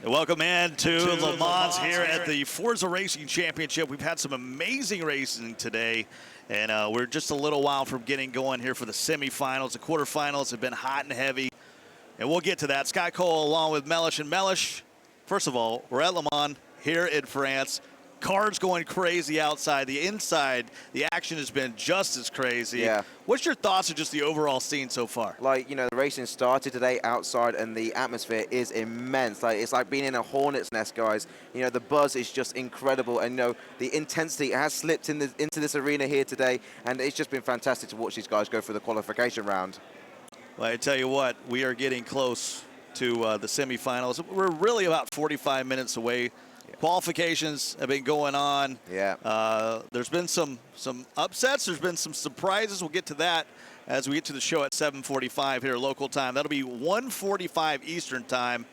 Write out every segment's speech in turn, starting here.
Welcome in to Le Mans here at the Forza Racing Championship. We've had some amazing racing today, and we're just a little while from getting going here for the semifinals. The quarterfinals have been hot and heavy, and we'll get to that. Scott Cole along with Mellish. And Mellish, first of all, we're at Le Mans here in France. Cars going crazy outside. The inside, the action has been just as crazy. Yeah. What's your thoughts of just the overall scene so far? Like, you know, the racing started today outside and the atmosphere is immense. Like, it's like being in a hornet's nest, guys. You know, the buzz is just incredible. And, you know, the intensity has slipped into this arena here today. And it's just been fantastic to watch these guys go through the qualification round. Well, I tell you what, we are getting close to the semifinals. We're really about 45 minutes away. Qualifications have been going on. Yeah. There's been some upsets. There's been some surprises. We'll get to that as we get to the show at 7:45 here local time. That'll be 1:45 Eastern time,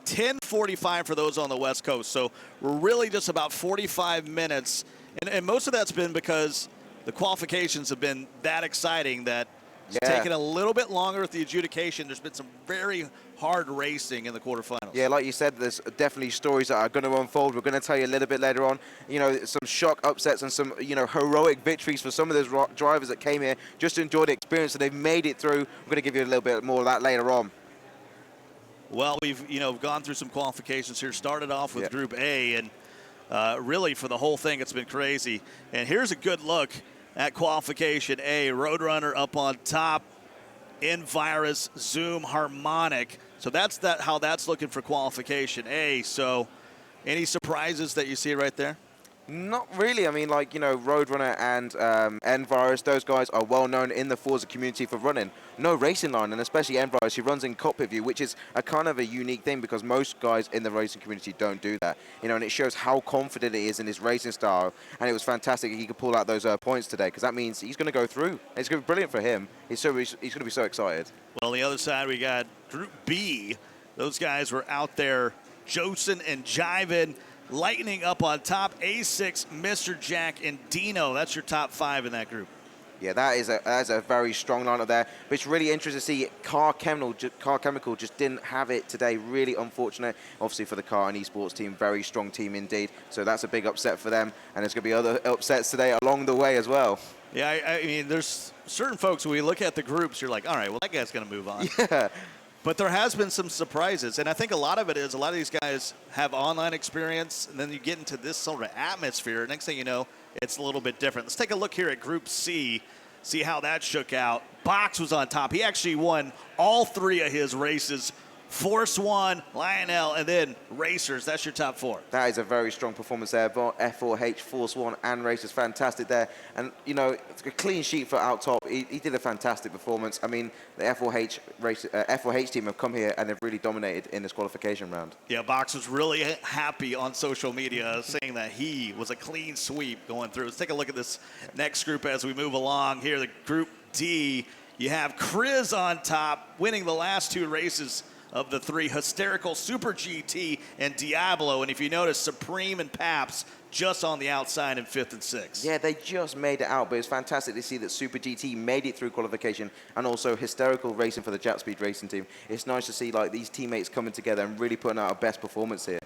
10:45 for those on the West Coast. So we're really just about 45 minutes. And most of that's been because the qualifications have been that exciting that it's taken a little bit longer with the adjudication. There's been some very hard racing in the quarterfinals. Yeah, like you said, there's definitely stories that are going to unfold. We're going to tell you a little bit later on. You know, some shock upsets and some, you know, heroic victories for some of those drivers that came here just to enjoy the experience, and they've made it through. We're going to give you a little bit more of that later on. Well, we've, you know, gone through some qualifications here. Started off with Group A, and really for the whole thing, it's been crazy. And here's a good look at qualification A. Roadrunner up on top. Envirus, Zoom, Harmonic. So that's how that's looking for qualification A. So any surprises that you see right there? Not really. I mean, like, you know, Roadrunner and Envirus, those guys are well known in the Forza community for running no racing line, and especially Envirus, who runs in cockpit view, which is a kind of a unique thing because most guys in the racing community don't do that. You know, and it shows how confident he is in his racing style, and it was fantastic he could pull out those points today, because that means he's going to go through. It's going to be brilliant for him. He's going to be so excited. Well, on the other side, we got Group B. Those guys were out there josin' and jiving. Lightning up on top, A6, Mr. Jack, and Dino. That's your top 5 in that group. Yeah, that is a very strong lineup there. But it's really interesting to see Car Chemical just didn't have it today. Really unfortunate. Obviously for the Car and Esports team, very strong team indeed. So that's a big upset for them. And there's going to be other upsets today along the way as well. Yeah, I mean, there's certain folks, when we look at the groups, you're like, all right, well, that guy's going to move on. Yeah. But there has been some surprises, and I think a lot of it is a lot of these guys have online experience, and then you get into this sort of atmosphere. Next thing you know, it's a little bit different. Let's take a look here at Group C, see how that shook out. Box was on top. He actually won all 3 of his races. Force One, Lionel, and then Racers. That's your top 4. That is a very strong performance there. F4H, Force One, and Racers, fantastic there. And, you know, it's a clean sheet for out top. He did a fantastic performance. I mean, the F4H team have come here and they've really dominated in this qualification round. Yeah, Box was really happy on social media saying that he was a clean sweep going through. Let's take a look at this next group as we move along here. The Group D, you have Chris on top, winning the last 2 races of the 3, Hysterical, Super GT, and Diablo. And if you notice, Supreme and Paps just on the outside in 5th and 6th. Yeah, they just made it out, but it's fantastic to see that Super GT made it through qualification, and also Hysterical racing for the Jap Speed racing team. It's nice to see like these teammates coming together and really putting out a best performance here.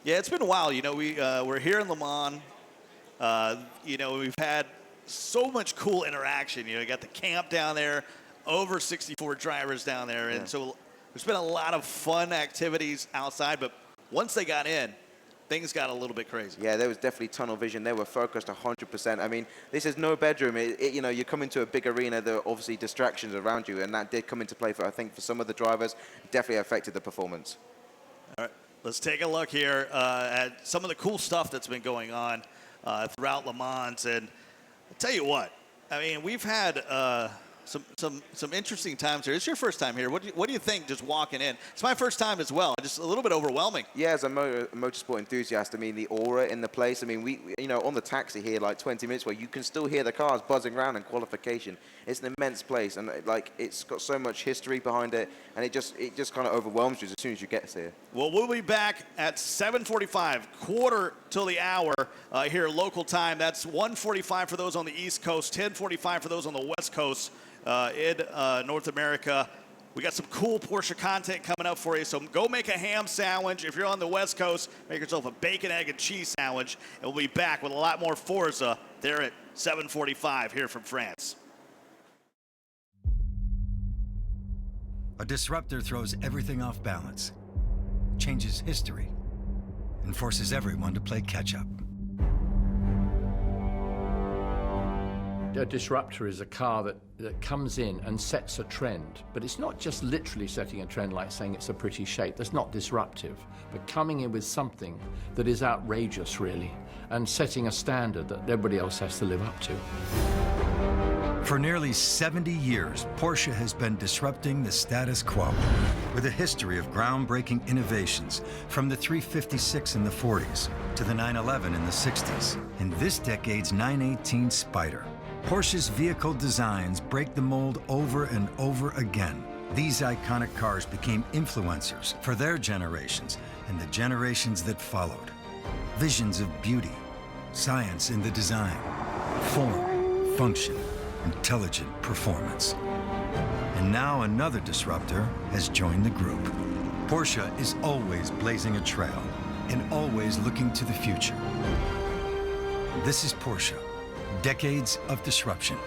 Yeah, it's been a while. You know, we're here in Le Mans. You know, we've had so much cool interaction. You know, you got the camp down there, over 64 drivers down there, and so there's been a lot of fun activities outside, but once they got in, things got a little bit crazy. Yeah, there was definitely tunnel vision. They were focused 100%. I mean, this is no bedroom. You know, you come into a big arena, there are obviously distractions around you, and that did come into play for, I think, for some of the drivers, definitely affected the performance. All right, let's take a look here at some of the cool stuff that's been going on throughout Le Mans. And I'll tell you what, I mean, we've had some interesting times here. It's your first time here. What do you think just walking in? It's my first time as well. Just a little bit overwhelming. Yeah, as a motorsport enthusiast, I mean, the aura in the place. I mean, we you know, on the taxi here, like 20 minutes away, you can still hear the cars buzzing around in qualification. It's an immense place, and like it's got so much history behind it, and it just kind of overwhelms you as soon as you get here. Well, we'll be back at 7:45, quarter till the hour here local time. That's 1:45 for those on the East Coast, 10:45 for those on the West Coast. In North America. We got some cool Porsche content coming up for you, so go make a ham sandwich. If you're on the West Coast, make yourself a bacon, egg, and cheese sandwich. And we'll be back with a lot more Forza there at 7:45 here from France. A disruptor throws everything off balance, changes history, and forces everyone to play catch-up. A disruptor is a car that comes in and sets a trend, but it's not just literally setting a trend like saying it's a pretty shape. That's not disruptive, but coming in with something that is outrageous, really, and setting a standard that everybody else has to live up to. For nearly 70 years, Porsche has been disrupting the status quo with a history of groundbreaking innovations, from the 356 in the 40s to the 911 in the 60s, and this decade's 918 Spider. Porsche's vehicle designs break the mold over and over again. These iconic cars became influencers for their generations and the generations that followed. Visions of beauty, science in the design, form, function, intelligent performance. And now another disruptor has joined the group. Porsche is always blazing a trail and always looking to the future. This is Porsche. Decades of disruption.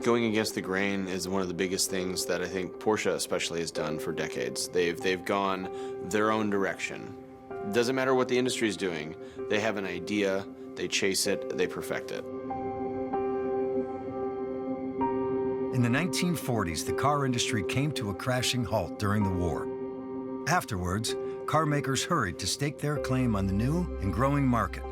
Going against the grain is one of the biggest things that I think Porsche especially has done for decades. They've gone their own direction. Doesn't matter what the industry is doing. They have an idea, they chase it, they perfect it. In the 1940s, the car industry came to a crashing halt during the war. Afterwards, car makers hurried to stake their claim on the new and growing market.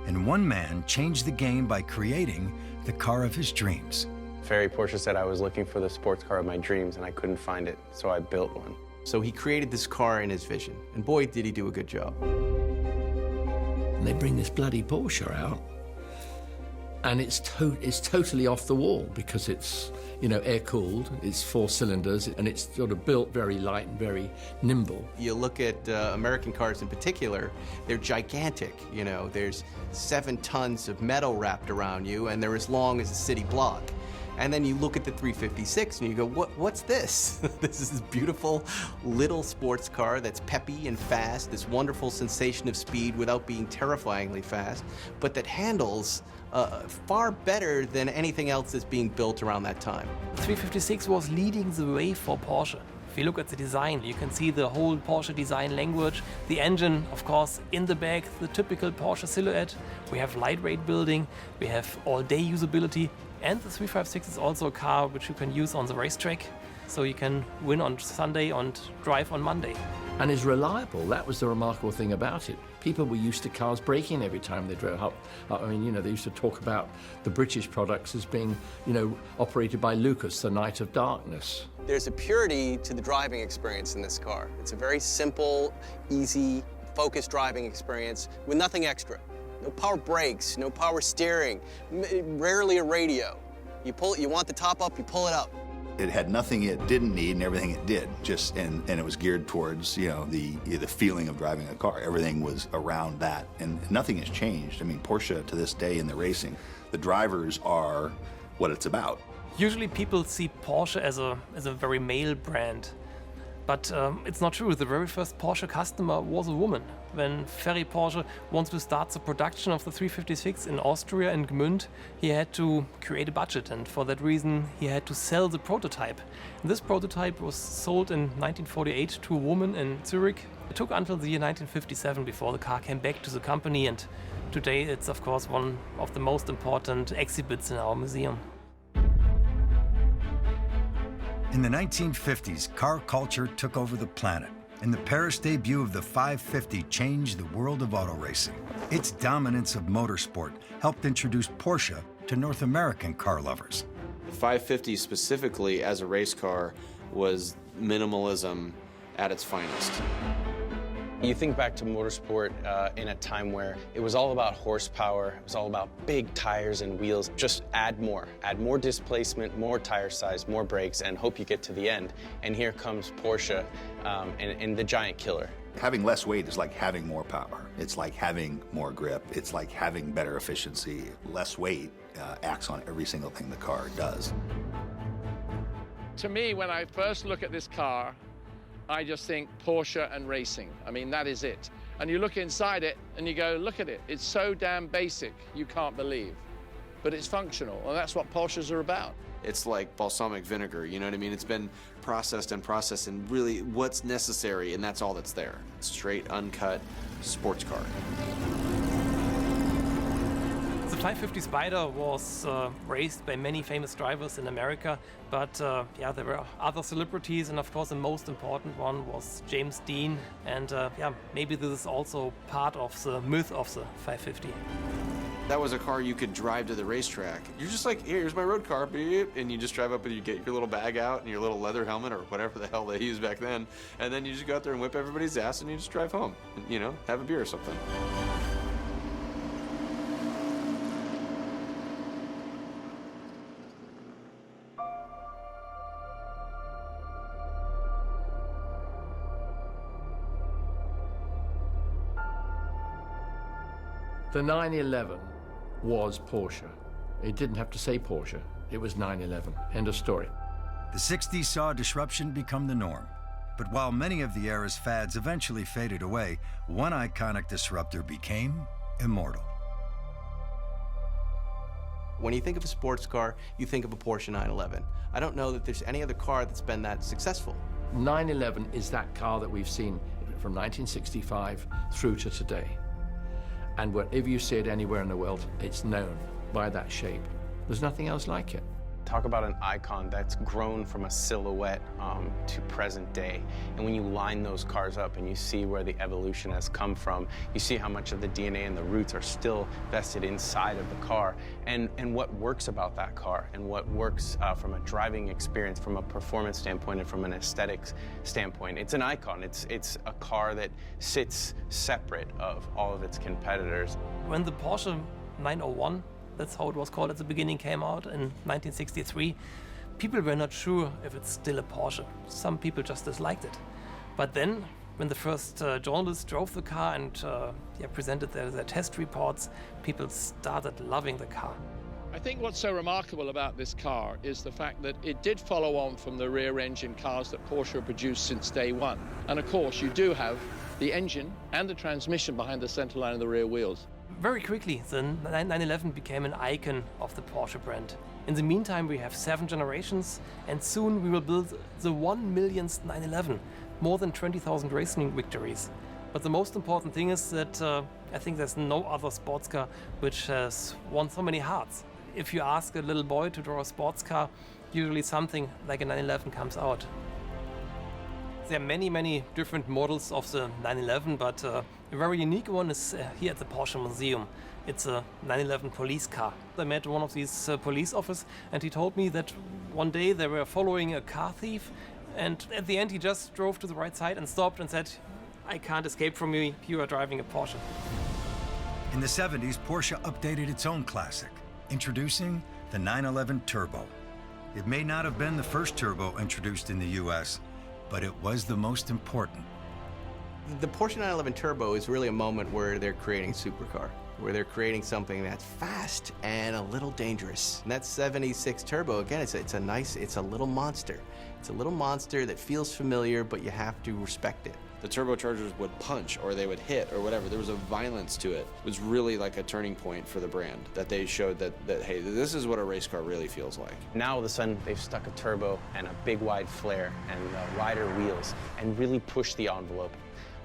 And one man changed the game by creating the car of his dreams. Ferry Porsche said I was looking for the sports car of my dreams and I couldn't find it, so I built one. So he created this car in his vision, and boy, did he do a good job. And they bring this bloody Porsche out, and it's totally off the wall because it's, you know, air-cooled, it's 4 cylinders, and it's sort of built very light and very nimble. You look at American cars in particular, they're gigantic. You know, there's 7 tons of metal wrapped around you, and they're as long as a city block. And then you look at the 356 and you go, what's this? This is this beautiful little sports car that's peppy and fast, this wonderful sensation of speed without being terrifyingly fast, but that handles far better than anything else that's being built around that time. 356 was leading the way for Porsche. If you look at the design, you can see the whole Porsche design language. The engine, of course, in the back, the typical Porsche silhouette. We have lightweight building, we have all-day usability, and the 356 is also a car which you can use on the racetrack, so you can win on Sunday and drive on Monday. And is reliable. That was the remarkable thing about it. People were used to cars breaking every time they drove up. I mean, you know, they used to talk about the British products as being, you know, operated by Lucas, the Night of Darkness. There's a purity to the driving experience in this car. It's a very simple, easy, focused driving experience with nothing extra. No power brakes, no power steering, rarely a radio. You want the top up, you pull it up. It had nothing it didn't need and everything it did. And it was geared towards, you know, the feeling of driving a car. Everything was around that, and nothing has changed. I mean, Porsche to this day in the racing, the drivers are what it's about. Usually people see Porsche as a very male brand, but it's not true. The very first Porsche customer was a woman. When Ferry Porsche wants to start the production of the 356 in Austria and Gmünd, he had to create a budget, and for that reason he had to sell the prototype. And this prototype was sold in 1948 to a woman in Zurich. It took until the year 1957 before the car came back to the company, and today it's of course one of the most important exhibits in our museum. In the 1950s, car culture took over the planet, and the Paris debut of the 550 changed the world of auto racing. Its dominance of motorsport helped introduce Porsche to North American car lovers. The 550 specifically as a race car was minimalism at its finest. You think back to motorsport in a time where it was all about horsepower, it was all about big tires and wheels. Just add more displacement, more tire size, more brakes, and hope you get to the end. And here comes Porsche and the giant killer. Having less weight is like having more power. It's like having more grip. It's like having better efficiency. Less weight acts on every single thing the car does. To me, when I first look at this car, I just think Porsche and racing. I mean, that is it. And you look inside it and you go, look at it. It's so damn basic, you can't believe. But it's functional, and that's what Porsches are about. It's like balsamic vinegar, you know what I mean? It's been processed and processed, and really what's necessary, and that's all that's there. Straight, uncut sports car. The 550 Spider was raced by many famous drivers in America, but yeah, there were other celebrities, and of course the most important one was James Dean, and yeah, maybe this is also part of the myth of the 550. That was a car you could drive to the racetrack. You're just like, here's my road car, beep, and you just drive up and you get your little bag out and your little leather helmet or whatever the hell they used back then, and then you just go out there and whip everybody's ass and you just drive home, you know, have a beer or something. The 911 was Porsche. It didn't have to say Porsche. It was 911. End of story. The 60s saw disruption become the norm. But while many of the era's fads eventually faded away, one iconic disruptor became immortal. When you think of a sports car, you think of a Porsche 911. I don't know that there's any other car that's been that successful. 911 is that car that we've seen from 1965 through to today. And wherever you see it anywhere in the world, it's known by that shape. There's nothing else like it. Talk about an icon that's grown from a silhouette to present day. And when you line those cars up and you see where the evolution has come from, you see how much of the DNA and the roots are still vested inside of the car, and what works about that car, and what works from a driving experience, from a performance standpoint, and from an aesthetics standpoint. It's an icon. It's a car that sits separate of all of its competitors. When the Porsche 901, that's how it was called at the beginning, came out in 1963, people were not sure if it's still a Porsche. Some people just disliked it. But then, when the first journalists drove the car and yeah, presented their test reports, people started loving the car. I think what's so remarkable about this car is the fact that it did follow on from the rear-engine cars that Porsche have produced since day one. And of course, you do have the engine and the transmission behind the centerline of the rear wheels. Very quickly, the 911 became an icon of the Porsche brand. In the meantime, we have 7 generations, and soon we will build the 1 millionth 911, more than 20,000 racing victories. But the most important thing is that I think there's no other sports car which has won so many hearts. If you ask a little boy to draw a sports car, usually something like a 911 comes out. There are many different models of the 911, but a very unique one is here at the Porsche Museum. It's a 911 police car. I met one of these police officers, and he told me that one day they were following a car thief, and at the end he just drove to the right side and stopped and said, "I can't escape from you, you are driving a Porsche." In the 70s, Porsche updated its own classic, introducing the 911 Turbo. It may not have been the first turbo introduced in the US, but it was the most important. The Porsche 911 Turbo is really a moment where they're creating a supercar, where they're creating something that's fast and a little dangerous. And that 76 Turbo, again, it's a little monster. It's a little monster that feels familiar, but you have to respect it. The turbochargers would punch or they would hit or whatever. There was a violence to it. It was really like a turning point for the brand, that they showed that hey, this is what a race car really feels like. Now all of a sudden they've stuck a turbo and a big wide flare and wider wheels and really pushed the envelope.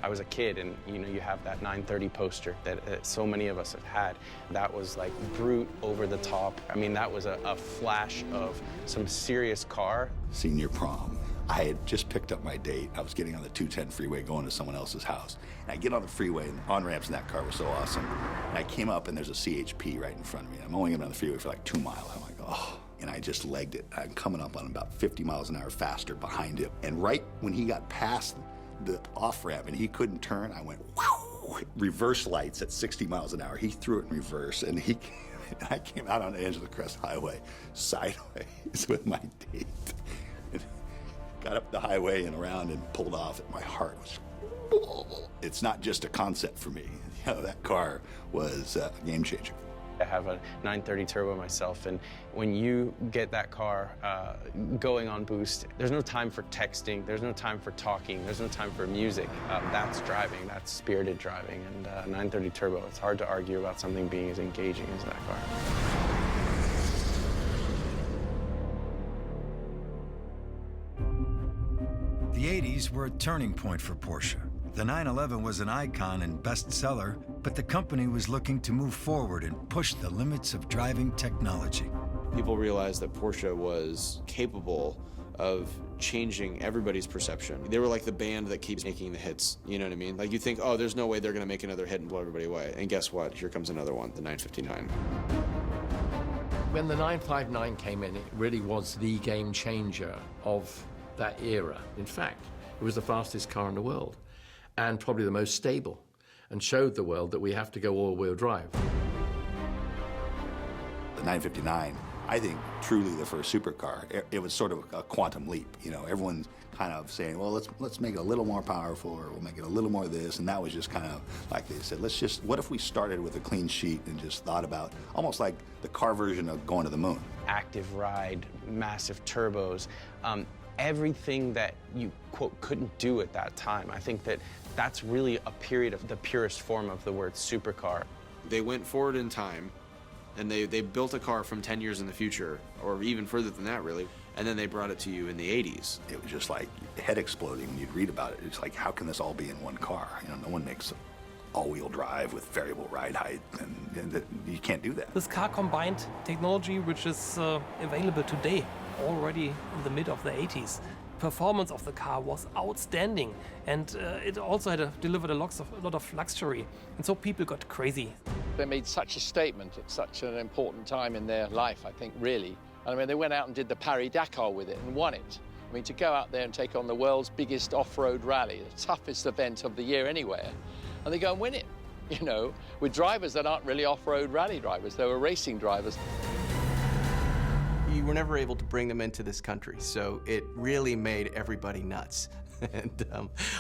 I was a kid, and you have that 930 poster that so many of us have had. That was like brute, over the top. I mean, that was a flash of some serious car. Senior prom. I had just picked up my date. I was getting on the 210 freeway going to someone else's house. And I get on the freeway, and the on-ramps in that car were so awesome. And I came up, and there's a CHP right in front of me. I'm only going on the freeway for like 2 miles. I'm like, oh. And I just legged it. I'm coming up on about 50 miles an hour faster behind him. And right when he got past the off-ramp and he couldn't turn, I went, whew, reverse lights at 60 miles an hour. He threw it in reverse, and I came out on the edge of the Crest Highway sideways with my date. Got up the highway and around and pulled off, and my heart was It's not just a concept for me. You know, that car was a game changer. I have a 930 turbo myself, and when you get that car going on boost, there's no time for texting, there's no time for talking, there's no time for music. That's driving, that's spirited driving, and 930 turbo, it's hard to argue about something being as engaging as that car. The 80s were a turning point for Porsche. The 911 was an icon and bestseller, but the company was looking to move forward and push the limits of driving technology. People realized that Porsche was capable of changing everybody's perception. They were like the band that keeps making the hits, you know what I mean? Like you think, oh, there's no way they're gonna make another hit and blow everybody away. And guess what? Here comes another one, the 959. When the 959 came in, it really was the game changer of that era. In fact, it was the fastest car in the world and probably the most stable, and showed the world that we have to go all-wheel drive. The 959, I think, truly the first supercar. It was sort of a quantum leap. You know, everyone's kind of saying, well, let's make it a little more powerful, or we'll make it a little more this, and that was just kind of like they said, what if we started with a clean sheet and just thought about almost like the car version of going to the moon. Active ride, massive turbos, everything that you, quote, couldn't do at that time. I think that that's really a period of the purest form of the word supercar. They went forward in time, and they built a car from 10 years in the future, or even further than that, really, and then they brought it to you in the 80s. It was just like head exploding when you'd read about it. It's like, how can this all be in one car? You know, no one makes all-wheel drive with variable ride height, and you can't do that. This car combined technology which is available today, already in the mid of the 80s. Performance of the car was outstanding, and it also had delivered a lot of luxury, and so people got crazy. They made such a statement at such an important time in their life, I think, really. I mean, they went out and did the Paris-Dakar with it and won it. I mean, to go out there and take on the world's biggest off-road rally, the toughest event of the year anywhere, and they go and win it, you know, with drivers that aren't really off-road rally drivers, they were racing drivers. You were never able to bring them into this country, so it really made everybody nuts. And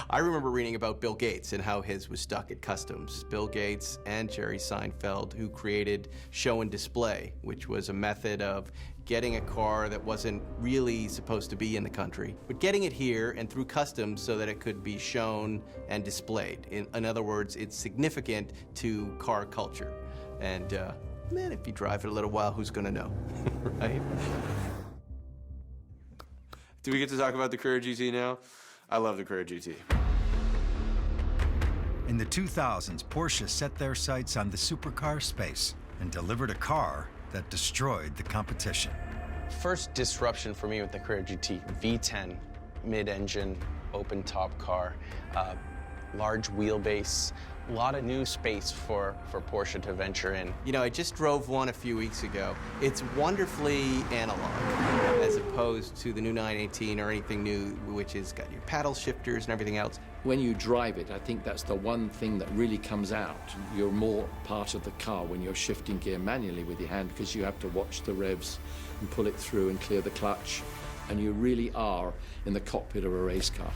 I remember reading about Bill Gates and how his was stuck at customs. Bill Gates and Jerry Seinfeld, who created show and display, which was a method of getting a car that wasn't really supposed to be in the country, but getting it here and through customs so that it could be shown and displayed. In other words, it's significant to car culture. And man, if you drive it a little while, who's gonna know, right? Do we get to talk about the Carrera GT now? I love the Carrera GT. In the 2000s, Porsche set their sights on the supercar space and delivered a car that destroyed the competition. First disruption for me with the Carrera GT, V10, mid-engine, open-top car, large wheelbase, a lot of new space for Porsche to venture in. You know, I just drove one a few weeks ago. It's wonderfully analog, as opposed to the new 918 or anything new, which has got your paddle shifters and everything else. When you drive it, I think that's the one thing that really comes out. You're more part of the car when you're shifting gear manually with your hand, because you have to watch the revs and pull it through and clear the clutch, and you really are in the cockpit of a race car.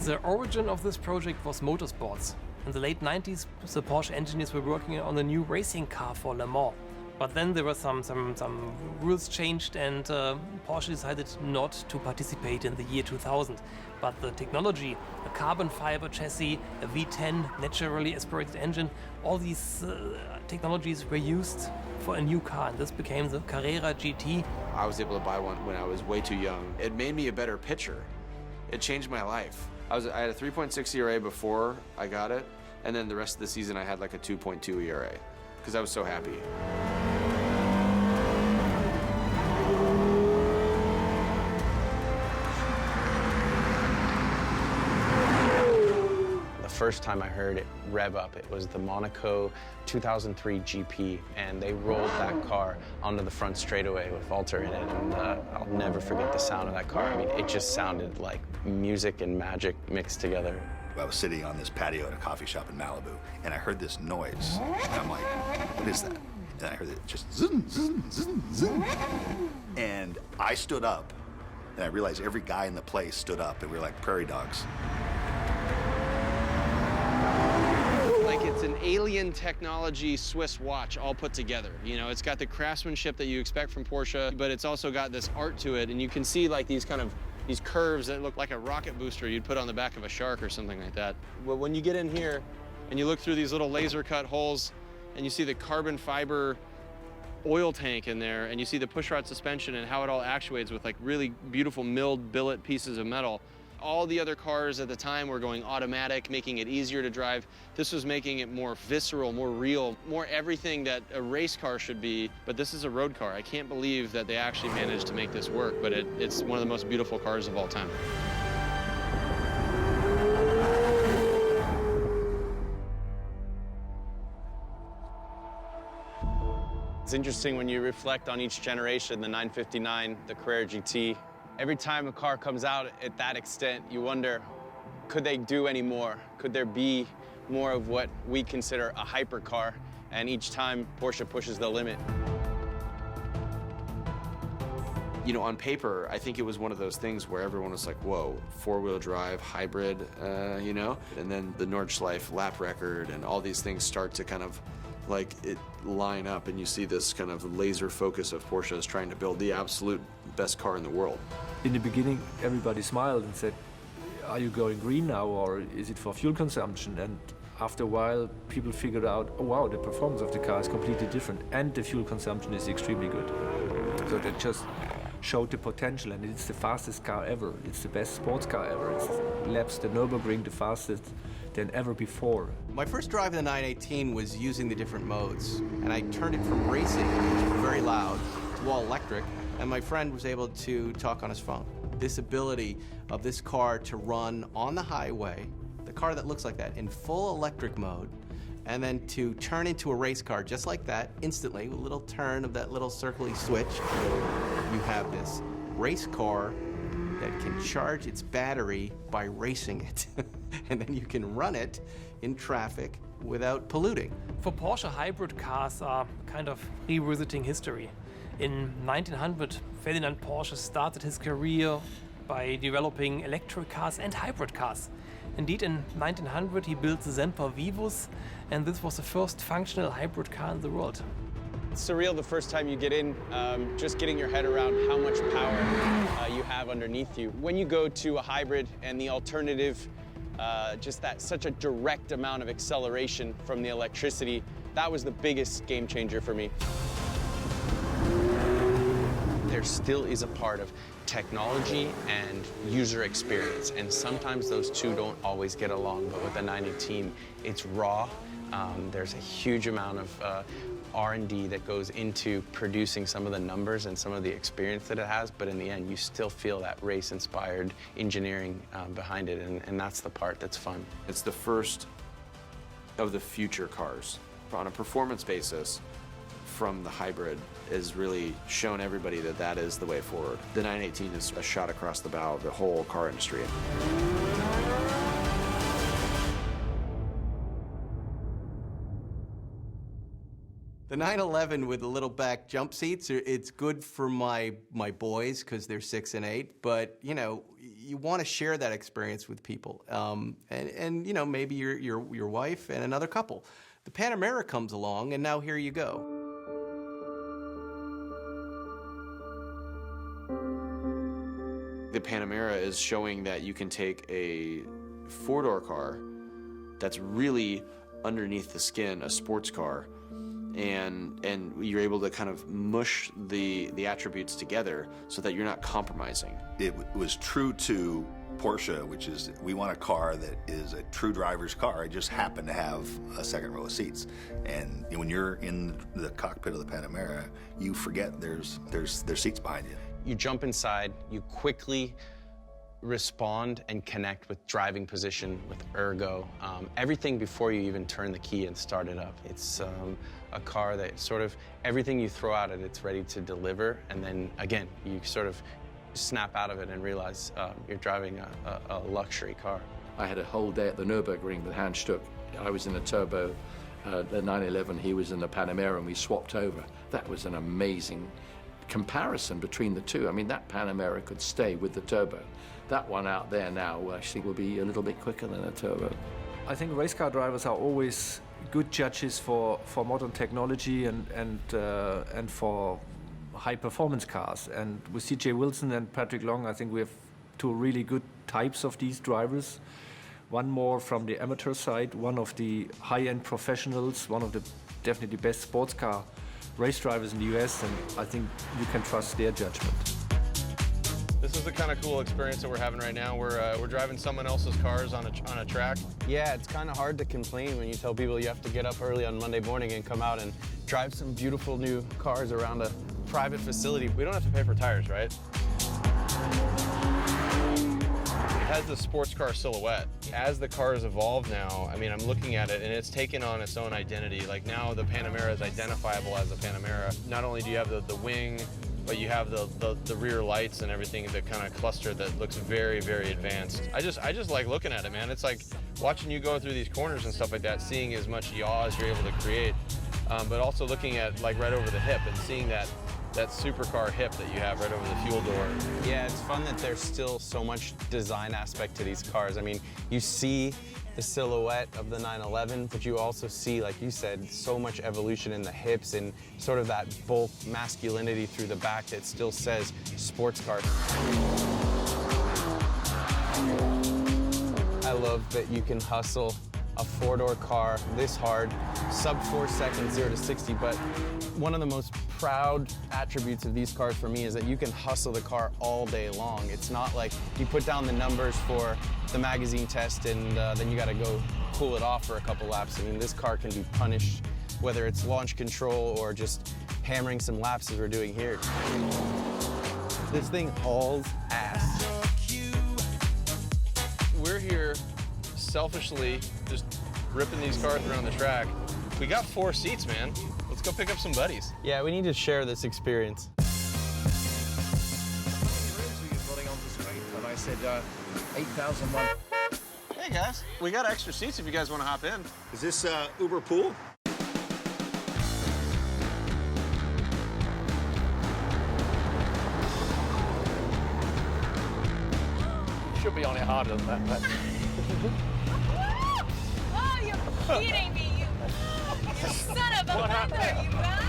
The origin of this project was motorsports. In the late 90s, the Porsche engineers were working on a new racing car for Le Mans. But then there were some rules changed, and Porsche decided not to participate in the year 2000. But the technology, a carbon fiber chassis, a V10 naturally aspirated engine, all these technologies were used for a new car, and this became the Carrera GT. I was able to buy one when I was way too young. It made me a better pitcher. It changed my life. I had a 3.6 ERA before I got it, and then the rest of the season I had like a 2.2 ERA, because I was so happy. The first time I heard it rev up, it was the Monaco 2003 GP, and they rolled that car onto the front straightaway with Walter in it, and I'll never forget the sound of that car. I mean, it just sounded like music and magic mixed together. I was sitting on this patio at a coffee shop in Malibu, and I heard this noise, and I'm like, what is that? And I heard it just zoom, zoom, zoom, zoom. And I stood up, And I realized every guy in the place stood up, and we were like prairie dogs. Like it's an alien technology Swiss watch all put together. You know, it's got the craftsmanship that you expect from Porsche, but it's also got this art to it, and you can see like these curves that look like a rocket booster you'd put on the back of a shark or something like that. Well, when you get in here and you look through these little laser cut holes and you see the carbon fiber oil tank in there, and you see the pushrod suspension and how it all actuates with like really beautiful milled billet pieces of metal. All the other cars at the time were going automatic, making it easier to drive. This was making it more visceral, more real, more everything that a race car should be, but this is a road car. I can't believe that they actually managed to make this work, but it's one of the most beautiful cars of all time. It's interesting when you reflect on each generation, the 959, the Carrera GT. Every time a car comes out at that extent, you wonder, could they do any more? Could there be more of what we consider a hypercar? And each time, Porsche pushes the limit. You know, on paper, I think it was one of those things where everyone was like, whoa, four-wheel drive, hybrid, you know? And then the Nordschleife lap record and all these things start to kind of like it line up, and you see this kind of laser focus of Porsche is trying to build the absolute best car in the world. In the beginning, everybody smiled and said, are you going green now, or is it for fuel consumption? And after a while, people figured out, oh wow, the performance of the car is completely different, and the fuel consumption is extremely good. So that just showed the potential, and it's the fastest car ever. It's the best sports car ever. It laps the Nürburgring the fastest than ever before. My first drive in the 918 was using the different modes, and I turned it from racing, which was very loud, to all electric, and my friend was able to talk on his phone. This ability of this car to run on the highway, the car that looks like that, in full electric mode, and then to turn into a race car just like that, instantly, with a little turn of that little circly switch, you have this race car that can charge its battery by racing it. And then you can run it in traffic without polluting. For Porsche, hybrid cars are kind of revisiting history. In 1900, Ferdinand Porsche started his career by developing electric cars and hybrid cars. Indeed, in 1900, he built the Semper Vivus, and this was the first functional hybrid car in the world. It's surreal the first time you get in, just getting your head around how much power you have underneath you. When you go to a hybrid and the alternative, just that such a direct amount of acceleration from the electricity, that was the biggest game changer for me. There still is a part of technology and user experience, and sometimes those two don't always get along, but with the 918, it's raw. There's a huge amount of R&D that goes into producing some of the numbers and some of the experience that it has, but in the end, you still feel that race-inspired engineering behind it, and that's the part that's fun. It's the first of the future cars. On a performance basis, from the hybrid has really shown everybody that that is the way forward. The 918 is a shot across the bow of the whole car industry. The 911 with the little back jump seats, it's good for my boys because they're 6 and 8, but you know, you want to share that experience with people, and you know, maybe your wife and another couple. The Panamera comes along, and now here you go. The Panamera is showing that you can take a four-door car that's really underneath the skin, a sports car, and you're able to kind of mush the attributes together so that you're not compromising. It was true to Porsche, which is we want a car that is a true driver's car. It just happened to have a second row of seats. And when you're in the cockpit of the Panamera, you forget there's seats behind you. You jump inside, you quickly respond and connect with driving position, with ergo, everything before you even turn the key and start it up. It's a car that sort of, everything you throw at it, it's ready to deliver, and then again, you sort of snap out of it and realize you're driving a luxury car. I had a whole day at the Nürburgring with Hans Stuck. I was in a turbo, the 911, he was in the Panamera, and we swapped over. That was an amazing comparison between the two. I mean, that Panamera could stay with the turbo. That one out there now, I think, will be a little bit quicker than a turbo. I think race car drivers are always good judges for modern technology and for high performance cars. And with CJ Wilson and Patrick Long, I think we have two really good types of these drivers. One more from the amateur side, one of the high-end professionals, one of the definitely best sports car race drivers in the US, and I think you can trust their judgment. This is the kind of cool experience that we're having right now. We're driving someone else's cars on a track. Yeah, it's kind of hard to complain when you tell people you have to get up early on Monday morning and come out and drive some beautiful new cars around a private facility. We don't have to pay for tires, right? It has the sports car silhouette. As the cars evolve now, I mean, I'm looking at it and it's taken on its own identity. Like now the Panamera is identifiable as a Panamera. Not only do you have the wing, but you have the rear lights and everything that kind of cluster that looks very, very advanced. I just like looking at it, man. It's like watching you going through these corners and stuff like that, seeing as much yaw as you're able to create, but also looking at like right over the hip and seeing that supercar hip that you have right over the fuel door. Yeah, it's fun that there's still so much design aspect to these cars. I mean, you see the silhouette of the 911, but you also see, like you said, so much evolution in the hips and sort of that bulk masculinity through the back that still says sports car. I love that you can hustle a four-door car this hard, sub 4 seconds, 0 to 60, but one of the most proud attributes of these cars for me is that you can hustle the car all day long. It's not like you put down the numbers for the magazine test and then you gotta go cool it off for a couple laps. I mean, this car can be punished, whether it's launch control or just hammering some laps as we're doing here. This thing hauls ass. We're here selfishly just ripping these cars around the track. We got 4 seats, man. Let's go pick up some buddies. Yeah, we need to share this experience. And I said, 8,001. Hey guys, we got extra seats if you guys want to hop in. Is this Uber Pool? Should be on it harder than that, but... Oh, you're kidding me, you son of a mother, you guys!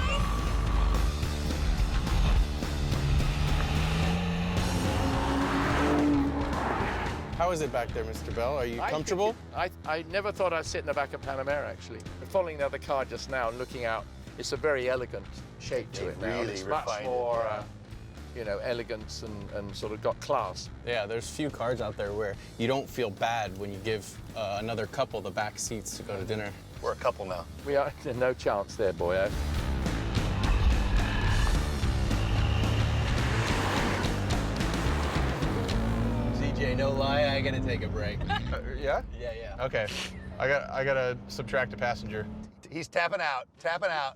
How is it back there, Mr. Bell? Are you comfortable? I never thought I'd sit in the back of Panamera, actually. Following the other car just now and looking out, it's a very elegant shape to it now. Really It's much refined more, you know, elegance and sort of got class. Yeah, there's few cars out there where you don't feel bad when you give another couple the back seats to go to dinner. We're a couple now. We are, no chance there, boyo. CJ, no lie, I gotta take a break. Yeah? Yeah. Okay. I gotta subtract a passenger. He's tapping out, tapping out.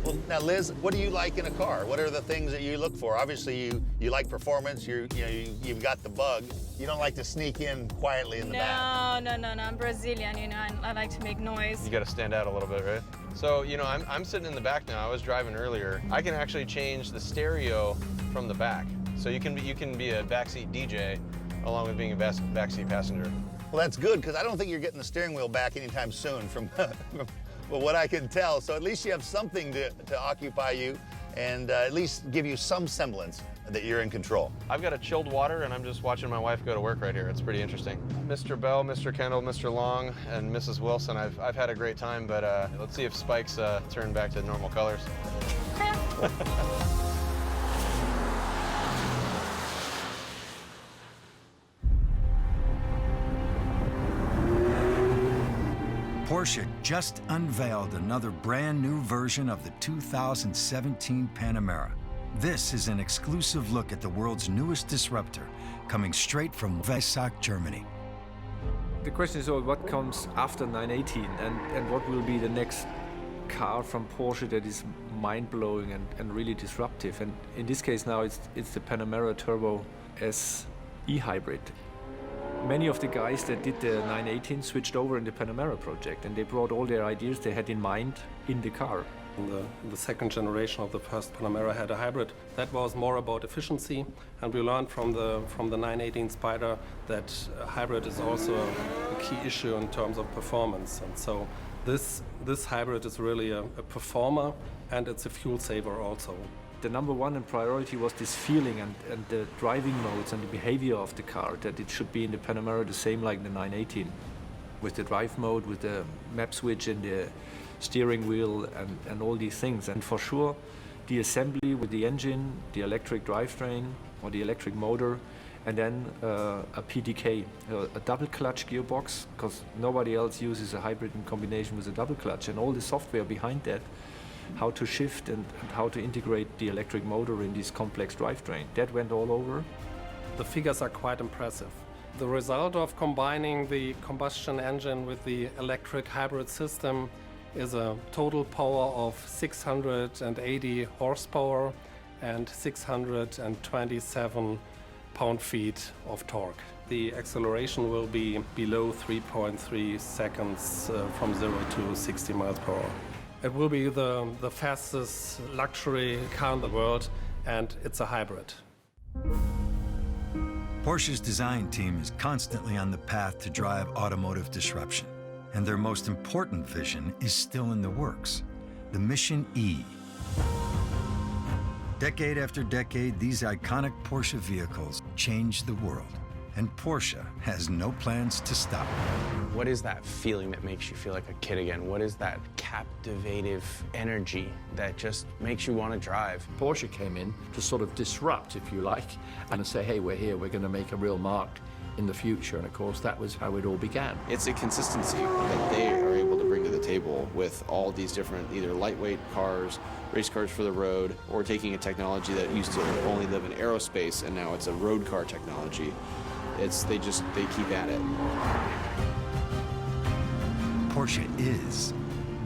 Well, now, Liz, what do you like in a car? What are the things that you look for? Obviously, you like performance. You've got the bug. You don't like to sneak in quietly in the back. No. I'm Brazilian, you know, I like to make noise. You got to stand out a little bit, right? So, you know, I'm sitting in the back now. I was driving earlier. I can actually change the stereo from the back. So you can be a backseat DJ along with being a backseat passenger. Well, that's good, because I don't think you're getting the steering wheel back anytime soon from well, what I can tell. So at least you have something to occupy you and at least give you some semblance that you're in control. I've got a chilled water, and I'm just watching my wife go to work right here. It's pretty interesting. Mr. Bell, Mr. Kendall, Mr. Long, and Mrs. Wilson, I've had a great time, but let's see if Spike's turn back to normal colors. Porsche just unveiled another brand new version of the 2017 Panamera. This is an exclusive look at the world's newest disruptor, coming straight from Weissach, Germany. The question is, what comes after 918 and what will be the next car from Porsche that is mind-blowing and really disruptive? And in this case now, it's the Panamera Turbo S e-hybrid. Many of the guys that did the 918 switched over in the Panamera project, and they brought all their ideas they had in mind in the car. The second generation of the first Panamera had a hybrid. That was more about efficiency, and we learned from the 918 Spider that hybrid is also a key issue in terms of performance. And so this hybrid is really a performer, and it's a fuel saver also. The number one in priority was this feeling and the driving modes and the behavior of the car, that it should be in the Panamera the same like the 918. With the drive mode, with the map switch and the steering wheel and all these things. And for sure, the assembly with the engine, the electric drivetrain or the electric motor, and then a PDK, a double clutch gearbox, because nobody else uses a hybrid in combination with a double clutch, and all the software behind that, how to shift and how to integrate the electric motor in this complex drivetrain. That went all over. The figures are quite impressive. The result of combining the combustion engine with the electric hybrid system is a total power of 680 horsepower and 627 pound-feet of torque. The acceleration will be below 3.3 seconds from 0 to 60 miles per hour. It will be the fastest luxury car in the world, and it's a hybrid. Porsche's design team is constantly on the path to drive automotive disruption, and their most important vision is still in the works, the Mission E. Decade after decade, these iconic Porsche vehicles changed the world, and Porsche has no plans to stop. What is that feeling that makes you feel like a kid again? What is that captivative energy that just makes you want to drive? Porsche came in to sort of disrupt, if you like, and say, hey, we're here, we're going to make a real mark in the future. And of course, that was how it all began. It's a consistency that they are able to bring to the table with all these different either lightweight cars, race cars for the road, or taking a technology that used to only live in aerospace and now it's a road car technology. They keep at it. Porsche is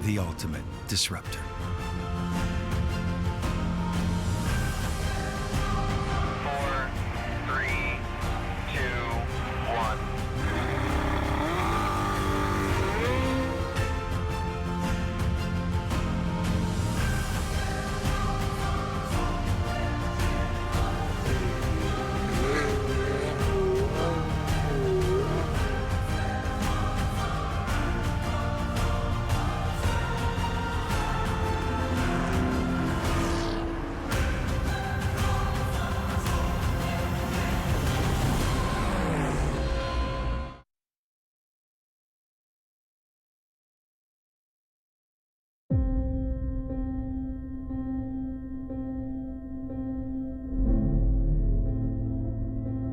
the ultimate disruptor.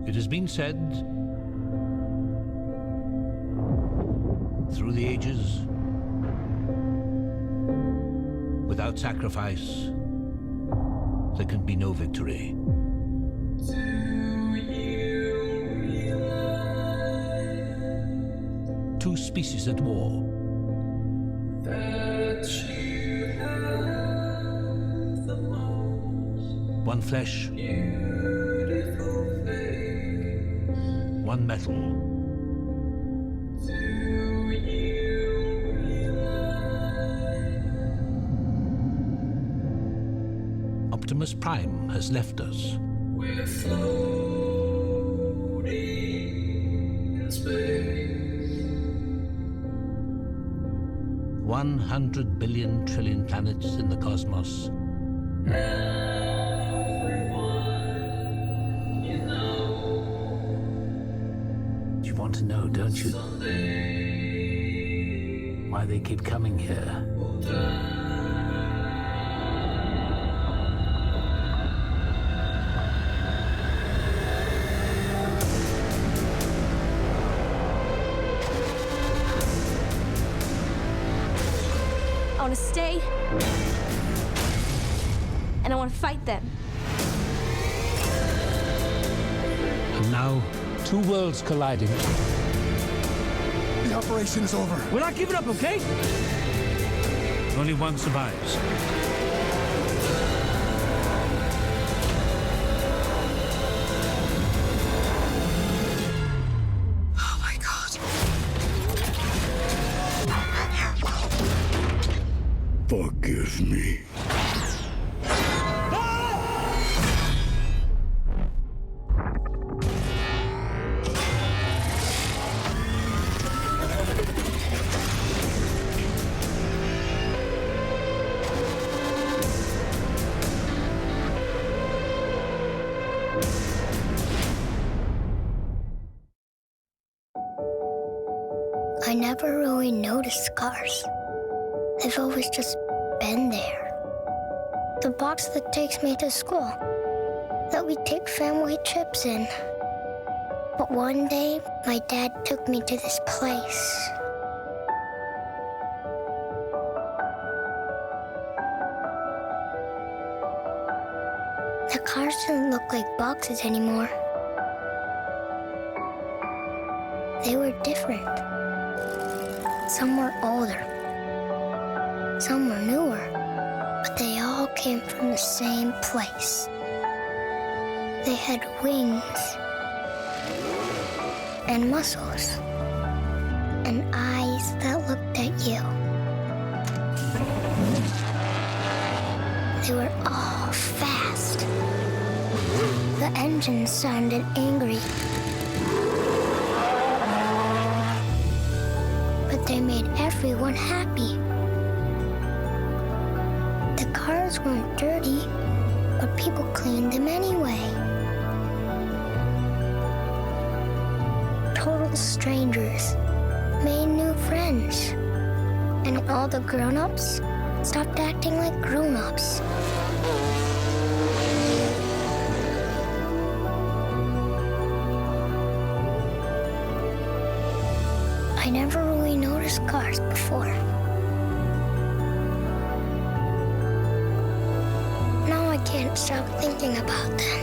It has been said through the ages, without sacrifice, there can be no victory. Two species at war. One flesh, one metal. Optimus Prime has left us. We're floating in space. 100 billion trillion planets in the cosmos. You want to know, don't you? Why they keep coming here. I want to stay, and I want to fight them. And now, two worlds colliding. The operation is over. We're not giving up, okay? Only one survives. Forgive me. I never really noticed cars. They've always just been there. The box that takes me to school, that we take family trips in. But one day, my dad took me to this place. The cars didn't look like boxes anymore. They were different. Some were older. Some were newer. But they all came from the same place. They had wings and muscles and eyes that looked at you. They were all fast. The engines sounded angry. But they made everyone happy. The cars weren't dirty, but people cleaned them anyway. Total strangers made new friends. And all the grown-ups stopped acting like grown-ups. I never really noticed cars before. Now I can't stop thinking about them.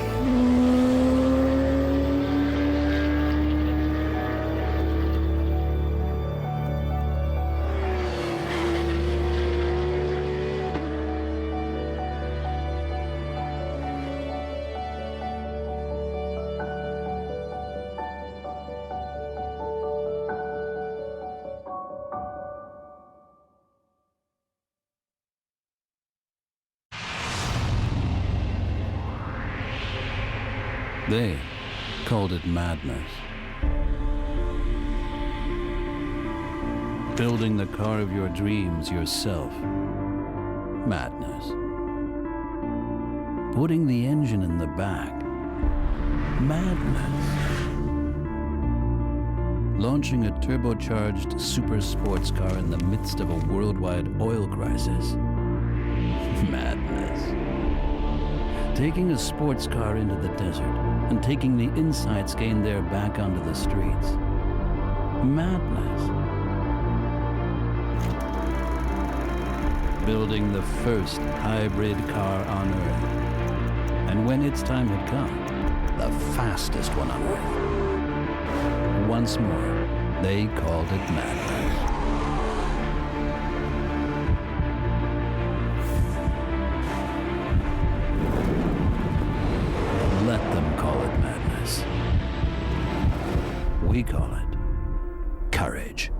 They called it madness. Building the car of your dreams yourself. Madness. Putting the engine in the back. Madness. Launching a turbocharged super sports car in the midst of a worldwide oil crisis. Madness. Taking a sports car into the desert and taking the insights gained there back onto the streets. Madness. Building the first hybrid car on Earth. And when its time had come, the fastest one on Earth. Once more, they called it madness. Let them call it madness. We call it courage.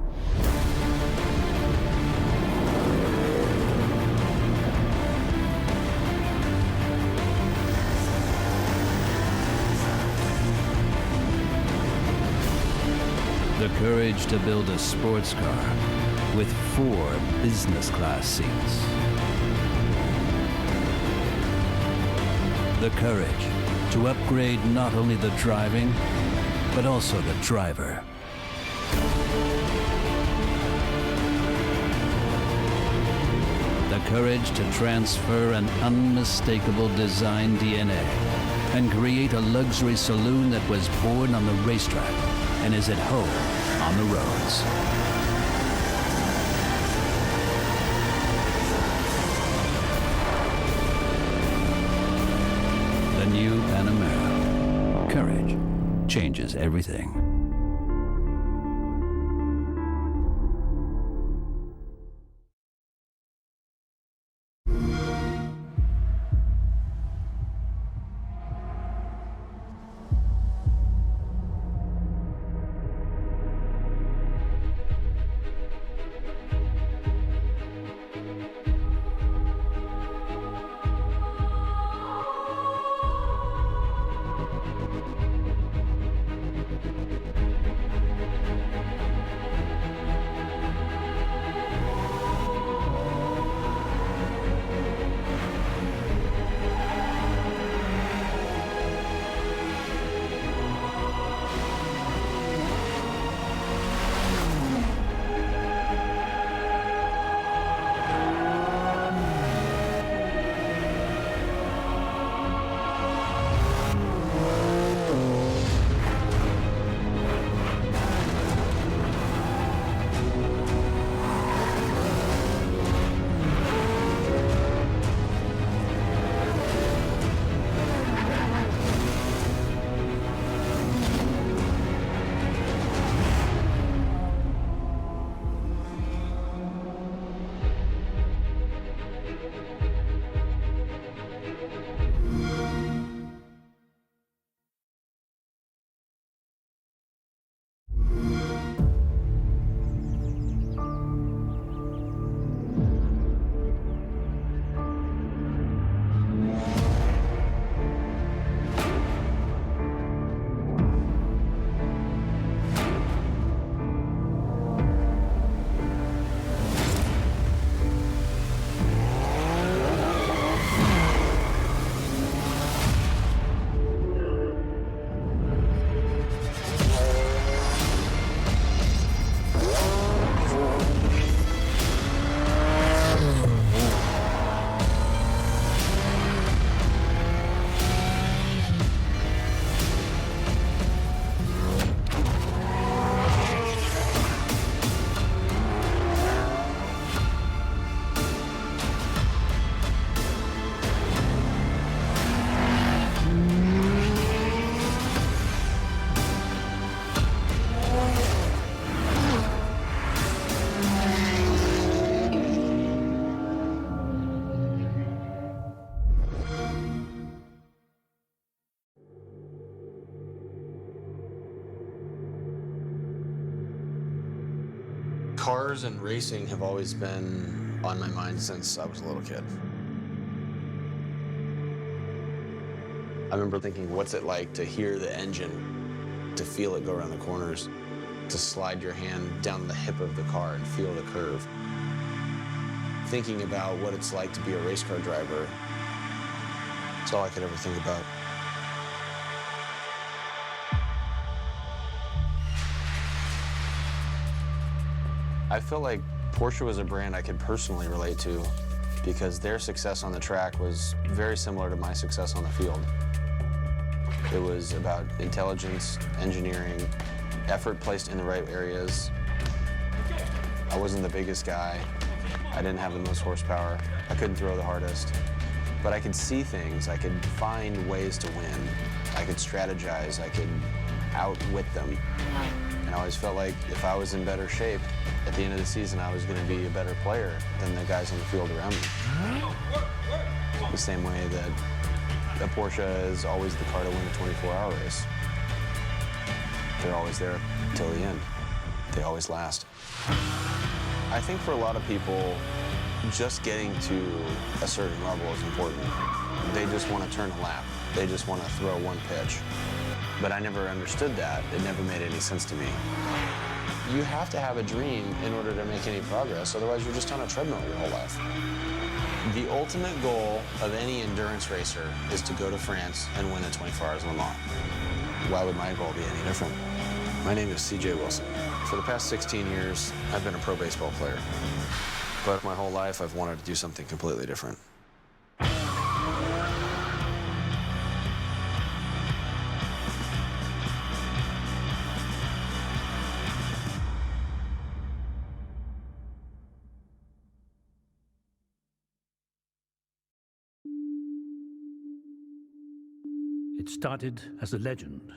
The courage to build a sports car with 4 business class seats. The courage to upgrade not only the driving, but also the driver. The courage to transfer an unmistakable design DNA and create a luxury saloon that was born on the racetrack and is at home on the roads. The new Panamera. Courage changes everything. Cars and racing have always been on my mind since I was a little kid. I remember thinking, what's it like to hear the engine, to feel it go around the corners, to slide your hand down the hip of the car and feel the curve. Thinking about what it's like to be a race car driver, that's all I could ever think about. I feel like Porsche was a brand I could personally relate to because their success on the track was very similar to my success on the field. It was about intelligence, engineering, effort placed in the right areas. I wasn't the biggest guy. I didn't have the most horsepower. I couldn't throw the hardest. But I could see things. I could find ways to win. I could strategize. I could outwit them. And I always felt like if I was in better shape, at the end of the season, I was going to be a better player than the guys on the field around me. The same way that a Porsche is always the car to win a 24-hour race. They're always there till the end. They always last. I think for a lot of people, just getting to a certain level is important. They just want to turn a lap. They just want to throw one pitch. But I never understood that. It never made any sense to me. You have to have a dream in order to make any progress, otherwise you're just on a treadmill your whole life. The ultimate goal of any endurance racer is to go to France and win the 24 Hours of Le Mans. Why would my goal be any different? My name is CJ Wilson. For the past 16 years, I've been a pro baseball player. But my whole life, I've wanted to do something completely different. It started as a legend,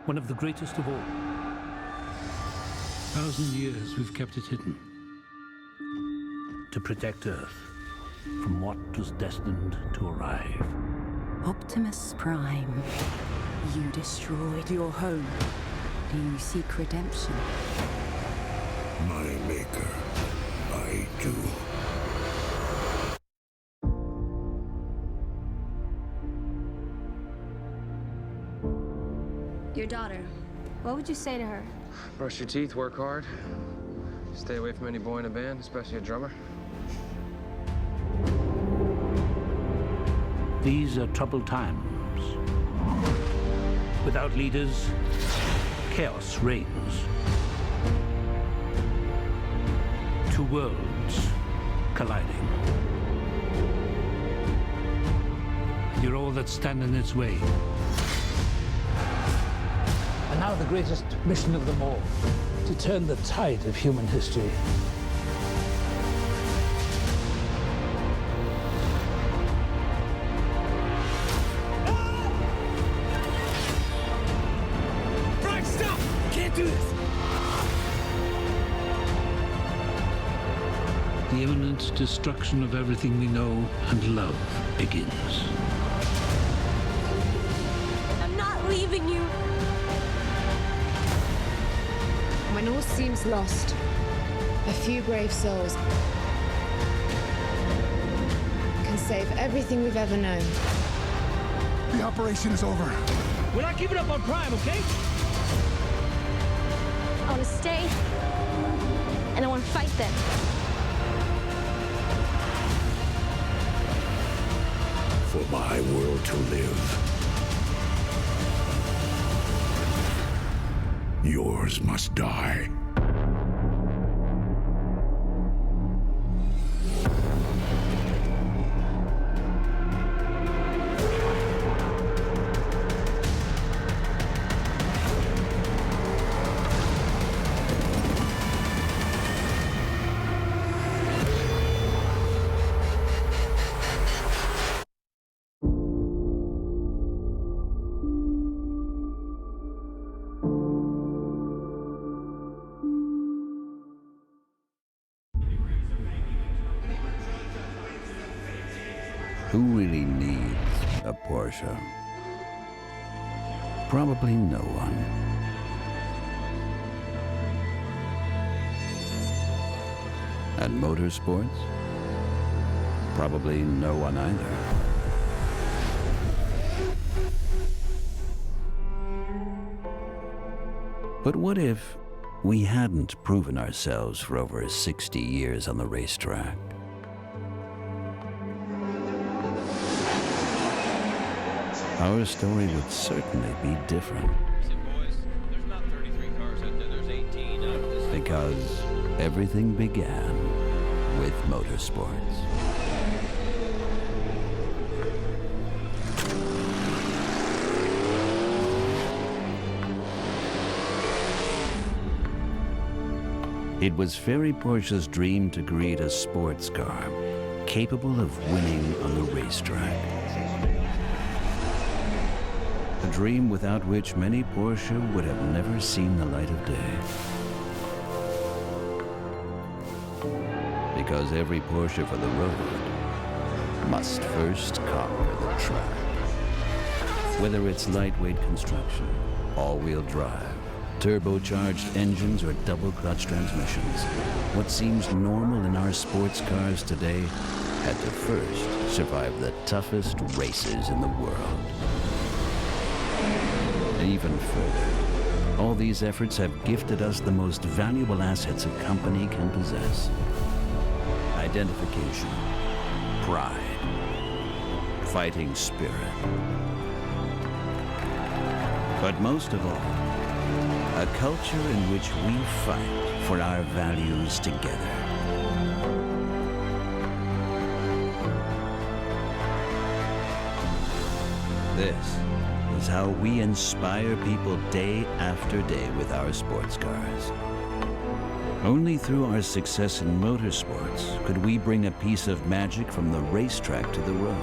one of the greatest of all. 1,000 years we've kept it hidden, to protect Earth from what was destined to arrive. Optimus Prime, you destroyed your home. Do you seek redemption? My maker, I do. Your daughter, what would you say to her? Brush your teeth, work hard. Stay away from any boy in a band, especially a drummer. These are troubled times. Without leaders, chaos reigns. Two worlds colliding. You're all that stand in its way. And now the greatest mission of them all, to turn the tide of human history. Brian, stop! Can't do this! The imminent destruction of everything we know and love begins. I'm not leaving you. When all seems lost, a few brave souls can save everything we've ever known. The operation is over. We're not giving up on Prime, okay? I want to stay, and I want to fight them. For my world to live, yours must die. Who really needs a Porsche? Probably no one. And motorsports? Probably no one either. But what if we hadn't proven ourselves for over 60 years on the racetrack? Our story would certainly be different. Because everything began with motorsports. It was Ferry Porsche's dream to create a sports car capable of winning on the racetrack. A dream without which many Porsche would have never seen the light of day. Because every Porsche for the road must first conquer the track. Whether it's lightweight construction, all-wheel drive, turbocharged engines, or double-clutch transmissions, what seems normal in our sports cars today had to first survive the toughest races in the world. Even further, all these efforts have gifted us the most valuable assets a company can possess. Identification, pride, fighting spirit. But most of all, a culture in which we fight for our values together. This is how we inspire people day after day with our sports cars. Only through our success in motorsports could we bring a piece of magic from the racetrack to the road.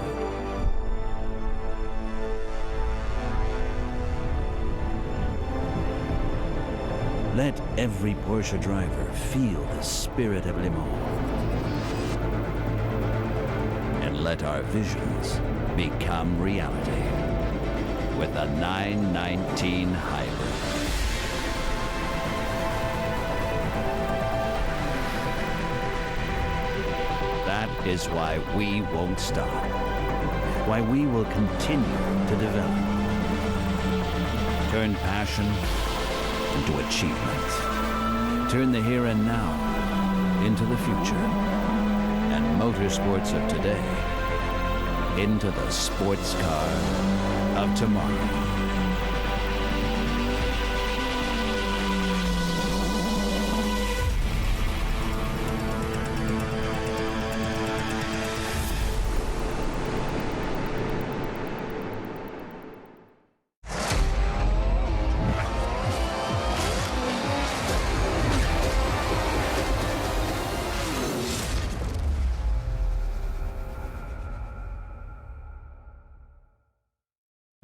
Let every Porsche driver feel the spirit of Le Mans. And let our visions become reality with the 919 Hybrid. That is why we won't stop. Why we will continue to develop. Turn passion into achievement. Turn the here and now into the future. And motorsports of today into the sports car of tomorrow.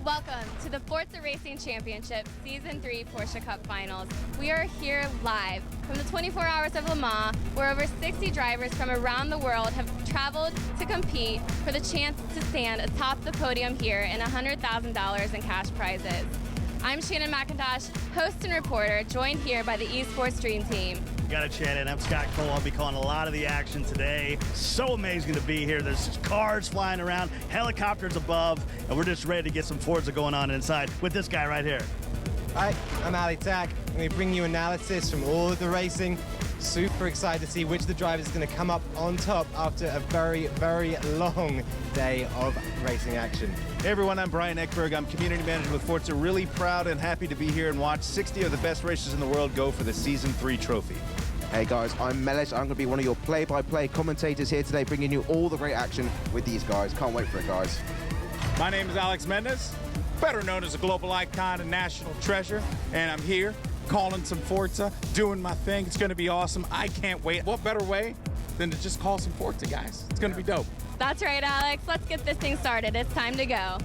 Welcome to the Forza Racing Championship Season 3 Porsche Cup Finals. We are here live from the 24 Hours of Le Mans, where over 60 drivers from around the world have traveled to compete for the chance to stand atop the podium here and $100,000 in cash prizes. I'm Shannon McIntosh, host and reporter, joined here by the Esports Dream Team. Got it, Shannon. I'm Scott Cole. I'll be calling a lot of the action today. So amazing to be here. There's cars flying around, helicopters above, and we're just ready to get some Forza going on inside with this guy right here. Hi, I'm Ali Tak. I'm going to bring you analysis from all of the racing. Super excited to see which of the drivers is going to come up on top after a very, very long day of racing action. Hey everyone, I'm Brian Eckberg. I'm community manager with Forza. Really proud and happy to be here and watch 60 of the best racers in the world go for the Season 3 trophy. Hey guys, I'm Melis. I'm going to be one of your play-by-play commentators here today, bringing you all the great action with these guys. Can't wait for it, guys. My name is Alex Mendez, better known as a global icon and national treasure, and I'm here calling some Forza, doing my thing. It's going to be awesome. I can't wait. What better way than to just call some Forza, guys? It's going to be dope. That's right, Alex. Let's get this thing started. It's time to go.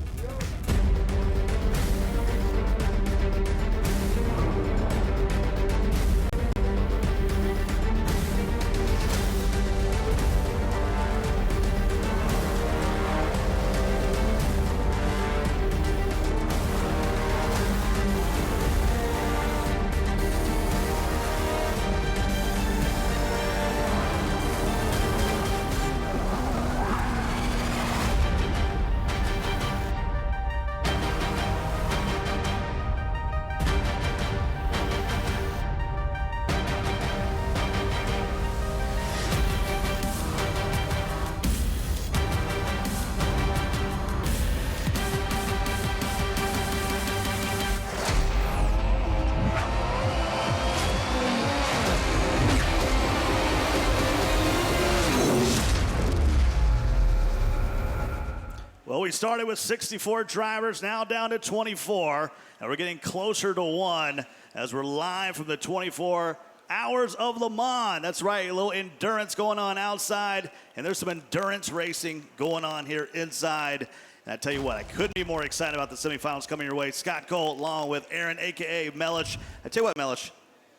we started with 64 drivers, now down to 24, and we're getting closer to 1 as we're live from the 24 Hours of Le Mans. That's right, a little endurance going on outside, and there's some endurance racing going on here inside. And I tell you what, I couldn't be more excited about the semifinals coming your way. Scott Cole along with Aaron, a.k.a. Melish. I tell you what, Melish,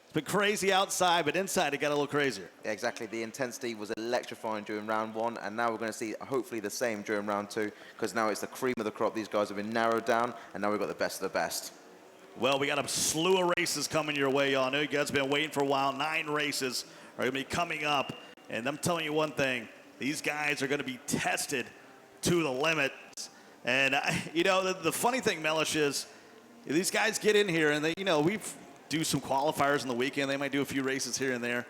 it's been crazy outside, but inside it got a little crazier. Yeah, exactly. The intensity was electrifying during round 1, and now we're going to see hopefully the same during round 2, because now it's the cream of the crop. These guys have been narrowed down, and now we've got the best of the best. Well, we got a slew of races coming your way, y'all. I know you guys have been waiting for a while. 9 races are going to be coming up, and I'm telling you one thing. These guys are going to be tested to the limit. And, you know, the funny thing, Melish, is these guys get in here, and they, you know, we do some qualifiers on the weekend. They might do a few races here and there.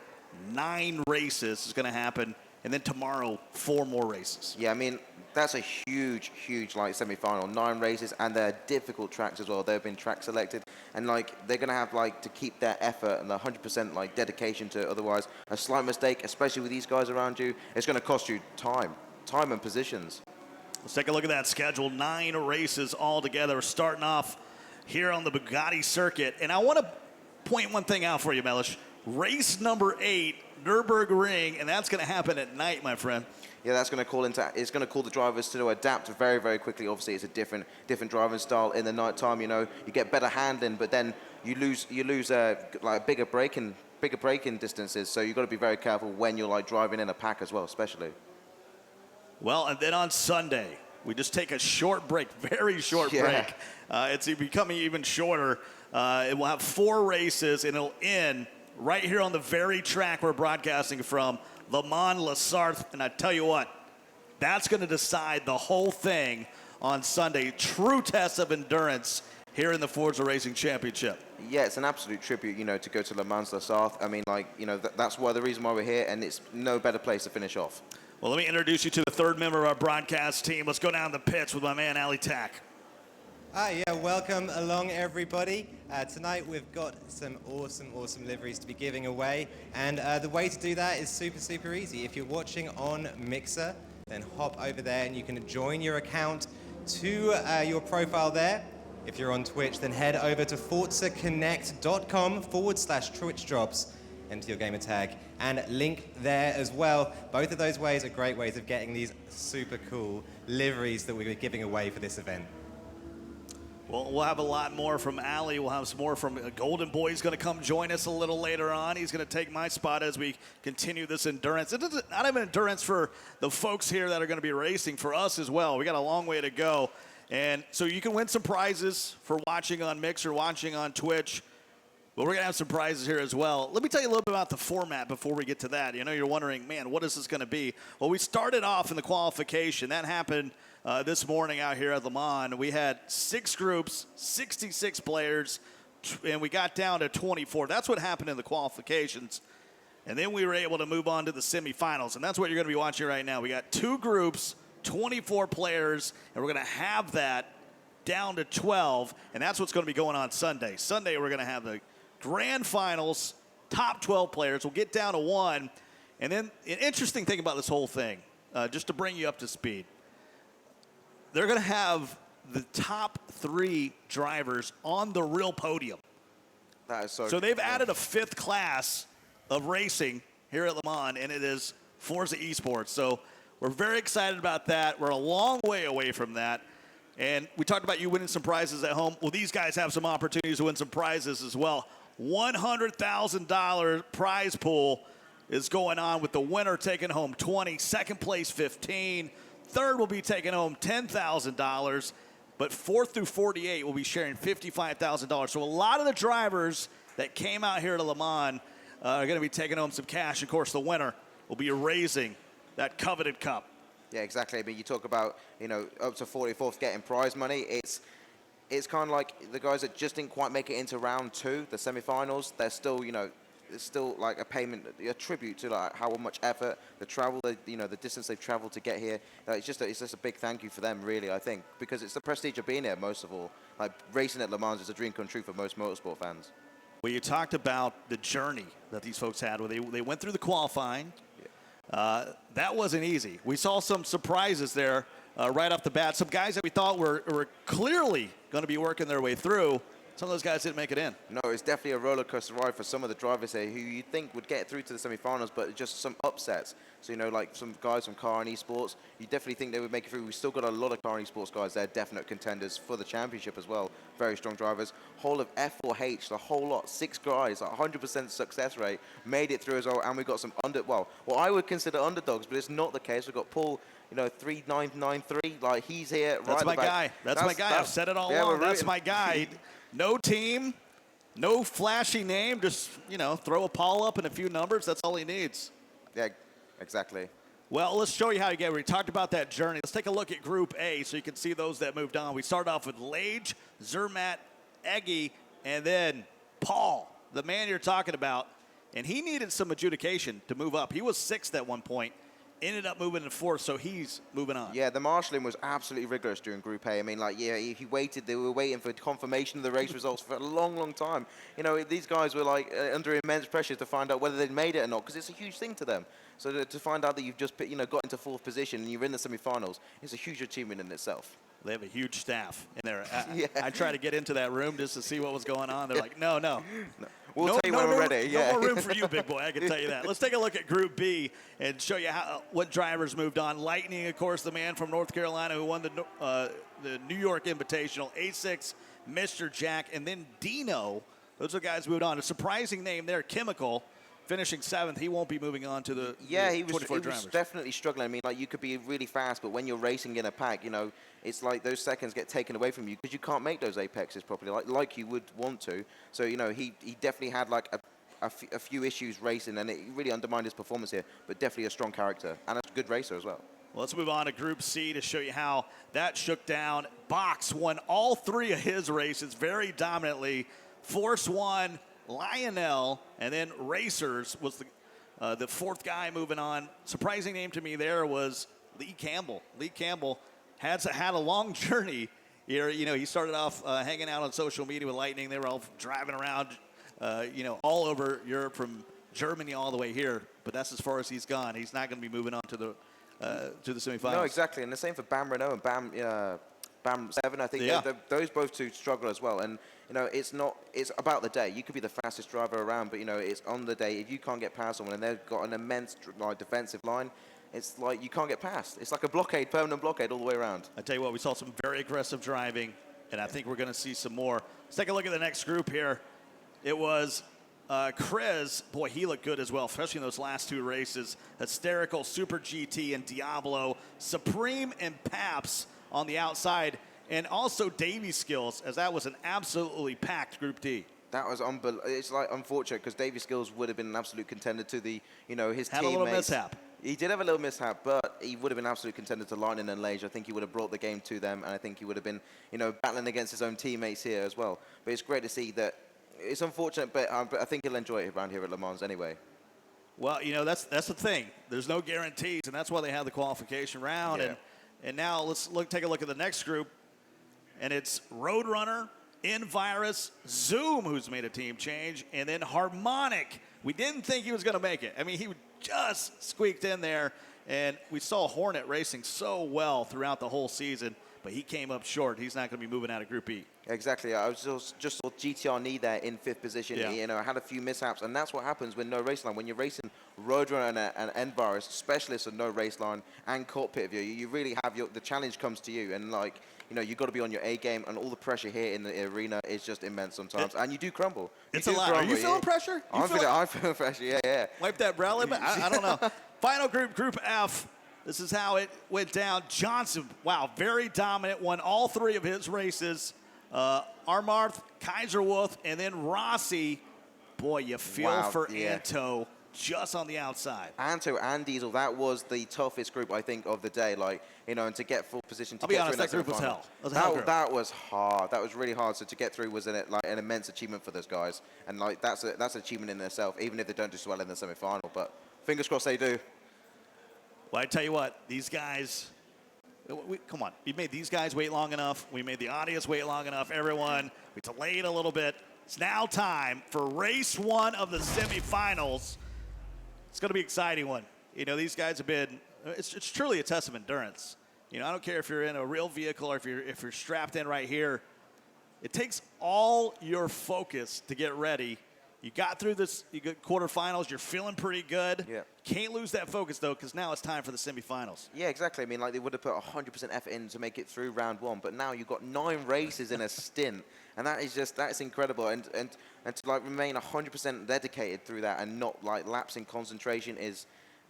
9 races is going to happen, and then tomorrow, 4 more races. Yeah, I mean, that's a huge, like semi-final. 9 races, and they're difficult tracks as well. They've been track selected, and like they're gonna have like to keep their effort and 100% like dedication to it. Otherwise, a slight mistake, especially with these guys around you, it's gonna cost you time and positions. Let's take a look at that schedule. 9 races all together, starting off here on the Bugatti circuit. And I want to point one thing out for you, Melish. Race number 8, Nürburgring, and that's going to happen at night, my friend. Yeah, that's going to call it's going to call the drivers to adapt very, very quickly. Obviously, it's a different driving style in the night time. You know, you get better handling, but then you lose like bigger braking distances. So you've got to be very careful when you're like driving in a pack as well, especially. Well, and then on Sunday, we just take a short break, very short break. It's becoming even shorter. It will have 4 races, and it'll end right here on the very track we're broadcasting from, Le Mans Les Sarthes. And I tell you what, that's going to decide the whole thing on Sunday. True test of endurance here in the Forza Racing Championship. Yeah, it's an absolute tribute, you know, to go to Le Mans Les Sarthes. I mean, like, you know, that's why the reason why we're here, and it's no better place to finish off. Well, let me introduce you to the 3rd member of our broadcast team. Let's go down the pitch with my man, Ali Tack. Hi, yeah, welcome along, everybody. Tonight we've got some awesome liveries to be giving away, and the way to do that is super easy. If you're watching on Mixer, then hop over there and you can join your account to your profile there. If you're on Twitch, then head over to forzaconnect.com/TwitchDrops, enter your gamer tag, and link there as well. Both of those ways are great ways of getting these super cool liveries that we're giving away for this event. Well, we'll have a lot more from Ali. We'll have some more from Golden Boy. He's going to come join us a little later on. He's going to take my spot as we continue this endurance. It's not even endurance for the folks here that are going to be racing, for us as well. We got a long way to go. And so you can win some prizes for watching on Mixer, watching on Twitch. But we're going to have some prizes here as well. Let me tell you a little bit about the format before we get to that. You know, you're wondering, man, what is this going to be? Well, we started off in the qualification. That happened this morning out here at Le Mans. We had 6 groups, 66 players, and we got down to 24. That's what happened in the qualifications. And then we were able to move on to the semifinals, and that's what you're going to be watching right now. We got 2 groups, 24 players, and we're going to have that down to 12, and that's what's going to be going on Sunday. Sunday, we're going to have the grand finals, top 12 players. We'll get down to 1. And then an interesting thing about this whole thing, just to bring you up to speed, they're going to have the top 3 drivers on the real podium. That is so they've added a 5th class of racing here at Le Mans, and it is Forza Esports. So we're very excited about that. We're a long way away from that. And we talked about you winning some prizes at home. Well, these guys have some opportunities to win some prizes as well. $100,000 prize pool is going on, with the winner taking home 20, second place 15, third will be taking home $10,000, but 4th through 48 will be sharing $55,000. So a lot of the drivers that came out here to Le Mans are going to be taking home some cash. Of course, the winner will be raising that coveted cup. Yeah, exactly. I mean, you talk about, you know, up to 44th getting prize money. It's kind of like the guys that just didn't quite make it into round 2, the semifinals. They're still, you know, it's still like a payment, a tribute to like how much effort, the travel, the distance they've traveled to get here. It's just a big thank you for them, really. I think because it's the prestige of being here. Most of all, like racing at Le Mans is a dream come true for most motorsport fans. Well, you talked about the journey that these folks had, where they went through the qualifying. That wasn't easy. We saw some surprises there right off the bat. Some guys that we thought were clearly going to be working their way through. Some of those guys didn't make it in. No, it's definitely a roller coaster ride for some of the drivers here who you think would get through to the semifinals, but just some upsets. So, you know, like some guys from car and esports, you definitely think they would make it through. We've still got a lot of car and esports guys there, definite contenders for the championship as well. Very strong drivers. Whole of F4H, the whole lot, 6 guys, 100% success rate, made it through as well. And we got some what I would consider underdogs, but it's not the case. We've got Paul, you know, 3993, like he's here. That's my guy. That's my guy. I've said it all along. That's my guy. No team, no flashy name. Just, you know, throw a Paul up and a few numbers. That's all he needs. Yeah, exactly. Well, let's show you how you get. We talked about that journey. Let's take a look at Group A so you can see those that moved on. We started off with Lage, Zermatt, Eggy, and then Paul, the man you're talking about. And he needed some adjudication to move up. He was 6th at one point. Ended up moving to 4th, so he's moving on. Yeah, the marshalling was absolutely rigorous during Group A. I mean, like, yeah, he waited. They were waiting for confirmation of the race results for a long, long time. You know, these guys were, like, under immense pressure to find out whether they'd made it or not, because it's a huge thing to them. So to find out that you've just, you know, got into 4th position and you're in the semifinals, it's a huge achievement in itself. They have a huge staff in there. I tried to get into that room just to see what was going on. They're like, no. We'll tell you when we're ready. No more room for you, big boy. I can tell you that. Let's take a look at Group B and show you what drivers moved on. Lightning, of course, the man from North Carolina who won the New York Invitational. A6, Mr. Jack, and then Dino. Those are guys who moved on. A surprising name there, Chemical, finishing 7th. He won't be moving on to the he was definitely struggling. I mean, like, you could be really fast, but when you're racing in a pack, you know, it's like those seconds get taken away from you because you can't make those apexes properly like you would want to. So, you know, he definitely had like a few issues racing, and it really undermined his performance here, but definitely a strong character and a good racer as well. Well, let's move on to Group C to show you how that shook down. Box won all 3 of his races very dominantly. Force won, Lionel, and then Racers was the 4th guy moving on. Surprising name to me there was Lee Campbell. Lee Campbell had a long journey here. You know, he started off hanging out on social media with Lightning. They were all driving around, you know, all over Europe from Germany all the way here. But that's as far as he's gone. He's not going to be moving on to the semifinals. No, exactly. And the same for Bam Renault and Bam 7. I think those both two struggle as well. And, you know, it's about the day. You could be the fastest driver around, but, you know, it's on the day. If you can't get past someone and they've got an immense defensive line, it's like you can't get past. It's like a blockade, permanent blockade all the way around. I tell you what, we saw some very aggressive driving, and I think we're going to see some more. Let's take a look at the next group here. It was Chris. Boy, he looked good as well, especially in those last 2 races. Hysterical, Super GT, and Diablo. Supreme and Paps on the outside, and also Davey Skills, as that was an absolutely packed Group D. That was unbelievable. It's like unfortunate because Davey Skills would have been an absolute contender to the, you know, his teammates. Had a little mishap. He did have a little mishap, but he would have been absolute contender to Lightning and Lage. I think he would have brought the game to them, and I think he would have been, you know, battling against his own teammates here as well. But it's great to see that. It's unfortunate, but I think he'll enjoy it around here at Le Mans anyway. Well, you know, that's the thing. There's no guarantees, and that's why they have the qualification round. Yeah. And now let's take a look at the next group, and it's Roadrunner, Invirus, Zoom, who's made a team change, and then Harmonic. We didn't think he was going to make it. I mean, he just squeaked in there, and we saw Hornet racing so well throughout the whole season, but he came up short. He's not going to be moving out of Group E. Exactly. I was just saw GTR Knee there in 5th position. Yeah. You know, I had a few mishaps, and that's what happens when no race line. When you're racing Roadrunner and Envirus, specialists of no race line and cockpit view, you really have the challenge comes to you, and like, you know, you've got to be on your A game, and all the pressure here in the arena is just immense sometimes, and you do crumble. It's a lot. Are you feeling pressure? I'm feeling pressure, yeah. Wipe that brow limit? I don't know. Final group, Group F. This is how it went down. Johnson, wow, very dominant, won all 3 of his races. Armarth, Kaiserwolf, and then Rossi. Boy, you feel for Anto just on the outside. Anto and Diesel, that was the toughest group, I think, of the day. Like, you know, and to get full position to I'll be get honest, through that group was hell. That was hard. That was really hard. So to get through was an immense achievement for those guys. And like that's an achievement in itself, even if they don't do so well in the semi-final. But fingers crossed they do. Well, I tell you what, these guys, come on. We made these guys wait long enough. We made the audience wait long enough. Everyone, we delayed a little bit. It's now time for race 1 of the semifinals. It's going to be an exciting one. You know, these guys have been, it's truly a test of endurance. You know, I don't care if you're in a real vehicle or if you're strapped in right here. It takes all your focus to get ready. You got through this, you got quarterfinals, you're feeling pretty good. Yeah. Can't lose that focus, though, because now it's time for the semifinals. Yeah, exactly. I mean, like, they would have put 100% effort in to make it through round 1, but now you've got 9 races in a stint, and that's incredible. And to, like, remain 100% dedicated through that and not, like, lapse in concentration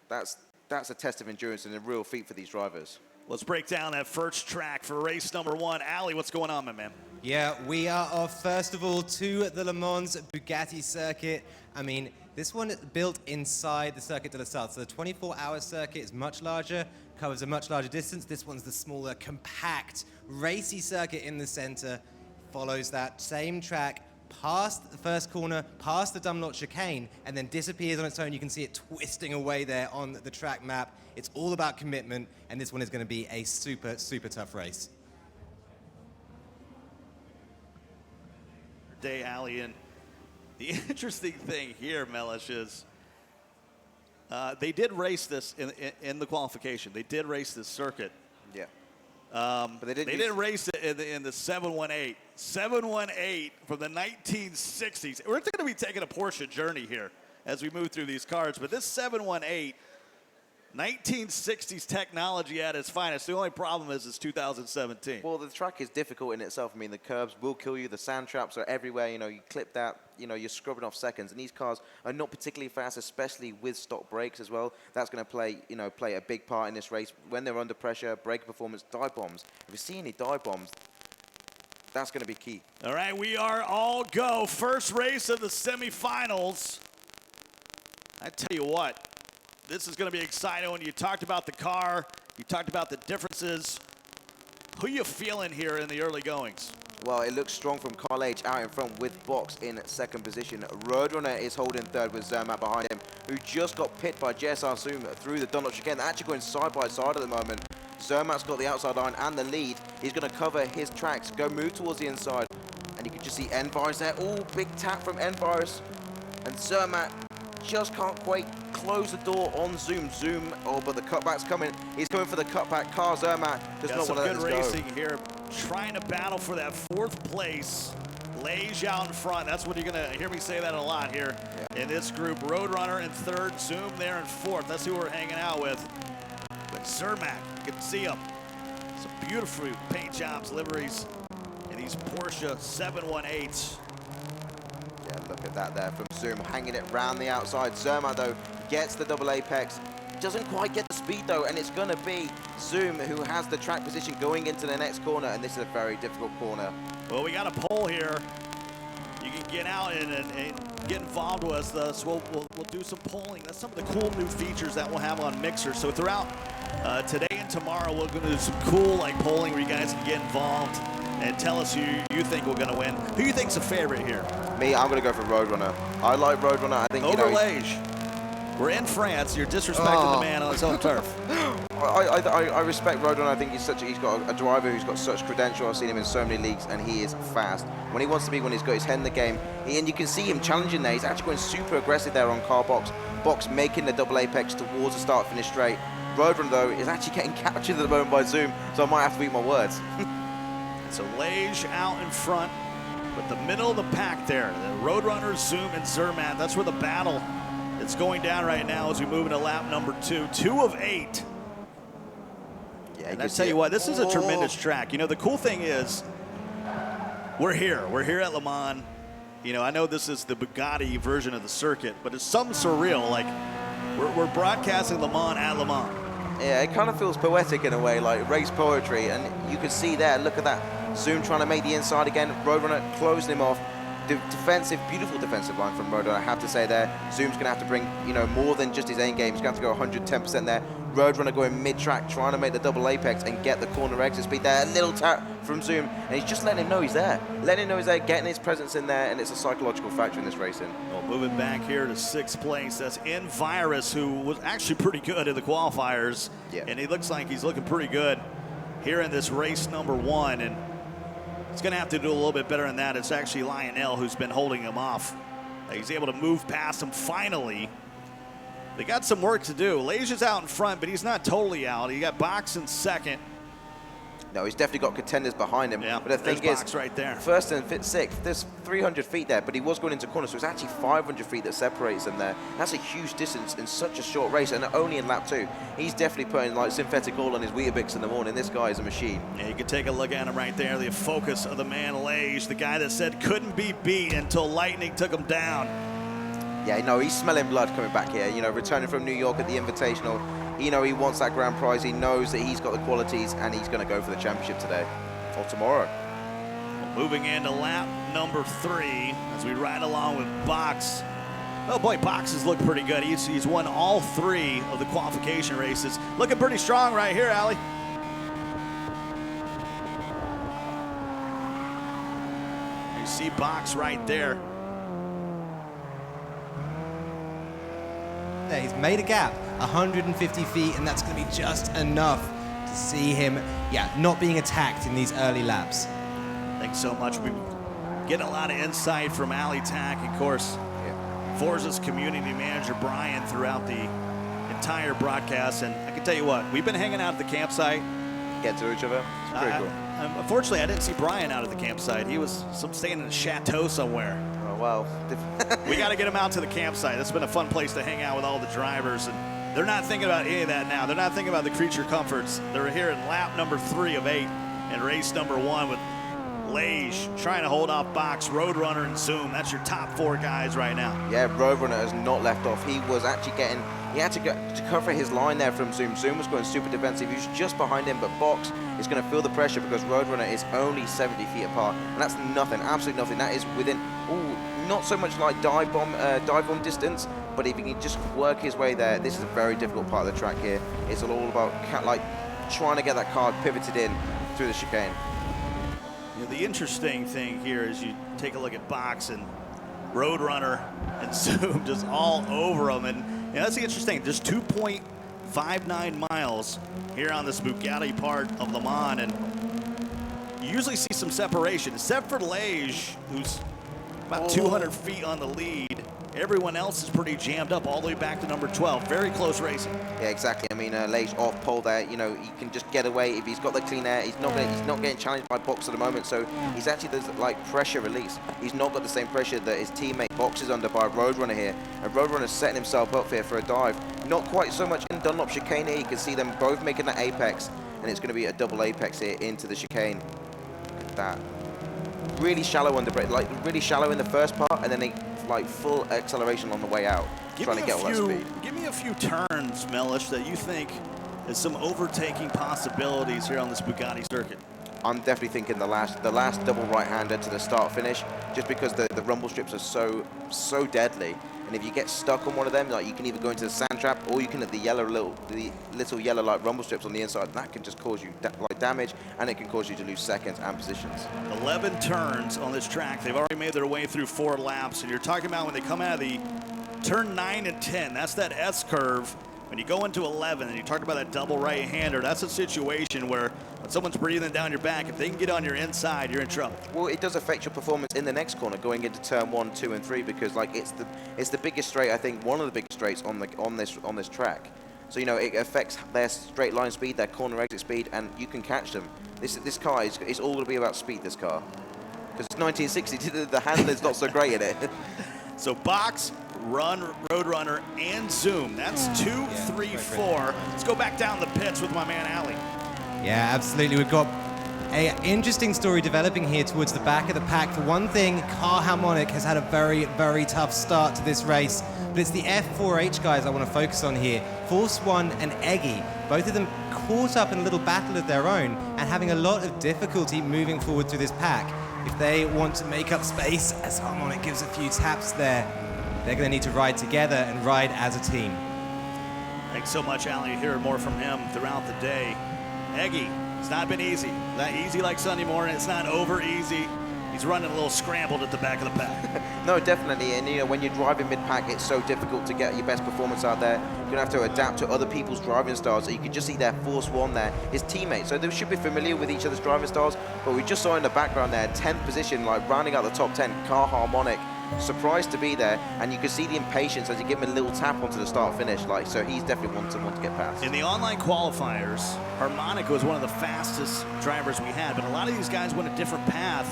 that's a test of endurance and a real feat for these drivers. Let's break down that first track for race number 1. Ali, what's going on, my man? Yeah, we are off, first of all, to the Le Mans Bugatti circuit. I mean, this one is built inside the Circuit de la Sarthe. So the 24-hour circuit is much larger, covers a much larger distance. This one's the smaller, compact, racy circuit in the center. Follows that same track past the first corner, past the Dunlop chicane, and then disappears on its own. You can see it twisting away there on the track map. It's all about commitment, and this one is going to be a super, super tough race. Day, Ali, and the interesting thing here, Melish, is they did race this in the qualification. They did race this circuit. Yeah. But they didn't race it in the 718. 718 from the 1960s. We're going to be taking a Porsche journey here as we move through these cars, but this 718, 1960s technology at its finest. The only problem is it's 2017. Well, the track is difficult in itself. I mean, the curbs will kill you. The sand traps are everywhere. You know, you clip that, you know, you're scrubbing off seconds. And these cars are not particularly fast, especially with stock brakes as well. That's going to play a big part in this race. When they're under pressure, brake performance, dive bombs. If you see any dive bombs, that's going to be key. All right, we are all go. First race of the semifinals. I tell you what, this is going to be exciting. When you talked about the car, you talked about the differences. Who you feeling here in the early goings? Well, it looks strong from Carl H out in front with Box in second position. Roadrunner is holding third with Zermatt behind him, who just got pit by JSR Zoom through the Dunlop chicane. They're actually going side by side at the moment. Zermatt's got the outside line and the lead. He's going to cover his tracks, move towards the inside. And you can just see Envirus there. Oh, big tap from Envirus. And Zermatt just can't quite close the door on Zoom. But the cutback's coming. He's coming for the cutback. Car Zermatt does not want to let this go. Good racing here, trying to battle for that 4th place. Lage out in front. That's what you're going to hear me say that a lot here in this group. Roadrunner in 3rd, Zoom there in 4th. That's who we're hanging out with. But Zermatt, you can see him. Some beautiful paint jobs, liveries, and these Porsche 718s. Yeah, look at that there from Zoom, hanging it round the outside. Zermatt, though, gets the double apex. Doesn't quite get the speed, though, and it's going to be Zoom who has the track position going into the next corner, and this is a very difficult corner. Well, we got a poll here. You can get out and get involved with us. We'll do some polling. That's some of the cool new features that we'll have on Mixer. So throughout today and tomorrow, we're going to do some cool polling where you guys can get involved and tell us who you think we're going to win. Who you think's a favorite here? Me, I'm going to go for Roadrunner. I like Roadrunner. I think over Lage. We're in France. You're disrespecting the man on his own turf. I respect Roadrunner. I think he's got a driver who's got such credential. I've seen him in so many leagues, and he is fast. When he wants to be, when he's got his head in the game, and you can see him challenging there. He's actually going super aggressive there on car Box. Box making the double apex towards the start-finish straight. Roadrunner, though, is actually getting captured at the moment by Zoom, so I might have to eat my words. So Lage out in front, but the middle of the pack there, the Roadrunner, Zoom, and Zermatt. That's where the battle is going down right now as we move into lap number 2. 2 of 8. Yeah, and I tell you what, this is a tremendous track. You know, the cool thing is, we're here. We're here at Le Mans. You know, I know this is the Bugatti version of the circuit, but it's something surreal. Like, we're broadcasting Le Mans at Le Mans. Yeah, it kind of feels poetic in a way, like race poetry. And you can see there, look at that. Zoom trying to make the inside again. Roadrunner closing him off. Defensive, beautiful defensive line from Roadrunner, I have to say there. Zoom's going to have to bring, more than just his aim game. He's going to have to go 110% there. Roadrunner going mid-track, trying to make the double apex and get the corner exit speed there. A little tap from Zoom, and he's just letting him know he's there. Letting him know he's there, getting his presence in there, and it's a psychological factor in this racing. Well, moving back here to 6th place, that's Envirus, who was actually pretty good in the qualifiers. Yeah. And he looks like he's looking pretty good here in this race number 1. And he's going to have to do a little bit better than that. It's actually Lionel who's been holding him off. He's able to move past him finally. They got some work to do. Lage is out in front, but he's not totally out. You got Box in 2nd. No, he's definitely got contenders behind him. Yeah, but the thing is, Box right there. First and sixth, there's 300 feet there, but he was going into corners, so it's actually 500 feet that separates them there. That's a huge distance in such a short race, and only in lap 2. He's definitely putting like synthetic oil on his Weetabix in the morning. This guy is a machine. Yeah, you can take a look at him right there. The focus of the man, Lage, the guy that said couldn't be beat until lightning took him down. Yeah, no, he's smelling blood coming back here. You know, returning from New York at the Invitational. You know, he wants that grand prize. He knows that he's got the qualities, and he's going to go for the championship today or tomorrow. Well, moving into lap number 3 as we ride along with Box. Oh boy, Box has looked pretty good. He's won all 3 of the qualification races. Looking pretty strong right here, Allie. You see Box right there. He's made a gap, 150 feet, and that's going to be just enough to see him, not being attacked in these early laps. Thanks so much. We get a lot of insight from Ali Tack, of course. Forza's community manager, Brian, throughout the entire broadcast. And I can tell you what, we've been hanging out at the campsite. Get to each other. It's pretty cool. Unfortunately, I didn't see Brian out at the campsite. He was staying in a chateau somewhere. Oh, wow. We got to get him out to the campsite. That's been a fun place to hang out with all the drivers. And they're not thinking about any of that now. They're not thinking about the creature comforts. They're here in lap number 3 of 8 and race number 1 with Lage trying to hold off Box, Roadrunner, and Zoom. That's your top 4 guys right now. Yeah, Roadrunner has not left off. He was actually getting, he had to cover his line there from Zoom. Zoom was going super defensive. He was just behind him, but Box is going to feel the pressure because Roadrunner is only 70 feet apart. And that's nothing, absolutely nothing. That is within, not so much like dive bomb distance, but if he can just work his way there, this is a very difficult part of the track here. It's all about like trying to get that car pivoted in through the chicane. You know, the interesting thing here is you take a look at Box and Roadrunner and Zoom just all over them. And that's the interesting, just 2.59 miles here on this Bugatti part of Le Mans. And you usually see some separation, except for Lage, who's about 200 feet on the lead. Everyone else is pretty jammed up all the way back to number 12. Very close racing. Yeah, exactly. I mean, Lage off pole there. You know, he can just get away if he's got the clean air. He's not getting challenged by Box at the moment. So he's actually, there's like pressure release. He's not got the same pressure that his teammate Box is under by Roadrunner here. And Roadrunner's setting himself up here for a dive. Not quite so much in Dunlop chicane here. You can see them both making that apex, and it's going to be a double apex here into the chicane. Look at that. Really shallow on the brake, like really shallow in the first part, and then they like full acceleration on the way out, trying to get all that speed. Give me a few turns, Mellish, that you think is some overtaking possibilities here on this Bugatti circuit. I'm definitely thinking the last double right-hander to the start finish, just because the rumble strips are so deadly. And if you get stuck on one of them, like you can either go into the sand trap, or you can hit the little yellow like rumble strips on the inside. That can just cause you damage, and it can cause you to lose seconds and positions. 11 turns on this track. They've already made their way through 4 laps, and you're talking about when they come out of the turn 9 and 10. That's that S curve. When you go into 11 and you talk about that double right-hander, that's a situation where when someone's breathing down your back, if they can get on your inside, you're in trouble. Well, it does affect your performance in the next corner, going into turn 1, 2, and 3, because like it's the biggest straight, I think, one of the biggest straights on this track. So you know it affects their straight line speed, their corner exit speed, and you can catch them. This car is all going to be about speed. This car, because it's 1960, the handler's not so great in it. So Box, Roadrunner, and Zoom. That's 2, 3, 4. Let's go back down the pits with my man, Ali. Yeah, absolutely. We've got an interesting story developing here towards the back of the pack. For one thing, Car Harmonic has had a very, very tough start to this race, but it's the F4H guys I want to focus on here. Force One and Eggy, both of them caught up in a little battle of their own and having a lot of difficulty moving forward through this pack. If they want to make up space, as Harmonic gives a few taps there, they're going to need to ride together and ride as a team. Thanks so much, Ali. You hear more from him throughout the day. Eggy, it's not been easy. Not easy like Sunday morning. It's not over easy. He's running a little scrambled at the back of the pack. No, definitely. And you know, when you're driving mid-pack, it's so difficult to get your best performance out there. You're gonna have to adapt to other people's driving styles. So you can just see their Force One there, his teammates. So they should be familiar with each other's driving styles. But we just saw in the background there, 10th position, like rounding out the top 10, Car Harmonic. surprised to be there, and you can see the impatience as you give him a little tap onto the start-finish. Like, so he's definitely someone to get past. In the online qualifiers, Harmonica was one of the fastest drivers we had, but a lot of these guys went a different path,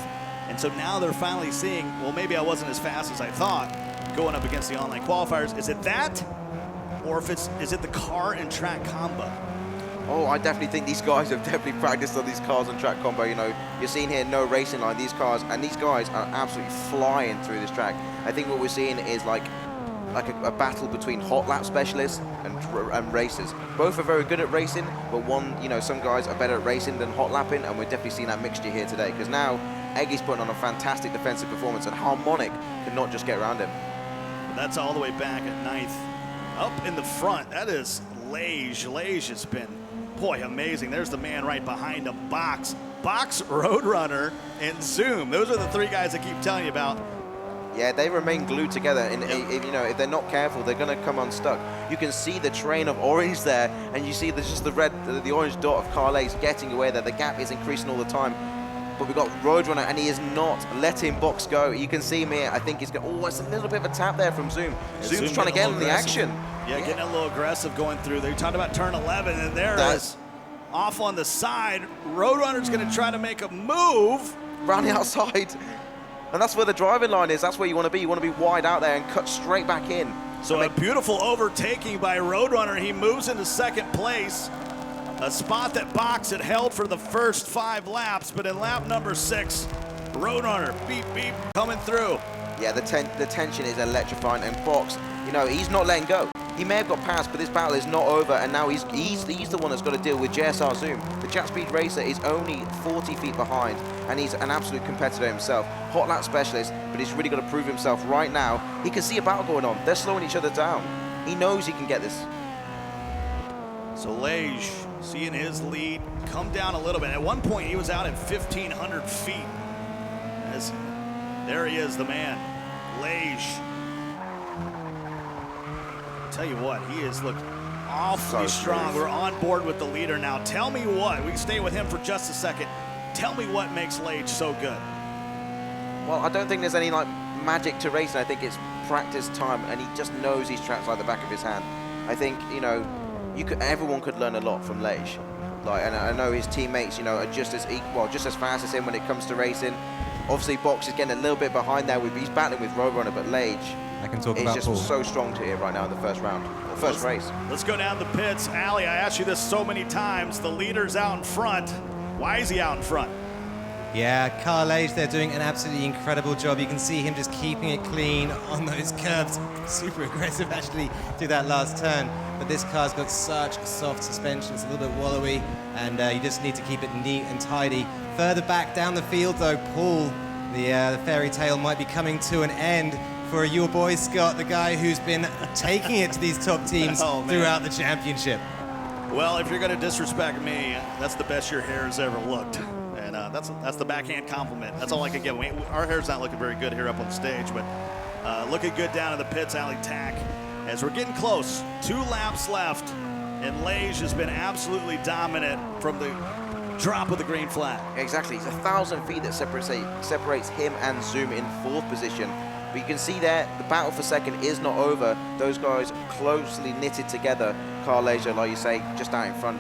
and so now they're finally seeing, well, maybe I wasn't as fast as I thought going up against the online qualifiers. Is it that, or is it the car and track combo? Oh, I definitely think these guys have definitely practiced on these cars and track combo. You know, you're seeing here no racing line. These cars, and these guys are absolutely flying through this track. I think what we're seeing is like a battle between hot lap specialists and racers. Both are very good at racing, but one, you know, some guys are better at racing than hot lapping, and we're definitely seeing that mixture here today. Because now Eggy's putting on a fantastic defensive performance, and Harmonic cannot just get around him. That's all the way back at 9th. Up in the front, that is Lage. Lage has been, boy, amazing. There's the man right behind him, Box, Roadrunner, and Zoom. Those are the three guys I keep telling you about. Yeah, they remain glued together, and if, you know, if they're not careful, they're going to come unstuck. You can see the train of orange there, and you see there's just the orange dot of Carl Ace getting away there. The gap is increasing all the time. But we've got Roadrunner, and he is not letting Box go. You can see him here. I think he's got, oh, it's a little bit of a tap there from Zoom. Zoom's trying to get in the action. Yeah, getting a little aggressive going through there. You talked about turn 11, and there is off on the side. Roadrunner's going to try to make a move. Round the outside. And that's where the driving line is. That's where you want to be. You want to be wide out there and cut straight back in. So a beautiful overtaking by Roadrunner. He moves into second place. A spot that Box had held for the first 5 laps, but in lap number 6, Roadrunner, beep, beep, coming through. Yeah, the tension is electrifying, and Box, you know, he's not letting go. He may have got past, but this battle is not over, and now he's the one that's got to deal with JSR Zoom. The Jet Speed Racer is only 40 feet behind, and he's an absolute competitor himself. Hot lap specialist, but he's really got to prove himself right now. He can see a battle going on. They're slowing each other down. He knows he can get this. So Lage, seeing his lead come down a little bit. At one point, he was out at 1,500 feet. There he is, the man, Lage. Tell you what, he has looked awfully strong. We're on board with the leader now. Tell me what, we can stay with him for just a second. Tell me what makes Lage so good. Well, I don't think there's any like magic to racing. I think it's practice time, and he just knows these tracks like the back of his hand. I think, you know, everyone could learn a lot from Lage. Like, and I know his teammates, you know, are just as fast as him when it comes to racing. Obviously, Box is getting a little bit behind there. He's battling with Roadrunner, but Lage is just so strong to here right now in the first round, first race. Let's go down the pits. Ali, I asked you this so many times. The leader's out in front. Why is he out in front? Yeah, Carl Lage, they're doing an absolutely incredible job. You can see him just keeping it clean on those curves. Super aggressive, actually, to that last turn. But this car's got such soft suspension. It's a little bit wallowy, and you just need to keep it neat and tidy. Further back down the field, though, Paul, the fairy tale might be coming to an end for your boy, Scott, the guy who's been taking it to these top teams throughout the championship. Well, if you're going to disrespect me, that's the best your hair has ever looked. And that's the backhand compliment. That's all I can give. Our hair's not looking very good here up on the stage, but looking good down in the pits, Ali Tack. As we're getting close, 2 laps left, and Lage has been absolutely dominant from the drop of the green flag. Exactly, it's 1,000 feet that separates him and Zoom in 4th position. But you can see there, the battle for second is not over. Those guys closely knitted together. Carl Lage, like you say, just out in front.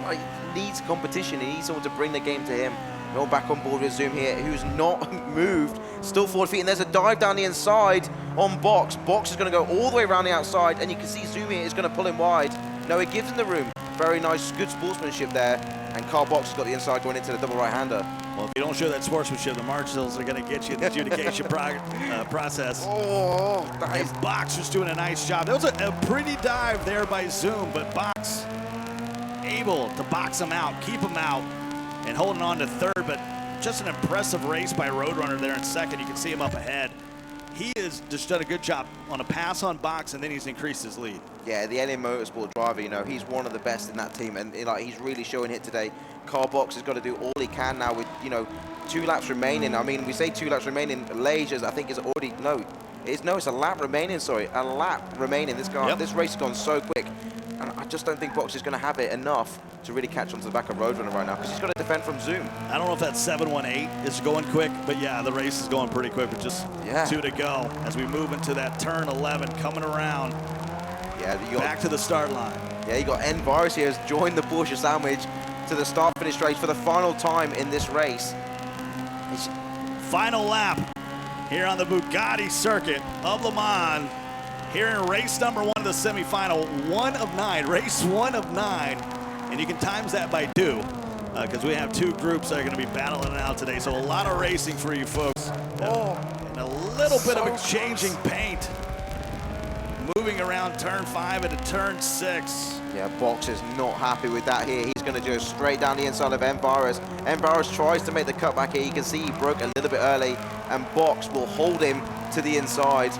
He needs competition. He needs someone to bring the game to him. We're all back on board with Zoom here, who's not moved. Still 40 feet, and there's a dive down the inside on Box. Box is going to go all the way around the outside, and you can see Zoom here is going to pull him wide. No, it gives him the room. Very nice, good sportsmanship there. And Carl Box has got the inside going into the double right-hander. Well, if you don't show that sportsmanship, the marshals are going to get you in the adjudication process. Oh, nice. Box was doing a nice job. That was a pretty dive there by Zoom, but Box able to box him out, keep him out, and holding on to 3rd, but just an impressive race by Roadrunner there in 2nd. You can see him up ahead. He has just done a good job on a pass on Box, and then he's increased his lead. Yeah, the Alien Motorsport driver, you know, he's one of the best in that team, and like he's really showing it today. Carl Box has got to do all he can now with, you know, 2 laps remaining. I mean, we say 2 laps remaining. Lage, I think, is already, no, It's a lap remaining, sorry. A lap remaining. This race has gone so quick. And I just don't think Box is going to have it enough to really catch onto the back of Roadrunner right now, because he's got to defend from Zoom. I don't know if that 718 is going quick, but yeah, the race is going pretty quick with just 2 to go as we move into that turn 11 coming around. Yeah, back to the start line. Yeah, you got Endurance here has joined the Porsche sandwich to the start-finish race for the final time in this race. Final lap here on the Bugatti circuit of Le Mans. Here in race number 1 of the semifinal, 1 of 9, race 1 of 9. And you can times that by 2, because we have 2 groups that are going to be battling it out today. So a lot of racing for you folks. And a little bit of exchanging paint. Moving around turn 5 into turn 6. Yeah, Box is not happy with that here. He's going to go straight down the inside of Endurance. Endurance tries to make the cutback here. You can see he broke a little bit early, and Box will hold him to the inside.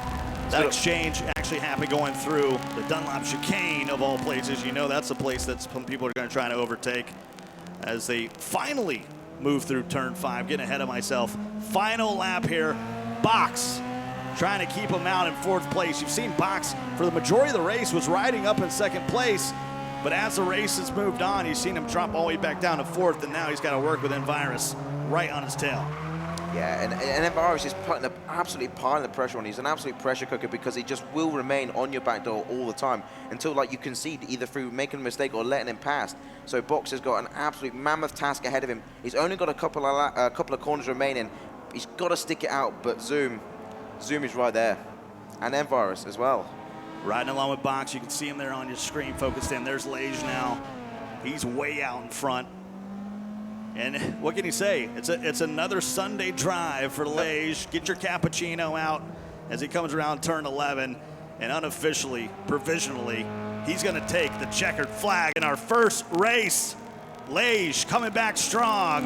That exchange actually happened going through the Dunlop chicane of all places. You know that's a place that some people are going to try to overtake as they finally move through turn 5. Getting ahead of myself. Final lap here. Box trying to keep him out in 4th place. You've seen Box for the majority of the race was riding up in 2nd place, but as the race has moved on, you've seen him drop all the way back down to 4th, and now he's got to work with Endurance right on his tail. Yeah, and Endurance is absolutely piling the pressure on. He's an absolute pressure cooker because he just will remain on your back door all the time until like you concede either through making a mistake or letting him pass. So Box has got an absolute mammoth task ahead of him. He's only got a couple of corners remaining. He's got to stick it out, but Zoom is right there, and Endurance as well. Riding along with Box, you can see him there on your screen focused in. There's Lage now. He's way out in front. And what can you say? It's another Sunday drive for Lage. Get your cappuccino out as he comes around turn 11. And unofficially, provisionally, he's going to take the checkered flag in our first race. Lage coming back strong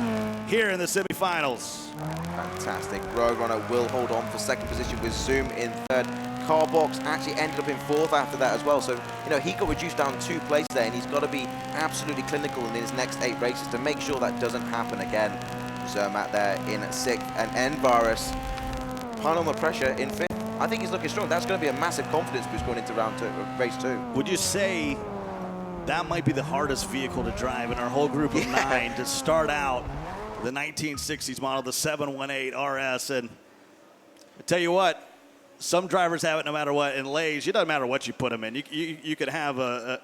here in the semifinals. Fantastic. Roadrunner will hold on for 2nd position with Zoom in 3rd. Carbox actually ended up in 4th after that as well. So, you know, he got reduced down 2 places there, and he's got to be absolutely clinical in his next 8 races to make sure that doesn't happen again. Zermatt there in 6th, and Endurance piling on the pressure in 5th. I think he's looking strong. That's going to be a massive confidence boost going into race 2. Would you say that might be the hardest vehicle to drive in our whole group of 9 to start out? The 1960s model, the 718 RS, and I tell you what, some drivers have it no matter what. In Lage, it doesn't matter what you put him in. You could have a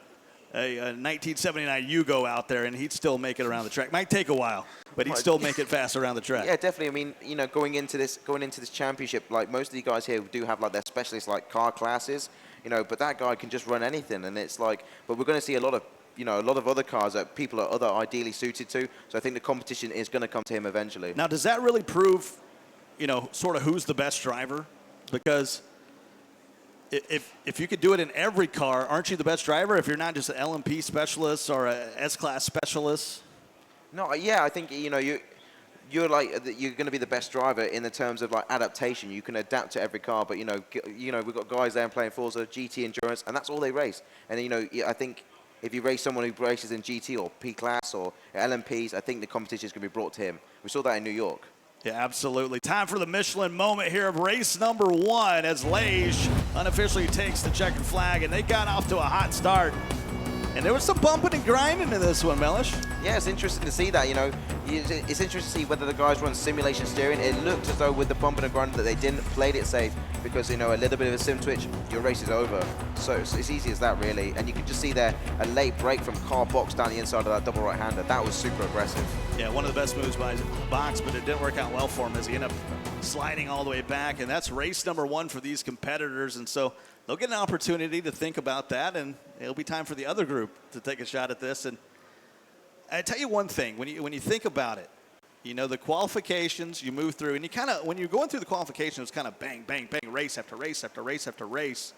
1979 Yugo out there, and he'd still make it around the track. Might take a while, but he'd still make it fast around the track. Yeah, definitely. I mean, you know, going into this championship, like most of you guys here do have like their specialist like car classes, you know, but that guy can just run anything, and it's like, but we're going to see a lot of other cars that people are ideally suited to. So I think the competition is going to come to him eventually. Now, does that really prove, you know, sort of who's the best driver? Because if you could do it in every car, aren't you the best driver if you're not just an LMP specialist or a S-Class specialist? No, yeah, I think, you know, you're going to be the best driver in the terms of like adaptation. You can adapt to every car, but you know we've got guys there playing Forza GT Endurance, and that's all they race. And you know, I think if you race someone who races in GT or P-Class or LMPs, I think the competition is going to be brought to him. We saw that in New York. Yeah, absolutely. Time for the Michelin moment here of race number 1 as Lage unofficially takes the checkered flag, and they got off to a hot start. And there was some bumping and grinding in this one, Mellish. Yeah, it's interesting to see that, you know. It's interesting to see whether the guys run simulation steering. It looked as though with the bumping and grinding that they didn't play it safe because, you know, a little bit of a sim twitch, your race is over. So it's easy as that, really. And you can just see there a late break from Carl Box down the inside of that double right-hander. That was super aggressive. Yeah, one of the best moves by Box, but it didn't work out well for him as he ended up sliding all the way back. And that's race number 1 for these competitors. And so they'll get an opportunity to think about that, and it'll be time for the other group to take a shot at this. And I tell you one thing, when you think about it, you know, the qualifications you move through, and you kind of, when you're going through the qualifications, it's kind of bang, bang, bang, race after race after race after race.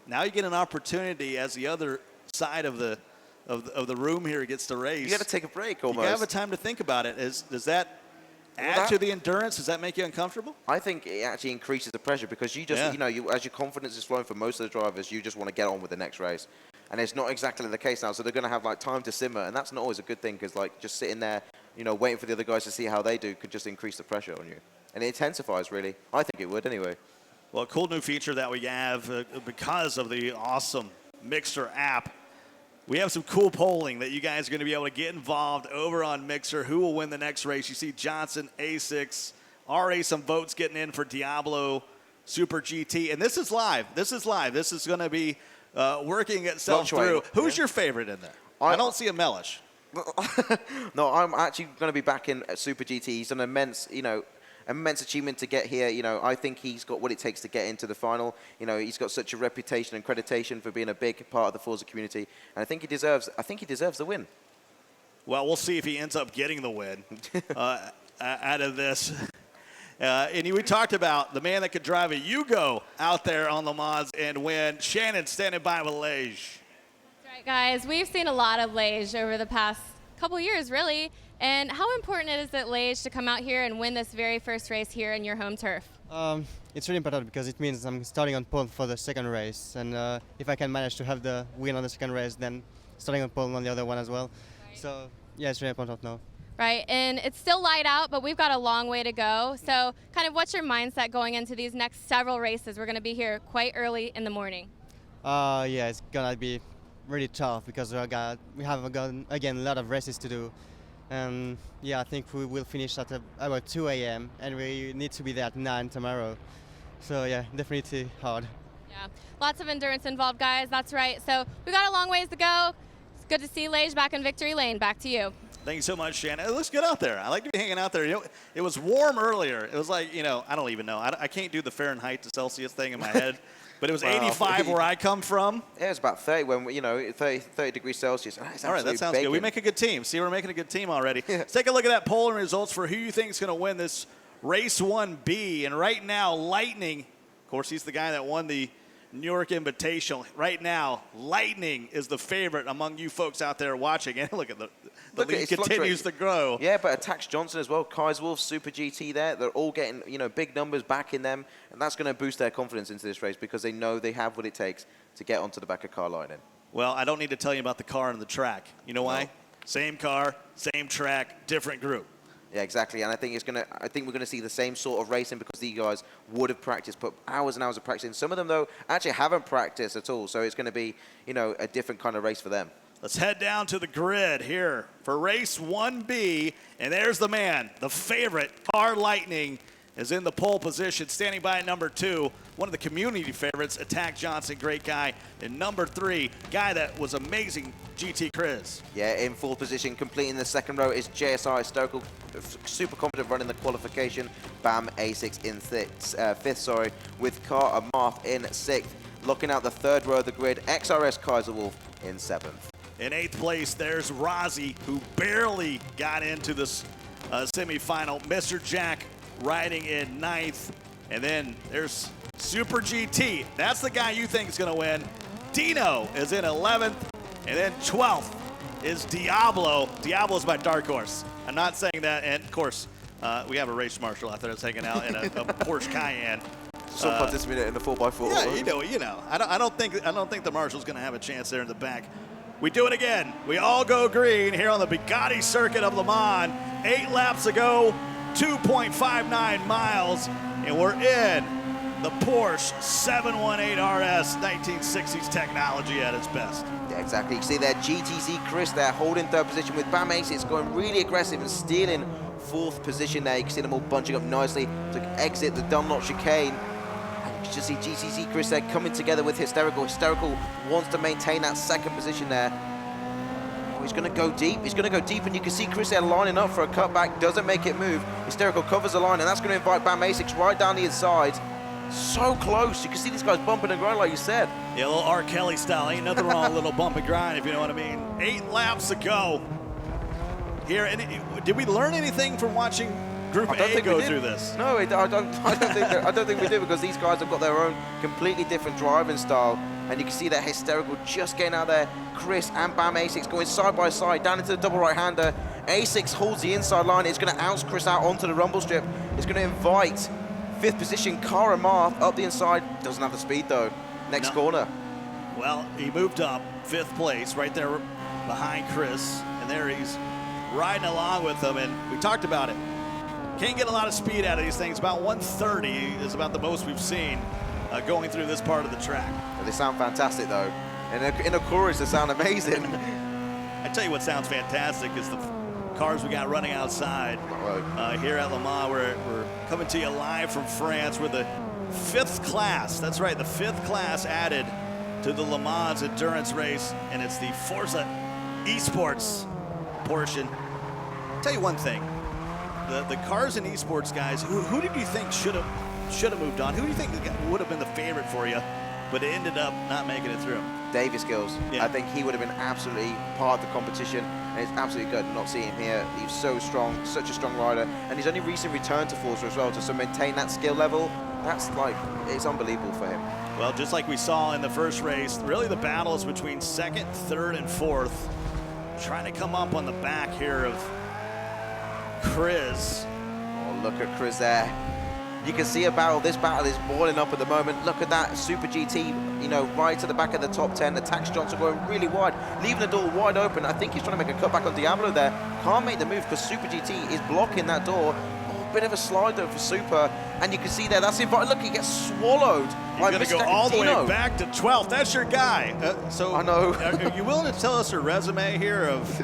Now you get an opportunity as the other side of the room here gets to race. You got to take a break almost. You have a time to think about it. Does that add to the endurance? Does that make you uncomfortable? I think it actually increases the pressure because you just, you know, as your confidence is flowing for most of the drivers, you just want to get on with the next race. And it's not exactly the case now, so they're going to have like time to simmer, and that's not always a good thing because like just sitting there, you know, waiting for the other guys to see how they do could just increase the pressure on you. And it intensifies, really. I think it would anyway. Well, a cool new feature that we have because of the awesome Mixer app. We have some cool polling that you guys are going to be able to get involved over on Mixer. Who will win the next race? You see Johnson, A6, already some votes getting in for Diablo Super GT. And this is live. This is live. This is going to be working itself through. Who's your favorite in there? I don't see a Mellish. No, I'm actually going to be back in Super GT. He's done immense achievement to get here. I think he's got what it takes to get into the final. He's got such a reputation and accreditation for being a big part of the Forza community, and I think he deserves the win. Well, we'll see if he ends up getting the win out of this. And we talked about the man that could drive a Yugo out there on the mods and win. Shannon standing by with Lage. That's right, guys. We've seen a lot of Lage over the past couple years, really. And how important is it, Lage, to come out here and win this very first race here in your home turf? It's really important because it means I'm starting on pole for the second race. And if I can manage to have the win on the second race, then starting on pole on the other one as well. Right. So, yeah, it's really important now. Right, and it's still light out, but we've got a long way to go. So kind of what's your mindset going into these next several races? We're going to be here quite early in the morning. Yeah, it's going to be really tough because we have again a lot of races to do. Yeah, I think we will finish at about 2 a.m. and we need to be there at 9 tomorrow. So yeah, definitely hard. Yeah, lots of endurance involved, guys. That's right. So we got a long ways to go. It's good to see Lage back in victory lane. Back to you. Thank you so much, Shannon. It looks good out there. I like to be hanging out there. It was warm earlier. It was like, I don't even know. I can't do the Fahrenheit to Celsius thing in my head. But it was 85 where I come from. Yeah, it's about 30 when, 30 degrees Celsius. All right, that sounds good. We make a good team. See, we're making a good team already. Let's take a look at that polling results for who you think is going to win this Race 1B. And right now, Lightning, of course, he's the guy that won the New York Invitational. Right now, Lightning is the favorite among you folks out there watching. And look at the lead continues to grow. Yeah, but attacks Johnson as well. Kai's Wolf, Super GT there. They're all getting, big numbers back in them. And that's going to boost their confidence into this race because they know they have what it takes to get onto the back of car Lightning. Well, I don't need to tell you about the car and the track. You know why? Same car, same track, different group. Yeah, exactly. And I think we're going to see the same sort of racing because these guys would have practiced, put hours and hours of practicing. Some of them, though, actually haven't practiced at all. So it's going to be, a different kind of race for them. Let's head down to the grid here for race 1B. And there's the man, the favorite, Car Lightning, is in the pole position, standing by at number 2. One of the community favorites, Attack Johnson, great guy. And number 3, guy that was amazing, GT Chris. Yeah, in 4th position, completing the second row is JSI Hysterical, super confident running the qualification. Bam A6 in 5th, with Car Amarth in 6th. Looking out the 3rd row of the grid, XRS Kaiser Wolf in 7th. In 8th place, there's Rozzy, who barely got into this semifinal. Mr. Jack riding in 9th. And then there's Super GT. That's the guy you think is going to win. Dino is in 11th. And then 12th is Diablo. Diablo's my dark horse. I'm not saying that. And, of course, we have a race marshal out there that's hanging out in a Porsche Cayenne. Some participating in the 4x4. Yeah, you know. I don't think the marshal's going to have a chance there in the back. We do it again. We all go green here on the Bugatti circuit of Le Mans. 8 laps ago, 2.59 miles, and we're in the Porsche 718 RS, 1960s technology at its best. Yeah, exactly. You see there, GTZ Chris there holding 3rd position with Bam Ace. It's going really aggressive and stealing 4th position there. You can see them all bunching up nicely to exit the Dunlop chicane. And you can just see GTZ Chris there coming together with Hysterical. Hysterical wants to maintain that 2nd position there. Oh, he's going to go deep. He's going to go deep, and you can see Chris there lining up for a cutback. Doesn't make it move. Hysterical covers the line, and that's going to invite Bam Asics right down the inside. So close. You can see these guys bumping and grinding like you said. Yeah, a little R. Kelly style. Ain't nothing wrong with a little bump and grind, if you know what I mean. 8 laps to go here. And did we learn anything from watching Group A go through this? No, I don't think we did, because these guys have got their own completely different driving style. And you can see that Hysterical just getting out there. Chris and Bam Asics going side by side down into the double right-hander. Asics holds the inside line. It's going to ounce Chris out onto the rumble strip. It's going to invite 5th position, Cara Marth up the inside. Doesn't have the speed though. Next corner. Well, he moved up 5th place right there behind Chris. And there he's riding along with them. And we talked about it. Can't get a lot of speed out of these things. About 130 is about the most we've seen going through this part of the track. They sound fantastic though. In a chorus, they sound amazing. I tell you what sounds fantastic is the cars we got running outside here at Le Mans. We're coming to you live from France. We're the 5th class. That's right, the 5th class added to the Le Mans endurance race, and it's the Forza Esports portion. I'll tell you one thing. The cars and esports guys, who did you think should have moved on? Who do you think would have been the favorite for you, but it ended up not making it through? Davis Gills. Yeah. I think he would have been absolutely part of the competition, and it's absolutely good not seeing him here. He's so strong, such a strong rider, and he's only recently returned to Forza as well, to maintain that skill level. That's like, it's unbelievable for him. Well, just like we saw in the first race, really the battle is between 2nd, 3rd, and 4th. Trying to come up on the back here of Chris. Oh, look at Chris there. You can see this battle is boiling up at the moment. Look at that Super GT, you know, right to the back of the top 10. The Tax Johnson going really wide, leaving the door wide open. I think he's trying to make a cutback on Diablo there. Can't make the move because Super GT is blocking that door. Oh, bit of a slide though for Super. And you can see there, that's it. Look, he gets swallowed. He's going to go all the way back to 12th. That's your guy. So I know. Are you willing to tell us your resume here of,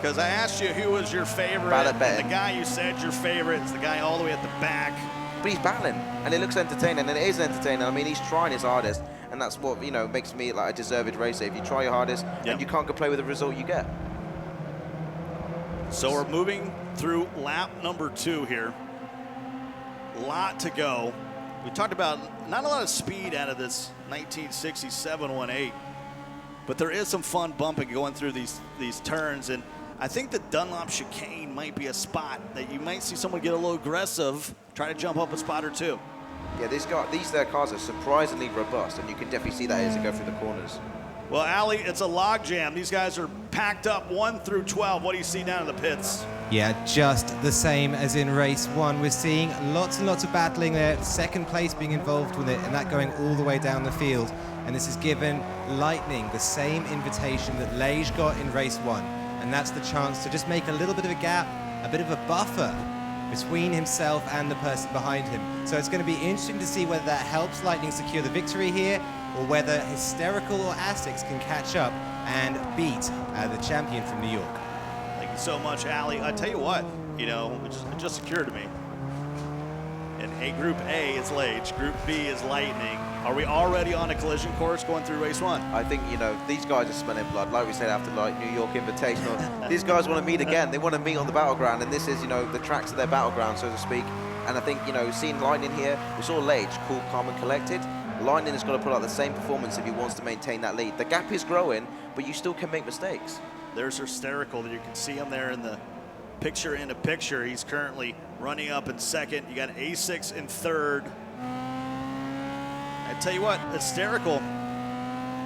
because I asked you who was your favorite, and the guy you said your favorite is the guy all the way at the back. But he's battling, and it looks entertaining, and it is entertaining. I mean, he's trying his hardest, and that's what, you know, makes me like a deserved racer. If you try your hardest, and you can't complain with the result you get. So we're moving through lap number 2 here. Lot to go. We talked about not a lot of speed out of this 1967 1.8, but there is some fun bumping going through these turns, and I think the Dunlop chicane might be a spot that you might see someone get a little aggressive, try to jump up a spot or two. Yeah, these cars are surprisingly robust, and you can definitely see that as they go through the corners. Well, Ali, it's a log jam. These guys are packed up 1 through 12. What do you see down in the pits? Yeah, just the same as in race 1. We're seeing lots and lots of battling there, 2nd place being involved with it, and that going all the way down the field. And this has given Lightning the same invitation that Lage got in race 1. And that's the chance to just make a little bit of a gap, a bit of a buffer between himself and the person behind him. So it's going to be interesting to see whether that helps Lightning secure the victory here, or whether Hysterical or Asics can catch up and beat the champion from New York. Thank you so much, Ali. I tell you what, you know, it just occurred to me. In Group A is Lage, Group B is Lightning. Are we already on a collision course going through race 1? I think, you know, these guys are smelling blood, like we said after like New York Invitational. These guys want to meet again. They want to meet on the battleground, and this is, you know, the tracks of their battleground, so to speak. And I think, you know, seeing Lightning here, we saw Lage, cool, calm, and collected. Lightning has got to put out the same performance if he wants to maintain that lead. The gap is growing, but you still can make mistakes. There's Hysterical. You can see him there in the picture in a picture. He's currently running up in 2nd. You got A6 in 3rd. I tell you what, Hysterical,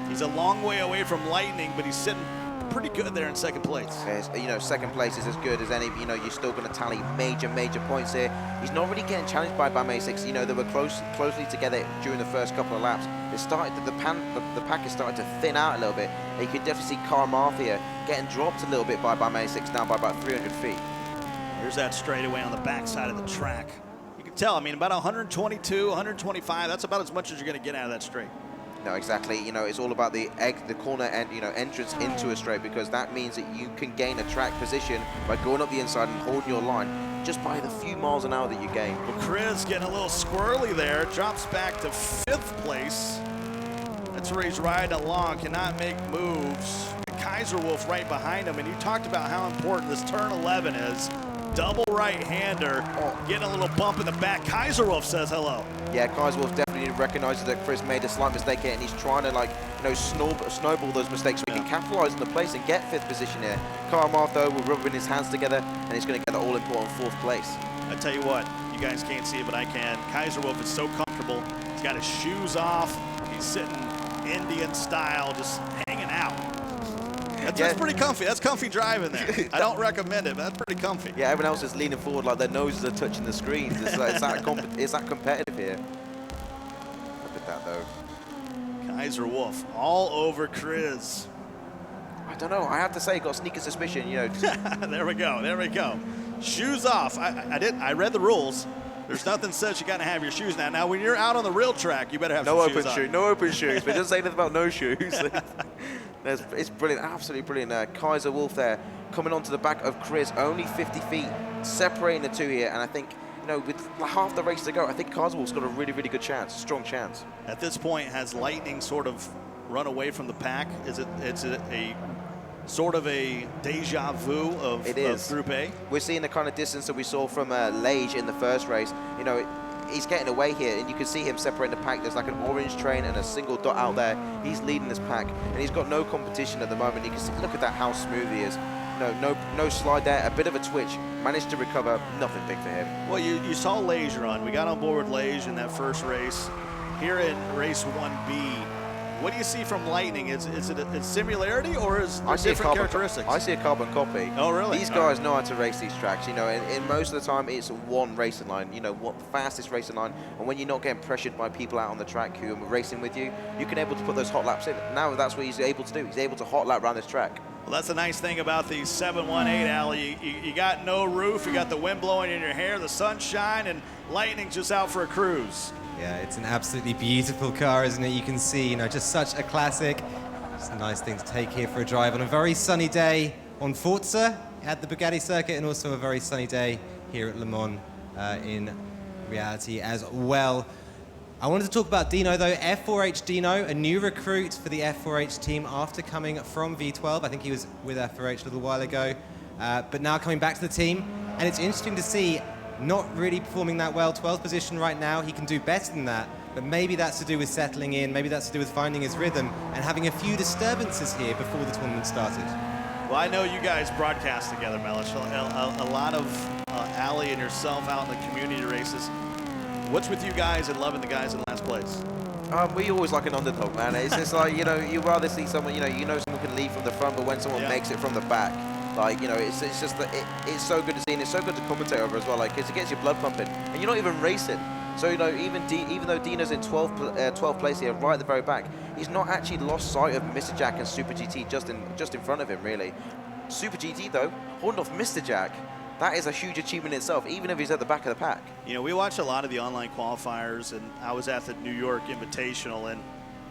he's a long way away from Lightning, but he's sitting pretty good there in 2nd place. You know, 2nd place is as good as any. You know, you're still going to tally major points here. He's not really getting challenged by BAM-A6. You know, they were closely together during the first couple of laps. It started, the pack is starting to thin out a little bit. And you can definitely see Karl Marth here getting dropped a little bit by BAM-A6 now by about 300 feet. Here's that straightaway on the backside of the track. You can tell, I mean, about 122, 125, that's about as much as you're going to get out of that straight. No, exactly. You know, it's all about the corner and, you know, entrance into a straight, because that means that you can gain a track position by going up the inside and holding your line just by the few miles an hour that you gain. Well, Chris getting a little squirrely there, drops back to 5th place. That's where he's riding along, cannot make moves. Kaiser Wolf right behind him, and you talked about how important this turn 11 is. Double right-hander, getting a little bump in the back. Kaiser Wolf says hello. Yeah, Kaiser Wolf definitely recognizes that Chris made a slight mistake here, and he's trying to, like, you know, snowball those mistakes so he can capitalize on the place and get 5th position here. Karl Marth, though, will rubbing his hands together, and he's going to get the all-important 4th place. I tell you what, you guys can't see it, but I can. Kaiser Wolf is so comfortable. He's got his shoes off. He's sitting Indian style, just hanging out. That's pretty comfy. That's comfy driving there. I don't recommend it, but that's pretty comfy. Yeah, everyone else is leaning forward like their noses are touching the screens. It's that competitive here. Look at that, though. Kaiser Wolf all over Chris. I don't know. I have to say, got a sneaking suspicion, you know. There we go. There we go. shoes off. I read the rules. There's nothing says you got to have your shoes now. Now, when you're out on the real track, you better have some shoes on. No open shoes. But it doesn't say anything about no shoes. It's brilliant, absolutely brilliant. Kaiser Wolf there coming onto the back of Chris, only 50 feet separating the two here. And I think, you know, with half the race to go, I think Kaiser Wolf's got a really, really good chance, strong chance. At this point, has Lightning sort of run away from the pack? Is it a sort of a deja vu of Group A? We're seeing the kind of distance that we saw from Lage in the first race. You know, he's getting away here, and you can see him separating the pack. There's like an orange train and a single dot out there. He's leading this pack, and he's got no competition at the moment. You can see, look at that, how smooth he is. No slide there, a bit of a twitch, managed to recover, nothing big for him. Well, you saw Lage run. We got on board with Lage in that first race. Here in race 1B, what do you see from Lightning? Is it a similarity, or is there different characteristics? I see a carbon copy. Oh, really? These guys know how to race these tracks. You know, and most of the time it's one racing line. You know, what fastest racing line. And when you're not getting pressured by people out on the track who are racing with you, you can able to put those hot laps in. Now that's what he's able to do. He's able to hot lap around this track. Well, that's the nice thing about these 718, Allie. You got no roof, you got the wind blowing in your hair, the sunshine, and Lightning's just out for a cruise. Yeah, it's an absolutely beautiful car, isn't it? You can see, you know, just such a classic. Just a nice thing to take here for a drive on a very sunny day on Forza at the Bugatti circuit, and also a very sunny day here at Le Mans in reality as well. I wanted to talk about Dino, though. F4H Dino, a new recruit for the F4H team after coming from V12. I think he was with F4H a little while ago, but now coming back to the team. And it's interesting to see, not really performing that well, 12th position right now. He can do better than that, but maybe that's to do with settling in, maybe that's to do with finding his rhythm and having a few disturbances here before the tournament started. Well, I know you guys broadcast together, Mellish. A lot of Allie and yourself out in the community races. What's with you guys and loving the guys in last place? We always like an underdog, man. It's just like, you know, you rather see someone, you know someone can lead from the front, but when someone makes it from the back, like, you know, it's just that it's so good to see, and it's so good to commentate over as well, like, because it gets your blood pumping, and you're not even racing. So, you know, even though Dino's in 12th place here, right at the very back, he's not actually lost sight of Mr. Jack and Super GT just in front of him, really. Super GT, though, holding off Mr. Jack, that is a huge achievement in itself, even if he's at the back of the pack. You know, we watch a lot of the online qualifiers, and I was at the New York Invitational, and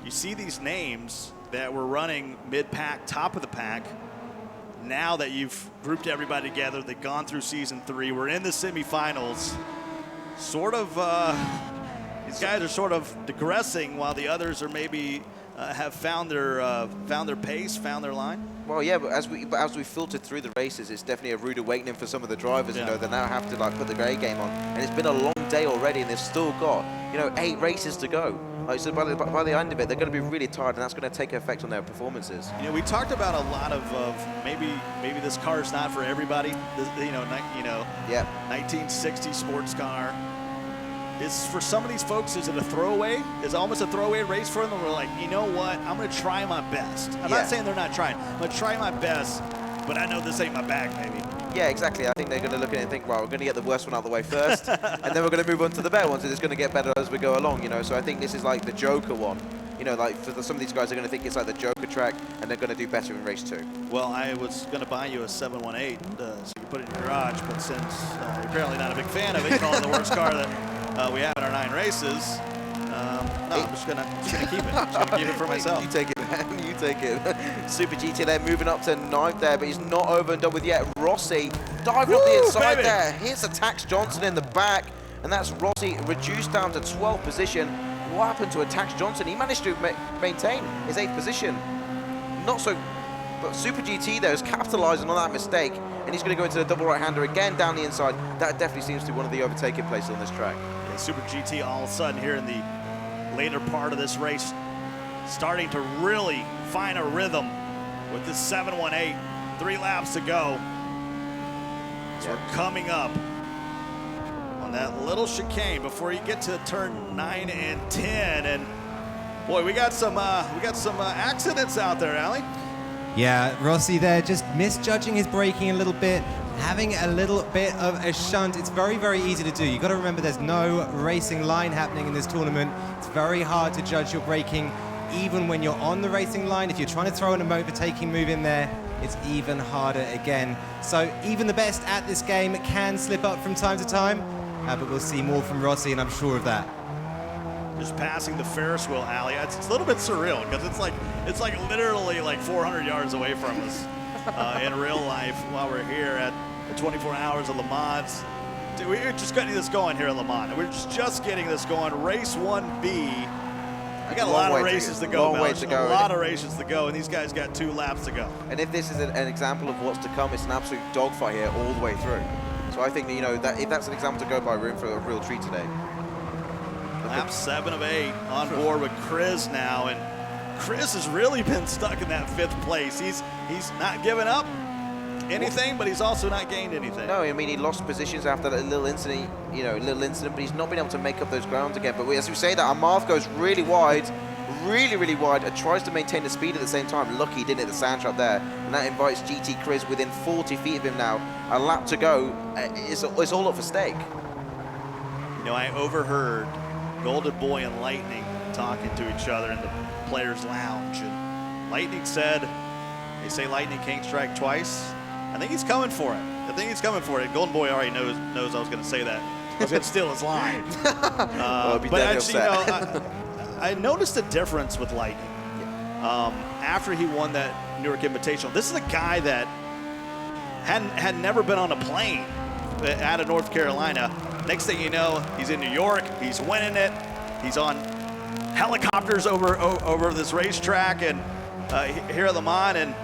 you see these names that were running mid-pack, top of the pack. Now that you've grouped everybody together, they've gone through season 3, we're in the semifinals. Sort of, these guys are sort of digressing while the others are maybe have found their pace, found their line. Well, yeah, but as we filtered through the races, it's definitely a rude awakening for some of the drivers. You know, they now have to like put the grey game on, and it's been a long day already, and they've still got 8 races to go. Like, so by the end of it, they're going to be really tired, and that's going to take effect on their performances. You know, we talked about a lot of maybe this car is not for everybody. This, 1960 sports car. Is for some of these folks, is it a throwaway? Is it almost a throwaway race for them? We're like, you know what? I'm going to try my best. I'm not saying they're not trying. I'm going to try my best, but I know this ain't my bag, maybe. Yeah, exactly. I think they're going to look at it and think, well, we're going to get the worst one out of the way first, and then we're going to move on to the better ones, and it's going to get better as we go along, you know. So I think this is like the Joker one. You know, like for some of these guys are going to think it's like the Joker track, and they're going to do better in race 2. Well, I was going to buy you a 718 so you can put it in your garage, but since you're apparently not a big fan of it, calling the worst car that we have in our 9 races, no, I'm just gonna keep it. I'm just gonna keep it for myself. You take it, man. You take it. Super GT there, moving up to 9th there, but he's not over and done with yet. Rossi diving up the inside there. Hits a Tax Johnson in the back, and that's Rossi reduced down to 12th position. What happened to a Tax Johnson? He managed to maintain his 8th position. Not so, but Super GT there is capitalizing on that mistake, and he's going to go into the double right-hander again down the inside. That definitely seems to be one of the overtaking places on this track. Yeah, Super GT all of a sudden here in the later part of this race starting to really find a rhythm with this 718. 3 laps to go. So we're coming up on that little chicane before you get to turn 9 and 10, and boy, we got some accidents out there, Allie. Yeah, Rossi there just misjudging his braking a little bit, having a little bit of a shunt. It's very, very easy to do. You've got to remember there's no racing line happening in this tournament. It's very hard to judge your braking even when you're on the racing line, if you're trying to throw an overtaking move in there, it's even harder again. So even the best at this game can slip up from time to time, but we'll see more from Rossi, and I'm sure of that. Just passing the Ferris wheel alley. It's a little bit surreal because it's like literally like 400 yards away from us in real life while we're here at the 24 Hours of Le Mans. Dude, we're just getting this going here at Le Mans. We're just getting this going. Race 1B. We got a lot of races to go, long way to go. A lot of races to go, and these guys got 2 laps to go. And if this is an example of what's to come, it's an absolute dogfight here all the way through. So I think, you know, that if that's an example to go by, we're in for a real treat today. Lap 7 of 8 on board with Chris now, and Chris has really been stuck in that 5th place. He's not giving up anything, but he's also not gained anything. No, I mean, he lost positions after that little incident, but he's not been able to make up those grounds again. But as we say that, our Marth goes really wide, really wide, and tries to maintain the speed at the same time. Lucky he didn't hit the sand trap there, and that invites GT Chris within 40 feet of him now. A lap to go, it's all up for stake. You know, I overheard Golden Boy and Lightning talking to each other in the players' lounge, and Lightning said, they say Lightning can't strike twice. I think he's coming for it. Golden Boy already knows I was going to say that. I was going to steal his line. But actually, I noticed a difference with Lightning. After he won that Newark Invitational, this is a guy that had never been on a plane out of North Carolina. Next thing you know, he's in New York, he's winning it, he's on helicopters over this racetrack and here at Le Mans, and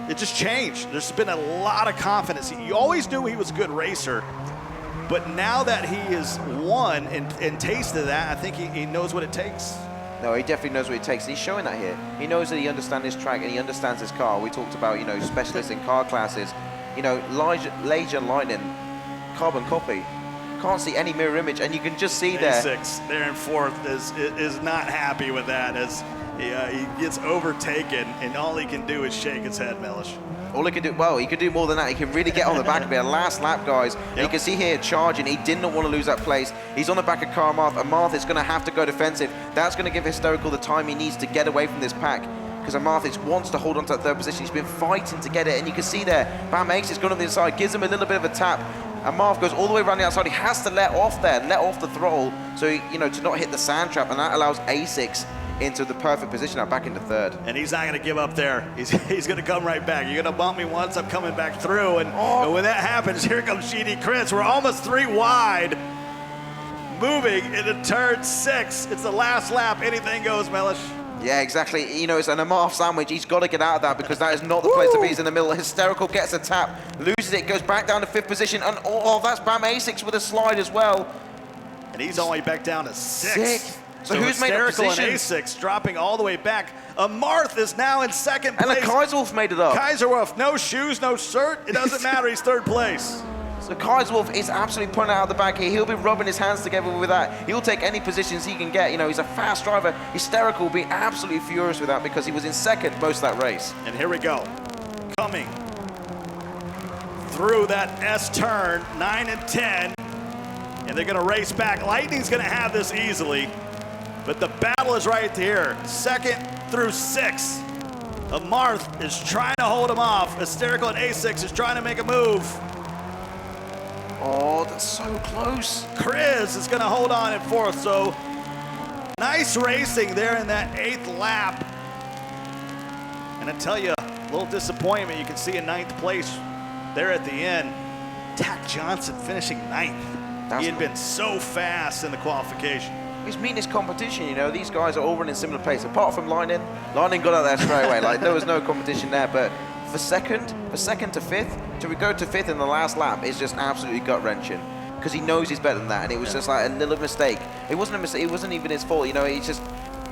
it just changed. There's been a lot of confidence. You always knew he was a good racer, but now that he has won and tasted that, I think he knows what it takes. No, he definitely knows what it takes. He's showing that here. He knows that he understands his track and he understands his car. We talked about, you know, specialists in car classes. You know, Legia and Lightning, carbon copy. Can't see any mirror image, and you can just see there. A6 there in 4th is not happy with that as he gets overtaken, and all he can do is shake his head, Mellish. All he can do, well, he can do more than that. He can really get on the back of it. Last lap, guys. Yep. You can see here charging. He did not want to lose that place. He's on the back of Car Marth, and Marth is going to have to go defensive. That's going to give Hysterical the time he needs to get away from this pack, because Amarth wants to hold on to that 3rd position. He's been fighting to get it, and you can see there, Bam Ace is going on the inside, gives him a little bit of a tap. And Marth goes all the way around the outside. He has to let off the throttle, so you know, to not hit the sand trap, and that allows A6 into the perfect position now, back into 3rd. And he's not going to give up there. He's going to come right back. You're going to bump me once, I'm coming back through, and when that happens, here comes GT Chris. We're almost 3 wide, moving into turn 6. It's the last lap. Anything goes, Mellish. Yeah, exactly. You know, it's an Amarth sandwich. He's got to get out of that because that is not the place to be. He's in the middle. Hysterical gets a tap, loses it, goes back down to 5th position, and that's Bam A6 with a slide as well. And he's only back down to 6th. So who's made a position? And A6 dropping all the way back. Amarth is now in 2nd place. And Kaiserwolf made it up. Kaiserwolf, no shoes, no shirt. It doesn't matter. He's 3rd place. So Kaiserwolf is absolutely pulling out of the back here. He'll be rubbing his hands together with that. He'll take any positions he can get. You know, he's a fast driver. Hysterical will be absolutely furious with that because he was in 2nd most of that race. And here we go. Coming through that S turn, 9 and 10. And they're going to race back. Lightning's going to have this easily. But the battle is right here. 2nd through 6th. Amarth is trying to hold him off. Hysterical and A6 is trying to make a move. Oh, that's so close. Chris is going to hold on in 4th, so nice racing there in that 8th lap. And I tell you, a little disappointment you can see in 9th place there at the end. Tack Johnson finishing 9th. He had been so fast in the qualification. It's meanest competition, you know. These guys are all running similar pace. Apart from Lightning got out there straight away. Like, there was no competition there, but for second to 5th, to go to 5th in the last lap is just absolutely gut-wrenching because he knows he's better than that, and it was just like a little mistake. It wasn't a mistake. It wasn't even his fault. You know, it's just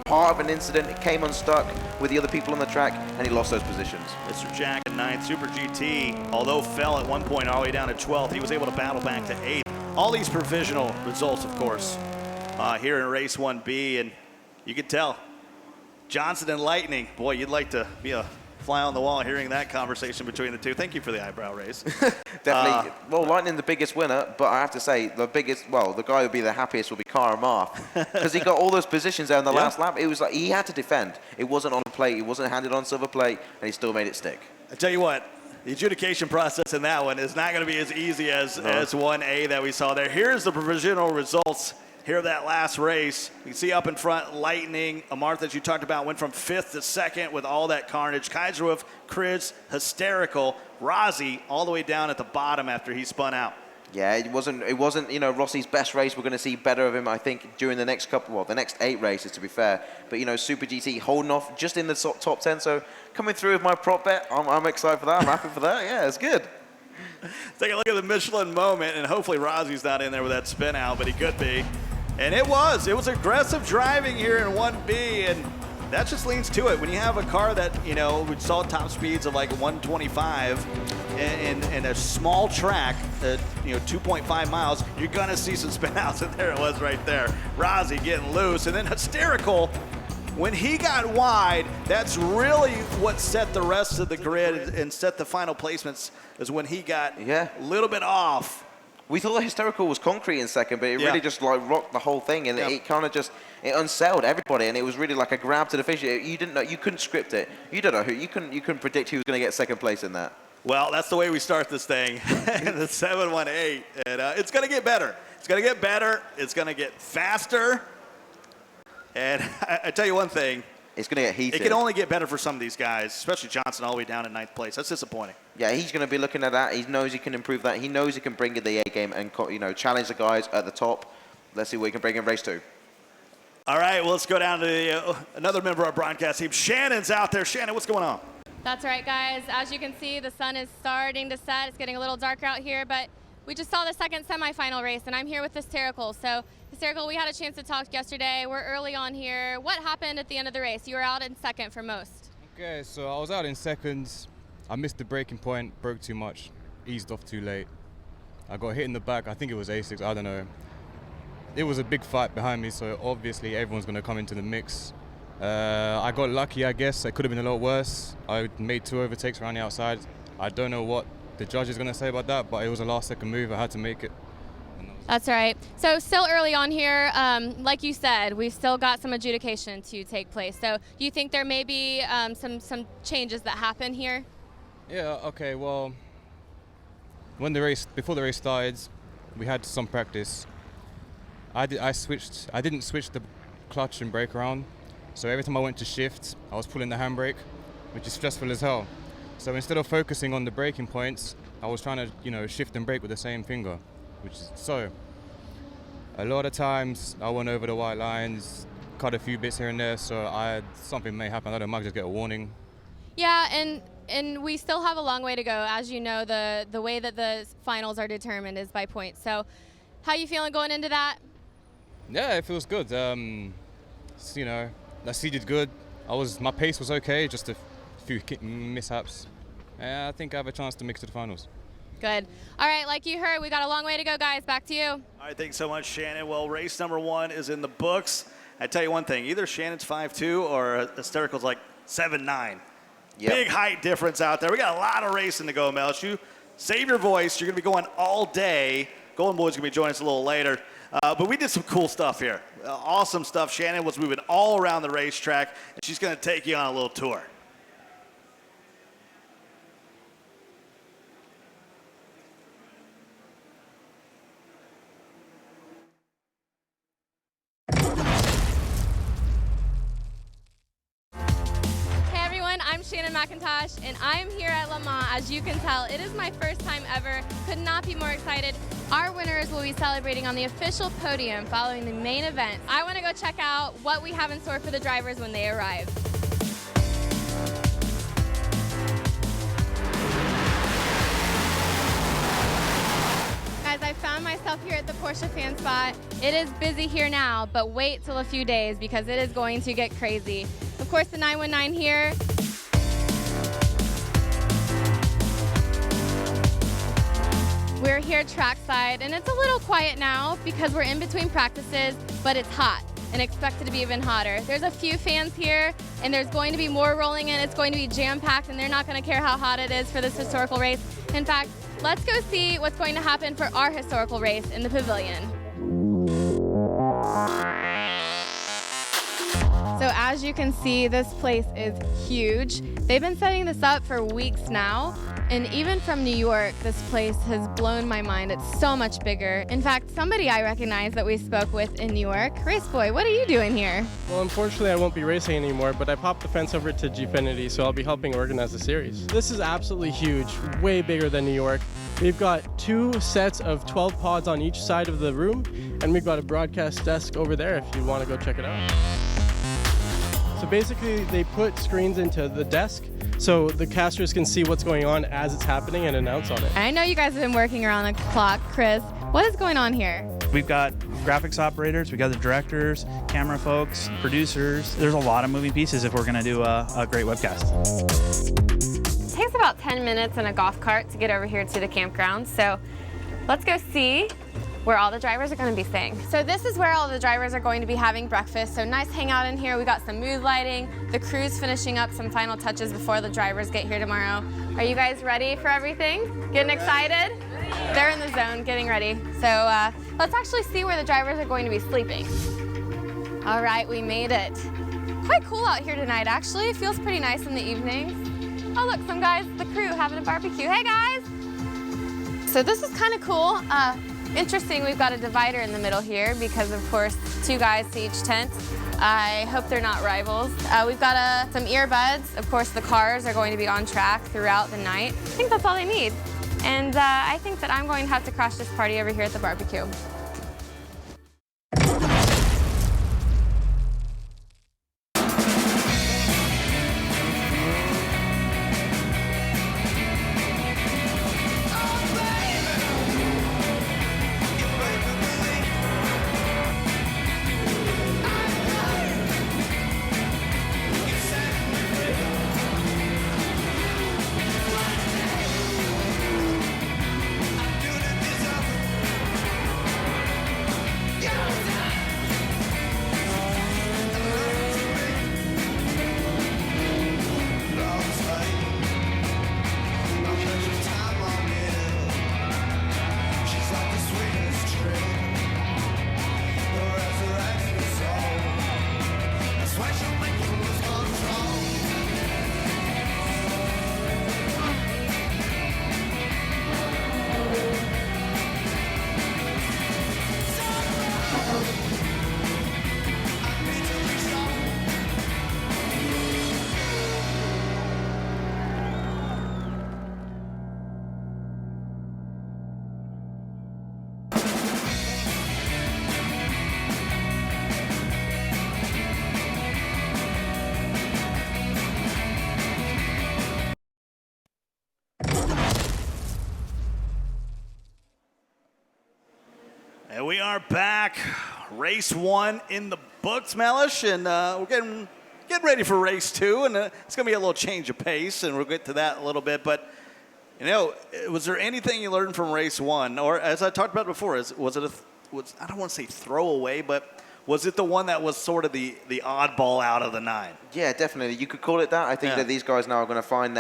part of an incident. It came unstuck with the other people on the track, and he lost those positions. Mr. Jack in 9th, Super GT, although fell at one point all the way down to 12th, he was able to battle back to 8th. All these provisional results, of course, here in race 1B, and you can tell Johnson and Lightning. Boy, you'd like to be a fly on the wall hearing that conversation between the two. Thank you for the eyebrow raise. Definitely. Well, Lightning the biggest winner, but I have to say the guy who'll be the happiest will be Kara because he got all those positions there in the last lap. It was like he had to defend. It wasn't on plate. It wasn't handed on silver plate, and he still made it stick. I tell you what, the adjudication process in that one is not going to be as easy as 1A that we saw there. Here's the provisional results here of that last race. You can see up in front, Lightning, Amarth, as you talked about, went from 5th to 2nd with all that carnage. Kaiserwolf, Kriz, hysterical. Rossi all the way down at the bottom after he spun out. Yeah, it wasn't, Rossi's best race. We're going to see better of him, I think, during the next the next 8 races, to be fair. But, Super GT holding off just in the top 10. So coming through with my prop bet, I'm excited for that. I'm happy for that. Yeah, it's good. Take a look at the Michelin moment, and hopefully Rossi's not in there with that spin out, but he could be. And it was aggressive driving here in 1B, and that just leans to it. When you have a car that, we saw top speeds of like 125 in a small track, 2.5 miles, you're gonna see some spin outs, and there it was right there. Rossi getting loose, and then hysterical. When he got wide, that's really what set the rest of the grid and set the final placements, is when he got a little bit off. We thought the hysterical was concrete in second, but it really just like rocked the whole thing, and it kind of just unsettled everybody, and it was really like a grab to the finish. You didn't know, you couldn't script it. You don't know who, you couldn't predict who was going to get second place in that. Well, that's the way we start this thing, the 718, and it's going to get better. It's going to get better. It's going to get faster, and I tell you one thing. It's going to get heated. It can only get better for some of these guys, especially Johnson all the way down in 9th place. That's disappointing. Yeah, he's going to be looking at that. He knows he can improve that. He knows he can bring in the A game and challenge the guys at the top. Let's see what he can bring in race 2. All right, well, let's go down to another member of our broadcast team. Shannon's out there. Shannon, what's going on? That's right, guys. As you can see, the sun is starting to set. It's getting a little darker out here, but we just saw the second semifinal race, and I'm here with Hysterical. So, Hysterical, we had a chance to talk yesterday. We're early on here. What happened at the end of the race? You were out in second for most. Okay, so I was out in seconds. I missed the braking point, broke too much, eased off too late. I got hit in the back. I think it was A6, I don't know. It was a big fight behind me, so obviously everyone's going to come into the mix. I got lucky, I guess. It could have been a lot worse. I made 2 overtakes around the outside. I don't know what the judge is going to say about that, but it was a last-second move. I had to make it. That's right. So still early on here, like you said, we've still got some adjudication to take place. So do you think there may be some changes that happen here? Yeah, okay, well, before the race started, we had some practice. I didn't switch the clutch and brake around. So every time I went to shift, I was pulling the handbrake, which is stressful as hell. So instead of focusing on the braking points, I was trying to, shift and brake with the same finger. So a lot of times I went over the white lines, cut a few bits here and there, so something may happen. I might just get a warning. Yeah, and we still have a long way to go. As you know, the way that the finals are determined is by points. So how you feeling going into that? Yeah, it feels good. I seeded good. My pace was okay, just a few mishaps. I think I have a chance to make it to the finals. Good. All right, like you heard, we got a long way to go, guys. Back to you. All right, thanks so much, Shannon. Well, race number 1 is in the books. I tell you one thing, either Shannon's 5'2" or Hysterical's like 7'9". Yep. Big height difference out there. We got a lot of racing to go, Melch. You save your voice. You're going to be going all day. Golden Boy's going to be joining us a little later. But we did some cool stuff here. Awesome stuff. Shannon was moving all around the racetrack, and she's going to take you on a little tour. I'm Shannon McIntosh, and I'm here at Le Mans. As you can tell, it is my first time ever. Could not be more excited. Our winners will be celebrating on the official podium following the main event. I want to go check out what we have in store for the drivers when they arrive. Guys, I found myself here at the Porsche fan spot. It is busy here now, but wait till a few days because it is going to get crazy. Of course, the 919 here. We're here trackside, and it's a little quiet now because we're in between practices, but it's hot. and expect it to be even hotter. There's a few fans here, and there's going to be more rolling in. It's going to be jam-packed, and they're not going to care how hot it is for this historical race. In fact, let's go see what's going to happen for our historical race in the pavilion. So as you can see, this place is huge. They've been setting this up for weeks now, and even from New York, this place has blown my mind. It's so much bigger. In fact, somebody I recognize that we spoke with in New York, Race Boy, what are you doing here? Well, unfortunately, I won't be racing anymore, but I popped the fence over to Gfinity, so I'll be helping organize the series. This is absolutely huge, way bigger than New York. We've got 2 sets of 12 pods on each side of the room, and we've got a broadcast desk over there if you want to go check it out. So basically, they put screens into the desk so the casters can see what's going on as it's happening and announce on it. I know you guys have been working around the clock. Chris, what is going on here? We've got graphics operators, we've got the directors, camera folks, producers. There's a lot of moving pieces if we're going to do a great webcast. It takes about 10 minutes in a golf cart to get over here to the campground, so let's go see where all the drivers are going to be staying. So this is where all the drivers are going to be having breakfast. So nice hangout in here. We got some mood lighting. The crew's finishing up some final touches before the drivers get here tomorrow. Are you guys ready for everything? Getting excited? They're in the zone, getting ready. So let's actually see where the drivers are going to be sleeping. All right, we made it. Quite cool out here tonight, actually. It feels pretty nice in the evenings. Oh, look, some guys, the crew, having a barbecue. Hey, guys. So this is kind of cool. Interesting, we've got a divider in the middle here because, of course, 2 guys to each tent. I hope they're not rivals. We've got some earbuds. Of course, the cars are going to be on track throughout the night. I think that's all they need. And I think that I'm going to have to crash this party over here at the barbecue. And we are back. Race 1 in the books, Mellish, and we're getting ready for race 2, and it's going to be a little change of pace, and we'll get to that a little bit. But, you know, was there anything you learned from race 1? Or, as I talked about before, was it I don't want to say throwaway, but was it the one that was sort of the oddball out of the 9? Yeah, definitely. You could call it that. I think that these guys now are going to find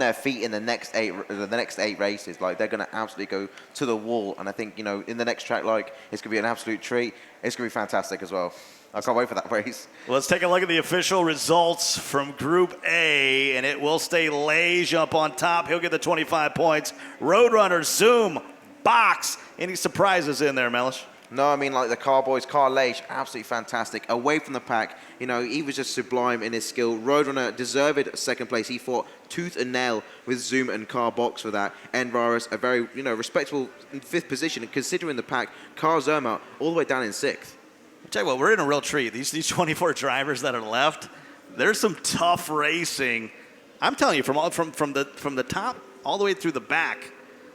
their feet in the next 8 races. Like, they're going to absolutely go to the wall. And I think, you know, in the next track, like, it's going to be an absolute treat. It's going to be fantastic as well. I can't wait for that race. Well, let's take a look at the official results from Group A, and it will stay Lage up on top. He'll get the 25 points. Roadrunner, Zoom, Box. Any surprises in there, Mellish? No, I mean, like the car boys, Carl Lage, absolutely fantastic. Away from the pack, you know, he was just sublime in his skill. Roadrunner deserved second place. He fought tooth and nail with Zoom and Car Box for that. And Raris, a very, you know, respectable 5th position. And considering the pack, Carl Zermatt all the way down in 6th. I'll tell you what, we're in a real treat. These 24 drivers that are left, there's some tough racing. I'm telling you, from the top all the way through the back,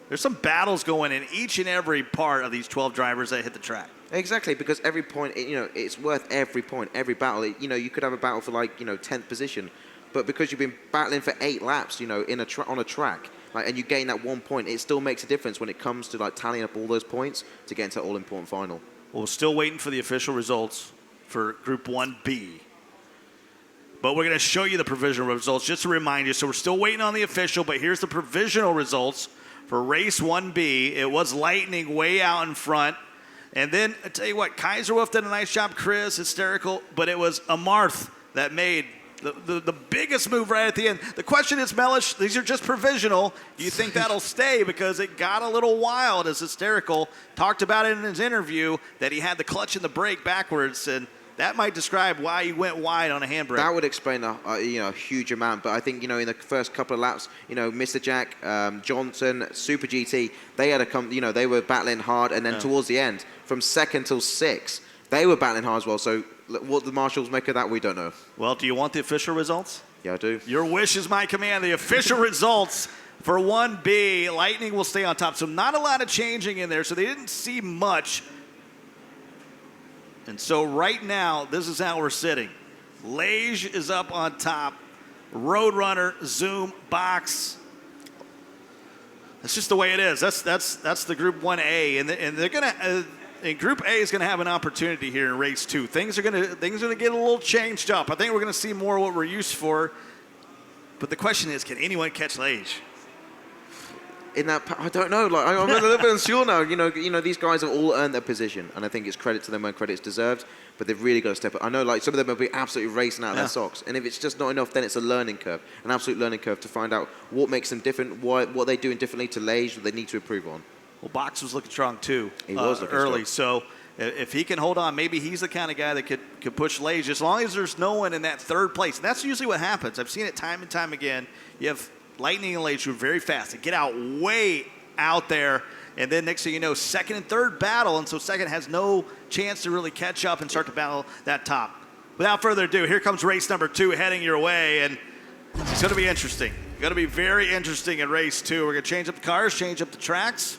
there's some battles going in each and every part of these 12 drivers that hit the track. Exactly, because every point, you know, it's worth every point, every battle. You know, you could have a battle for, like, you know, 10th position, but because you've been battling for 8 laps, you know, on a track, like, and you gain that 1 point, it still makes a difference when it comes to, like, tallying up all those points to get into that all-important final. Well, we're still waiting for the official results for Group 1B. But we're going to show you the provisional results just to remind you. So we're still waiting on the official, but here's the provisional results for Race 1B. It was Lightning way out in front. And then, I tell you what, Kaiserwolf did a nice job, Chris, hysterical, but it was Amarth that made the biggest move right at the end. The question is, Mellish, these are just provisional. Do you think that'll stay? Because it got a little wild as hysterical talked about it in his interview that he had the clutch and the brake backwards, and that might describe why he went wide on a handbrake. That would explain a huge amount. But I think, in the first couple of laps, Mr. Jack, Johnson, Super GT, they had they were battling hard. And then towards the end, from second till sixth, they were battling hard as well. So what the marshals make of that, we don't know. Well, do you want the official results? Yeah, I do. Your wish is my command. The official results for 1B, Lightning will stay on top. So not a lot of changing in there. So they didn't see much. And so right now, this is how we're sitting. Lage is up on top. Roadrunner, Zoom, Box. That's just the way it is. That's the Group 1A, and they're gonna. And Group A is going to have an opportunity here in Race 2. Things are going to get a little changed up. I think we're going to see more of what we're used for. But the question is, can anyone catch Lage? I don't know. I'm a little bit unsure now. These guys have all earned their position, and I think it's credit to them when credit's deserved. But they've really got to step up. I know, some of them will be absolutely racing out of their socks, and if it's just not enough, then it's a learning curve, an absolute learning curve to find out what makes them different, what they're doing differently to Lage, what they need to improve on. Well, Box was looking strong too. He was looking early, strong. so if he can hold on, maybe he's the kind of guy that could push Lage as long as there's no one in that third place. And that's usually what happens. I've seen it time and time again. You have Lightning and Lage who are very fast. They get out way out there, and then next thing you know, second and third battle, and so second has no chance to really catch up and start to battle that top. Without further ado, here comes race number 2 heading your way, and it's going to be interesting. Going to be very interesting in race 2. We're going to change up the cars, change up the tracks,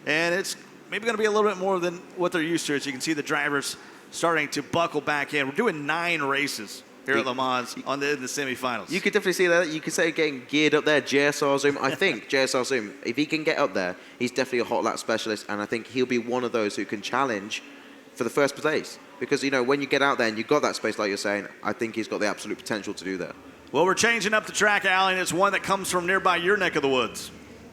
and it's maybe going to be a little bit more than what they're used to. As you can see, the drivers starting to buckle back in. We're doing 9 races here at Le Mans in the semifinals. You could definitely see that. You could say getting geared up there. JSR Zoom. I think JSR Zoom, if he can get up there, he's definitely a hot lap specialist, and I think he'll be one of those who can challenge for the first place. Because, when you get out there and you've got that space, like you're saying, I think he's got the absolute potential to do that. Well, we're changing up the track, Alan. It's one that comes from nearby your neck of the woods.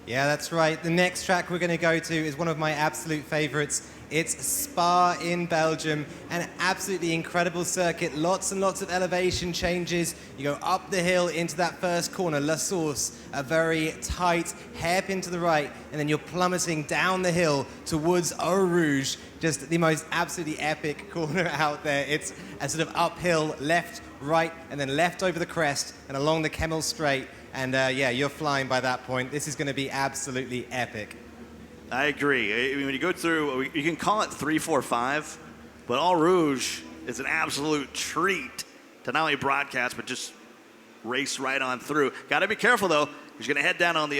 Yeah, that's right. The next track we're going to go to is one of my absolute favorites. It's Spa in Belgium, an absolutely incredible circuit. Lots and lots of elevation changes. You go up the hill into that first corner, La Source, a very tight hairpin to the right, and then you're plummeting down the hill towards Eau Rouge. Just the most absolutely epic corner out there. It's a sort of uphill, left, right, and then left over the crest and along the Kemmel Straight. And yeah, you're flying by that point. This is going to be absolutely epic. I agree. When you go through, you can call it 3, 4, 5, but Eau Rouge is an absolute treat to not only broadcast, but just race right on through. Got to be careful, though. You're going to head down on the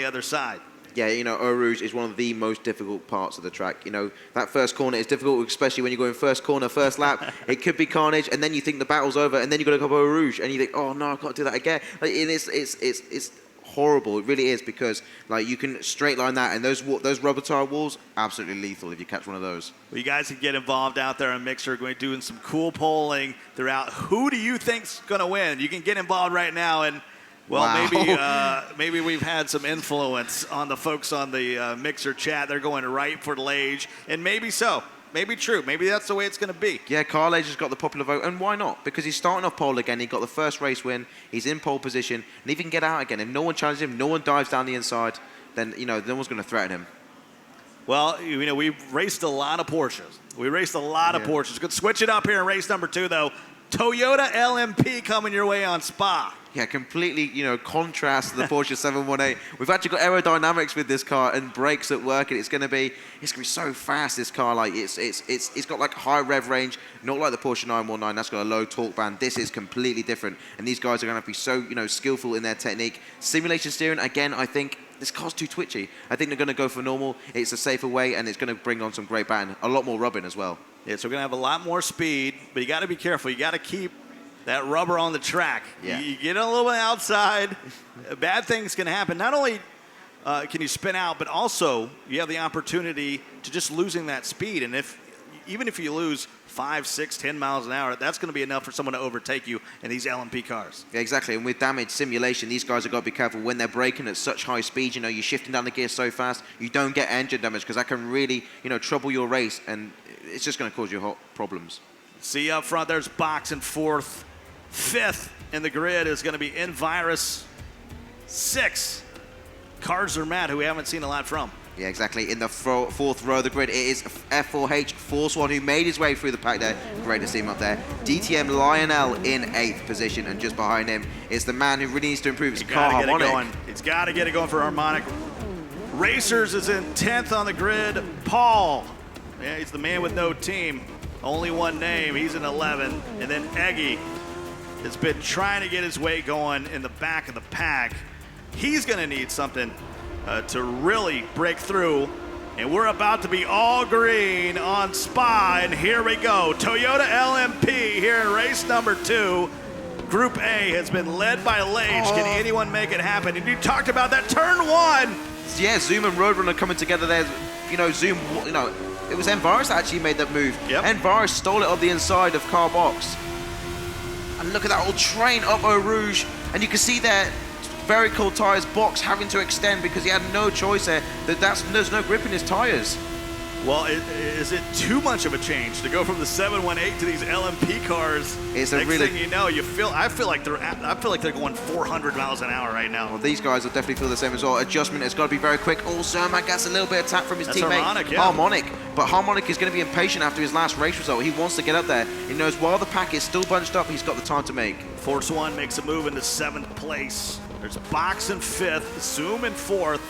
other side. Yeah, Eau Rouge is one of the most difficult parts of the track. That first corner is difficult, especially when you're going first corner, first lap. It could be carnage, and then you think the battle's over, and then you've got to go Eau Rouge, and you think, oh, no, I can't do that again. It's horrible. It really is, because you can straight line that, and those rubber tire walls, absolutely lethal if you catch one of those. Well, you guys can get involved out there on Mixer. We're going to be doing some cool polling throughout. Who do you think's going to win? You can get involved right now, and well, wow. maybe we've had some influence on the folks on the Mixer chat. They're going right for Lage, and maybe so. Maybe true. Maybe that's the way it's going to be. Yeah, Carl Lage has got the popular vote, and why not? Because he's starting off pole again. He got the first race win. He's in pole position, and if he can get out again, if no one challenges him, no one dives down the inside, then no one's going to threaten him. Well, we've raced a lot of Porsches. We raced a lot of Porsches. Good. Switch it up here in race number 2, though. Toyota LMP coming your way on Spa. Yeah, completely, contrast to the Porsche 718. We've actually got aerodynamics with this car and brakes at work, and it's going to be so fast. This car, it's got high rev range, not like the Porsche 919. That's got a low torque band. This is completely different, and these guys are going to be so skillful in their technique. Simulation steering, again, I think this car's too twitchy. I think they're going to go for normal. It's a safer way, and it's going to bring on some great battling, a lot more rubbing as well. Yeah, so we're going to have a lot more speed, but you got to be careful. You got to keep that rubber on the track. Yeah. You get a little bit outside, bad things can happen. Not only can you spin out, but also you have the opportunity to just losing that speed. And even if you lose 5, 6, 10 miles an hour, that's going to be enough for someone to overtake you in these LMP cars. Yeah, exactly. And with damage simulation, these guys have got to be careful when they're braking at such high speed. You know, you're shifting down the gear so fast, you don't get engine damage because that can really, you know, trouble your race, and it's just going to cause you problems. See up front, there's Box in 4th. 5th in the grid is going to be Envirus. 6th, ForzaRC, who we haven't seen a lot from. Yeah, exactly. In the 4th row of the grid, it is F4H Force One who made his way through the pack there. Great to see him up there. DTM Lionel in 8th position, and just behind him is the man who really needs to improve his car harmonic. He's got to get it going for harmonic. Racers is in 10th on the grid. Paul, yeah, he's the man with no team. Only one name. He's in 11th. And then Eggy has been trying to get his way going in the back of the pack. He's going to need something to really break through. And we're about to be all green on Spa, and here we go. Toyota LMP here in race number 2. Group A has been led by Lage. Can anyone make it happen? And you talked about that turn 1. Yeah, Zoom and Roadrunner coming together there. You know, Zoom, you know, it was Envirus that actually made that move. Yep. Envirus stole it off the inside of Car Box. And look at that whole train up Eau Rouge. And you can see there, very cool tires, Box having to extend because he had no choice there. There's no grip in his tires. Well, is it too much of a change to go from the 718 to these LMP cars? It's a Next really, thing you know, I feel like they're going 400 miles an hour right now. well, these guys will definitely feel the same as well. Adjustment has got to be very quick. Also, Zermatt gets a little bit of tap from his teammate. Harmonic, yeah. Harmonic. But Harmonic is going to be impatient after his last race result. He wants to get up there. He knows while the pack is still bunched up, he's got the time to make. Force One makes a move into 7th place. There's Box in 5th, Zoom in 4th.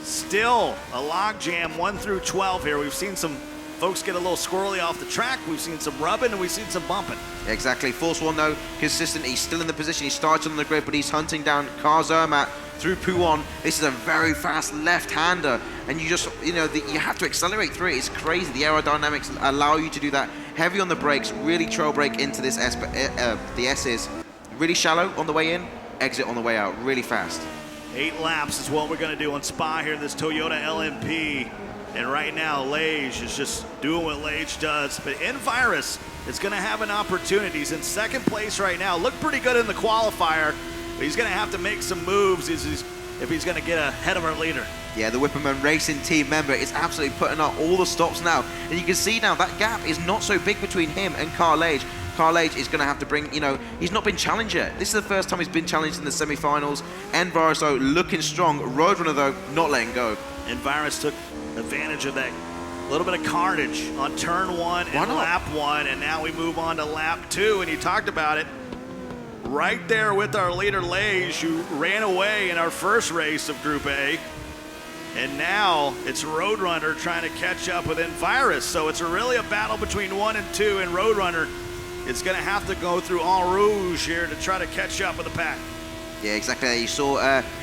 Still a logjam 1 through 12 here. We've seen some folks get a little squirrely off the track. We've seen some rubbing and we've seen some bumping. Exactly. Force One, though, consistent. He's still in the position. He started on the grid, but he's hunting down Zermatt through Pouon. This is a very fast left-hander, and you just, you know, you have to accelerate through it. It's crazy. The aerodynamics allow you to do that. Heavy on the brakes, really trail brake into this the S's. Really shallow on the way in, exit on the way out, really fast. 8 laps is what we're going to do on Spa here, this Toyota LMP. And right now, Lage is just doing what Lage does. But Envirus is going to have an opportunity. He's in 2nd place right now. Looked pretty good in the qualifier, but he's going to have to make some moves if he's going to get ahead of our leader. Yeah, the Whipperman Racing team member is absolutely putting out all the stops now. And you can see now that gap is not so big between him and Carl Lage. Carl Lage is going to have to bring, you know, he's not been challenged yet. This is the first time he's been challenged in the semi-finals. Envirus, though, looking strong. Roadrunner, though, not letting go. Envirus took advantage of that little bit of carnage on turn 1 and lap 1, and now we move on to lap 2, and he talked about it right there with our leader, Lage, who ran away in our first race of Group A. And now it's Roadrunner trying to catch up with Envirus. So it's really a battle between 1 and 2, and Roadrunner is going to have to go through Eau Rouge here to try to catch up with the pack. Yeah, exactly. You saw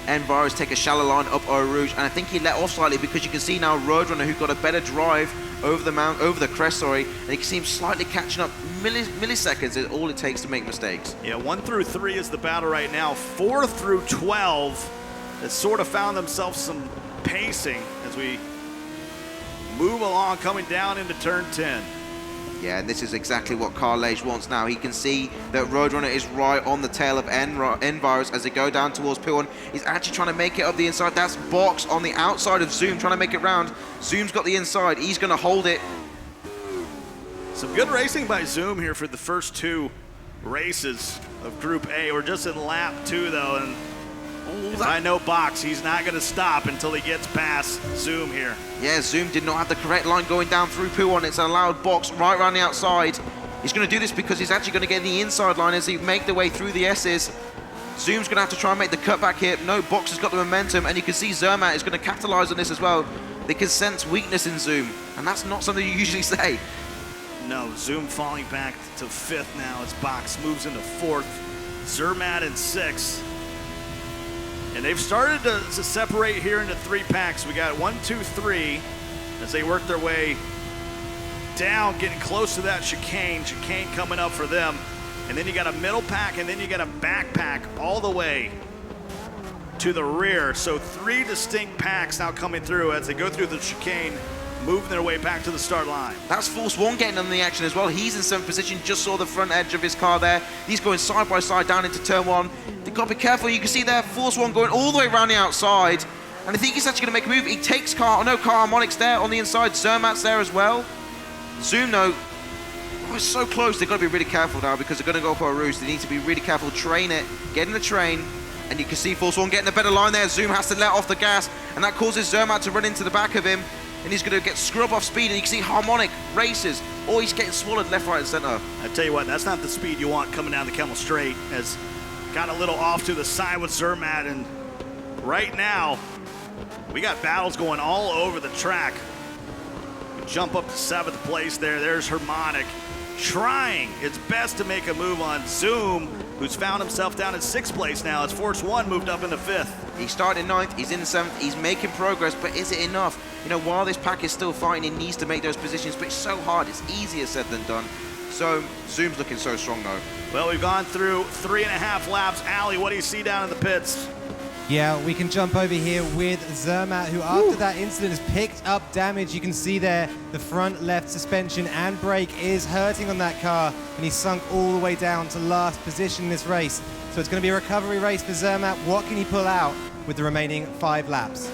Envirus take a shallow line up Eau Rouge, and I think he let off slightly because you can see now Roadrunner, who got a better drive over the crest, and you can see him slightly catching up. Milliseconds is all it takes to make mistakes. Yeah, 1 through 3 is the battle right now. 4 through 12 has sort of found themselves some pacing as we move along, coming down into turn 10. Yeah, and this is exactly what Carl Lage wants now. He can see that Roadrunner is right on the tail of Envirus as they go down towards Pouon. He's actually trying to make it up the inside. That's Box on the outside of Zoom, trying to make it round. Zoom's got the inside. He's going to hold it. Some good racing by Zoom here for the first 2 races of Group A. We're just in lap 2, though, and I know Box, he's not going to stop until he gets past Zoom here. Yeah, Zoom did not have the correct line going down through Pouon. It's allowed Box right around the outside. He's going to do this because he's actually going to get the inside line as he make the way through the S's. Zoom's going to have to try and make the cutback here. No, Box has got the momentum, and you can see Zermatt is going to capitalize on this as well. They can sense weakness in Zoom, and that's not something you usually say. No, Zoom falling back to 5th now as Box moves into 4th. Zermatt in 6th. And they've started to separate here into 3 packs. We got 1, 2, 3 as they work their way down, getting close to that chicane. Chicane coming up for them. And then you got a middle pack, and then you got a back pack all the way to the rear. So 3 distinct packs now coming through as they go through the chicane moving their way back to the start line. That's Force One getting on the action as well. He's in 7th position, just saw the front edge of his car there. He's going side by side down into turn 1. They've got to be careful. You can see there, Force One going all the way around the outside. And I think he's actually going to make a move. He takes car Harmonic's there on the inside. Zermatt's there as well. Zoom, though, it's so close. They've got to be really careful now because they're going to go for a roost. They need to be really careful. Train it. Get in the train. And you can see Force One getting a better line there. Zoom has to let off the gas. And that causes Zermatt to run into the back of him. And he's going to get scrub off speed. And you can see Harmonic races. Oh, he's getting swallowed left, right, and center. I tell you what, that's not the speed you want coming down the Kemmel Straight. As got a little off to the side with Zermatt. And right now, we got battles going all over the track. Jump up to 7th place there. There's Harmonic trying its best to make a move on Zoom, who's found himself down in 6th place now as Force One moved up into 5th. He started in 9th, he's in 7th, he's making progress, but is it enough? You know, while this pack is still fighting, he needs to make those positions, but it's so hard, it's easier said than done. So, Zoom's looking so strong though. Well, we've gone through 3.5 laps. Ali, what do you see down in the pits? Yeah, we can jump over here with Zermatt, who after that incident has picked up damage. You can see there the front left suspension and brake is hurting on that car, and he's sunk all the way down to last position in this race. So it's going to be a recovery race for Zermatt. What can he pull out with the remaining 5 laps?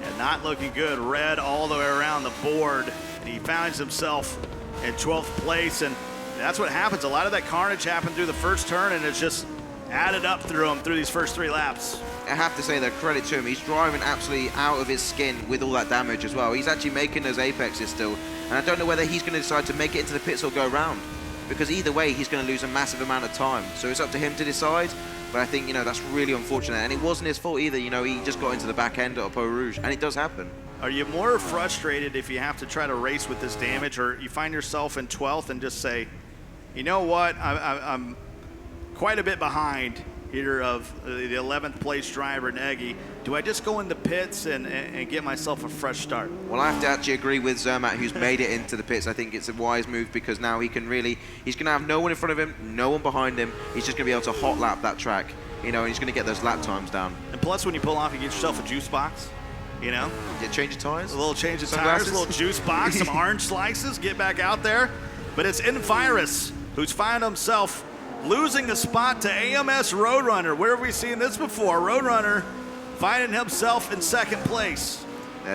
Yeah, not looking good. Red all the way around the board. And he finds himself in 12th place, and that's what happens. A lot of that carnage happened through the first turn, and it's just added up through him through these first 3 laps. I have to say though, credit to him, he's driving absolutely out of his skin with all that damage as well. He's actually making those apexes still, and I don't know whether he's going to decide to make it into the pits or go around, because either way he's going to lose a massive amount of time. So it's up to him to decide, but I think, you know, that's really unfortunate, and it wasn't his fault either. You know, he just got into the back end at Eau Rouge, and it does happen. Are you more frustrated if you have to try to race with this damage, or you find yourself in 12th and just say, you know what, I'm quite a bit behind here of the 11th place driver, Nagy. Do I just go into pits and get myself a fresh start? Well, I have to actually agree with Zermatt, who's made it into the pits. I think it's a wise move because now he can really, he's going to have no one in front of him, no one behind him. He's just going to be able to hot lap that track, you know, and he's going to get those lap times down. And plus, when you pull off, you get yourself a juice box, you know? Yeah, change of tires. A little change of tires, a little juice box, some orange slices, get back out there. But it's Envirus who's found himself losing a spot to AMS Roadrunner. Where have we seen this before? Roadrunner finding himself in 2nd place.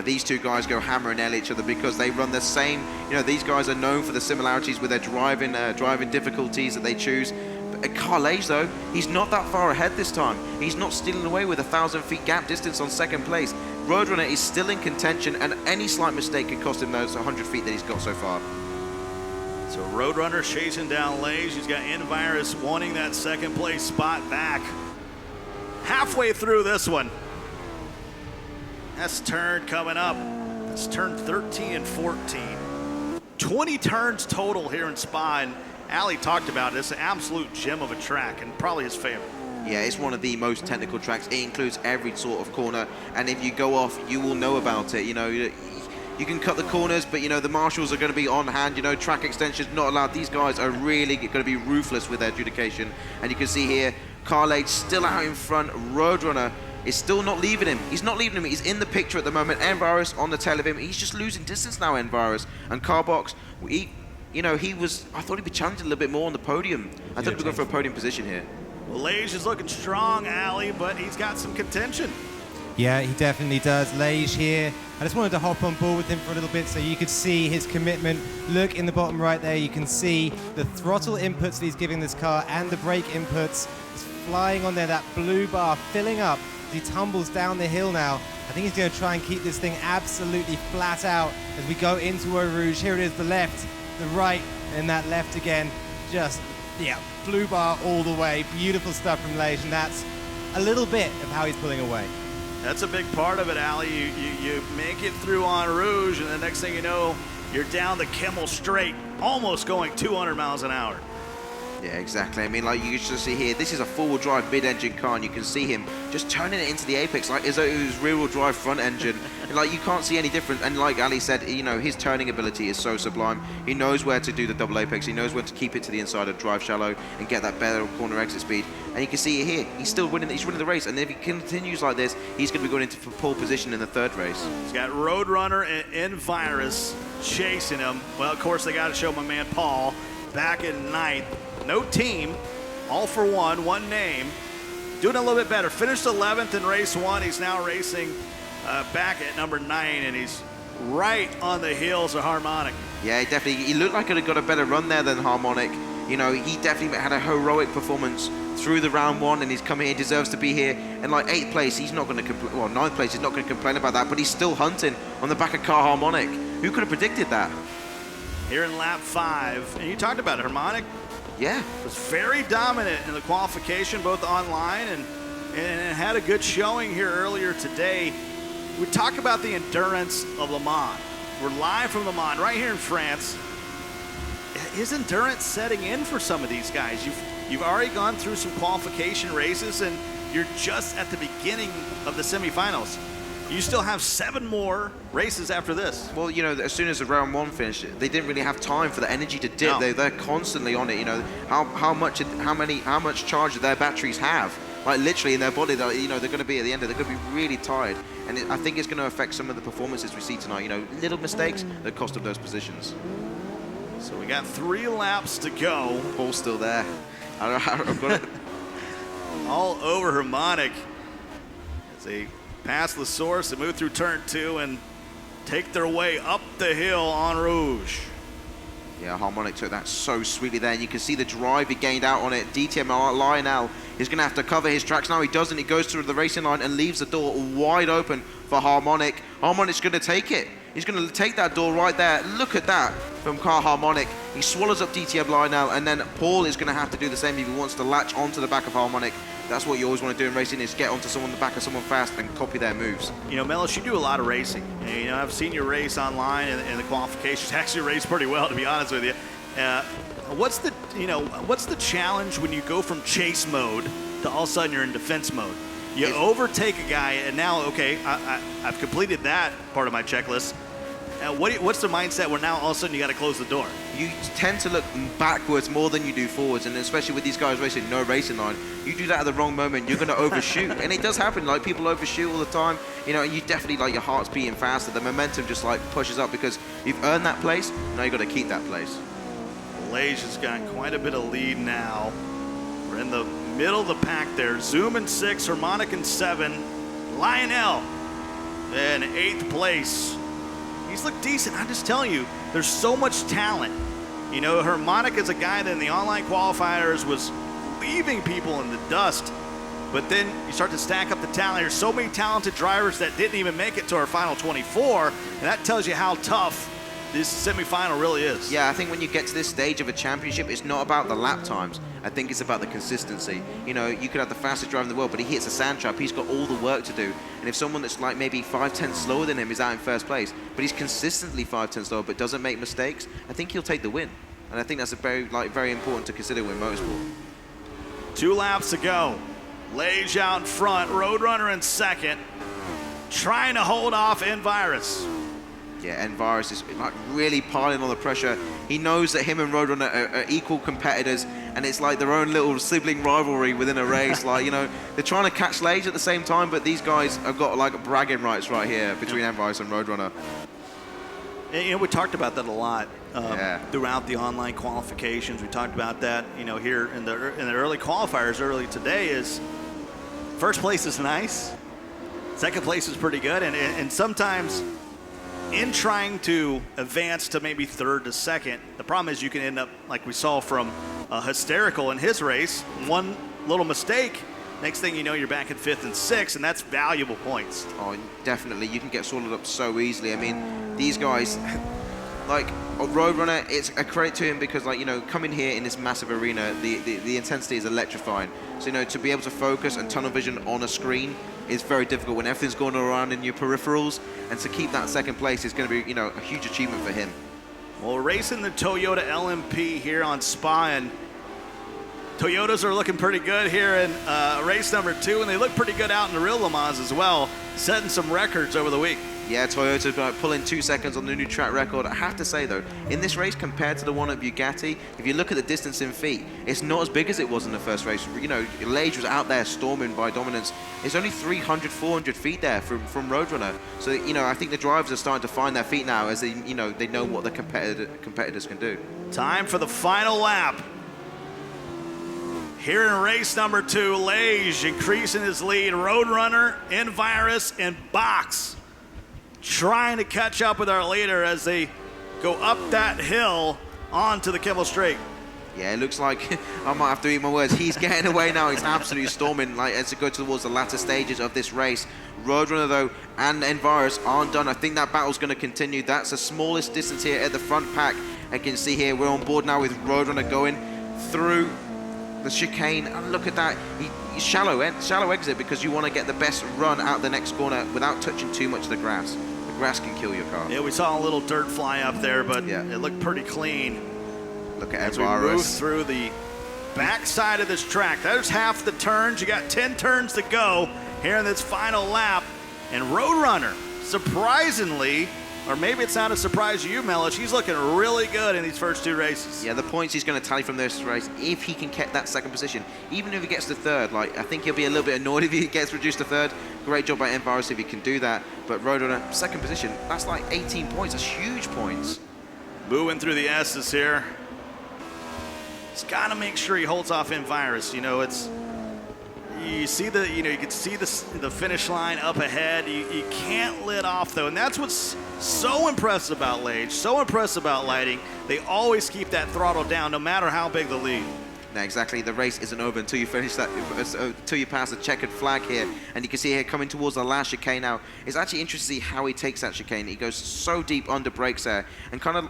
These two guys go hammer and nail each other because they run the same. You know, these guys are known for the similarities with their driving difficulties that they choose. But Carlage, though, he's not that far ahead this time. He's not stealing away with 1,000 feet gap distance on 2nd place. Roadrunner is still in contention, and any slight mistake could cost him those 100 feet that he's got so far. So Roadrunner chasing down Lage. He's got Envirus wanting that 2nd place spot back. Halfway through this one. That's turn coming up. It's turn 13 and 14. 20 turns total here in Spa, and Ali talked about it. It's an absolute gem of a track and probably his favorite. Yeah, it's one of the most technical tracks. It includes every sort of corner, and if you go off, you will know about it. You know, you can cut the corners, but you know the marshals are going to be on hand. You know, track extensions not allowed. These guys are really going to be ruthless with their adjudication. And you can see here, Carlage still out in front. Roadrunner is still not leaving him. He's not leaving him. He's in the picture at the moment. Envirus on the tail of him. He's just losing distance now, Envirus. And Carbox, you know, I thought he'd be challenging a little bit more on the podium. I thought he'd be going for a podium position here. Well, Lage is looking strong, Ali, but he's got some contention. Yeah, he definitely does. Lage here. I just wanted to hop on board with him for a little bit so you could see his commitment. Look in the bottom right there, you can see the throttle inputs that he's giving this car and the brake inputs. It's flying on there, that blue bar filling up as he tumbles down the hill now. I think he's going to try and keep this thing absolutely flat out as we go into Eau Rouge. Here it is, the left, the right, and that left again. Just, yeah, blue bar all the way. Beautiful stuff from Lage, and that's a little bit of how he's pulling away. That's a big part of it, Ali. You make it through Eau Rouge, and the next thing you know, you're down the Kemmel Straight, almost going 200 miles an hour. Yeah, exactly. I mean, like you can just see here, this is a four-wheel drive mid-engine car, and you can see him just turning it into the apex like as though it was rear-wheel drive front engine. And like you can't see any difference. And like Ali said, you know, his turning ability is so sublime. He knows where to do the double apex. He knows when to keep it to the inside and drive shallow and get that better corner exit speed. And you can see it here. He's still winning. He's winning the race. And if he continues like this, he's going to be going into pole position in the third race. He's got Roadrunner and Virus chasing him. Well, of course, they got to show my man Paul back in ninth. No team, all for one name. Doing a little bit better. Finished 11th in race 1. He's now racing back at number 9, and he's right on the heels of Harmonic. Yeah, definitely. He looked like he could have got a better run there than Harmonic. You know, he definitely had a heroic performance through the round 1, and he's coming here, deserves to be here. And like 8th place, he's not going to complain. Well, 9th place, he's not going to complain about that, but he's still hunting on the back of Car Harmonic. Who could have predicted that? Here in lap 5, and you talked about it, Harmonic. Yeah. Was very dominant in the qualification, both online and had a good showing here earlier today. We talk about the endurance of Le Mans. We're live from Le Mans, right here in France. Is endurance setting in for some of these guys? You've already gone through some qualification races, and you're just at the beginning of the semifinals. You still have 7 more races after this. Well, you know, as soon as the round 1 finished, they didn't really have time for the energy to dip. No. They're constantly on it. You know, how much charge do their batteries have? Like literally in their body, you know, they're going to be at the end of it, they're going to be really tired. And I think it's going to affect some of the performances we see tonight. You know, little mistakes that cost them those positions. So we got 3 laps to go. Paul's still there. I've got it. All over Harmonic as they pass the source and move through turn 2 and take their way up the hill on Rouge. Yeah, Harmonic took that so sweetly there, and you can see the drive he gained out on it. DTM Lionel is going to have to cover his tracks now. He doesn't. He goes through the racing line and leaves the door wide open for Harmonic. Harmonic's going to take it. He's going to take that door right there. Look at that from Car Harmonic. He swallows up DTM Lionel, and then Paul is going to have to do the same if he wants to latch onto the back of Harmonic. That's what you always want to do in racing, is get onto someone, the back of someone fast and copy their moves. You know, Melis, you do a lot of racing. You know, I've seen you race online in the qualifications. Actually race pretty well, to be honest with you. What's the challenge when you go from chase mode to all of a sudden you're in defense mode? You overtake a guy, and now, okay, I've completed that part of my checklist. What's the mindset where now all of a sudden you got to close the door? You tend to look backwards more than you do forwards, and especially with these guys racing no racing line, you do that at the wrong moment, you're going to overshoot. And it does happen, like people overshoot all the time, you know, and you definitely, like, your heart's beating faster, the momentum just like pushes up because you've earned that place, now you've got to keep that place. Malaysia's got quite a bit of lead now. We're in the middle of the pack there. Zoom in 6, Harmonic in 7, Lionel in 8th place. He's looked decent. I'm just telling you, there's so much talent. You know, Harmonic is a guy that in the online qualifiers was leaving people in the dust. But then you start to stack up the talent. There's so many talented drivers that didn't even make it to our final 24. And that tells you how tough this semifinal really is. Yeah, I think when you get to this stage of a championship, it's not about the lap times. I think it's about the consistency. You know, you could have the fastest driver in the world, but he hits a sand trap. He's got all the work to do. And if someone that's like maybe 5/10 slower than him is out in first place, but he's consistently 5/10 slower, but doesn't make mistakes, I think he'll take the win. And I think that's a very important to consider in motorsport. 2 laps to go. Lage out in front, Roadrunner in 2nd, trying to hold off Virus. Yeah, Virus is like really piling on the pressure. He knows that him and Roadrunner are equal competitors, and it's like their own little sibling rivalry within a race. Like, you know, they're trying to catch Lage at the same time, but these guys have got like bragging rights right here between Virus and Roadrunner. And, you know, we talked about that a lot throughout the online qualifications. We talked about that, you know, here in the early qualifiers early today. Is first place is nice, second place is pretty good, and sometimes in trying to advance to maybe 3rd to 2nd, the problem is you can end up like we saw from Hysterical in his race. One little mistake, next thing you know, you're back at 5th and 6th, and that's valuable points. Oh, definitely. You can get swallowed up so easily. I mean, these guys, like Roadrunner, it's a credit to him because, like, you know, coming here in this massive arena, the intensity is electrifying. So, you know, to be able to focus and tunnel vision on a screen is very difficult when everything's going around in your peripherals, and to keep that 2nd place is going to be, you know, a huge achievement for him. Well, we're racing the Toyota LMP here on Spa, and Toyotas are looking pretty good here in race number 2, and they look pretty good out in the real Le Mans as well, setting some records over the week. Yeah, Toyota's pulling 2 seconds on the new track record. I have to say, though, in this race compared to the one at Bugatti, if you look at the distance in feet, it's not as big as it was in the first race. You know, Lage was out there storming by dominance. It's only 300, 400 feet there from Roadrunner. So, you know, I think the drivers are starting to find their feet now as they know what the competitors can do. Time for the final lap. Here in race number 2, Lage increasing his lead. Roadrunner, Envirus, and Box trying to catch up with our leader as they go up that hill onto the Kimmel Straight. Yeah, it looks like I might have to eat my words. He's getting away now. He's absolutely storming as they go towards the latter stages of this race. Roadrunner, though, and Envirus aren't done. I think that battle's going to continue. That's the smallest distance here at the front pack. I can see here we're on board now with Roadrunner going through the chicane, and look at that. He's shallow exit because you want to get the best run out the next corner without touching too much of the grass. The grass can kill your car. Yeah, we saw a little dirt fly up there, but it looked pretty clean. Look at as we move through the backside of this track. There's half the turns. You got 10 turns to go here in this final lap. And Roadrunner, surprisingly, or maybe it's not a surprise to you, Mellish, he's looking really good in these first 2 races. Yeah, the points he's going to tally from this race, if he can get that second position, even if he gets to 3rd, like, I think he'll be a little bit annoyed if he gets reduced to 3rd. Great job by Envirus if he can do that. But Roadrunner, second position, that's like 18 points. That's huge points. Moving through the S's here. He's got to make sure he holds off Envirus. You know, you see the, you can see the finish line up ahead. You can't let off, though, and that's what's so impressive about Lage, so impressive about Lighting. They always keep that throttle down, no matter how big the lead. No, exactly. The race isn't over until you finish that, until you pass the checkered flag here. And you can see here coming towards the last chicane now. It's actually interesting to see how he takes that chicane. He goes so deep under brakes there and kind of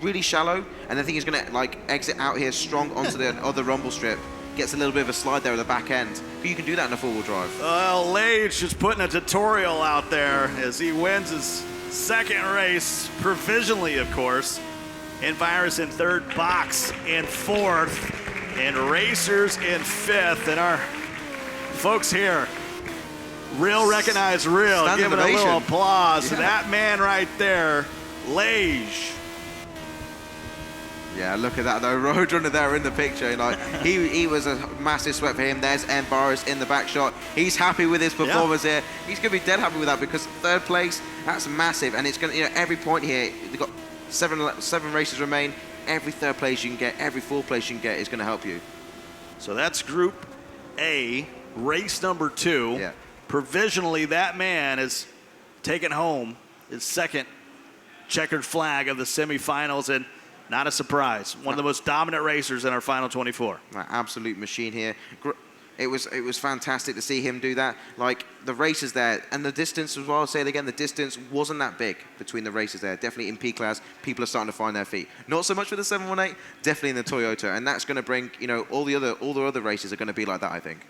really shallow. And I think he's going to like exit out here strong onto the other rumble strip. Gets a little bit of a slide there at the back end. You can do that in a four-wheel drive. Well, Lage is putting a tutorial out there as he wins his second race, provisionally, of course. Envirus in 3rd, Box in 4th, and Racers in 5th. And our folks here, real recognize real. Give it a little applause. Yeah. That man right there, Lage. Yeah, look at that though. Roadrunner there in the picture. Like he was a massive sweat for him. There's Envirus in the back shot. He's happy with his performance here. He's gonna be dead happy with that because 3rd place, that's massive. And it's gonna, every point here, they've got seven races remain. Every 3rd place you can get, every 4th place you can get is gonna help you. So that's Group A, race number 2. Yeah. Provisionally, that man is taking home his second checkered flag of the semifinals, and not a surprise. One of the most dominant racers in our final 24. An absolute machine here. It was fantastic to see him do that. Like the races there and the distance as well. I'll say it again, the distance wasn't that big between the races there. Definitely in P class, people are starting to find their feet. Not so much with the 718, definitely in the Toyota, and that's going to bring, all the other races are going to be like that, I think.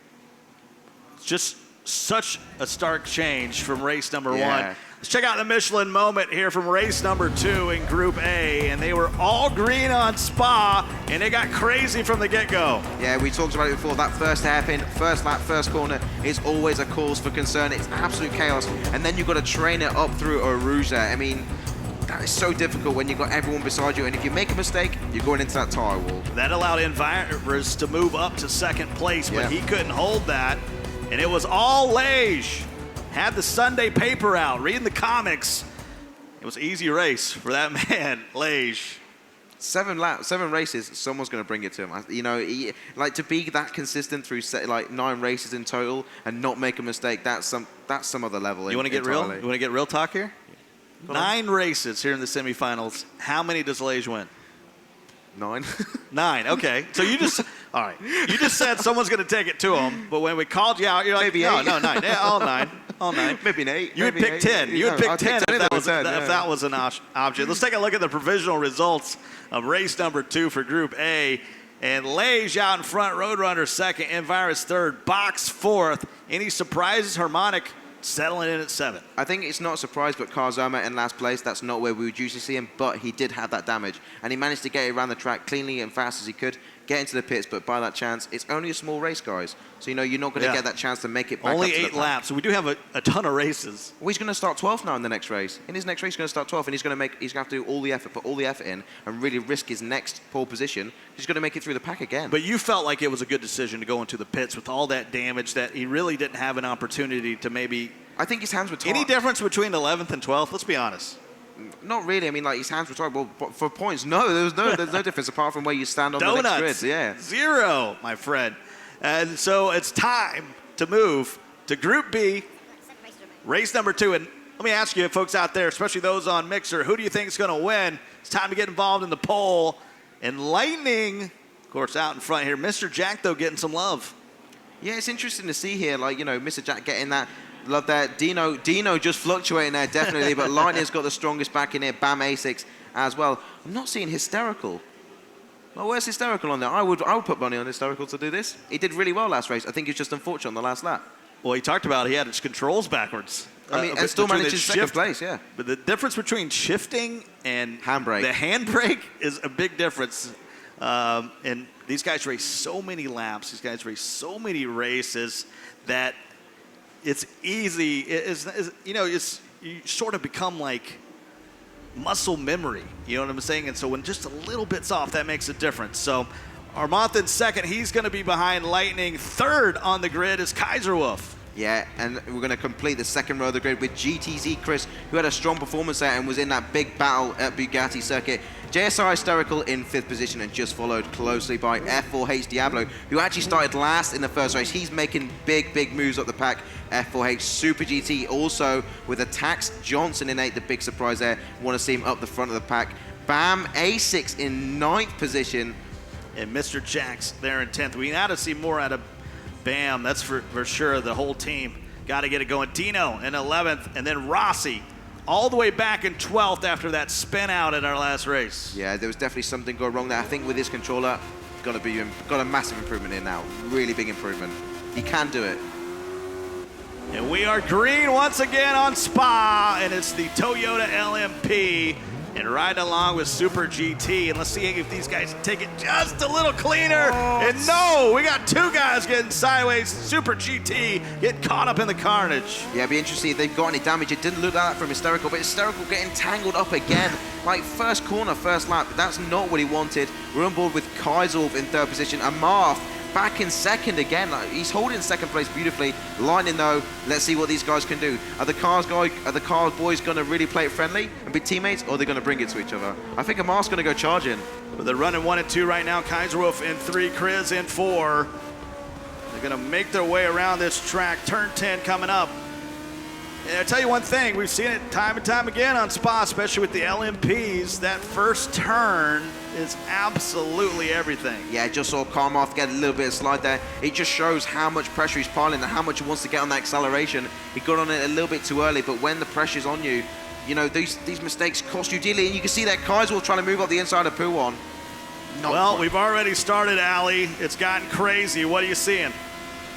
It's just such a stark change from race number 1. Let's check out the Michelin moment here from race number 2 in Group A. And they were all green on Spa, and they got crazy from the get-go. Yeah, we talked about it before. That first hairpin, first lap, first corner is always a cause for concern. It's absolute chaos. And then you've got to train it up through a rouge there. I mean, that is so difficult when you've got everyone beside you. And if you make a mistake, you're going into that tire wall. That allowed Envirus to move up to 2nd place, but he couldn't hold that. And it was all Lage. Had the Sunday paper out, reading the comics. It was an easy race for that man, Lage. 7 races, someone's going to bring it to him. Like to be that consistent through 9 races in total and not make a mistake. That's some other level. You want to get real? You want to get real talk here? 9 races here in the semifinals. How many does Lage win? 9. 9. Okay. So you just all right. You just said someone's going to take it to him, but when we called you out, you're like, maybe 8. No, 9. Yeah, all 9. All 9. Maybe an 8. You would pick 10. You would pick 10 if that was an option. Let's take a look at the provisional results of race number 2 for Group A. And Lage out in front, Roadrunner 2nd, Envirus 3rd, Box 4th. Any surprises? Harmonic settling in at 7th. I think it's not a surprise, but Karzama in last place. That's not where we would usually see him, but he did have that damage. And he managed to get it around the track cleanly and fast as he could, get into the pits, but by that chance, it's only a small race, guys. So, you know, you're not going to get that chance to make it back only up to 8 laps. So we do have a ton of races. Well, he's going to start 12th now in the next race. In his next race, he's going to start 12th, and he's going to have to do all the effort, put all the effort in, and really risk his next pole position. He's going to make it through the pack again. But you felt like it was a good decision to go into the pits with all that damage that he really didn't have an opportunity to maybe... I think his hands were tied. Any difference between 11th and 12th? Let's be honest. Not really. I mean, like, his hands were tied. Well, for points, no, there's no difference apart from where you stand on the next grid. Yeah. 0, my friend. And so it's time to move to Group B, race number 2. And let me ask you, folks out there, especially those on Mixer, who do you think is going to win? It's time to get involved in the poll. And Lightning, of course, out in front here. Mr. Jack, though, getting some love. Yeah, it's interesting to see here, like, you know, Mr. Jack getting that love there. Dino just fluctuating there, definitely. But Lightning's got the strongest back in here. Bam A6 as well. I'm not seeing Hysterical. Well, where's Hysterical on there? I would put money on Hysterical to do this. He did really well last race. I think he's just unfortunate on the last lap. Well, he talked about he had his controls backwards. I mean, and still managed second place, yeah. But the difference between shifting and handbrake, the handbrake is a big difference. And these guys race so many laps. These guys race so many races that it's easy. You sort of become like muscle memory. You know what I'm saying? And so when just a little bit's off, that makes a difference. So Armand in second. He's going to be behind Lightning. Third on the grid is Kaiser Wolf. Yeah, and we're going to complete the second row of the grid with GTZ Chris, who had a strong performance there and was in that big battle at Bugatti circuit. JSR Hysterical in 5th position and just followed closely by F4H Diablo, who actually started last in the first race. He's making big moves up the pack. F4H Super GT also with a Tax Johnson in 8th, the big surprise there. Want to see him up the front of the pack. Bam A6 in 9th position. And Mr. Jax there in 10th. We got to see more out of Bam. That's for sure. The whole team got to get it going. Dino in 11th, and then Rossi all the way back in 12th after that spin out in our last race. Yeah, there was definitely something going wrong there. I think with his controller, got a massive improvement in now. Really big improvement. He can do it. And we are green once again on Spa, and it's the Toyota LMP. And right along with Super GT. And let's see if these guys take it just a little cleaner. And no, we got 2 guys getting sideways. Super GT getting caught up in the carnage. Yeah, it'd be interesting if they've got any damage. It didn't look like that from Hysterical, but Hysterical getting tangled up again. Like first corner, first lap. That's not what he wanted. We're on board with Kaiserwolf in 3rd position. And Marth back in 2nd again. He's holding 2nd place beautifully. Lightning though, let's see what these guys can do. Are the cars boys going to really play it friendly and be teammates, or are they going to bring it to each other? I think Amar's going to go charging. But they're running 1 and 2 right now. Kaiserwolf in 3, Chris in 4. They're going to make their way around this track. Turn 10 coming up. And I'll tell you one thing, we've seen it time and time again on Spa, especially with the LMPs. That first turn is absolutely everything. Yeah, just saw Karmoth get a little bit of slide there. It just shows how much pressure he's piling and how much he wants to get on that acceleration. He got on it a little bit too early, but when the pressure's on you, you know, these mistakes cost you dearly. And you can see that Kaiser trying to move up the inside of Puwan. Well, we've already started, Ali. It's gotten crazy. What are you seeing?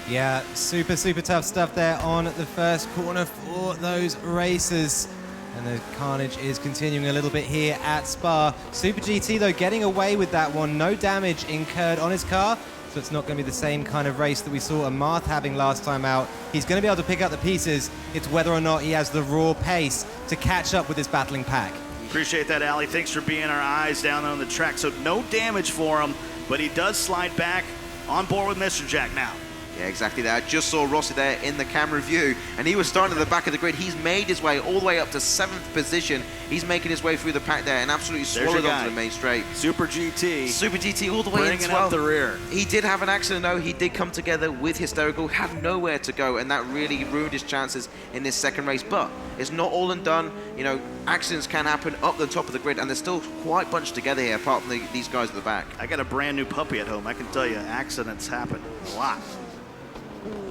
Yeah, super tough stuff there on the first corner for those racers. And the carnage is continuing a little bit here at Spa. Super GT, though, getting away with that one. No damage incurred on his car, so it's not going to be the same kind of race that we saw Amarth having last time out. He's going to be able to pick up the pieces. It's whether or not he has the raw pace to catch up with his battling pack. Appreciate that, Ali. Thanks for being our eyes down on the track. So no damage for him, but he does slide back on board with Mr. Jack now. Yeah, exactly that. I just saw Rossi there in the camera view, and he was starting at the back of the grid. He's made his way all the way up to 7th position. He's making his way through the pack there and absolutely swallowed onto the main straight. Super GT. Super GT all the way in 12th. Bringing up the rear. He did have an accident, though. He did come together with Hysterical, had nowhere to go, and that really ruined his chances in this second race. But it's not all and done. You know, accidents can happen up the top of the grid, and they're still quite bunched together here, apart from these guys at the back. I got a brand new puppy at home. I can tell you, accidents happen a lot.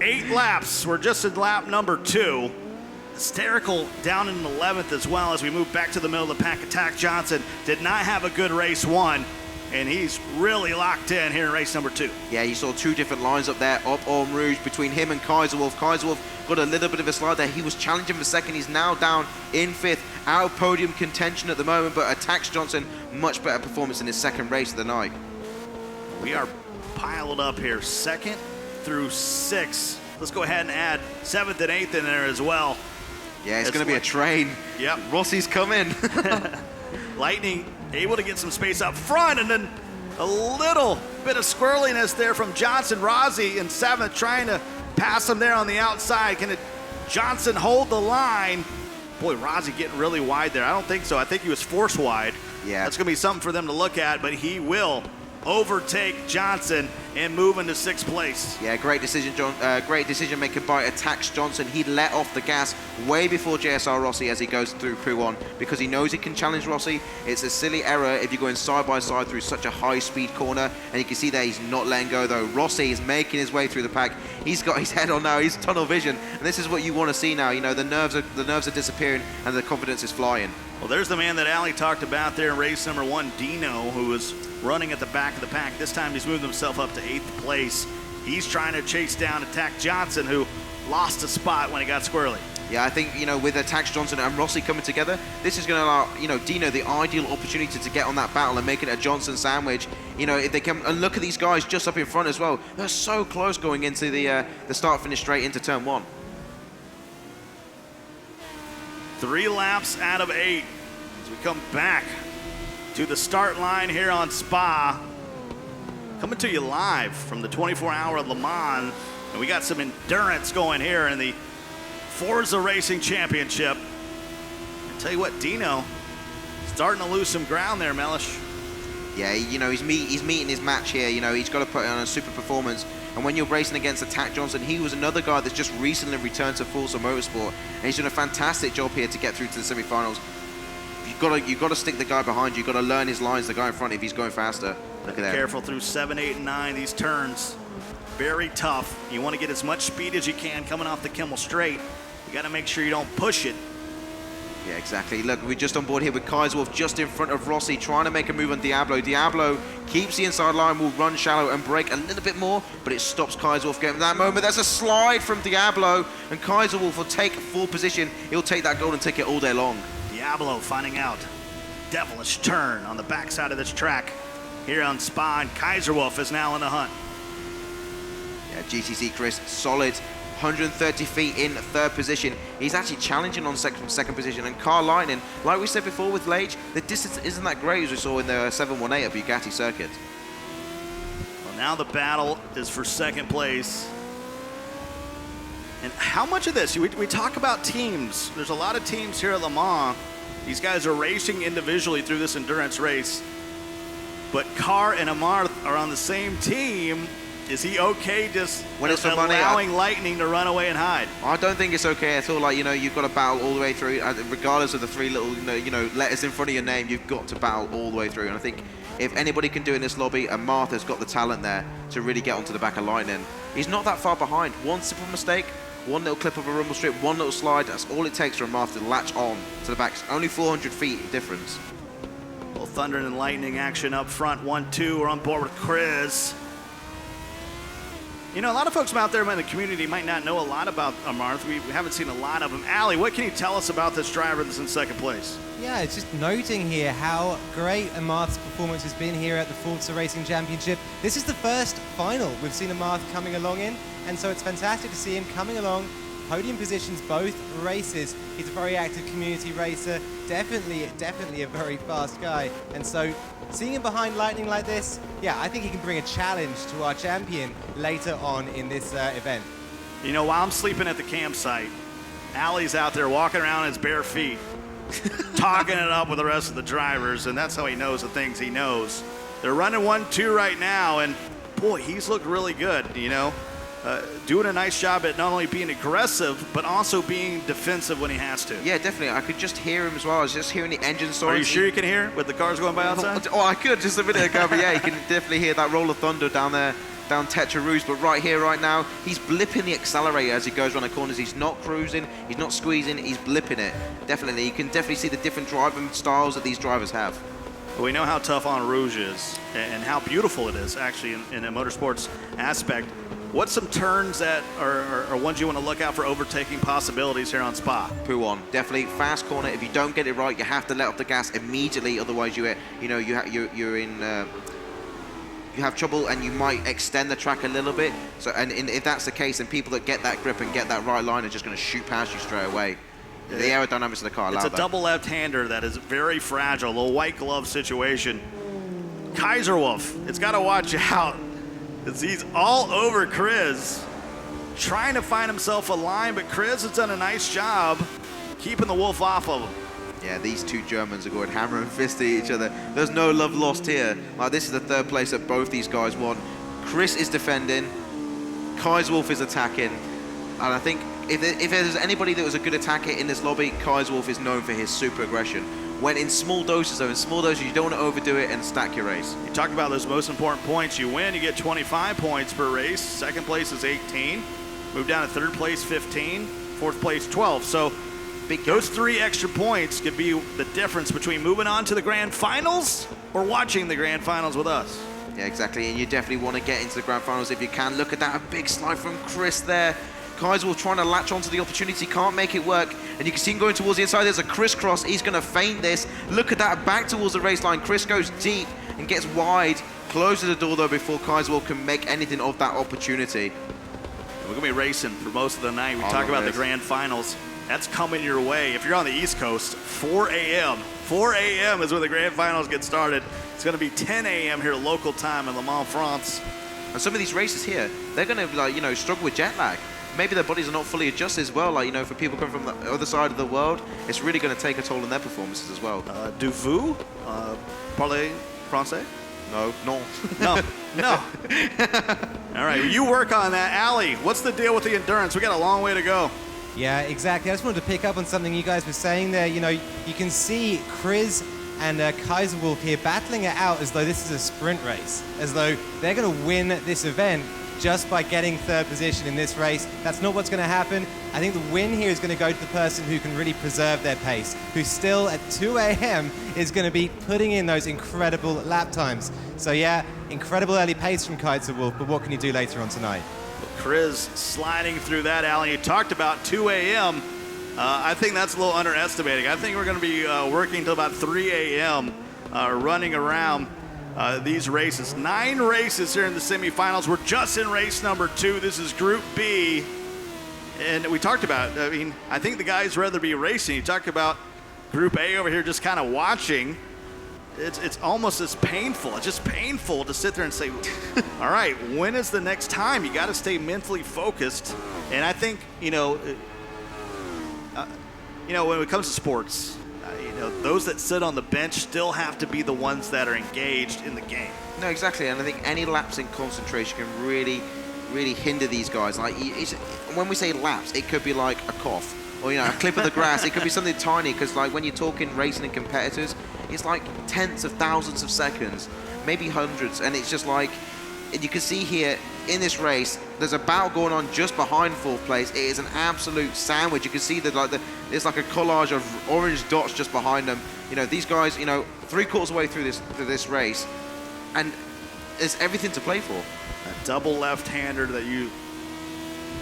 8 laps. We're just in lap number 2. Hysterical down in 11th as well as we move back to the middle of the pack. Attack Johnson did not have a good race 1, and he's really locked in here in race number 2. Yeah, you saw 2 different lines up there, up Orme Rouge, between him and Kaiserwolf. Kaiserwolf got a little bit of a slide there. He was challenging for 2nd. He's now down in 5th, out of podium contention at the moment, but Attack Johnson, much better performance in his second race of the night. We are piled up here, 2nd through 6th. Let's go ahead and add 7th and 8th in there as well. Yeah, it's going to be a train. Yep. Rossi's coming. Lightning able to get some space up front, and then a little bit of squirreliness there from Johnson. Rossi in 7th trying to pass him there on the outside. Can Johnson hold the line? Boy, Rossi getting really wide there. I don't think so. I think he was force wide. Yeah. That's going to be something for them to look at, but he will overtake Johnson and move into 6th place. Yeah, great decision, John. Great decision making by Tax Johnson. He let off the gas way before JSR Rossi as he goes through P1 because he knows he can challenge Rossi. It's a silly error if you're going side by side through such a high speed corner, and you can see there he's not letting go though. Rossi is making his way through the pack. He's got his head on now. He's tunnel vision, and this is what you want to see now. You know, the nerves are disappearing and the confidence is flying. Well, there's the man that Ali talked about there in race number 1, Dino, who was running at the back of the pack. This time he's moved himself up to 8th place. He's trying to chase down Attack Johnson, who lost a spot when he got squirrely. Yeah, I think, you know, with Tax Johnson and Rossi coming together, this is going to allow, you know, Dino the ideal opportunity to get on that battle and make it a Johnson sandwich. You know, if they can, and look at these guys just up in front as well. They're so close going into the start-finish straight into turn 1. 3 laps out of 8 as we come back to the start line here on Spa. Coming to you live from the 24-hour Le Mans, and we got some endurance going here in the Forza Racing Championship. I tell you what, Dino starting to lose some ground there, Mellish. Yeah, you know, he's meeting his match here. You know, he's got to put on a super performance. And when you're racing against Attack Johnson, he was another guy that's just recently returned to Forza Motorsport, and he's done a fantastic job here to get through to the semi-finals. You've got to stick the guy behind you. You've got to learn his lines, the guy in front, if he's going faster. Look at that. Careful through 7, 8, and 9. These turns, very tough. You want to get as much speed as you can coming off the Kimmel Straight. You got to make sure you don't push it. Yeah, exactly. Look, we're just on board here with Kaiserwolf just in front of Rossi, trying to make a move on Diablo. Diablo keeps the inside line, will run shallow and break a little bit more, but it stops Kaiserwolf getting that moment. There's a slide from Diablo, and Kaiserwolf will take 4th position. He'll take that golden ticket all day long. Diablo finding out. Devilish turn on the backside of this track here on Spa, and Kaiserwolf is now in the hunt. Yeah, GTC Chris, solid 130 feet in 3rd position. He's actually challenging on second position. And Carl Lightning, like we said before with Lage, the distance isn't that great as we saw in the 718 at Bugatti Circuit. Well, now the battle is for 2nd place. And how much of this, we talk about teams. There's a lot of teams here at Le Mans. These guys are racing individually through this endurance race. But Carr and Amarth are on the same team. Is he okay just when it's for money, allowing Lightning to run away and hide? I don't think it's okay at all. Like, you know, you've got to battle all the way through, regardless of the 3 little, you know, letters in front of your name. You've got to battle all the way through. And I think if anybody can do it in this lobby, and Martha's got the talent there to really get onto the back of Lightning. He's not that far behind. One simple mistake, one little clip of a rumble strip, one little slide. That's all it takes for Martha to latch on to the back. It's only 400 feet difference. Well, Thunder and Lightning action up front. 1-2. We're on board with Chris. You know, a lot of folks out there in the community might not know a lot about Amarth. We haven't seen a lot of him. Ali, what can you tell us about this driver that's in 2nd place? Yeah, it's just noting here how great Amarth's performance has been here at the Forza Racing Championship. This is the first final we've seen Amarth coming along in, and so it's fantastic to see him coming along. Podium positions both races. He's a very active community racer, definitely a very fast guy. And so seeing him behind Lightning like this, yeah, I think he can bring a challenge to our champion later on in this event. You know, while I'm sleeping at the campsite, Ali's out there walking around in his bare feet, talking it up with the rest of the drivers, and that's how he knows the things he knows. They're running 1-2 right now, and boy, he's looked really good, you know. Doing a nice job at not only being aggressive, but also being defensive when he has to. Yeah, definitely. I could just hear him as well. I was just hearing the engine sound. Are you sure you can hear with the cars going by outside? Oh, I could just a minute ago, but yeah, you can definitely hear that roll of thunder down there, down Tetra Rouge. But right here, right now, he's blipping the accelerator as he goes around the corners. He's not cruising, he's not squeezing, he's blipping it. Definitely, you can definitely see the different driving styles that these drivers have. We know how tough on Rouge is and how beautiful it is, actually, in a motorsports aspect. What's some turns that are ones you want to look out for overtaking possibilities here on Spa? P1, definitely fast corner. If you don't get it right, you have to let off the gas immediately. Otherwise, you're in have trouble and you might extend the track a little bit. So, and if that's the case, then people that get that grip and get that right line are just going to shoot past you straight away. The aerodynamics of the car allow that. It's a double left-hander that is very fragile, a little white glove situation. Kaiserwolf, it's got to watch out. He's all over Chris, trying to find himself a line, but Chris has done a nice job keeping the wolf off of him. Yeah, these two Germans are going hammer and fist at each other. There's no love lost here. This is the third place that both these guys won. Chris is defending, Kaiserwolf is attacking, and I think if there's anybody that was a good attacker in this lobby, Kaiserwolf is known for his super aggression. When in small doses, though, in small doses, you don't want to overdo it and stack your race. You talk about those most important points. You win, you get 25 points per race. Second place is 18. Move down to third place, 15. Fourth place, 12. So those 3 extra points could be the difference between moving on to the grand finals or watching the grand finals with us. Yeah, exactly, and you definitely want to get into the grand finals if you can. Look at that, a big slide from Chris there. Kaiserwolf trying to latch onto the opportunity, can't make it work. And you can see him going towards the inside. There's a crisscross. He's going to feint this. Look at that, back towards the race line. Chris goes deep and gets wide. Closes the door, though, before Kaiserwolf can make anything of that opportunity. We're going to be racing for most of the night. We talk about the grand finals. That's coming your way. If you're on the East Coast, 4 a.m. 4 a.m. is when the grand finals get started. It's going to be 10 a.m. here local time in Le Mans, France. And some of these races here, they're going to, struggle with jet lag. Maybe their bodies are not fully adjusted as well. For people coming from the other side of the world, it's really going to take a toll on their performances as well. Do vous parlez français? No, no. No. All right, you work on that. Ali, what's the deal with the endurance? We got a long way to go. Yeah, exactly. I just wanted to pick up on something you guys were saying there. You can see Chris and Kaiserwolf here battling it out as though this is a sprint race, as though they're going to win this event just by getting third position in this race. That's not what's going to happen. I think the win here is going to go to the person who can really preserve their pace, who still at 2 a.m. is going to be putting in those incredible lap times. So yeah, incredible early pace from Kaiserwolf, but what can you do later on tonight? Chris sliding through that alley. You talked about 2 a.m. I think that's a little underestimating. I think we're going to be working until about 3 a.m. Running around these races. 9 races here in the semifinals. We're just in race number 2. This is Group B. And we talked about, I think the guys rather be racing. You talked about Group A over here just kind of watching. It's almost as painful. It's just painful to sit there and say, all right, when is the next time? You got to stay mentally focused. And I think, when it comes to sports, those that sit on the bench still have to be the ones that are engaged in the game. No, exactly. And I think any lapse in concentration can really hinder these guys. When we say lapse, it could be like a cough or a clip of the grass. It could be something tiny, because when you're talking racing and competitors, it's like tenths of thousands of seconds, maybe hundreds, and it's just and you can see here in this race, there's a battle going on just behind fourth place. It is an absolute sandwich. You can see that it's like a collage of orange dots just behind them. These guys, 3/4 of the way through this race, and there's everything to play for. That double left-hander that you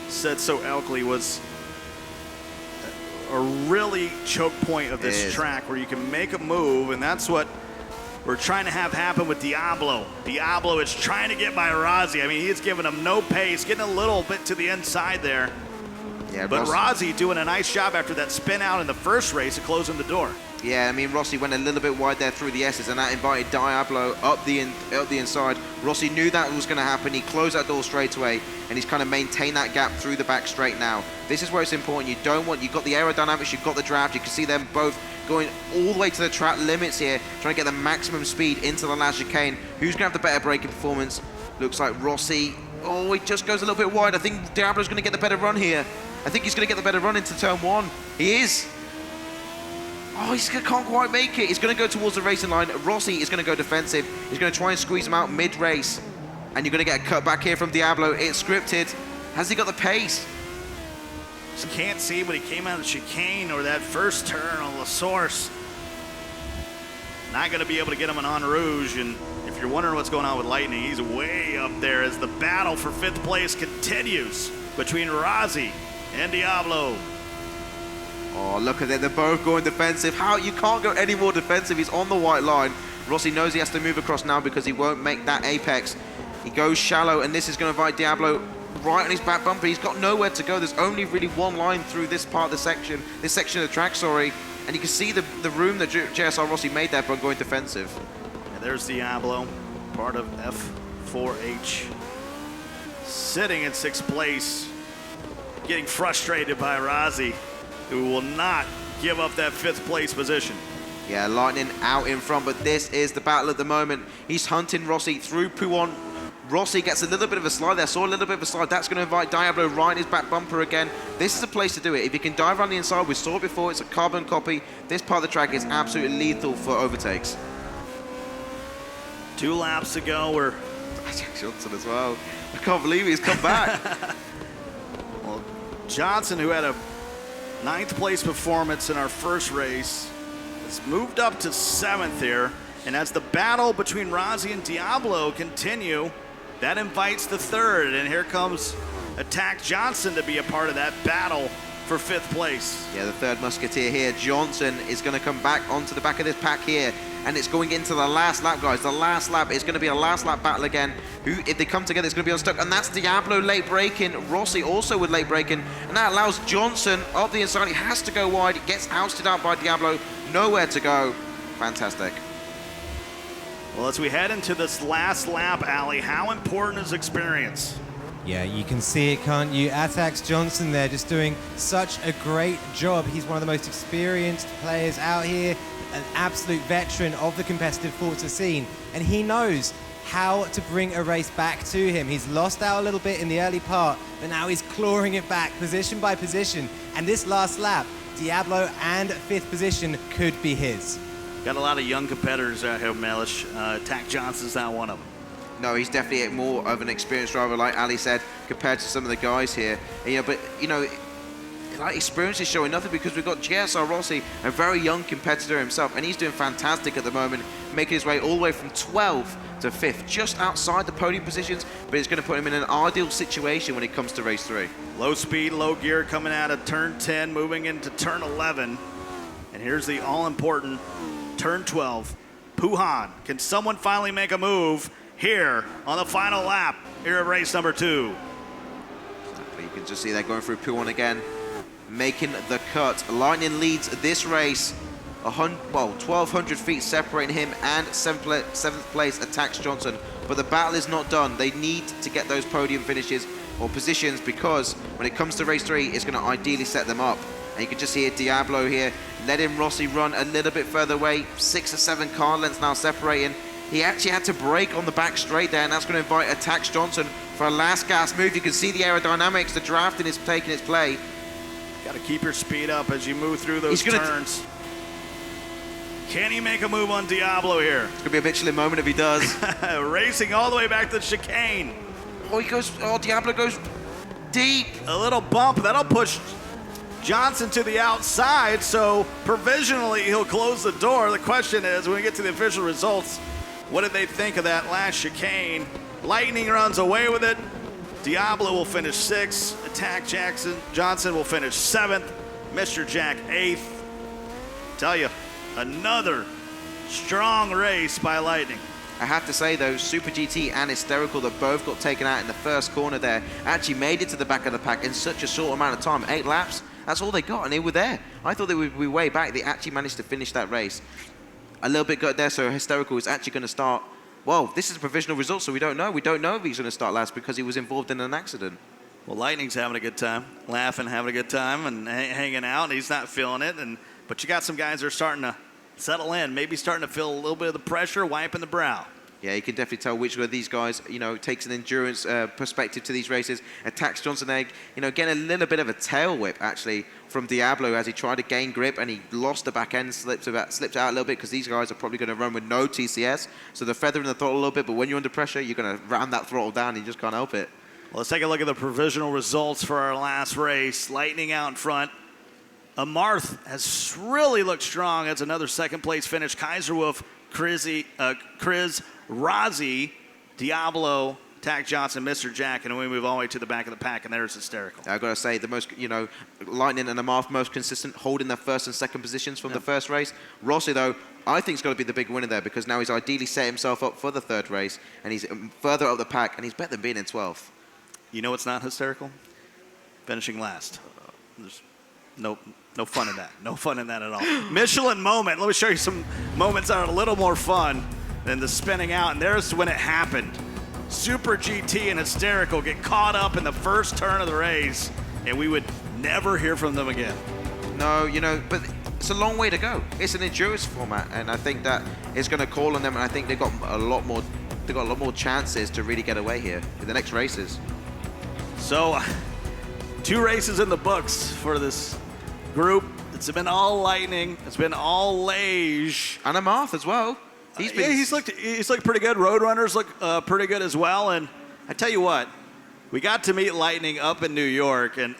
said so eloquently was a really choke point of this track, where you can make a move, and that's what we're trying to have happen with Diablo. Diablo is trying to get by Rossi. He's giving him no pace, getting a little bit to the inside there. Yeah, but Rossi doing a nice job after that spin out in the first race of closing the door. Yeah, Rossi went a little bit wide there through the S's, and that invited Diablo up the inside. Rossi knew that was going to happen. He closed that door straight away, and he's kind of maintained that gap through the back straight now. This is where it's important. You've got the aerodynamics, you've got the draft. You can see them both going all the way to the track limits here, trying to get the maximum speed into the last chicane. Who's going to have the better braking performance? Looks like Rossi. Oh, he just goes a little bit wide. I think Diablo's going to get the better run here. I think he's going to get the better run into turn 1. He is. Oh, he can't quite make it. He's going to go towards the racing line. Rossi is going to go defensive. He's going to try and squeeze him out mid-race. And you're going to get a cut back here from Diablo. It's scripted. Has he got the pace? Just can't see, but he came out of the chicane or that first turn on La Source. Not going to be able to get him an En Rouge. And if you're wondering what's going on with Lightning, he's way up there as the battle for 5th place continues between Rossi and Diablo. Oh, look at that. They're both going defensive. You can't go any more defensive. He's on the white line. Rossi knows he has to move across now because he won't make that apex. He goes shallow, and this is going to invite Diablo right on his back bumper. He's got nowhere to go. There's only really one line through this part of the section, this section of the track, sorry. And you can see the room that JSR Rossi made there by going defensive. And there's Diablo, part of F4H, sitting in 6th place, getting frustrated by Razi, who will not give up that 5th place position. Yeah, Lightning out in front, but this is the battle at the moment. He's hunting Rossi through Pouon. Rossi gets a little bit of a slide there, saw a little bit of a slide. That's going to invite Diablo right in his back bumper again. This is a place to do it. If you can dive around the inside, we saw it before, it's a carbon copy. This part of the track is absolutely lethal for overtakes. 2 laps to go. We're Johnson as well. I can't believe he's come back. Well, Johnson, who had a 9th place performance in our first race, has moved up to 7th here. And as the battle between Razi and Diablo continue, that invites the 3rd. And here comes Attack Johnson to be a part of that battle for 5th place. Yeah, the 3rd musketeer here. Johnson is going to come back onto the back of this pack here. And it's going into the last lap, guys. The last lap is going to be a last lap battle again. Who, if they come together, it's going to be unstuck. And that's Diablo late braking. Rossi also with late braking. And that allows Johnson up the inside. He has to go wide. It gets ousted out by Diablo. Nowhere to go. Fantastic. Well, as we head into this last lap, Ali, how important is experience? Yeah, you can see it, can't you? Attax Johnson there just doing such a great job. He's one of the most experienced players out here, an absolute veteran of the competitive Forza scene, and he knows how to bring a race back to him. He's lost out a little bit in the early part, but now he's clawing it back position by position, and this last lap, Diablo and 5th position could be his. Got a lot of young competitors out here, Melish. Tack Johnson's not one of them. No, he's definitely more of an experienced driver, like Ali said, compared to some of the guys here. And, but like experience is showing nothing because we've got JSR Rossi, a very young competitor himself, and he's doing fantastic at the moment, making his way all the way from 12th to 5th, just outside the podium positions, but it's going to put him in an ideal situation when it comes to race 3. Low speed, low gear coming out of turn 10, moving into turn 11. And here's the all-important turn 12. Puhan, can someone finally make a move here on the final lap here at race number 2? Exactly. You can just see that going through Puhan again, making the cut. Lightning leads this race, 1,200 feet separating him and 7th place Attax Johnson. But the battle is not done. They need to get those podium finishes or positions because when it comes to race 3, it's going to ideally set them up. And you can just hear Diablo here, letting Rossi run a little bit further away. 6 or 7 car lengths now separating. He actually had to brake on the back straight there, and that's going to invite Attax Johnson for a last gas move. You can see the aerodynamics, the drafting is taking its play. Got to keep your speed up as you move through those turns. Can he make a move on Diablo here? It's going to be a Michelin moment if he does. Racing all the way back to the chicane. Diablo goes deep. A little bump, that'll push Johnson to the outside, so provisionally he'll close the door. The question is, when we get to the official results, what did they think of that last chicane? Lightning runs away with it. Diablo will finish 6th. Attack Johnson will finish 7th. Mr. Jack 8th. Tell you, another strong race by Lightning. I have to say though, Super GT and Hysterical that both got taken out in the first corner there actually made it to the back of the pack in such a short amount of time. 8 laps, that's all they got, and they were there. I thought they would be way back. They actually managed to finish that race. A little bit good there, so Hysterical is actually going to start. Well, this is a provisional result, so we don't know. We don't know if he's going to start last because he was involved in an accident. Well, Lightning's having a good time, laughing, having a good time, and hanging out, and he's not feeling it. But you got some guys that are starting to settle in, maybe starting to feel a little bit of the pressure, wiping the brow. Yeah, you can definitely tell which one of these guys, takes an endurance perspective to these races. Attax Johnson, getting a little bit of a tail whip, actually, from Diablo as he tried to gain grip and he lost the back end, slipped out a little bit because these guys are probably going to run with no TCS. So they're feathering the throttle a little bit, but when you're under pressure, you're going to ram that throttle down and you just can't help it. Well, let's take a look at the provisional results for our last race. Lightning out in front. Amarth has really looked strong. That's another 2nd place finish. Kaiserwolf, Kriz, Razi, Diablo, Tack Johnson, Mr. Jack, and we move all the way to the back of the pack, and there's Hysterical. I've got to say, the most, Lightning and Amarth most consistent, holding their first and second positions from the first race. Rossi, though, I think is going to be the big winner there because now he's ideally set himself up for the third race, and he's further up the pack, and he's better than being in 12th. You know what's not hysterical? Finishing last. There's no fun in that. No fun in that at all. Michelin moment. Let me show you some moments that are a little more fun than the spinning out, and there's when it happened. Super GT and Hysterical get caught up in the first turn of the race, and we would never hear from them again. No, but it's a long way to go. It's an endurance format, and I think that it's going to call on them, and I think they've got a lot more chances to really get away here in the next races. So, 2 races in the books for this group. It's been all Lightning. It's been all Lage. And Amarth as well. He's looked pretty good. Roadrunners look pretty good as well. And I tell you what, we got to meet Lightning up in New York, and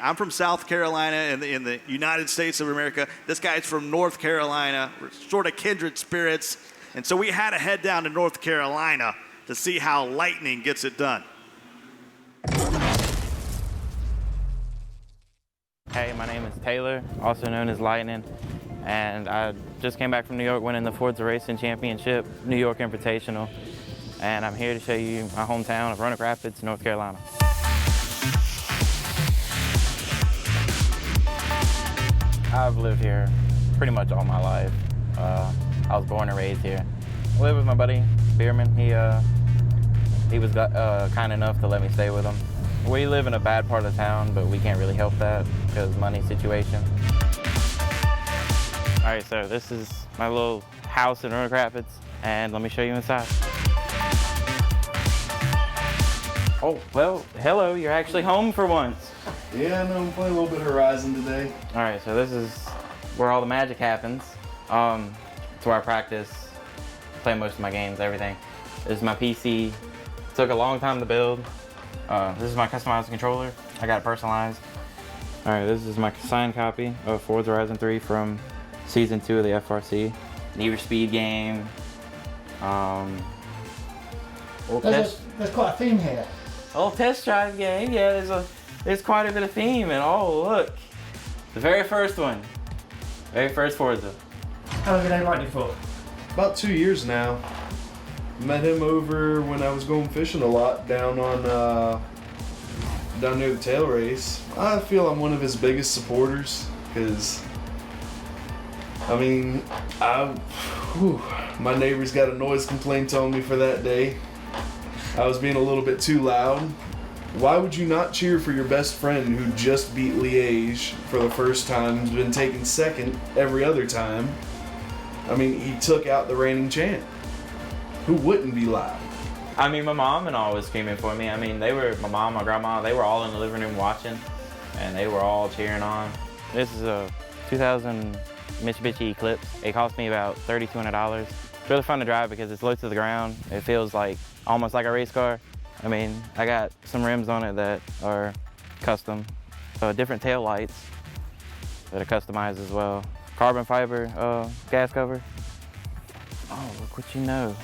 I'm from South Carolina in the United States of America. This guy's from North Carolina. We're sort of kindred spirits, and so we had to head down to North Carolina to see how Lightning gets it done. Hey, my name is Taylor, also known as Lightning, and I just came back from New York winning the Forza Racing Championship, New York Invitational, and I'm here to show you my hometown of Roanoke Rapids, North Carolina. I've lived here pretty much all my life. I was born and raised here. I live with my buddy, Bierman. He was kind enough to let me stay with him. We live in a bad part of town, but we can't really help that because money situation. All right, so this is my little house in Roanoke Rapids, and let me show you inside. Oh, well, hello, you're actually home for once. Yeah, I know, I'm playing a little bit of Horizon today. All right, so this is where all the magic happens. It's where I practice, play most of my games, everything. This is my PC. Took a long time to build. This is my customized controller. I got it personalized. All right, this is my signed copy of Forza Horizon 3 from Season 2 of the FRC. Need Your Speed game. There's quite a theme here. Old test drive game. Yeah, there's quite a bit of theme, and oh look, the very first one, very first Forza. How long have you known Lightning for? About 2 years now. Met him over when I was going fishing a lot down near the tail race. I feel I'm one of his biggest supporters because, I mean, my neighbors got a noise complaint on me for that day. I was being a little bit too loud. Why would you not cheer for your best friend who just beat Liège for the first time, who's been taken second every other time? I mean, he took out the reigning champ. Who wouldn't be loud? I mean, my mom and all was screaming for me. I mean, my mom, my grandma, they were all in the living room watching, and they were all cheering on. This is a 2000 Mitsubishi Eclipse. It cost me about $3,200. It's really fun to drive because it's low to the ground. It feels almost like a race car. I mean, I got some rims on it that are custom. Different tail lights that are customized as well. Carbon fiber gas cover. Oh, look what you know.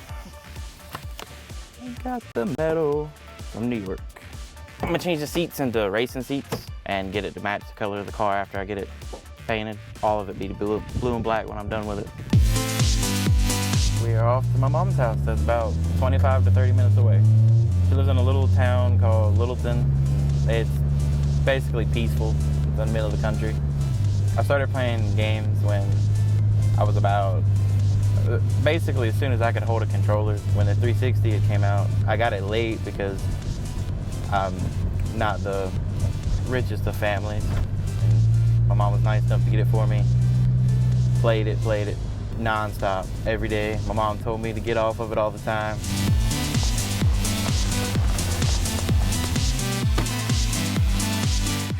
Got the metal from New York. I'm gonna change the seats into racing seats and get it to match the color of the car after I get it painted. All of it be blue and black when I'm done with it. We are off to my mom's house that's about 25 to 30 minutes away. She lives in a little town called Littleton. It's basically peaceful. It's in the middle of the country. I started playing games when I was basically as soon as I could hold a controller. When the 360 it came out, I got it late because I'm not the richest of families. And my mom was nice enough to get it for me. Played it non-stop every day. My mom told me to get off of it all the time.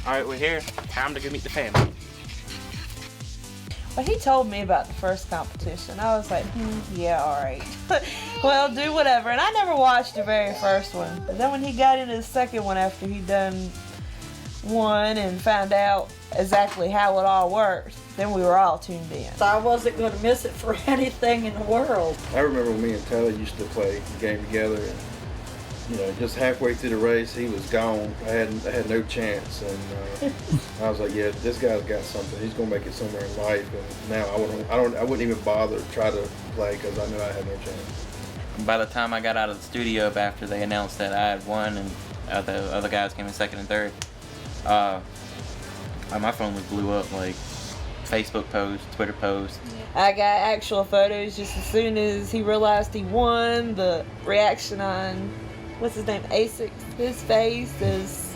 All right, we're here. Time to go meet the family. When he told me about the first competition, I was like, yeah, all right. Well, do whatever. And I never watched the very first one. But then when he got into the second one after he'd done one and found out exactly how it all worked, then we were all tuned in. So I wasn't going to miss it for anything in the world. I remember when me and Taylor used to play the game together, and just halfway through the race, he was gone. I had no chance, and I was like, yeah, this guy's got something. He's gonna make it somewhere in life. And now I wouldn't even bother to try to play because I knew I had no chance. By the time I got out of the studio after they announced that I had won and the other guys came in second and third, my phone was blew up, like Facebook posts, Twitter posts. I got actual photos just as soon as he realized he won. The reaction on, what's his name, Asics, his face is,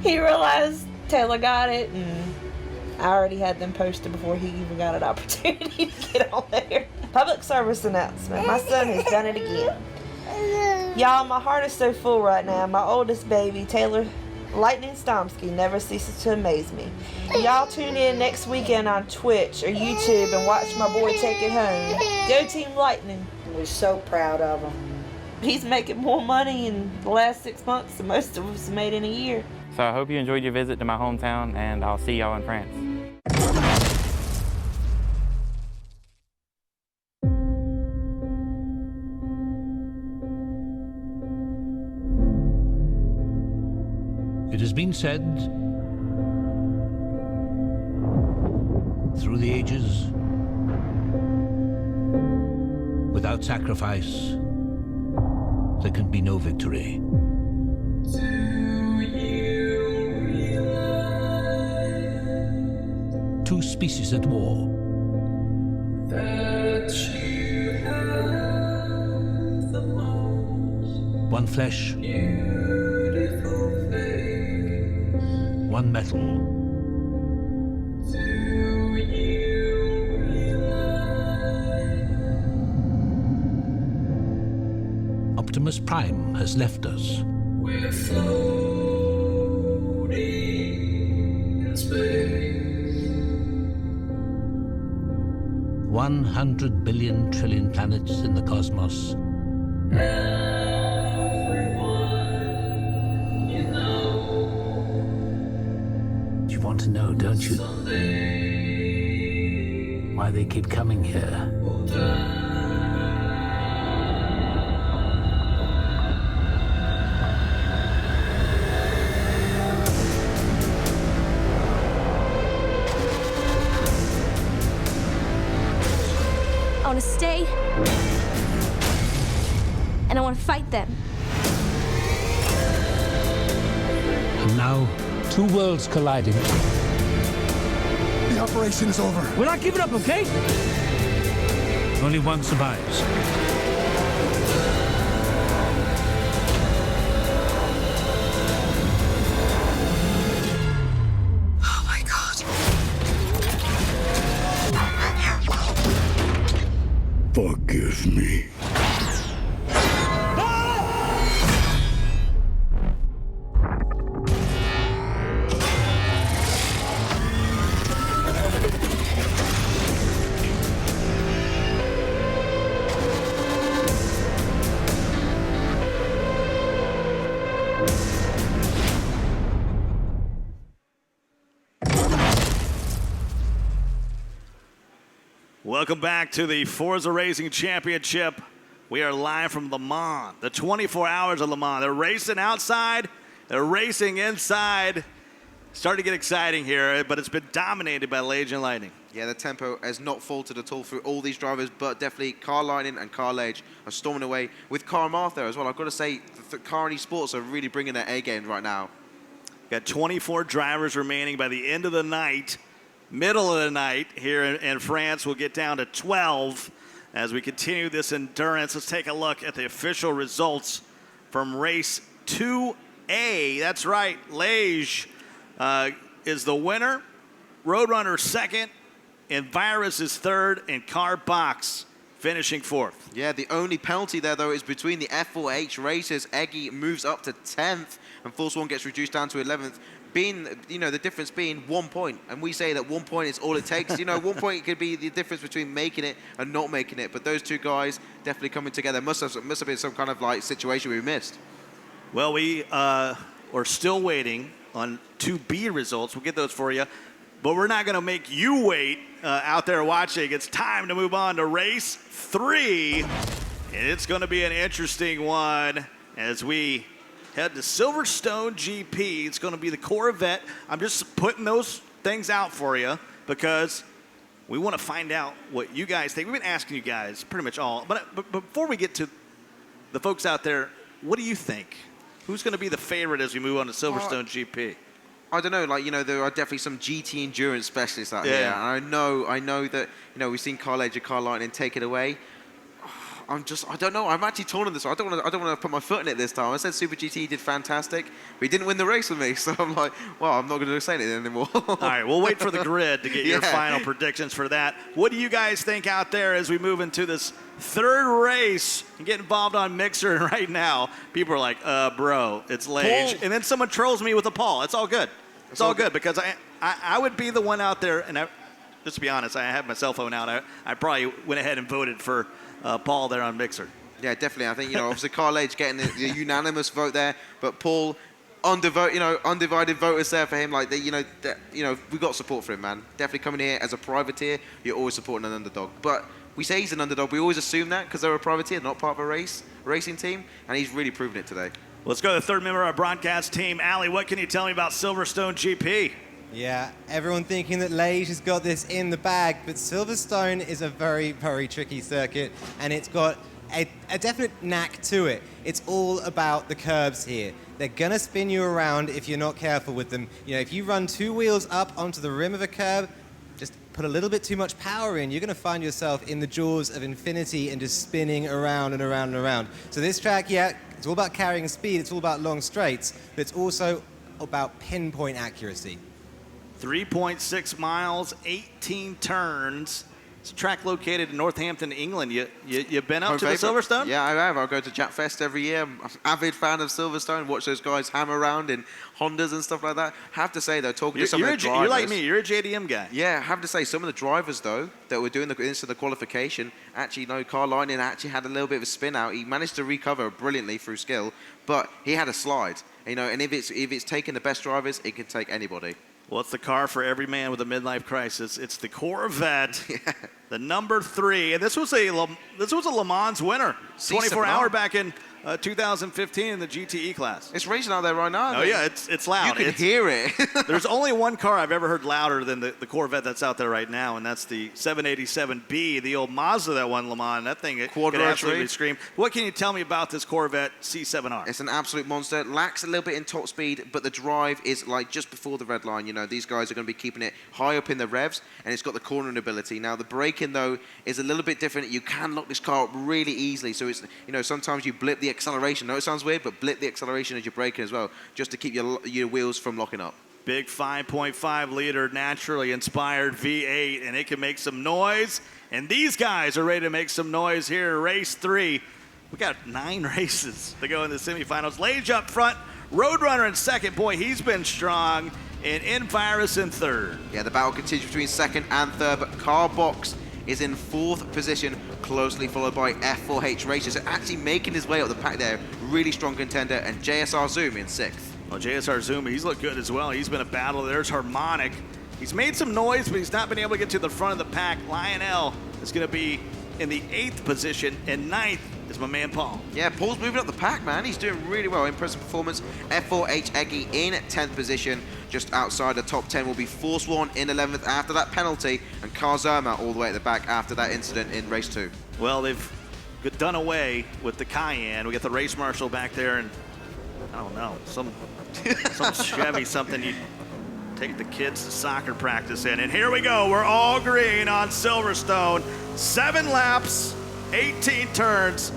he realized Taylor got it, and I already had them posted before he even got an opportunity to get on there. Public service announcement. My son has done it again. Y'all, my heart is so full right now. My oldest baby, Taylor Lightning Stomsky, never ceases to amaze me. Y'all tune in next weekend on Twitch or YouTube and watch my boy take it home. Go Team Lightning. We're so proud of him. He's making more money in the last 6 months than most of us made in a year. So I hope you enjoyed your visit to my hometown, and I'll see y'all in France. It has been said through the ages, without sacrifice, there can be no victory. Two species at war. One flesh, one metal. Optimus Prime has left us. We're floating in space. 100 billion trillion planets in the cosmos. Everyone you know. You want to know, don't you? Why they keep coming here. I want to stay, and I want to fight them. And now, two worlds colliding. The operation is over. We're not giving up, okay? Only one survives. Oh my God. Forgive me. Welcome back to the Forza Racing Championship. We are live from Le Mans, the 24 hours of Le Mans. They're racing outside, they're racing inside. Starting to get exciting here, but it's been dominated by Lage and Lightning. Yeah, the tempo has not faltered at all through all these drivers, but definitely Carl Lightning and Carl Lage are storming away with Carl Martha as well. I've got to say, the Car Esports are really bringing their A game right now. Got 24 drivers remaining by the end of the night. Middle of the night here in France, we'll get down to 12 as we continue this endurance. Let's take a look at the official results from race 2A. That's right, Lage is the winner, Roadrunner second, and Virus is third, and Car Box finishing fourth. Yeah, the only penalty there, though, is between the F4H races. Eggy moves up to 10th, and Force 1 gets reduced down to 11th. Being, the difference being 1 point, and we say that 1 point is all it takes. 1 point could be the difference between making it and not making it. But those two guys definitely coming together. Must have been some kind of situation we missed. Well, we are still waiting on 2B results. We'll get those for you, but we're not going to make you wait out there watching. It's time to move on to race 3, and it's going to be an interesting one. as we head to Silverstone GP. It's going to be the Corvette. I'm just putting those things out for you because we want to find out what you guys think. We've been asking you guys pretty much all. But before we get to the folks out there, what do you think? Who's going to be the favorite as we move on to Silverstone GP? I don't know, there are definitely some GT endurance specialists out here. And I know that, we've seen Carl Edge and Carl Lightning take it away. I don't know. I'm actually torn on this. I don't want to put my foot in it this time. I said Super GT did fantastic, but he didn't win the race with me. So I'm like, well, I'm not going to say anything anymore. All right, we'll wait for the grid to get your final predictions for that. What do you guys think out there as we move into this third race and get involved on Mixer? And right now, people are like, bro, it's Lage. And then someone trolls me with a Paul. It's all good. It's all good because I would be the one out there, and just to be honest, I have my cell phone out. I probably went ahead and voted for Paul there on Mixer. Yeah, definitely. I think, obviously Carl Edge getting the unanimous vote there, but Paul, undivided voters there for him. We've got support for him, man. Definitely coming here as a privateer, you're always supporting an underdog. But we say he's an underdog. We always assume that because they're a privateer, not part of a racing team, and he's really proven it today. Let's go to the third member of our broadcast team. Allie, what can you tell me about Silverstone GP? Yeah, everyone thinking that Lage has got this in the bag, but Silverstone is a very, very tricky circuit, and it's got a definite knack to it. It's all about the curbs here. They're gonna spin you around if you're not careful with them. If you run two wheels up onto the rim of a curb, just put a little bit too much power in, you're gonna find yourself in the jaws of infinity and just spinning around and around and around. So this track, it's all about carrying speed, it's all about long straights, but it's also about pinpoint accuracy. 3.6 miles, 18 turns. It's a track located in Northampton, England. You've been up to the Silverstone? Yeah, I have. I go to Jap Fest every year. I'm an avid fan of Silverstone. Watch those guys hammer around in Hondas and stuff like that. Have to say, though, talking to some of the drivers. You're like me. You're a JDM guy. Yeah, have to say, some of the drivers, though, that were doing the qualification, actually, Carl Lightning actually had a little bit of a spin out. He managed to recover brilliantly through skill, but he had a slide. And if it's taking the best drivers, it can take anybody. Well, it's the car for every man with a midlife crisis. It's the Corvette, the number 3, and this was a Le Mans winner, 24-hour back in 2015 in the GTE class. It's racing out there right now. Oh yeah, it's loud. You can hear it. There's only one car I've ever heard louder than the Corvette that's out there right now, and that's the 787B, the old Mazda that won Le Mans. That thing could absolutely scream. What can you tell me about this Corvette C7R? It's an absolute monster. Lacks a little bit in top speed, but the drive is like just before the red line. These guys are going to be keeping it high up in the revs, and it's got the cornering ability. Now, the braking, though, is a little bit different. You can lock this car up really easily. So it's, sometimes you blip the acceleration. I know it sounds weird, but blip the acceleration as you're braking as well, just to keep your wheels from locking up. Big 5.5 liter naturally inspired V8, and it can make some noise. And these guys are ready to make some noise here. Race 3. We got 9 races to go in the semifinals. Lage up front, Roadrunner in second. Boy, he's been strong. And Envirus in third. Yeah, the battle continues between second and third, but Carbox is in 4th position, closely followed by F4H Racers. So actually making his way up the pack there, really strong contender, and JSR Zoom in 6th. Well, JSR Zoom, he's looked good as well. He's been a battle. There's Harmonic. He's made some noise, but he's not been able to get to the front of the pack. Lionel is going to be in the 8th position, and 9th is my man Paul. Yeah, Paul's moving up the pack, man. He's doing really well. Impressive performance. F4H Eggy in 10th position. Just outside the top 10 will be Forsworn in 11th after that penalty, and Karzama all the way at the back after that incident in race 2. Well, they've done away with the Cayenne. We got the race marshal back there, and I don't know, some Chevy, something you take the kids to soccer practice in. And here we go. We're all green on Silverstone. 7 laps, 18 turns,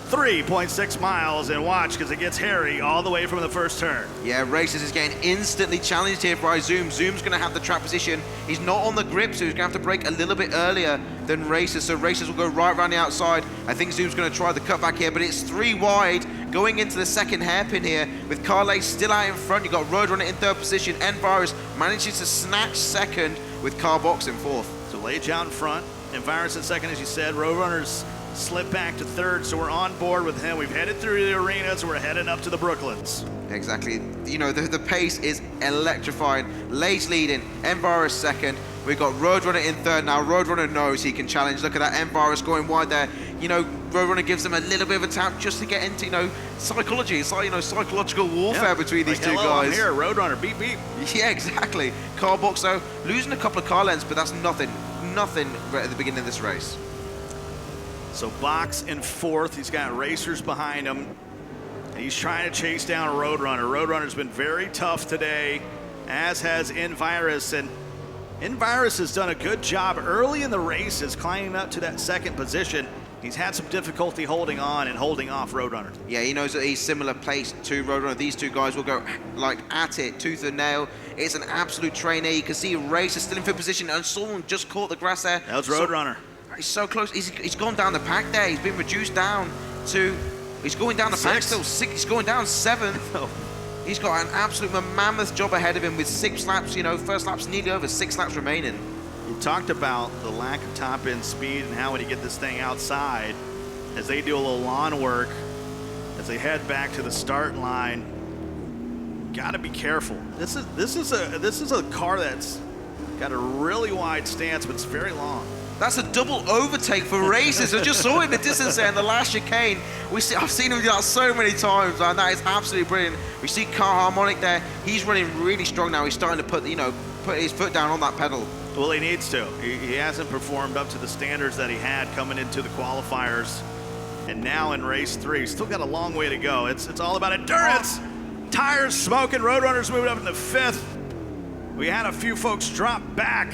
3.6 miles, and watch because it gets hairy all the way from the first turn. Yeah, Racers is getting instantly challenged here by Zoom. Zoom's going to have the track position. He's not on the grip, so he's going to have to brake a little bit earlier than Racers, so Racers will go right around the outside. I think Zoom's going to try the cutback here, but it's 3 wide going into the second hairpin here with Carlay still out in front. You've got Roadrunner in 3rd position. Envirus manages to snatch 2nd with Carbox in 4th. So Lage out in front, Envirus in 2nd, as you said. Roadrunner's slip back to 3rd, so we're on board with him. We've headed through the arena, so we're heading up to the Brooklands. Exactly. The pace is electrifying. Lage leading, Envirus 2nd. We've got Roadrunner in 3rd now. Roadrunner knows he can challenge. Look at that, Envirus going wide there. you know, Roadrunner gives them a little bit of a tap just to get into, you know, psychology. It's like, you know, psychological warfare between these two guys. I'm here, Roadrunner, beep, beep. Yeah, exactly. Car box, though, losing a couple of car lengths, but that's nothing right at the beginning of this race. So Box in fourth. He's got racers behind him. And he's trying to chase down Roadrunner. Roadrunner's been very tough today, as has Envirus. And Envirus has done a good job early in the races, climbing up to that second position. He's had some difficulty holding on and holding off Roadrunner. Yeah, he knows that he's similar place to Roadrunner. These two guys will go like at it, tooth and nail. It's an absolute train here. You can see Race is still in fifth position, and someone just caught the grass there. That was Roadrunner. He's so close. He's gone down the pack there. He's been reduced down to. He's going down the pack still. He's going down seventh. He's got an absolute mammoth job ahead of him with 6 laps. You know, first lap's nearly over. 6 laps remaining. You talked about the lack of top end speed and how when you get this thing outside, as they do a little lawn work, as they head back to the start line. Got to be careful. This is a car that's got a really wide stance, but it's very long. That's a double overtake for races. I just saw it in the distance there in the last chicane. I've seen him do that so many times, and that is absolutely brilliant. We see Car Harmonic there. He's running really strong now. He's starting to put his foot down on that pedal. Well, he needs to. He hasn't performed up to the standards that he had coming into the qualifiers. And now in race 3, he's still got a long way to go. It's all about endurance. Tires smoking. Roadrunner's moving up in the 5th. We had a few folks drop back.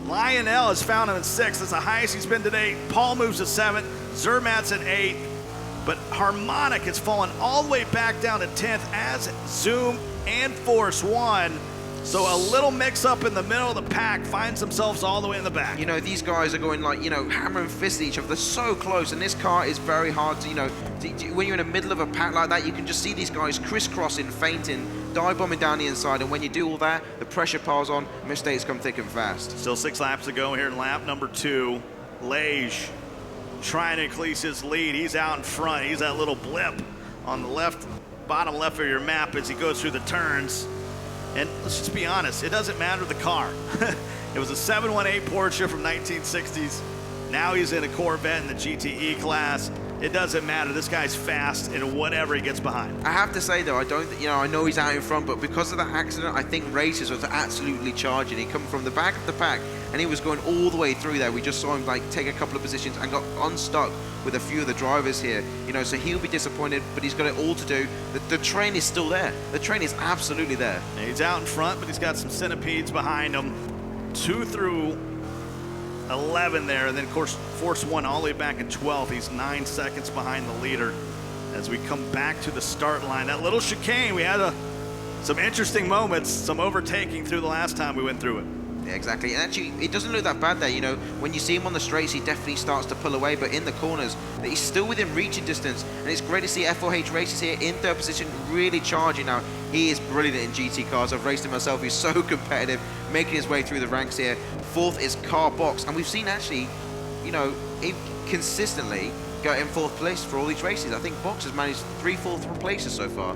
Lionel has found him in 6th. That's the highest he's been today. Paul moves to 7th. Zermatt's in 8th. But Harmonic has fallen all the way back down to 10th as Zoom and Force 1. So a little mix up in the middle of the pack finds themselves all the way in the back. You know, these guys are going like, you know, hammer and fist at each other. They're so close, and this car is very hard to, you know, when you're in the middle of a pack like that, you can just see these guys crisscrossing, feinting, dive bombing down the inside, and when you do all that, the pressure piles on, mistakes come thick and fast. Still 6 laps to go here in lap number 2. Lage trying to increase his lead. He's out in front. He's that little blip on the left, bottom left of your map as he goes through the turns. And let's just be honest, it doesn't matter the car. It was a 718 Porsche from 1960s. Now he's in a Corvette in the GTE class. It doesn't matter. This guy's fast in whatever he gets behind. I have to say though, I know he's out in front, but because of that accident, I think Racers was absolutely charging. He come from the back of the pack, and he was going all the way through there. We just saw him like take a couple of positions and got unstuck with a few of the drivers here. You know, so he'll be disappointed, but he's got it all to do. The train is still there. The train is absolutely there. And he's out in front, but he's got some centipedes behind him. 2 through 11 there, and then of course Force 1 all the way back in 12th. He's 9 seconds behind the leader as we come back to the start line. That little chicane, we had some interesting moments, some overtaking through the last time we went through it. Yeah, exactly, and actually it doesn't look that bad there. You know, when you see him on the straights, he definitely starts to pull away, but in the corners he's still within reaching distance, and it's great to see F4H Races here in 3rd position, really charging now. He is brilliant in GT cars. I've raced him myself. He's so competitive, making his way through the ranks here. 4th is Car Box, and we've seen actually, you know, he consistently go in 4th place for all these races. I think Box has managed 3 4th places so far.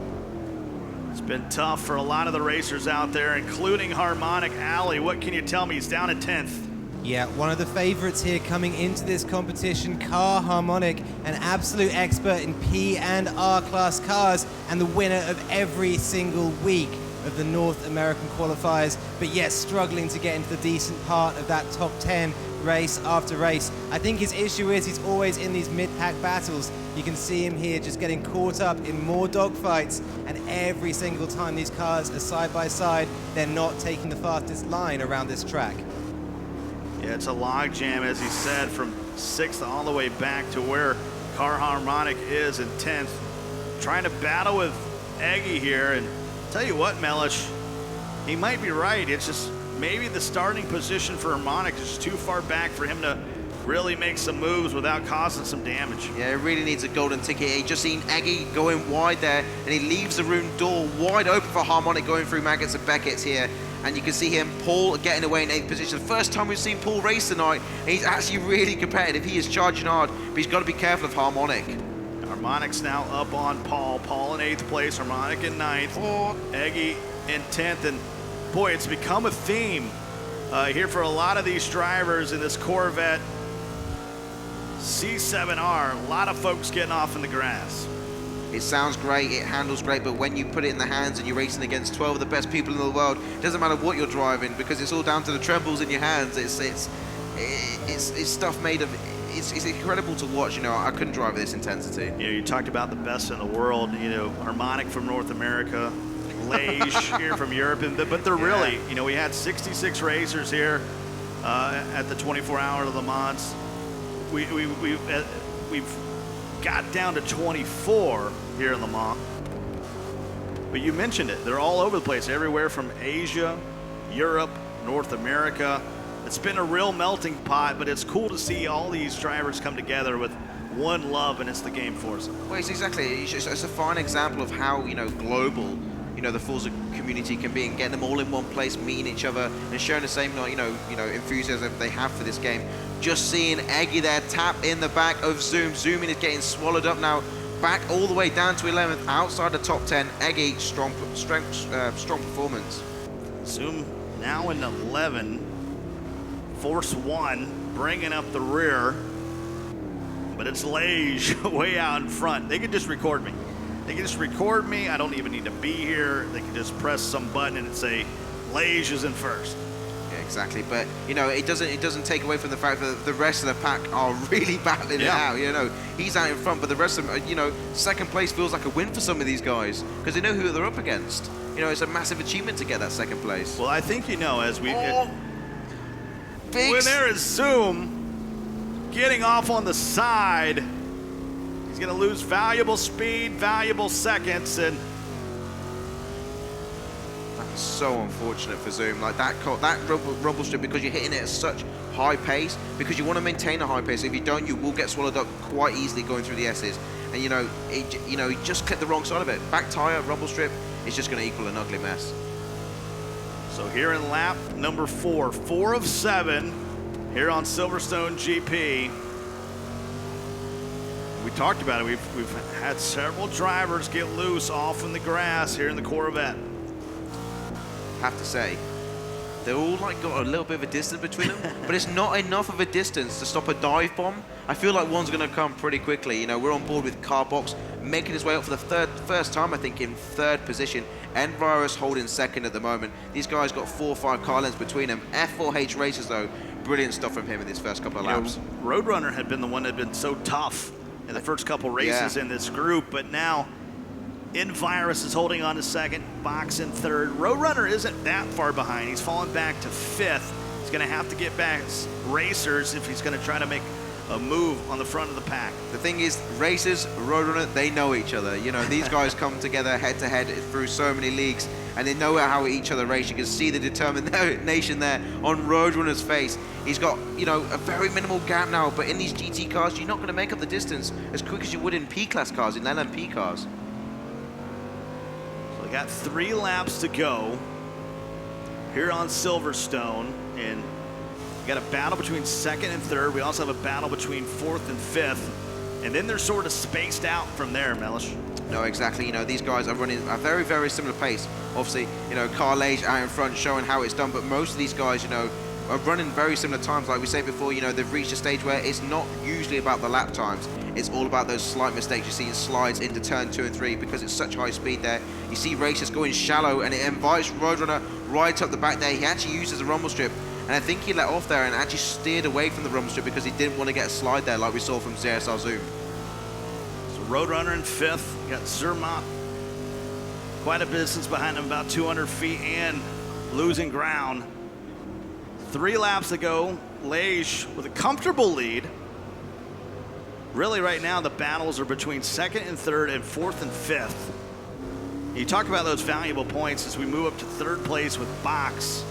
It's been tough for a lot of the racers out there, including Harmonic. Alley, what can you tell me? He's down at 10th. Yeah, one of the favorites here coming into this competition, Car Harmonic, an absolute expert in P and R class cars and the winner of every single week of the North American qualifiers, but yet struggling to get into the decent part of that top 10 race after race. I think his issue is he's always in these mid-pack battles. You can see him here just getting caught up in more dogfights, and every single time these cars are side by side, they're not taking the fastest line around this track. Yeah, it's a log jam, as he said, from 6th all the way back to where Car Harmonic is in 10th. Trying to battle with Eggy here, and tell you what, Mellish, he might be right. It's just maybe the starting position for Harmonic is just too far back for him to really make some moves without causing some damage. Yeah, it really needs a golden ticket. He just seen Eggy going wide there, and he leaves the room door wide open for Harmonic going through Maggots and Beckett's here. And you can see him, Paul, getting away in 8th position. The first time we've seen Paul race tonight, and he's actually really competitive. He is charging hard, but he's got to be careful of Harmonic. Harmonic's now up on Paul. Paul in 8th place, Harmonic in 9th, Eggy in 10th, and boy, it's become a theme here for a lot of these drivers in this Corvette. C7R, a lot of folks getting off in the grass. It sounds great, it handles great, but when you put it in the hands and you're racing against 12 of the best people in the world, it doesn't matter what you're driving because it's all down to the trembles in your hands. It's stuff made of. It's incredible to watch. You know, I couldn't drive at this intensity. You know, you talked about the best in the world. You know, Harmonic from North America, Lage here from Europe, but they're really. You know, we had 66 racers here at the 24-hour of Le Mans. We've got down to 24 here in Le Mans. But you mentioned it. They're all over the place, everywhere from Asia, Europe, North America. It's been a real melting pot, but it's cool to see all these drivers come together with one love, and it's the game Forza. Well, it's a fine example of how, you know, global, you know, the Forza community can be, and getting them all in one place, meeting each other, and showing the same, you know, enthusiasm they have for this game. Just seeing Eggy there tap in the back of Zoom. Zooming is getting swallowed up now, back all the way down to 11th, outside the top 10. Eggy, strong performance. Zoom now in 11. Force 1 bringing up the rear, but it's Lage way out in front. They can just record me. They can just record me. I don't even need to be here. They can just press some button and say Lage is in first. Yeah, exactly. But you know, it doesn't take away from the fact that the rest of the pack are really battling it out. You know, he's out in front, but the rest of them, you know, second place feels like a win for some of these guys because they know who they're up against. You know, it's a massive achievement to get that second place. Well, I think, you know, as we. When there is Zoom getting off on the side, he's going to lose valuable speed, valuable seconds, and that's so unfortunate for Zoom. Like that rumble strip, because you're hitting it at such high pace, because you want to maintain a high pace. If you don't, you will get swallowed up quite easily going through the S's. And you know, he just clipped the wrong side of it. Back tire, rumble strip, it's just going to equal an ugly mess. So here in lap number 4, 4 of 7 here on Silverstone GP. We talked about it. We've had several drivers get loose off in the grass here in the Corvette. Have to say, they're all like got a little bit of a distance between them, but it's not enough of a distance to stop a dive bomb. I feel like one's going to come pretty quickly. You know, we're on board with Carbox making his way up for the first time, I think, in 3rd position. Endurance holding 2nd at the moment. These guys got 4 or 5 car lengths between them. F4H Racers, though, brilliant stuff from him in these first couple of laps. Roadrunner had been the one that had been so tough in the first couple races in this group, but now Envirus is holding on to 2nd, Box in 3rd. Roadrunner isn't that far behind. He's fallen back to 5th. He's going to have to get back Racers if he's going to try to make a move on the front of the pack. The thing is, Racers, Roadrunner, they know each other. You know, these guys come together head-to-head through so many leagues, and they know how each other race. You can see the determination there on Roadrunner's face. He's got, you know, a very minimal gap now, but in these GT cars, you're not going to make up the distance as quick as you would in P-Class cars, in LMP cars. So we got 3 laps to go here on Silverstone, and we got a battle between 2nd and 3rd. We also have a battle between 4th and 5th. And then they're sort of spaced out from there, Mellish. No, exactly. You know, these guys are running a very, very similar pace. Obviously, you know, Carlage out in front showing how it's done, but most of these guys, you know, are running very similar times. Like we said before, you know, they've reached a stage where it's not usually about the lap times. It's all about those slight mistakes you see in slides into turn 2 and 3 because it's such high speed there. You see Racers going shallow, and it invites Roadrunner right up the back there. He actually uses a rumble strip, and I think he let off there and actually steered away from the rumble strip because he didn't want to get a slide there like we saw from ZSR Zoom. So Roadrunner in 5th. You got Zermatt quite a distance behind him, about 200 feet, and losing ground. 3 laps to go. Lage with a comfortable lead. Really right now the battles are between 2nd and 3rd and 4th and 5th. You talk about those valuable points as we move up to 3rd place with Box,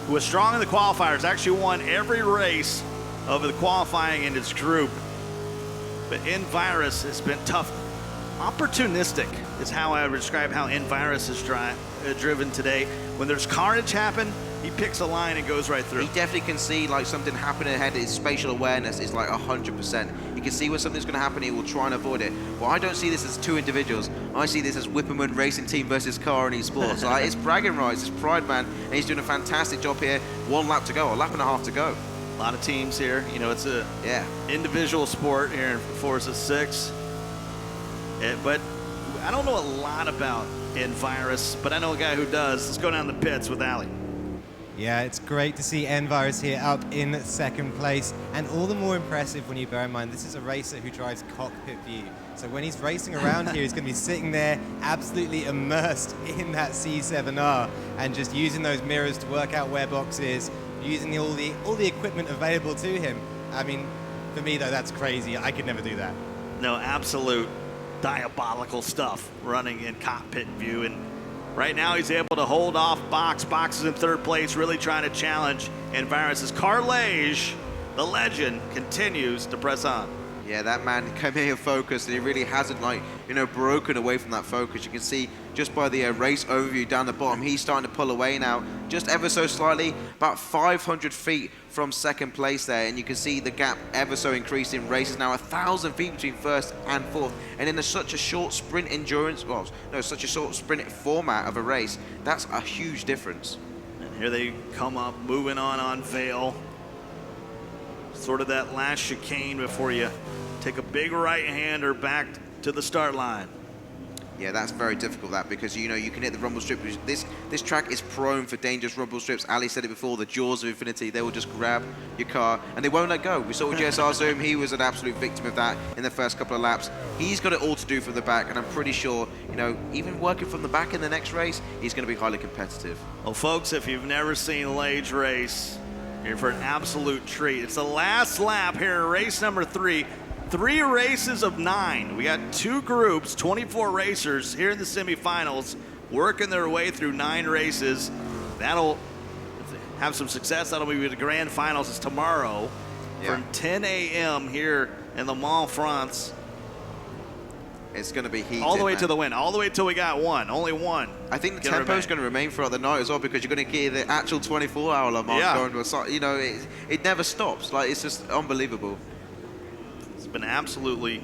who was strong in the qualifiers, actually won every race of the qualifying in his group. But Envirus has been tough. Opportunistic is how I would describe how Envirus is driven today. When there's carnage happen, he picks a line and goes right through. He definitely can see like something happening ahead. His spatial awareness is like 100%. He can see when something's going to happen. He will try and avoid it. Well, I don't see this as 2 individuals. I see this as Whipperman Racing Team versus Car and Esports. Like, it's bragging rights. It's pride, man. And he's doing a fantastic job here. 1 lap to go, a lap and a half to go. A lot of teams here. You know, it's a individual sport here in Forza 6. But I don't know a lot about Endurance, but I know a guy who does. Let's go down the pits with Ali. Yeah, it's great to see Endurance here up in second place, and all the more impressive when you bear in mind this is a racer who drives cockpit view. So when he's racing around here, he's going to be sitting there absolutely immersed in that C7R and just using those mirrors to work out where box is, using all the equipment available to him. I mean, for me though, that's crazy. I could never do that. No, absolute diabolical stuff running in cockpit view, and right now he's able to hold off Box. Box is in third place, really trying to challenge Environce's Carlage, the legend, continues to press on. Yeah, that man came here focused, and he really hasn't, like, you know, broken away from that focus. You can see just by the race overview down the bottom, he's starting to pull away now, just ever so slightly, about 500 feet from second place there, and you can see the gap ever so increasing. Races now 1,000 feet between first and fourth, and in such a short sprint endurance, well, no, such a short sprint format of a race, that's a huge difference. And here they come up, moving on Vale. Sort of that last chicane before you take a big right-hander back to the start line. Yeah, that's very difficult, that, because, you know, you can hit the rumble strip. This track is prone for dangerous rumble strips. Ali said it before, the jaws of infinity. They will just grab your car and they won't let go. We saw with JSR Zoom, he was an absolute victim of that in the first couple of laps. He's got it all to do from the back, and I'm pretty sure, you know, even working from the back in the next race, he's going to be highly competitive. Well, folks, if you've never seen Lage race, you're for an absolute treat. It's the last lap here in race number 3. 3 races of 9. We got 2 groups, 24 racers here in the semifinals, working their way through 9 races. That'll have some success. That'll be the grand finals. It's tomorrow from 10 a.m. here in Le Mans, France. It's going to be heated, all the way man. To the win, all the way till we got one, only one. I think the tempo is going to remain throughout the night as well, because you're going to get the actual 24-hour Le Mans going to a side. You know, it never stops. Like, it's just unbelievable. It's been absolutely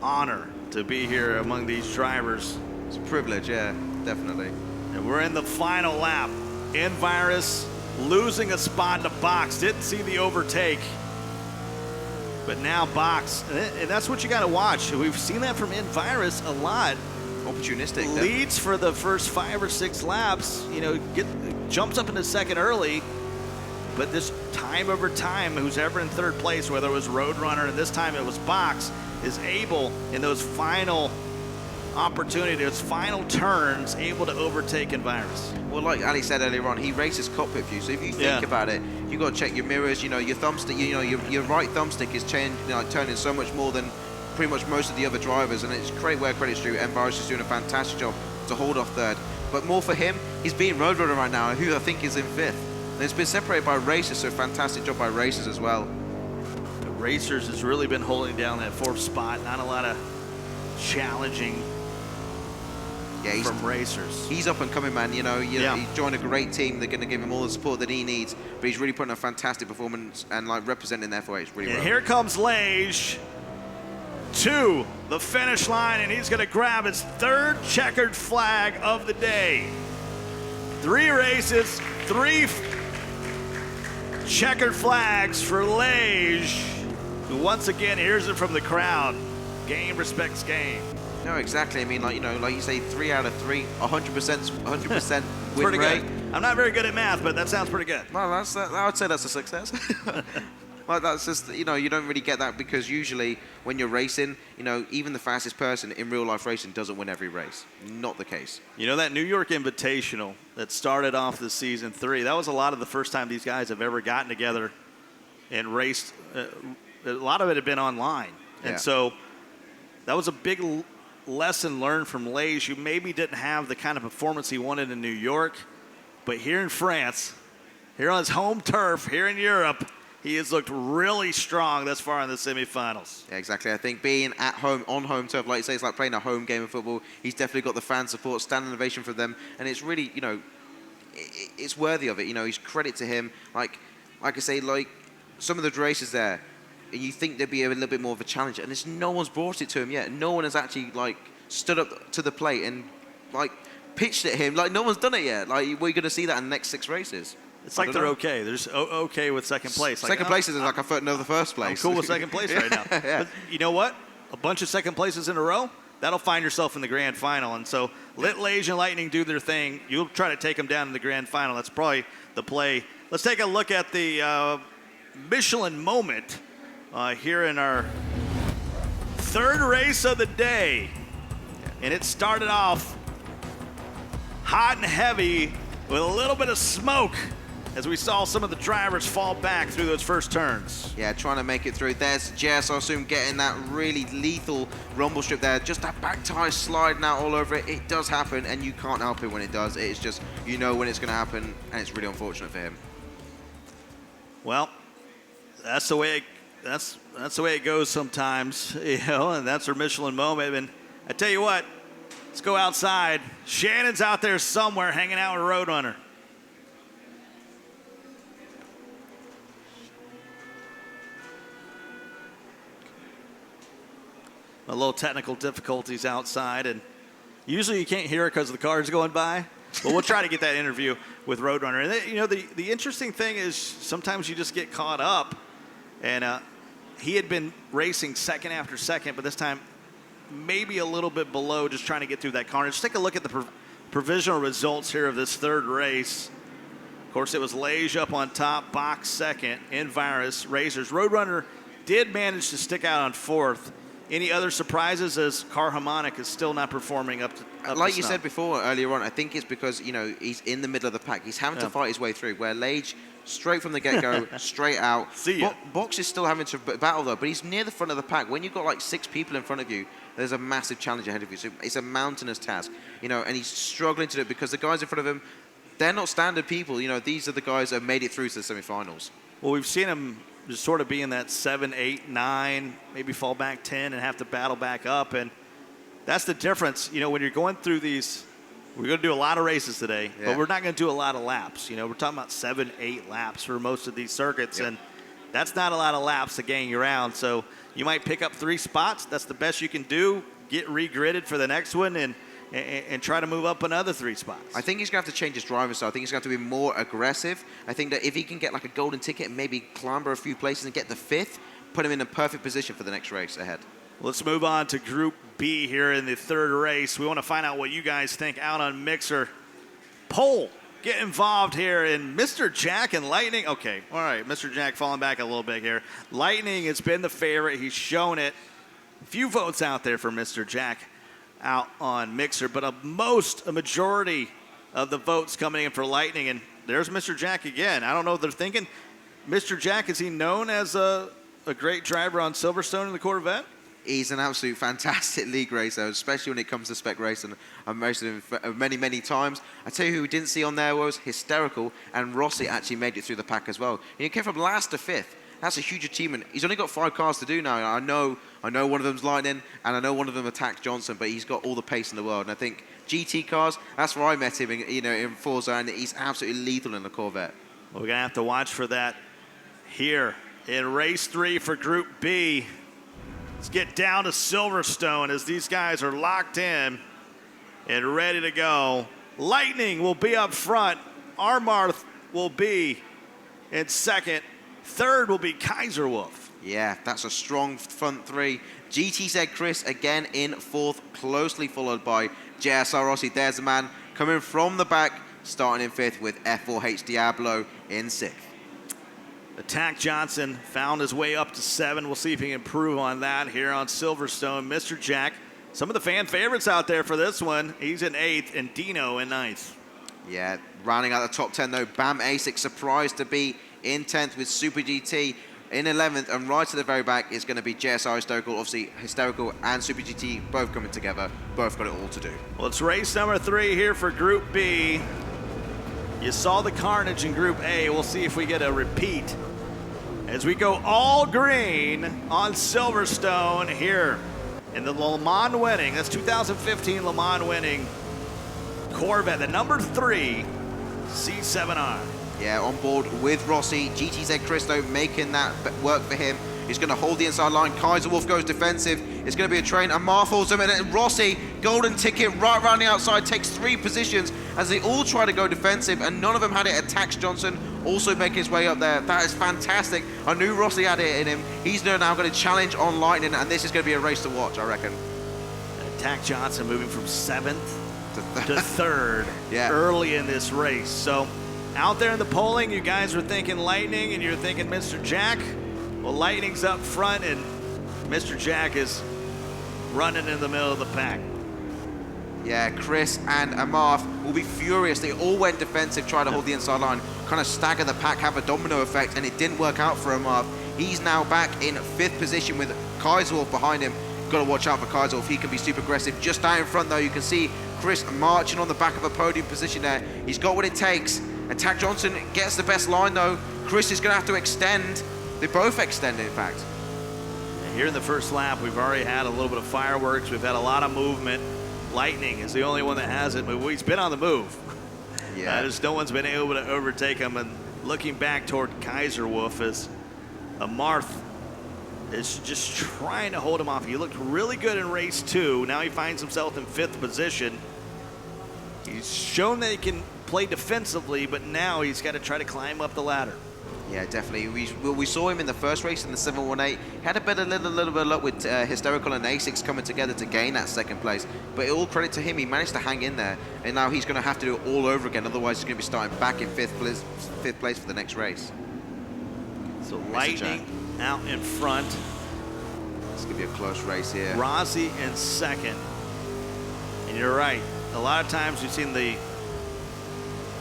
honor to be here among these drivers. It's a privilege, yeah, definitely. And we're in the final lap. Envirus losing a spot to Box. Didn't see the overtake. But now Box, and that's what you got to watch. We've seen that from Envirus a lot. Opportunistic. Leads for the first 5 or 6 laps, you know, jumps up into second early. But this time over time, who's ever in third place, whether it was Roadrunner and this time it was Box, is able in those final opportunities, those final turns, able to overtake Envirus. Well, like Ali said earlier on, he races cockpit view. So if you think about it, you got to check your mirrors. You know, your thumbstick. You know, your right thumbstick is changing, you know, turning so much more than pretty much most of the other drivers, and it's great where credit's due. Envirus is doing a fantastic job to hold off third. But more for him, he's beating Roadrunner right now, who I think is in 5th. And it's been separated by racers, so fantastic job by racers as well. The racers has really been holding down that 4th spot. Not a lot of challenging from racers. He's up and coming, man. You know, he joined a great team. They're going to give him all the support that he needs. But he's really putting a fantastic performance and like representing their F1 really well. And here comes Lage to the finish line, and he's going to grab his 3rd checkered flag of the day. 3 races, 3 checkered flags for Lage, who once again hears it from the crowd. Game respects game. No, exactly. I mean, like, you know, like you say, 3 out of 3, 100% win pretty rate. good. I'm not very good at math, but that sounds pretty good. Well, I would say that's a success. Like, that's just, you know, you don't really get that, because usually when you're racing, you know, even the fastest person in real life racing doesn't win every race. Not the case. You know, that New York Invitational that started off the season 3, that was a lot of the first time these guys have ever gotten together and raced. A lot of it had been online. And so that was a big lesson learned from Lage, who maybe didn't have the kind of performance he wanted in New York. But here in France, here on his home turf, here in Europe, he has looked really strong thus far in the semifinals. Yeah, exactly. I think being at home, on home turf, like you say, it's like playing a home game of football. He's definitely got the fan support, standing ovation for them, and it's really, you know, it's worthy of it. You know, he's credit to him. Like I say, like some of the races there, and you think there'd be a little bit more of a challenge, and no one's brought it to him yet. No one has actually like stood up to the plate and like pitched at him. Like, no one's done it yet. Like, we're going to see that in the next 6 races. It's like they're okay. They're just okay with second place. Second place is like a foot over the first place. I'm cool with second place right now. Yeah. But you know what? A bunch of second places in a row, that'll find yourself in the grand final. And so let Liège and Lightning do their thing. You'll try to take them down in the grand final. That's probably the play. Let's take a look at the Michelin moment here in our third race of the day. And it started off hot and heavy with a little bit of smoke as we saw some of the drivers fall back through those first turns. Yeah, trying to make it through. There's Jess, I assume, getting that really lethal rumble strip there. Just that back tire sliding out all over it. It does happen, and you can't help it when it does. It's just, you know when it's going to happen, and it's really unfortunate for him. Well, that's the way it goes sometimes, you know, and that's our Michelin moment. And I tell you what, let's go outside. Shannon's out there somewhere hanging out with Roadrunner. A little technical difficulties outside, and usually you can't hear it because of the cars going by, but we'll try to get that interview with Roadrunner. And you know, the interesting thing is sometimes you just get caught up, and he had been racing second after second, but this time maybe a little bit below, just trying to get through that corner. Just take a look at the provisional results here of this third race. Of course, it was Liège up on top, Box second, Envirus, Racers. Roadrunner did manage to stick out on fourth. Any other surprises as Car Harmonic is still not performing up to Like you said before earlier on, I think it's because, you know, he's in the middle of the pack. He's having to fight his way through, where Liège, straight from the get-go, straight out. See ya. Box is still having to battle, though, but he's near the front of the pack. When you've got like 6 people in front of you, there's a massive challenge ahead of you. So it's a mountainous task, you know, and he's struggling to do it because the guys in front of him, they're not standard people. You know, these are the guys that have made it through to the semi-finals. Well, we've seen him just sort of be in that 7, 8, 9, maybe fall back 10 and have to battle back up. And that's the difference. You know, when you're going through these, we're going to do a lot of races today, but we're not going to do a lot of laps. You know, we're talking about 7, 8 laps for most of these circuits. And that's not a lot of laps to gain you around. So you might pick up 3 spots. That's the best you can do. Get regridded for the next one and try to move up another 3 spots. I think he's going to have to change his driving style. I think he's going to have to be more aggressive. I think that if he can get like a golden ticket and maybe clamber a few places and get the 5th, put him in a perfect position for the next race ahead. Let's move on to Group B here in the third race. We want to find out what you guys think out on Mixer. Poll, get involved here in Mr. Jack and Lightning. Okay, all right, Mr. Jack falling back a little bit here. Lightning has been the favorite. He's shown it. A few votes out there for Mr. Jack out on Mixer, but a majority of the votes coming in for Lightning, and there's Mr. Jack again. I don't know if they're thinking, Mr. Jack, is he known as a great driver on Silverstone in the Corvette? He's an absolute fantastic league racer, especially when it comes to spec racing. I've raced him many, many times. I tell you who we didn't see on there was Hysterical, and Rossi actually made it through the pack as well. And he came from last to 5th. That's a huge achievement. He's only got 5 cars to do now. I know one of them's Lightning, and I know one of them attacks Johnson, but he's got all the pace in the world. And I think GT cars, that's where I met him, in Forza, and he's absolutely lethal in the Corvette. Well, we're going to have to watch for that here in race 3 for Group B. Let's get down to Silverstone as these guys are locked in and ready to go. Lightning will be up front. Armarth will be in second. Third will be Kaiser Wolf. Yeah, that's a strong front 3. GTZ Chris again in 4th, closely followed by JSR Rossi. There's the man coming from the back, starting in 5th with F4H Diablo in 6th. Attack Johnson found his way up to 7. We'll see if he can improve on that here on Silverstone. Mr. Jack, some of the fan favorites out there for this one. He's in 8th and Dino in 9th. Yeah, rounding out the top 10 though, Bam Asic surprised to be in 10th with Super GT in 11th, and right to the very back is going to be JSR Hysterical. Obviously, Hysterical and Super GT both coming together, both got it all to do. Well, it's race number 3 here for Group B. You saw the carnage in Group A. We'll see if we get a repeat as we go all green on Silverstone here in the Le Mans winning, that's 2015 Le Mans winning Corvette, the number 3 C7R. Yeah, on board with Rossi. GTZ Cristo making that work for him. He's going to hold the inside line. Kaiser Wolf goes defensive. It's going to be a train. Amar falls him, and then Rossi, golden ticket right around the outside, takes 3 positions as they all try to go defensive, and none of them had it. Attacks Johnson also making his way up there. That is fantastic. I knew Rossi had it in him. He's now going to challenge on Lightning, and this is going to be a race to watch, I reckon. Tack Johnson moving from 7th to 3rd early in this race. So out there in the polling, you guys were thinking Lightning and you're thinking Mr. Jack. Well, Lightning's up front and Mr. Jack is running in the middle of the pack. Yeah, Chris and Amarth will be furious. They all went defensive, trying to hold the inside line, kind of stagger the pack, have a domino effect, and it didn't work out for Amarth. He's now back in 5th position with Kaiserwolf behind him. Got to watch out for Kaiserwolf. He can be super aggressive. Just out in front, though, you can see Chris marching on the back of a podium position there. He's got what it takes. And Tack Johnson gets the best line, though. Chris is going to have to extend. They both extend, in fact. Here in the first lap, we've already had a little bit of fireworks. We've had a lot of movement. Lightning is the only one that hasn't moved. He's been on the move. Yeah. Just no one's been able to overtake him. And looking back toward Kaiserwolf as Amarth is just trying to hold him off. He looked really good in race 2. Now he finds himself in 5th position. He's shown that he can play defensively, but now he's got to try to climb up the ladder. Yeah, definitely. We saw him in the first race in the 718. Had a little bit of luck with Hysterical and Asics coming together to gain that 2nd place. But all credit to him, he managed to hang in there. And now he's going to have to do it all over again. Otherwise, he's going to be starting back in 5th place for the next race. So Lightning out in front. It's going to be a close race here. Rossi in 2nd. And you're right. A lot of times we've seen the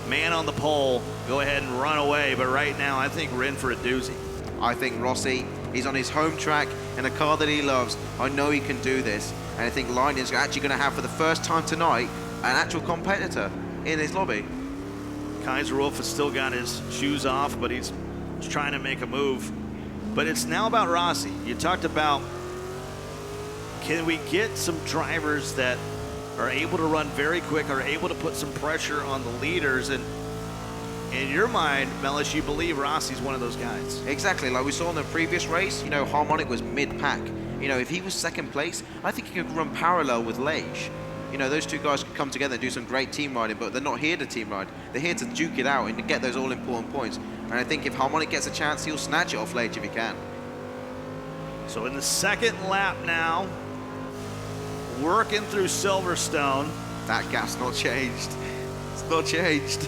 man on the pole go ahead and run away, but right now I think we're in for a doozy. I think Rossi, he's on his home track in a car that he loves. I know he can do this. And I think Lightning's actually going to have, for the first time tonight, an actual competitor in his lobby. Kaiserwolf has still got his shoes off, but he's trying to make a move. But it's now about Rossi. You talked about, can we get some drivers that are able to run very quick, are able to put some pressure on the leaders? And in your mind, Mellis, you believe Rossi's one of those guys. Exactly, like we saw in the previous race, you know, Harmonic was mid-pack. You know, if he was 2nd place, I think he could run parallel with Leish. You know, those two guys could come together and do some great team riding, but they're not here to team ride. They're here to duke it out and to get those all-important points. And I think if Harmonic gets a chance, he'll snatch it off Leish if he can. So in the 2nd lap now, working through Silverstone. That gap's not changed. It's not changed.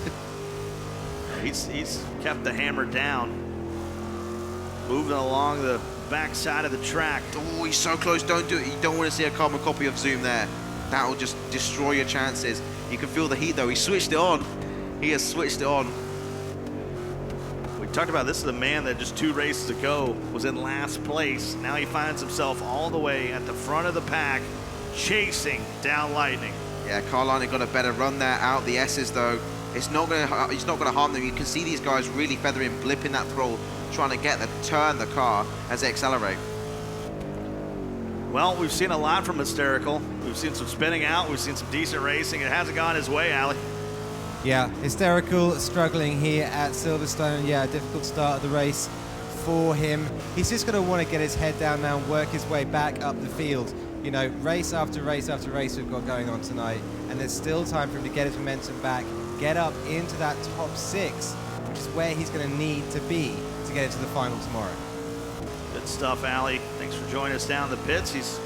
He's kept the hammer down. Moving along the back side of the track. Oh, he's so close. Don't do it. You don't want to see a carbon copy of Zoom there. That will just destroy your chances. You can feel the heat, though. He switched it on. He has switched it on. We talked about this is a man that just 2 races ago was in last place. Now he finds himself all the way at the front of the pack, chasing down Lightning. Yeah, Carl Lightning got a better run there out the S's, though. It's not going to harm them. You can see these guys really feathering, blipping that throttle, trying to turn the car as they accelerate. Well, we've seen a lot from Hysterical. We've seen some spinning out. We've seen some decent racing. It hasn't gone his way, Ali. Yeah, Hysterical struggling here at Silverstone. Yeah, a difficult start of the race for him. He's just going to want to get his head down now and work his way back up the field. You know, race after race after race we've got going on tonight, and there's still time for him to get his momentum back, get up into that top 6, which is where he's going to need to be to get into the final tomorrow. Good stuff, Ali. Thanks for joining us down in the pits. He's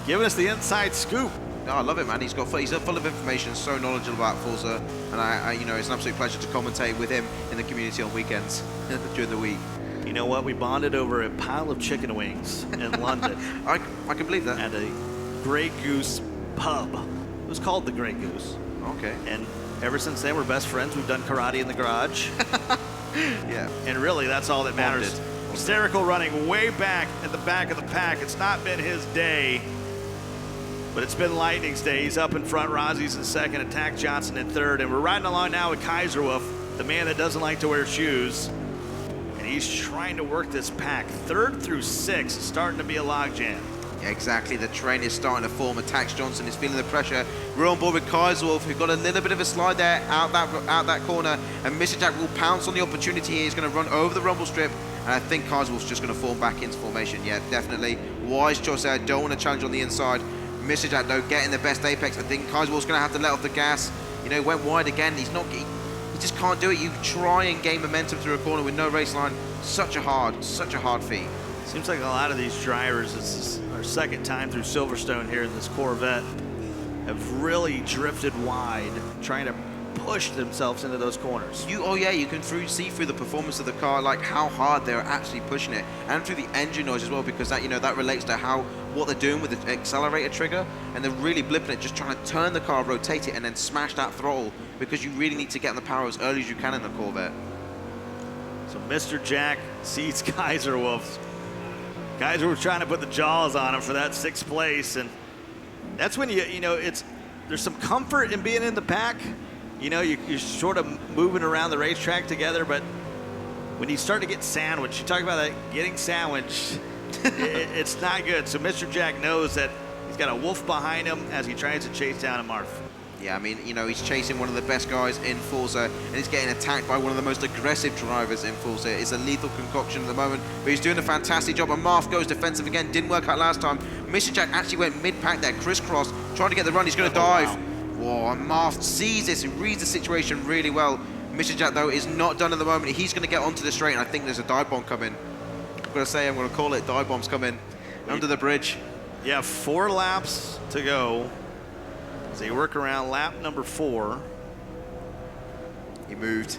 giving us the inside scoop. No, I love it, man. He's full of information, so knowledgeable about Forza, and you know, it's an absolute pleasure to commentate with him in the community on weekends during the week. You know what? We bonded over a pile of chicken wings in London. I can believe that. At a Grey Goose pub. It was called the Grey Goose. Okay. And ever since then, we're best friends. We've done karate in the garage. Yeah. And really, that's all that matters. Hysterical running way back at the back of the pack. It's not been his day, but it's been Lightning's day. He's up in front. Rossi's in 2nd, and Tack Johnson in 3rd. And we're riding along now with Kaiserwolf, the man that doesn't like to wear shoes. And he's trying to work this pack. 3rd through 6 is starting to be a logjam. Yeah, exactly. The train is starting to form. Tax Johnson is feeling the pressure. We're on board with Kaiserwolf, who got a little bit of a slide there out that corner. And Mr. Jack will pounce on the opportunity here. He's going to run over the rumble strip. And I think Kaiserwolf's just going to form back into formation. Yeah, definitely. Wise choice there. Don't want to challenge on the inside. Mr. Jack, though, getting the best apex. I think Kaiserwolf's going to have to let off the gas. You know, went wide again. He just can't do it. You try and gain momentum through a corner with no race line. Such a hard feat. Seems like a lot of these drivers, this is our second time through Silverstone here in this Corvette, have really drifted wide, trying to push themselves into those corners. Oh yeah, you can see through the performance of the car, like how hard they're actually pushing it, and through the engine noise as well, because that, you know, that relates to what they're doing with the accelerator trigger, and they're really blipping it, just trying to turn the car, rotate it, and then smash that throttle, because you really need to get in the power as early as you can in the Corvette. So Mr. Jack sees Kaiser Wolf. Guys were trying to put the jaws on him for that 6th place, and that's when you know, there's some comfort in being in the pack. You know, you're sort of moving around the racetrack together, but when you start to get sandwiched, you talk about that, getting sandwiched, it's not good. So Mr. Jack knows that he's got a wolf behind him as he tries to chase down a Marth. Yeah, I mean, you know, he's chasing one of the best guys in Forza, and he's getting attacked by one of the most aggressive drivers in Forza. It's a lethal concoction at the moment, but he's doing a fantastic job, and Marth goes defensive again. Didn't work out last time. Mr. Jack actually went mid-pack there, crisscross, trying to get the run. He's going to dive. Wow. Whoa, and Marth sees this and reads the situation really well. Mr. Jack, though, is not done at the moment. He's going to get onto the straight, and I think there's a dive bomb coming. I'm going to call it dive bombs coming under the bridge. Yeah, 4 laps to go as they work around lap number 4. He moved.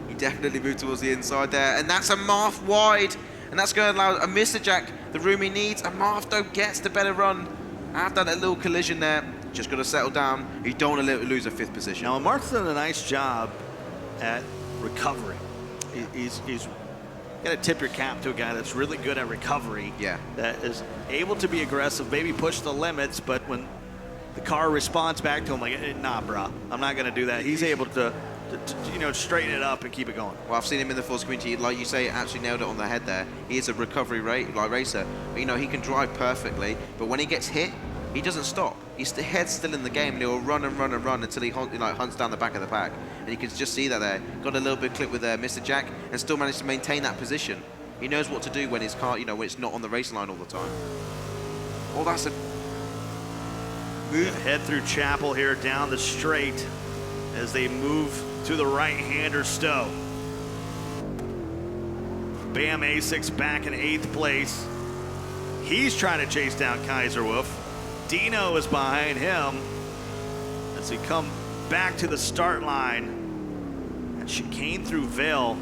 He definitely moved towards the inside there, and that's a Marth wide, and that's going to allow a Mr. Jack the room he needs, and Marth, though, gets the better run after that little collision there. Just got to settle down. You don't want to lose a 5th position. Now, Marth's done a nice job at recovery. He's got to tip your cap to a guy that's really good at recovery. Yeah. That is able to be aggressive, maybe push the limits, but when the car responds back to him like, nah, bro, I'm not going to do that. He's able to you know, straighten it up and keep it going. Well, I've seen him in the Forza community, like you say, actually nailed it on the head there. He is a recovery racer. But, you know, he can drive perfectly, but when he gets hit, he doesn't stop. His head's still in the game, and he'll run and run and run until he hunts down the back of the pack. And you can just see that there. Got a little bit of clip with Mr. Jack, and still managed to maintain that position. He knows what to do when his car, you know, when it's not on the race line all the time. Oh, that's a move. Head through Chapel here down the straight as they move to the right-hander Stowe. Bam A6 back in 8th place. He's trying to chase down Kaiser Wolf. Dino is behind him as we come back to the start line and chicane through Vale.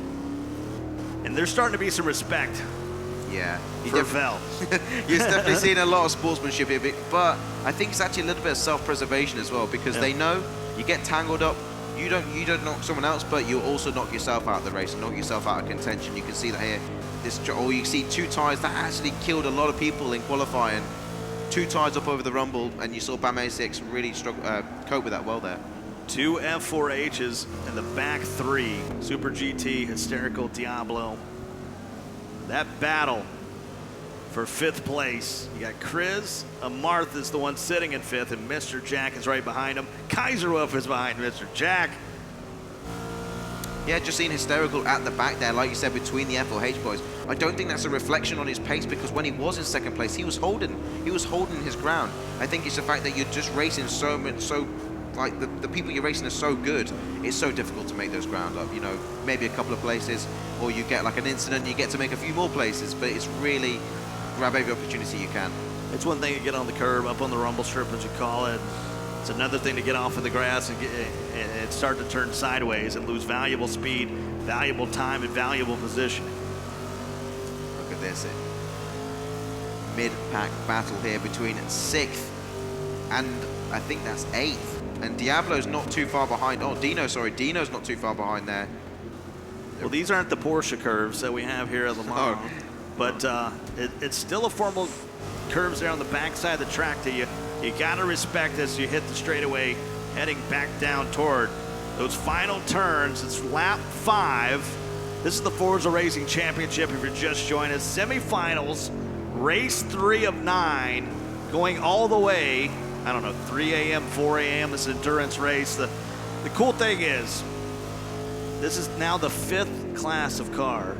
And there's starting to be some respect. Yeah, for Vale. You're definitely seeing a lot of sportsmanship here, but I think it's actually a little bit of self-preservation as well, because they know you get tangled up, you don't knock someone else, but you also knock yourself out of the race and knock yourself out of contention. You can see that here. Or you see 2 tyres that actually killed a lot of people in qualifying. 2 tyres up over the rumble, and you saw Bam A6 really cope with that well there. 2 F4Hs in the back 3. Super GT, Hysterical, Diablo. That battle for 5th place. You got Chris. Marth is the one sitting in 5th, and Mr. Jack is right behind him. Kaiser Wolf is behind Mr. Jack. Yeah, just seeing Hysterical at the back there, like you said, between the F4H boys. I don't think that's a reflection on his pace, because when he was in 2nd place, he was holding his ground. I think it's the fact that you're just racing the people you're racing are so good, it's so difficult to make those ground up. You know, maybe a couple of places, or you get like an incident, you get to make a few more places, but it's really grab every opportunity you can. It's one thing to get on the curb, up on the rumble strip, as you call it. It's another thing to get off of the grass and start to turn sideways and lose valuable speed, valuable time, and valuable positioning. Look at this. Mid-pack battle here between 6th and I think that's 8th. And Diablo's not too far behind. Oh, Dino's not too far behind there. Well, these aren't the Porsche curves that we have here at Le Mans, but it's still a formal curves there on the backside of the track that you gotta respect as you hit the straightaway, heading back down toward those final turns. It's lap 5. This is the Forza Racing Championship. If you're just joining us, semifinals, race 3 of 9, going all the way. I don't know, 3 a.m., 4 a.m. This endurance race. The cool thing is, this is now the 5th class of car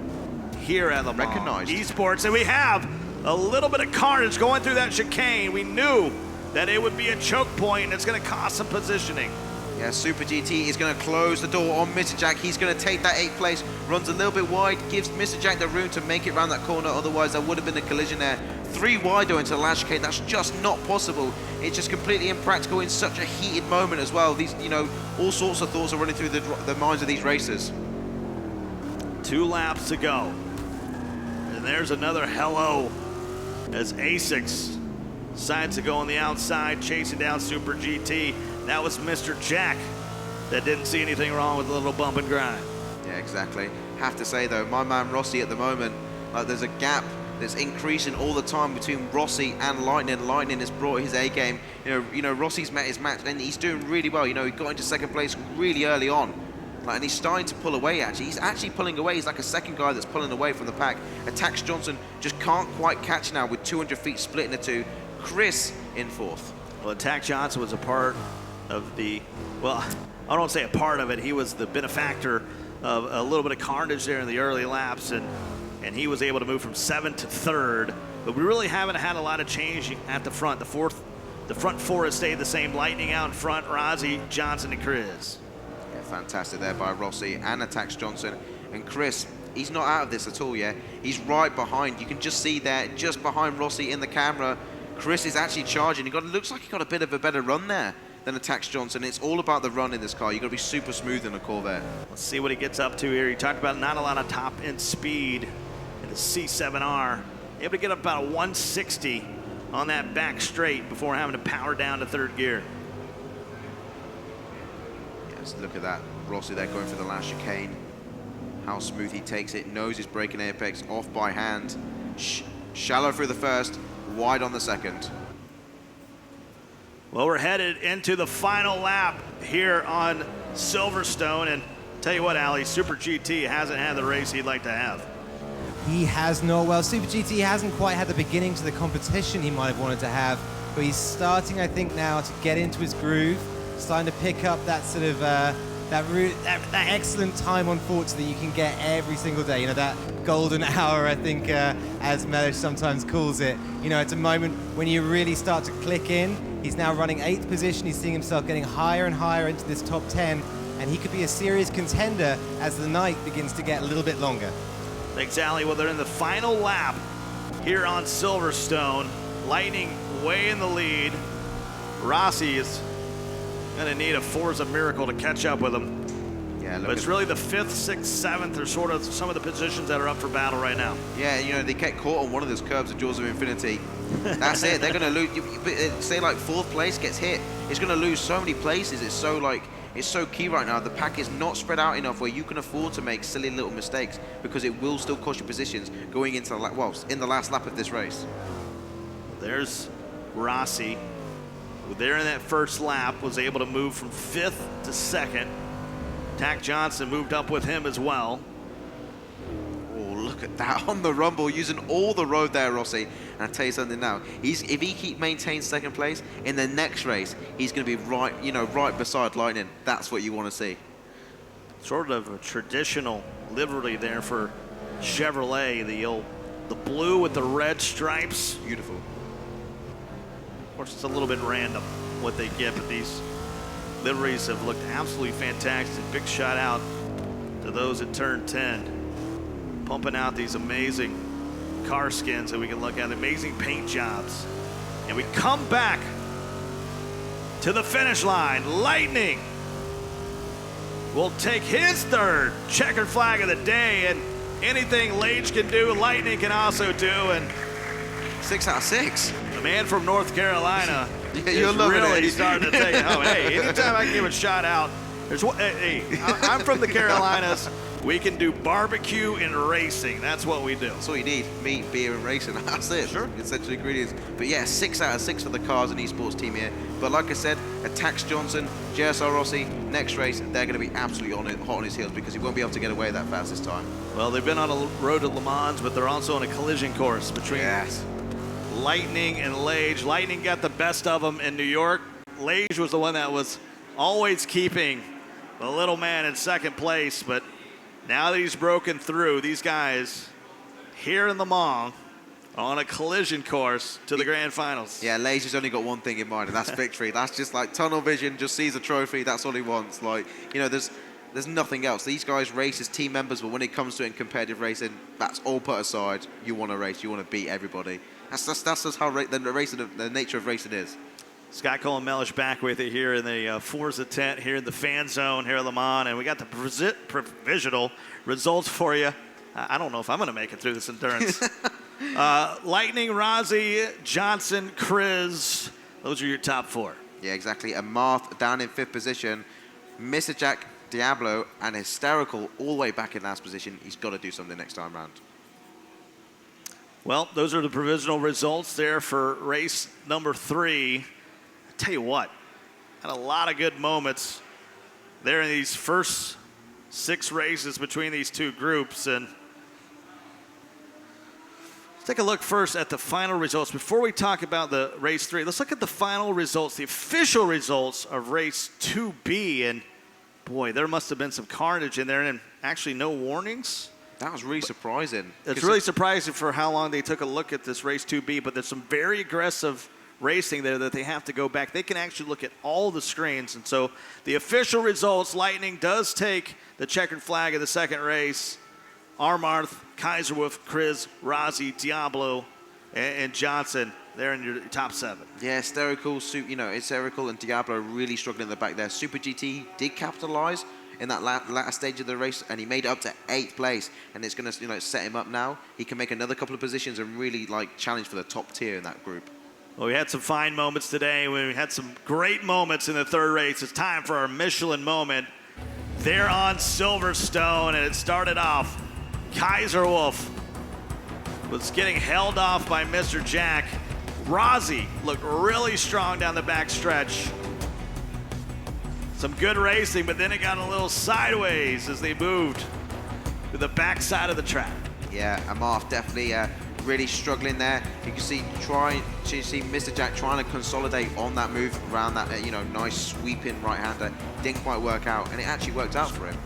here at Le Mans Recognized Esports, and we have a little bit of carnage going through that chicane. We knew that it would be a choke point, and it's going to cost some positioning. Yeah, Super GT is going to close the door on Mr. Jack. He's going to take that 8th place, runs a little bit wide, gives Mr. Jack the room to make it around that corner. Otherwise, there would have been a collision there. 3 wide though into the last chicane. That's just not possible. It's just completely impractical in such a heated moment as well. These, you know, all sorts of thoughts are running through the minds of these racers. 2 laps to go. And there's another hello as Asics decides to go on the outside, chasing down Super GT. That was Mr. Jack that didn't see anything wrong with a little bump and grind. Yeah, exactly. Have to say though, my man Rossi at the moment, there's a gap that's increasing all the time between Rossi and Lightning. Lightning has brought his A game. You know, Rossi's met his match and he's doing really well. You know, he got into 2nd place really early on. And he's starting to pull away, actually. He's actually pulling away. He's like a 2nd guy that's pulling away from the pack. Tax Johnson just can't quite catch now with 200 feet split in the 2. Chris in 4th. Well, Tack Johnson was a part of the, well, I don't say a part of it. He was the benefactor of a little bit of carnage there in the early laps, and he was able to move from 7th to 3rd. But we really haven't had a lot of change at the front. The front 4 has stayed the same. Lightning out in front, Rozzy, Johnson, and Chris. Yeah, fantastic there by Rossi and Tax Johnson. And Chris, he's not out of this at all, yeah? He's right behind. You can just see there, just behind Rossi in the camera, Chris is actually charging. Looks like he got a bit of a better run there than Tax Johnson. It's all about the run in this car. You've got to be super smooth in a Corvette. Let's see what he gets up to here. He talked about not a lot of top-end speed in the C7R. Able to get up about a 160 on that back straight before having to power down to 3rd gear. Yes, look at that. Rossi there going for the last chicane. How smooth he takes it. Knows his braking apex off by hand. Shallow through the 1st, wide on the 2nd. Well, we're headed into the final lap here on Silverstone, and tell you what, Ali, Super GT hasn't had the race he'd like to have. He has not. Well, Super GT hasn't quite had the beginning to the competition he might have wanted to have, but he's starting, I think, now to get into his groove, starting to pick up that sort of that excellent time on Forza that you can get every single day. You know, that golden hour, I think, as Mellish sometimes calls it. You know, it's a moment when you really start to click in. He's now running 8th position. He's seeing himself getting higher and higher into this top 10, and he could be a serious contender as the night begins to get a little bit longer. Thanks, Ali. Well, they're in the final lap here on Silverstone. Lightning way in the lead. Rossi is going to need a Forza miracle to catch up with him. Yeah, but it's really the 5th, 6th, 7th are sort of some of the positions that are up for battle right now. Yeah, you know, they get caught on one of those curves of Jaws of Infinity. That's it. They're going to lose. Say like 4th place gets hit. It's going to lose so many places. It's so key right now. The pack is not spread out enough where you can afford to make silly little mistakes, because it will still cost you positions going into the in the last lap of this race. There's Rossi, who there in that 1st lap was able to move from 5th to 2nd. Tack Johnson moved up with him as well. Oh, look at that on the rumble, using all the road there, Rossi. And I'll tell you something now, if he maintains 2nd place, in the next race, he's going to be right, you know, right beside Lightning. That's what you want to see. Sort of a traditional livery there for Chevrolet, the blue with the red stripes. Beautiful. Of course, it's a little bit random what they get, but these liveries have looked absolutely fantastic. Big shout out to those at Turn 10, pumping out these amazing car skins that we can look at, amazing paint jobs. And we come back to the finish line. Lightning will take his 3rd checkered flag of the day, and anything Lage can do, Lightning can also do. And 6 out of 6. The man from North Carolina You're really it. starting to take it home. Hey, anytime I can give a shout out, there's one. Hey, I'm from the Carolinas. We can do barbecue and racing. That's what we do. That's all you need. Meat, beer, and racing. That's it. Sure. Essential ingredients. But yeah, 6 out of 6 for the cars and esports team here. But like I said, Tax Johnson, JSR Rossi, next race, they're going to be absolutely hot on his heels, because he won't be able to get away that fast this time. Well, they've been on a road to Le Mans, but they're also on a collision course between Lightning and Lage. Lightning got the best of them in New York. Lage was the one that was always keeping the little man in 2nd place, but now that he's broken through, these guys here in Le Mans on a collision course to the grand finals. Yeah, Lazy's only got one thing in mind, and that's victory. That's just like tunnel vision, just sees a trophy, that's all he wants. Like, you know, there's nothing else. These guys race as team members, but when it comes to it in competitive racing, that's all put aside. You want to race, you want to beat everybody. That's just how the nature of racing is. Scott Cole and Mellish back with you here in the Forza tent, here in the fan zone here at Le Mans, and we got the provisional results for you. I don't know if I'm going to make it through this endurance. Lightning, Rossi, Johnson, Chris, those are your top 4. Yeah, exactly. And Marth down in 5th position. Mr. Jack, Diablo, and Hysterical all the way back in last position. He's got to do something next time round. Well, those are the provisional results there for race number 3. I tell you what, had a lot of good moments there in these first 6 races between these two groups. And let's take a look first at the final results. Before we talk about the race 3, let's look at the final results, the official results of race 2B. And boy, there must have been some carnage in there, and actually no warnings. That was really surprising. It's really surprising for how long they took a look at this race 2B, but there's some very aggressive racing there that they have to go back. They can actually look at all the screens. And so the official results, Lightning does take the checkered flag in the second race. Armarth, Kaiserwolf, Chris, Rossi, Diablo, and Johnson, they're in your top 7. Yeah, Hysterical, you know, Hysterical and Diablo are really struggling in the back there. Super GT did capitalize in that latter stage of the race, and he made it up to 8th place, and it's going to, you know, set him up now. He can make another couple of positions and really like challenge for the top tier in that group. Well, we had some fine moments today. We had some great moments in the third race. It's time for our Michelin moment. They're on Silverstone, and it started off. Kaiserwolf was getting held off by Mr. Jack. Rossi looked really strong down the back stretch. Some good racing, but then it got a little sideways as they moved to the back side of the track. Yeah, Amarth definitely really struggling there. You can see Mr. Jack trying to consolidate on that move around that you know, nice sweeping right-hander. Didn't quite work out, and it actually worked out for him.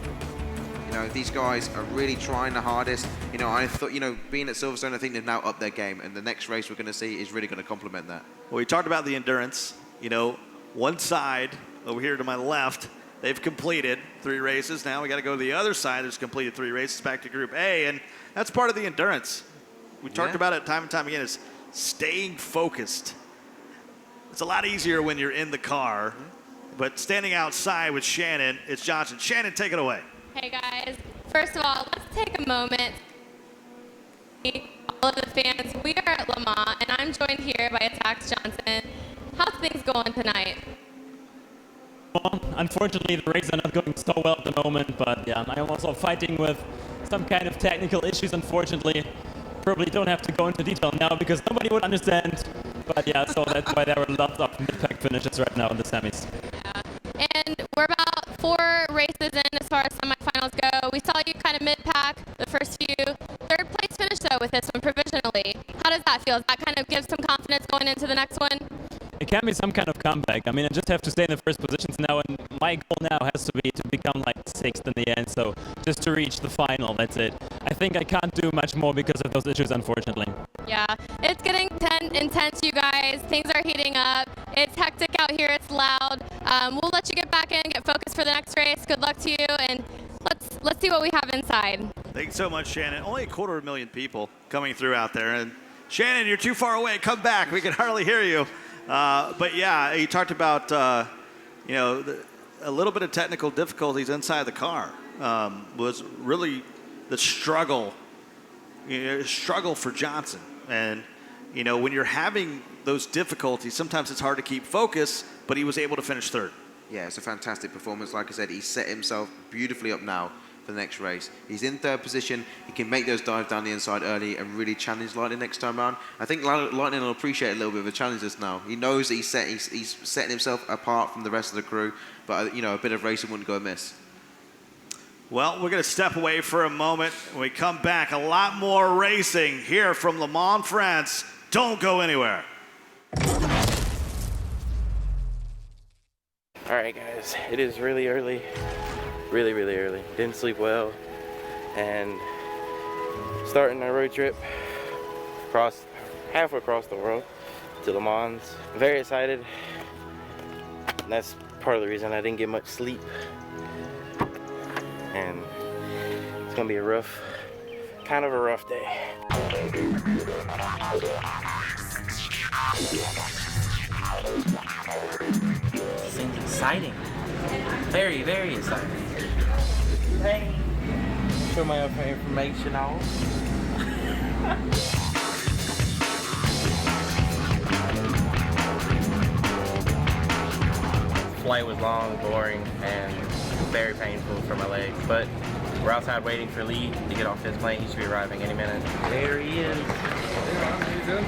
You know, these guys are really trying the hardest. You know, I thought, you know, being at Silverstone, I think they've now upped their game, and the next race we're going to see is really going to complement that. Well, we talked about the endurance. You know, one side over here to my left, they've completed 3 races. Now we got to go to the other side that's completed 3 races back to Group A, and that's part of the endurance. We talked about it time and time again, is staying focused. It's a lot easier when you're in the car, but standing outside with Shannon, it's Johnson. Shannon, take it away. Hey guys, first of all, let's take a moment. All of the fans, we are at Le Mans, and I'm joined here by Attax Johnson. How's things going tonight? Well, unfortunately, the race are not going so well at the moment, but yeah, I'm also fighting with some kind of technical issues, unfortunately. Probably don't have to go into detail now because nobody would understand. But yeah, so that's why there are lots of mid-pack finishes right now in the semis. Yeah, and we're about 4 races in as far as semifinals go. We saw you kind of mid-pack the first few. 3rd place finish though with this one provisionally. How does that feel? Does that kind of give some confidence going into the next one? It can be some kind of comeback. I mean, I just have to stay in the first positions now, and my goal now has to be to become like 6th in the end, so just to reach the final, that's it. I think I can't do much more because of those issues, unfortunately. Yeah, it's getting intense, you guys. Things are heating up. It's hectic out here. It's loud. We'll let you get back in, get focused for the next race. Good luck to you, and let's see what we have inside. Thanks so much, Shannon. Only 250,000 people coming through out there, and Shannon, you're too far away. Come back. We can hardly hear you. But yeah, you talked about, you know, a little bit of technical difficulties inside the car was really the struggle for Johnson. And, you know, when you're having those difficulties, sometimes it's hard to keep focus, but he was able to finish 3rd. Yeah, it's a fantastic performance. Like I said, he set himself beautifully up now for the next race. He's in 3rd position. He can make those dives down the inside early and really challenge Lightning next time around. I think Lightning will appreciate a little bit of a challenge this now. He knows that he's setting himself apart from the rest of the crew, but you know, a bit of racing wouldn't go amiss. Well, we're going to step away for a moment. When we come back, a lot more racing here from Le Mans, France. Don't go anywhere. All right, guys, it is really early. Really early. Didn't sleep well, and starting our road trip across halfway across the world to Le Mans. Very excited. And that's part of the reason I didn't get much sleep. And it's gonna be a rough, kind of a rough day. Seems exciting. Very, very exciting. Hey, show my information off. Flight was long, boring, and very painful for my legs, but we're outside waiting for Lee to get off his plane. He should be arriving any minute. There he is. Hey man, how you doing?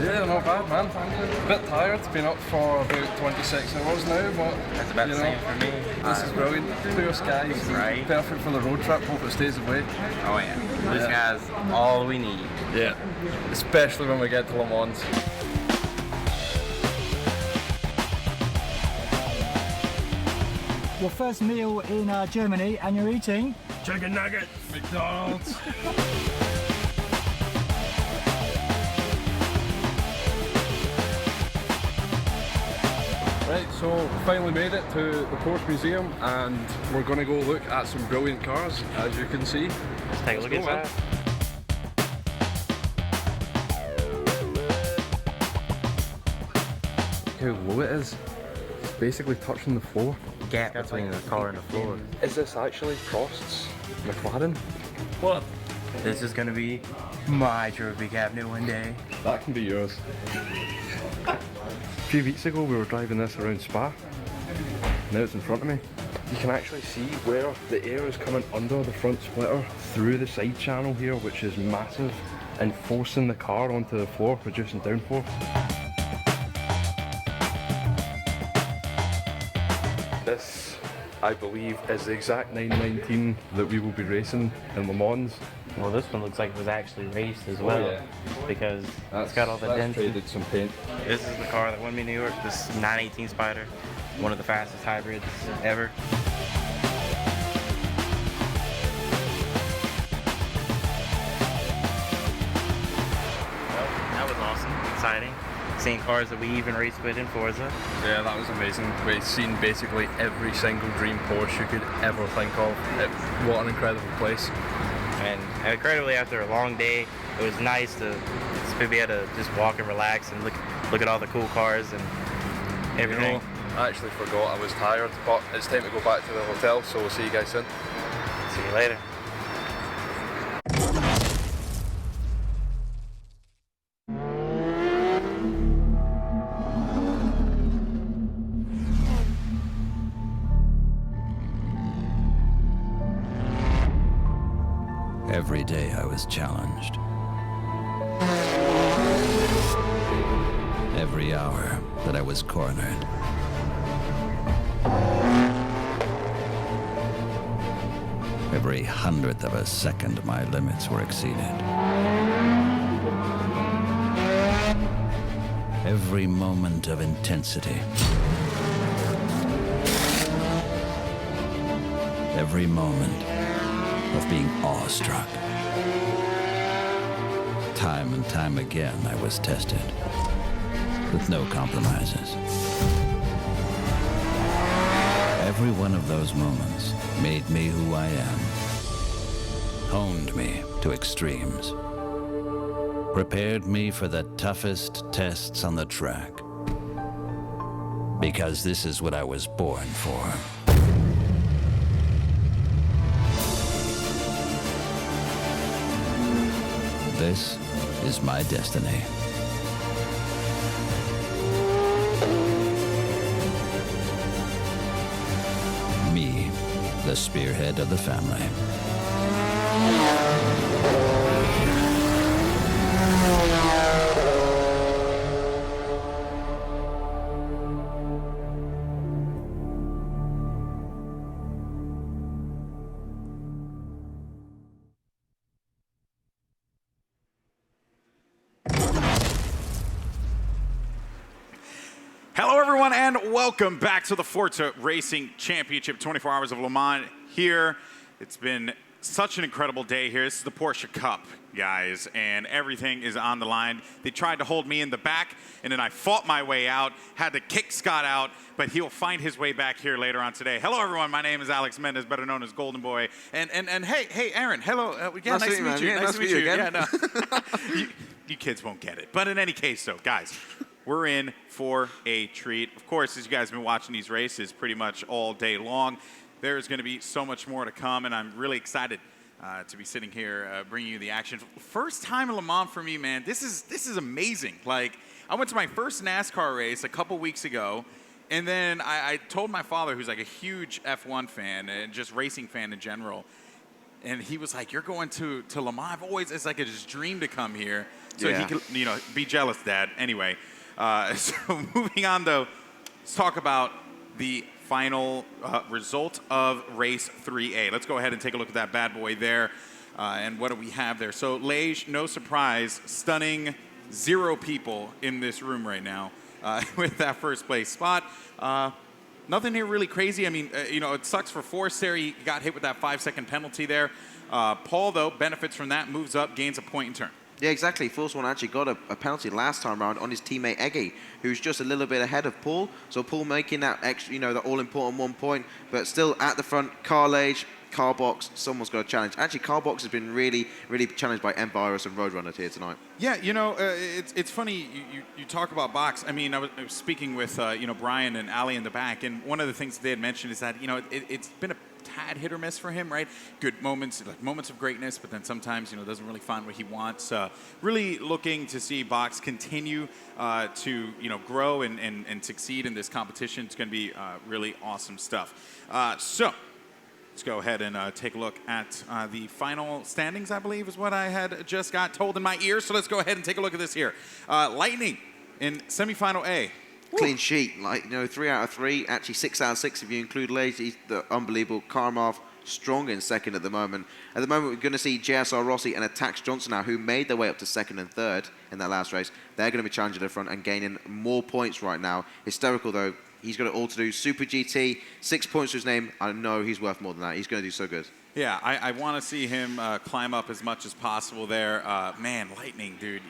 Yeah, not bad man. A bit tired, been up for about 26 hours now, but that's about the same for me. This is brilliant. Clear skies, right? Perfect for the road trip, hope it stays away. Oh yeah, blue skies, all we need. Yeah, especially when we get to Le Mans. Your first meal in Germany, and you're eating chicken nuggets, McDonald's. Right, so finally made it to the Porsche Museum, and we're going to go look at some brilliant cars, as you can see. Let's take a look inside. Look how low it is. It's basically touching the floor. Gap between the car and the floor. Is this actually Prost's McLaren? What? This is gonna be my trophy cabinet one day. That can be yours. A few weeks ago we were driving this around Spa. Now it's in front of me. You can actually see where the air is coming under the front splitter through the side channel here, which is massive, and forcing the car onto the floor, reducing downforce. This, I believe, is the exact 919 that we will be racing in Le Mans. Well, this one looks like it was actually raced as well, because it's got all the dents. Traded some paint. This is the car that won me New York, this 918 Spider, one of the fastest hybrids ever. Well, that was awesome, exciting. Seeing cars that we even raced with in Forza. Yeah, that was amazing. We've seen basically every single dream Porsche you could ever think of. What an incredible place. And incredibly, after a long day, it was nice to be able to just walk and relax and look at all the cool cars and everything. You know, I actually forgot I was tired, but it's time to go back to the hotel, so we'll see you guys soon. See you later. Every day I was challenged. Every hour that I was cornered. Every hundredth of a second my limits were exceeded. Every moment of intensity. Every moment of being awestruck. Time and time again, I was tested, with no compromises. Every one of those moments made me who I am, honed me to extremes, prepared me for the toughest tests on the track, because this is what I was born for. This is my destiny. Me, the spearhead of the family. Hello, everyone, and welcome back to the Forza Racing Championship 24 Hours of Le Mans here. It's been Such an incredible day here. This is the Porsche Cup, guys, and everything is on the line. They tried to hold me in the back, and then I fought my way out, had to kick Scott out, but he'll find his way back here later on today. Hello, everyone. My name is Alex Mendez, better known as Golden Boy. And hey, Aaron. Hello. Yeah, nice to meet you. Yeah, nice to meet you again. Yeah, no. you kids won't get it. But in any case, so, guys, we're in for a treat. Of course, as you guys have been watching these races pretty much all day long, there's going to be so much more to come, and I'm really excited to be sitting here bringing you the action. First time in Le Mans for me, man. This is amazing. Like, I went to my first NASCAR race a couple weeks ago, and then I told my father, who's like a huge F1 fan and just racing fan in general, and he was like, "You're going to Le Mans? It's like a just dream to come here." So he could, be jealous, Dad. Anyway, so moving on though, let's talk about the final result of race 3A. Let's go ahead and take a look at that bad boy there. And what do we have there? So Liège, no surprise, stunning 0 people in this room right now with that first place spot. Nothing here really crazy. I mean, it sucks for Force there. He got hit with that 5-second penalty there. Paul, though, benefits from that, moves up, gains a point in turn. Yeah, exactly. Force One actually got a penalty last time around on his teammate Eggy, who's just a little bit ahead of Paul. So Paul making that extra, the all-important 1 point, but still at the front. Carlage, Carbox, someone's got a challenge. Actually, Carbox has been really, really challenged by M-Virus and Roadrunner here tonight. Yeah, it's funny you talk about box. I mean, I was speaking with Brian and Ali in the back, and one of the things they had mentioned is that it's been a tad hit or miss for him, right? Good moments, like moments of greatness, but then sometimes doesn't really find what he wants. Really looking to see box continue to grow and succeed in this competition. It's going to be really awesome stuff. So let's go ahead and take a look at the final standings, I believe is what I had just got told in my ear. So let's go ahead and take a look at this here. Lightning in semifinal A. Clean sheet, 3 out of 3, actually 6 out of 6 if you include Lazy, the unbelievable Karmov, strong in second at the moment. At the moment, we're going to see JSR Rossi and Atax Johnson now, who made their way up to second and third in that last race. They're going to be challenging the front and gaining more points right now. Hysterical, though. He's got it all to do. Super GT, 6 points to his name. I know he's worth more than that. He's going to do so good. Yeah, I want to see him climb up as much as possible there. Man, Lightning, dude.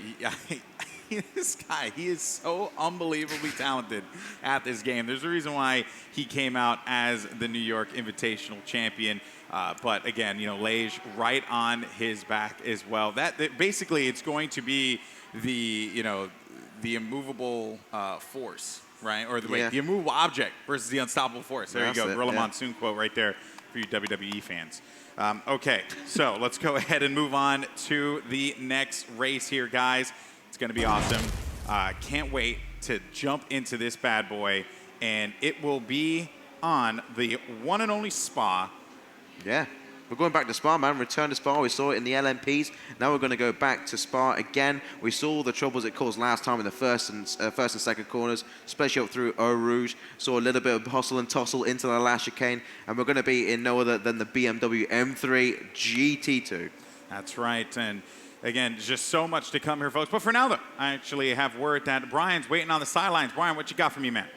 This guy, he is so unbelievably talented at this game. There's a reason why he came out as the New York Invitational champion. But again, Liège right on his back as well. That basically, it's going to be the immovable force, right? Or the immovable object versus the unstoppable force. There you go. Gorilla Monsoon quote right there for you WWE fans. Okay, so let's go ahead and move on to the next race here, guys. It's going to be awesome. Can't wait to jump into this bad boy, and it will be on the one and only Spa. Yeah, we're going back to Spa, man. Return to Spa. We saw it in the LMPs. Now we're going to go back to Spa again. We saw the troubles it caused last time in the first and second corners, especially up through Eau Rouge. Saw a little bit of hustle and tussle into the last chicane, and we're going to be in no other than the BMW M3 GT2. That's right, and again, just so much to come here, folks. But for now, though, I actually have word that Brian's waiting on the sidelines. Brian, what you got for me, man?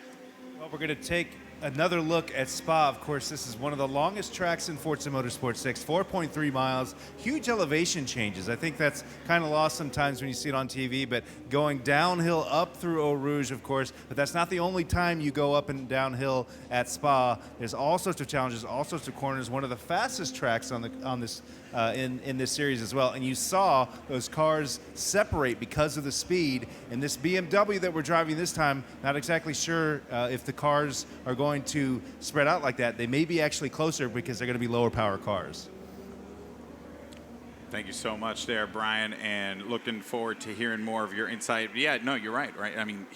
Well, we're going to take another look at Spa. Of course, this is one of the longest tracks in Forza Motorsport 6, 4.3 miles, huge elevation changes. I think that's kind of lost sometimes when you see it on TV, but going downhill up through Eau Rouge, of course, but that's not the only time you go up and downhill at Spa. There's all sorts of challenges, all sorts of corners, one of the fastest tracks on this in this series as well. And you saw those cars separate because of the speed. And this BMW that we're driving this time, not exactly sure if the cars are going to spread out like that. They may be actually closer because they're going to be lower power cars. Thank you so much there, Brian, and looking forward to hearing more of your insight. Yeah, no, you're right? I mean,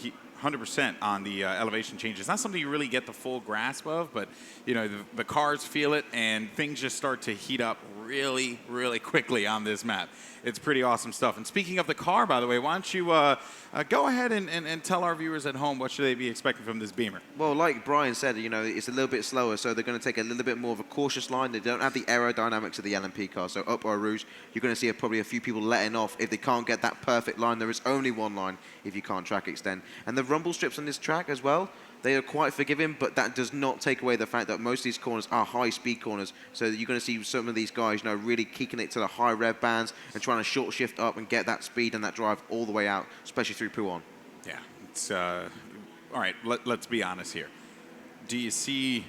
100% on the elevation changes. Not something you really get the full grasp of, but the cars feel it, and things just start to heat up really, really quickly on this map. It's pretty awesome stuff. And speaking of the car, by the way, why don't you go ahead and tell our viewers at home what should they be expecting from this Beamer? Well, like Brian said, it's a little bit slower, so they're going to take a little bit more of a cautious line. They don't have the aerodynamics of the LMP car, so up Eau Rouge, you're going to see probably a few people letting off if they can't get that perfect line. There is only one line if you can't track extend. And the rumble strips on this track as well they are quite forgiving, but that does not take away the fact that most of these corners are high-speed corners. So you're going to see some of these guys, you know, really kicking it to the high rev bands and trying to short shift up and get that speed and that drive all the way out, especially through Pouon. Yeah, it's all right. Let's be honest here. Do you see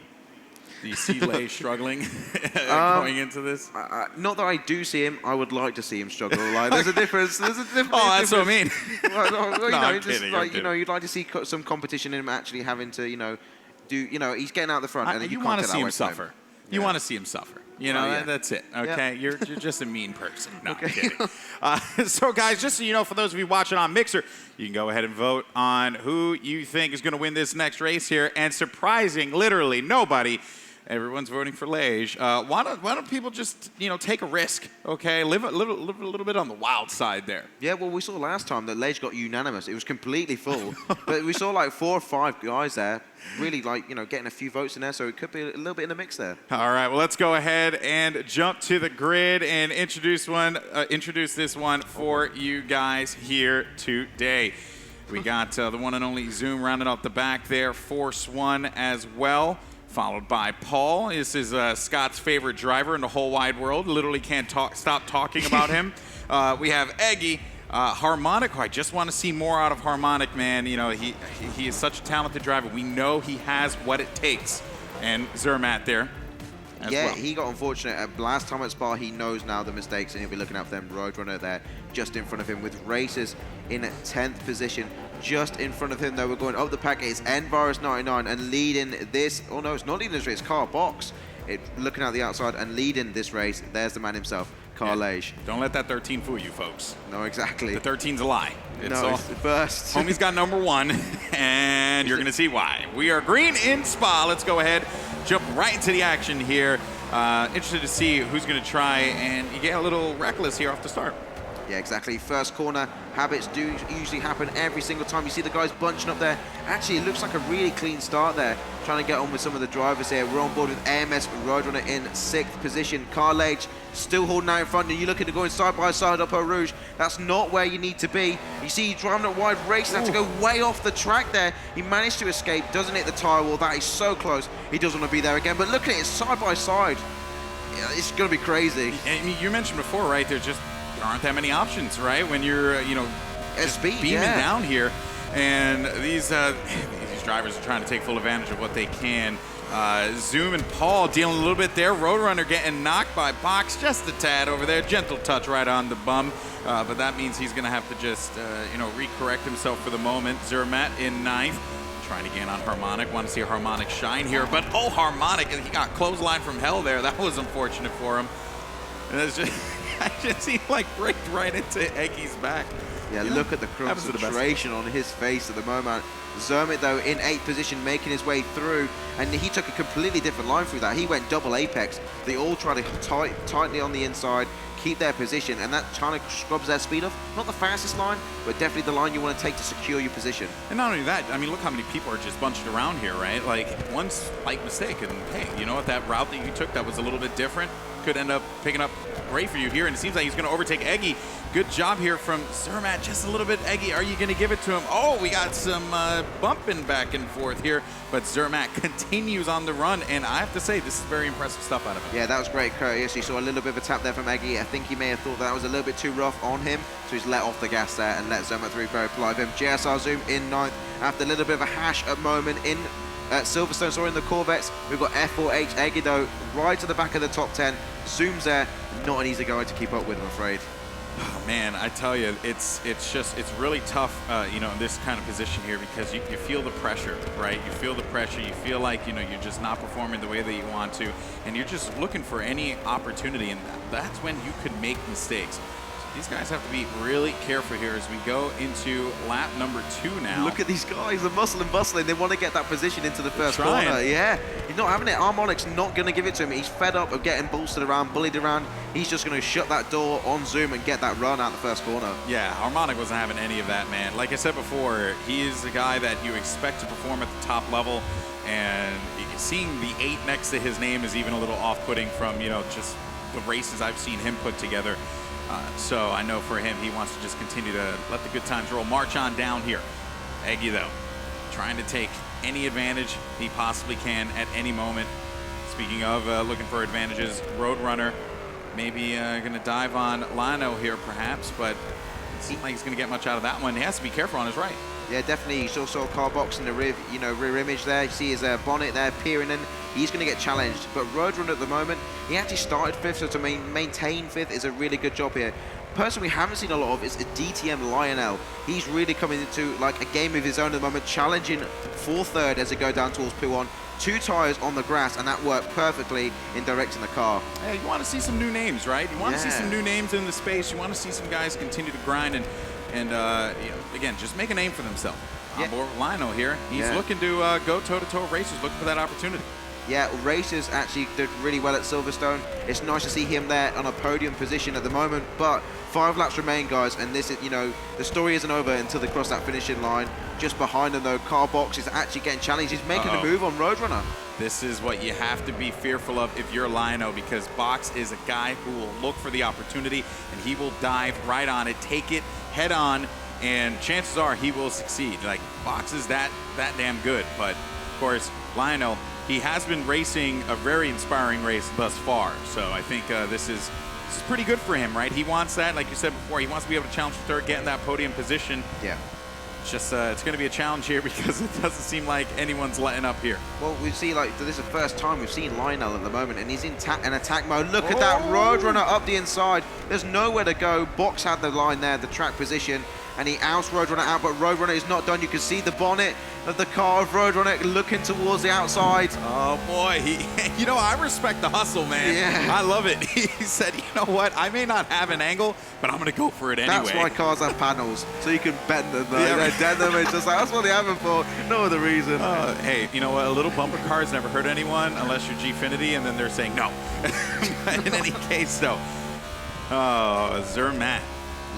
Lay struggling going into this? Not that I do see him. I would like to see him struggle. Like, there's a difference. There's a difference. Oh, that's what I mean. I'm kidding. You'd like to see some competition in him actually having to, you know, he's getting out the front. And you want to see him suffer. You want to see him suffer. You know, that's it. Okay, you're just a mean person. No, I'm kidding. So, guys, just so you know, for those of you watching on Mixer, you can go ahead and vote on who you think is going to win this next race here. And surprising, literally nobody. Everyone's voting for Lage. Why don't people just, you know, take a risk, okay? Live a little bit on the wild side there. Yeah, well, we saw last time that Lage got unanimous. It was completely full. But we saw like 4 or 5 guys there really, like, you know, getting a few votes in there. So it could be a little bit in the mix there. All right, well, let's go ahead and jump to the grid and introduce this one for you guys here today. We got the one and only Zoom rounding out the back there, Force 1 as well. Followed by Paul. This is Scott's favorite driver in the whole wide world. Literally can't stop talking about him. We have Eggy, Harmonic. I just want to see more out of Harmonic, man. You know, he is such a talented driver. We know he has what it takes. And Zermatt there. Yeah, he got unfortunate. Last time at Spa, he knows now the mistakes, and he'll be looking out for them. Roadrunner there just in front of him with Racers in 10th position. Just in front of him, though, we're going up the pack. It's Nvirus99 and leading this. Oh, no, it's not leading this race. Carl Box looking out the outside and leading this race. There's the man himself, Carl Lage. Don't let that 13 fool you, folks. No, exactly. The 13's a lie. It's the first. Homie's got number 1, and you're going to see why. We are green in Spa. Let's go ahead, jump right into the action here. Interested to see who's going to try and you get a little reckless here off the start. Yeah, exactly. First corner habits do usually happen every single time. You see the guys bunching up there. Actually, it looks like a really clean start there. Trying to get on with some of the drivers here. We're on board with AMS Roadrunner in 6th position. Carl Lage still holding out in front. And you look at it going side by side up Eau Rouge. That's not where you need to be. You see he's driving at wide, racing, had to go way off the track there. He managed to escape, doesn't hit the tyre wall. That is so close. He doesn't want to be there again. But look at it, side by side. Yeah, it's going to be crazy. And you mentioned before, right, there aren't that many options, right? When you're, you know, just beaming down here. And these drivers are trying to take full advantage of what they can. Zoom and Paul dealing a little bit there. Roadrunner getting knocked by Box just a tad over there. Gentle touch right on the bum. But that means he's going to have to just, you know, recorrect himself for the moment. Zermatt in 9th. Trying to gain on Harmonic. Want to see Harmonic shine here. But, oh, Harmonic, he got clothesline from hell there. That was unfortunate for him. And that's just... I just see like braked right into Eggy's back. Yeah, look at the concentration on his face at the moment. Zermatt, though, in 8th position, making his way through, and he took a completely different line through that. He went double apex. They all try to tightly on the inside, keep their position, and that kind of scrubs their speed off. Not the fastest line, but definitely the line you want to take to secure your position. And not only that, I mean, look how many people are just bunched around here, right? Like, one slight mistake, and hey, you know what, that route that you took that was a little bit different could end up picking up great for you here, and it seems like he's going to overtake Eggy. Good job here from Zermatt, just a little bit. Eggy, are you going to give it to him? Oh, we got some bumping back and forth here, but Zermatt continues on the run, and I have to say, this is very impressive stuff out of him. Yeah, that was great courteous. You saw a little bit of a tap there from Eggy. I think he may have thought that was a little bit too rough on him, so he's let off the gas there and let Zermatt through very polite of him. JSR Zoom in 9th after a little bit of a hash at moment in Silverstone, sorry, in the Corvettes. We've got F4H Eggy, though, right to the back of the top 10. Zoom's there. Not an easy guy to keep up with, I'm afraid. Oh, man, I tell you, it's really tough, you know, in this kind of position here because you feel the pressure, right? You feel the pressure. You feel like, you know, you're just not performing the way that you want to, and you're just looking for any opportunity, and that's when you could make mistakes. These guys have to be really careful here as we go into lap number 2 now. Look at these guys, they're muscling, bustling. They want to get that position into the first corner. Yeah, he's not having it. Harmonic's not going to give it to him. He's fed up of getting bolstered around, bullied around. He's just going to shut that door on Zoom and get that run out the first corner. Yeah, Harmonic wasn't having any of that, man. Like I said before, he is a guy that you expect to perform at the top level, and seeing the 8 next to his name is even a little off-putting from, you know, just the races I've seen him put together. So I know for him, he wants to just continue to let the good times roll. March on down here. Eggy, though, trying to take any advantage he possibly can at any moment. Speaking of looking for advantages, Roadrunner maybe going to dive on Lino here perhaps, but it seems like he's going to get much out of that one. He has to be careful on his right. Yeah, definitely. You saw car box in the rear, rear image there. You see his bonnet there peering in. He's going to get challenged. But Roadrunner at the moment, he actually started 5th, so to maintain 5th is a really good job here. Person we haven't seen a lot of is a DTM Lionel. He's really coming into like a game of his own at the moment, challenging for 3rd as they go down towards P1. 2 tires on the grass, and that worked perfectly in directing the car. Yeah, you want to see some new names, right? You want to see some new names in the space. You want to see some guys continue to grind and again, just make a name for themselves. On board with Lionel here. He's looking to go toe-to-toe with racers, looking for that opportunity. Yeah, racers actually did really well at Silverstone. It's nice to see him there on a podium position at the moment, but 5 laps remain, guys, and this is, the story isn't over until they cross that finishing line. Just behind him, though, Car Box is actually getting challenged. He's making a move on Roadrunner. This is what you have to be fearful of if you're Lino, because Box is a guy who will look for the opportunity, and he will dive right on it, take it head on, and chances are he will succeed. Like, Box is that damn good, but of course, Lino, he has been racing a very inspiring race thus far, so I think this is pretty good for him, right? He wants that, like you said before, he wants to be able to challenge for 3rd, get in that podium position. Yeah. It's just, it's going to be a challenge here because it doesn't seem like anyone's letting up here. Well, we see, like, this is the first time we've seen Lionel at the moment, and he's in attack mode. Look at that Roadrunner up the inside. There's nowhere to go. Box had the line there, the track position, and he outs Roadrunner out, but Roadrunner is not done. You can see the bonnet of the car of Roadrunner looking towards the outside. Oh boy, I respect the hustle, man. Yeah. I love it. He said, you know what, I may not have an angle, but I'm gonna go for it anyway. That's why cars have panels, so you can bend them, dent them. It's just like, that's what they have them for, no other reason. Hey, you know what, a little bumper car's never hurt anyone unless you're Gfinity, and then they're saying no. In any case, though. Oh, Zermatt.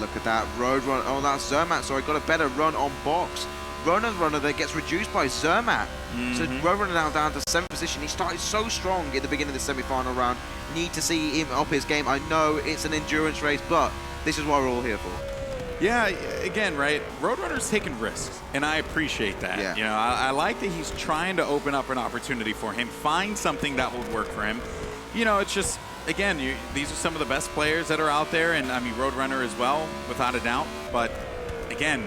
Look at that Roadrunner. Oh, that's Zermatt. Sorry, got a better run on Box. Runner that gets reduced by Zermatt. So Roadrunner now down to 7th position. He started so strong at the beginning of the semi-final round. Need to see him up his game. I know it's an endurance race, but this is what we're all here for. Yeah, again, right? Roadrunner's taking risks, and I appreciate that. Yeah. I like that he's trying to open up an opportunity for him, find something that would work for him. It's just, again, these are some of the best players that are out there, and I mean Roadrunner as well, without a doubt. But again,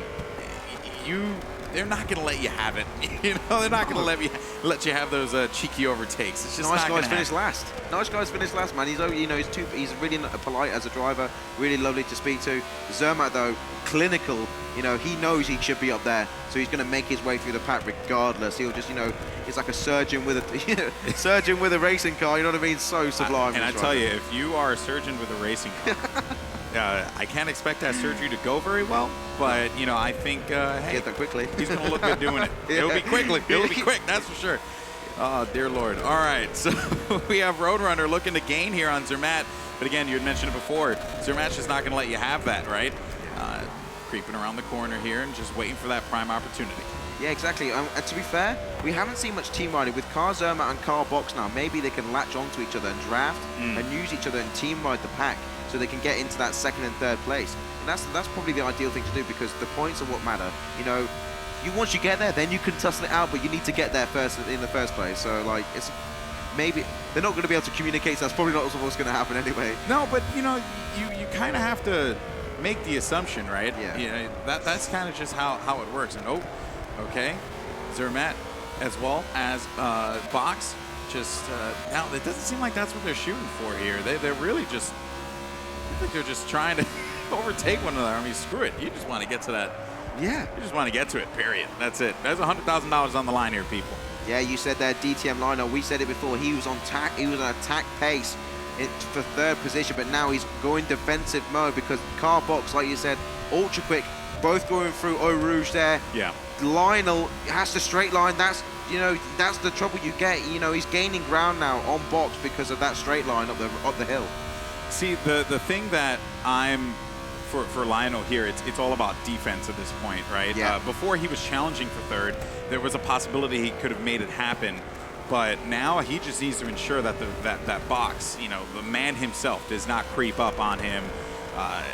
they're not going to let you have it. They're not going to let you have those cheeky overtakes. It's just nice not guys gonna finish last. Nice guys finish last, man. He's really polite as a driver, really lovely to speak to. Zermatt though, clinical. He knows he should be up there, so he's going to make his way through the pack regardless. He'll just, he's like a surgeon with a surgeon with a racing car. You know what I mean? So sublime. And I tell you, if you are a surgeon with a racing car. I can't expect that surgery to go very well, but I think hey, get there quickly. He's gonna look good doing it. It'll be quickly. It'll be quick. That's for sure. Oh dear Lord. All right, so we have Roadrunner looking to gain here on Zermatt, but again, you had mentioned it before. Zermatt's just not gonna let you have that, right? Creeping around the corner here and just waiting for that prime opportunity. Yeah, exactly. And to be fair, we haven't seen much team riding with Car Zermatt and Car Box now. Maybe they can latch onto each other and draft and use each other and team ride the pack, so they can get into that 2nd and 3rd place. And that's probably the ideal thing to do, because the points are what matter. Once you get there, then you can tussle it out, but you need to get there first in the first place. So like, it's maybe they're not going to be able to communicate. So that's probably not what's going to happen anyway. No, but you kind of have to make the assumption, right? Yeah. That's kind of just how it works. And okay, Zermatt as well as Box. Just now, it doesn't seem like that's what they're shooting for here. They're really just. I think they're just trying to overtake one another. I mean, screw it. You just want to get to that. Yeah. You just want to get to it, period. That's it. There's $100,000 on the line here, people. Yeah, you said that DTM Lino. We said it before. He was on attack pace for 3rd position, but now he's going defensive mode because Car Box, like you said, ultra quick, both going through Eau Rouge there. Yeah. Lionel has to straight line. That's the trouble you get. He's gaining ground now on Box because of that straight line up the hill. See, the thing that I'm for Lionel here, it's all about defense at this point, right? Yeah. Before he was challenging for 3rd, there was a possibility he could have made it happen, but now he just needs to ensure that that Box, the man himself, does not creep up on him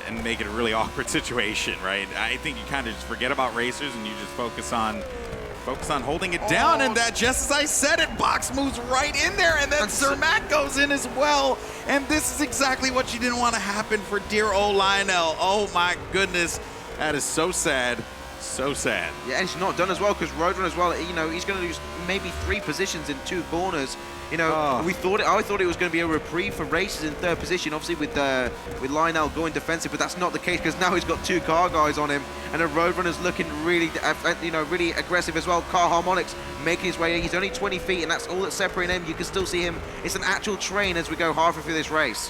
and make it a really awkward situation, right? I think you kind of just forget about racers and you just focus on Focus on holding it down, and that, just as I said it, Box moves right in there, and then Zermatt goes in as well. And this is exactly what you didn't want to happen for dear old Lionel. Oh my goodness, that is so sad. So sad. Yeah, and it's not done as well, because Roadrunner as well, you know, he's going to lose maybe 3 positions in 2 corners. You know, I thought it was going to be a reprieve for races in 3rd position, obviously with Lionel going defensive, but that's not the case, because now he's got 2 car guys on him, and the Roadrunner's looking really, you know, really aggressive as well. Car Harmonics making his way. He's only 20 feet, and that's all that's separating him. You can still see him. It's an actual train as we go halfway through this race.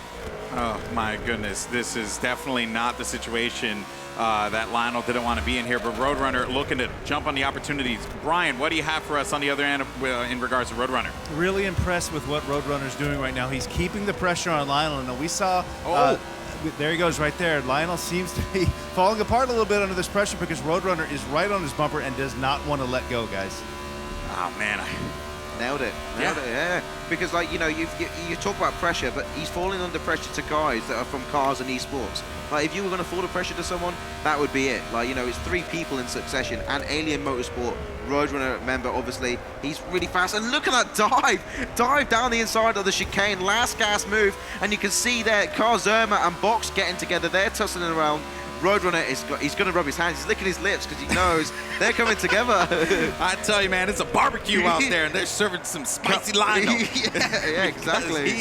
Oh my goodness, this is definitely not the situation that Lionel didn't want to be in here, but Roadrunner looking to jump on the opportunities. Brian, what do you have for us on the other end in regards to Roadrunner? Really impressed with what Roadrunner's doing right now. He's keeping the pressure on Lionel. Now, we saw, there he goes right there. Lionel seems to be falling apart a little bit under this pressure because Roadrunner is right on his bumper and does not want to let go, guys. Oh, man. Nailed it. Yeah. Because, like, you know, you talk about pressure, but he's falling under pressure to guys that are from cars and esports. Like, if you were going to fall under pressure to someone, that would be it. Like, you know, it's 3 people in succession. And Alien Motorsport, Roadrunner member, obviously, he's really fast. And look at that dive! Dive down the inside of the chicane, last gas move. And you can see there, Car Zerma and Box getting together. They're tussling around. Roadrunner he's going to rub his hands. He's licking his lips because he knows they're coming together. I tell you, man, it's a barbecue out there, and they're serving some spicy Lionel. yeah, exactly.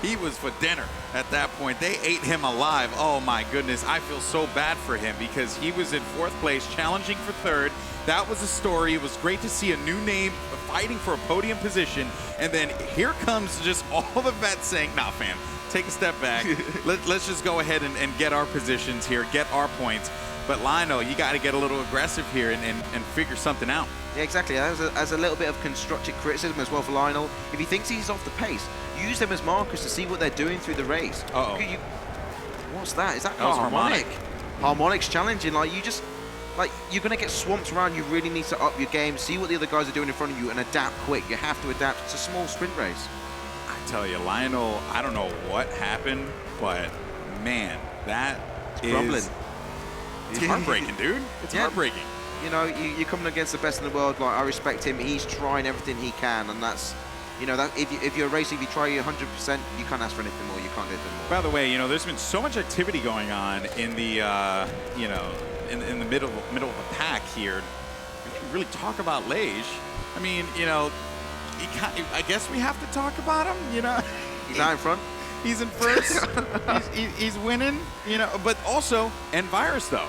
He was for dinner at that point. They ate him alive. Oh my goodness, I feel so bad for him because he was in 4th place, challenging for 3rd. That was a story. It was great to see a new name fighting for a podium position, and then here comes just all the vets saying, "Nah, fam, take a step back. Let's just go ahead and get our positions here, get our points." But Lionel, you got to get a little aggressive here and figure something out. Yeah, exactly. As a little bit of constructive criticism as well for Lionel. If he thinks he's off the pace, use them as markers to see what they're doing through the race. What's that? Is that Harmonic? Harmonic's challenging. Like, you're going to get swamped around. You really need to up your game, see what the other guys are doing in front of you, and adapt quick. You have to adapt. It's a small sprint race. I tell you, Lionel, I don't know what happened, but man, it's crumbling. It's heartbreaking, dude. It's heartbreaking. You know, you're coming against the best in the world. Like, I respect him. He's trying everything he can, and that's, you know, that if you're racing, if you try 100%, you can't ask for anything more. You can't do anything more. By the way, you know, there's been so much activity going on in the, you know, in the middle of the pack here. We can really talk about Lage. I mean, you know, I guess we have to talk about him. You know, he's out in front. He's in first. he's winning. You know, but also Virus though.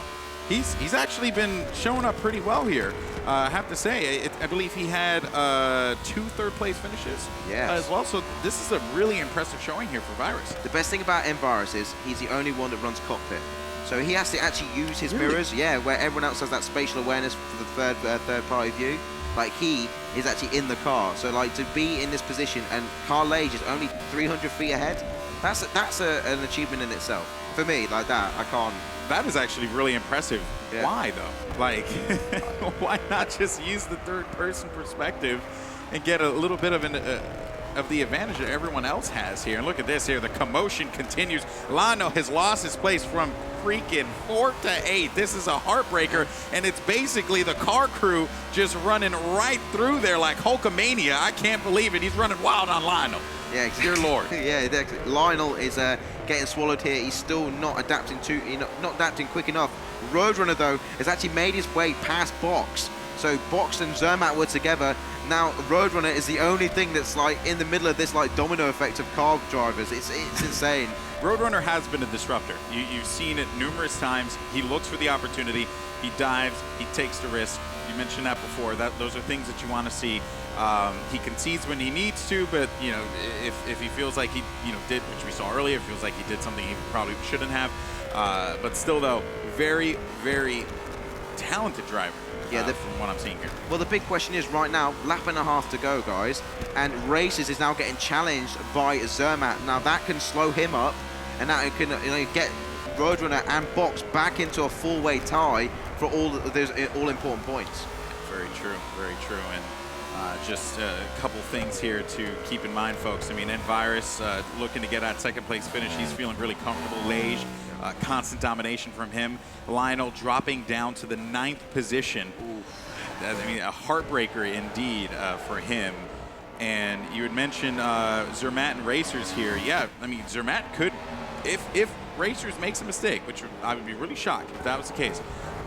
He's actually been showing up pretty well here. I have to say, I believe he had 2 third-place finishes as well. So this is a really impressive showing here for Virus. The best thing about Virus is he's the only one that runs cockpit. So he has to actually use his mirrors, where everyone else has that spatial awareness for the third-party view. Like, he is actually in the car. So, like, to be in this position, and Carl Lage is only 300 feet ahead, that's an achievement in itself. For me, like that, I can't. That is actually really impressive. Yeah. Why, though? Like, why not just use the third-person perspective and get a little bit of the advantage that everyone else has here? And look at this here. The commotion continues. Lionel has lost his place from freaking 4th to 8th. This is a heartbreaker, and it's basically the car crew just running right through there like Hulkamania. I can't believe it. He's running wild on Lionel. Yeah, exactly. Dear Lord. Yeah, Lionel is getting swallowed here. He's still not adapting not adapting quick enough. Roadrunner, though, has actually made his way past Box. So Box and Zermatt were together. Now Roadrunner is the only thing that's like in the middle of this like domino effect of car drivers. It's insane. Roadrunner has been a disruptor. You've seen it numerous times. He looks for the opportunity. He dives. He takes the risk. You mentioned that before. Those are things that you want to see. He concedes when he needs to, but you know, if he feels like he did, which we saw earlier, feels like he did something he probably shouldn't have. But still, though, very, very talented driver. Yeah, from what I'm seeing here. Well, the big question is right now, lap and a half to go, guys, and Races is now getting challenged by Zermatt. Now that can slow him up, and that can get Roadrunner and Box back into a four-way tie for all those all-important points. Very true, very true. And Just a couple things here to keep in mind, folks. I mean, Endurance looking to get that second place finish. He's feeling really comfortable. Lage, constant domination from him. Lionel dropping down to the 9th position. I mean, a heartbreaker indeed for him. And you had mentioned Zermatt and Racers here. Yeah, I mean, Zermatt could, if Racers makes a mistake, which I would be really shocked if that was the case,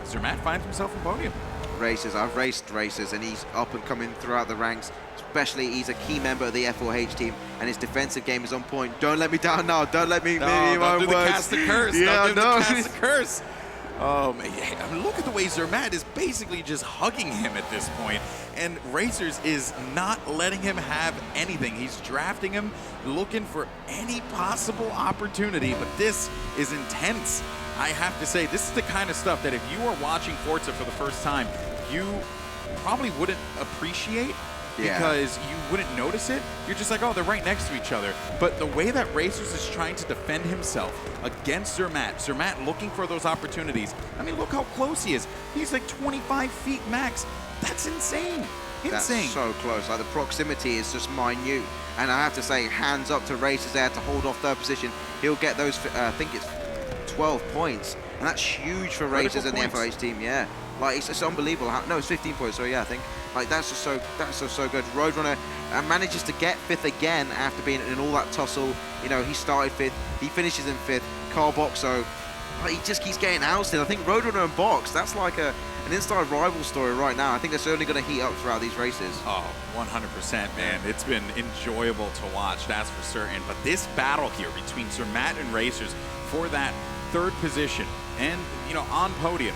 Zermatt finds himself in podium. Racers, I've raced Racers, and he's up and coming throughout the ranks. Especially, he's a key member of the F4H team, and his defensive game is on point. Don't let me down now. Don't let me. Don't do the cast the curse. Yeah, don't do the cast the curse. Oh man, yeah, I mean, look at the way Zermatt is basically just hugging him at this point, and Racers is not letting him have anything. He's drafting him, looking for any possible opportunity, but this is intense. I have to say, this is the kind of stuff that if you are watching Forza for the first time, you probably wouldn't appreciate because you wouldn't notice it. You're just like, oh, they're right next to each other. But the way that Racers is trying to defend himself against Zermatt, Zermatt looking for those opportunities. I mean, look how close he is. He's like 25 feet max. That's insane. Insane. That's so close. Like, the proximity is just minute. And I have to say, hands up to Racers there to hold off 3rd position. He'll get those, I think it's 12 points. And that's huge for Racers and the FOH team, yeah. Like, it's unbelievable. No, it's 15 points, so yeah, I think. Like, that's just so good. Roadrunner manages to get 5th again after being in all that tussle. You know, he started 5th, he finishes in 5th. Carl Boxo, like, he just keeps getting ousted. I think Roadrunner and Box, that's like an inside rival story right now. I think that's only going to heat up throughout these races. Oh, 100%, man. It's been enjoyable to watch, that's for certain. But this battle here between Zermatt and Racers for that 3rd position and, you know, on podium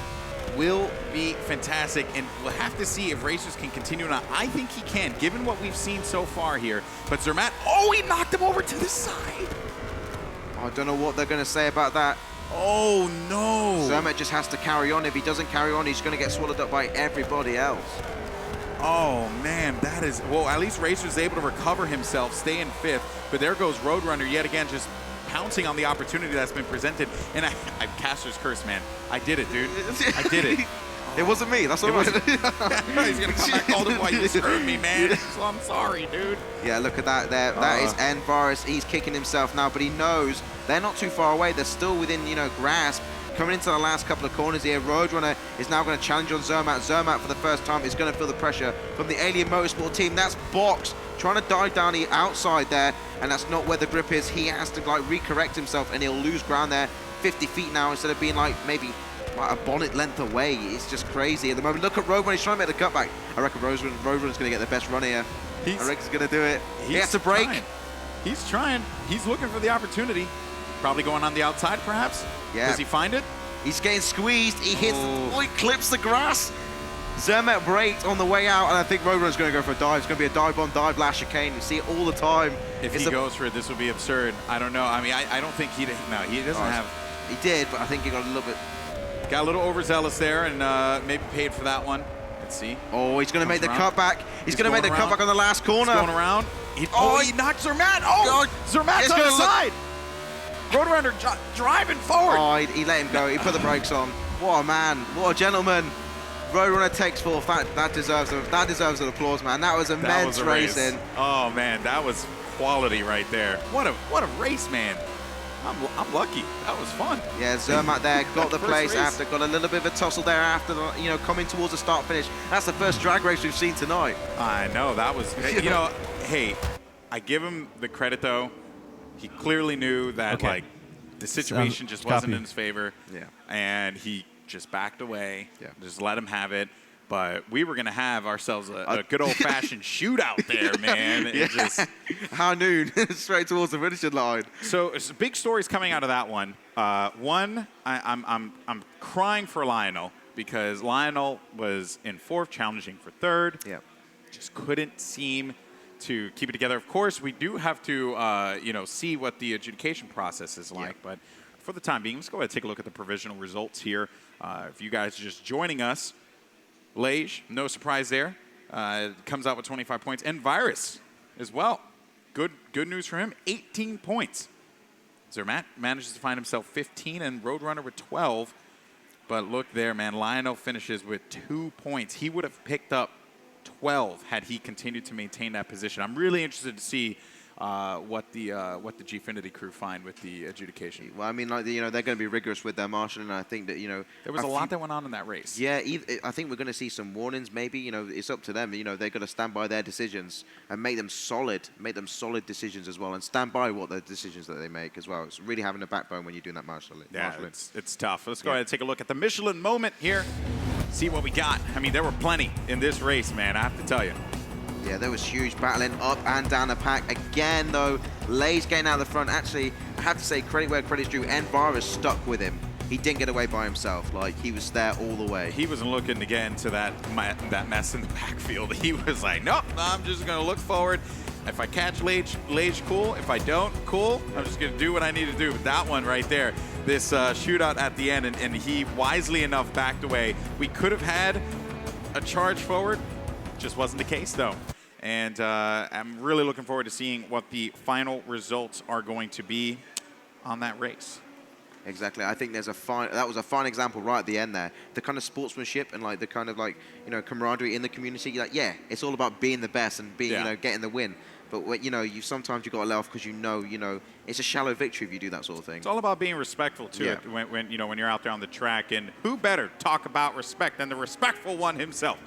will be fantastic, and we'll have to see if Racers can continue or not. I think he can, given what we've seen so far here. But Zermatt, oh, he knocked him over to the side. I don't know what they're going to say about that. Oh, no. Zermatt just has to carry on. If he doesn't carry on, he's going to get swallowed up by everybody else. Oh, man, that is... Well, at least Racers is able to recover himself, stay in 5th. But there goes Roadrunner yet again, just pouncing on the opportunity that's been presented. And I Caster's curse, man. I did it, dude. I did it. It wasn't me. That's all right. He's going to come back all the way. You screwed me, man. So I'm sorry, dude. Yeah, look at that there. That is Endurance. He's kicking himself now, but he knows they're not too far away. They're still within, you know, grasp. Coming into the last couple of corners here, Roadrunner is now going to challenge on Zermatt. Zermatt, for the first time, is going to feel the pressure from the Alien Motorsport team. That's Box trying to dive down the outside there, and that's not where the grip is. He has to, like, recorrect himself, and he'll lose ground there. 50 feet now instead of being, like, maybe like a bonnet length away. It's just crazy at the moment. Look at Roadrunner. He's trying to make the cutback. I reckon Roadrunner's going to get the best run here. I reckon he's going to do it. He has to break. He's trying. He's looking for the opportunity. Probably going on the outside, perhaps? Yeah. Does he find it? He's getting squeezed. He hits, he clips the grass. Zermatt braked on the way out, and I think Roadrunner's going to go for a dive. It's going to be a dive on dive last chicane. You see it all the time. If he goes for it, this would be absurd. I don't know. I mean, I don't think he doesn't have. He did, but I think he got a little bit. Got a little overzealous there, and maybe paid for that one. Let's see. Oh, he's going to make the cutback. He's going to make the cutback on the last corner. He's going around. He knocked Zermatt. Oh, Zermatt's on the side. Roadrunner driving forward. Oh, he let him go. He put the brakes on. What a man. What a gentleman. Roadrunner takes 4th. That deserves an applause, man. That was immense racing. Oh man, that was quality right there. What a race, man. I'm lucky. That was fun. Yeah, Zermatt there got the place after, got a little bit of a tussle there after, you know, coming towards the start finish. That's the first drag race we've seen tonight. I know, that was, you know, hey, I give him the credit though. He clearly knew that like the situation just wasn't in his favor. Yeah. And he just backed away. Yeah. Just let him have it. But we were going to have ourselves a good old-fashioned shootout there, man. It just High noon, straight towards the finishing line. So big stories coming out of that one. One, I'm crying for Lionel because Lionel was in 4th, challenging for 3rd. Yeah. Just couldn't seem to keep it together. Of course, we do have to you know, see what the adjudication process is like. But for the time being, let's go ahead and take a look at the provisional results here. If you guys are just joining us, Lage, no surprise there, comes out with 25 points. And Virus as well. Good news for him, 18 points. Zermatt manages to find himself 15 and Roadrunner with 12. But look there, man, Lionel finishes with 2 points. He would have picked up 12 had he continued to maintain that position. I'm really interested to see what the Gfinity crew find with the adjudication. Well, I mean, like, they're going to be rigorous with their marshalling, and I think that, there was a lot that went on in that race. Yeah, I think we're going to see some warnings. Maybe, it's up to them. They're going to stand by their decisions and make them solid decisions as well, and stand by what the decisions that they make as well. It's really having a backbone when you're doing that marshalling. Yeah, it's tough. Let's go ahead and take a look at the Michelin moment here. See what we got. I mean, there were plenty in this race, man. I have to tell you. Yeah, there was huge battling up and down the pack. Again, though, Lay's getting out of the front. Actually, I have to say, credit where credit's due. Enbar is stuck with him. He didn't get away by himself. Like, he was there all the way. He wasn't looking to get into that mess in the backfield. He was like, nope, I'm just going to look forward. If I catch Lage, cool. If I don't, cool. I'm just going to do what I need to do. But that one right there, this shootout at the end, and he wisely enough backed away. We could have had a charge forward. Just wasn't the case, though. And I'm really looking forward to seeing what the final results are going to be on that race. Exactly. I think that was a fine example right at the end there. The kind of sportsmanship and like the kind of like, camaraderie in the community. You're like, yeah, it's all about being the best and being, getting the win. But sometimes you got to let off because it's a shallow victory if you do that sort of thing. It's all about being respectful too. Yeah. When you're out there on the track, and who better talk about respect than the respectful one himself,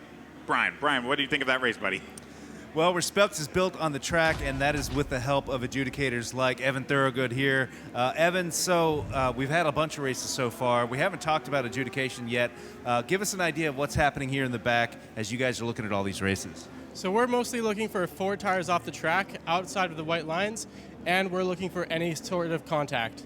Brian. Brian, what do you think of that race, buddy? Well, respect is built on the track, and that is with the help of adjudicators like Evan Thorogood here. Evan, so we've had a bunch of races so far. We haven't talked about adjudication yet. Give us an idea of what's happening here in the back as you guys are looking at all these races. So we're mostly looking for 4 tires off the track outside of the white lines, and we're looking for any sort of contact.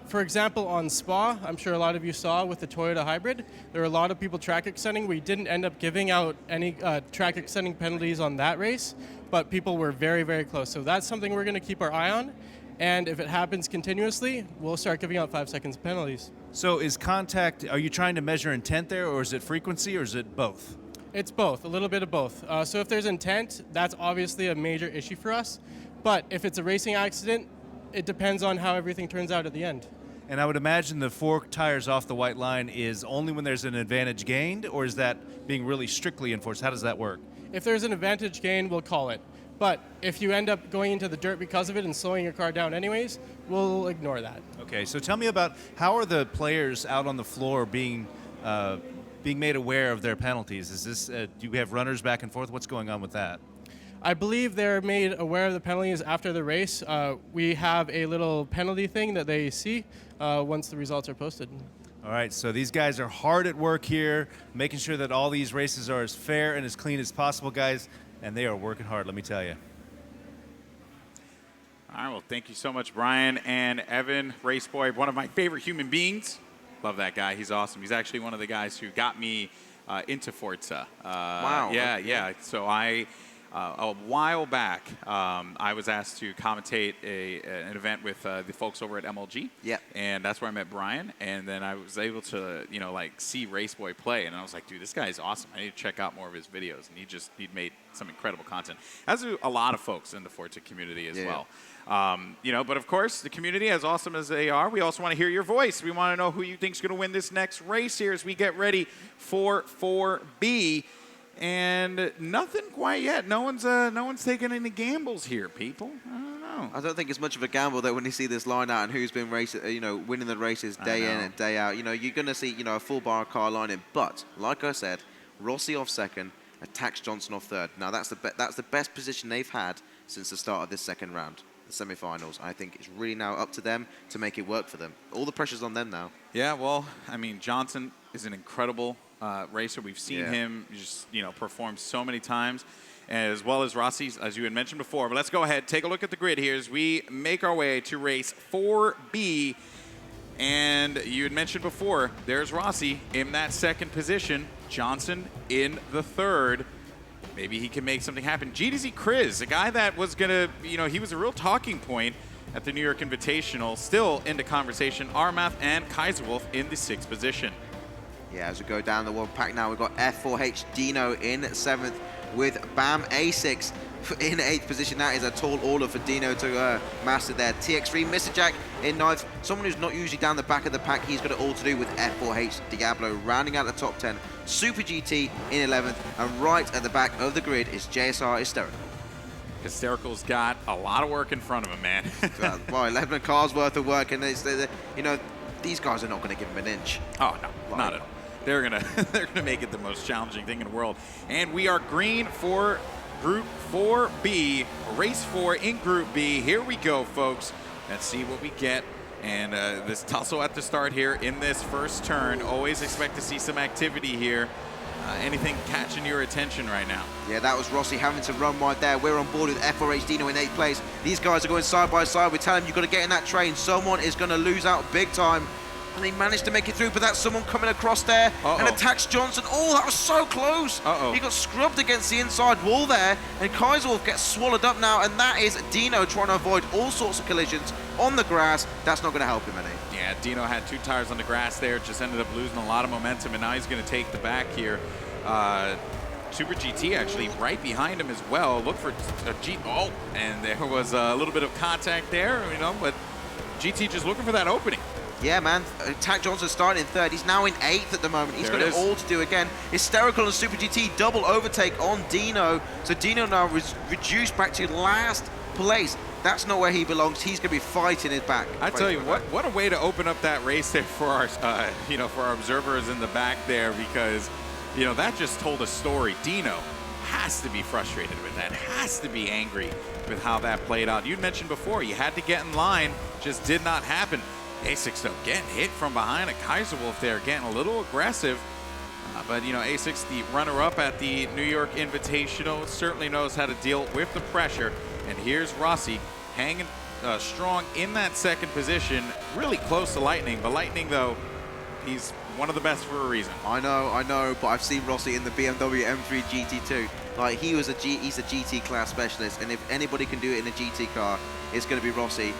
For example, on Spa, I'm sure a lot of you saw with the Toyota Hybrid, there were a lot of people track extending. We didn't end up giving out any track extending penalties on that race, but people were very, very close. So that's something we're going to keep our eye on. And if it happens continuously, we'll start giving out 5 seconds penalties. So is contact, are you trying to measure intent there, or is it frequency, or is it both? It's both, a little bit of both. So if there's intent, that's obviously a major issue for us. But if it's a racing accident, it depends on how everything turns out at the end. And I would imagine the 4 tires off the white line is only when there's an advantage gained, or is that being really strictly enforced? How does that work? If there's an advantage gained, we'll call it. But if you end up going into the dirt because of it and slowing your car down anyways, we'll ignore that. Okay, so tell me about how are the players out on the floor being made aware of their penalties? Is this do you have runners back and forth? What's going on with that? I believe they're made aware of the penalties after the race. We have a little penalty thing that they see once the results are posted. All right, so these guys are hard at work here, making sure that all these races are as fair and as clean as possible, guys, and they are working hard, let me tell you. All right, well, thank you so much, Brian and Evan, Race Boy, one of my favorite human beings. Love that guy. He's awesome. He's actually one of the guys who got me into Forza. Wow. Yeah, yeah. So a while back, I was asked to commentate an event with the folks over at MLG. Yeah. And that's where I met Brian. And then I was able to, see Race Boy play. And I was like, dude, this guy's awesome. I need to check out more of his videos. And he'd made some incredible content. As do a lot of folks in the Forza community as well. But of course, the community, as awesome as they are, we also want to hear your voice. We want to know who you think is going to win this next race here as we get ready for 4B. And nothing quite yet. No one's taking any gambles here, people. I don't know. I don't think it's much of a gamble though when you see this line out and who's been winning the races day in and day out. You're going to see a full bar car line in. But like I said, Rossi off second, Tax Johnson off third. Now that's the best position they've had since the start of this second round, the semi-finals. I think it's really now up to them to make it work for them. All the pressure's on them now. Yeah, well, I mean, Johnson is an incredible racer. We've seen him just, perform so many times, as well as Rossi, as you had mentioned before. But let's go ahead, take a look at the grid here as we make our way to race 4B. And you had mentioned before, there's Rossi in that second position, Johnson in the third. Maybe he can make something happen. GDZ Chris, a guy that was going to, he was a real talking point at the New York Invitational, still into conversation. Armath and Kaiserwolf in the 6th position. Yeah, as we go down the world pack now, we've got F4H Dino in 7th with BAM A6. in 8th position. That is a tall order for Dino to master there. TX3, Mr. Jack in 9th. Someone who's not usually down the back of the pack. He's got it all to do with F4H Diablo, rounding out the top 10. Super GT in 11th. And right at the back of the grid is JSR Hysterical. Hysterical's got a lot of work in front of him, man. Well, 11 cars worth of work, and it's, you know, these guys are not going to give him an inch. Oh, no, not at all. They're gonna make it the most challenging thing in the world. And we are green for Group 4B, race 4 in Group B. Here we go, folks. Let's see what we get. And this tussle at the start here in this first turn. Always expect to see some activity here. Anything catching your attention right now? Yeah, that was Rossi having to run right there. We're on board with F4H Dino in 8th place. These guys are going side by side. We tell them you've got to get in that train. Someone is going to lose out big time. And they managed to make it through, but that's someone coming across there and attacks Johnson. Oh, that was so close. He got scrubbed against the inside wall there, and Kaiserwolf gets swallowed up now, and that is Dino trying to avoid all sorts of collisions on the grass. That's not going to help him any. Yeah, Dino had 2 tires on the grass there, just ended up losing a lot of momentum, and now he's going to take the back here. Super GT actually right behind him as well. Look for a and there was a little bit of contact there, you know, but GT just looking for that opening. Yeah, man. Tack Johnson starting in 3rd. He's now in 8th at the moment. He's got it all to do again. Hysterical and Super GT double overtake on Dino. So Dino now reduced back to last place. That's not where he belongs. He's going to be fighting his back. I tell you what a way to open up that race there for our, you know, for our observers in the back there, because, you know, that just told a story. Dino has to be frustrated with that. Has to be angry with how that played out. You mentioned before you had to get in line, just did not happen. A6 though getting hit from behind. A Kaiserwolf there getting a little aggressive. But, you know, A6, the runner-up at the New York Invitational, certainly knows how to deal with the pressure. And here's Rossi hanging strong in that 2nd position, really close to Lightning. But Lightning, though, he's one of the best for a reason. I know, but I've seen Rossi in the BMW M3 GT2. Like, he's a GT class specialist, and if anybody can do it in a GT car, it's going to be Rossi.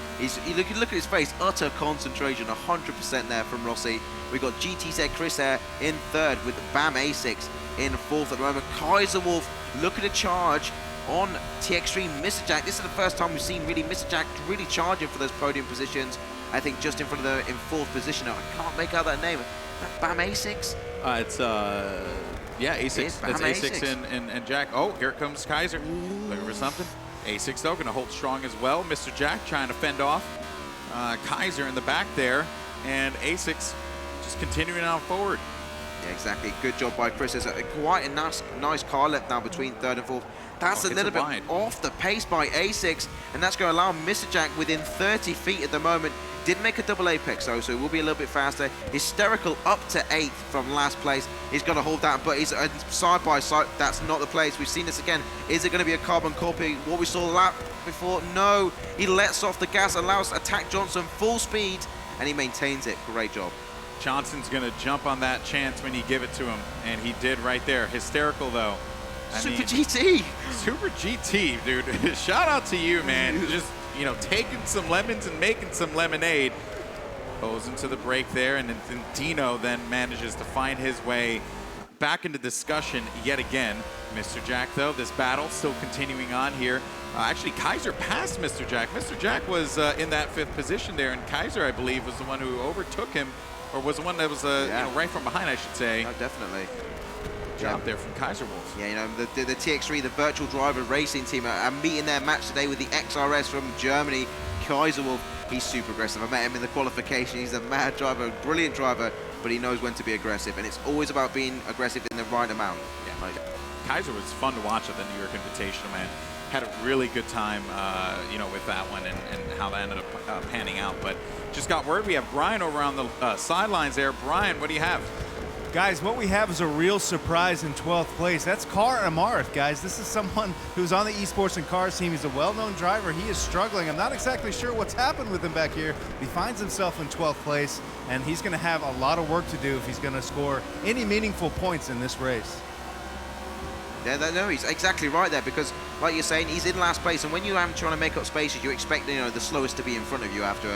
Look at his face, utter concentration, 100% there from Rossi. We've got GTZ Chris there in 3rd with BAM A6 in 4th at the moment. Kaiserwolf looking to charge on TX3 Mr. Jack. This is the first time we've seen really Mr. Jack really charging for those podium positions. I think just in front of the in 4th position. I can't make out that name. BAM A6? Yeah, A6. That's A6 and Jack. Oh, here comes Kaiser. Looking for something. A6 though going to hold strong as well. Mr. Jack trying to fend off Kaiser in the back there, and A6 just continuing on forward. Yeah, exactly. Good job by Chris. There's quite a nice car left now between 3rd and 4th. That's a little bit off the pace by A6, and that's going to allow Mr. Jack within 30 feet at the moment. Did make a double apex though, so it will be a little bit faster. Hysterical up to 8th from last place. He's got to hold that, but he's side by side. That's not the place. We've seen this again. Is it going to be a carbon copy? What we saw lap before? No. He lets off the gas, allows Attack Johnson full speed, and he maintains it. Great job. Johnson's going to jump on that chance when you give it to him, and he did right there. Hysterical though. Super GT. Super GT, dude. Shout out to you, man. Just, you know, taking some lemons and making some lemonade. Goes into the break there, and then Dino then manages to find his way back into discussion yet again. Mr. Jack, though, this battle still continuing on here. Actually, Kaiser passed Mr. Jack. Mr. Jack was in that 5th position there, and Kaiser, I believe, was the one who overtook him, or was the one that was you know, right from behind, I should say. No, definitely. Job there from Kaiserwolf. Yeah, you know, the TX3, the virtual driver racing team, are meeting their match today with the XRS from Germany. Kaiserwolf, he's super aggressive. I met him in the qualification. He's a mad driver, brilliant driver, but he knows when to be aggressive, and it's always about being aggressive in the right amount. Yeah. Like, Kaiser was fun to watch at the New York Invitational, man. Had a really good time, you know, with that one and how that ended up panning out. But just got word we have Brian over on the sidelines there. Brian, what do you have? Guys, what we have is a real surprise in 12th place. That's Car Amarth, guys. This is someone who's on the Esports and Cars team. He's a well-known driver. He is struggling. I'm not exactly sure what's happened with him back here. He finds himself in 12th place, and he's going to have a lot of work to do if he's going to score any meaningful points in this race. Yeah, no, he's exactly right there, because like you're saying, he's in last place, and when you're trying to make up spaces, you expect, you know, the slowest to be in front of you after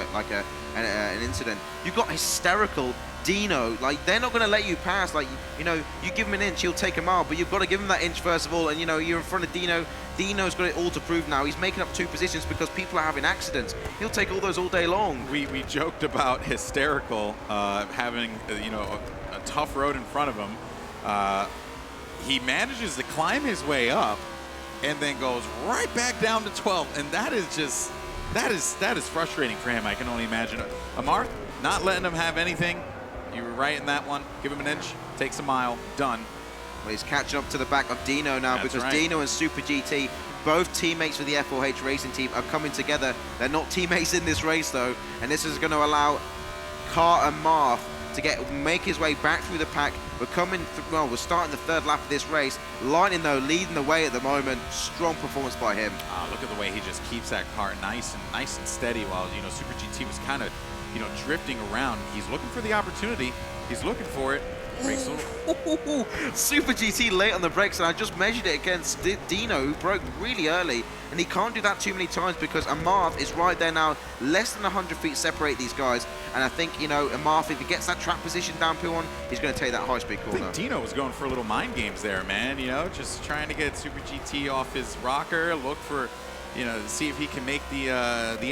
an incident. You've got hysterical Dino. Like, they're not going to let you pass. Like, you know, you give him an inch, he'll take a mile, but you've got to give him that inch first of all. And, you know, you're in front of Dino. Dino's got it all to prove now. He's making up 2 positions because people are having accidents. He'll take all those all day long. We joked about hysterical having, you know, a tough road in front of him. He manages to climb his way up and then goes right back down to 12. And that is just, that is frustrating for him. I can only imagine. Amar, not letting him have anything. You were right in that one. Give him an inch, takes a mile, done. Well, he's catching up to the back of Dino now. That's because right. Dino and Super GT, both teammates for the F4H racing team, are coming together. They're not teammates in this race though, and this is going to allow Car and Marth to make his way back through the pack. We're starting the 3rd lap of this race. Lightning though leading the way at the moment. Strong performance by him. Look at the way he just keeps that car nice and steady while, you know, Super GT was kind of, you know, drifting around. He's looking for the opportunity. He's looking for it. Super GT late on the brakes, and I just measured it against Dino, who broke really early, and he can't do that too many times because Amarth is right there now. Less than 100 feet separate these guys, and I think, you know, Amarth, if he gets that track position down P1, he's going to take that high-speed corner. I think Dino was going for a little mind games there, man. You know, just trying to get Super GT off his rocker, look for, you know, see if he can make the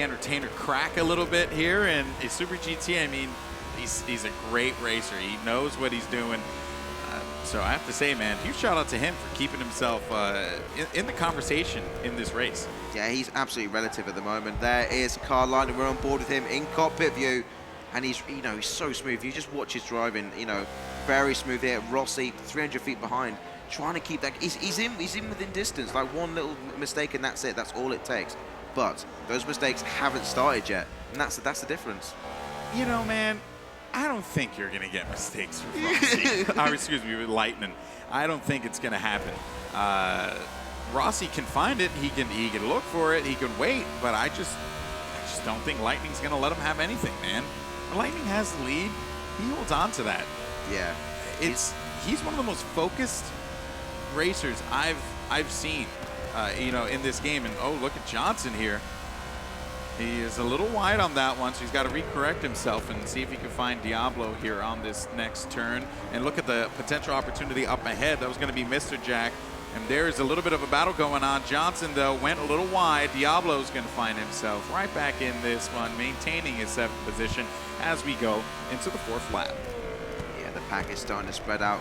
entertainer crack a little bit here. And Super GT, I mean, he's a great racer. He knows what he's doing. So I have to say, man, huge shout out to him for keeping himself in the conversation in this race. Yeah, he's absolutely relative at the moment. There is Carl Lightning. We're on board with him in cockpit view, and he's, you know, he's so smooth. You just watch his driving, you know, very smooth here. Rossi, 300 feet behind, trying to keep that. He's in within distance. Like one little mistake and that's it. That's all it takes. But those mistakes haven't started yet, and that's the difference. You know, man, I don't think you're going to get mistakes with Rossi. Excuse me, with Lightning. I don't think it's going to happen. Rossi can find it. He can look for it. He can wait. But I just don't think Lightning's going to let him have anything, man. When Lightning has the lead, he holds on to that. Yeah. He's one of the most focused racers I've seen, you know, in this game. And oh, look at Johnson here. He is a little wide on that one, so he's got to recorrect himself and see if he can find Diablo here on this next turn. And look at the potential opportunity up ahead. That was going to be Mr. Jack. And there's a little bit of a battle going on. Johnson, though, went a little wide. Diablo's going to find himself right back in this one, maintaining his 7th position as we go into the 4th lap. Yeah, the pack is starting to spread out.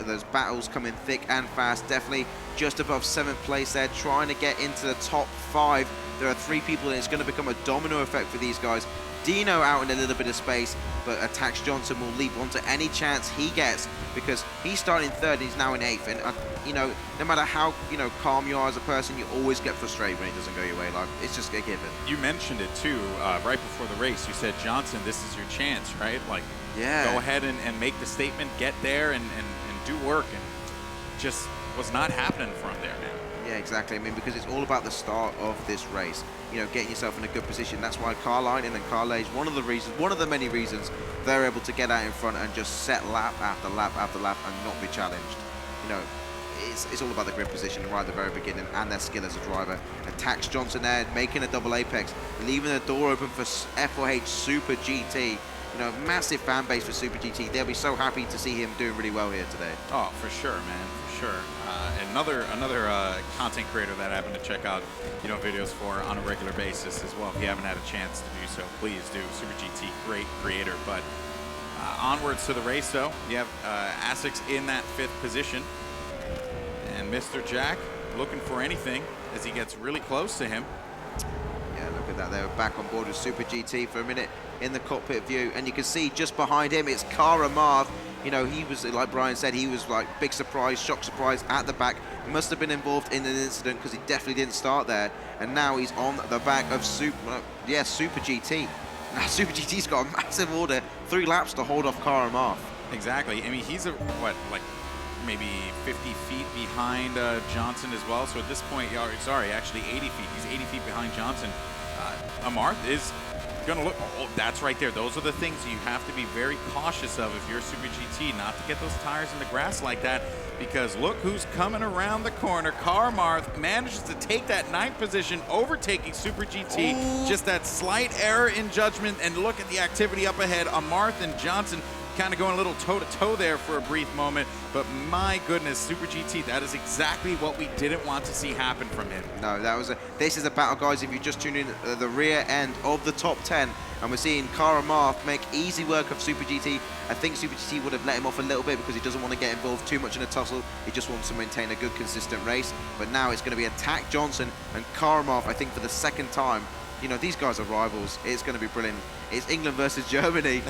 Those battles coming thick and fast. Definitely just above 7th place there, trying to get into the top 5. There are 3 people, and it's going to become a domino effect for these guys. Dino out in a little bit of space, but Attacks Johnson will leap onto any chance he gets because he's starting 3rd, he's now in 8th. And, you know, no matter how, you know, calm you are as a person, you always get frustrated when it doesn't go your way. Like, it's just a given. You mentioned it, too, right before the race. You said, Johnson, this is your chance, right? Like, yeah, go ahead and make the statement, get there and do work. And just was not happening for him there, man. Yeah, exactly. I mean, because it's all about the start of this race. You know, getting yourself in a good position. That's why Carline and Carlay is one of the many reasons they're able to get out in front and just set lap after lap after lap and not be challenged. You know, it's all about the grid position right at the very beginning and their skill as a driver. Attacks Johnson there, making a double apex, leaving the door open for F4H Super GT. You know, massive fan base for Super GT. They'll be so happy to see him doing really well here today. Oh, for sure, man, for sure. Another content creator that I happen to check out, you know, videos for on a regular basis as well. If you haven't had a chance to do so, please do. Super GT, great creator. But onwards to the race, though. You have Asics in that 5th position, and Mr. Jack looking for anything as he gets really close to him. Yeah, look at that. They were back on board with Super GT for a minute in the cockpit view, and you can see just behind him it's Kara Marv. You know, he was, like Brian said, he was like big surprise, shock surprise at the back. Must have been involved in an incident because he definitely didn't start there. And now he's on the back of Super GT. Now Super GT's got a massive order, 3 laps to hold off Kara Marv. Exactly. I mean, he's like maybe 50 feet behind Johnson as well. So at this point, sorry, actually 80 feet. He's 80 feet behind Johnson. Amarth is gonna look. Oh, that's right there. Those are the things you have to be very cautious of if you're a Super GT, not to get those tires in the grass like that. Because look who's coming around the corner. Carmarth manages to take that 9th position, overtaking Super GT. Ooh. Just that slight error in judgment, and look at the activity up ahead. Amarth and Johnson kind of going a little toe-to-toe there for a brief moment, but my goodness, Super GT, that is exactly what we didn't want to see happen from him. No, this is a battle, guys. If you just tune in at the rear end of the top 10, and we're seeing Kara Marth make easy work of Super GT. I think Super GT would have let him off a little bit because he doesn't want to get involved too much in a tussle. He just wants to maintain a good, consistent race. But now it's going to be Attack Johnson and Kara Marth, I think, for the second time. You know, these guys are rivals. It's going to be brilliant. It's England versus Germany.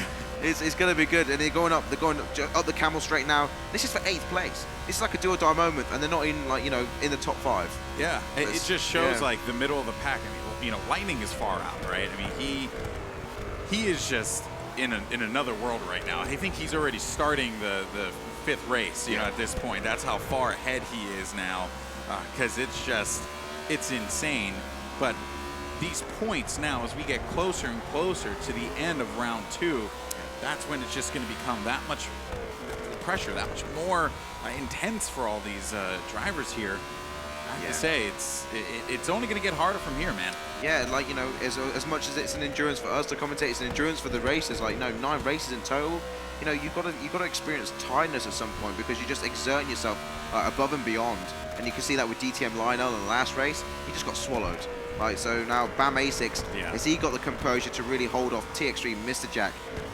It's going to be good. And they're going up the camel straight now. This is for 8th place. This is like a do or die moment, and they're not in, like, you know, in the top 5. Yeah, it just shows like the middle of the pack. I mean, you know, Lightning is far out, right? I mean, he is just in another world right now. I think he's already starting the 5th race. You know, at this point, that's how far ahead he is now, because it's insane. But these points now, as we get closer and closer to the end of round 2, that's when it's just going to become that much pressure, that much more intense for all these drivers here. I have to say, it's only going to get harder from here, man. Yeah, like, you know, as much as it's an endurance for us to commentate, it's an endurance for the racers. Like, you know, 9 races in total. You know, you've got to experience tiredness at some point because you just exert yourself above and beyond. And you can see that with DTM Lionel in the last race. He just got swallowed. Right, so now Bam A6, has he got the composure to really hold off T-Extreme, Mr. Jack?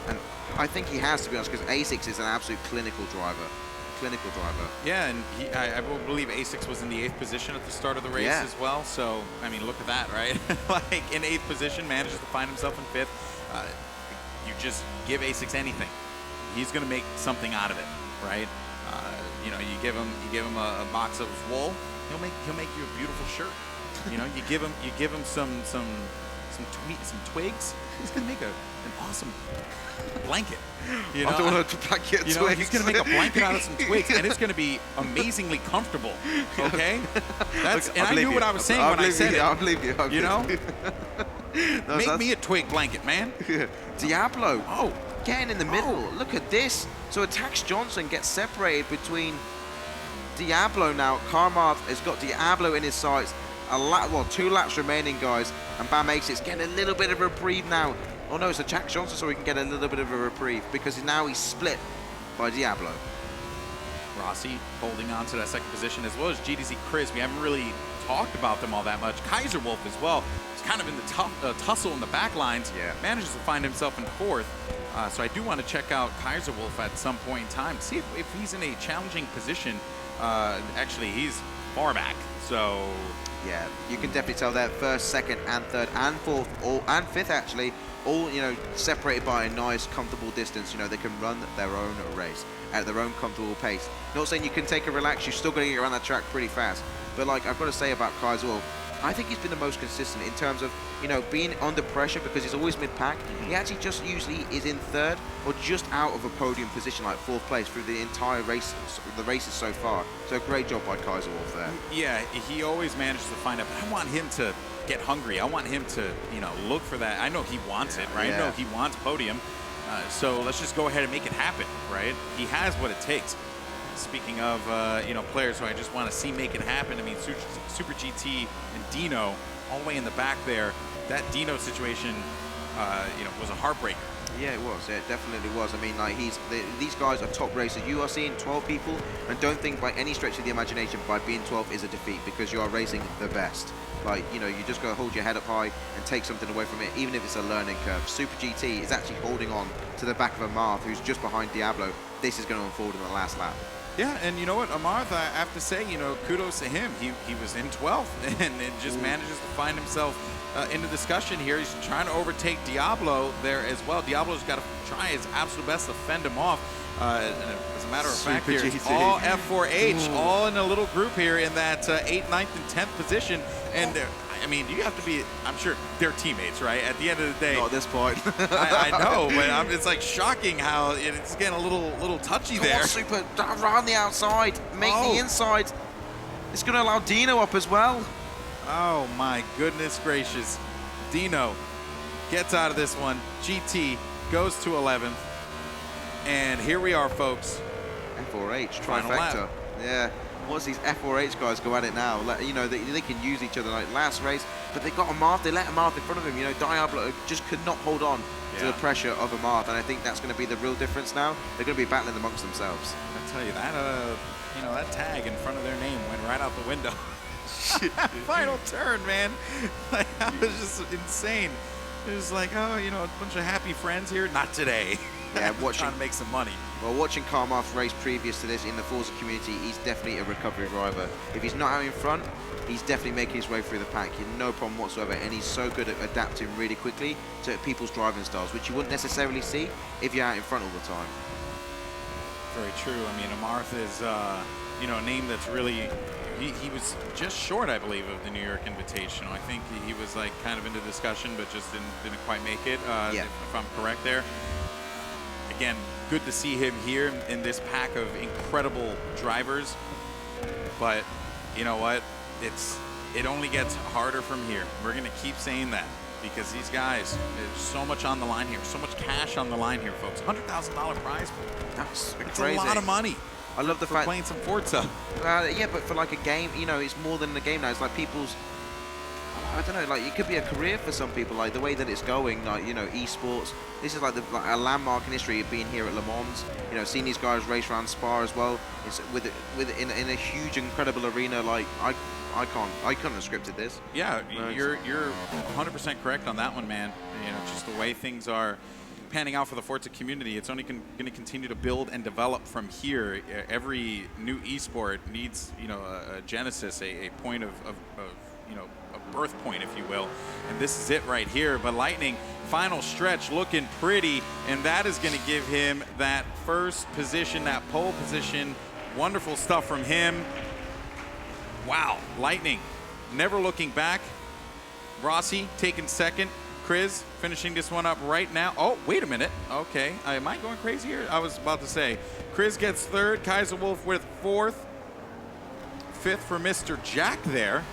And I think he has, to be honest, because A6 is an absolute clinical driver. Yeah, and I believe A6 was in the 8th position at the start of the race as well. So, I mean, look at that, right? Like, in 8th position, manages to find himself in 5th. You just give A6 anything. He's going to make something out of it, right? You know, you give him a box of wool, he'll make you a beautiful shirt. You know, you give him some twigs. He's gonna make an awesome blanket. You know, I don't want to blanket you know, twigs. he's gonna make a blanket out of some twigs, and it's gonna be amazingly comfortable. Okay, and I knew what I was saying when I said it. I believe you. You know, make me a twig blanket, man. Diablo. Oh, getting in the middle. Look at this. So Attacks Johnson gets separated between Diablo now. Carmarth has got Diablo in his sights. 2 laps remaining, guys, and Bam A6 getting a little bit of a reprieve now. Oh no, it's Jack Johnson, so he can get a little bit of a reprieve because now he's split by Diablo. Rossi holding on to that 2nd position, as well as GDZ Chris. We haven't really talked about them all that much. Kaiser Wolf as well. He's kind of in the tussle in the back lines. Yeah. Manages to find himself in 4th. So I do want to check out Kaiser Wolf at some point in time, see if he's in a challenging position. Actually, he's far back, so... Yeah, you can definitely tell that 1st, 2nd, and 3rd, and 4th, and 5th actually, all, you know, separated by a nice, comfortable distance. You know, they can run their own race at their own comfortable pace. Not saying you can take a relax, you're still going to get around that track pretty fast. But, like, I've got to say about Kaiser Wolf, I think he's been the most consistent in terms of, you know, being under pressure because he's always mid-pack. He actually just usually is in 3rd or just out of a podium position, like 4th place through the entire race, the races so far. So great job by Kaiser Wolf there. Yeah, he always manages to find it, but I want him to get hungry. I want him to, you know, look for that. I know he wants it, right? I know he wants podium. So let's just go ahead and make it happen, right? He has what it takes. Speaking of, you know, players who I just want to see make it happen, I mean, Super GT and Dino all the way in the back there. That Dino situation, you know, was a heartbreaker. Yeah, it was. It definitely was. I mean, like, these guys are top racers. You are seeing 12 people, and don't think by any stretch of the imagination by being 12 is a defeat because you are racing the best. Like, you know, you just got to hold your head up high and take something away from it, even if it's a learning curve. Super GT is actually holding on to the back of Amarth, who's just behind Diablo. This is going to unfold in the last lap. Yeah, and you know what, Amarth, I have to say, you know, kudos to him. He was in 12th and it just manages to find himself in the discussion here. He's trying to overtake Diablo there as well. Diablo's got to try his absolute best to fend him off. As a matter of fact, here, it's all F4H, all in a little group here in that 8th, 9th, and 10th position. And I mean, you have to be, I'm sure they're teammates, right? At the end of the day. Not at this point. I know, but it's like shocking how it's getting a little touchy there. Come on, Super, around the outside, make the inside. It's going to allow Dino up as well. Oh my goodness gracious. Dino gets out of this one. GT goes to 11th. And here we are, folks. F4H, Final lap. trifecta. Yeah. Once these F4H guys go at it now, like, you know, they can use each other. Like last race, but they got Amarth, they let Amarth in front of him. You know, Diablo just could not hold on to the pressure of Amarth, and I think that's going to be the real difference now. They're going to be battling amongst themselves. I tell you, that you know, that tag in front of their name went right out the window. Final turn, man. Like, that was just insane. It was like, oh, you know, a bunch of happy friends here. Not today. Yeah, trying to make some money. Well, watching Carmarth race previous to this in the Forza community, he's definitely a recovery driver. If he's not out in front, he's definitely making his way through the pack. No problem whatsoever, and he's so good at adapting really quickly to people's driving styles, which you wouldn't necessarily see if you're out in front all the time. Very true. I mean, Amarth is, you know, a name that's really, he was just short, I believe, of the New York Invitational. I think he was like kind of into discussion, but just didn't quite make it, if I'm correct there. Again, good to see him here in this pack of incredible drivers. But you know what? It only gets harder from here. We're going to keep saying that because these guys, there's so much on the line here, so much cash on the line here, folks. $100,000 prize pool. That's It's crazy. a lot of money. I love the for fact playing some Forza. Yeah, but for like a game, you know, it's more than a game now. It's like people's, I don't know, like it could be a career for some people. Like the way that it's going, like, you know, esports. This is like a landmark in history of being here at Le Mans. You know, seeing these guys race around Spa as well. It's in a huge, incredible arena. Like I couldn't have scripted this. Yeah, you're 100% correct on that one, man. You know, just the way things are panning out for the Forza community, it's only going to continue to build and develop from here. Every new esport needs, you know, a genesis, a point of you know, a birth point, if you will. And this is it right here. But Lightning, final stretch, looking pretty, and that is going to give him that first position, that pole position. Wonderful stuff from him. Wow, Lightning, never looking back. Rossi taking second. Chris finishing this one up right now. Oh, wait a minute. Okay, am I going crazy here? I was about to say, Chris gets third. Kaiser Wolf with fourth. Fifth for Mr. Jack there.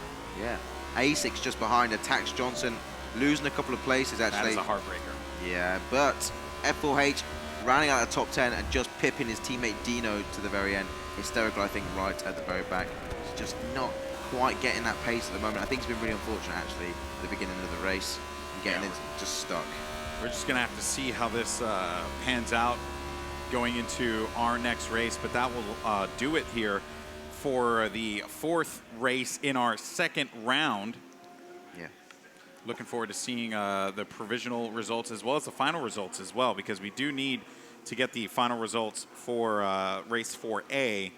Yeah, A6 just behind. Attacks Johnson, losing a couple of places actually. That is a heartbreaker. Yeah, but F4H rounding out the top 10 and just pipping his teammate Dino to the very end. Hysterical, I think, right at the very back. He's just not quite getting that pace at the moment. I think it's been really unfortunate actually at the beginning of the race. Getting it just stuck. We're just going to have to see how this pans out going into our next race, but that will do it here for the fourth race in our second round. Yeah. Looking forward to seeing the provisional results as well as the final results as well, because we do need to get the final results for race 4A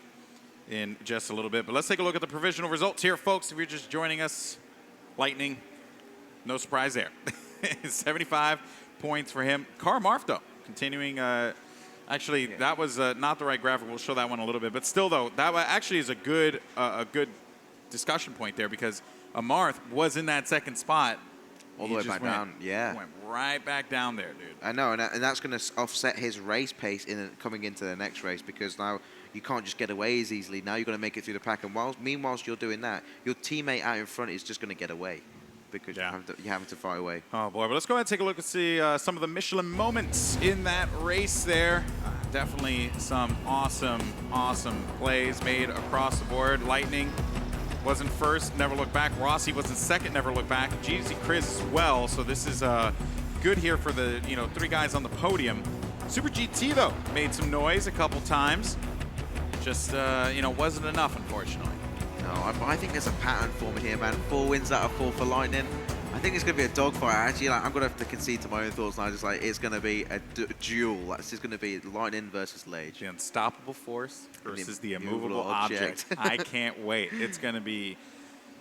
in just a little bit. But let's take a look at the provisional results here, folks. If you're just joining us, Lightning, no surprise there. 75 points for him. Carmarth, though, continuing. Actually, that was not the right graphic. We'll show that one a little bit. But still, though, that actually is a good discussion point there, because Amarth was in that second spot. All the way back down, yeah. Went right back down there, dude. I know, and that's going to offset his race pace coming into the next race, because now you can't just get away as easily. Now you're going to make it through the pack, and meanwhile you're doing that, your teammate out in front is just going to get away, because you're having to fight away. Oh boy, but let's go ahead and take a look and see some of the Michelin moments in that race there. Definitely some awesome plays made across the board. Lightning wasn't first, never looked back. Rossi wasn't second, never looked back. Jeezy Chris as well, so this is good here for the three guys on the podium. Super GT, though, made some noise a couple times. Just, wasn't enough, unfortunately. No, I think there's a pattern forming here, man. 4 wins out of 4 for Lightning. I think it's going to be a dogfight. Actually, I'm going to have to concede to my own thoughts now. Just like, it's going to be a duel. That's just going to be Lightning versus Lage. The unstoppable force versus the immovable object. I can't wait. It's going to be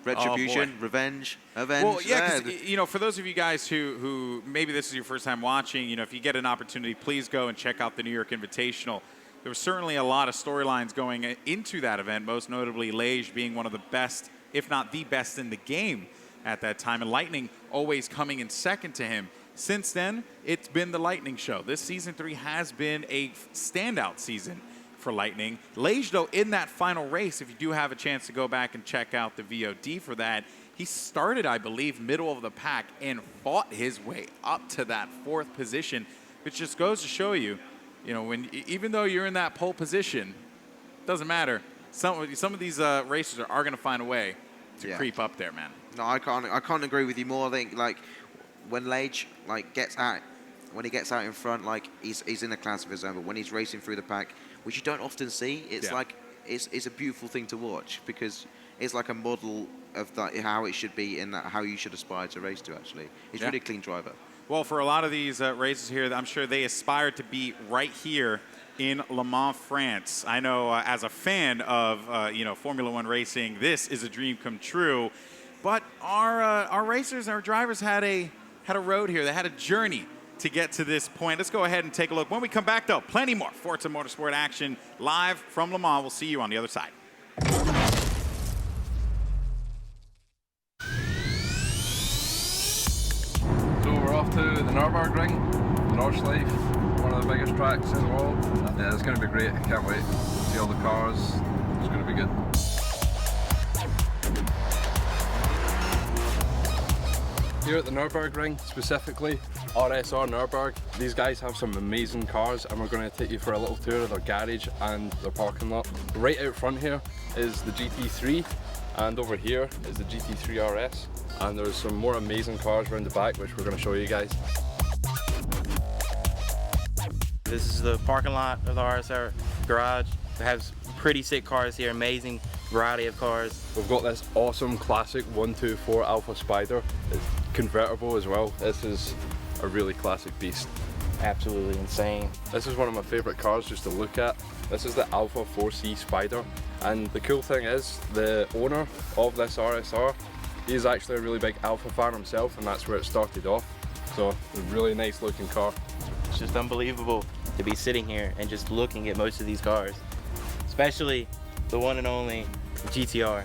retribution, revenge, avenge. Well, yeah, because, for those of you guys who maybe this is your first time watching, if you get an opportunity, please go and check out the New York Invitational. There was certainly a lot of storylines going into that event, most notably Lage being one of the best, if not the best in the game at that time, and Lightning always coming in second to him. Since then, it's been the Lightning show. This Season 3 has been a standout season for Lightning. Lage, though, in that final race, if you do have a chance to go back and check out the VOD for that, He started, I believe, middle of the pack and fought his way up to that 4th position, which just goes to show you, you know, even though you're in that pole position, doesn't matter. Some of these racers are going to find a way to creep up there, man. No, I can't agree with you more. I think like when Lage gets out in front, like he's in a class of his own. But when he's racing through the pack, which you don't often see, it's like it's a beautiful thing to watch because it's like a model of how it should be and how you should aspire to race to. Actually, he's really a clean driver. Well, for a lot of these races here, I'm sure they aspire to be right here in Le Mans, France. I know as a fan of you know, Formula One racing, this is a dream come true. But our racers, our drivers had a road here. They had a journey to get to this point. Let's go ahead and take a look. When we come back, though, plenty more Forza Motorsport action live from Le Mans. We'll see you on the other side. So we're off to the Nürburgring, Nordschleife, one of the biggest tracks in the world. Yeah, it's going to be great. I can't wait. See all the cars. It's going to be good. Here at the Nürburgring, specifically, RSR Nürburg, these guys have some amazing cars and we're going to take you for a little tour of their garage and their parking lot. Right out front here is the GT3 and over here is the GT3 RS, and there's some more amazing cars around the back which we're going to show you guys. This is the parking lot of the RSR garage. It has pretty sick cars here, amazing variety of cars. We've got this awesome classic 124 Alpha Spider. It's convertible as well. This is a really classic beast. Absolutely insane. This is one of my favorite cars just to look at. This is the Alpha 4C Spider, and the cool thing is the owner of this RSR, he's actually a really big Alpha fan himself, and that's where it started off. So a really nice looking car. It's just unbelievable to be sitting here and just looking at most of these cars, especially the one and only GTR.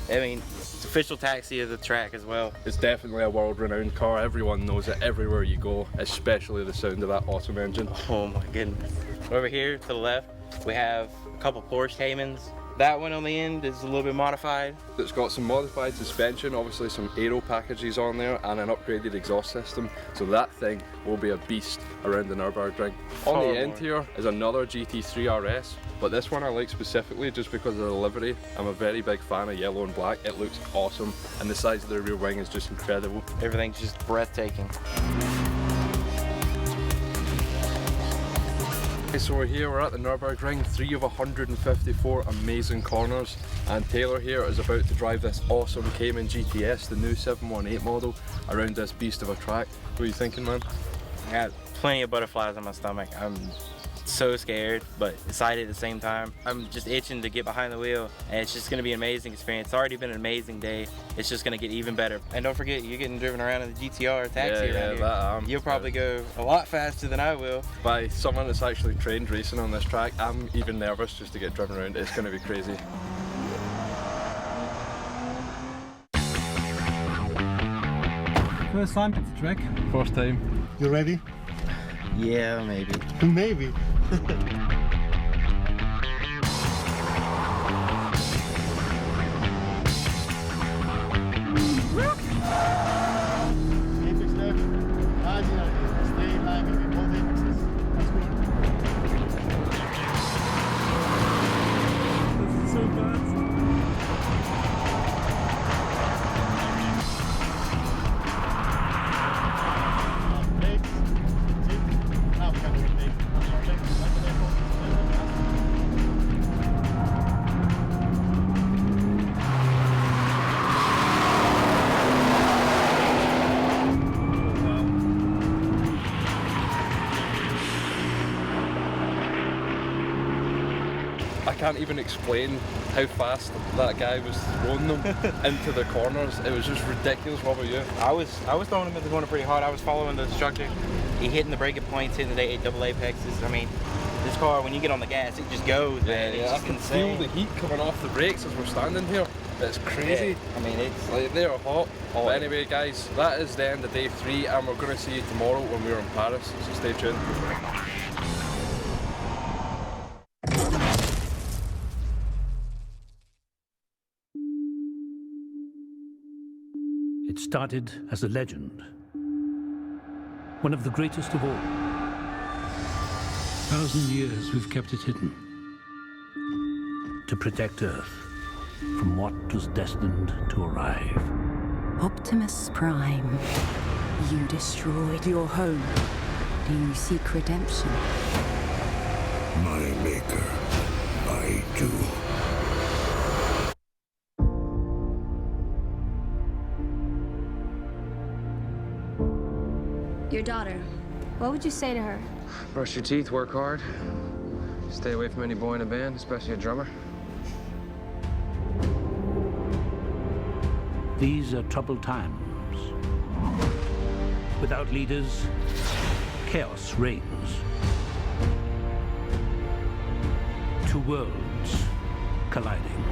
I mean, it's official taxi of the track as well. It's definitely a world-renowned car. Everyone knows it everywhere you go, especially the sound of that awesome engine. Oh my goodness. Over here to the left, we have a couple Porsche Caymans. That one on the end is a little bit modified. It's got some modified suspension, obviously some aero packages on there, and an upgraded exhaust system. So that thing will be a beast around the Nürburgring. On the end here is another GT3 RS, but this one I like specifically just because of the livery. I'm a very big fan of yellow and black. It looks awesome, and the size of the rear wing is just incredible. Everything's just breathtaking. Okay, so we're here, we're at the Nürburgring, 3 of 154 amazing corners, and Taylor here is about to drive this awesome Cayman GTS, the new 718 model, around this beast of a track. What are you thinking, man? I got plenty of butterflies in my stomach. I'm so scared, but excited at the same time. I'm just itching to get behind the wheel, and it's just gonna be an amazing experience. It's already been an amazing day. It's just gonna get even better. And don't forget, you're getting driven around in the GTR taxi around here. You'll probably go a lot faster than I will. By someone that's actually trained racing on this track, I'm even nervous just to get driven around. It's gonna be crazy. First time to the track? First time. You ready? Yeah, maybe. Maybe. I can't even explain how fast that guy was throwing them into the corners. It was just ridiculous. What about you? I was throwing him in the corner pretty hard. I was following the instructor. He hitting the braking points, hitting the double apexes. I mean, this car, when you get on the gas, it just goes, man. It's just I can insane. feel the heat coming off the brakes as we're standing here. It's crazy. Yeah, I mean, it's like they're hot. But anyway, guys, that is the end of day 3, and we're going to see you tomorrow when we're in Paris. So stay tuned. It started as a legend. One of the greatest of all. 1,000 years we've kept it hidden. To protect Earth from what was destined to arrive. Optimus Prime, you destroyed your home. Do you seek redemption? My maker, I do. Your daughter, what would you say to her? Brush your teeth, work hard. Stay away from any boy in a band, especially a drummer. These are troubled times. Without leaders, chaos reigns. Two worlds colliding.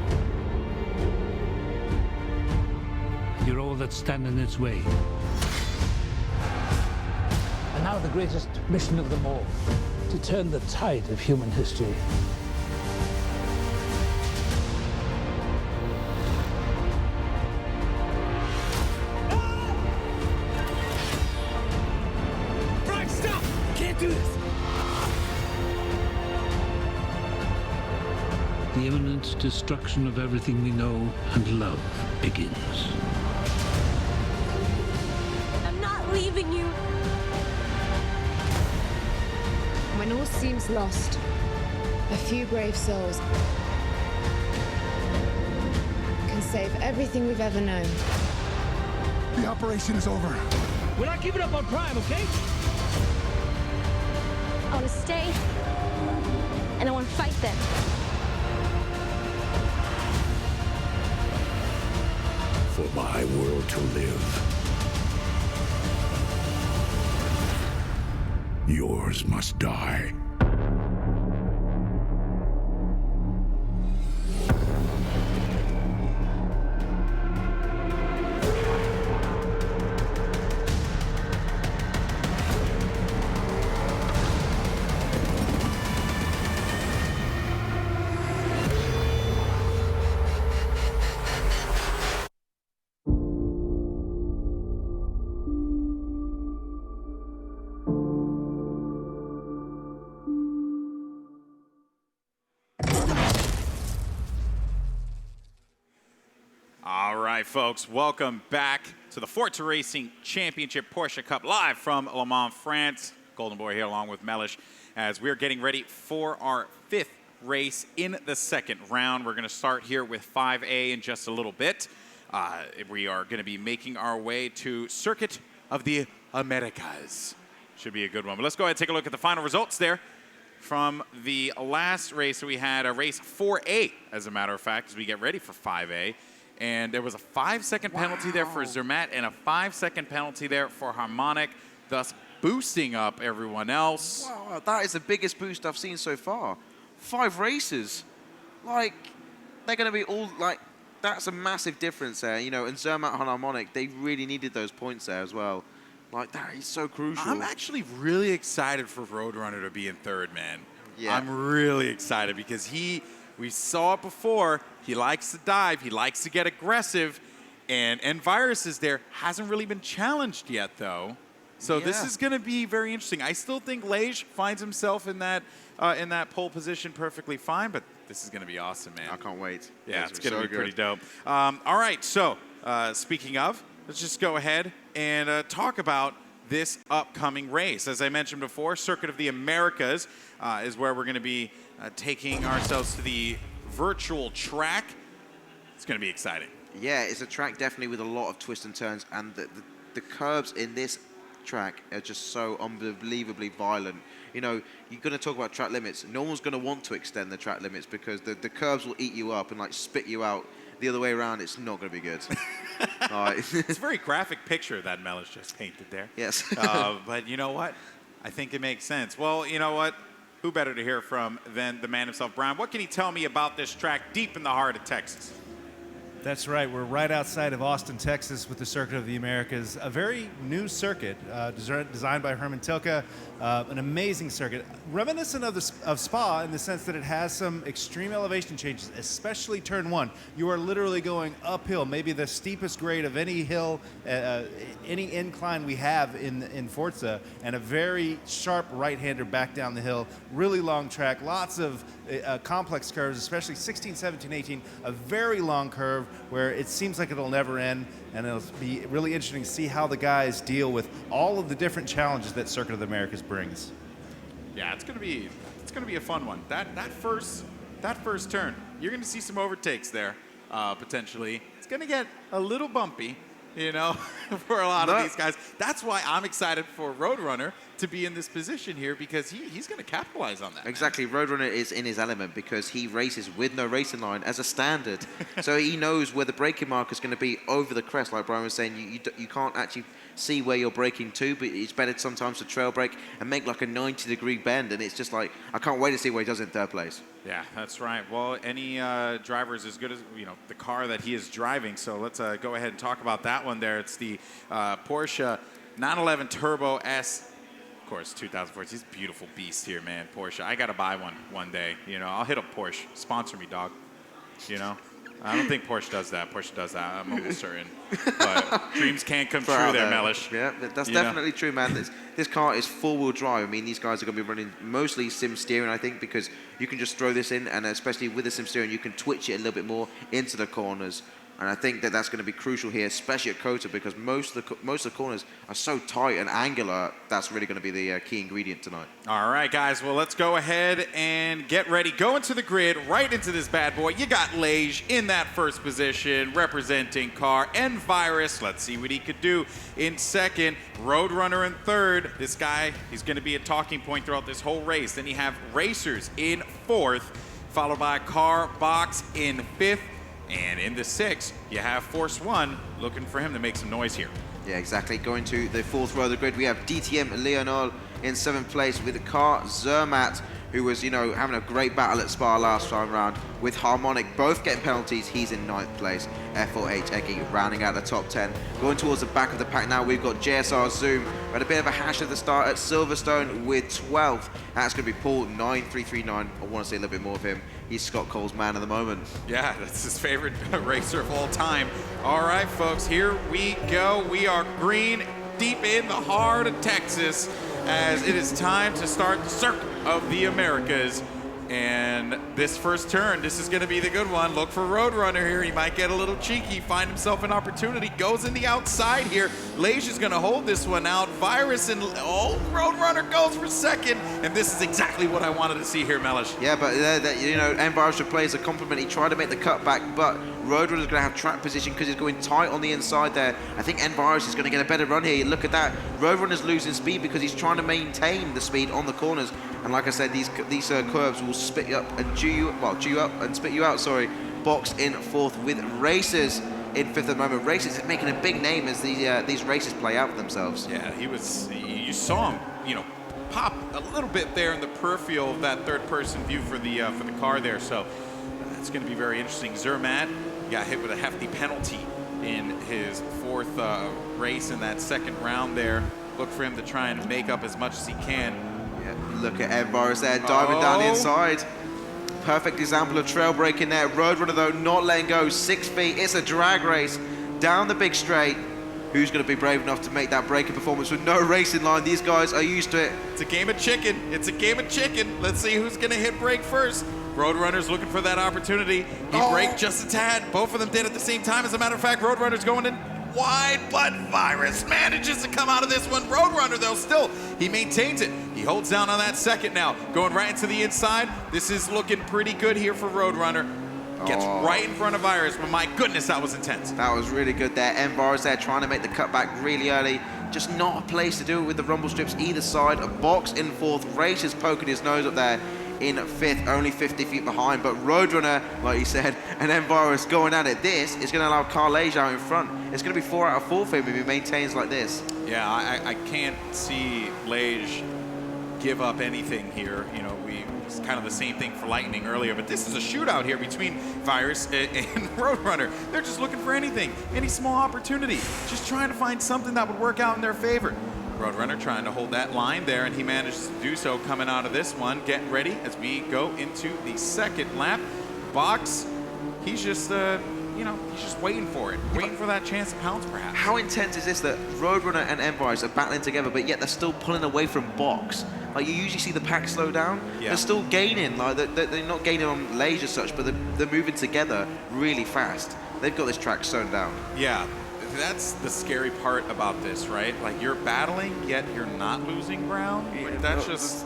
You're all that stand in its way. And now the greatest mission of them all, to turn the tide of human history. Brian, stop! Can't do this! The imminent destruction of everything we know and love begins. I'm not leaving you. When all seems lost, a few brave souls can save everything we've ever known. The operation is over. We're not giving up on Prime, okay? I want to stay, and I want to fight them. For my world to live, yours must die. All right, folks, welcome back to the Forza Racing Championship Porsche Cup live from Le Mans, France. Golden Boy here along with Mellish as we're getting ready for our 5th race in the second round. We're going to start here with 5A in just a little bit. We are going to be making our way to Circuit of the Americas. Should be a good one. But let's go ahead and take a look at the final results there from the last race. We had a race 4A, as a matter of fact, as we get ready for 5A. And there was a 5-second penalty there for Zermatt and a 5-second penalty there for Harmonic, thus boosting up everyone else. Wow, that is the biggest boost I've seen so far. 5 races. Like, they're going to be all, like, that's a massive difference there. You know, and Zermatt and Harmonic, they really needed those points there as well. Like, that is so crucial. I'm actually really excited for Roadrunner to be in 3rd, man. Yeah. I'm really excited because we saw it before, he likes to dive, he likes to get aggressive, and Virus is there. Hasn't really been challenged yet, though. So this is going to be very interesting. I still think Lage finds himself in that pole position perfectly fine, but this is going to be awesome, man. I can't wait. Yeah, it's going to be pretty dope. All right, so speaking of, let's just go ahead and talk about this upcoming race. As I mentioned before, Circuit of the Americas is where we're going to be taking ourselves to the virtual track. It's going to be exciting. Yeah, it's a track definitely with a lot of twists and turns, and the curbs in this track are just so unbelievably violent. You know, you're going to talk about track limits. No one's going to want to extend the track limits because the curbs will eat you up and like spit you out. The other way around, it's not going to be good. It's a very graphic picture that Mellish just painted there. Yes. But you know what? I think it makes sense. Well, you know what? Who better to hear from than the man himself, Brian? What can he tell me about this track deep in the heart of Texas? That's right. We're right outside of Austin, Texas with the Circuit of the Americas, a very new circuit designed by Herman Tilke, an amazing circuit, reminiscent of Spa in the sense that it has some extreme elevation changes, especially turn 1. You are literally going uphill, maybe the steepest grade of any hill, any incline we have in Forza, and a very sharp right-hander back down the hill, really long track, lots of complex curves, especially 16, 17, 18, a very long curve where it seems like it'll never end, and it'll be really interesting to see how the guys deal with all of the different challenges that Circuit of the Americas brings. Yeah, it's gonna be a fun one. That first turn, you're gonna see some overtakes there, potentially. It's gonna get a little bumpy, you know, for a lot of these guys. That's why I'm excited for Roadrunner to be in this position here, because he's going to capitalize on that. Exactly. Roadrunner is in his element because he races with no racing line as a standard. So he knows where the braking mark is going to be over the crest. Like Brian was saying, you can't actually see where you're braking to, but it's better sometimes to trail brake and make like a 90-degree bend. And it's just like, I can't wait to see what he does in third place. Yeah, that's right. Well, any driver is as good as, you know, the car that he is driving. So let's go ahead and talk about that one there. It's the Porsche 911 Turbo S. Of course, 2014. He's a beautiful beast here, man. Porsche. I got to buy one day. You know, I'll hit up Porsche. Sponsor me, dog. You know? I don't think Porsche does that. Porsche does that. I'm almost certain. But dreams can come true there, Mellish. Yeah, that's definitely true, man. This car is four-wheel drive. I mean, these guys are going to be running mostly sim steering, I think, because you can just throw this in, and especially with the sim steering, you can twitch it a little bit more into the corners. And I think that that's going to be crucial here, especially at Kota, because most of the corners are so tight and angular. That's really going to be the key ingredient tonight. All right, guys. Well, let's go ahead and get ready. Go into the grid, right into this bad boy. You got Lage in that first position, representing car and Virus. Let's see what he could do in second. Roadrunner in third. This guy, he's going to be a talking point throughout this whole race. Then you have Racers in fourth, followed by Car Box in fifth. And in the sixth, you have Force One looking for him to make some noise here. Yeah, exactly. Going to the fourth row of the grid, we have DTM Leonel in seventh place with the car Zermatt, who was, you know, having a great battle at Spa last time round with Harmonic, both getting penalties. He's in ninth place. F4H Eggy rounding out the top 10. Going towards the back of the pack now, we've got JSR Zoom. We had a bit of a hash at the start at Silverstone with 12th. That's going to be Paul 9339. I want to see a little bit more of him. He's Scott Cole's man at the moment. Yeah, that's his favorite racer of all time. All right, folks, here we go. We are green, deep in the heart of Texas, as it is time to start the Circuit of the Americas. And this first turn, this is going to be the good one. Look for Roadrunner here. He might get a little cheeky, find himself an opportunity. Goes in the outside here. Lage is going to hold this one out. Virus and Roadrunner goes for second. And this is exactly what I wanted to see here, Mellish. Yeah, but you know, Virus should play as a compliment. He tried to make the cutback, but Roadrunner's going to have track position because he's going tight on the inside there. I think Virus is going to get a better run here. Look at that. Roadrunner's losing speed because he's trying to maintain the speed on the corners. And like I said, these curves will spit you up and chew you up and spit you out. Sorry. Box in fourth with Racers in fifth at the moment. Racers is making a big name as these races play out for themselves. Yeah, you saw him, you know, pop a little bit there in the peripheral of that third-person view for the car there. So it's going to be very interesting. Zermatt got hit with a hefty penalty in his fourth race in that second round there. Look for him to try and make up as much as he can. Look at Virus there, diving down the inside. Perfect example of trail braking there. Roadrunner, though, not letting go. 6 feet. It's a drag race down the big straight. Who's going to be brave enough to make that braking performance with no racing line? These guys are used to it. It's a game of chicken. It's a game of chicken. Let's see who's going to hit brake first. Roadrunner's looking for that opportunity. He braked just a tad. Both of them did at the same time. As a matter of fact, Roadrunner's going in wide, but Virus manages to come out of this one. Roadrunner, though, still, he maintains it. He holds down on that second now, going right into the inside. This is looking pretty good here for Roadrunner. Gets right in front of Virus, but my goodness, that was intense. That was really good there. Virus there trying to make the cutback really early. Just not a place to do it with the rumble strips either side. A box in fourth. Racers poking his nose up there in fifth, only 50 feet behind. But Roadrunner, like you said, and Virus going at it. This is going to allow Carl Lage out in front. It's going to be 4 out of 4 for him if he maintains like this. Yeah, I can't see Lage give up anything here. You know, it's kind of the same thing for Lightning earlier, but this is a shootout here between Virus and Roadrunner. They're just looking for anything, any small opportunity, just trying to find something that would work out in their favor. Roadrunner trying to hold that line there, and he manages to do so coming out of this one. Getting ready as we go into the second lap. Box, he's just, you know, he's just waiting for it, waiting for that chance to pounce, perhaps. How intense is this that Roadrunner and Envirus are battling together, but yet they're still pulling away from Box? Like, you usually see the pack slow down. Yeah. They're still gaining. Like, they're not gaining on lanes as such, but they're moving together really fast. They've got this track sewn down. Yeah, that's the scary part about this, right? Like, you're battling, yet you're not losing ground. Yeah, Like, that's just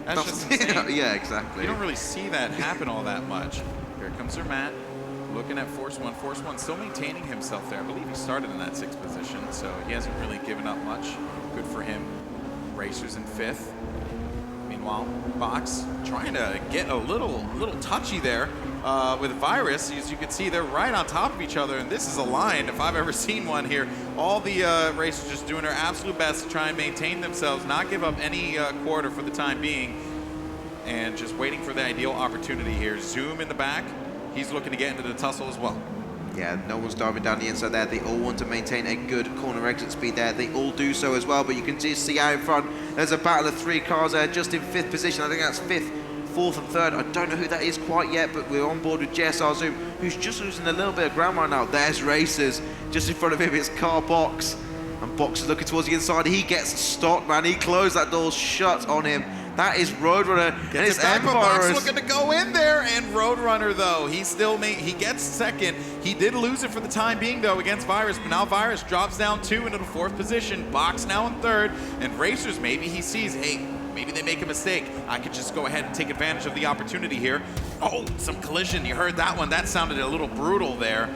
insane. Yeah, exactly. You don't really see that happen all that much. Here comes Sir Matt, looking at Force One. Force One still maintaining himself there. I believe he started in that 6th position, so he hasn't really given up much. Good for him. Racers in 5th. Meanwhile, Box trying to get a little touchy there with Virus. As you can see, they're right on top of each other, and this is a line, if I've ever seen one here. All the racers just doing their absolute best to try and maintain themselves, not give up any quarter for the time being, and just waiting for the ideal opportunity here. Zoom in the back. He's looking to get into the tussle as well. Yeah, no one's diving down the inside there. They all want to maintain a good corner exit speed there. They all do so as well, but you can just see out in front, there's a battle of 3 cars there, just in 5th position. I think that's 5th, 4th and 3rd. I don't know who that is quite yet, but we're on board with JSR Zoom, who's just losing a little bit of ground right now. There's Racers. Just in front of him, it's Car Box. And Box is looking towards the inside. He gets stopped, man. He closed that door shut on him. That is Roadrunner, and it's Box Envirus. looking to go in there, and Roadrunner, though, he gets 2nd. He did lose it for the time being, though, against Virus, but now Virus drops down 2 into the 4th position. Box now in 3rd, and Racers, maybe he sees, hey, maybe they make a mistake. I could just go ahead and take advantage of the opportunity here. Oh, some collision. You heard that one. That sounded a little brutal there.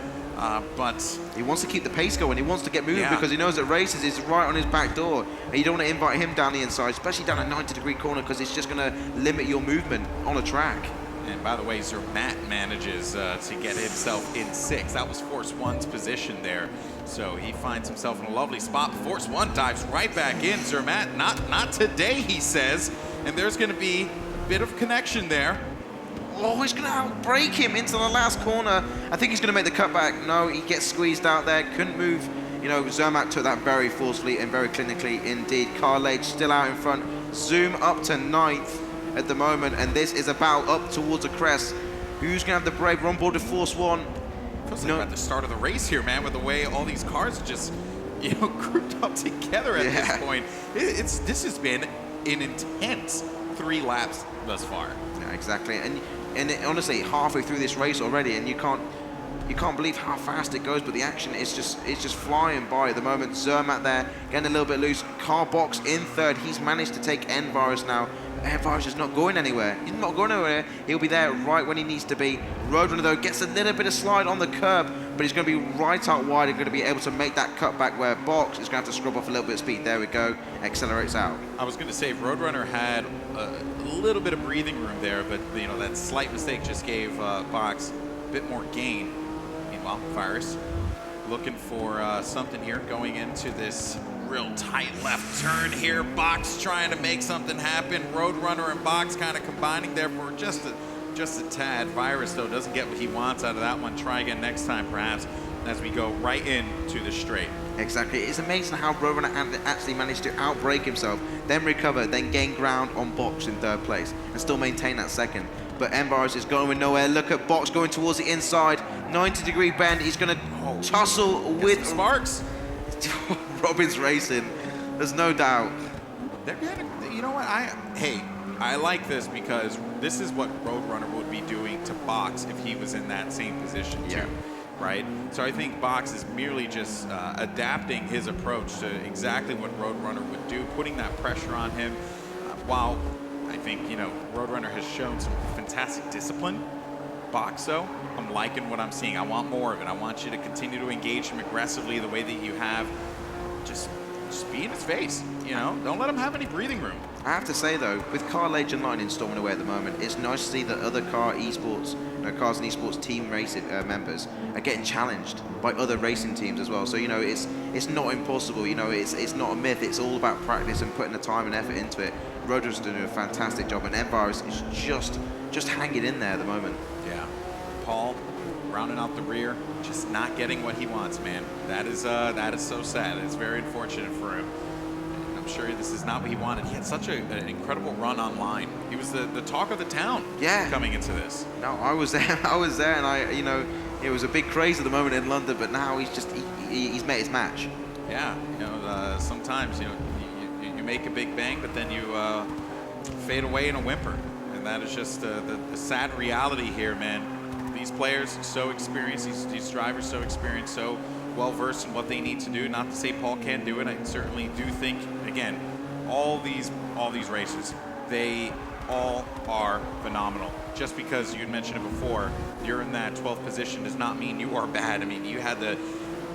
But he wants to keep the pace going. He wants to get moving because he knows that Racers is right on his back door. And you don't want to invite him down the inside, especially down a 90-degree corner, because it's just going to limit your movement on a track. And by the way, Zermatt manages to get himself in 6th. That was Force One's position there. So he finds himself in a lovely spot. Force One dives right back in. Zermatt, not today, he says. And there's going to be a bit of connection there. Oh, he's going to outbrake him into the last corner. I think he's going to make the cutback. No, he gets squeezed out there. Couldn't move. You know, Zermatt took that very forcefully and very clinically indeed. Carlage still out in front. Zoom up to 9th at the moment, and this is about up towards a crest. Who's going to have the brave run board to Force One? Feels like at the start of the race here, man, with the way all these cars are just, you know, grouped up together at this point. This has been an intense 3 laps thus far. Yeah, exactly. And honestly, halfway through this race already, and you can't believe how fast it goes. But the action is just flying by at the moment. Zermatt there getting a little bit loose. Car Box in 3rd. He's managed to take Envirus now. Envirus is not going anywhere. He's not going anywhere. He'll be there right when he needs to be. Roadrunner though gets a little bit of slide on the curb, but he's going to be right out wide and going to be able to make that cutback where Box is going to have to scrub off a little bit of speed. There we go. Accelerates out. I was going to say Roadrunner had a little bit of breathing room there, but you know that slight mistake just gave Box a bit more gain. Meanwhile, Virus looking for something here going into this real tight left turn here. Box trying to make something happen. Roadrunner and Box kind of combining there for just a tad. Virus, though, doesn't get what he wants out of that one. Try again next time, perhaps, as we go right into the straight. Exactly. It's amazing how Roadrunner actually managed to outbrake himself, then recover, then gain ground on Box in 3rd place, and still maintain that 2nd. But Envirus is going nowhere. Look at Box going towards the inside. 90-degree bend. He's going to tussle with Sparks. Robin's racing. There's no doubt. They're gonna, you know what? I like this because this is what Roadrunner would be doing to Box if he was in that same position too, right? So I think Box is merely just adapting his approach to exactly what Roadrunner would do, putting that pressure on him. While I think, you know, Roadrunner has shown some fantastic discipline. Box, though, I'm liking what I'm seeing. I want more of it. I want you to continue to engage him aggressively the way that you have. Just be in his face, you know? Don't let him have any breathing room. I have to say though, with Car Legend Lightning storming away at the moment, it's nice to see that other Cars and Esports team racing members are getting challenged by other racing teams as well. So you know, it's not impossible. You know, it's not a myth. It's all about practice and putting the time and effort into it. Roadrunner's doing a fantastic job, and Envirus is just hanging in there at the moment. Yeah, Paul rounding out the rear, just not getting what he wants, man. That is so sad. It's very unfortunate for him. And I'm sure this is not what he wanted. He had such an incredible run online. He was the talk of the town. Yeah. Coming into this. No, I was there. I was there, and you know, it was a big craze at the moment in London, but now he's met his match. Yeah, you know, sometimes you know you make a big bang, but then you fade away in a whimper, and that is just the sad reality here, man. These players so experienced, these drivers so experienced, so well versed in what they need to do. Not to say Paul can't do it. I certainly do think, again, all these races, they all are phenomenal. Just because you mentioned it before, you're in that 12th position does not mean you are bad. I mean, you had to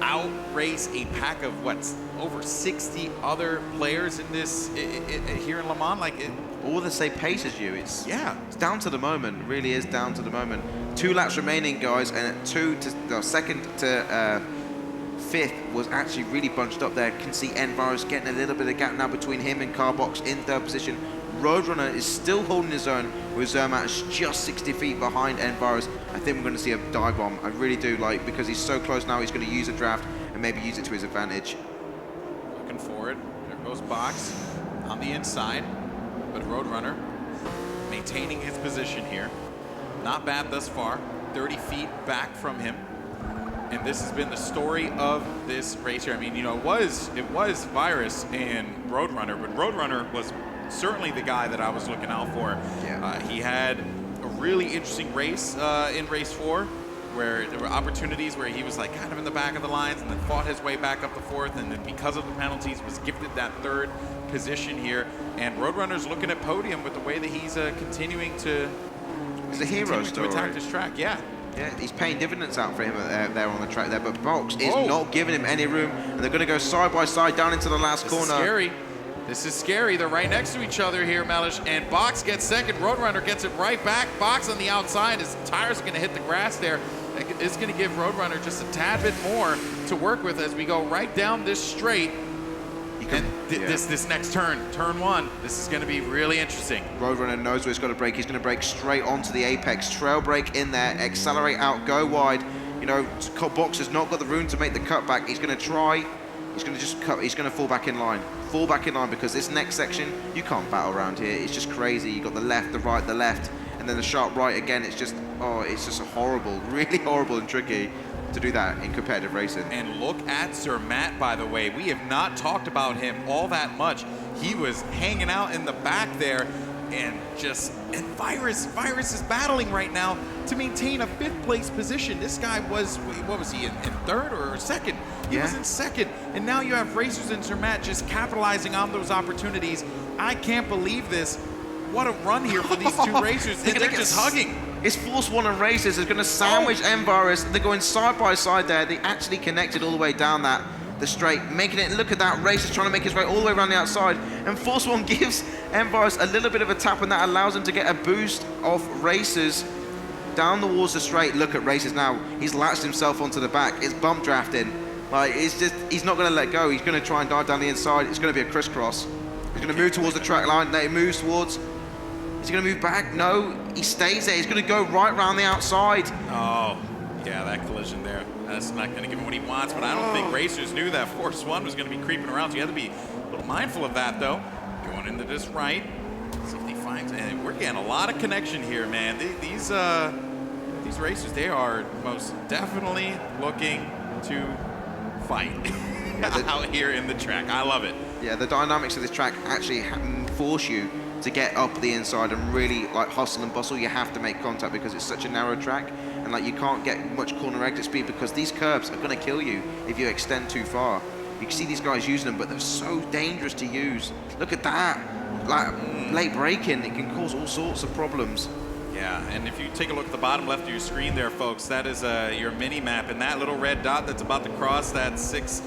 outrace a pack of over 60 other players in this here in Le Mans. Like all the same pace as you. It's down to the moment. It really is down to the moment. 2 laps remaining, guys, and second to fifth was actually really bunched up there. You can see Envirus getting a little bit of gap now between him and Carbox in 3rd position. Roadrunner is still holding his own with Zermatt just 60 feet behind Envirus. I think we're going to see a dive bomb. I really do, because he's so close now. He's going to use a draft and maybe use it to his advantage. Looking forward. There goes Box on the inside, but Roadrunner maintaining his position here. Not bad thus far. 30 feet back from him. And this has been the story of this race here. I mean, you know, it was Virus and Roadrunner, but Roadrunner was certainly the guy that I was looking out for. Yeah. He had a really interesting race in race 4, where there were opportunities where he was like kind of in the back of the lines and then fought his way back up the 4th, and then because of the penalties was gifted that 3rd position here. And Roadrunner's looking at podium with the way that he's continuing to attack this track. Yeah, he's paying dividends out for him there on the track there, but Box is not giving him any room, and they're going to go side by side down into the last corner. This is scary. This is scary. They're right next to each other here, Mellish, and Box gets second. Roadrunner gets it right back. Box on the outside. His tires are going to hit the grass there. It's going to give Roadrunner just a tad bit more to work with as we go right down this straight. And this next turn 1, this is going to be really interesting. Roadrunner knows where he's got to brake. He's going to brake straight onto the apex. Trail brake in there, accelerate out, go wide. You know, Box has not got the room to make the cutback. He's going to try. He's going to just cut. He's going to fall back in line. Fall back in line, because this next section, you can't battle around here. It's just crazy. You've got the left, the right, the left, and then the sharp right again. It's just, it's just horrible, really horrible and tricky to do that in competitive racing. And look at Zermatt, by the way. We have not talked about him all that much. He was hanging out in the back there, and Virus is battling right now to maintain a 5th place position. This guy was, what was he, in 3rd or 2nd? He was in 2nd, and now you have Racers and Zermatt just capitalizing on those opportunities. I can't believe this. What a run here for these 2 racers. They're just hugging. It's Force 1 and Racers is going to sandwich Envirus. They're going side by side there. They actually connected all the way down the straight, making it, look at that, Racers trying to make his way all the way around the outside, and Force 1 gives Envirus a little bit of a tap, and that allows him to get a boost of Racers down towards the straight. Look at Racers now. He's latched himself onto the back. It's bump drafting. Like, he's not going to let go. He's going to try and dive down the inside. It's going to be a crisscross. He's going to move towards the track line. That he moves towards. Is he going to move back? No, he stays there. He's going to go right around the outside. Oh, yeah, that collision there. That's not going to give him what he wants, but I don't think Racers knew that Force 1 was going to be creeping around, so you have to be a little mindful of that, though. Going into this right. See if he finds, and we're getting a lot of connection here, man. These racers, they are most definitely looking to fight out here in the track. I love it. Yeah, the dynamics of this track actually force you to get up the inside and really hustle and bustle. You have to make contact because it's such a narrow track, and you can't get much corner exit speed because these curbs are going to kill you if you extend too far. You can see these guys using them, but they're so dangerous to use. Look at that, late braking, it can cause all sorts of problems. Yeah, and if you take a look at the bottom left of your screen there, folks, that is your mini map, and that little red dot that's about to cross that 6th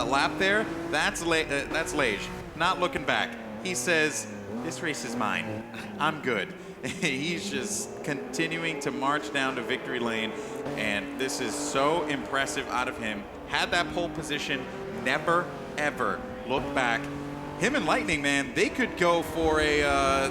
lap there, that's Lage, not looking back. He says, this race is mine. I'm good. He's just continuing to march down to victory lane, and this is so impressive out of him. Had that pole position, never, ever look back. Him and Lightning, man, they could go for a,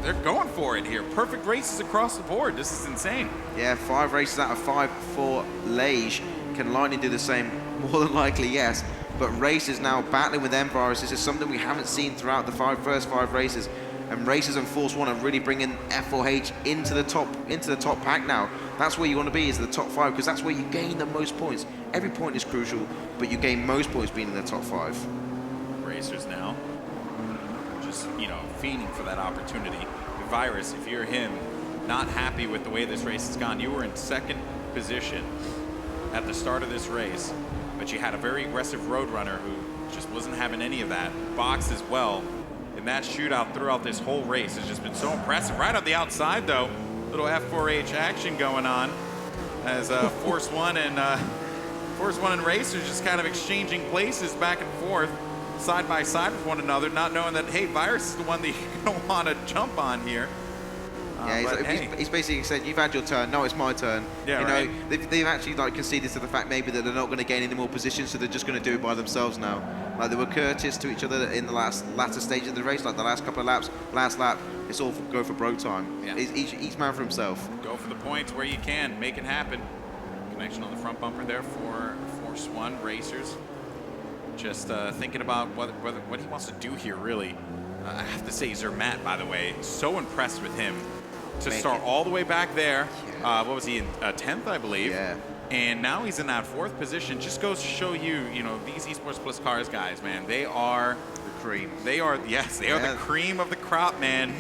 they're going for it here. Perfect races across the board. This is insane. Yeah, 5 races out of 5 for Lage. Can Lightning do the same? More than likely, yes. But Race is now battling with Envirus. This is something we haven't seen throughout the first 5 races. And Racers and Force One are really bringing F4H into the top pack now. That's where you want to be, is the top 5, because that's where you gain the most points. Every point is crucial, but you gain most points being in the top 5. Racers now, just, you know, fiending for that opportunity. Virus, if you're him, not happy with the way this race has gone. You were in 2nd position at the start of this race, but you had a very aggressive Roadrunner who just wasn't having any of that. Box as well. And that shootout throughout this whole race has just been so impressive. Right on the outside, though, little F4H action going on as Force One and Racers just kind of exchanging places back and forth, side by side with one another, not knowing that, hey, Virus is the one that you're going to want to jump on here. Yeah, he's basically said, you've had your turn, no, it's my turn. Yeah, you right. know, they've actually like conceded to the fact maybe that they're not going to gain any more positions, so they're just going to do it by themselves now. Like, they were courteous to each other in the latter stage of the race, like the last couple of laps, last lap, it's all go for broke time. Yeah. Each man for himself. Go for the points where you can, make it happen. Connection on the front bumper there for Force One Racers. Just thinking about what he wants to do here, really. I have to say, Zermatt, by the way, so impressed with him. To start all the way back there, what was he in 10th, I believe? Yeah. And now he's in that 4th position. Just goes to show you, you know, these Esports Plus Cars guys, man, they are the cream. They are, yes, they are the cream of the crop, man.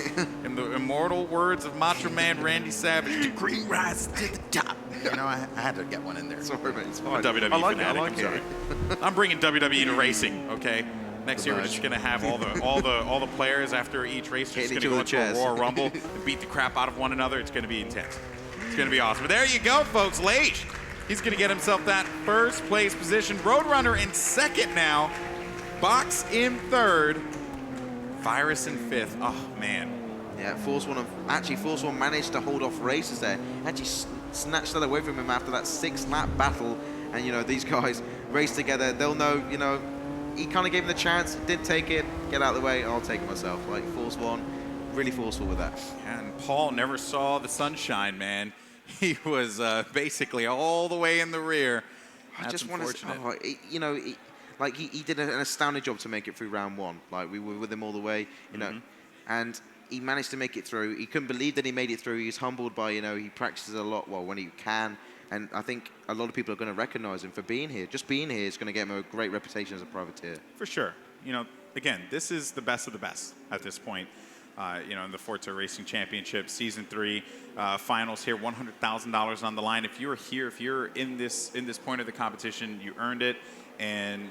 In the immortal words of Macho Man Randy Savage, the cream rises to the top. You know, I had to get one in there. Sorry, man, it's fine. I'm a WWE fanatic. I'm sorry. I'm bringing WWE to racing, okay? Next year, we're just gonna have all the players after each race just gonna go into a Royal Rumble and beat the crap out of one another. It's gonna be intense. It's gonna be awesome. But there you go, folks. Lage, he's gonna get himself that 1st place position. Roadrunner in 2nd now. Box in 3rd. Virus in 5th. Oh man. Yeah, Force One managed to hold off Racers there. Actually snatched that away from him after that 6-lap battle. And you know, these guys race together. They'll know, you know. He kind of gave him the chance, didn't take it, get out of the way, I'll take it myself. Like, Force One, really forceful with that. And Paul never saw the sunshine, man. He was basically all the way in the rear. I just want to, you know, he did an astounding job to make it through round 1. Like, we were with him all the way, you know, and he managed to make it through. He couldn't believe that he made it through. He's humbled by, you know, he practices a lot, well, when he can. And I think a lot of people are going to recognize him for being here. Just being here is going to get him a great reputation as a privateer. For sure. You know, again, this is the best of the best at this point. You know, in the Forza Racing Championship, Season 3 finals here, $100,000 on the line. If you're here, if you're in this point of the competition, you earned it. And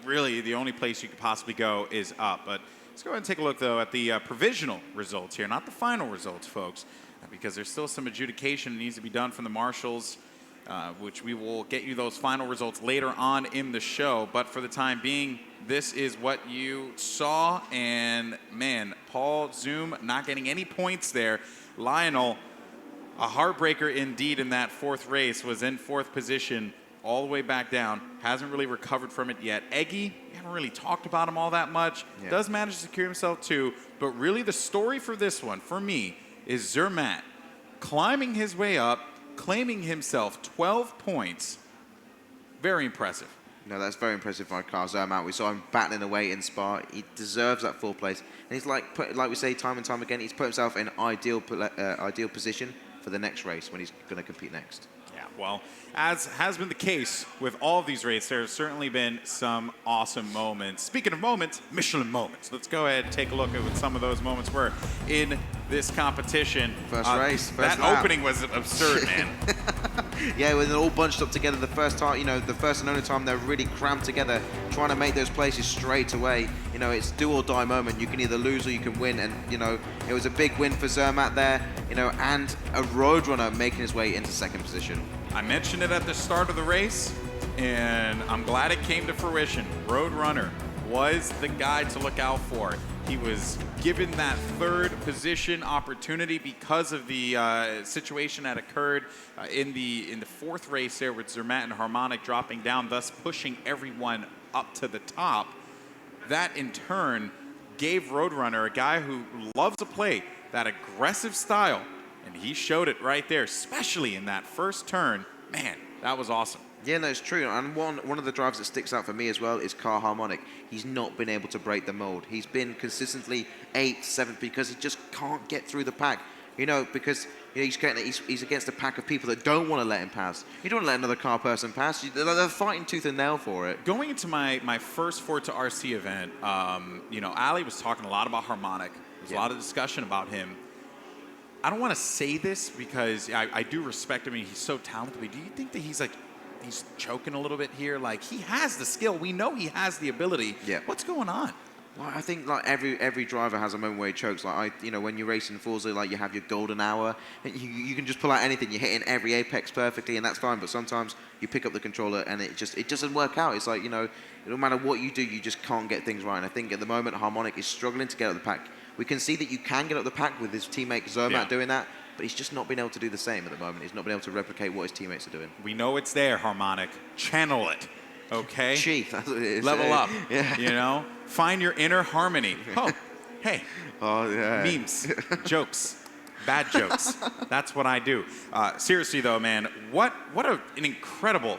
really, the only place you could possibly go is up. But let's go ahead and take a look, though, at the provisional results here, not the final results, folks. Because there's still some adjudication that needs to be done from the marshals, which we will get you those final results later on in the show. But for the time being, this is what you saw. And, man, Paul Zoom not getting any points there. Lionel, a heartbreaker indeed in that 4th race, was in 4th position all the way back down. Hasn't really recovered from it yet. Eggy, we haven't really talked about him all that much. Yeah. Does manage to secure himself, too. But really the story for this one, for me, is Zermatt climbing his way up, claiming himself 12 points. Very impressive. No, that's very impressive for Kyle Zermatt. We saw him battling away in Spa. He deserves that 4th place. And he's like we say time and time again, he's put himself in ideal position for the next race when he's going to compete next. Yeah, well, as has been the case with all of these races, there's certainly been some awesome moments. Speaking of moments, Michelin moments. Let's go ahead and take a look at what some of those moments were in this competition. First race, that lap. Opening was absurd, man. Yeah, when they're all bunched up together the first time, you know, the first and only time they're really crammed together, trying to make those places straight away. You know, it's do or die moment. You can either lose or you can win. And, you know, it was a big win for Zermatt there, you know, and a Roadrunner making his way into 2nd position. I mentioned it at the start of the race, and I'm glad it came to fruition. Roadrunner was the guy to look out for. He was given that third position opportunity because of the situation that occurred in the fourth race there with Zermatt and Harmonic dropping down, thus pushing everyone up to the top. That in turn gave Roadrunner, a guy who loves to play that aggressive style, and he showed it right there, especially in that first turn. Man, that was awesome. Yeah, no, it's true. And one of the drives that sticks out for me as well is Car Harmonic. He's not been able to break the mold. He's been consistently 8th, 7th because he just can't get through the pack. You know, because he's against a pack of people that don't want to let him pass. You don't want to let another car person pass. They're fighting tooth and nail for it. Going into my first ForzaRC event, you know, Ali was talking a lot about Harmonic. There's a lot of discussion about him. I don't want to say this because I do respect him and he's so talented, but do you think that he's choking a little bit here? Like, he has the skill. We know he has the ability. Yeah. What's going on? Well, I think like every driver has a moment where he chokes. Like you know, when you're racing Forza, like you have your golden hour, and you can just pull out anything. You're hitting every apex perfectly, and that's fine. But sometimes you pick up the controller and it doesn't work out. It's like, you know, no matter what you do, you just can't get things right. And I think at the moment Harmonic is struggling to get up the pack. We can see that you can get up the pack with his teammate Zermatt doing that, but he's just not been able to do the same at the moment. He's not been able to replicate what his teammates are doing. We know it's there, Harmonic. Channel it, okay? Chief, that's what it is. Level up, yeah. You know? Find your inner harmony. Oh, hey. Oh, yeah. Memes, jokes, bad jokes. That's what I do. Seriously, though, man, what an incredible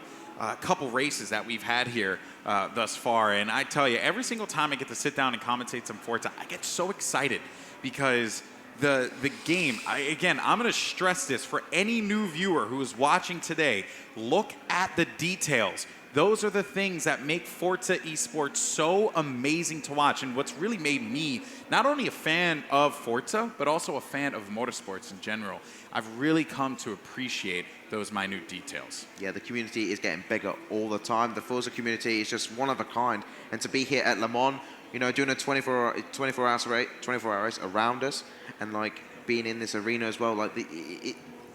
couple races that we've had here thus far. And I tell you, every single time I get to sit down and commentate some Forza, I get so excited because the game, again, I'm going to stress this for any new viewer who is watching today, look at the details. Those are the things that make Forza Esports so amazing to watch, and what's really made me not only a fan of Forza, but also a fan of motorsports in general. I've really come to appreciate those minute details. Yeah, the community is getting bigger all the time. The Forza community is just one of a kind, and to be here at Le Mans, you know, doing a 24 hours race around us, and like being in this arena as well, like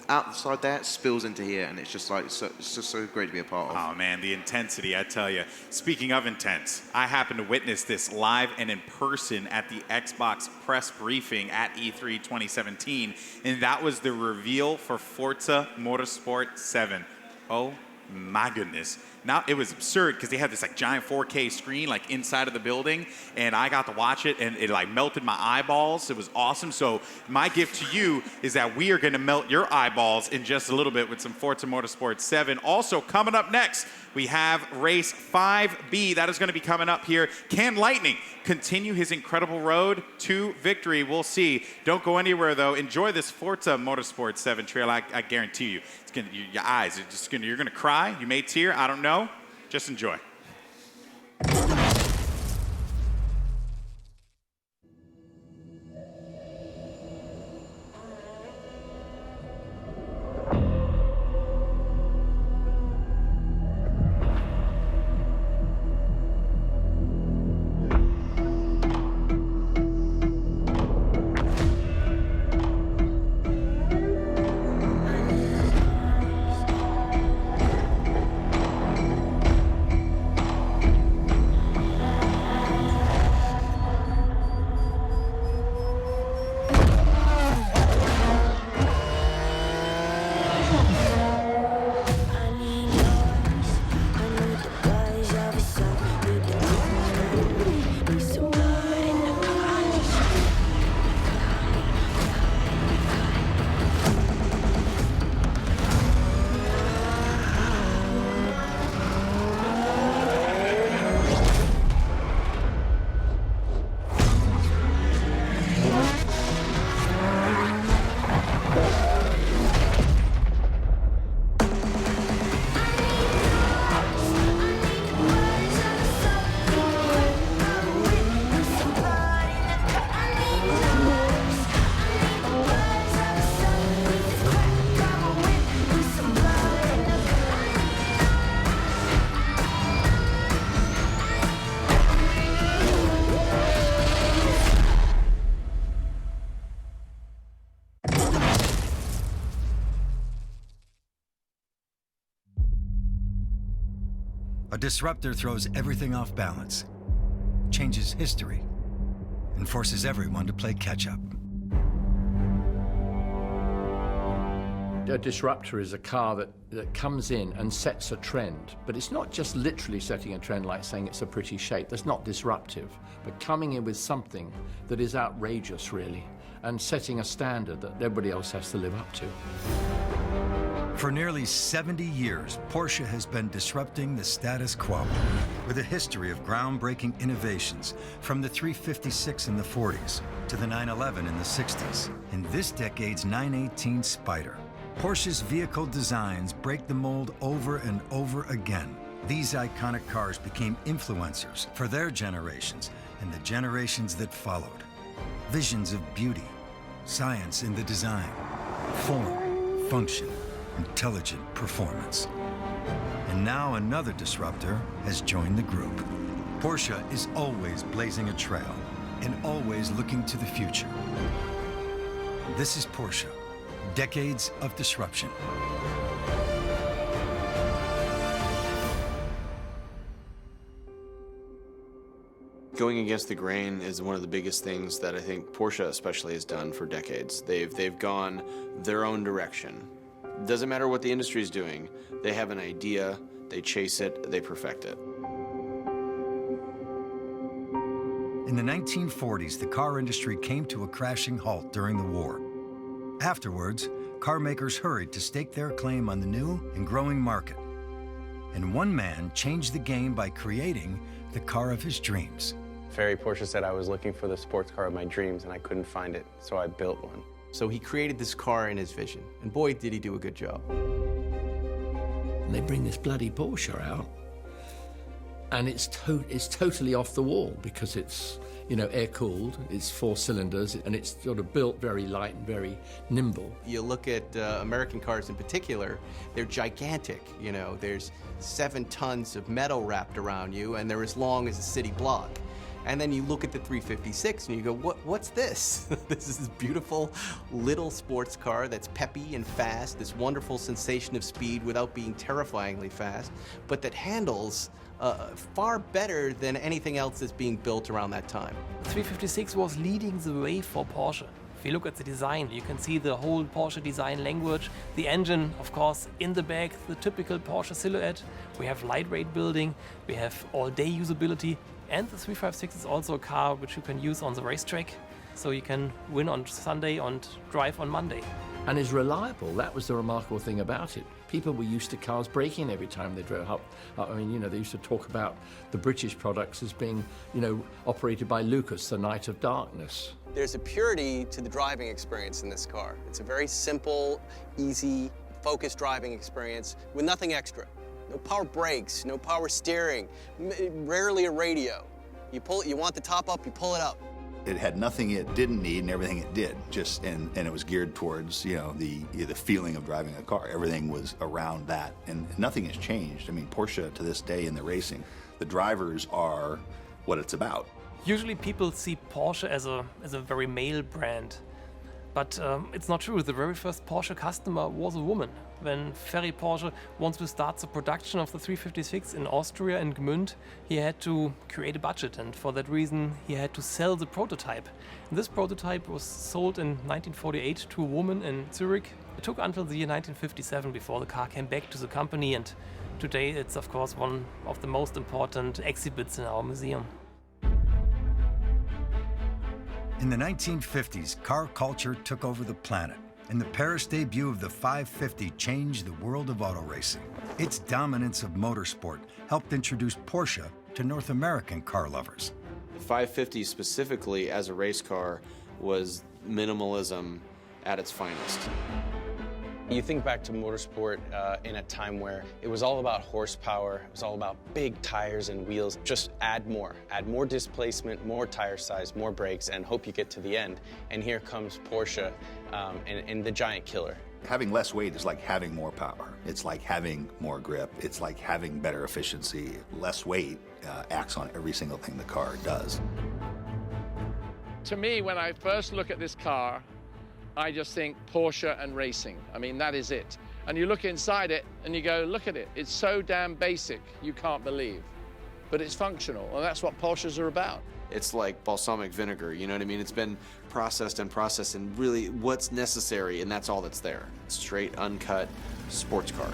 outside there it spills into here, and it's just like it's just so great to be a part of. Oh man, the intensity, I tell you. Speaking of intense, I happened to witness this live and in person at the Xbox press briefing at E3 2017, and that was the reveal for Forza Motorsport 7. Oh my goodness. Now, it was absurd because they had this like giant 4K screen like inside of the building, and I got to watch it, and it like melted my eyeballs. It was awesome. So my gift to you is that we are going to melt your eyeballs in just a little bit with some Forza Motorsport 7. Also, coming up next, we have race 5B. That is going to be coming up here. Can Lightning continue his incredible road to victory? We'll see. Don't go anywhere, though. Enjoy this Forza Motorsport 7 trail. I guarantee you. It's gonna, your eyes are just going to, you're going to cry. You may tear. I don't know. Just enjoy. A disruptor throws everything off balance, changes history, and forces everyone to play catch-up. A disruptor is a car that comes in and sets a trend, but it's not just literally setting a trend like saying it's a pretty shape. That's not disruptive, but coming in with something that is outrageous, really, and setting a standard that everybody else has to live up to. For nearly 70 years, Porsche has been disrupting the status quo with a history of groundbreaking innovations, from the 356 in the 40s to the 911 in the 60s, and this decade's 918 Spider. Porsche's vehicle designs break the mold over and over again. These iconic cars became influencers for their generations and the generations that followed. Visions of beauty, science in the design, form, function, intelligent performance. And now another disruptor has joined the group. Porsche is always blazing a trail and always looking to the future. This is Porsche. Decades of disruption. Going against the grain is one of the biggest things that I think Porsche especially has done for decades. They've gone their own direction. Doesn't matter what the industry is doing. They have an idea, they chase it, they perfect it. In the 1940s, the car industry came to a crashing halt during the war. Afterwards, car makers hurried to stake their claim on the new and growing market. And one man changed the game by creating the car of his dreams. Ferry Porsche said I was looking for the sports car of my dreams and I couldn't find it, so I built one. So he created this car in his vision, and boy, did he do a good job. And they bring this bloody Porsche out, and it's totally off the wall because it's, you know, air-cooled, it's 4 cylinders, and it's sort of built very light and very nimble. You look at American cars in particular, they're gigantic. You know, there's 7 tons of metal wrapped around you, and they're as long as a city block. And then you look at the 356 and you go, what's this? This is this beautiful little sports car that's peppy and fast, this wonderful sensation of speed without being terrifyingly fast, but that handles far better than anything else that's being built around that time. The 356 was leading the way for Porsche. If you look at the design, you can see the whole Porsche design language. The engine, of course, in the back, the typical Porsche silhouette. We have lightweight building, we have all-day usability, and the 356 is also a car which you can use on the racetrack, so you can win on Sunday and drive on Monday. And is reliable. That was the remarkable thing about it. People were used to cars breaking every time they drove up. I mean, you know, they used to talk about the British products as being, you know, operated by Lucas, the Night of Darkness. There's a purity to the driving experience in this car. It's a very simple, easy, focused driving experience with nothing extra. No power brakes, no power steering, rarely a radio. You want the top up, you pull it up. It had nothing it didn't need and everything it did. And it was geared towards, you know, the feeling of driving a car. Everything was around that, and nothing has changed. I mean, Porsche to this day in the racing, the drivers are what it's about. Usually people see Porsche as a very male brand, but it's not true. The very first Porsche customer was a woman. When Ferry Porsche wants to start the production of the 356 in Austria and Gmünd, he had to create a budget, and for that reason he had to sell the prototype. And this prototype was sold in 1948 to a woman in Zurich. It took until the year 1957 before the car came back to the company, and today it's of course one of the most important exhibits in our museum. In the 1950s, car culture took over the planet, and the Paris debut of the 550 changed the world of auto racing. Its dominance of motorsport helped introduce Porsche to North American car lovers. 550 specifically as a race car was minimalism at its finest. You think back to motorsport in a time where it was all about horsepower, it was all about big tires and wheels. Just add more displacement, more tire size, more brakes, and hope you get to the end. And here comes Porsche and the giant killer. Having less weight is like having more power. It's like having more grip. It's like having better efficiency. Less weight acts on every single thing the car does. To me, when I first look at this car, I just think Porsche and racing. I mean, that is it. And you look inside it and you go, look at it. It's so damn basic, you can't believe. But it's functional, and that's what Porsches are about. It's like balsamic vinegar, you know what I mean? It's been processed and processed, and really what's necessary, and that's all that's there. Straight, uncut sports car.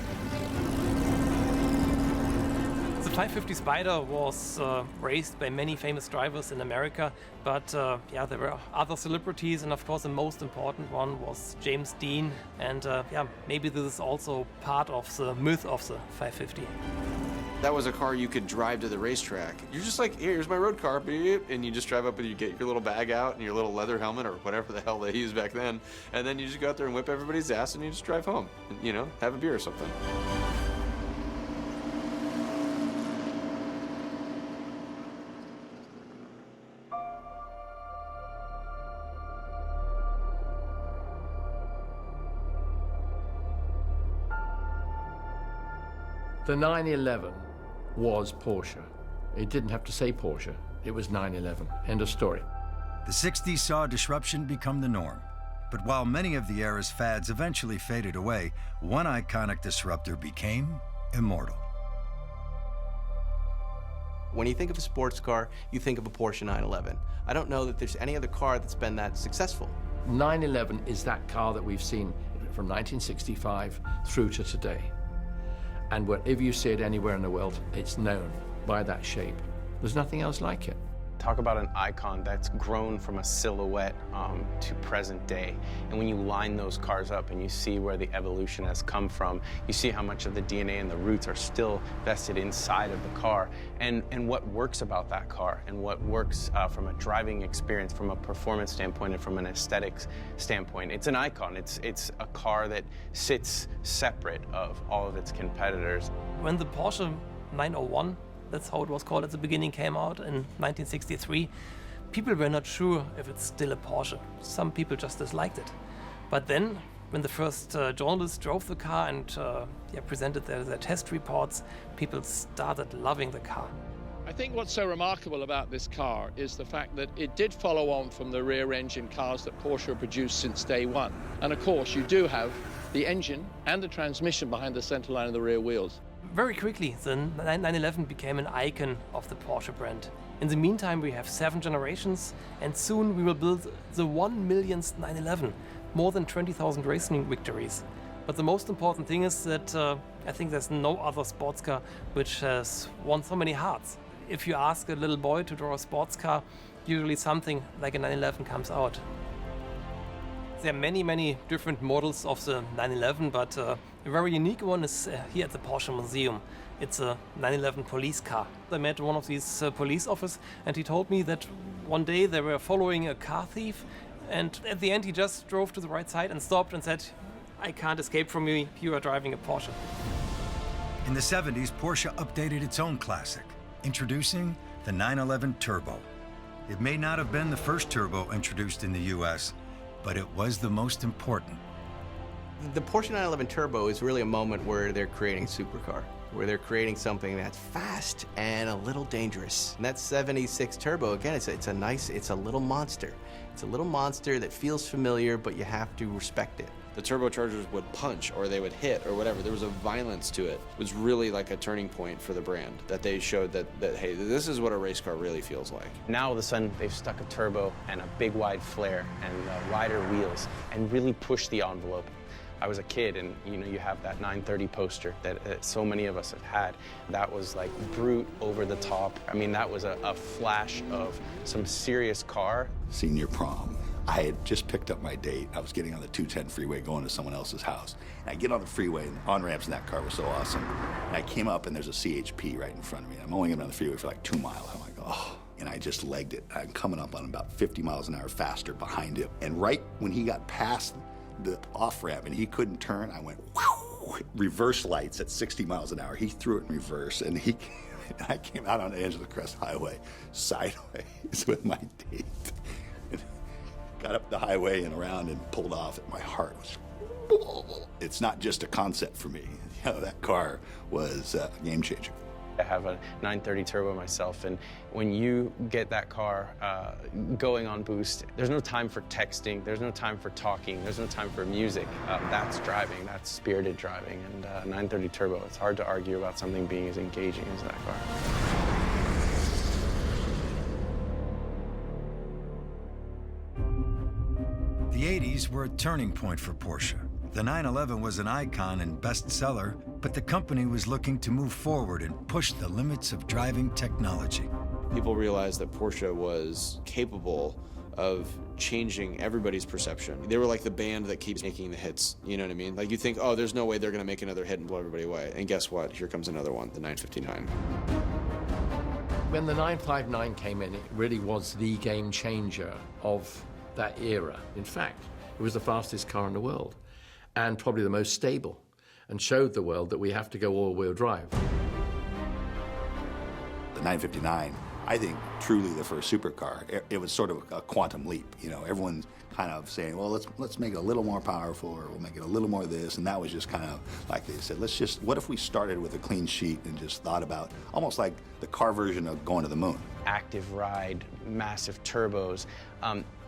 The 550 Spider was raced by many famous drivers in America, but yeah, there were other celebrities, and of course the most important one was James Dean, and yeah, maybe this is also part of the myth of the 550. That was a car you could drive to the racetrack. You're just like, here's my road car, beep, and you just drive up and you get your little bag out and your little leather helmet or whatever the hell they used back then, and then you just go out there and whip everybody's ass and you just drive home, and, you know, have a beer or something. The 911 was Porsche. It didn't have to say Porsche. It was 911. End of story. The 60s saw disruption become the norm. But while many of the era's fads eventually faded away, one iconic disruptor became immortal. When you think of a sports car, you think of a Porsche 911. I don't know that there's any other car that's been that successful. 911 is that car that we've seen from 1965 through to today. And wherever you see it anywhere in the world, it's known by that shape. There's nothing else like it. Talk about an icon that's grown from a silhouette to present day. And when you line those cars up and you see where the evolution has come from, you see how much of the DNA and the roots are still vested inside of the car, and what works about that car, and what works from a driving experience, from a performance standpoint, and from an aesthetics standpoint. It's an icon. It's a car that sits separate of all of its competitors. When the Porsche 901, that's how it was called at the beginning, came out in 1963, people were not sure if it's still a Porsche. Some people just disliked it. But then, when the first journalists drove the car and yeah, presented their test reports, people started loving the car. I think what's so remarkable about this car is the fact that it did follow on from the rear-engine cars that Porsche have produced since day one. And of course, you do have the engine and the transmission behind the centerline of the rear wheels. Very quickly, the 911 became an icon of the Porsche brand. In the meantime, we have 7 generations, and soon we will build the 1 millionth 911, more than 20,000 racing victories. But the most important thing is that I think there's no other sports car which has won so many hearts. If you ask a little boy to draw a sports car, usually something like a 911 comes out. There are many, many different models of the 911, but a very unique one is here at the Porsche Museum. It's a 911 police car. I met one of these police officers, and he told me that one day they were following a car thief, and at the end he just drove to the right side and stopped and said, "I can't escape from you, you are driving a Porsche." In the 70s, Porsche updated its own classic, introducing the 911 Turbo. It may not have been the first turbo introduced in the US, but it was the most important. The Porsche 911 Turbo is really a moment where they're creating a supercar, where they're creating something that's fast and a little dangerous. And that 76 Turbo, again, it's a little monster. It's a little monster that feels familiar, but you have to respect it. The turbochargers would punch or they would hit or whatever. There was a violence to it. It was really like a turning point for the brand, that they showed that hey, this is what a race car really feels like. Now all of a sudden they've stuck a turbo and a big wide flare and wider wheels and really pushed the envelope. I was a kid, and you have that 930 poster that so many of us have had. That was like brute, over the top. I mean, that was a flash of some serious car. Senior prom. I had just picked up my date. I was getting on the 210 freeway going to someone else's house. And I get on the freeway, and the on-ramps in that car were so awesome. And I came up, and there's a CHP right in front of me. I'm only going on the freeway for like 2 miles. I'm like, oh. And I just legged it. I'm coming up on about 50 miles an hour faster behind him. And right when he got past the off-ramp and he couldn't turn, I went, whew, reverse lights at 60 miles an hour. He threw it in reverse, and I came out on the edge of the Crest Highway sideways with my date. Got up the highway and around and pulled off, and my heart was, it's not just a concept for me. That car was a game changer. I have a 930 Turbo myself, and when you get that car going on boost, there's no time for texting, there's no time for talking, there's no time for music. That's driving, that's spirited driving, and 930 Turbo, it's hard to argue about something being as engaging as that car. were a turning point for Porsche. The 911 was an icon and bestseller, but the company was looking to move forward and push the limits of driving technology. People realized that Porsche was capable of changing everybody's perception. They were like the band that keeps making the hits, you know what I mean? Like you think, oh, there's no way they're gonna make another hit and blow everybody away. And guess what? Here comes another one, the 959. When the 959 came in, it really was the game changer of that era. In fact, it was the fastest car in the world and probably the most stable, and showed the world that we have to go all-wheel drive. The 959, I think, truly the first supercar. It was sort of a quantum leap. You know, everyone's kind of saying, well, let's make it a little more powerful, or we'll make it a little more this, and that was just kind of like they said, what if we started with a clean sheet and just thought about almost like the car version of going to the moon. Active ride, massive turbos,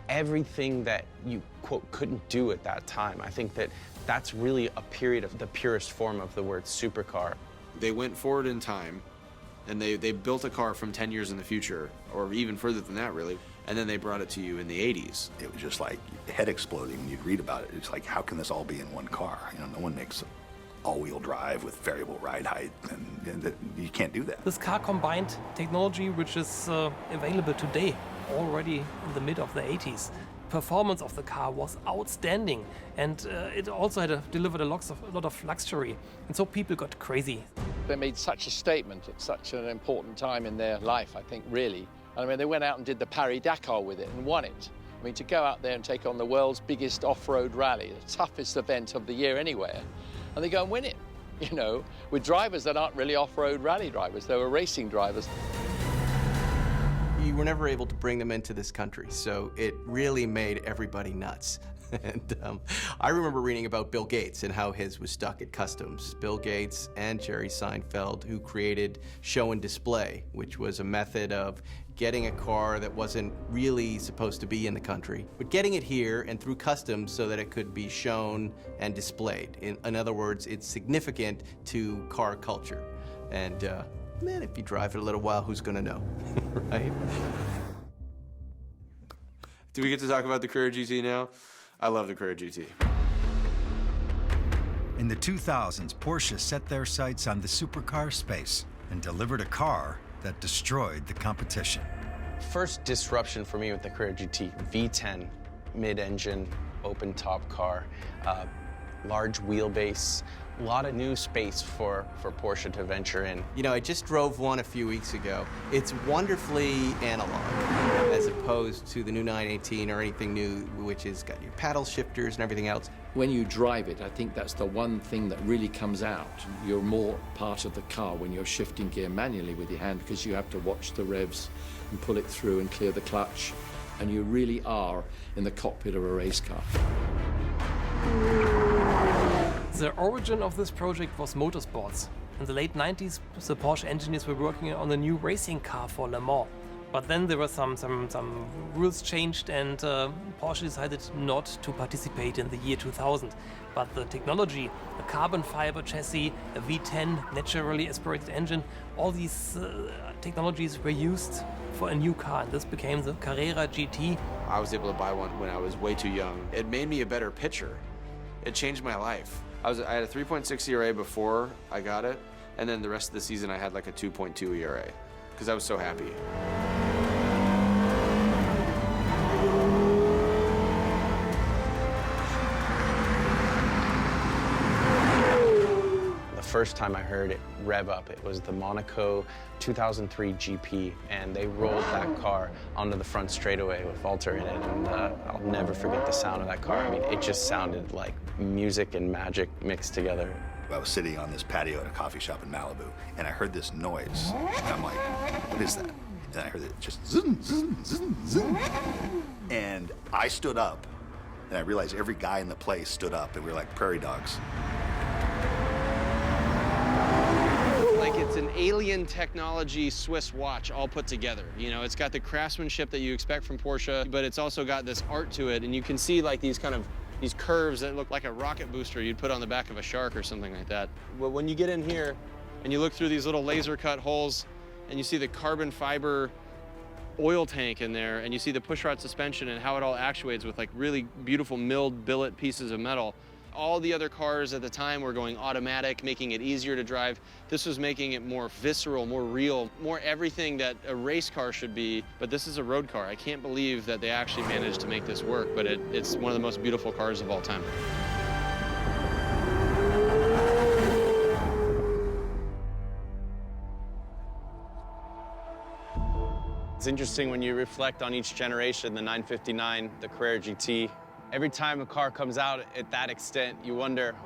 everything that you, quote, couldn't do at that time. I think that that's really a period of the purest form of the word supercar. They went forward in time, and they built a car from 10 years in the future, or even further than that, really, and then they brought it to you in the 80s. It was just like head exploding when you'd read about it. It's like, how can this all be in one car? You know, no one makes all-wheel drive with variable ride height, and you can't do that. This car combined technology which is available today, already in the mid of the 80s. Performance of the car was outstanding, and it also had delivered a lot of luxury, and so people got crazy. They made such a statement at such an important time in their life, I think, really. I mean, they went out and did the Paris-Dakar with it and won it. I mean, to go out there and take on the world's biggest off-road rally, the toughest event of the year anywhere, and they go and win it, you know, with drivers that aren't really off-road rally drivers, they were racing drivers. You were never able to bring them into this country, so it really made everybody nuts. And I remember reading about Bill Gates and how his was stuck at customs. Bill Gates and Jerry Seinfeld, who created show and display, which was a method of getting a car that wasn't really supposed to be in the country, but getting it here and through customs so that it could be shown and displayed. In other words, it's significant to car culture. And man, if you drive it a little while, who's gonna know, right? Do we get to talk about the Carrera GT now? I love the Carrera GT. In the 2000s, Porsche set their sights on the supercar space and delivered a car that destroyed the competition. First disruption for me with the Carrera GT, V10, mid-engine, open-top car, large wheelbase, a lot of new space for Porsche to venture in. You know, I just drove one a few weeks ago. It's wonderfully analog, as opposed to the new 918 or anything new, which has got your paddle shifters and everything else. When you drive it, I think that's the one thing that really comes out. You're more part of the car when you're shifting gear manually with your hand, because you have to watch the revs and pull it through and clear the clutch, and you really are in the cockpit of a race car. The origin of this project was motorsports. In the late 90s, the Porsche engineers were working on a new racing car for Le Mans. But then there were some rules changed, and Porsche decided not to participate in the year 2000. But the technology, a carbon fiber chassis, a V10 naturally aspirated engine, all these technologies were used for a new car, and this became the Carrera GT. I was able to buy one when I was way too young. It made me a better pitcher. It changed my life. I had a 3.6 ERA before I got it, and then the rest of the season I had like a 2.2 ERA, because I was so happy. The first time I heard it rev up, it was the Monaco 2003 GP, and they rolled that car onto the front straightaway with Walter in it, and I'll never forget the sound of that car. I mean, it just sounded like music and magic mixed together. I was sitting on this patio at a coffee shop in Malibu, and I heard this noise, and I'm like, what is that? And I heard it just zoom, zoom, zoom, zoom. And I stood up, and I realized every guy in the place stood up, and we were like prairie dogs. Like it's an alien technology Swiss watch all put together. You know, it's got the craftsmanship that you expect from Porsche, but it's also got this art to it, and you can see like these curves that look like a rocket booster you'd put on the back of a shark or something like that. But when you get in here and you look through these little laser cut holes and you see the carbon fiber oil tank in there, and you see the pushrod suspension and how it all actuates with like really beautiful milled billet pieces of metal. All the other cars at the time were going automatic, making it easier to drive. This was making it more visceral, more real, more everything that a race car should be, but this is a road car. I can't believe that they actually managed to make this work, but it's one of the most beautiful cars of all time. It's interesting when you reflect on each generation, the 959, the Carrera GT. Every time a car comes out at that extent, you wonder,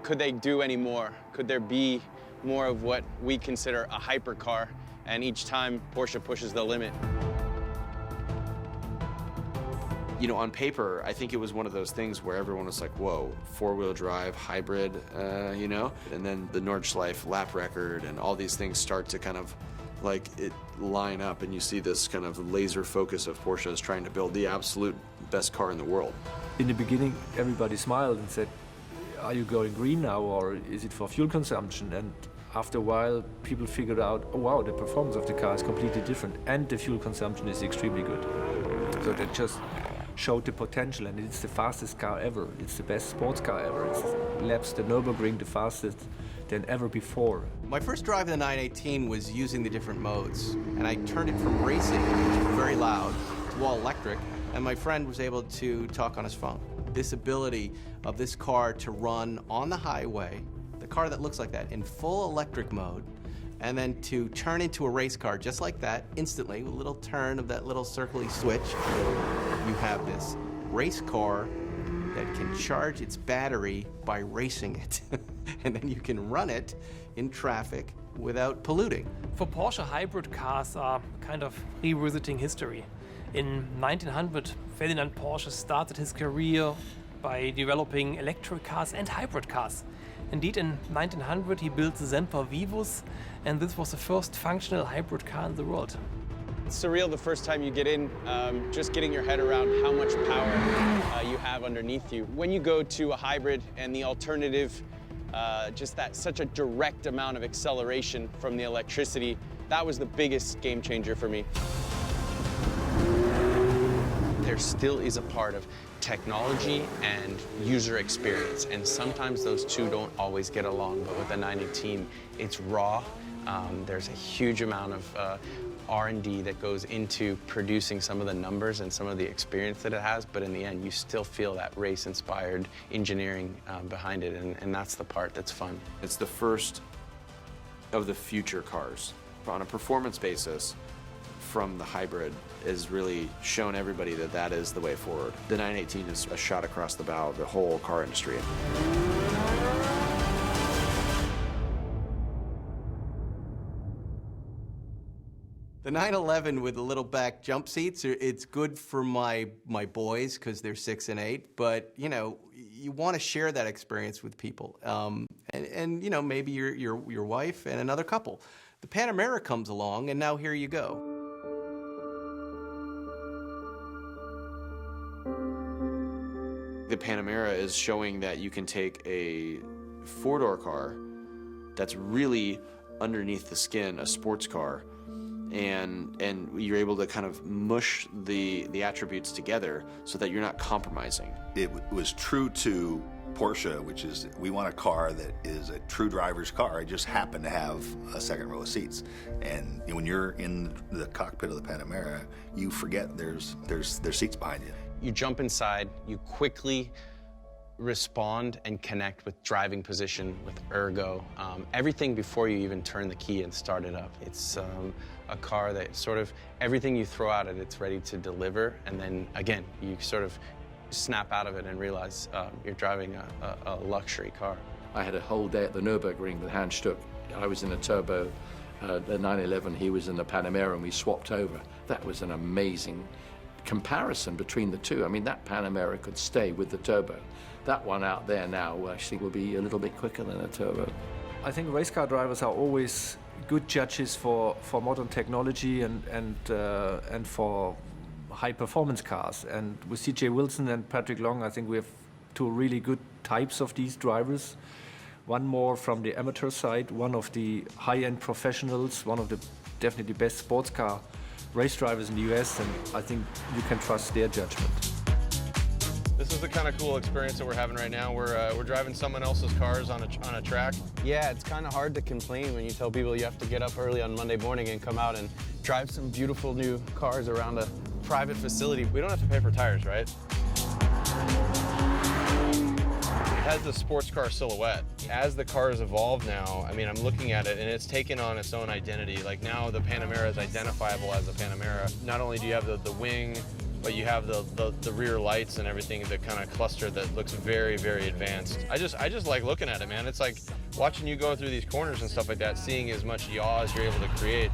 could they do any more? Could there be more of what we consider a hypercar? And each time, Porsche pushes the limit. You know, on paper, I think it was one of those things where everyone was like, whoa, four-wheel drive, hybrid, you know? And then the Nordschleife lap record and all these things start to kind of like it line up, and you see this kind of laser focus of Porsche is trying to build the absolute best car in the world. In the beginning, everybody smiled and said, are you going green now, or is it for fuel consumption? And after a while, people figured out, oh wow, the performance of the car is completely different, and the fuel consumption is extremely good. So that just showed the potential, and it's the fastest car ever. It's the best sports car ever. It laps the Nürburgring the fastest than ever before. My first drive in the 918 was using the different modes, and I turned it from racing, which was very loud, to all electric, and my friend was able to talk on his phone. This ability of this car to run on the highway, the car that looks like that, in full electric mode, and then to turn into a race car just like that, instantly, with a little turn of that little circly switch, you have this race car that can charge its battery by racing it. And then you can run it in traffic without polluting. For Porsche, hybrid cars are kind of revisiting history. In 1900, Ferdinand Porsche started his career by developing electric cars and hybrid cars. Indeed, in 1900, he built the Semper Vivus, and this was the first functional hybrid car in the world. It's surreal the first time you get in, just getting your head around how much power you have underneath you. When you go to a hybrid and the alternative, just that such a direct amount of acceleration from the electricity, that was the biggest game changer for me. There still is a part of technology and user experience, and sometimes those two don't always get along, but with the 918, it's raw. There's a huge amount of R&D that goes into producing some of the numbers and some of the experience that it has, but in the end, you still feel that race-inspired engineering behind it, and that's the part that's fun. It's the first of the future cars. On a performance basis, from the hybrid has really shown everybody that that is the way forward. The 918 is a shot across the bow of the whole car industry. The 911 with the little back jump seats, it's good for my boys because they're 6 and 8, but you know, you want to share that experience with people. And you know, maybe your wife and another couple. The Panamera comes along, and now here you go. The Panamera is showing that you can take a four-door car that's really underneath the skin, a sports car, and you're able to kind of mush the attributes together so that you're not compromising. It was true to Porsche, which is we want a car that is a true driver's car. It just happened to have a second row of seats. And when you're in the cockpit of the Panamera, you forget there's seats behind you. You jump inside, you quickly respond and connect with driving position, with ergo, everything before you even turn the key and start it up. It's a car that sort of, everything you throw at it, it's ready to deliver, and then again, you sort of snap out of it and realize you're driving a luxury car. I had a whole day at the Nürburgring with Hans Stuck. I was in a turbo, the 911, he was in the Panamera, and we swapped over. That was an amazing comparison between the two. I mean, that Panamera could stay with the turbo. That one out there now actually will be a little bit quicker than a turbo. I think race car drivers are always good judges for modern technology and for high performance cars. And with CJ Wilson and Patrick Long, I think we have two really good types of these drivers. One more from the amateur side, one of the high-end professionals, one of the definitely best sports car race drivers in the US, and I think you can trust their judgment. This is the kind of cool experience that we're having right now. We're driving someone else's cars on a track. Yeah, it's kind of hard to complain when you tell people you have to get up early on Monday morning and come out and drive some beautiful new cars around a private facility. We don't have to pay for tires, right? It has the sports car silhouette. As the cars evolve now, I mean, I'm looking at it and it's taken on its own identity. Like now the Panamera is identifiable as a Panamera. Not only do you have the wing, but you have the rear lights and everything that kind of cluster that looks very, very advanced. I just like looking at it, man. It's like watching you go through these corners and stuff like that, seeing as much yaw as you're able to create,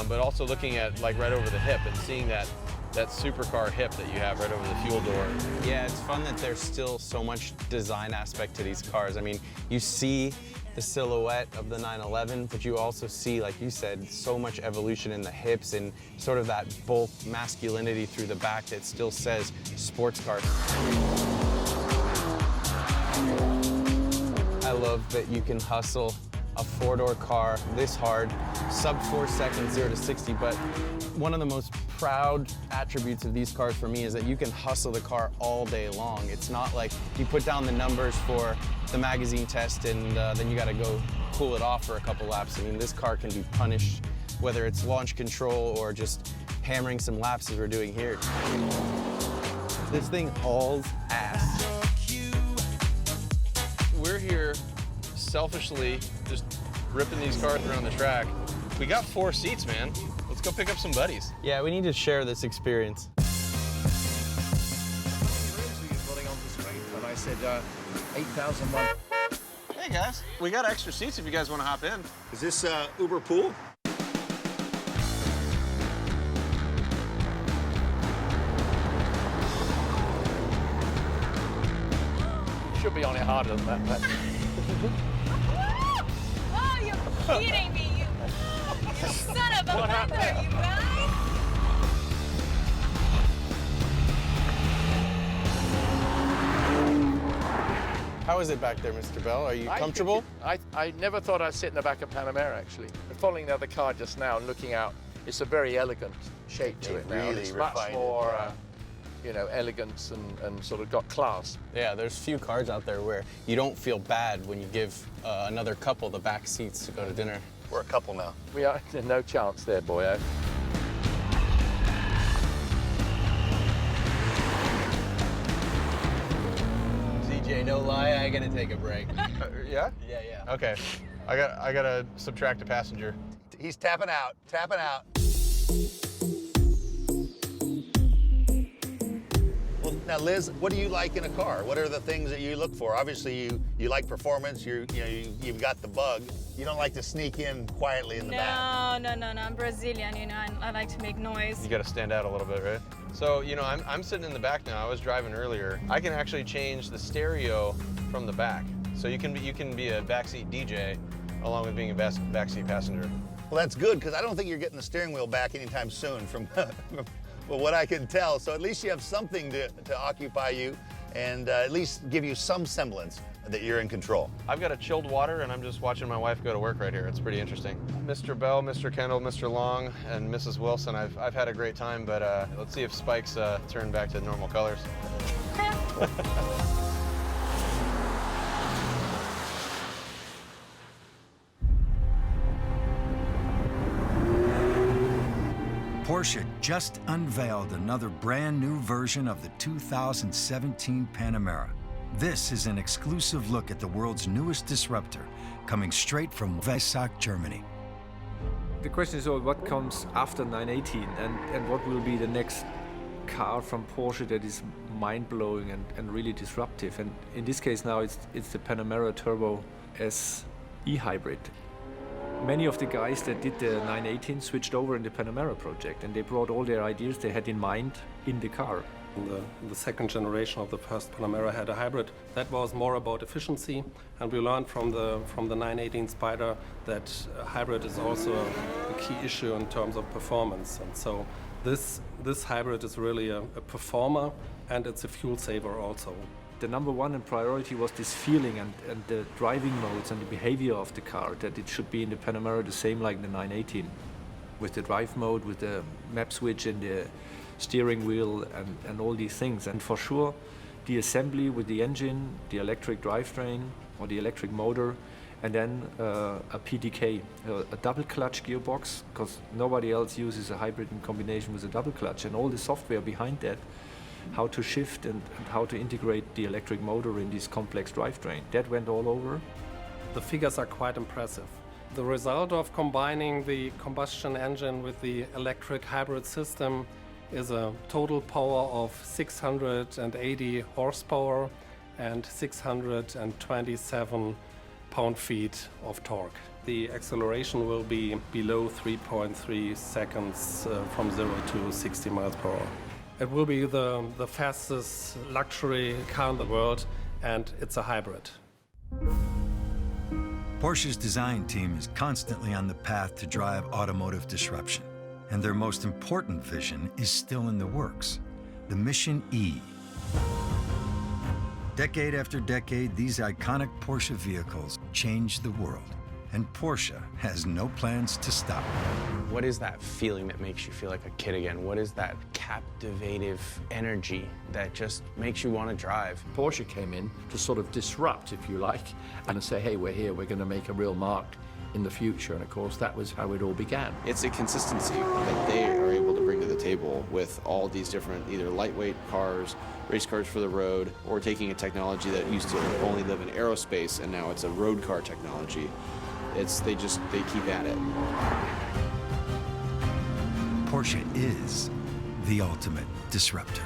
but also looking at like right over the hip and seeing that supercar hip that you have right over the fuel door. Yeah, it's fun that there's still so much design aspect to these cars. I mean, you see the silhouette of the 911, but you also see, like you said, so much evolution in the hips and sort of that bulk masculinity through the back that still says sports car. I love that you can hustle a four-door car this hard, sub 4 seconds, 0 to 60, but one of the most proud attributes of these cars for me is that you can hustle the car all day long. It's not like you put down the numbers for the magazine test and then you gotta go cool it off for a couple laps. I mean, this car can be punished, whether it's launch control or just hammering some laps as we're doing here. This thing hauls ass. We're here selfishly just ripping these cars around the track. We got 4 seats, man. Let's go pick up some buddies. Yeah, we need to share this experience. And I said, 8,001. Hey guys, we got extra seats if you guys want to hop in. Is this Uber Pool? Should be on it harder than that. Oh, you're kidding me, you son of a mother, you guys! How is it back there, Mr. Bell? Are you comfortable? I never thought I'd sit in the back of Panamera, actually. Following the other car just now and looking out, it's a very elegant shape to it now. Really It's much refined more, you know, elegance and sort of got class. Yeah, there's few cars out there where you don't feel bad when you give another couple the back seats to go to dinner. We're a couple now. We are, no chance there, boyo. CJ, no lie, I gotta take a break. Yeah? Yeah. Okay. I gotta subtract a passenger. He's tapping out, tapping out. Well, now, Liz, what do you like in a car? What are the things that you look for? Obviously, you like performance. You've got the bug. You don't like to sneak in quietly in the back. No. I'm Brazilian, you know, and I like to make noise. You gotta stand out a little bit, right? So, you know, I'm sitting in the back now. I was driving earlier. I can actually change the stereo from the back. So you can be a backseat DJ along with being a backseat passenger. Well, that's good, because I don't think you're getting the steering wheel back anytime soon from what I can tell. So at least you have something to occupy you and at least give you some semblance that you're in control. I've got a chilled water and I'm just watching my wife go to work right here. It's pretty interesting. Mr. Bell, Mr. Kendall, Mr. Long, and Mrs. Wilson, I've had a great time, but let's see if spikes turn back to normal colors. Porsche just unveiled another brand new version of the 2017 Panamera. This is an exclusive look at the world's newest disruptor, coming straight from Weissach, Germany. The question is, what comes after 918 and what will be the next car from Porsche that is mind-blowing and really disruptive? And in this case now it's the Panamera Turbo S e-hybrid. Many of the guys that did the 918 switched over in the Panamera project, and they brought all their ideas they had in mind in the car. The second generation of the first Panamera had a hybrid that was more about efficiency, and we learned from the 918 Spider that a hybrid is also a key issue in terms of performance. And so this hybrid is really a performer, and it's a fuel saver also. The number one in priority was this feeling and the driving modes and the behavior of the car, that it should be in the Panamera the same like the 918. with the drive mode, with the map switch and the steering wheel and all these things. And for sure, the assembly with the engine, the electric drivetrain or the electric motor, and then a PDK, a double clutch gearbox, because nobody else uses a hybrid in combination with a double clutch, and all the software behind that, how to shift and how to integrate the electric motor in this complex drivetrain. That went all over. The figures are quite impressive. The result of combining the combustion engine with the electric hybrid system is a total power of 680 horsepower and 627 pound-feet of torque. The acceleration will be below 3.3 seconds from 0 to 60 miles per hour. It will be the fastest luxury car in the world, and it's a hybrid. Porsche's design team is constantly on the path to drive automotive disruption, and their most important vision is still in the works, the Mission E. Decade after decade, these iconic Porsche vehicles changed the world, and Porsche has no plans to stop. What is that feeling that makes you feel like a kid again? What is that captivative energy that just makes you want to drive? Porsche came in to sort of disrupt, if you like, and say, hey, we're here, we're going to make a real mark in the future. And of course, that was how it all began. It's a consistency that they are able to bring to the table with all these different either lightweight cars, race cars for the road, or taking a technology that used to only live in aerospace and now it's a road car technology. They keep at it. Porsche is the ultimate disruptor.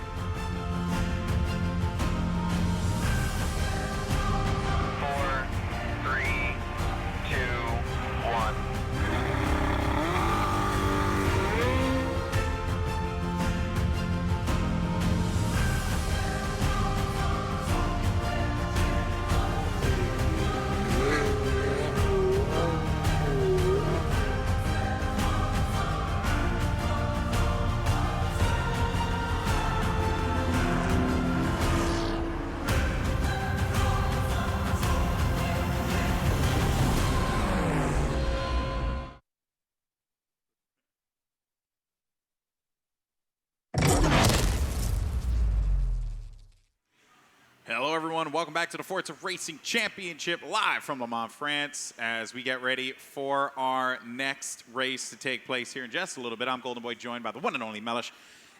Hello, everyone. Welcome back to the Forza Racing Championship live from Le Mans, France, as we get ready for our next race to take place here in just a little bit. I'm Golden Boy, joined by the one and only Melish.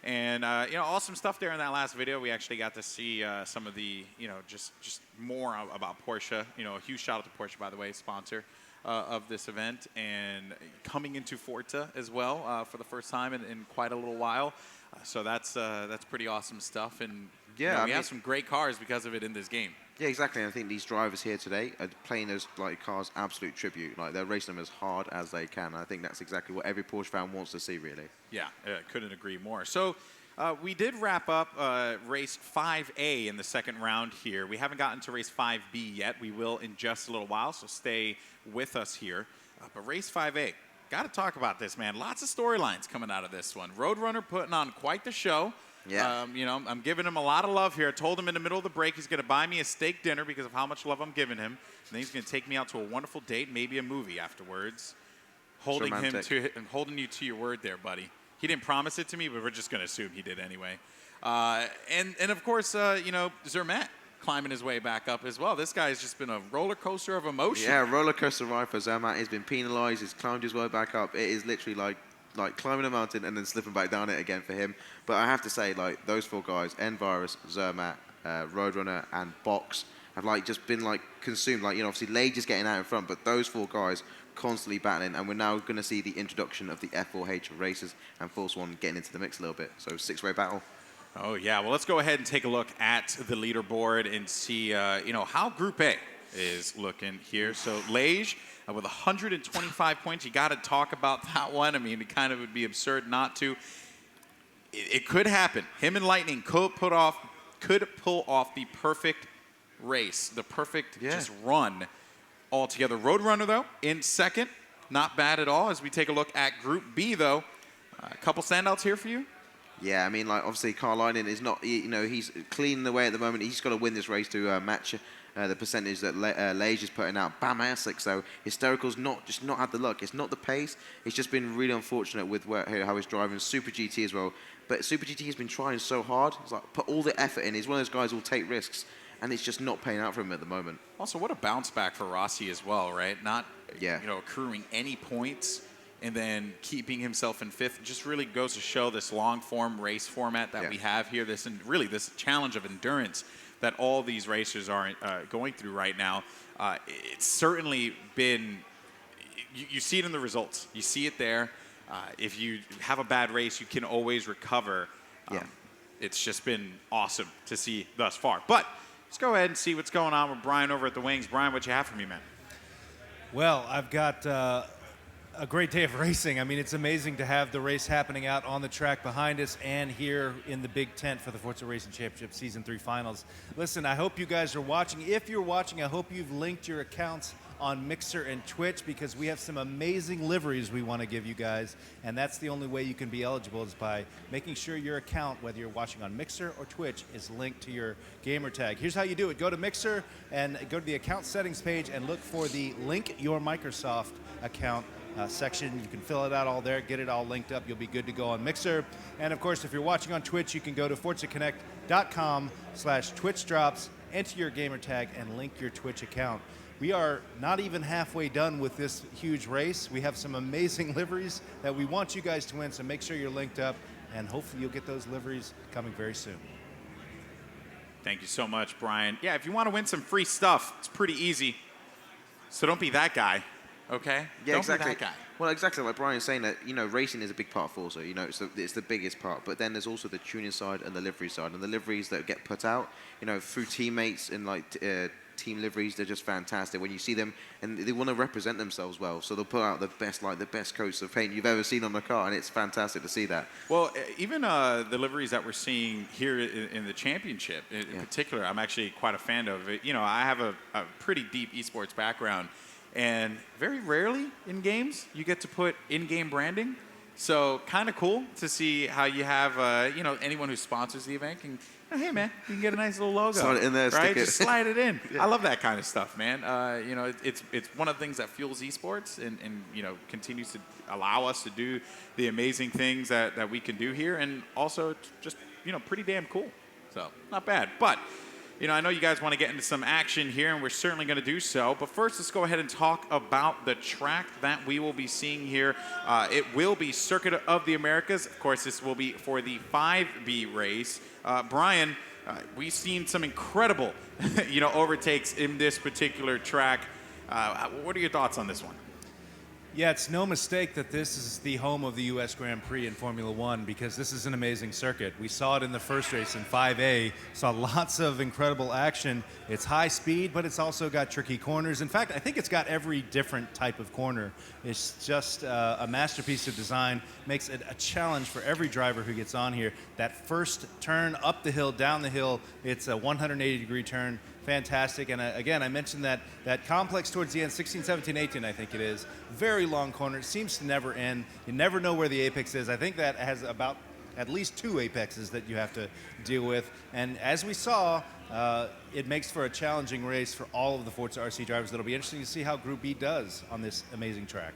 And, awesome stuff there in that last video. We actually got to see some of the, just more about Porsche. A huge shout out to Porsche, by the way, sponsor of this event, and coming into Forza as well for the first time in quite a little while. So that's pretty awesome stuff. And yeah, we have some great cars because of it in this game. Yeah, exactly. And I think these drivers here today are playing those cars absolute tribute. They're racing them as hard as they can. I think that's exactly what every Porsche fan wants to see, really. Yeah, couldn't agree more. So we did wrap up race 5A in the second round here. We haven't gotten to race 5B yet. We will in just a little while, so stay with us here. But race 5A, got to talk about this, man. Lots of storylines coming out of this one. Roadrunner putting on quite the show. Yeah. I'm giving him a lot of love here. I told him in the middle of the break he's going to buy me a steak dinner because of how much love I'm giving him. And then he's going to take me out to a wonderful date, maybe a movie afterwards. Holding you to your word there, buddy. He didn't promise it to me, but we're just going to assume he did anyway. And of course, Zermatt climbing his way back up as well. This guy has just been a roller coaster of emotion. Yeah, roller coaster ride for Zermatt. He's been penalized. He's climbed his way back up. It is literally like climbing a mountain and then slipping back down it again for him. But I have to say, those four guys, N-Virus, Zermatt, Roadrunner, and Box, have just been consumed. Obviously Lage is getting out in front, but those four guys constantly battling, and we're now going to see the introduction of the F4H races and Force One getting into the mix a little bit. So 6-way battle. Oh yeah, well let's go ahead and take a look at the leaderboard and see how Group A is looking here. So Lage with 125 points. You got to talk about that one. I mean, it kind of would be absurd not to. It could happen. Him and Lightning could pull off the perfect race, the perfect just run altogether. Roadrunner though in second, not bad at all. As we take a look at Group B though, a couple standouts here for you. Yeah, I mean, obviously, Carlinen is not, he's cleaning the way at the moment. He's got to win this race to match the percentage that Lage is putting out. Bam Asics, though, Hysterical's not had the luck. It's not the pace. It's just been really unfortunate with how he's driving. Super GT as well. But Super GT has been trying so hard. He's like put all the effort in. He's one of those guys who will take risks, and it's just not paying out for him at the moment. Also, what a bounce back for Rossi as well, right? Not accruing any points and then keeping himself in 5th. Just really goes to show this long-form race format that we have here. This challenge of endurance that all these racers are going through right now. It's certainly been. You see it in the results. You see it there. If you have a bad race, you can always recover. It's just been awesome to see thus far. But let's go ahead and see what's going on with Brian over at the wings. Brian, what you have for me, man? Well, I've got a great day of racing. I mean, it's amazing to have the race happening out on the track behind us and here in the big tent for the Forza Racing Championship Season 3 Finals. Listen, I hope you guys are watching. If you're watching, I hope you've linked your accounts on Mixer and Twitch, because we have some amazing liveries we want to give you guys, and that's the only way you can be eligible, is by making sure your account, whether you're watching on Mixer or Twitch, is linked to your gamer tag. Here's how you do it. Go to Mixer and go to the account settings page and look for the Link Your Microsoft Account section. You can fill it out all there, get it all linked up. You'll be good to go on Mixer. And of course, if you're watching on Twitch, you can go to ForzaConnect.com/TwitchDrops, enter your gamer tag, and link your Twitch account. We are not even halfway done with this huge race. We have some amazing liveries that we want you guys to win, so make sure you're linked up, and hopefully you'll get those liveries coming very soon. Thank you so much, Brian. Yeah, if you want to win some free stuff, it's pretty easy. So don't be that guy, okay? Yeah, don't exactly. be that guy. Well, exactly like Brian's saying, that racing is a big part of Forza. It's the biggest part. But then there's also the tuning side and the livery side, and the liveries that get put out, through teammates and team liveries, they're just fantastic when you see them, and they want to represent themselves well, so they'll put out the best coats of paint you've ever seen on a car, and it's fantastic to see that. Well, even the liveries that we're seeing here in the championship in particular, I'm actually quite a fan of it. I have a pretty deep esports background, and very rarely in games you get to put in-game branding. So kind of cool to see how you have, anyone who sponsors the event can, hey man, you can get a nice little logo. Slide it in there, right? stick it. Just slide it in. I love that kind of stuff, man. It's one of the things that fuels esports and continues to allow us to do the amazing things that we can do here, and also it's just pretty damn cool. So not bad, but. I know you guys want to get into some action here, and we're certainly going to do so. But first, let's go ahead and talk about the track that we will be seeing here. It will be Circuit of the Americas. Of course, this will be for the 5B race. Brian, we've seen some incredible, overtakes in this particular track. What are your thoughts on this one? Yeah, it's no mistake that this is the home of the U.S. Grand Prix in Formula One, because this is an amazing circuit. We saw it in the first race in 5A, saw lots of incredible action. It's high speed, but it's also got tricky corners. In fact, I think it's got every different type of corner. It's just a masterpiece of design, makes it a challenge for every driver who gets on here. That first turn up the hill, down the hill, it's a 180-degree turn. Fantastic. And again, I mentioned that complex towards the end, 16, 17, 18, I think it is. Very long corner. It seems to never end. You never know where the apex is. I think that has about at least 2 apexes that you have to deal with. And as we saw, it makes for a challenging race for all of the ForzaRC drivers. It'll be interesting to see how Group B does on this amazing track.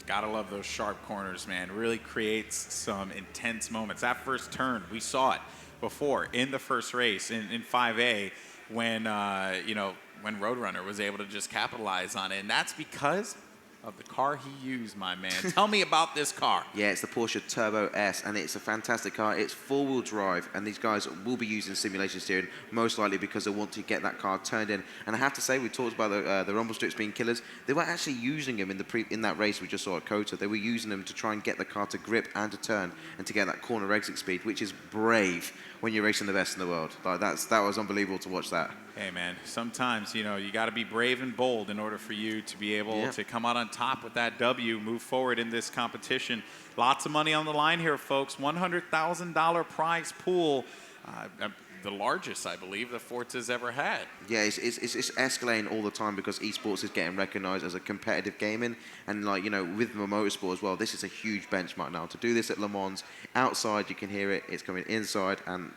Gotta love those sharp corners, man. Really creates some intense moments. That first turn, we saw it before in the first race in 5A. When Roadrunner was able to just capitalize on it. And that's because of the car he used, my man. Tell me about this car. Yeah, it's the Porsche Turbo S, and it's a fantastic car. It's four-wheel drive, and these guys will be using simulation steering, most likely because they want to get that car turned in. And I have to say, we talked about the rumble strips being killers. They were actually using them in that race we just saw at COTA. They were using them to try and get the car to grip and to turn and to get that corner exit speed, which is brave when you're racing the best in the world. Like that was unbelievable to watch that. Hey man, sometimes you got to be brave and bold in order for you to be able to come out on top with that W, move forward in this competition. Lots of money on the line here, folks. $100,000 prize pool, the largest, I believe, that Forza's ever had. Yeah, it's escalating all the time because esports is getting recognized as a competitive gaming, and with the motorsport as well, this is a huge benchmark now. To do this at Le Mans, outside you can hear it, it's coming inside, and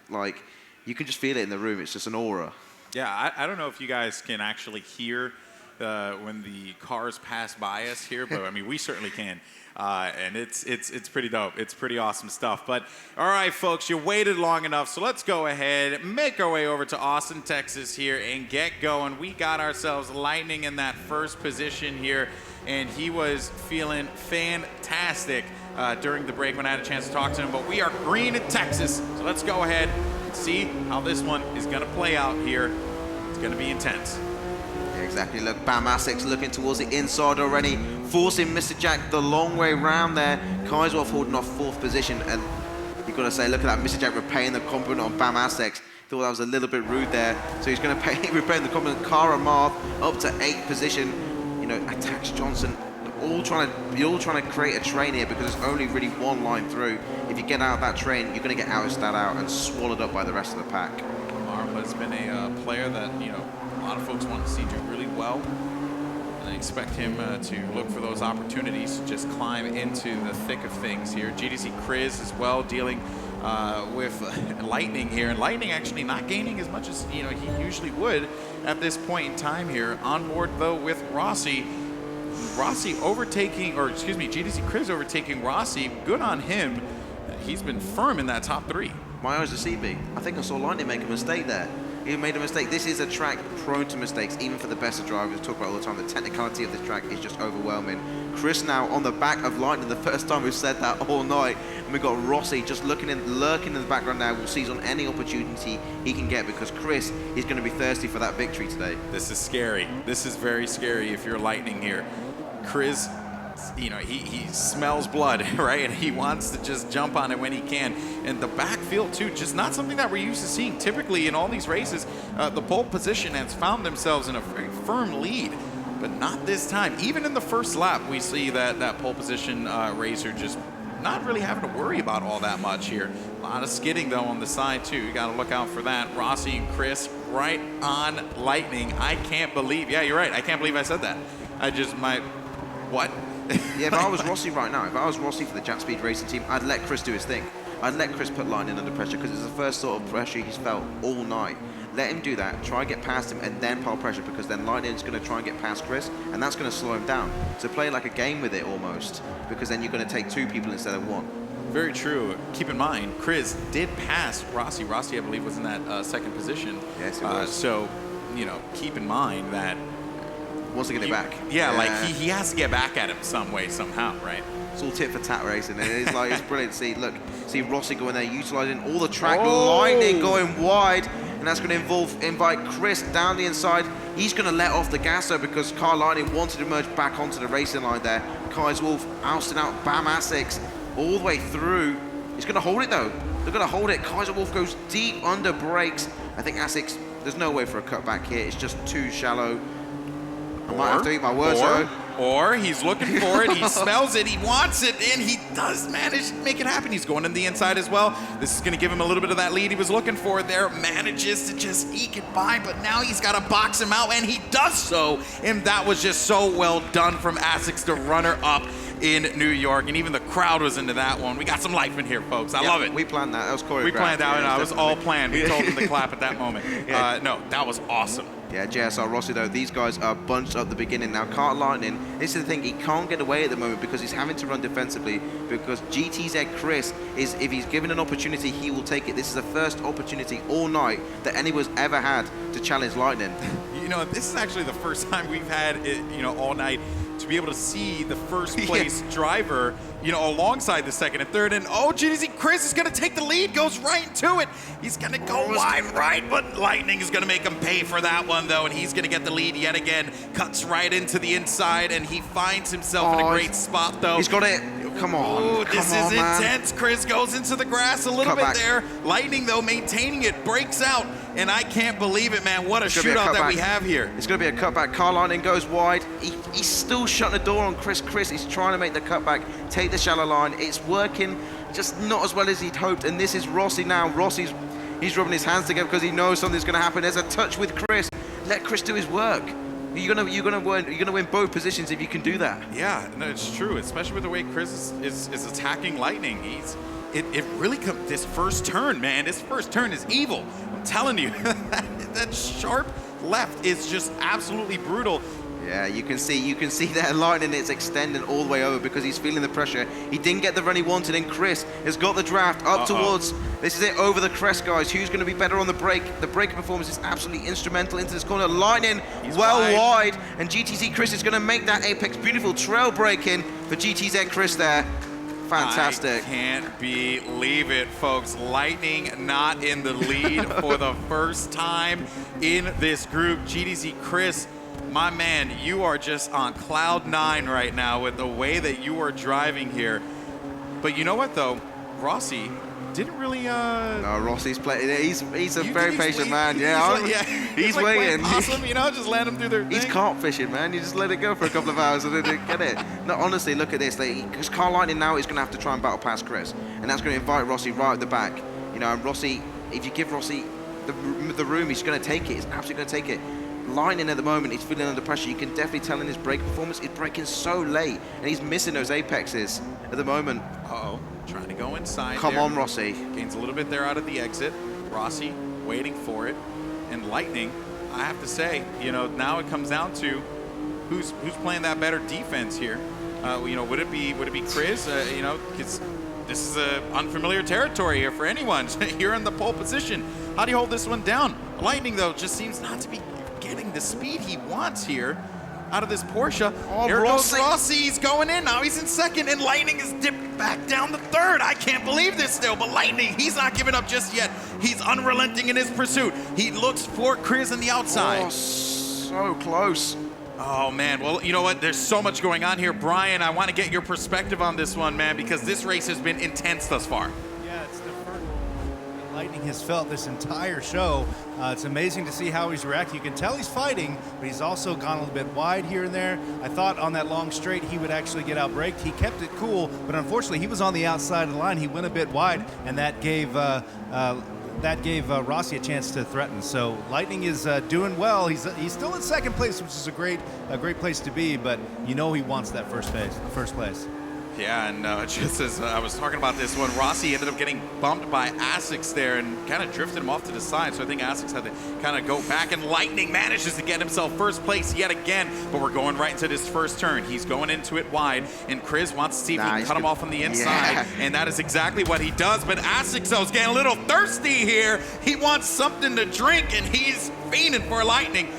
you can just feel it in the room. It's just an aura. Yeah, I don't know if you guys can actually hear when the cars pass by us here, but I mean, we certainly can. And it's pretty dope. It's pretty awesome stuff. But all right, folks, you waited long enough, so let's go ahead, make our way over to Austin, Texas here and get going. We got ourselves Lightning in that first position here, and he was feeling fantastic during the break when I had a chance to talk to him. But we are green in Texas, so let's go ahead and see how this one is going to play out here. It's going to be intense. Exactly, look, Bam Asics looking towards the inside already, forcing Mr. Jack the long way round there. Kaiswolf holding off 4th position, and you've got to say, look at that, Mr. Jack repaying the compliment on Bam Asics. Thought that was a little bit rude there, so he's going to repaying the compliment. Kara Marth up to 8th position. You know, attacks Johnson. You're all trying to create a train here because there's only really one line through. If you get out of that train, you're going to get out and swallowed up by the rest of the pack. Marth has been a player that, you know, a lot of folks want to see do really well. And I expect him to look for those opportunities to just climb into the thick of things here. GDC Chris as well dealing with Lightning here. And Lightning actually not gaining as much as, you know, he usually would at this point in time here. On board, though, with Rossi. Rossi overtaking, or excuse me, GDC Chris overtaking Rossi. Good on him. He's been firm in that top 3. My eyes deceived me. I think I saw Lightning make a mistake there. He made a mistake. This is a track prone to mistakes, even for the best of drivers. We talk about all the time. The technicality of this track is just overwhelming. Chris now on the back of Lightning, the first time we've said that all night. And we've got Rossi just lurking in the background now. We'll seize on any opportunity he can get because Chris is going to be thirsty for that victory today. This is scary. This is very scary if you're Lightning here. Chris, you know, he smells blood, right? And he wants to just jump on it when he can. And the backfield, too, just not something that we're used to seeing. Typically, in all these races, the pole position has found themselves in a very firm lead, but not this time. Even in the first lap, we see that pole position racer just not really having to worry about all that much here. A lot of skidding, though, on the side, too. You got to look out for that. Rossi and Chris right on Lightning. I can't believe, yeah, you're right. I can't believe I said that. What? Yeah, if I was Rossi right now, if I was Rossi for the Jack Speed Racing team, I'd let Chris do his thing. I'd let Chris put Lightning under pressure because it's the first sort of pressure he's felt all night. Let him do that, try and get past him, and then pile pressure because then Lightning's going to try and get past Chris, and that's going to slow him down. So play like a game with it almost, because then you're going to take 2 people instead of 1. Very true. Keep in mind, Chris did pass Rossi. Rossi, I believe, was in that 2nd position. Yes, he was. So, you know, keep in mind that wants to get it back. Yeah, like he has to get back at him some way, somehow, right? It's all tit for tat racing, and it's like it's brilliant to see Rossi going there, utilizing all the track, Lightning going wide, and that's going to invite Chris down the inside. He's going to let off the gas though because Kyle Lightning wanted to merge back onto the racing line there. Kaiswolf ousting out Bam Asics all the way through. He's going to hold it though. They're going to hold it. Kaiswolf goes deep under brakes. I think Asics, there's no way for a cutback here. It's just too shallow. I might have to eat my words though. Or he's looking for it, he smells it, he wants it, and he does manage to make it happen. He's going in the inside as well. This is going to give him a little bit of that lead he was looking for there. Manages to just eke it by, but now he's got to box him out, and he does so. And that was just so well done from Asics, the runner-up in New York, and even the crowd was into that one. We got some life in here, folks. I love it. We planned that. That was choreographed. We planned that, and it was all planned. We told him to clap at that moment. No, that was awesome. Yeah, JSR Rossi though, these guys are bunched up the beginning. Now, Kart Lightning, this is the thing, he can't get away at the moment because he's having to run defensively because GTZ Chris is, if he's given an opportunity, he will take it. This is the first opportunity all night that anyone's ever had to challenge Lightning. You know, this is actually the first time we've had it, you know, all night to be able to see the first place driver, you know, alongside the second and third. And GDC Chris is going to take the lead, goes right into it. He's going to go wide right, but Lightning is going to make him pay for that one, though, and he's going to get the lead yet again. Cuts right into the inside, and he finds himself in a great spot, though. He's got it. Come on. Ooh, this is intense. Chris goes into the grass a little bit there. Lightning, though, maintaining it, breaks out, and I can't believe it, man. What a shootout that we have here. It's going to be a cutback. Kyle Lightning goes wide. He's still shutting the door on Chris. Chris is trying to make the cutback, take the shallow line. It's working, just not as well as he'd hoped. And this is Rossi now. He's rubbing his hands together because he knows something's going to happen. There's a touch with Chris. Let Chris do his work. You're gonna win both positions if you can do that. Yeah, no, it's true. Especially with the way Chris is attacking Lightning. It really comes this first turn, man. This first turn is evil. I'm telling you, that sharp left is just absolutely brutal. Yeah, you can see that Lightning is extending all the way over because he's feeling the pressure. He didn't get the run he wanted, and Chris has got the draft up towards, this is it, over the crest, guys. Who's going to be better on the brake? The braking performance is absolutely instrumental into this corner. Lightning wide, and GTZ Chris is going to make that apex. Beautiful trail braking for GTZ Chris there. Fantastic. I can't believe it, folks. Lightning not in the lead for the first time in this group. GTZ Chris, my man, you are just on cloud 9 right now with the way that you are driving here. But you know what, though? Rossi didn't really... No, Rossi's playing. He's a very patient man. He's like waiting. Awesome, you know, just let him do their thing. He's carp fishing, man. You just let it go for a couple of hours and then get it. No, honestly, look at this. Because Carl Lightning now is going to have to try and battle past Chris. And that's going to invite Rossi right at the back. You know, and Rossi, if you give Rossi the room, he's going to take it. He's absolutely going to take it. Lightning at the moment, he's feeling under pressure. You can definitely tell in his brake performance, he's braking so late, and he's missing those apexes at the moment. Uh-oh, trying to go inside. Come on, Rossi. Gains a little bit there out of the exit. Rossi waiting for it, and Lightning, I have to say, you know, now it comes down to who's playing that better defense here. You know, would it be Chris? You know, because this is unfamiliar territory here for anyone. You're in the pole position. How do you hold this one down? Lightning, though, just seems not to be getting the speed he wants here out of this Porsche. Here goes Rossi. He's going in. Now he's in second, and Lightning is dipped back down to third. I can't believe this still, but Lightning, he's not giving up just yet. He's unrelenting in his pursuit. He looks for Chris on the outside. Oh, so close. Oh, man. Well, you know what? There's so much going on here. Brian, I want to get your perspective on this one, man, because this race has been intense thus far. Yeah, it's the first Lightning has felt this entire show. It's amazing to see how he's reacting. You can tell he's fighting, but he's also gone a little bit wide here and there. I thought on that long straight he would actually get out-braked. He kept it cool, but unfortunately he was on the outside of the line. He went a bit wide, and that gave Rossi a chance to threaten. So Lightning is doing well. He's still in second place, which is a great place to be, but you know he wants that first place. Yeah, and just as I was talking about this one, Rossi ended up getting bumped by Asics there and kind of drifted him off to the side. So I think Asics had to kind of go back, and Lightning manages to get himself first place yet again. But we're going right into this first turn. He's going into it wide, and Chris wants to see if he can cut him off on the inside. And that is exactly what he does. But Asics, though, is getting a little thirsty here. He wants something to drink, and he's fiending for Lightning.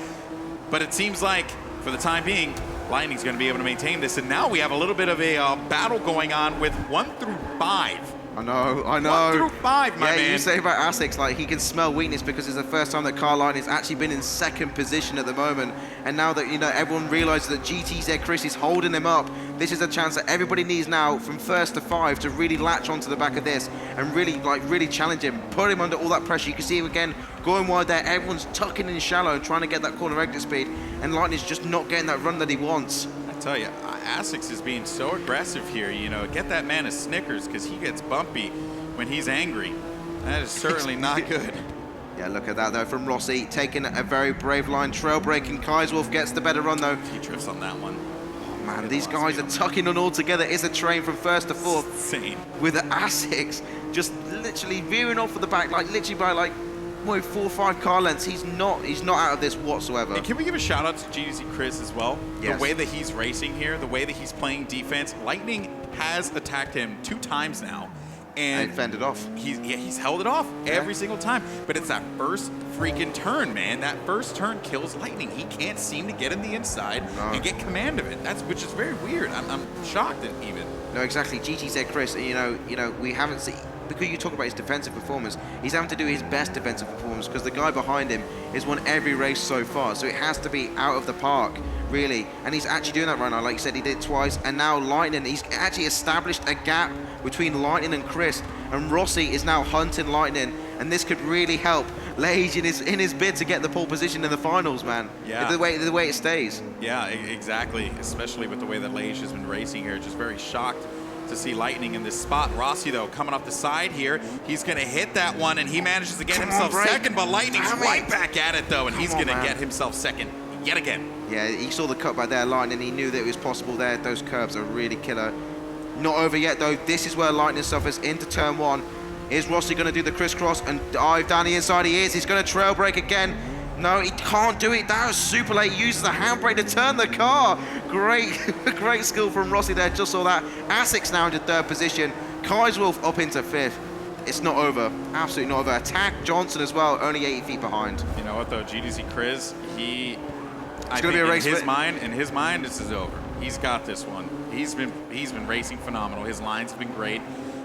But it seems like, for the time being, Lightning's going to be able to maintain this, and now we have a little bit of a battle going on with 1 through 5. I know. 1 through 5, my man. Yeah, you say about Asics, like, he can smell weakness because it's the first time that Carl Lightning has actually been in second position at the moment, and now that, you know, everyone realizes that GTZ Chris is holding him up, this is a chance that everybody needs now from first to 5 to really latch onto the back of this and really challenge him, put him under all that pressure. You can see him again going wide there. Everyone's tucking in shallow and trying to get that corner exit speed, and Lightning's just not getting that run that he wants. I tell you, Asics is being so aggressive here. You know, get that man a Snickers, because he gets bumpy when he's angry. That is certainly not good. Yeah, look at that, though, from Rossi, taking a very brave line, trail braking. Kaiswolf gets the better run, though. He drifts on that one. Oh, man, these guys are tucking on all together. It's a train from first to fourth. Insane. With the Asics just literally veering off of the back, like literally by like 4 or 5 car lengths. He's not out of this whatsoever. And can we give a shout out to GTZ Chris as well? Yes. The way that he's racing here, the way that he's playing defense. Lightning has attacked him 2 times now. And fended off. He's held it off every single time. But it's that first freaking turn, man. That first turn kills Lightning. He can't seem to get in the inside and get command of it. Which is very weird. I'm shocked even. No, exactly. GTZ Chris, you know, we haven't seen, because you talk about his defensive performance, he's having to do his best defensive performance because the guy behind him has won every race so far. So it has to be out of the park, really. And he's actually doing that right now. Like you said, he did it twice. And now Lightning, he's actually established a gap between Lightning and Chris. And Rossi is now hunting Lightning. And this could really help Lage in his bid to get the pole position in the finals, man. Yeah. The way it stays. Yeah, exactly. Especially with the way that Lage has been racing here. Just very shocked to see Lightning in this spot. Rossi, though, coming off the side here. He's going to hit that one, and he manages to get himself second, but Lightning's right back at it, though, and he's going to get himself second yet again. Yeah, he saw the cut by there, Lightning. He knew that it was possible there. Those curves are really killer. Not over yet, though. This is where Lightning suffers into turn 1. Is Rossi going to do the crisscross and dive down the inside? He is. He's going to trail brake again. No, he can't do it. That was super late. He uses the handbrake to turn the car. Great, great skill from Rossi there. Just saw that. Asics now into 3rd position. Kaiswolf up into 5th. It's not over. Absolutely not over. Attack Johnson as well, only 80 feet behind. You know what though, GDZ Chris, I It's gonna be a race. In his mind, this is over. He's got this one. He's been racing phenomenal. His lines have been great.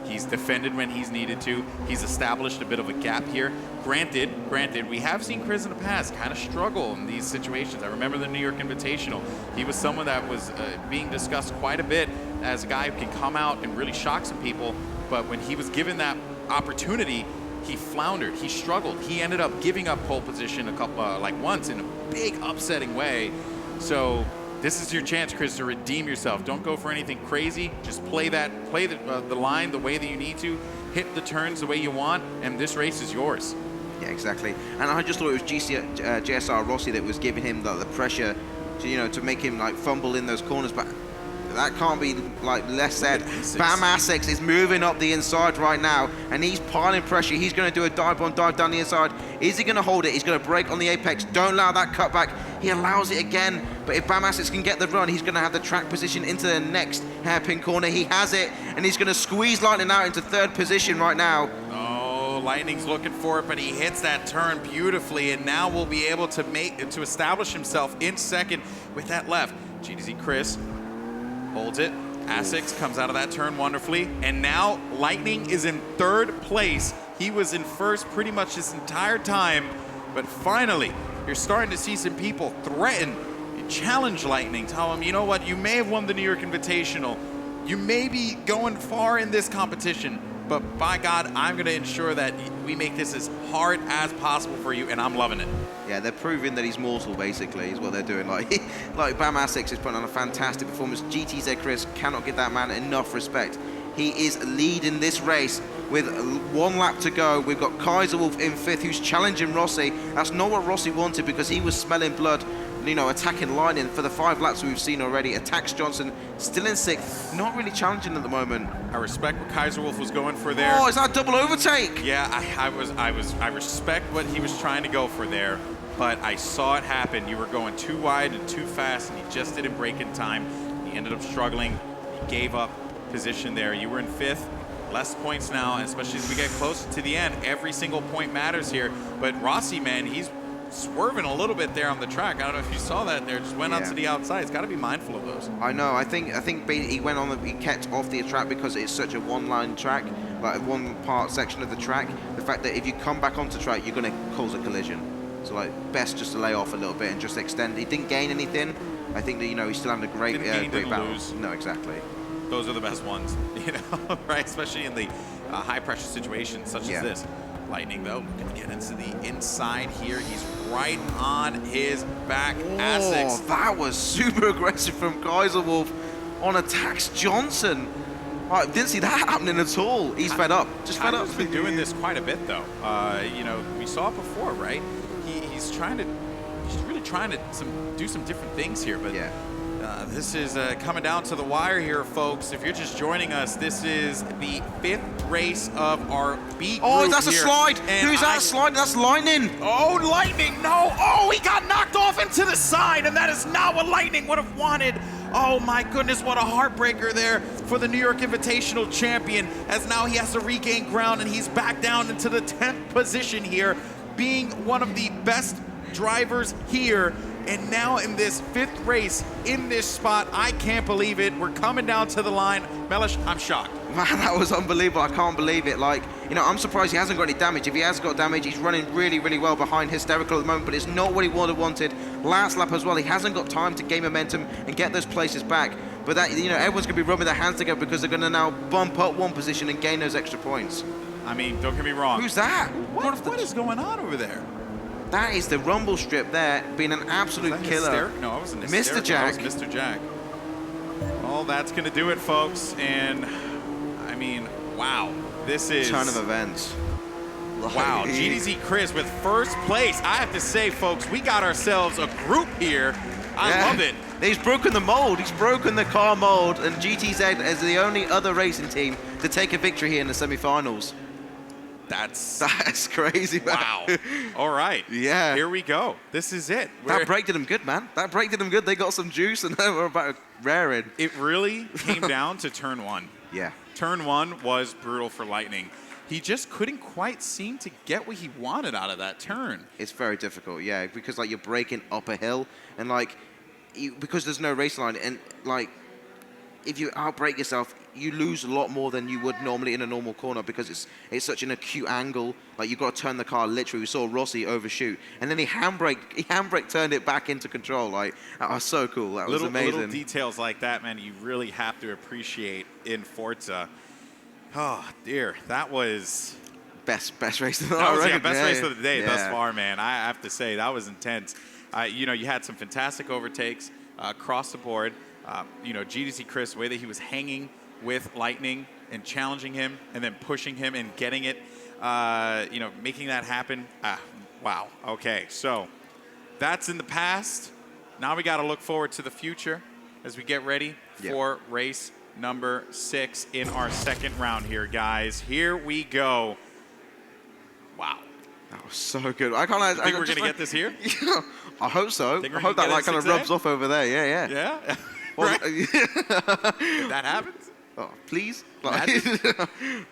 He's defended when he's needed to. He's established a bit of a gap here. Granted, we have seen Chris in the past kind of struggle in these situations. I remember the New York Invitational. He was someone that was being discussed quite a bit as a guy who can come out and really shock some people. But when he was given that opportunity, he floundered. He struggled. He ended up giving up pole position once in a big upsetting way. So this is your chance, Chris, to redeem yourself. Don't go for anything crazy. Just play the line the way that you need to, hit the turns the way you want, and this race is yours. Yeah, exactly. And I just thought it was JSR Rossi that was giving him the pressure to make him fumble in those corners, but that can't be less said. Bam Asics is moving up the inside right now, and he's piling pressure. He's going to do a dive down the inside. Is he going to hold it? He's going to brake on the apex. Don't allow that cutback. He allows it again, but if Bam Asics can get the run, he's going to have the track position into the next hairpin corner. He has it, and he's going to squeeze Lightning out into 3rd position right now. Oh, Lightning's looking for it, but he hits that turn beautifully, and now will be able to establish himself in 2nd with that left. GDZ Chris holds it. Asics comes out of that turn wonderfully, and now Lightning is in 3rd place. He was in 1st pretty much this entire time, but finally, you're starting to see some people threaten and challenge Lightning. Tell him, you know what, you may have won the New York Invitational. You may be going far in this competition, but by God, I'm going to ensure that we make this as hard as possible for you, and I'm loving it. Yeah, they're proving that he's mortal, basically, is what they're doing. Like Bam Asics is putting on a fantastic performance. GTZ Chris cannot give that man enough respect. He is leading this race with 1 lap to go. We've got Kaiswolf in 5th, who's challenging Rossi. That's not what Rossi wanted, because he was smelling blood, attacking Lightning for the 5 laps we've seen already. Attacks Johnson, still in 6th, not really challenging at the moment. I respect what Kaiswolf was going for there. Oh, is that a double overtake? Yeah, I respect what he was trying to go for there, but I saw it happen. You were going too wide and too fast, and he just didn't brake in time. He ended up struggling. He gave up position there. You were in 5th. Less points now, and especially as we get closer to the end, every single point matters here. But Rossi, man, he's swerving a little bit there on the track. I don't know if you saw that there. Just went out to the outside. He's got to be mindful of those. I know. I think he went on. He kept off the track because it's such a one-line track, like a one-part section of the track. The fact that if you come back onto track, you're going to cause a collision. So best just to lay off a little bit and just extend. He didn't gain anything. I think that he's still having a great battle. Lose. No, exactly. Those are the best ones, right? Especially in the high-pressure situations such as this. Lightning, though, going to get into the inside here. He's right on his back. Asics. That was super aggressive from Kaiswolf on attacks Johnson. I didn't see that happening at all. He's fed up. Just fed up. He's been doing this quite a bit, though. We saw it before, right? He's really trying to do some different things here, but yeah. This is coming down to the wire here, folks. If you're just joining us, this is the 5th race of our B group. Oh, that's a slide. Who's that slide? That's Lightning. Oh, Lightning, no. Oh, he got knocked off into the side, and that is not what Lightning would have wanted. Oh, my goodness, what a heartbreaker there for the New York Invitational champion, as now he has to regain ground, and he's back down into the 10th position here, being one of the best drivers here. And now in this 5th race in this spot, I can't believe it. We're coming down to the line. Mellish, I'm shocked. Man, that was unbelievable. I can't believe it. I'm surprised he hasn't got any damage. If he has got damage, he's running really, really well behind Hysterical at the moment, but it's not what he would have wanted. Last lap as well, he hasn't got time to gain momentum and get those places back. But that, everyone's going to be rubbing their hands together because they're going to now bump up 1 position and gain those extra points. I mean, don't get me wrong. Who's that? What is going on over there? That is the rumble strip there, being an absolute killer. No, I wasn't Mr. Jack. That was Mr. Jack. Well, that's going to do it, folks. And, I mean, wow. This is... turn of events. Wow, GDZ Chris with 1st place. I have to say, folks, we got ourselves a group here. I love it. He's broken the mold. He's broken the car mold. And GTZ is the only other racing team to take a victory here in the semi-finals. That's crazy, man. Wow. All right. Yeah. Here we go. This is it. That brake did them good, man. That brake did them good. They got some juice, and they were about to rear in. It really came down to turn 1. Yeah. Turn 1 was brutal for Lightning. He just couldn't quite seem to get what he wanted out of that turn. It's very difficult, yeah, because like you're braking up a hill, and like because there's no race line, and like if you outbrake yourself, you lose a lot more than you would normally in a normal corner because it's such an acute angle. Like you've got to turn the car literally. We saw Rossi overshoot, and then he handbrake turned it back into control. Like that was so cool. That was amazing. Little details like that, man, you really have to appreciate in Forza. Oh dear, that was best race of the day. Best race of the day thus far, man. I have to say that was intense. You know, you had some fantastic overtakes across the board. You know, GDC Chris, the way that he was hanging with Lightning and challenging him and then pushing him and getting it, you know, making that happen. Wow. Okay, so that's in the past. Now we got to look forward to the future as we get ready for race number 6 in our second round here, guys. Here we go. Wow. That was so good. I can't. Think we're gonna get this here? I hope so. I hope that like kind of rubs off over there. Yeah. Yeah. Well, that happens. Oh, please. Like,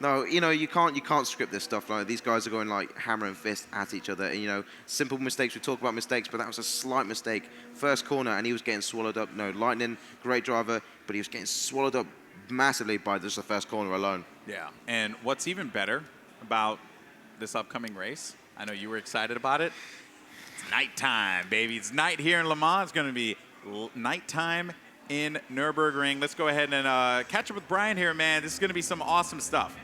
no, you know you can't script this stuff. Like these guys are going like hammer and fist at each other. And, you know, simple mistakes. We talk about mistakes, but that was a slight mistake. First corner, and he was getting swallowed up. No, Lightning, great driver, but he was getting swallowed up massively by just the first corner alone. Yeah. And what's even better about this upcoming race? I know you were excited about it. It's nighttime, baby. It's night here in Le Mans. It's going to be nighttime in Nürburgring. Let's go ahead and catch up with Brian here, man. This is going to be some awesome stuff.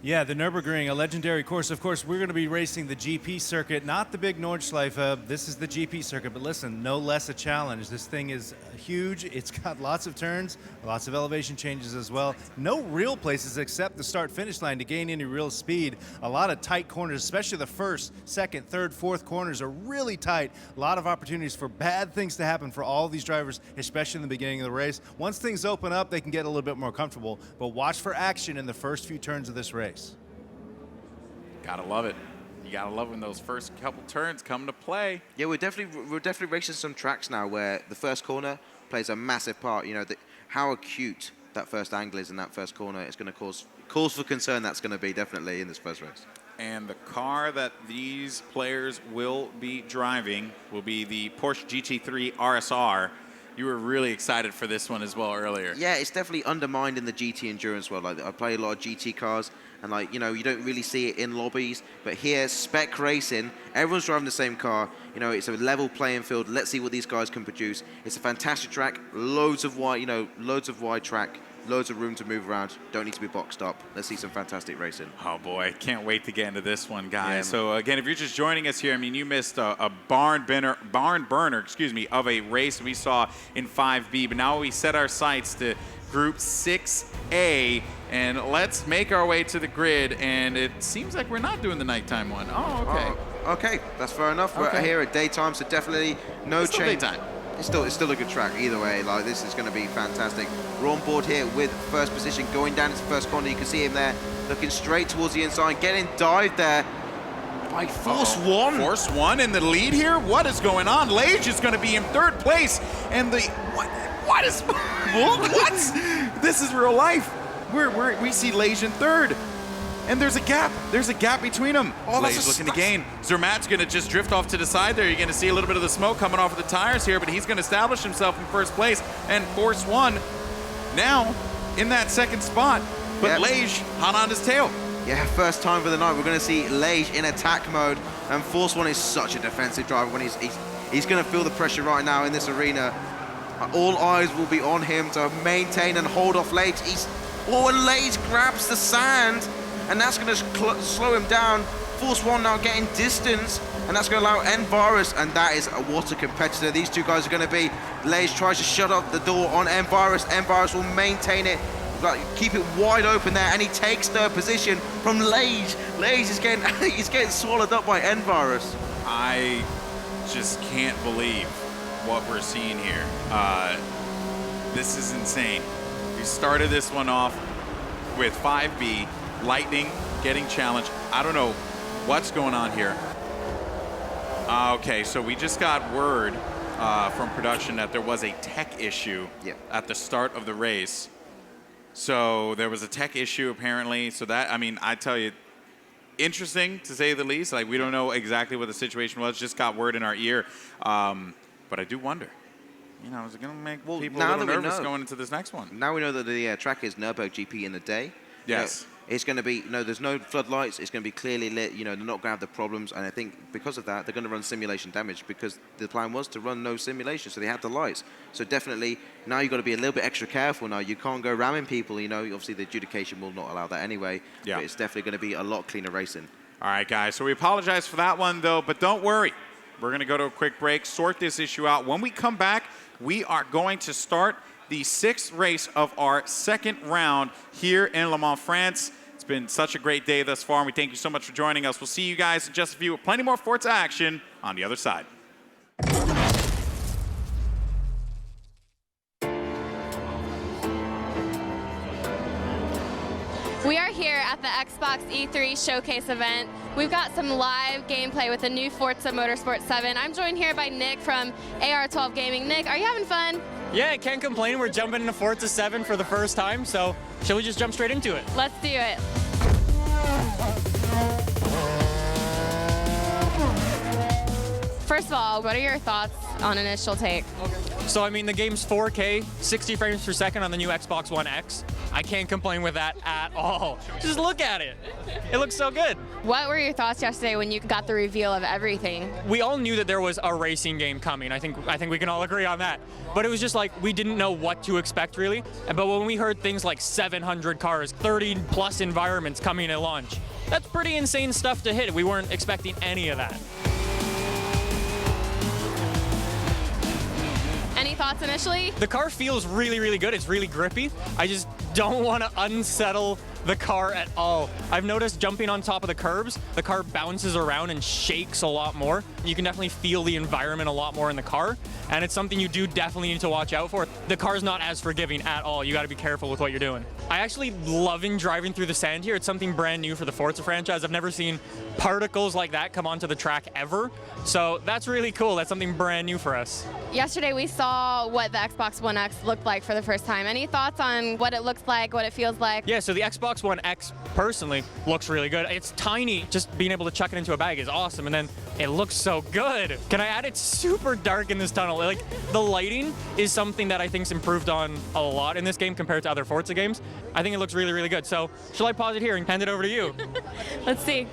Yeah, the Nürburgring, a legendary course. Of course, we're going to be racing the GP circuit, not the big Nordschleife. This is the GP circuit, but listen, no less a challenge. This thing is huge. It's got lots of turns, lots of elevation changes as well. No real places except the start-finish line to gain any real speed. A lot of tight corners, especially the first, second, third, fourth corners are really tight. A lot of opportunities for bad things to happen for all these drivers, especially in the beginning of the race. Once things open up, they can get a little bit more comfortable, but watch for action in the first few turns of this race. Gotta love it. You gotta love when those first couple turns come to play. Yeah, we're definitely racing some tracks now where the first corner plays a massive part. You know, how acute that first angle is in that first corner is going to cause for concern. That's going to be definitely in this first race. And the car that these players will be driving will be the Porsche GT3 RSR. You were really excited for this one as well earlier. Yeah, it's definitely undermined in the GT endurance world. Like I play a lot of GT cars, and like you know, you don't really see it in lobbies. But here, spec racing, everyone's driving the same car. You know, it's a level playing field. Let's see what these guys can produce. It's a fantastic track, loads of wide track. Loads of room to move around. Don't need to be boxed up. Let's see some fantastic racing. Oh boy, can't wait to get into this one, guys. Yeah, so again, if you're just joining us here, I mean, you missed a barn burner, of a race we saw in 5B. But now we set our sights to Group 6A, and let's make our way to the grid. And it seems like we're not doing the nighttime one. Oh, okay. Okay, that's fair enough. Okay. We're here at daytime, so definitely no change. Daytime. It's still a good track either way. Like this is going to be fantastic. We're on board here with first position, going down into first corner. You can see him there, looking straight towards the inside, getting dived there by Force One. Force One in the lead here. What is going on? Lage is going to be in third place, and what is what? This is real life. We see Lage in third. And there's a gap. There's a gap between them. Oh, Lage looking to gain. Zermatt's going to just drift off to the side there. You're going to see a little bit of the smoke coming off of the tires here, but he's going to establish himself in first place. And Force One now in that second spot. But Lage hot on his tail. Yeah, first time for the night. We're going to see Lage in attack mode. And Force One is such a defensive driver. When he's going to feel the pressure right now in this arena. All eyes will be on him to maintain and hold off Lage. And Lage grabs the sand. And that's going to slow him down. Force One now getting distance, and that's going to allow Envirus, and that is what a competitor these two guys are going to be. Lage tries to shut up the door on Envirus. Envirus will maintain it, keep it wide open there, and he takes third position from Lage. Lage is getting swallowed up by Envirus. I just can't believe what we're seeing here. This is insane. We started this one off with 5B. Lightning getting challenged. I don't know what's going on here. Okay, so we just got word from production that there was a tech issue at the start of the race. So there was a tech issue apparently. So that, I mean, I tell you, interesting to say the least. Like, we don't know exactly what the situation was. Just got word in our ear. But I do wonder, you know, is it going to make people a little nervous going into this next one? Now we know that the track is Nürburgring GP in the day. Yes. You know, it's going to be, there's no floodlights. It's going to be clearly lit. You know, they're not going to have the problems. And I think because of that, they're going to run simulation damage because the plan was to run no simulation. So they have the lights. So definitely now you've got to be a little bit extra careful now. You can't go ramming people. You know, obviously the adjudication will not allow that anyway. Yeah. But it's definitely going to be a lot cleaner racing. All right, guys. So we apologize for that one, though. But don't worry. We're going to go to a quick break, sort this issue out. When we come back, we are going to start the 6th race of our 2nd round here in Le Mans, France. It's been such a great day thus far, and we thank you so much for joining us. We'll see you guys in just a few with plenty more Forza action on the other side. We are here at the Xbox E3 Showcase event. We've got some live gameplay with the new Forza Motorsport 7. I'm joined here by Nick from AR12 Gaming. Nick, are you having fun? Yeah, I can't complain. We're jumping into Forza 7 for the first time, so shall we just jump straight into it? Let's do it. First of all, what are your thoughts on initial take? So, I mean, the game's 4K, 60 frames per second on the new Xbox One X. I can't complain with that at all. Just look at it. It looks so good. What were your thoughts yesterday when you got the reveal of everything? We all knew that there was a racing game coming. I think we can all agree on that. But it was just like we didn't know what to expect really. But when we heard things like 700 cars, 30 plus environments coming at launch, that's pretty insane stuff to hit. We weren't expecting any of that. Any thoughts initially? The car feels really, really good. It's really grippy. I just don't want to unsettle the car at all. I've noticed jumping on top of the curbs, the car bounces around and shakes a lot more. You can definitely feel the environment a lot more in the car, and it's something you do definitely need to watch out for. The car's not as forgiving at all. You got to be careful with what you're doing. I actually loving driving through the sand here. It's something brand new for the Forza franchise. I've never seen particles like that come onto the track ever. So that's really cool. That's something brand new for us. Yesterday we saw what the Xbox One X looked like for the first time. Any thoughts on what it looks like, what it feels like? Yeah, so the Xbox One X personally looks really good. It's tiny. Just being able to chuck it into a bag is awesome. And then it looks so good. Can I add, it's super dark in this tunnel. Like, the lighting is something that I think's improved on a lot in this game compared to other Forza games. I think it looks really, really good. So shall I pause it here and hand it over to you? Let's see.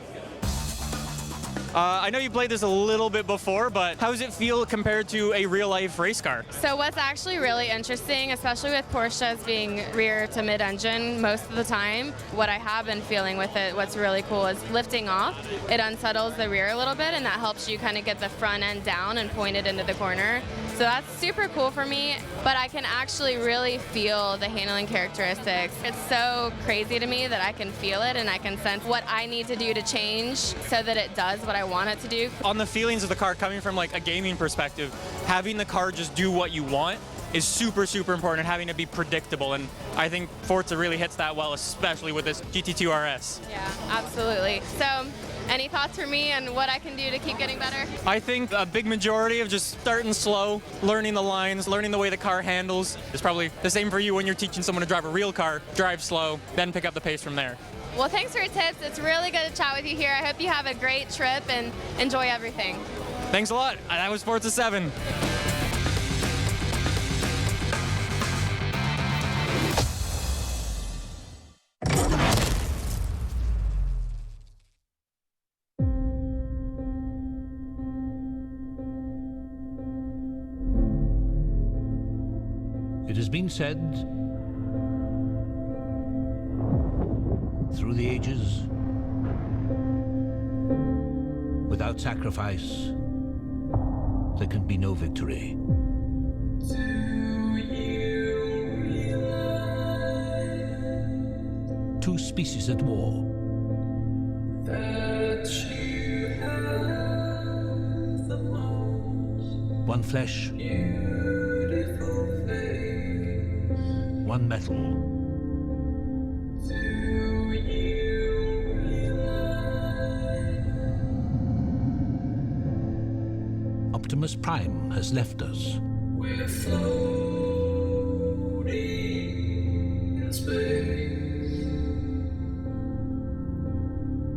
I know you played this a little bit before, but how does it feel compared to a real-life race car? So what's actually really interesting, especially with Porsches being rear to mid-engine most of the time, what I have been feeling with it, what's really cool is lifting off, it unsettles the rear a little bit, and that helps you kind of get the front end down and point it into the corner. So that's super cool for me, but I can actually really feel the handling characteristics. It's so crazy to me that I can feel it and I can sense what I need to do to change so that it does what I want it to do. On the feelings of the car, coming from like a gaming perspective, having the car just do what you want is super, super important, and having it be predictable. And I think Forza really hits that well, especially with this GT2 RS. Yeah, absolutely. So, any thoughts for me and what I can do to keep getting better? I think a big majority of just starting slow, learning the lines, learning the way the car handles is probably the same for you when you're teaching someone to drive a real car. Drive slow, then pick up the pace from there. Well, thanks for your tips. It's really good to chat with you here. I hope you have a great trip and enjoy everything. Thanks a lot. That was Forza 7. It has been said through the ages, without sacrifice, there can be no victory. Two species at war. One flesh, one metal. Optimus Prime has left us. We're floating in space.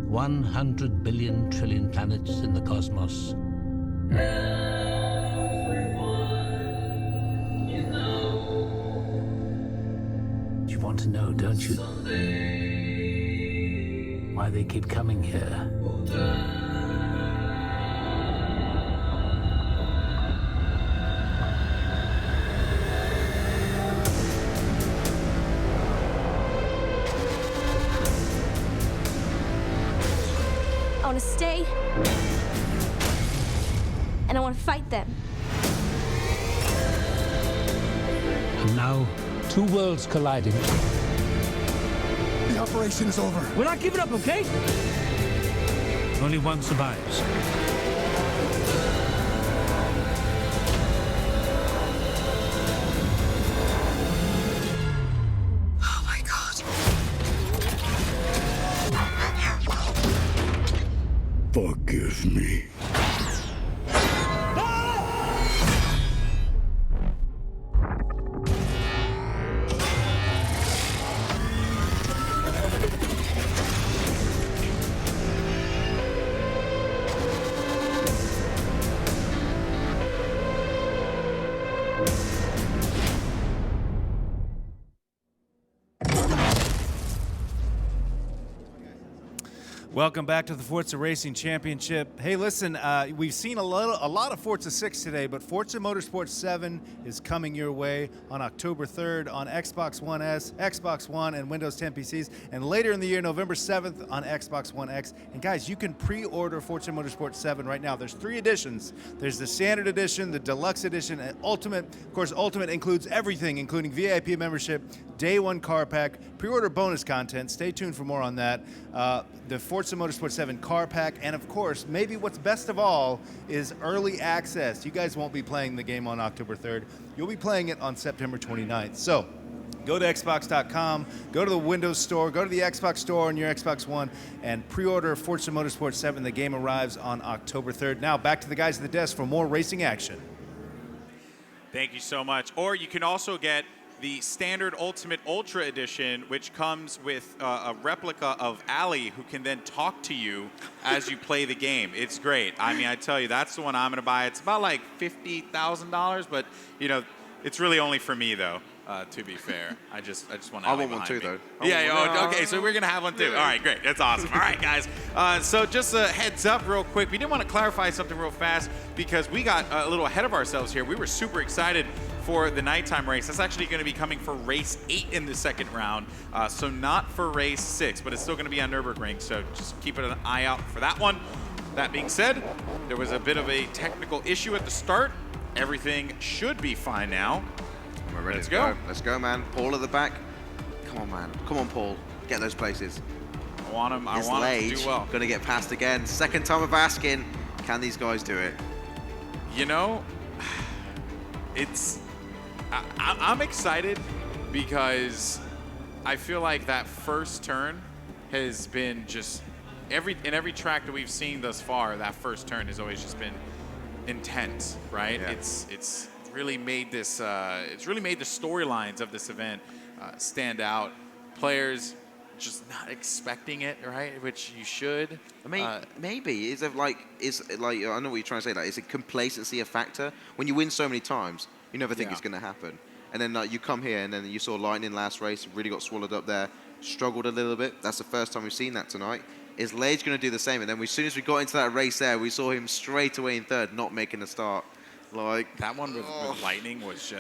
100 billion trillion planets in the cosmos. Everyone you know. You want to know, don't you? Someday Why they keep coming here. we'll die. I want to stay, and I want to fight them. And now, two worlds colliding. The operation is over. We're not giving up, okay? Only one survives. Oh my God. Forgive me. Welcome back to the Forza Racing Championship. Hey, listen, we've seen a lot of Forza 6 today, but Forza Motorsport 7 is coming your way on October 3rd on Xbox One S, Xbox One, and Windows 10 PCs, and later in the year, November 7th on Xbox One X. And guys, you can pre-order Forza Motorsport 7 right now. There's 3 editions. There's the Standard Edition, the Deluxe Edition, and Ultimate. Of course, Ultimate includes everything, including VIP membership, Day 1 car pack, pre-order bonus content. Stay tuned for more on that. The Forza Motorsport 7 car pack, and of course, maybe what's best of all is early access. You guys won't be playing the game on October 3rd. You'll be playing it on September 29th. So go to Xbox.com, go to the Windows Store, go to the Xbox Store on your Xbox One, and pre-order Forza Motorsport 7. The game arrives on October 3rd. Now, back to the guys at the desk for more racing action. Thank you so much. Or you can also get the Standard Ultimate Ultra Edition, which comes with a replica of Allie, who can then talk to you as you play the game. It's great. I mean, I tell you, that's the one I'm going to buy. It's about like $50,000, but you know, it's really only for me though. To be fair, I just want. I want one too, though. Okay, so we're gonna have one too. All right, great. That's awesome. All right, guys. So just a heads up, real quick. We did want to clarify something real fast because we got a little ahead of ourselves here. We were super excited for the nighttime race. That's actually going to be coming for race 8 in the second round, so not for race 6, but it's still going to be on Nürburgring. So just keep an eye out for that one. That being said, there was a bit of a technical issue at the start. Everything should be fine now. We're ready Let's to go. Let's go, man. Paul at the back. Come on, man. Come on, Paul. Get those places. I want him to do well. Going to get past again. Second time of asking. Can these guys do it? You know, I'm excited because I feel like that first turn has been just in every track that we've seen thus far, that first turn has always just been intense, right? Yeah. It's really made this it's really made the storylines of this event stand out. Players just not expecting it, right? Which you should. I mean, maybe I know what you're trying to say. Like, is a complacency a factor? When you win so many times, you never think it's going to happen, and then you come here, and then you saw Lightning last race, really got swallowed up there, struggled a little bit. That's the first time we've seen that tonight. Is Lage going to do the same? And then as soon as we got into that race there, we saw him straight away in third, not making a start. Like that one with Lightning was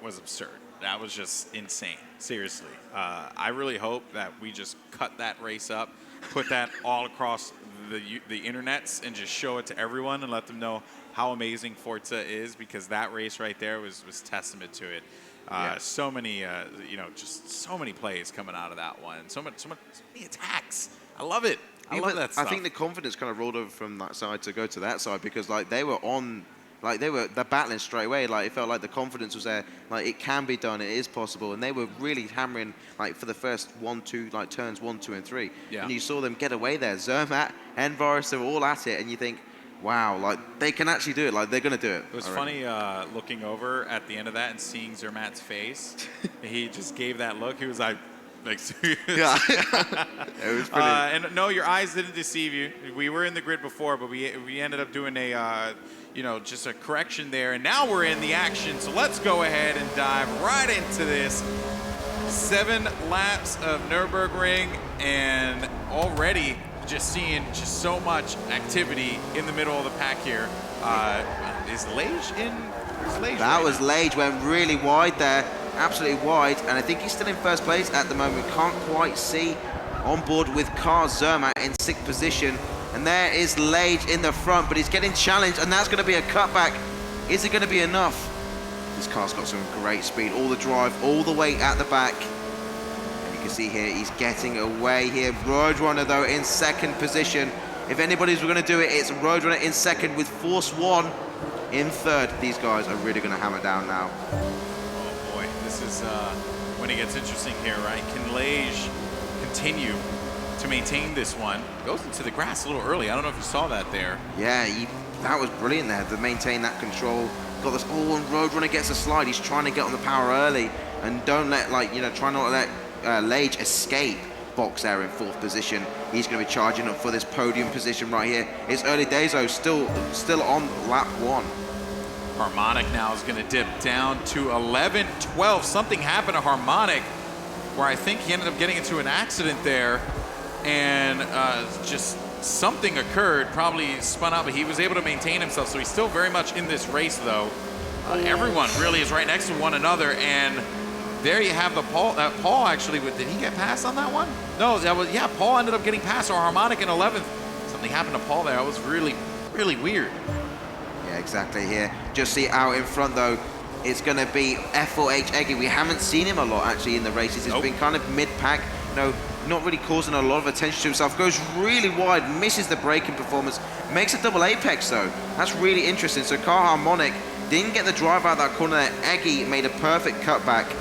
absurd. That was just insane. Seriously. I really hope that we just cut that race up, put that all across the internets, and just show it to everyone and let them know how amazing Forza is, because that race right there was testament to it. So many, just so many plays coming out of that one. So many attacks. I love it. I love that stuff. I think the confidence kind of rolled over from that side to go to that side, because like they're battling straight away. Like it felt like the confidence was there. Like it can be done. It is possible. And they were really hammering like for the first turns 1, 2, and 3. Yeah. And you saw them get away there. Zermatt and Boris, they were all at it. And you think, wow, like they can actually do it. Like they're going to do it. It was funny looking over at the end of that and seeing Zermatt's face. He just gave that look. He was like serious. Yeah. It was pretty. And no, your eyes didn't deceive you. We were in the grid before, but we ended up doing a just a correction there, and now we're in the action. So let's go ahead and dive right into this. 7 laps of Nürburgring, and already just seeing just so much activity in the middle of the pack here. Is Lage in? That was Lage, went really wide there, absolutely wide, and I think he's still in first place at the moment. Can't quite see. On board with Carl Zermatt in 6th position, and there is Lage in the front, but he's getting challenged, and that's going to be a cutback. Is it going to be enough? This car's got some great speed, all the drive, all the way at the back. And you can see here, he's getting away here. Roadrunner, though, in 2nd position. If anybody's going to do it, it's Roadrunner in 2nd with Force 1 in 3rd. These guys are really going to hammer down now. Oh, boy. This is when it gets interesting here, right? Can Lage continue to maintain this one? Goes into the grass a little early. I don't know if you saw that there. Yeah, that was brilliant there to maintain that control. Got this. Oh, and Roadrunner gets a slide. He's trying to get on the power early, and don't let try not to let Lage escape box there in 4th position. He's going to be charging up for this podium position right here. It's early days though, still on lap 1. Harmonic now is going to dip down to 11-12. Something happened to Harmonic where I think he ended up getting into an accident there, and just something occurred, probably spun out, but he was able to maintain himself. So he's still very much in this race, though. Everyone really is right next to one another, and there you have the Paul. Paul actually, did he get past on that one? No, that was, yeah, Paul ended up getting past our Harmonic in 11th. Something happened to Paul there. That was really, really weird. Yeah, exactly here. Just see out in front, though, it's going to be F4H Eggy. We haven't seen him a lot, actually, in the races. It's been kind of mid-pack, not really causing a lot of attention to himself. Goes really wide, misses the braking performance, makes a double apex, though. That's really interesting. So Car Harmonic didn't get the drive out of that corner there. Eggy made a perfect cutback,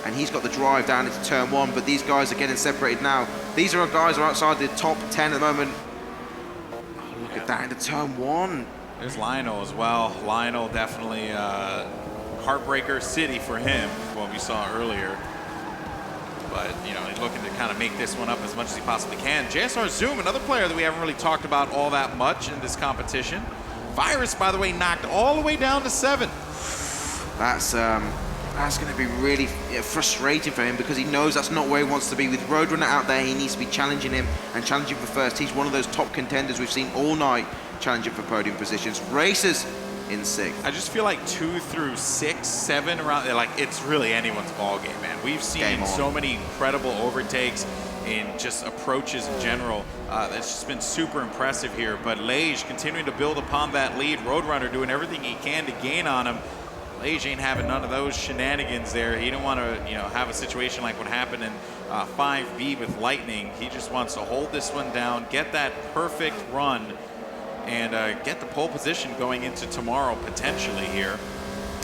and he's got the drive down into turn 1, but these guys are getting separated now. These are guys who are outside the top 10 at the moment. Oh, look at that into turn 1. There's Lionel as well. Lionel definitely heartbreaker city for him, what we saw earlier. But, he's looking to kind of make this one up as much as he possibly can. JSR Zoom, another player that we haven't really talked about all that much in this competition. Virus, by the way, knocked all the way down to 7. That's going to be really frustrating for him, because he knows that's not where he wants to be. With Roadrunner out there, he needs to be challenging him and challenging for first. He's one of those top contenders we've seen all night challenging for podium positions. Racers in 6th. I just feel like 2 through 6, 7 around there, like it's really anyone's ball game, man. We've seen so many incredible overtakes in just approaches in general. It's just been super impressive here. But Lage continuing to build upon that lead. Roadrunner doing everything he can to gain on him. Lage ain't having none of those shenanigans there. He don't want to, have a situation like what happened in 5B with Lightning. He just wants to hold this one down, get that perfect run, and get the pole position going into tomorrow potentially here.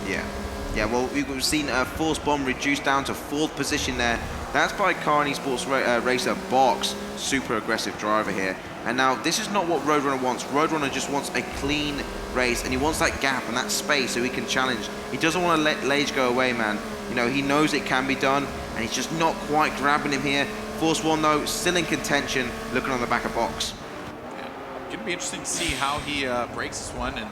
Yeah, well, we've seen Force Bomb reduced down to 4th position there. That's by Endurance Esports Racer Box. Super aggressive driver here. And now, this is not what Roadrunner wants. Roadrunner just wants a clean race, and he wants that gap and that space so he can challenge. He doesn't want to let Lage go away, man. He knows it can be done, and he's just not quite grabbing him here. Force 1, though, still in contention, looking on the back of box. Going to be interesting to see how he breaks this one, and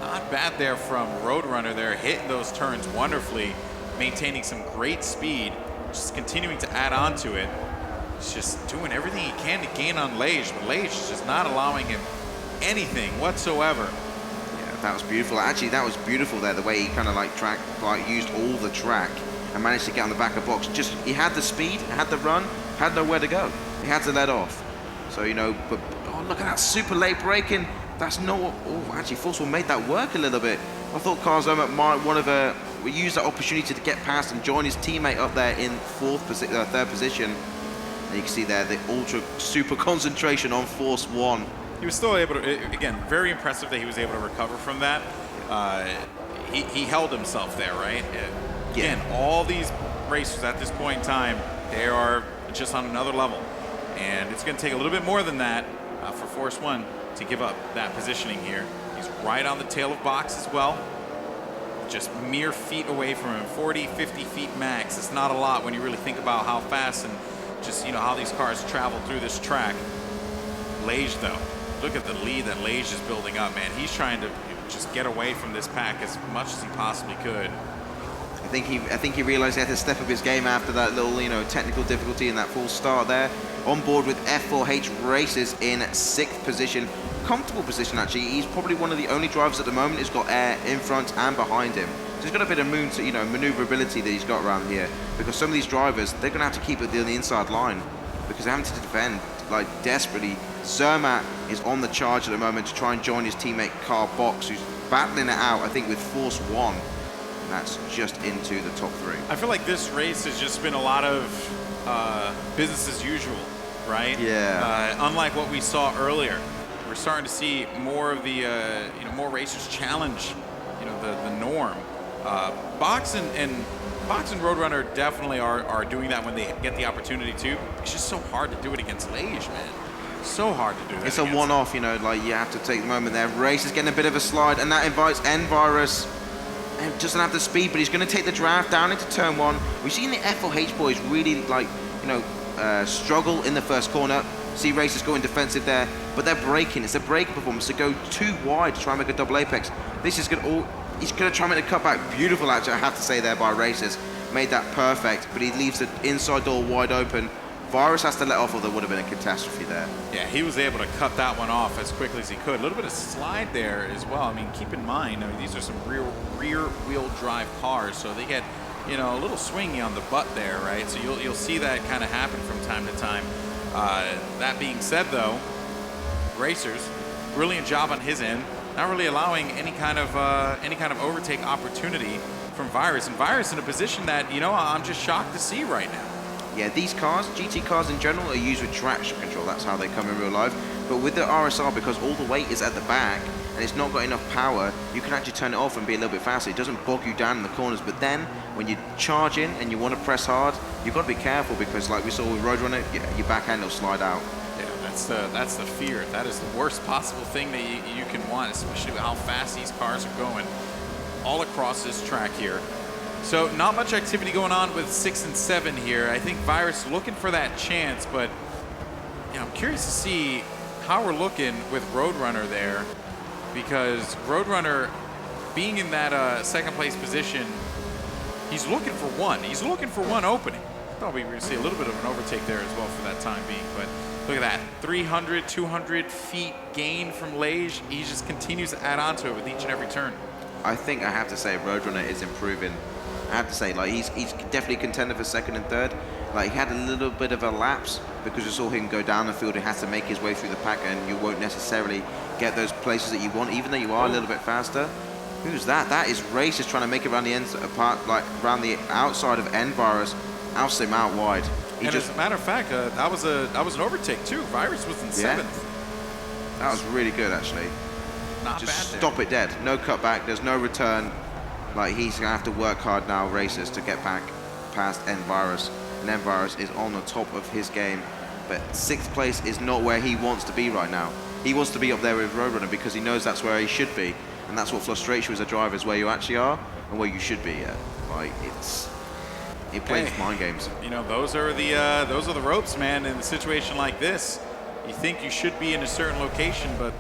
not bad there from Roadrunner there, hitting those turns wonderfully, maintaining some great speed, just continuing to add on to it. He's just doing everything he can to gain on Lage, but Lage is just not allowing him anything whatsoever. Yeah, that was beautiful. Actually, that was beautiful there, the way he kind of used all the track and managed to get on the back of box. He had the speed, had the run, had nowhere to go. He had to let off. So, but oh, look at that super late braking. That's not what, actually, Force 1 made that work a little bit. I thought Carl Zermatt might use that opportunity to get past and join his teammate up there in 3rd position. And you can see there the ultra super concentration on Force 1. He was still able to, again, very impressive that he was able to recover from that. He held himself there, right? Again, all these racers at this point in time, they are just on another level. And it's going to take a little bit more than that for Force 1 to give up that positioning here. He's right on the tail of box as well. Just mere feet away from him, 40, 50 feet max. It's not a lot when you really think about how fast and just, you know, how these cars travel through this track. Lage, though, look at the lead that Lage is building up, man. He's trying to just get away from this pack as much as he possibly could. I think he realized he had to step up his game after that little, you know, technical difficulty in that full start there. On board with F4H Races in 6th position. Comfortable position, actually. He's probably one of the only drivers at the moment who's got air in front and behind him. So he's got a bit of maneuverability that he's got around here, because some of these drivers, they're going to have to keep it on the inside line because they're having to defend like desperately. Zermatt is on the charge at the moment to try and join his teammate Carl Box, who's battling it out, I think, with Force 1. And that's just into the top 3. I feel like this race has just been a lot of business as usual, right? Yeah. Unlike what we saw earlier. We're starting to see more of the, more racers challenge, the norm. Box and Roadrunner definitely are doing that when they get the opportunity to. It's just so hard to do it against Lage, man. So hard to do that. It's a one-off, like you have to take the moment there. Race is getting a bit of a slide, and that invites N-Virus. Doesn't have the speed, but he's going to take the draft down into turn 1. We've seen the F4H boys really, struggle in the first corner. See racers going defensive there, but they're braking. It's a braking performance to go too wide to try and make a double apex. This is good. He's going to try and make a cutback. Beautiful, actually, I have to say there by racers. Made that perfect, but he leaves the inside door wide open. Virus has to let off, or there would have been a catastrophe there. Yeah, he was able to cut that one off as quickly as he could. A little bit of slide there as well. I mean, keep in mind, these are some rear-wheel drive cars, so they get, a little swingy on the butt there, right? So you'll see that kind of happen from time to time. That being said, though, racers, brilliant job on his end, not really allowing any kind of overtake opportunity from Virus, and Virus in a position that I'm just shocked to see right now. Yeah, these cars, GT cars in general, are used with traction control. That's how they come in real life. But with the RSR, because all the weight is at the back and it's not got enough power, you can actually turn it off and be a little bit faster. It doesn't bog you down in the corners. But then, when you charge in and you want to press hard, you've got to be careful, because like we saw with Roadrunner, your back end will slide out. Yeah, that's the fear. That is the worst possible thing that you can want, especially with how fast these cars are going all across this track here. So not much activity going on with 6 and 7 here. I think Virus looking for that chance, but I'm curious to see how we're looking with Roadrunner there, because Roadrunner, being in that second place position, he's looking for one. He's looking for one opening. Thought we were going to see a little bit of an overtake there as well for that time being, but look at that, 300, 200 feet gain from Lage. He just continues to add on to it with each and every turn. I think I have to say Roadrunner is improving. I have to say, he's definitely a contender for 2nd and 3rd. He had a little bit of a lapse because you saw him go down the field. He has to make his way through the pack, and you won't necessarily get those places that you want, even though you are a little bit faster. Who's that? That is Racers trying to make it around the ends, around the outside of N-Virus, oust him out wide. As a matter of fact, that was an overtake too. Virus was in 7th. That was really good, actually. Not just bad. Stop it dead. No cutback. There's no return. He's gonna have to work hard now, Racers, to get back past N-Virus. And N-Virus is on the top of his game, but 6th place is not where he wants to be right now. He wants to be up there with Roadrunner because he knows that's where he should be, and that's what frustrates you as a driver, is where you actually are and where you should be at. It plays mind games. Those are the ropes, man. In a situation like this, you think you should be in a certain location, but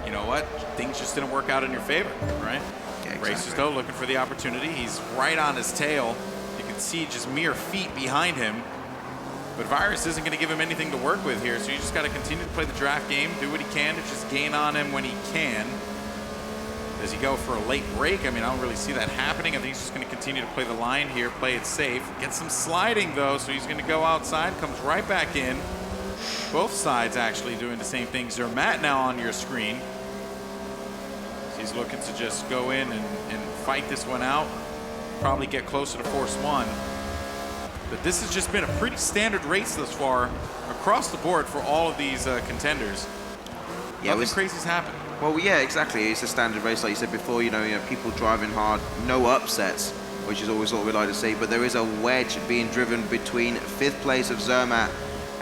you know what? Things just didn't work out in your favor, right? Yeah, exactly. Racers, though, looking for the opportunity. He's right on his tail. You can see just mere feet behind him. But Virus isn't going to give him anything to work with here, so you just got to continue to play the draft game, do what he can to just gain on him when he can. Does he go for a late break? I don't really see that happening. I think he's just going to continue to play the line here, play it safe. Get some sliding, though, so he's going to go outside, comes right back in. Both sides actually doing the same thing. Zermatt now on your screen. He's looking to just go in and fight this one out. Probably get closer to Force 1. But this has just been a pretty standard race thus far across the board for all of these contenders. Yeah, nothing crazy's happened. Well, yeah, exactly. It's a standard race, like you said before. People driving hard, no upsets, which is always what we like to see. But there is a wedge being driven between 5th place of Zermatt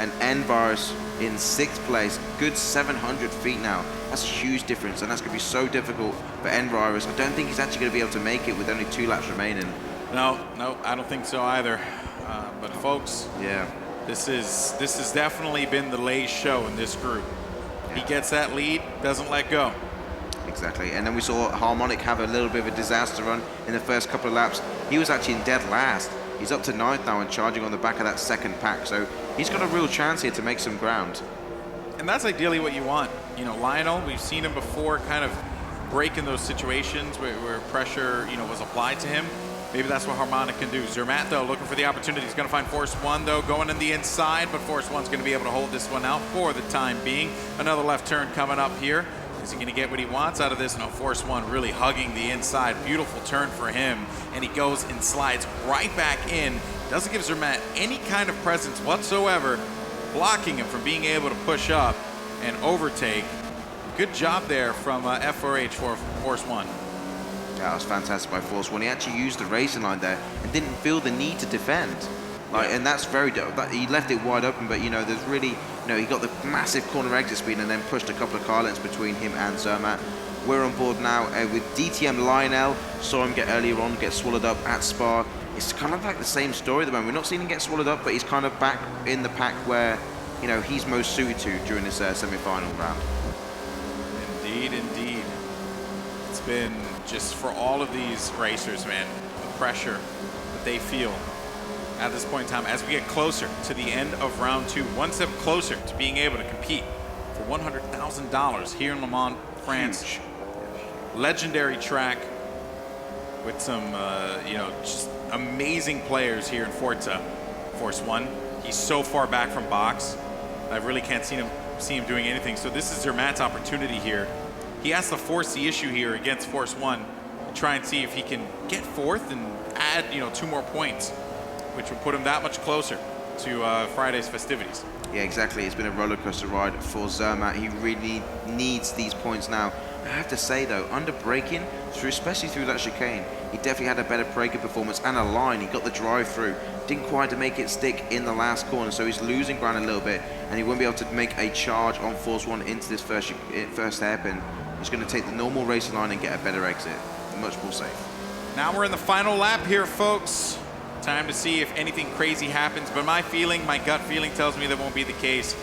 and N-Virus, in 6th place. Good 700 feet now. That's a huge difference, and that's going to be so difficult for Endurance. I don't think he's actually going to be able to make it with only 2 laps remaining. No, I don't think so either. But folks, yeah, this has definitely been the Lay's show in this group. He gets that lead, doesn't let go. Exactly, and then we saw Harmonic have a little bit of a disaster run in the first couple of laps. He was actually in dead last. He's up to 9th now and charging on the back of that second pack, so he's got a real chance here to make some ground. And that's ideally what you want. You know, Lionel, we've seen him before kind of break in those situations where pressure, you know, was applied to him. Maybe that's what Harmonic can do. Zermatt, though, looking for the opportunity. He's going to find Force 1, though, going in the inside, but Force 1's going to be able to hold this one out for the time being. Another left turn coming up here. Is he going to get what he wants out of this? No, Force 1 really hugging the inside. Beautiful turn for him, and he goes and slides right back in. Doesn't give Zermatt any kind of presence whatsoever, blocking him from being able to push up and overtake. Good job there from F4H for Force 1. That was fantastic by Force 1. He actually used the racing line there and didn't feel the need to defend. Like, and that's very, he left it wide open, but you know, there's really, you know, he got the massive corner exit speed and then pushed a couple of car lengths between him and Zermatt. We're on board now with DTM Lionel. Saw him get earlier on, get swallowed up at Spa. It's kind of like the same story at the moment. We're not seeing him get swallowed up, but he's kind of back in the pack where, you know, he's most suited to during this semi-final round. Indeed, indeed. It's been just for all of these racers, man, the pressure that they feel at this point in time as we get closer to the end of round 2, one step closer to being able to compete for $100,000 here in Le Mans, France. Huge. Legendary track with some, you know, just amazing players here in Forza. Force 1, he's so far back from box, I really can't see him doing anything. So this is Zermatt's opportunity here. He has to force the issue here against Force 1 and try and see if he can get 4th and add, you know, 2 more points, which would put him that much closer to Friday's festivities. Yeah, exactly. It's been a roller coaster ride for Zermatt. He really needs these points now. I have to say though, under braking, especially through that chicane, he definitely had a better braking performance and a line. He got the drive through, didn't quite make it stick in the last corner, so he's losing ground a little bit, and he won't be able to make a charge on Force 1 into this first hairpin. He's going to take the normal racing line and get a better exit, much more safe. Now we're in the final lap here, folks. Time to see if anything crazy happens, but my gut feeling tells me that won't be the case.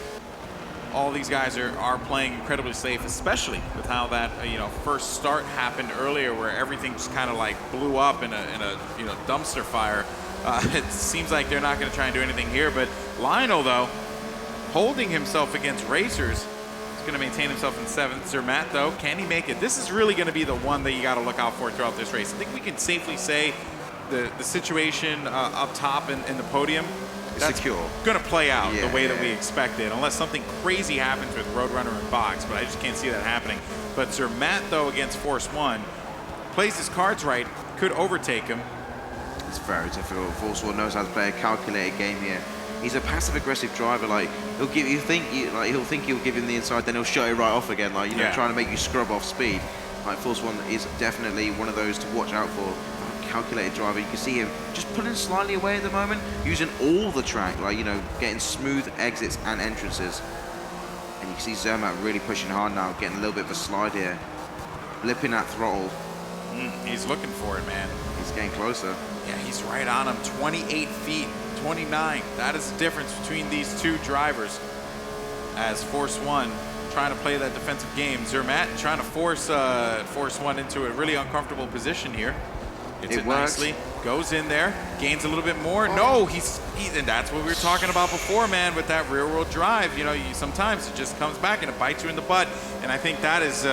All these guys are playing incredibly safe, especially with how that you know, first start happened earlier, where everything just kind of like blew up in a you know, dumpster fire. It seems like they're not going to try and do anything here, but Lionel though, holding himself against racers, is going to maintain himself in 7th. Zermatt though, can he make it? This is really going to be the one that you got to look out for throughout this race. I think we can safely say the situation up top in the podium, that's secure. Going to play out the way that we expected, unless something crazy happens with Roadrunner and Box, but I just can't see that happening. But Zermatt, though, against Force 1, plays his cards right, could overtake him. It's very difficult. Force 1 knows how to play a calculated game here. He's a passive-aggressive driver. Like, he'll think he'll give him the inside, then he'll shut it right off again. Like, you know, trying to make you scrub off speed. Like, Force 1 is definitely one of those to watch out for. Calculated driver. You can see him just pulling slightly away at the moment, using all the track, like, you know, getting smooth exits and entrances. And you can see Zermatt really pushing hard now, getting a little bit of a slide here, blipping that throttle. He's looking for it, man. He's getting closer. Yeah, he's right on him. 28 feet, 29. That is the difference between these two drivers. As Force 1 trying to play that defensive game, Zermatt trying to force Force 1 into a really uncomfortable position here. Gets it nicely, goes in there, gains a little bit more. No, and that's what we were talking about before, man, with that rear wheel drive. You know, sometimes it just comes back and it bites you in the butt. And I think that is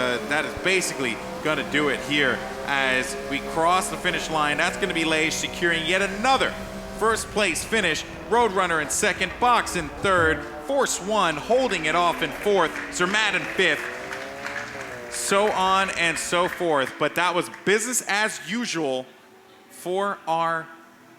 basically going to do it here as we cross the finish line. That's going to be Lage securing yet another first place finish. Roadrunner in 2nd, Box in 3rd, Force 1 holding it off in 4th, Zermatt in 5th. So on and so forth, but that was business as usual for our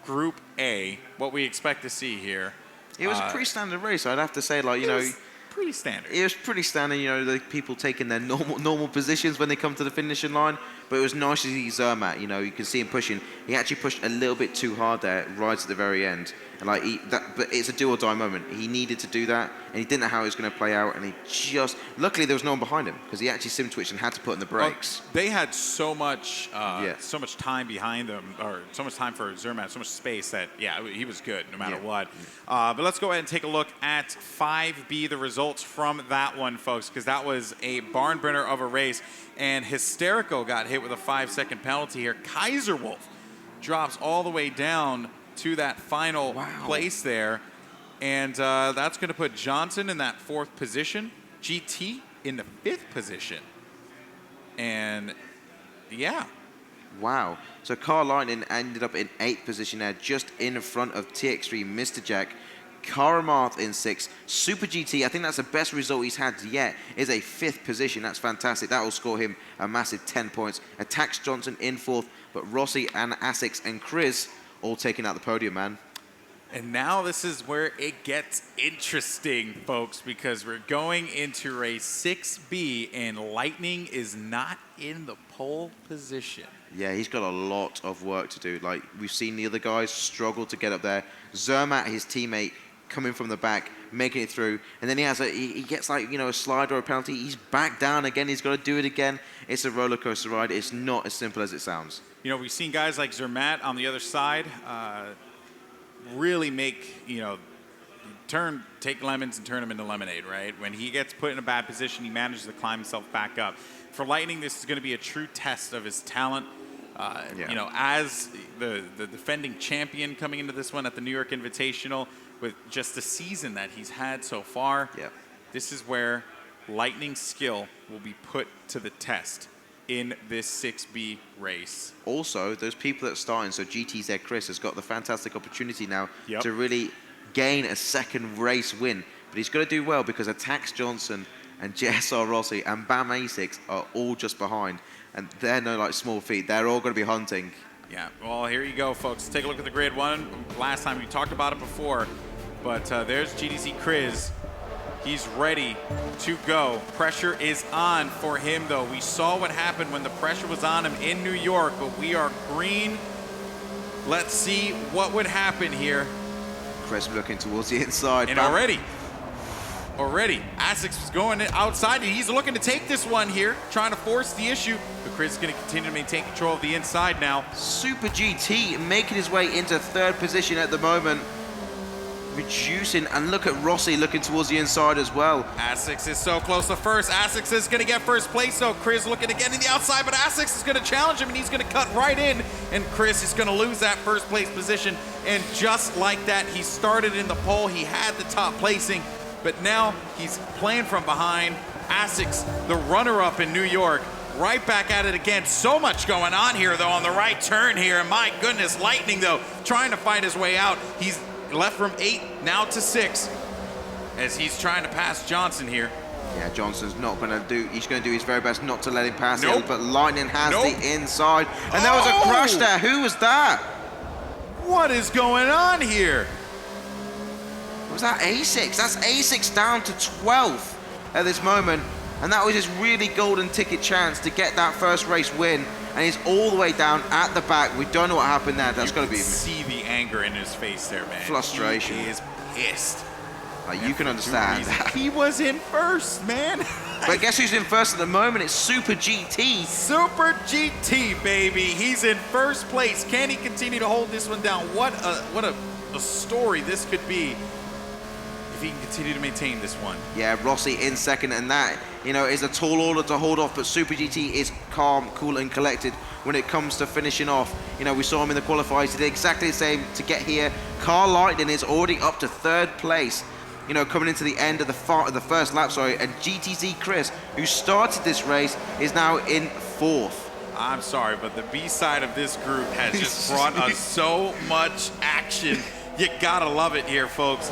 Group A, what we expect to see here. It was a pretty standard race, I'd have to say. Like, you know, pretty standard. It was pretty standard, you know, the people taking their normal positions when they come to the finishing line. But it was nice to see Zermatt, you know, you can see him pushing. He actually pushed a little bit too hard there, right at the very end. And like, but it's a do or die moment. He needed to do that, and he didn't know how it was going to play out, and he just, luckily there was no one behind him, because he actually sim twitched and had to put in the brakes. They had so much time behind them, or so much time for Zermatt, so much space that, he was good no matter what. But let's go ahead and take a look at 5B, the results from that one, folks, because that was a barn burner of a race, and Hysterico got hit with a 5-second penalty here. Kaiserwolf drops all the way down to that final place there, and that's going to put Johnson in that 4th position, GT in the 5th position, and Wow. So Carl Lightning ended up in 8th position there, just in front of TX3 Mr. Jack. Karamarth in 6th. Super GT, I think that's the best result he's had yet, is a 5th position. That's fantastic. That will score him a massive 10 points. Attacks Johnson in 4th, but Rossi and Asics and Chris all taking out the podium, man. And now this is where it gets interesting, folks, because we're going into race 6B, and Lightning is not in the pole position. Yeah, he's got a lot of work to do. Like, we've seen the other guys struggle to get up there. Zermatt, his teammate, coming from the back, making it through, and then he gets like, you know, a slide or a penalty. He's back down again. He's got to do it again. It's a roller coaster ride. It's not as simple as it sounds. You know, we've seen guys like Zermatt on the other side really make, you know, take lemons and turn them into lemonade, right? When he gets put in a bad position, he manages to climb himself back up. For Lightning, this is going to be a true test of his talent. You know, as the defending champion coming into this one at the New York Invitational, with just the season that he's had so far, this is where Lightning's skill will be put to the test in this 6B race. Also, those people that are starting, so GTZ Chris has got the fantastic opportunity now to really gain a 2nd race win. But he's got to do well, because Attacks Johnson and JSR Rossi and Bam Asics are all just behind. And they're no like small feat. They're all going to be hunting. Yeah, well, here you go, folks. Take a look at the grid one. Last time we talked about it before, but there's GDC Chris. He's ready to go. Pressure is on for him, though. We saw what happened when the pressure was on him in New York, but we are green. Let's see what would happen here. Chris looking towards the inside. And already, Asics was going outside. He's looking to take this one here, trying to force the issue, but Chris is going to continue to maintain control of the inside now. Super GT making his way into 3rd position at the moment. Reducing, and look at Rossi looking towards the inside as well. Asics is so close to first. Asics is going to get first place, so Chris looking again in the outside, but Asics is going to challenge him, and he's going to cut right in, and Chris is going to lose that 1st place position. And just like that, he started in the pole. He had the top placing, but now he's playing from behind. Asics, the runner-up in New York, right back at it again. So much going on here, though, on the right turn here. And my goodness, Lightning, though, trying to fight his way out. He's left from 8 now to 6 as he's trying to pass Johnson here. Yeah, Johnson's not going to do, he's going to do his very best not to let him pass him, but Lightning has the inside. And there was a crash there. Who was that? What is going on here? Was that Asics? That's Asics down to 12th at this moment. And that was his really golden ticket chance to get that 1st race win. And he's all the way down at the back. We don't know what happened there. That's got to be... see the anger in his face there, man. Frustration. He is pissed. Like, you can understand. He was in 1st, man. But guess who's in 1st at the moment? It's Super GT. Super GT, baby. He's in 1st place. Can he continue to hold this one down? What a story this could be if he can continue to maintain this one. Yeah, Rossi in 2nd, and that, you know, is a tall order to hold off, but Super GT is calm, cool, and collected when it comes to finishing off. You know, we saw him in the qualifiers. He did exactly the same to get here. Carl Lightning is already up to 3rd place, you know, coming into the end of the 1st lap, and GTZ Chris, who started this race, is now in 4th. I'm sorry, but the B side of this group has just brought us so much action. You gotta love it here, folks.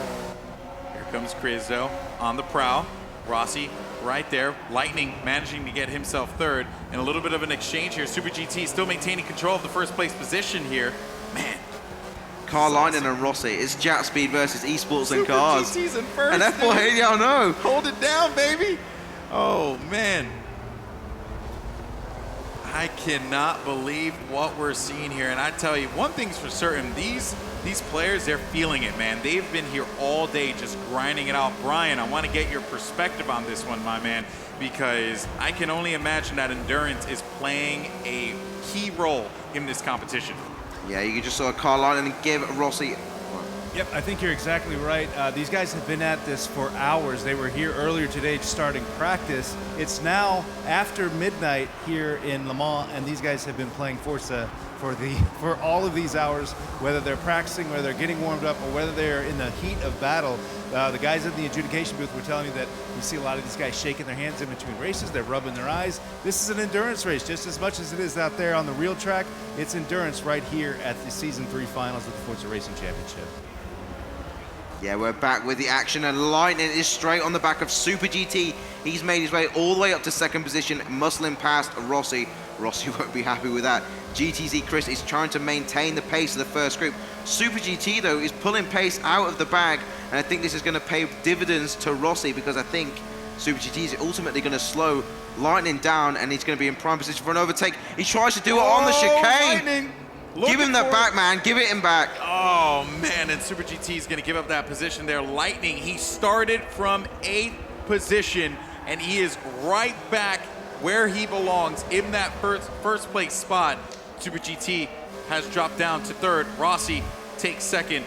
Here comes Chris, though, on the prowl. Rossi right there. Lightning managing to get himself 3rd. And a little bit of an exchange here. Super GT still maintaining control of the 1st place position here. Man. Carl Lightning and Rossi. It's Jet Speed versus esports and cars. Super GT's in 1st. And F4, yeah, I know. Hold it down, baby. Oh, man. I cannot believe what we're seeing here. And I tell you, one thing's for certain, these players, they're feeling it, man. They've been here all day just grinding it out. Brian, I want to get your perspective on this one, my man, because I can only imagine that endurance is playing a key role in this competition. Yeah, you just saw Carl Lightning give Rossi. Yep, I think you're exactly right. These guys have been at this for hours. They were here earlier today starting practice. It's now after midnight here in Le Mans, and these guys have been playing Forza for all of these hours, whether they're practicing, whether they're getting warmed up, or whether they're in the heat of battle. The guys in the adjudication booth were telling me that you see a lot of these guys shaking their hands in between races. They're rubbing their eyes. This is an endurance race just as much as it is out there on the real track. It's endurance right here at the Season 3 finals of the Forza Racing Championship. Yeah, we're back with the action, and Lightning is straight on the back of Super GT. He's made his way all the way up to second position, muscling past Rossi. Rossi won't be happy with that. GTZ Chris is trying to maintain the pace of the first group. Super GT, though, is pulling pace out of the bag, and I think this is going to pay dividends to Rossi, because I think Super GT is ultimately going to slow Lightning down, and he's going to be in prime position for an overtake. He tries to do it on the chicane. Give him that back, man. Give it him back. Oh, man, and Super GT is going to give up that position there. Lightning, he started from 8th position, and he is right back where he belongs in that first place spot. Super GT has dropped down to 3rd. Rossi takes 2nd.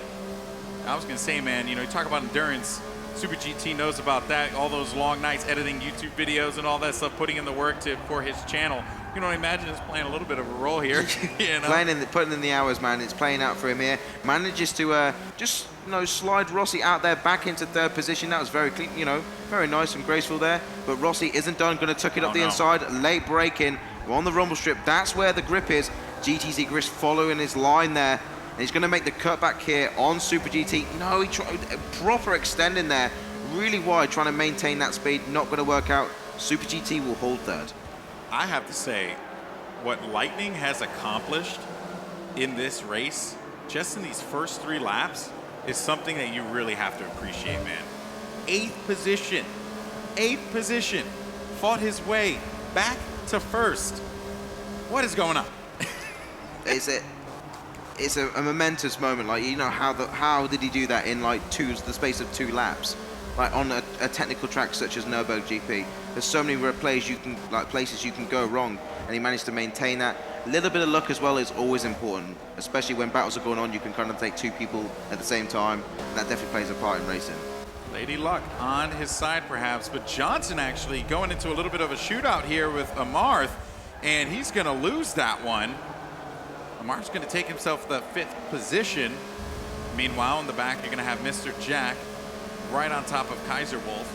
I was going to say, man, you know, you talk about endurance. Super GT knows about that. All those long nights editing YouTube videos and all that stuff, putting in the work for his channel. You know, I imagine it's playing a little bit of a role here. You know? Putting in the hours, man. It's playing out for him here. Manages to just, you know, slide Rossi out there back into 3rd position. That was very clean, you know, very nice and graceful there. But Rossi isn't done. Going to tuck it up the inside. Late break in. We're on the rumble strip. That's where the grip is. GTZ Chris following his line there. And he's going to make the cutback here on Super GT. No, he tried proper extending there. Really wide, trying to maintain that speed. Not going to work out. Super GT will hold 3rd. I have to say, what Lightning has accomplished in this race, just in these first 3 laps, is something that you really have to appreciate, man. 8th position. 8th position. Fought his way back to 1st. What is going on? It's a momentous moment. Like, you know, how did he do that in like the space of 2 laps? Like on a technical track such as Nürburgring, there's so many places you can go wrong, and he managed to maintain that. A little bit of luck as well is always important, especially when battles are going on. You can kind of take 2 people at the same time, and that definitely plays a part in racing. Lady Luck on his side perhaps, but Johnson actually going into a little bit of a shootout here with Amarth, and he's going to lose that one. Amarth's going to take himself the 5th position. Meanwhile, in the back, you're going to have Mr. Jack right on top of Kaiser Wolf,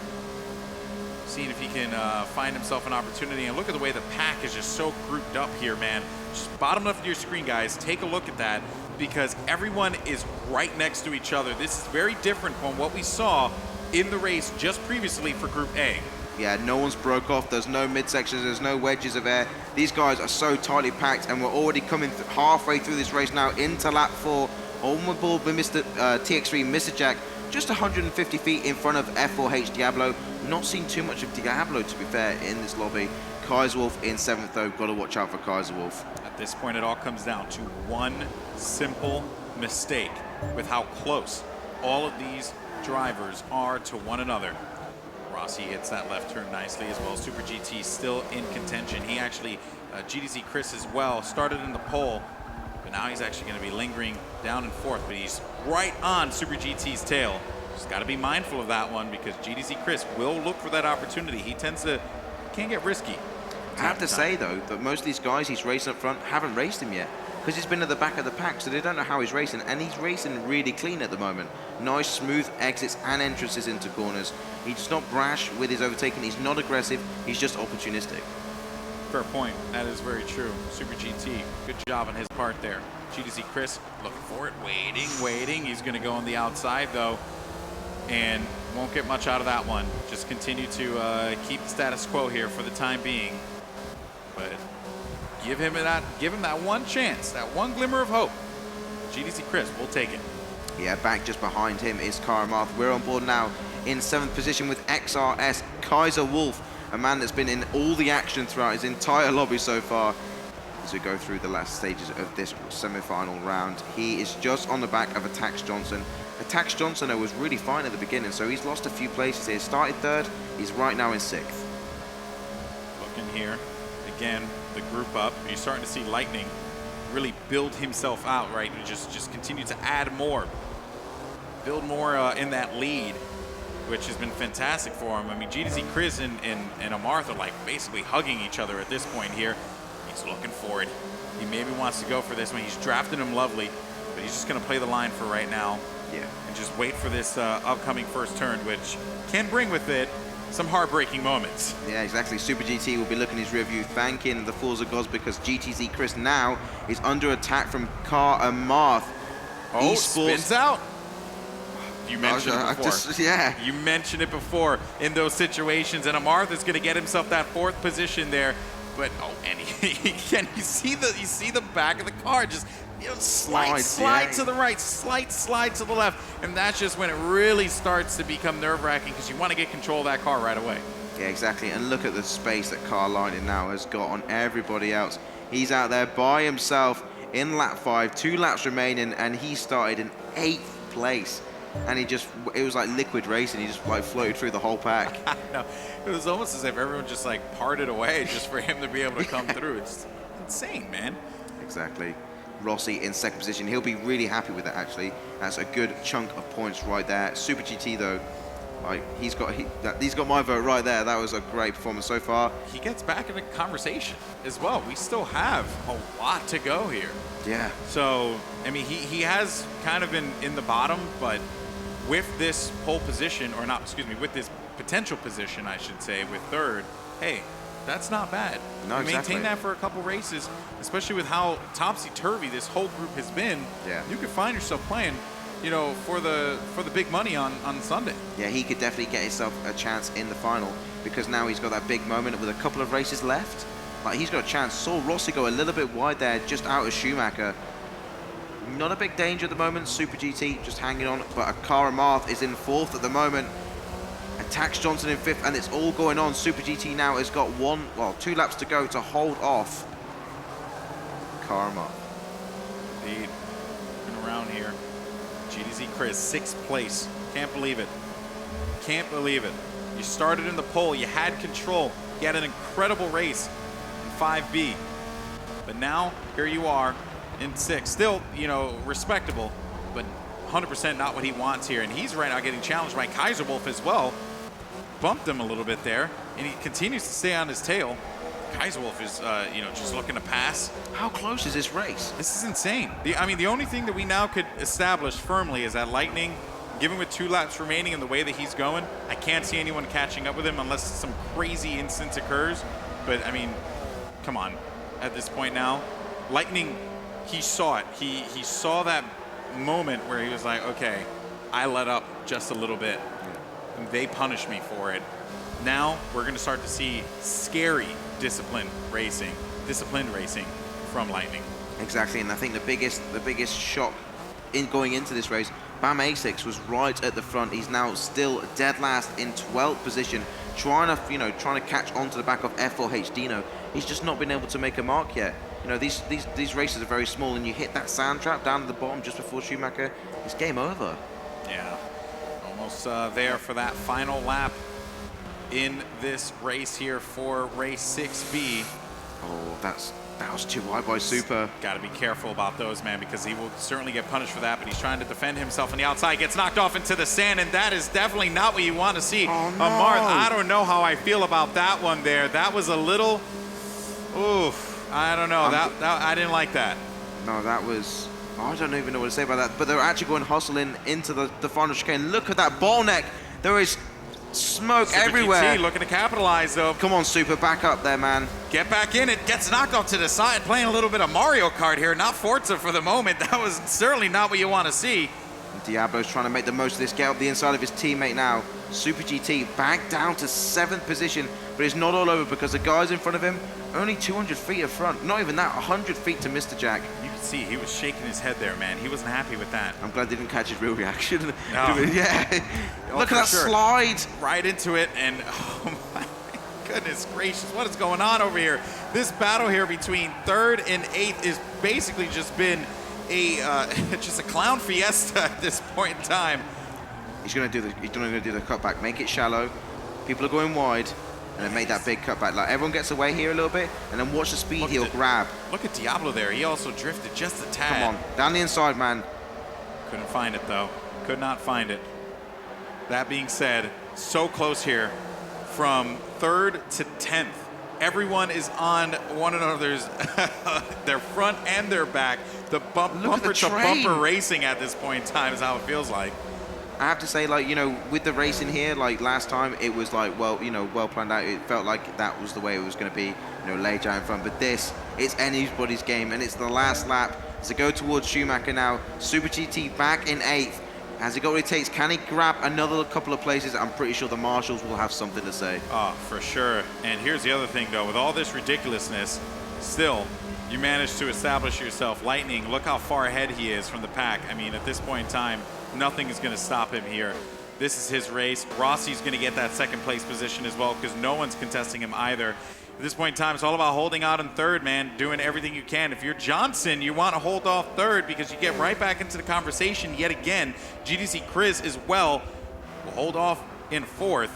seeing if he can find himself an opportunity. And look at the way the pack is just so grouped up here, man. Just bottom left of your screen, guys. Take a look at that, because everyone is right next to each other. This is very different from what we saw in the race just previously for Group A. Yeah, no one's broke off. There's no midsections. There's no wedges of air. These guys are so tightly packed, and we're already coming halfway through this race now into lap 4. On board with Mr. TX3, Mr. Jack, just 150 feet in front of F4H Diablo. Not seen too much of Diablo, to be fair, in this lobby. Kaiser Wolf in 7th, though. Got to watch out for Kaiser Wolf. At this point, it all comes down to one simple mistake with how close all of these drivers are to one another. Rossi hits that left turn nicely as well. Super GT still in contention. He actually, GTZ Chris as well, started in the pole, but now he's actually going to be lingering down in 4th, but he's right on Super GT's tail. Just got to be mindful of that one, because GTZ Chris will look for that opportunity. He can't get risky. I have to say, though, that most of these guys he's racing up front haven't raced him yet, because he's been at the back of the pack, so they don't know how he's racing, and he's racing really clean at the moment. Nice, smooth exits and entrances into corners. He's not brash with his overtaking. He's not aggressive. He's just opportunistic. Fair point. That is very true. Super GT, good job on his part there. GTZ Chris looking for it, waiting. He's going to go on the outside, though, and won't get much out of that one. Just continue to keep the status quo here for the time being. But give him that one chance, that one glimmer of hope. GTZ Chris will take it. Yeah, back just behind him is Karamarth. We're on board now in 7th position with XRS Kaiser Wolf, a man that's been in all the action throughout his entire lobby so far. as we go through the last stages of this semi-final round. He is just on the back of Atax Johnson. Atax Johnson, though, was really fine at the beginning, so he's lost a few places here. Started third, he's right now in 6th. Looking here, again, the group up. You're starting to see Lightning really build himself out, right? And just continue to add more. Build more in that lead, which has been fantastic for him. I mean, GTZ Chris and Amarth are like basically hugging each other at this point here. He's looking for it. He maybe wants to go for this one. He's drafted him lovely, but he's just going to play the line for right now. Yeah. And just wait for this upcoming first turn, which can bring with it some heartbreaking moments. Yeah, exactly. Super GT will be looking at his review, thanking the Forza gods, because GTZ Chris now is under attack from Car Amarth. Oh, spins out. You mentioned it before. Yeah. You mentioned it before in those situations, and Amarth is going to get himself that 4th position there. But and you see the back of the car just slide to the right, slide to the left, and that's just when it really starts to become nerve-wracking because you want to get control of that car right away. Yeah, exactly. And look at the space that Car Lightning now has got on everybody else. He's out there by himself in lap 5, 2 laps remaining, and he started in 8th place. And it was like liquid racing. He just like floated through the whole pack. No, it was almost as if everyone just like parted away just for him to be able to come through. It's insane, man. Exactly. Rossi in 2nd position. He'll be really happy with that, actually. That's a good chunk of points right there. Super GT, though, like he's got my vote right there. That was a great performance so far. He gets back in the conversation as well. We still have a lot to go here. Yeah. So, I mean, he has kind of been in the bottom, but with this pole position, or not, excuse me, with this potential position, I should say, with 3rd, hey, that's not bad. No, you exactly. maintain that for a couple races, especially with how topsy-turvy this whole group has been. Yeah. You could find yourself playing, you know, for the big money on Sunday. Yeah, he could definitely get himself a chance in the final, because now he's got that big moment with a couple of races left. Like, he's got a chance. Saw Rossi go a little bit wide there, just out of Schumacher. Not a big danger at the moment. Super GT just hanging on, but Car Amarth is in 4th at the moment. Atax Johnson in 5th, and it's all going on. Super GT now has got 2 laps to go to hold off Car Amarth. Indeed. Looking around here. GTZ Chris, 6th place. Can't believe it. Can't believe it. You started in the pole. You had control. You had an incredible race in 5B. But now, here you are in 6th. Still, you know, respectable, but 100% not what he wants here. And he's right now getting challenged by Kaiserwolf as well. Bumped him a little bit there, and he continues to stay on his tail. Kaiserwolf is, you know, just looking to pass. How close is this race? This is insane. I mean, the only thing that we now could establish firmly is that Lightning, given with 2 laps remaining and the way that he's going, I can't see anyone catching up with him unless some crazy instance occurs. But, I mean, come on. At this point now, Lightning, he saw it. He saw that moment where he was like, okay, I let up just a little bit. And they punished me for it. Now we're going to start to see scary disciplined racing from Lightning. Exactly, and I think the biggest shock in going into this race, Bam A6 was right at the front. He's now still dead last in 12th position, trying to catch onto the back of F4H Dino. He's just not been able to make a mark yet. You know, these races are very small, and you hit that sand trap down at the bottom just before Schumacher, it's game over. Yeah, almost there for that final lap in this race here for race 6B. Oh, that was too wide by Super. Got to be careful about those, man, because he will certainly get punished for that, but he's trying to defend himself on the outside, gets knocked off into the sand, and that is definitely not what you want to see. Oh, no. Amarth, I don't know how I feel about that one there. That was a little, oof, I don't know. That I didn't like that. No, that was, I don't even know what to say about that, but they're actually going hustling into the final chicane. Look at that bottleneck. There is smoke Super everywhere. GT looking to capitalize, though. Come on, Super, back up there, man. Get back in it. Gets knocked off to the side. Playing a little bit of Mario Kart here. Not Forza for the moment. That was certainly not what you want to see. Diablo's trying to make the most of this. Get up the inside of his teammate now. Super GT back down to 7th position, but it's not all over because the guys in front of him, only 200 feet in front. Not even that, 100 feet to Mr. Jack. You can see he was shaking his head there, man. He wasn't happy with that. I'm glad they didn't catch his real reaction. No. Yeah. Oh, look at that sure. slide. Right into it, and oh my goodness gracious, what is going on over here? This battle here between 3rd and 8th is basically just been a just a clown fiesta at this point in time. He's gonna do the cutback, make it shallow. People are going wide, and then make that big cutback. Like everyone gets away here a little bit, and then watch the speed he'll grab. Look at Diablo there. He also drifted just a tad. Come on, down the inside, man. Couldn't find it though. Could not find it. That being said, so close here from 3rd to 10th. Everyone is on one another's their front and their back. The bumper to bumper racing at this point in time is how it feels like. I have to say, like, you know, with the racing here, like last time, it was like, well, you know, well planned out. It felt like that was the way it was going to be, you know, laid down in front. But this, it's anybody's game, and it's the last lap. As it go towards Schumacher now, Super GT back in 8th. Has he got what it takes? Can he grab another couple of places? I'm pretty sure the marshals will have something to say. Oh, for sure. And here's the other thing, though. With all this ridiculousness, still, you managed to establish yourself. Lightning, look how far ahead he is from the pack. I mean, at this point in time, nothing is going to stop him here. This is his race. Rossi's going to get that 2nd place position as well because no one's contesting him either. At this point in time, it's all about holding out in 3rd, man, doing everything you can. If you're Johnson, you want to hold off 3rd because you get right back into the conversation yet again. GDC Chris as well will hold off in 4th.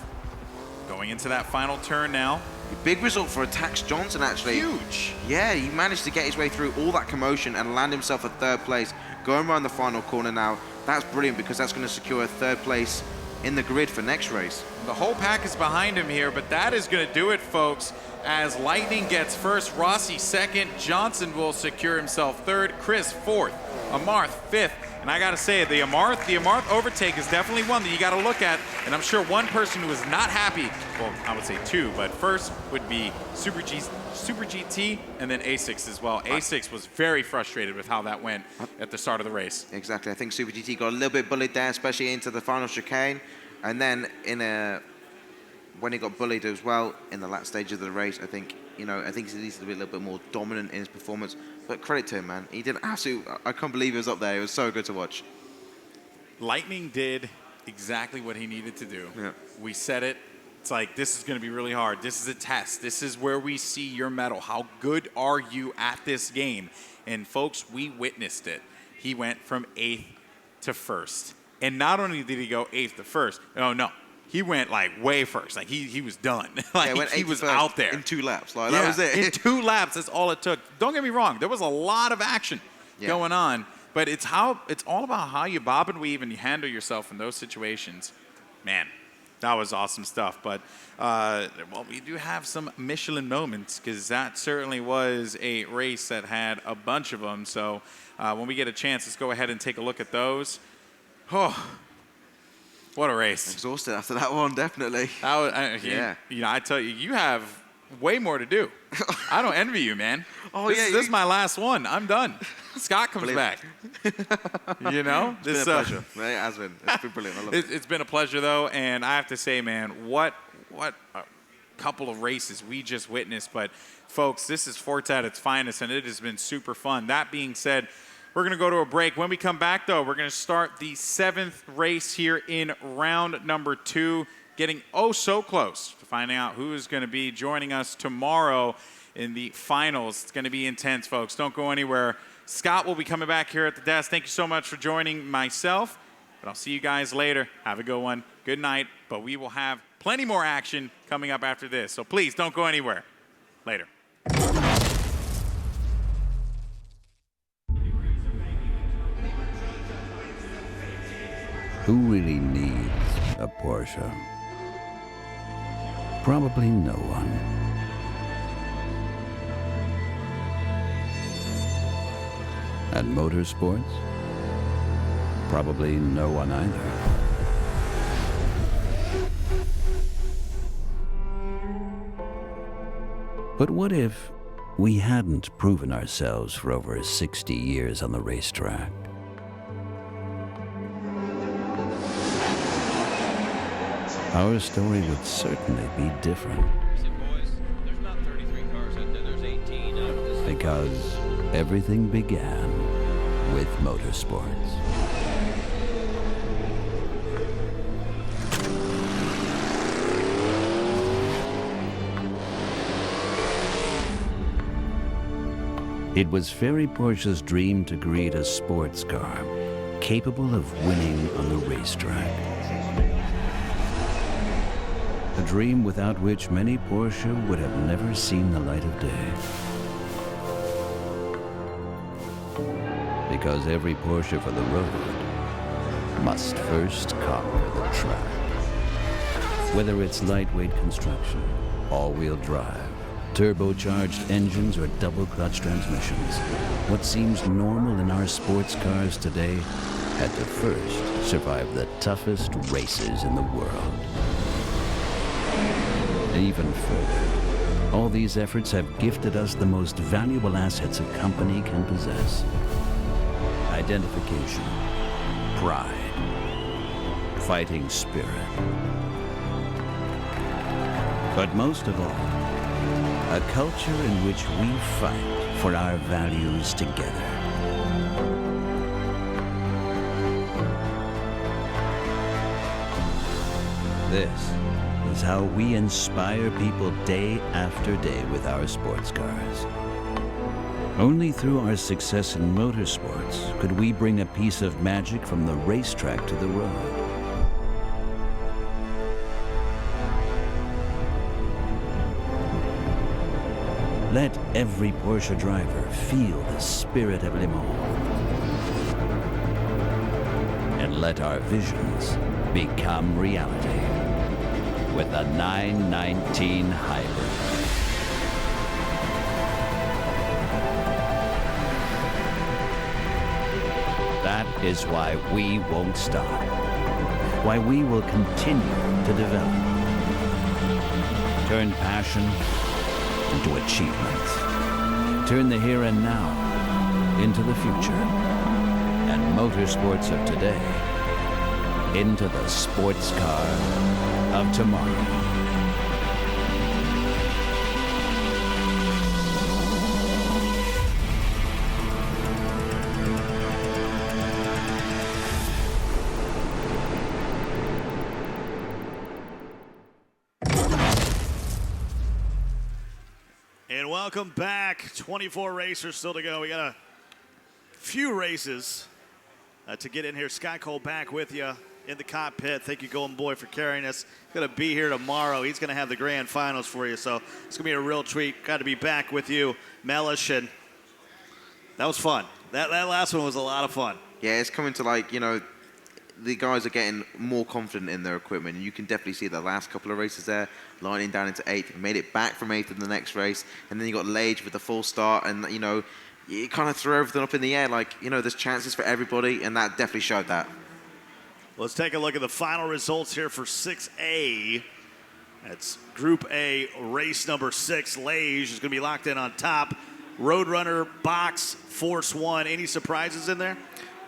Going into that final turn now. Big result for Tax Johnson, actually. Huge. Yeah, he managed to get his way through all that commotion and land himself at 3rd place. Going around the final corner now. That's brilliant because that's going to secure a 3rd place in the grid for next race. The whole pack is behind him here, but that is going to do it, folks. As Lightning gets 1st, Rossi 2nd, Johnson will secure himself 3rd, Chris 4th, Amarth 5th. And I got to say, the Amarth overtake is definitely one that you got to look at. And I'm sure one person who was not happy, well, I would say 2, but first would be Super GT and then A6 as well. A6 was very frustrated with how that went at the start of the race. Exactly. I think Super GT got a little bit bullied there, especially into the final chicane. And then when he got bullied as well in the last stage of the race, I think he needs to be a little bit more dominant in his performance. But credit to him, man. He did absolutely. I can't believe he was up there. It was so good to watch. Lightning did exactly what he needed to do. Yeah. We said it. It's like, this is going to be really hard. This is a test. This is where we see your mettle. How good are you at this game? And folks, we witnessed it. He went from 8th to 1st. And not only did he go 8th to 1st, no. He went like way first. Like he was done. Like yeah, he was out there in 2 laps. Like that was it. In 2 laps, that's all it took. Don't get me wrong. There was a lot of action going on, but it's all about how you bob and weave and you handle yourself in those situations. Man, that was awesome stuff. But well, we do have some Michelin moments because that certainly was a race that had a bunch of them. So when we get a chance, let's go ahead and take a look at those. Oh. What a race. Exhausted after that one, definitely. Yeah. You know, I tell you, you have way more to do. I don't envy you, man. This is my last one. I'm done. Scott comes back. You know? It's been a pleasure. It has been. It's been brilliant. I love it. It's been a pleasure, though, and I have to say, man, what a couple of races we just witnessed. But, folks, this is Forza at its finest, and it has been super fun. That being said, we're going to go to a break. When we come back, though, we're going to start the 7th race here in round number 2, getting so close to finding out who is going to be joining us tomorrow in the finals. It's going to be intense, folks. Don't go anywhere. Scott will be coming back here at the desk. Thank you so much for joining myself, but I'll see you guys later. Have a good one. Good night, but we will have plenty more action coming up after this, so please don't go anywhere. Later. Who really needs a Porsche? Probably no one. And motorsports? Probably no one either. But what if we hadn't proven ourselves for over 60 years on the racetrack? Our story would certainly be different. Because everything began with motorsports. It was Ferry Porsche's dream to create a sports car capable of winning on the racetrack. A dream without which many Porsche would have never seen the light of day. Because every Porsche for the road must first conquer the track. Whether it's lightweight construction, all-wheel drive, turbocharged engines, or double-clutch transmissions, what seems normal in our sports cars today had to first survive the toughest races in the world. Even further, all these efforts have gifted us the most valuable assets a company can possess. Identification, pride, fighting spirit. But most of all, a culture in which we fight for our values together. This is how we inspire people day after day with our sports cars. Only through our success in motorsports could we bring a piece of magic from the racetrack to the road. Let every Porsche driver feel the spirit of Le Mans. And let our visions become reality with the 919 Hybrid. That is why we won't stop. Why we will continue to develop. Turn passion into achievement. Turn the here and now into the future. And motorsports of today into the sports car of tomorrow. And welcome back. 24 racers still to go. We got a few races to get in here. Sky Cole back with you in the cockpit. Thank you, Golden Boy, for carrying us. Going to be here tomorrow. He's going to have the grand finals for you, so it's going to be a real treat. Got to be back with you, Mellish, and that was fun. That last one was a lot of fun. Yeah, it's coming to, like, you know, the guys are getting more confident in their equipment. And you can definitely see the last couple of races there, lining down into 8th, made it back from 8th in the next race. And then you got Lage with the full start, and, you know, you kind of throw everything up in the air. Like, you know, there's chances for everybody, and that definitely showed that. Let's take a look at the final results here for 6A. That's Group A, race number 6. Lage is going to be locked in on top. Roadrunner, Box, Force 1. Any surprises in there?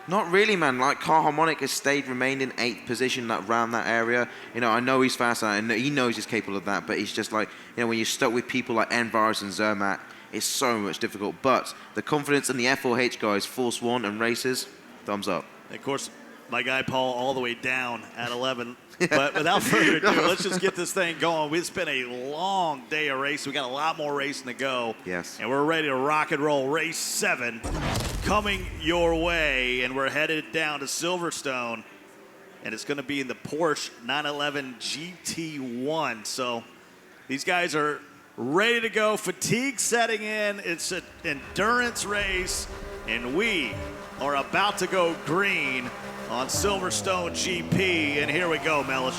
Not really, man. Like, Car Harmonic has remained in 8th position around that area. You know, I know he's fast, and he knows he's capable of that, but he's just like, you know, when you're stuck with people like Envars and Zermatt, it's so much difficult. But the confidence in the F4H guys, Force 1 and races, thumbs up. And of course, my guy Paul all the way down at 11. But without further ado, let's just get this thing going. It's been a long day of racing. We got a lot more racing to go. Yes. And we're ready to rock and roll. Race 7 coming your way. And we're headed down to Silverstone. And it's going to be in the Porsche 911 GT1. So these guys are ready to go. Fatigue setting in. It's an endurance race. And we are about to go green on Silverstone GP, and here we go, Mellish.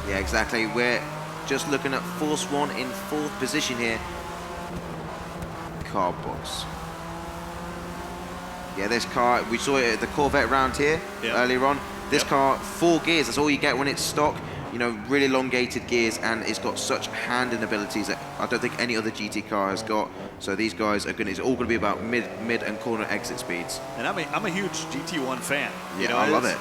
Yeah, exactly. We're just looking at Force 1 in 4th position here. Car box. Yeah, this car, we saw it at the Corvette round here earlier on. This car, 4 gears, that's all you get when it's stock. You know, really elongated gears, and it's got such handling abilities that I don't think any other GT car has got. So these guys are it's all going to be about mid and corner exit speeds. And I'm a huge GT1 fan. Yeah, you know, I love it.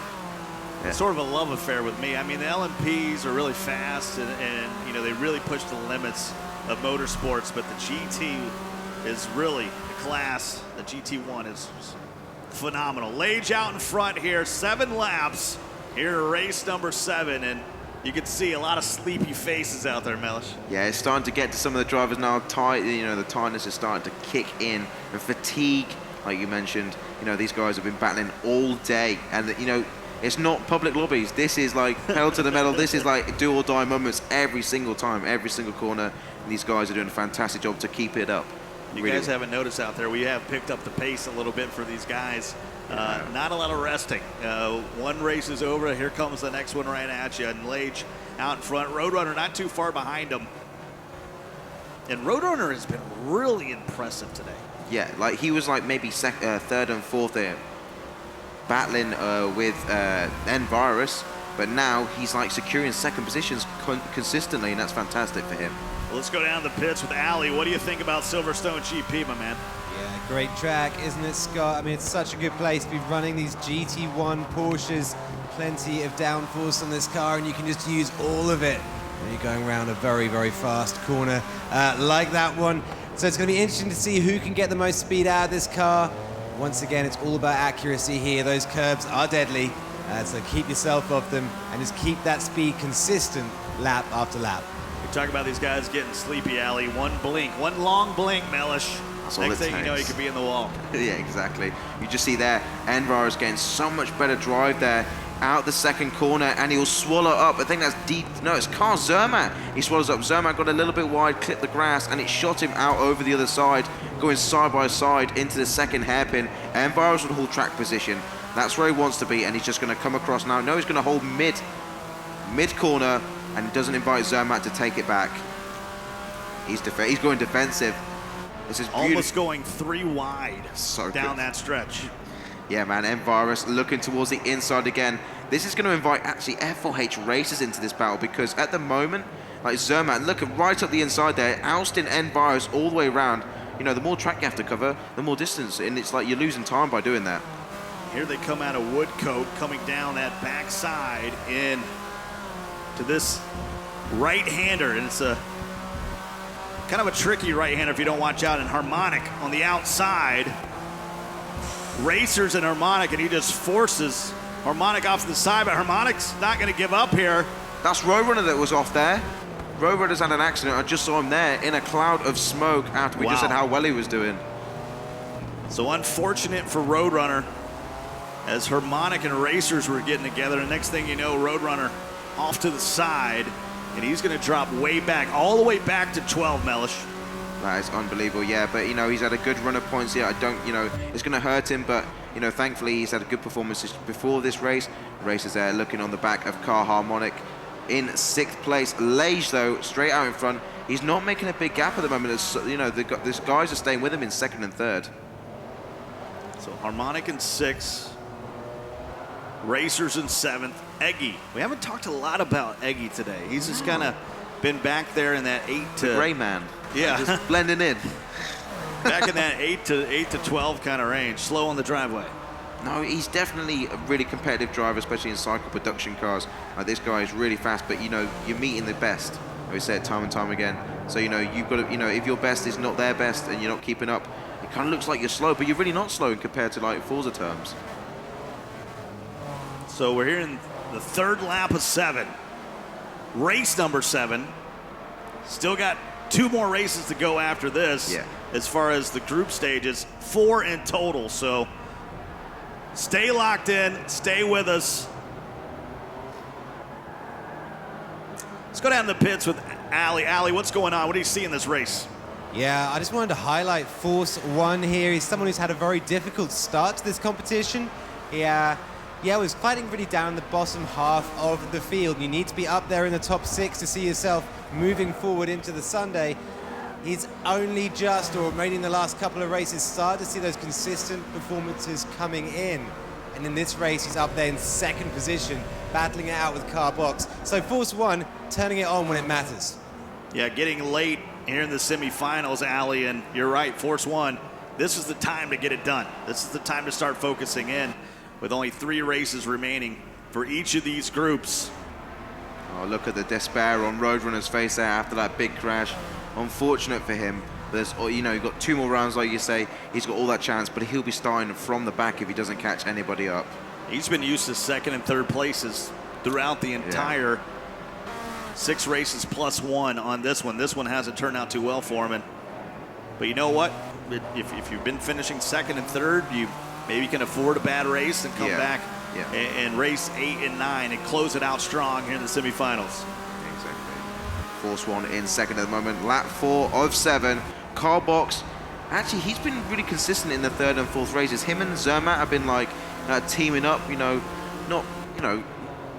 It's sort of a love affair with me. I mean, the LMPs are really fast, and you know, they really push the limits of motorsports, but the GT is really the class. The GT1 is phenomenal. Lage out in front here, 7 laps here to race number 7, and You can see a lot of sleepy faces out there, Mellish. Yeah, it's starting to get to some of the drivers now. The tightness is starting to kick in, and fatigue, like you mentioned. These guys have been battling all day, and it's not public lobbies. This is like hell to the metal. This is like do or die moments every single time, every single corner. And these guys are doing a fantastic job to keep it up. You guys haven't noticed out there, we have picked up the pace a little bit for these guys. Not a lot of resting. One race is over. Here comes the next one right at you. And Lage out in front. Roadrunner not too far behind him. And Roadrunner has been really impressive today. Yeah, like he was like maybe third and fourth there, battling with N-Virus, but now he's like securing second positions consistently, and that's fantastic for him. Well, let's go down the pits with Ali. What do you think about Silverstone GP, my man? Yeah, great track, isn't it, Scott? I mean, it's such a good place to be running these GT1 Porsches. Plenty of downforce on this car, and you can just use all of it when you're going around a very, very fast corner like that one. So it's going to be interesting to see who can get the most speed out of this car. Once again, it's all about accuracy here. Those curbs are deadly, so keep yourself off them and just keep that speed consistent lap after lap. We talk about these guys getting sleepy, Ali. One blink, one long blink, Mellish. Next thing you know, you could be in the wall. Yeah, exactly. You just see there, Envar is getting so much better drive there out the second corner, and he'll swallow up. I think that's deep. No, it's Carl Zermatt. He swallows up. Zermatt got a little bit wide, clipped the grass, and it shot him out over the other side, going side by side into the second hairpin. Envar is in hold track position. That's where he wants to be, and he's just going to come across now. No, he's going to hold mid corner, and he doesn't invite Zermatt to take it back. He's going defensive. This is beautiful. Almost going 3 wide down that stretch. Yeah, man, M-Virus looking towards the inside again. This is going to invite actually F4H racers into this battle, because at the moment, like Zermatt, look right up the inside there, ousting M-Virus all the way around. The more track you have to cover, the more distance, and it's like you're losing time by doing that. Here they come out of Woodcote, coming down that backside in to this right-hander, and it's a kind of a tricky right-hander if you don't watch out. And Harmonic on the outside. Racers and Harmonic, and he just forces Harmonic off to the side, but Harmonic's not going to give up here. That's Roadrunner that was off there. Roadrunner's had an accident. I just saw him there in a cloud of smoke after we just said how well he was doing. So unfortunate for Roadrunner, as Harmonic and Racers were getting together, and next thing you know, Roadrunner off to the side, and he's going to drop way back, all the way back to 12, Mellish. That is unbelievable, yeah, but he's had a good run of points here. It's going to hurt him, but thankfully he's had a good performance before this race. Racers there looking on the back of Car Harmonic in 6th place. Lage, though, straight out in front. He's not making a big gap at the moment. These guys are staying with him in 2nd and 3rd. So Harmonic in 6th, Racers in 7th. Eggy, we haven't talked a lot about Eggy today. He's just kind of been back there in that 8 to... The gray man. Yeah. Just blending in. Back in that 8 to 12 kind of range, slow on the driveway. No, he's definitely a really competitive driver, especially in cycle production cars. This guy is really fast, but you're meeting the best. We say it time and time again. So you've got to, if your best is not their best and you're not keeping up, it kind of looks like you're slow, but you're really not slow compared to like Forza terms. So we're here in the 3rd lap of 7. Race number 7. Still got 2 more races to go after this. Yeah. As far as the group stages, 4 in total. So stay locked in, stay with us. Let's go down to the pits with Ali. Ali, what's going on? What do you see in this race? Yeah, I just wanted to highlight Force 1 here. He's someone who's had a very difficult start to this competition. Yeah, was fighting really down the bottom half of the field. You need to be up there in the top 6 to see yourself moving forward into the Sunday. He's only just, or maybe in the last couple of races, started to see those consistent performances coming in. And in this race, he's up there in 2nd position, battling it out with Car Box. So Force 1, turning it on when it matters. Yeah, getting late here in the semifinals, Ali, and you're right, Force 1, this is the time to get it done. This is the time to start focusing in, with only 3 races remaining for each of these groups. Oh, look at the despair on Roadrunner's face there after that big crash. Unfortunate for him. There's, you've got 2 more rounds, like you say. He's got all that chance, but he'll be starting from the back if he doesn't catch anybody up. He's been used to 2nd and 3rd places throughout the entire 6 races plus 1 on this one. This one hasn't turned out too well for him. But you know what? If you've been finishing second and third, you maybe can afford a bad race and come back and race 8 and 9 and close it out strong here in the semifinals. Exactly. Force One in second at the moment. Lap 4 of 7. Carl Box, actually, he's been really consistent in the third and fourth races. Him and Zermatt have been like teaming up,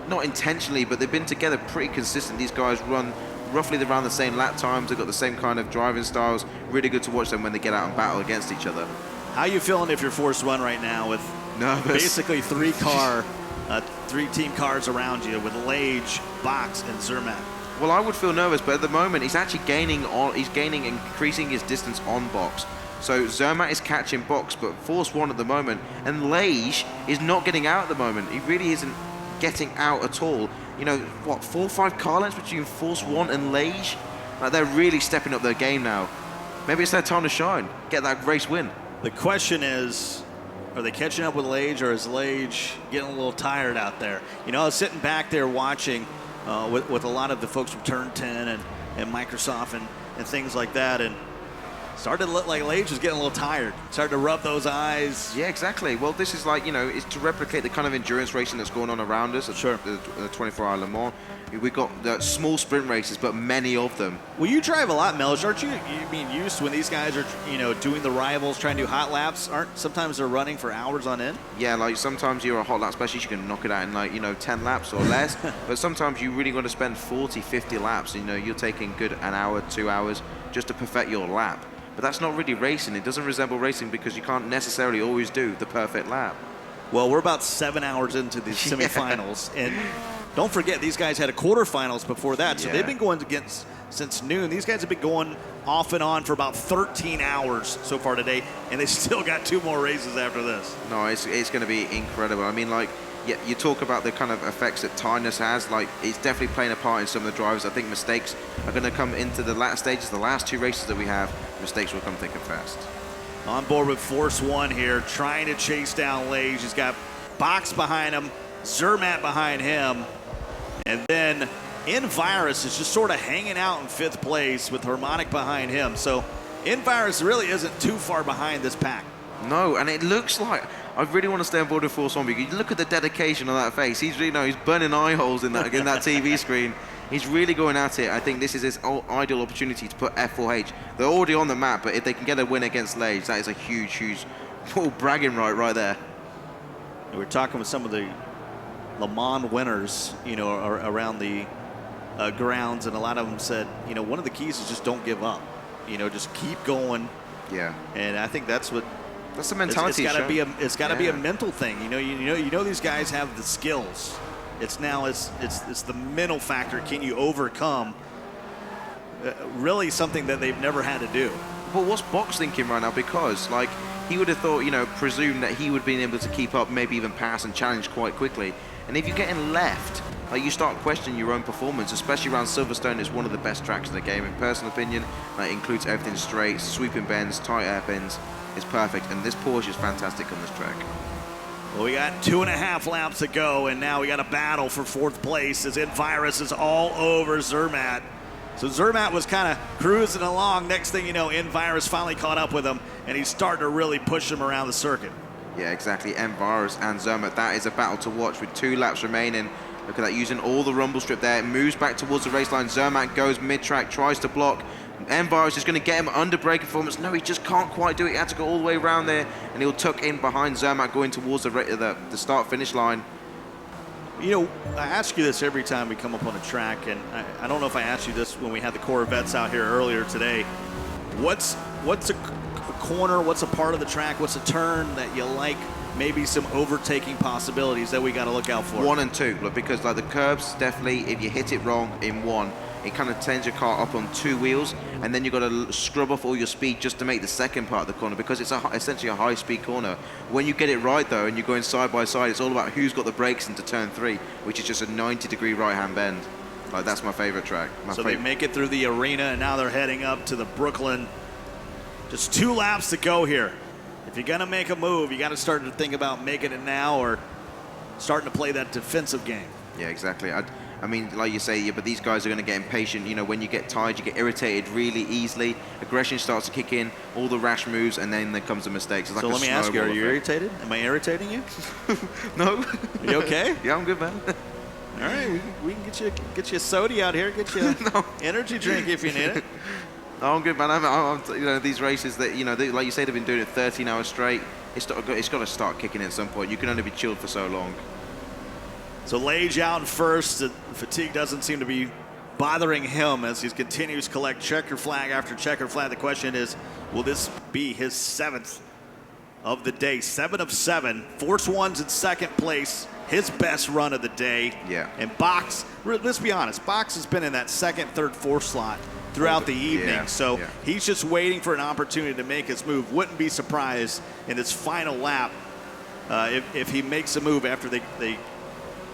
not intentionally, but they've been together pretty consistent. These guys run roughly around the same lap times. They've got the same kind of driving styles. Really good to watch them when they get out and battle against each other. How you feeling if you're Force One right now with basically 3 team cars around you with Lage, Box, and Zermatt? Well, I would feel nervous, but at the moment he's actually increasing his distance on Box. So Zermatt is catching Box, but Force One at the moment, and Lage is not getting out at the moment. He really isn't getting out at all. 4 or 5 car lengths between Force One and Lage? Like, they're really stepping up their game now. Maybe it's their time to shine, get that race win. The question is, are they catching up with Lage, or is Lage getting a little tired out there? I was sitting back there watching with a lot of the folks from Turn 10 and Microsoft and things like that, and started to look like Lage was getting a little tired. Started to rub those eyes. Yeah, exactly. Well, this is like, it's to replicate the kind of endurance racing that's going on around us at the 24-hour Le Mans. We've got the small sprint races, but many of them. Well, you drive a lot, Melge. Aren't you being used when these guys are, doing the rivals, trying to do hot laps? Sometimes they're running for hours on end? Yeah, like sometimes you're a hot lap specialist, you can knock it out in 10 laps or less. But sometimes you really got to spend 40, 50 laps. You're taking good an hour, 2 hours just to perfect your lap. But that's not really racing. It doesn't resemble racing because you can't necessarily always do the perfect lap. Well, we're about 7 hours into the semifinals, and don't forget, these guys had a quarterfinals before that, so they've been going against since noon. These guys have been going off and on for about 13 hours so far today, and they still got 2 more races after this. No, it's going to be incredible. I mean, you talk about the kind of effects that tiredness has. It's definitely playing a part in some of the drivers. I think mistakes are going to come into the last stages. The last 2 races that we have, mistakes will come thick and fast. On board with Force One here, trying to chase down Lage. He's got Box behind him, Zermatt behind him, and then Envirus is just sort of hanging out in 5th place with Harmonic behind him. So Envirus really isn't too far behind this pack. No, and it looks like I really want to stay on board with Force One because you look at the dedication on that face. He's he's burning eye holes in that TV screen. He's really going at it. I think this is his ideal opportunity to put F4H. They're already on the map, but if they can get a win against Lage, that is a huge bragging right there. We're talking with some of the Le Mans winners, around the grounds, and a lot of them said, one of the keys is just don't give up. Just keep going. Yeah. And I think that's what. That's the mentality. It's got to be a mental thing. You know these guys have the skills. It's the mental factor. Can you overcome really something that they've never had to do? But what's Box thinking right now? Because he would have thought, presumed that he would be able to keep up, maybe even pass and challenge quite quickly. And if you're getting left, you start questioning your own performance, especially around Silverstone. It's one of the best tracks in the game, in personal opinion. That includes everything straight, sweeping bends, tight hairpins. It's perfect, and this Porsche is fantastic on this track. Well, we got 2.5 laps to go, and now we got a battle for 4th place as Envirus is all over Zermatt. So Zermatt was kind of cruising along. Next thing you know, Envirus finally caught up with him, and he's starting to really push him around the circuit. Yeah, exactly. Envirus and Zermatt, that is a battle to watch with 2 laps remaining. Look at that, using all the rumble strip there. It moves back towards the race line. Zermatt goes mid-track, tries to block. Envirus is going to get him under brake performance. No, he just can't quite do it. He had to go all the way around there, and he'll tuck in behind Zermatt going towards the start-finish line. I ask you this every time we come up on a track, and I don't know if I asked you this when we had the Corvettes out here earlier today. What's a corner, what's a part of the track, what's a turn that you like, maybe some overtaking possibilities that we got to look out for? 1 and 2, because the curbs, definitely, if you hit it wrong in 1, it kind of turns your car up on 2 wheels, and then you've got to scrub off all your speed just to make the second part of the corner, because it's essentially a high-speed corner. When you get it right, though, and you're going side by side, it's all about who's got the brakes into turn 3, which is just a 90-degree right-hand bend. That's my favorite track. They make it through the arena, and now they're heading up to the Brooklyn. Just 2 laps to go here. If you're going to make a move, you got to start to think about making it now or starting to play that defensive game. Yeah, exactly. I mean, like you say, yeah, but these guys are going to get impatient. You know, when you get tired, you get irritated really easily. Aggression starts to kick in, all the rash moves, and then there comes the mistakes. It's like So a let me ask you, are you snowball irritated? Am I irritating you? No. You okay? Yeah, I'm good, man. All right, we can get you a soda out here, get you an energy drink if you need it. No, I'm good, man. I'm you know, these races that, you know, like you say, they've been doing it 13 hours straight. It's got to start kicking in at some point. You can only be chilled for so long. So Lage out in first. Fatigue doesn't seem to be bothering him as he continues to collect checker flag after checker flag. The question is, will this be his 7th of the day? 7 of 7. Force One's in second place. His best run of the day. Yeah. And Box, let's be honest, Box has been in that second, third, fourth slot throughout the evening. Yeah, so yeah. he's just waiting for an opportunity to make his move. Wouldn't be surprised in his final lap if he makes a move after they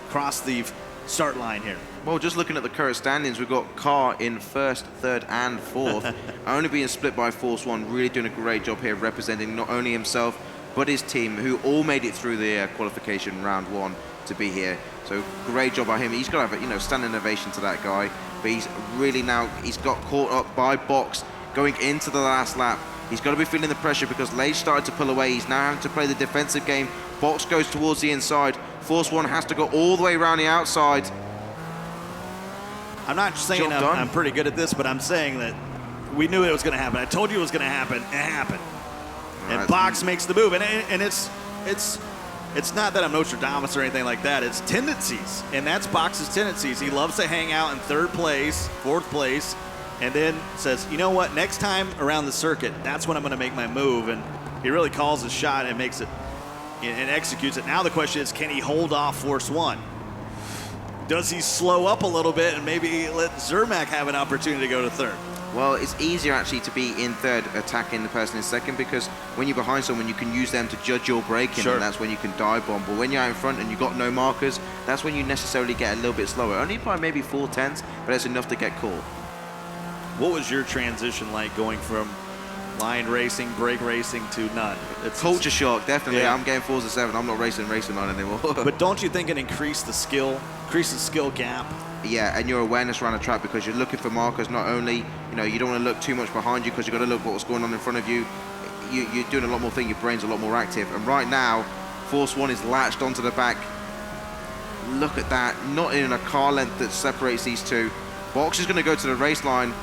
cross the start line here. Well, just looking at the current standings, we've got Carr in first, third, and fourth, only being split by Force One. Really doing a great job here, representing not only himself but his team, who all made it through the qualification round 1 to be here. So great job by him. He's got to have a standing ovation to that guy. But he's really he's got caught up by Box going into the last lap. He's got to be feeling the pressure because Lage started to pull away. He's now having to play the defensive game. Box goes towards the inside. Force One has to go all the way around the outside. I'm not saying I'm pretty good at this, but I'm saying that we knew it was going to happen. I told you it was going to happen. It happened. And Box makes the move. And it's not that I'm Nostradamus or anything like that. It's tendencies. And that's Box's tendencies. He loves to hang out in third place, fourth place, and then says, you know what, next time around the circuit, that's when I'm going to make my move. And he really calls his shot and makes it and executes it. Now the question is, can he hold off Force One? Does he slow up a little bit and maybe let Zermatt have an opportunity to go to third? Well, it's easier actually to be in third, attacking the person in second, because when you're behind someone, you can use them to judge your braking, Sure. and that's when you can dive bomb. But when you're out in front and you've got no markers, that's when you necessarily get a little bit slower. Only by maybe 4/10, but it's enough to get caught. What was your transition like going from line racing, brake racing to none? It's Culture shock, definitely. Yeah. I'm getting Forza 7. I'm not racing line anymore. But don't you think it increased the skill gap? Yeah, and your awareness around the track, because you're looking for markers. Not only, you don't want to look too much behind you because you've got to look at what's going on in front of you. You're doing a lot more things. Your brain's a lot more active. And right now, Force One is latched onto the back. Look at that. Not in a car length that separates these two. Box is going to go to the race line.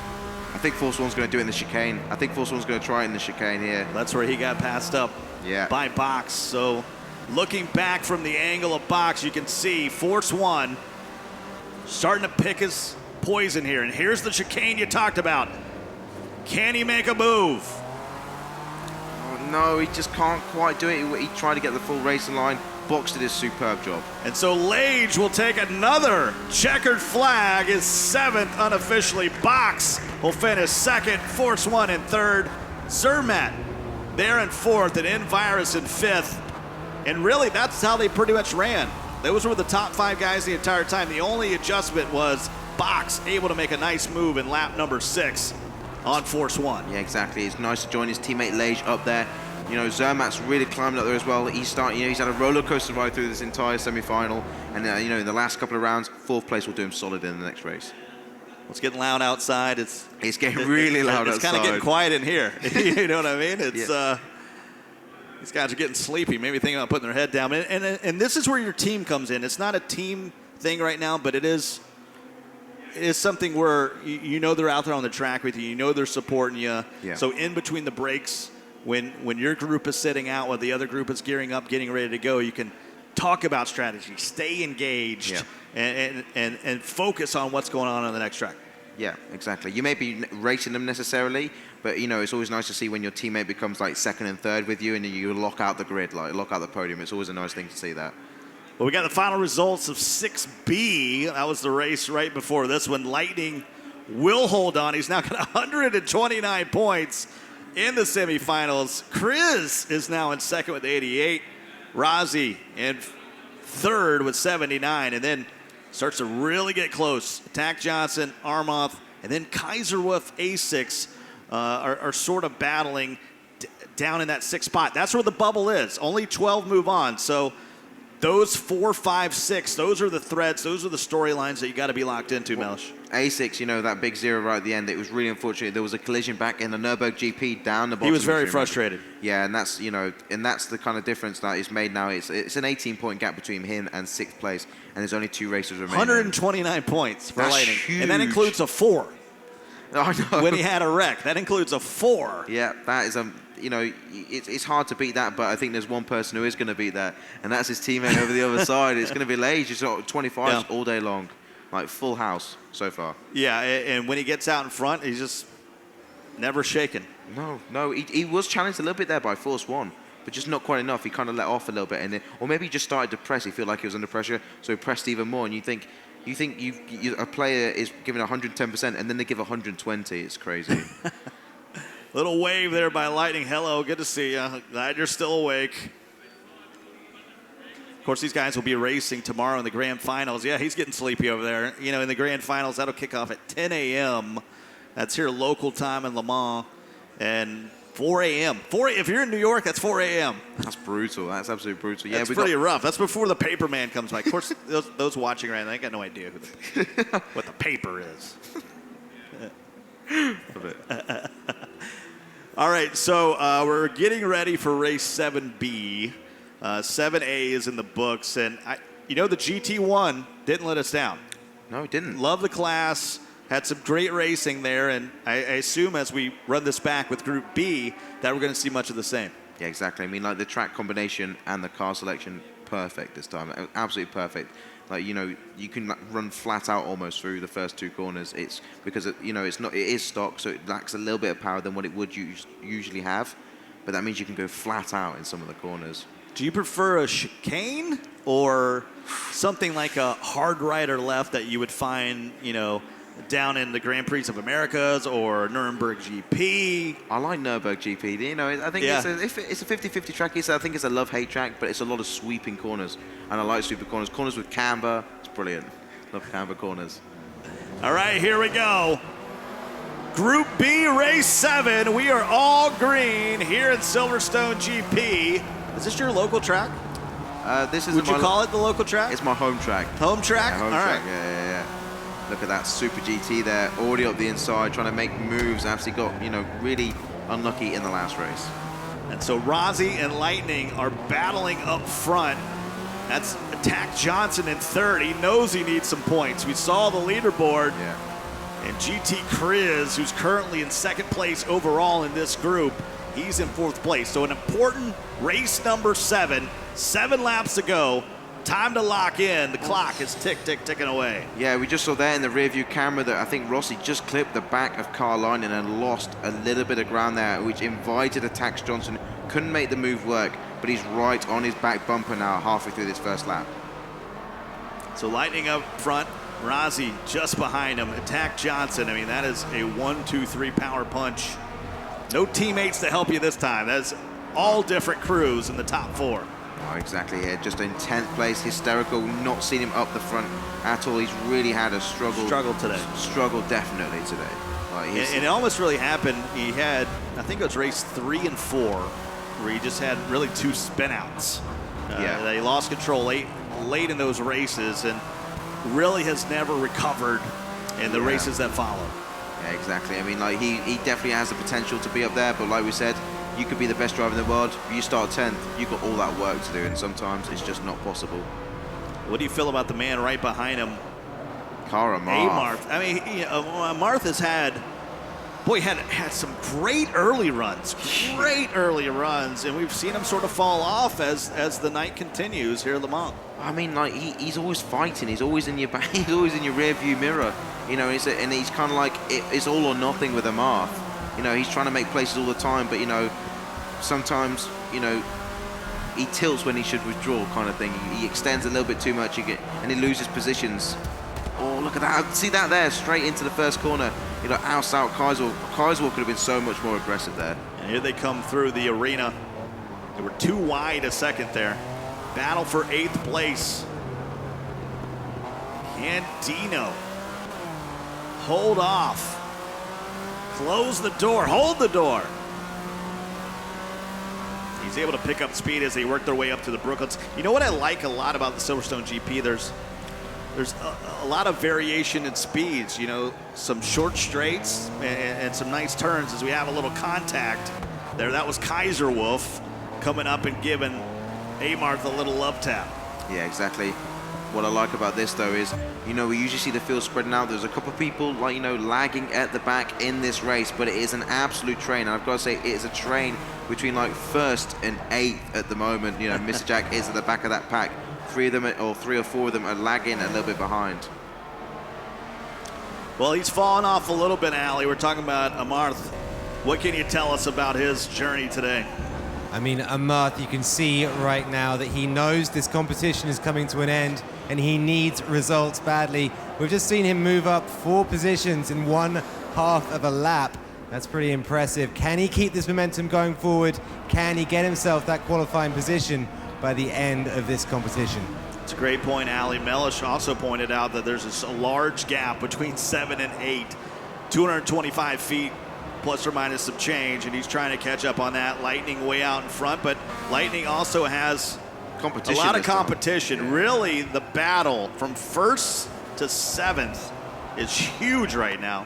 I think Force One's going to do it in the chicane. I think Force One's going to try it in the chicane here. That's where he got passed up by Box. So looking back from the angle of Box, you can see Force One starting to pick his poison here. And here's the chicane you talked about. Can he make a move? Oh, no, he just can't quite do it. He tried to get the full racing line. Box did his superb job. And so Lage will take another checkered flag, his 7th unofficially. Box will finish 2nd, Force One in 3rd, Zermatt there in 4th, and Envirus in 5th. And really, that's how they pretty much ran. Those were the top 5 guys the entire time. The only adjustment was Box able to make a nice move in lap number 6 on Force One. Yeah, exactly. It's nice to join his teammate Lage up there. Zermatt's really climbing up there as well. He's had a roller coaster ride through this entire semi-final, and in the last couple of rounds, 4th place will do him solid in the next race. It's getting loud outside. It's getting really loud outside. It's kind of getting quiet in here. You know what I mean? It's these guys are getting sleepy, maybe thinking about putting their head down. And this is where your team comes in. It's not a team thing right now, but it is something where they're out there on the track with you. They're supporting you. Yeah. So in between the breaks, when your group is sitting out while the other group is gearing up, getting ready to go, you can talk about strategy, stay engaged, and focus on what's going on the next track. Yeah, exactly. You may be racing them necessarily, but it's always nice to see when your teammate becomes like 2nd and 3rd with you, and you lock out the grid, lock out the podium. It's always a nice thing to see that. Well, we got the final results of 6B. That was the race right before this one. Lightning will hold on. He's now got 129 points in the semifinals. Chris is now in 2nd with 88. Rozzy in 3rd with 79, and then starts to really get close. Attack Johnson, Armoth, and then Kaiserwolf A6 are sort of battling down in that 6th spot. That's where the bubble is. Only 12 move on. So those 4, 5, 6, those are the threads, those are the storylines that you got to be locked into, Melch. A6, you know, that big zero right at the end, it was really unfortunate. There was a collision back in the Nürburgring GP down the bottom. He was very frustrated. Yeah, and that's, you know, and that's the kind of difference that is made now. It's an 18-point gap between him and 6th place, and there's only 2 races remaining. 129 points for That's Lightning. huge. And that includes a 4. I know. When he had a wreck. That includes a 4. Yeah, that is you know, it's hard to beat that, but I think there's one person who is going to beat that, and that's his teammate over the other side. It's going to be Lage. He's got 25s all day long, like full house so far. Yeah, and when he gets out in front, he's just never shaken. No, he was challenged a little bit there by Force 1, but just not quite enough. He kind of let off a little bit, and then, or maybe he just started to press. He felt like he was under pressure, so he pressed even more. And you think a player is giving 110%, and then they give 120. It's crazy. Little wave there by Lightning. Hello, good to see you. Glad you're still awake. Of course, these guys will be racing tomorrow in the grand finals. Yeah, he's getting sleepy over there. You know, in the grand finals, that'll kick off at 10 a.m. That's here local time in Le Mans. And 4 a.m. If you're in New York, that's 4 a.m. That's brutal. That's absolutely brutal. Yeah, that's pretty rough. That's before the paper man comes by. Of course, those watching right now, they got no idea what the paper is. All right, so we're getting ready for race 7B. 7A is in the books, and the GT1 didn't let us down. No, it didn't. Love the class. Had some great racing there, and I assume as we run this back with Group B that we're going to see much of the same. Yeah, exactly. I mean, like the track combination and the car selection, perfect this time. Absolutely perfect. Like, you know, you can run flat out almost through the first 2 corners. It's because it is stock, so it lacks a little bit of power than what it would usually have. But that means you can go flat out in some of the corners. Do you prefer a chicane or something like a hard right or left that you would find, down in the Grand Prix of Americas or Nuremberg GP? I like Nuremberg GP. You know, I think it's a 50-50 track. I think it's a love-hate track, but it's a lot of sweeping corners. And I like sweeping corners. Corners with camber, it's brilliant. Love camber corners. All right, here we go. Group B, race 7. We are all green here at Silverstone GP. Is this your local track? This is. Would you call it the local track? It's my home track. Home track? Yeah, home all track. right. Yeah. Look at that Super GT there, already up the inside, trying to make moves. Actually got, really unlucky in the last race. And so Rossi and Lightning are battling up front. That's Attack Johnson in third. He knows he needs some points. We saw the leaderboard. Yeah. And GT Kriz, who's currently in 2nd place overall in this group, he's in 4th place. So an important race number 7. 7 laps to go. Time to lock in. The clock is ticking away. Yeah, we just saw there in the rear view camera that I think Rossi just clipped the back of Carline and lost a little bit of ground there, which invited Attax Johnson. Couldn't make the move work, but he's right on his back bumper now, halfway through this first lap. So Lightning up front, Rossi just behind him. Attack Johnson, I mean, that is a 1-2-3 power punch. No teammates to help you this time. That's all different crews in the top 4. Oh, exactly, yeah. Just in 10th place, hysterical. Not seen him up the front at all. He's really had a struggle. Struggle today. Struggle definitely today. And it almost really happened. He had, I think it was race 3 and 4, where he just had really 2 spinouts. They lost control late in those races and really has never recovered in the races that follow. Yeah, exactly. I mean, like he definitely has the potential to be up there, but like we said, you could be the best driver in the world. If you start 10th, you've got all that work to do, and sometimes it's just not possible. What do you feel about the man right behind him? Cara Marth. I mean, Marth has had some great early runs, and we've seen him sort of fall off as the night continues here at Le Mans. I mean, like he's always fighting. He's always in your back. He's always in your rear view mirror. And he's kind of like it's all or nothing with a Marth. He's trying to make places all the time, but sometimes he tilts when he should withdraw, kind of thing. He extends a little bit too much, and he loses positions. Oh, look at that! See that there, straight into the first corner. Oust out Keisel. Keisel could have been so much more aggressive there. And here they come through the arena. They were too wide a second there. Battle for 8th place. And Dino. Hold off. Close the door. Hold the door. He's He's able to pick up speed as they work their way up to the Brooklands. You know what I like a lot about the Silverstone GP? There's a lot of variation in speeds, you know, some short straights and some nice turns as we have a little contact there. That was Kaiser Wolf coming up and giving Amarth a little love tap. Yeah, exactly. What I like about this, though, is, you know, we usually see the field spreading out. There's a couple of people, like, you know, lagging at the back in this race, but it is an absolute train. And I've got to say, it is a train between, like, 1st and 8th at the moment. You know, Mr. Jack is at the back of that pack. 3 or 4 of them are lagging a little bit behind. Well, he's fallen off a little bit, Ali. We're talking about Amarth. What can you tell us about his journey today? I mean, Amarth, you can see right now that he knows this competition is coming to an end and he needs results badly. We've just seen him move up 4 positions in 1/2 of a lap. That's pretty impressive. Can he keep this momentum going forward? Can he get himself that qualifying position by the end of this competition? It's a great point, Ali. Mellish also pointed out that there's a large gap between 7 and 8, 225 feet plus or minus some change, and he's trying to catch up on that. Lightning way out in front, but Lightning also has a lot of competition. Yeah. Really, the battle from 1st to 7th is huge right now.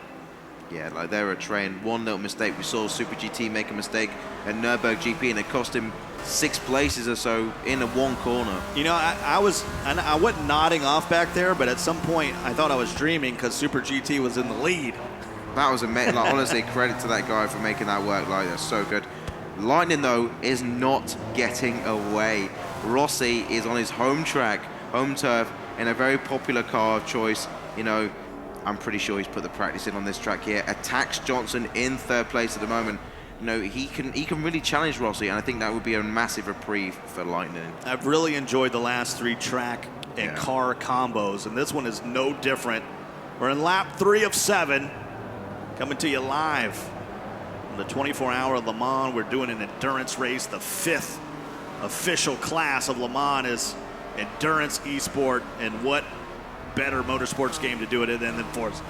Yeah, like they're a train. One little mistake. We saw Super GT make a mistake at Nürburgring GP, and it cost him 6 places or so in a 1 corner. You know, I went nodding off back there, but at some point I thought I was dreaming because Super GT was in the lead. That was amazing. Like, honestly, credit to that guy for making that work. Like, that's so good. Lightning, though, is not getting away. Rossi is on his home track, home turf, in a very popular car choice. You know, I'm pretty sure he's put the practice in on this track here. Attacks Johnson in 3rd place at the moment. You know, he can really challenge Rossi, and I think that would be a massive reprieve for Lightning. I've really enjoyed the last 3 track and car combos, and this one is no different. We're in lap 3 of 7, coming to you live from the 24-hour Le Mans. We're doing an endurance race. The 5th official class of Le Mans is Endurance Esports, and what better motorsports game to do it in than Forza.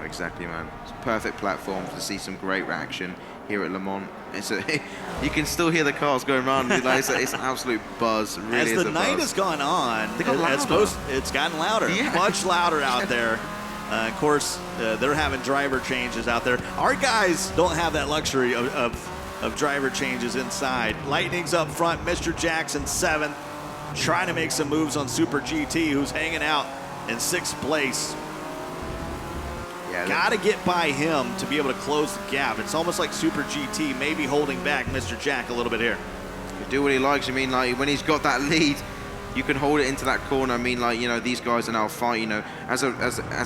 Exactly, man. It's a perfect platform to see some great action here at Le Mans. You can still hear the cars going around. It's an absolute buzz. It really As the night has gone on, it's gotten louder, much louder out there. Of course, they're having driver changes out there. Our guys don't have that luxury of driver changes inside. Lightning's up front. Mr. Jackson 7th, trying to make some moves on Super GT, who's hanging out in 6th place. Yeah, got to get by him to be able to close the gap. It's almost like Super GT maybe holding back Mr. Jack a little bit here. He do what he likes. I mean, like, when he's got that lead, you can hold it into that corner. I mean, like, you know, these guys are now fighting. You know, as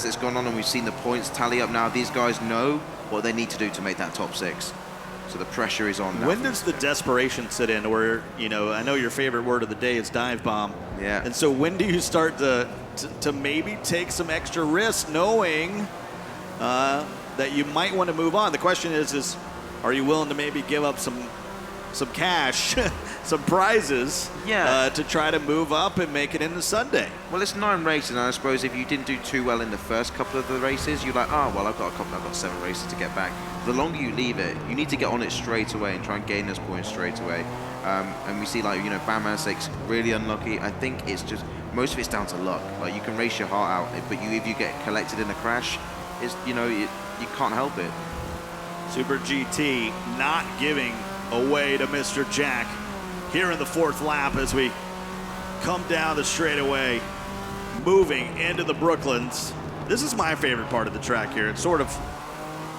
it's gone on and we've seen the points tally up now, these guys know what they need to do to make that top 6. So the pressure is on now. When does the desperation sit in where, you know, I know your favorite word of the day is dive bomb. Yeah. And so when do you start to maybe take some extra risks knowing that you might want to move on? The question is are you willing to maybe give up some cash, some prizes, to try to move up and make it into Sunday? Well, it's 9 races, and I suppose if you didn't do too well in the first couple of the races, you're like, oh, well, I've got 7 races to get back. The longer you leave it, you need to get on it straight away and try and gain those points straight away. And we see, like, you know, Bam 6 really unlucky. I think it's just, most of it's down to luck. Like, you can race your heart out, but if you get collected in a crash, it's, you know, you can't help it. Super GT not giving away to Mr. Jack here in the 4th lap as we come down the straightaway, moving into the Brooklands. This is my favorite part of the track here. It sort of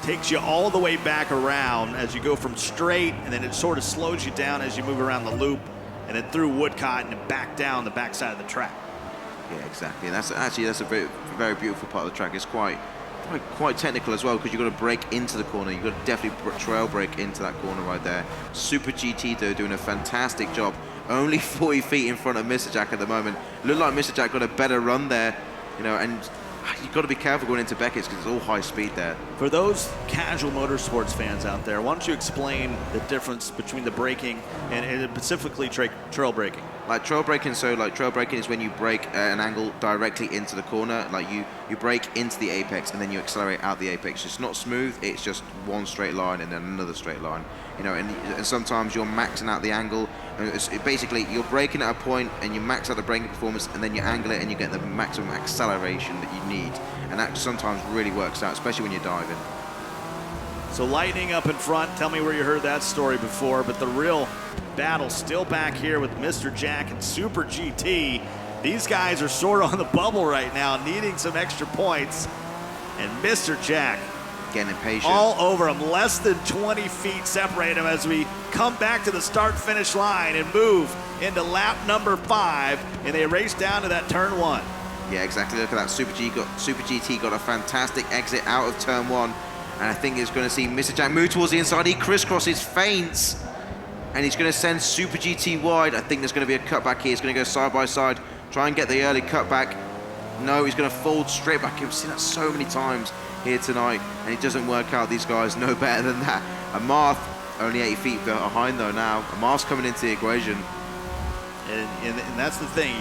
takes you all the way back around as you go from straight, and then it sort of slows you down as you move around the loop, and then through Woodcott and back down the backside of the track. Yeah, exactly. And that's a very, very beautiful part of the track. It's quite technical as well, because you've got to brake into the corner. You've got to definitely trail brake into that corner right there. Super GT, though, doing a fantastic job. Only 40 feet in front of Mr. Jack at the moment. Looked like Mr. Jack got a better run there, you know, and you've got to be careful going into Beckett's because it's all high speed there. For those casual motorsports fans out there, why don't you explain the difference between the braking and specifically trail braking? Like trail braking, trail braking is when you brake at an angle directly into the corner. Like you brake into the apex and then you accelerate out the apex. It's not smooth, it's just one straight line and then another straight line. You know, and sometimes you're maxing out the angle And basically, you're braking at a point and you max out the braking performance, and then you angle it and you get the maximum acceleration that you need. And that sometimes really works out, especially when you're diving. So Lightning up in front. Tell me where you heard that story before, but the real battle still back here with Mr. Jack and Super GT. These guys are sort of on the bubble right now, needing some extra points. And Mr. Jack getting impatient. All over him. Less than 20 feet separate him as we come back to the start-finish line and move into lap number 5, and they race down to that turn 1. Yeah, exactly. Look at that. Super GT got a fantastic exit out of turn 1. And I think he's going to see Mr. Jack move towards the inside. He crisscrosses, feints, and he's going to send Super GT wide. I think there's going to be a cutback here. He's going to go side by side, try and get the early cutback. No, he's going to fold straight back. We've seen that so many times here tonight, and it doesn't work out. These guys know better than that. Amarth only 80 feet behind though now. Amarth's coming into the equation. And that's the thing.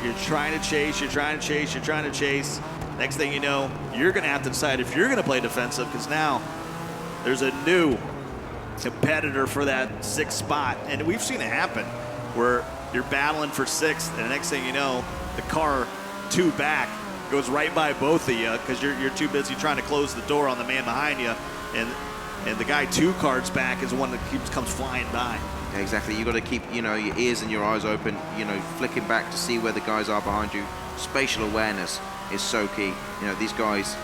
You're trying to chase, you're trying to chase, you're trying to chase. Next thing you know, you're going to have to decide if you're going to play defensive, because now there's a new competitor for that 6th spot. And we've seen it happen where you're battling for 6th, and the next thing you know, the car 2 back goes right by both of you because you're too busy trying to close the door on the man behind you, and the guy 2 cars back is the one that comes flying by. Yeah, exactly. You got to keep, your ears and your eyes open, flicking back to see where the guys are behind you. Spatial awareness is so key. These guys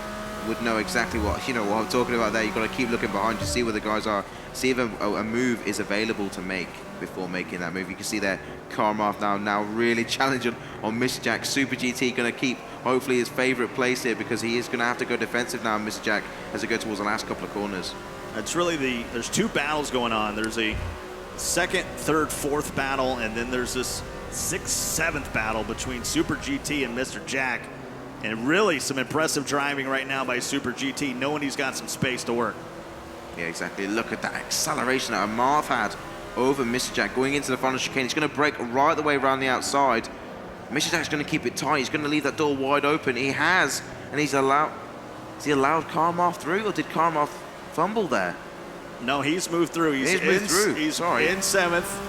would know exactly what I'm talking about there. You've got to keep looking behind you, see where the guys are, see if a move is available to make before making that move. You can see there, Carmarth now really challenging on Mr. Jack. Super GT going to keep, hopefully, his favorite place here, because he is going to have to go defensive now, Mr. Jack, as he goes towards the last couple of corners. It's really there's 2 battles going on. There's a 2nd, 3rd, 4th battle, and then there's this 6th, 7th battle between Super GT and Mr. Jack. And really some impressive driving right now by Super GT, knowing he's got some space to work. Yeah, exactly. Look at that acceleration that Amarth had over Mr. Jack going into the final chicane. He's going to break right the way around the outside. Mr. Jack's going to keep it tight. He's going to leave that door wide open. He has, and has he allowed Carmarth through, or did Carmarth fumble there? No, he's moved through. He's moved through. He's Sorry. in 7th.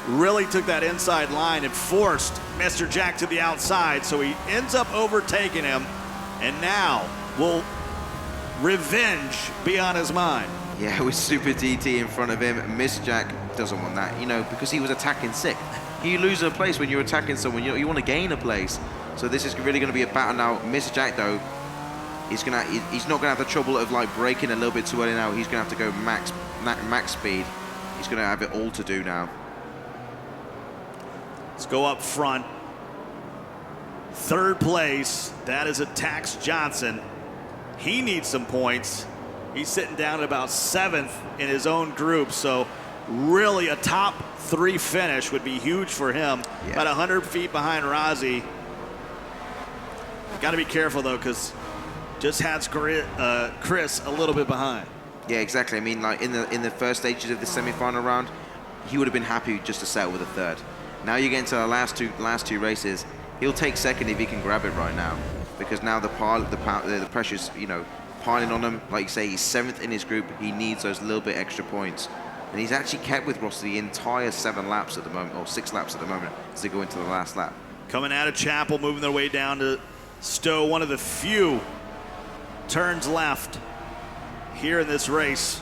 Really took that inside line and forced Mr. Jack to the outside, so he ends up overtaking him, and now will revenge be on his mind. Yeah, with Super GT in front of him, Mr. Jack doesn't want that, because he was attacking 6th. You lose a place when you're attacking someone, you want to gain a place. So this is really going to be a battle now. Mr. Jack, though, he's not going to have the trouble of braking a little bit too early now. He's going to have to go max speed. He's going to have it all to do now. Let's go up front. 3rd place, that is a Tax Johnson. He needs some points. He's sitting down at about 7th in his own group, so really a top 3 finish would be huge for him. Yeah. About 100 feet behind Rozzy. Got to be careful, though, because just has Chris a little bit behind. Yeah, exactly. I mean, in the first stages of the semi-final round, he would have been happy just to settle with a 3rd. Now you get into the last two races. He'll take 2nd if he can grab it right now, because now the pressure's piling on him. Like you say, he's 7th in his group. He needs those little bit extra points, and he's actually kept with Ross the entire 7 laps at the moment, or 6 laps at the moment, as they go into the last lap. Coming out of Chapel, moving their way down to Stowe. One of the few turns left here in this race.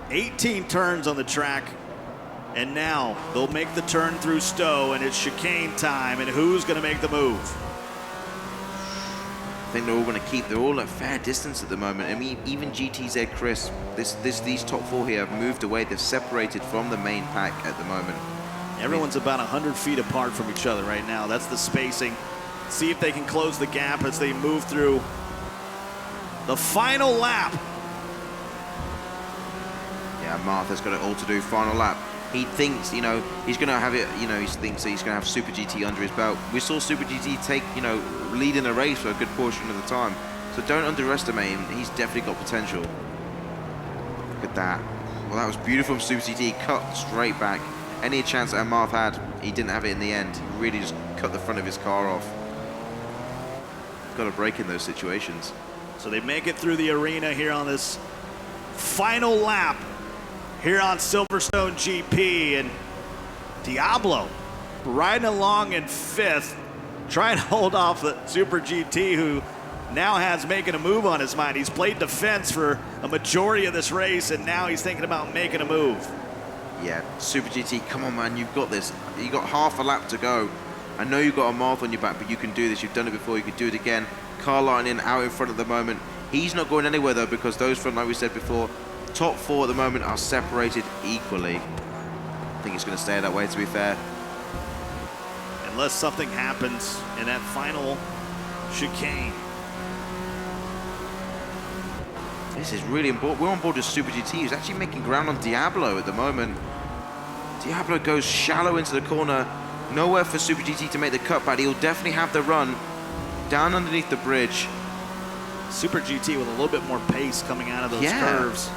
18 turns on the track. And now they'll make the turn through Stowe, and it's chicane time. And who's going to make the move? I think they're all going to keep. They're all at fair distance at the moment. I mean, even GTZ Chris, these top 4 here have moved away. They've separated from the main pack at the moment. Everyone's about 100 feet apart from each other right now. That's the spacing. See if they can close the gap as they move through the final lap. Yeah, Martha's got it all to do. Final lap. He thinks, he's going to have it, he thinks that he's going to have Super GT under his belt. We saw Super GT take, lead in a race for a good portion of the time. So don't underestimate him. He's definitely got potential. Look at that. Well, that was beautiful from Super GT. Cut straight back. Any chance that Amarth had, he didn't have it in the end. He really just cut the front of his car off. Got to break in those situations. So they make it through the arena here on this final lap here on Silverstone GP. And Diablo riding along in 5th, trying to hold off the Super GT, who now has making a move on his mind. He's played defense for a majority of this race, and now he's thinking about making a move. Yeah, Super GT, come on, man, you've got this. You've got half a lap to go. I know you've got a mouth on your back, but you can do this. You've done it before. You can do it again. Car Lightning out in front at the moment. He's not going anywhere, though, because those front, like we said before, top 4 at the moment are separated equally. I think it's going to stay that way, to be fair. Unless something happens in that final chicane. This is really important. We're on board with Super GT, who's actually making ground on Diablo at the moment. Diablo goes shallow into the corner. Nowhere for Super GT to make the cutback. He'll definitely have the run down underneath the bridge. Super GT with a little bit more pace coming out of those curves.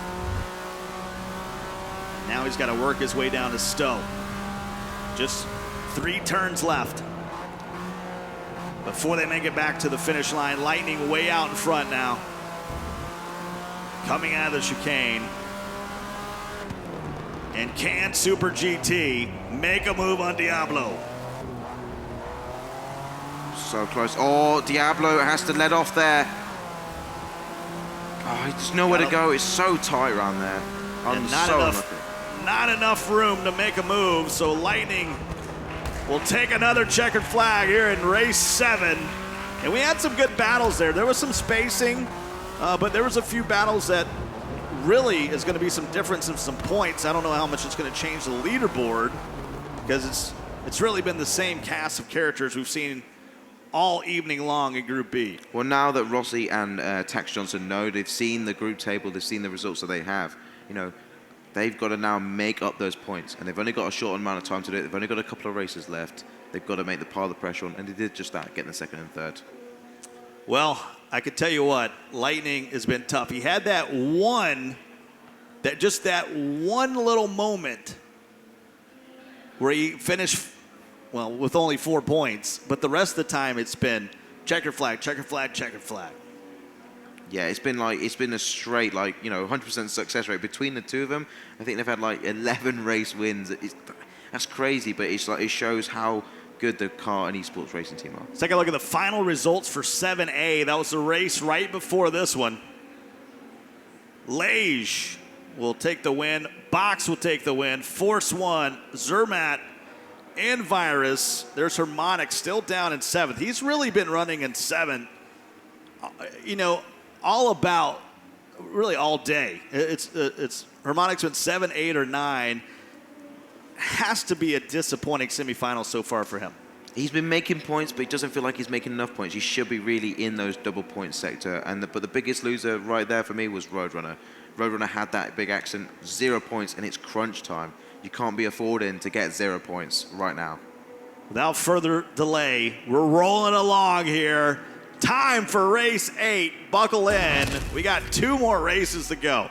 Now he's got to work his way down to Stowe. Just 3 turns left before they make it back to the finish line. Lightning way out in front now. Coming out of the chicane. And can Super GT make a move on Diablo? So close. Oh, Diablo has to let off there. Oh, there's nowhere to go. It's so tight around there. And not enough room to make a move, so Lightning will take another checkered flag here in race 7. And we had some good battles there. There was some spacing, but there was a few battles that really is going to be some difference in some points. I don't know how much it's going to change the leaderboard, because it's really been the same cast of characters we've seen all evening long in Group B. Well, now that Rossi and Tax Johnson know, they've seen the group table, they've seen the results that they have, you know, they've got to now make up those points, and they've only got a short amount of time to do it. They've only got a couple of races left. They've got to make the pile of pressure on, and they did just that, getting the 2nd and 3rd. Well, I could tell you what, Lightning has been tough. He had that one little moment where he finished, well, with only 4 points, but the rest of the time it's been checker flag, checker flag, checker flag. Yeah, it's been a straight, 100% success rate between the two of them. I think they've had 11 race wins. That's crazy, but it shows how good the car and esports racing team are. Let's take a look at the final results for 7A. That was the race right before this one. Lage will take the win. Box will take the win. Force 1, Zermatt, and Virus. There's Harmonic still down in 7th. He's really been running in 7th. All about really all day. It's Harmonic's been 7, 8, or 9. Has to be a disappointing semifinal so far for him. He's been making points, but he doesn't feel like he's making enough points. He should be really in those double point sector. But the biggest loser right there for me was Roadrunner. Roadrunner had that big accident, 0 points, and it's crunch time. You can't be affording to get 0 points right now. Without further delay, we're rolling along here. Time for race 8. Buckle in. We got 2 more races to go.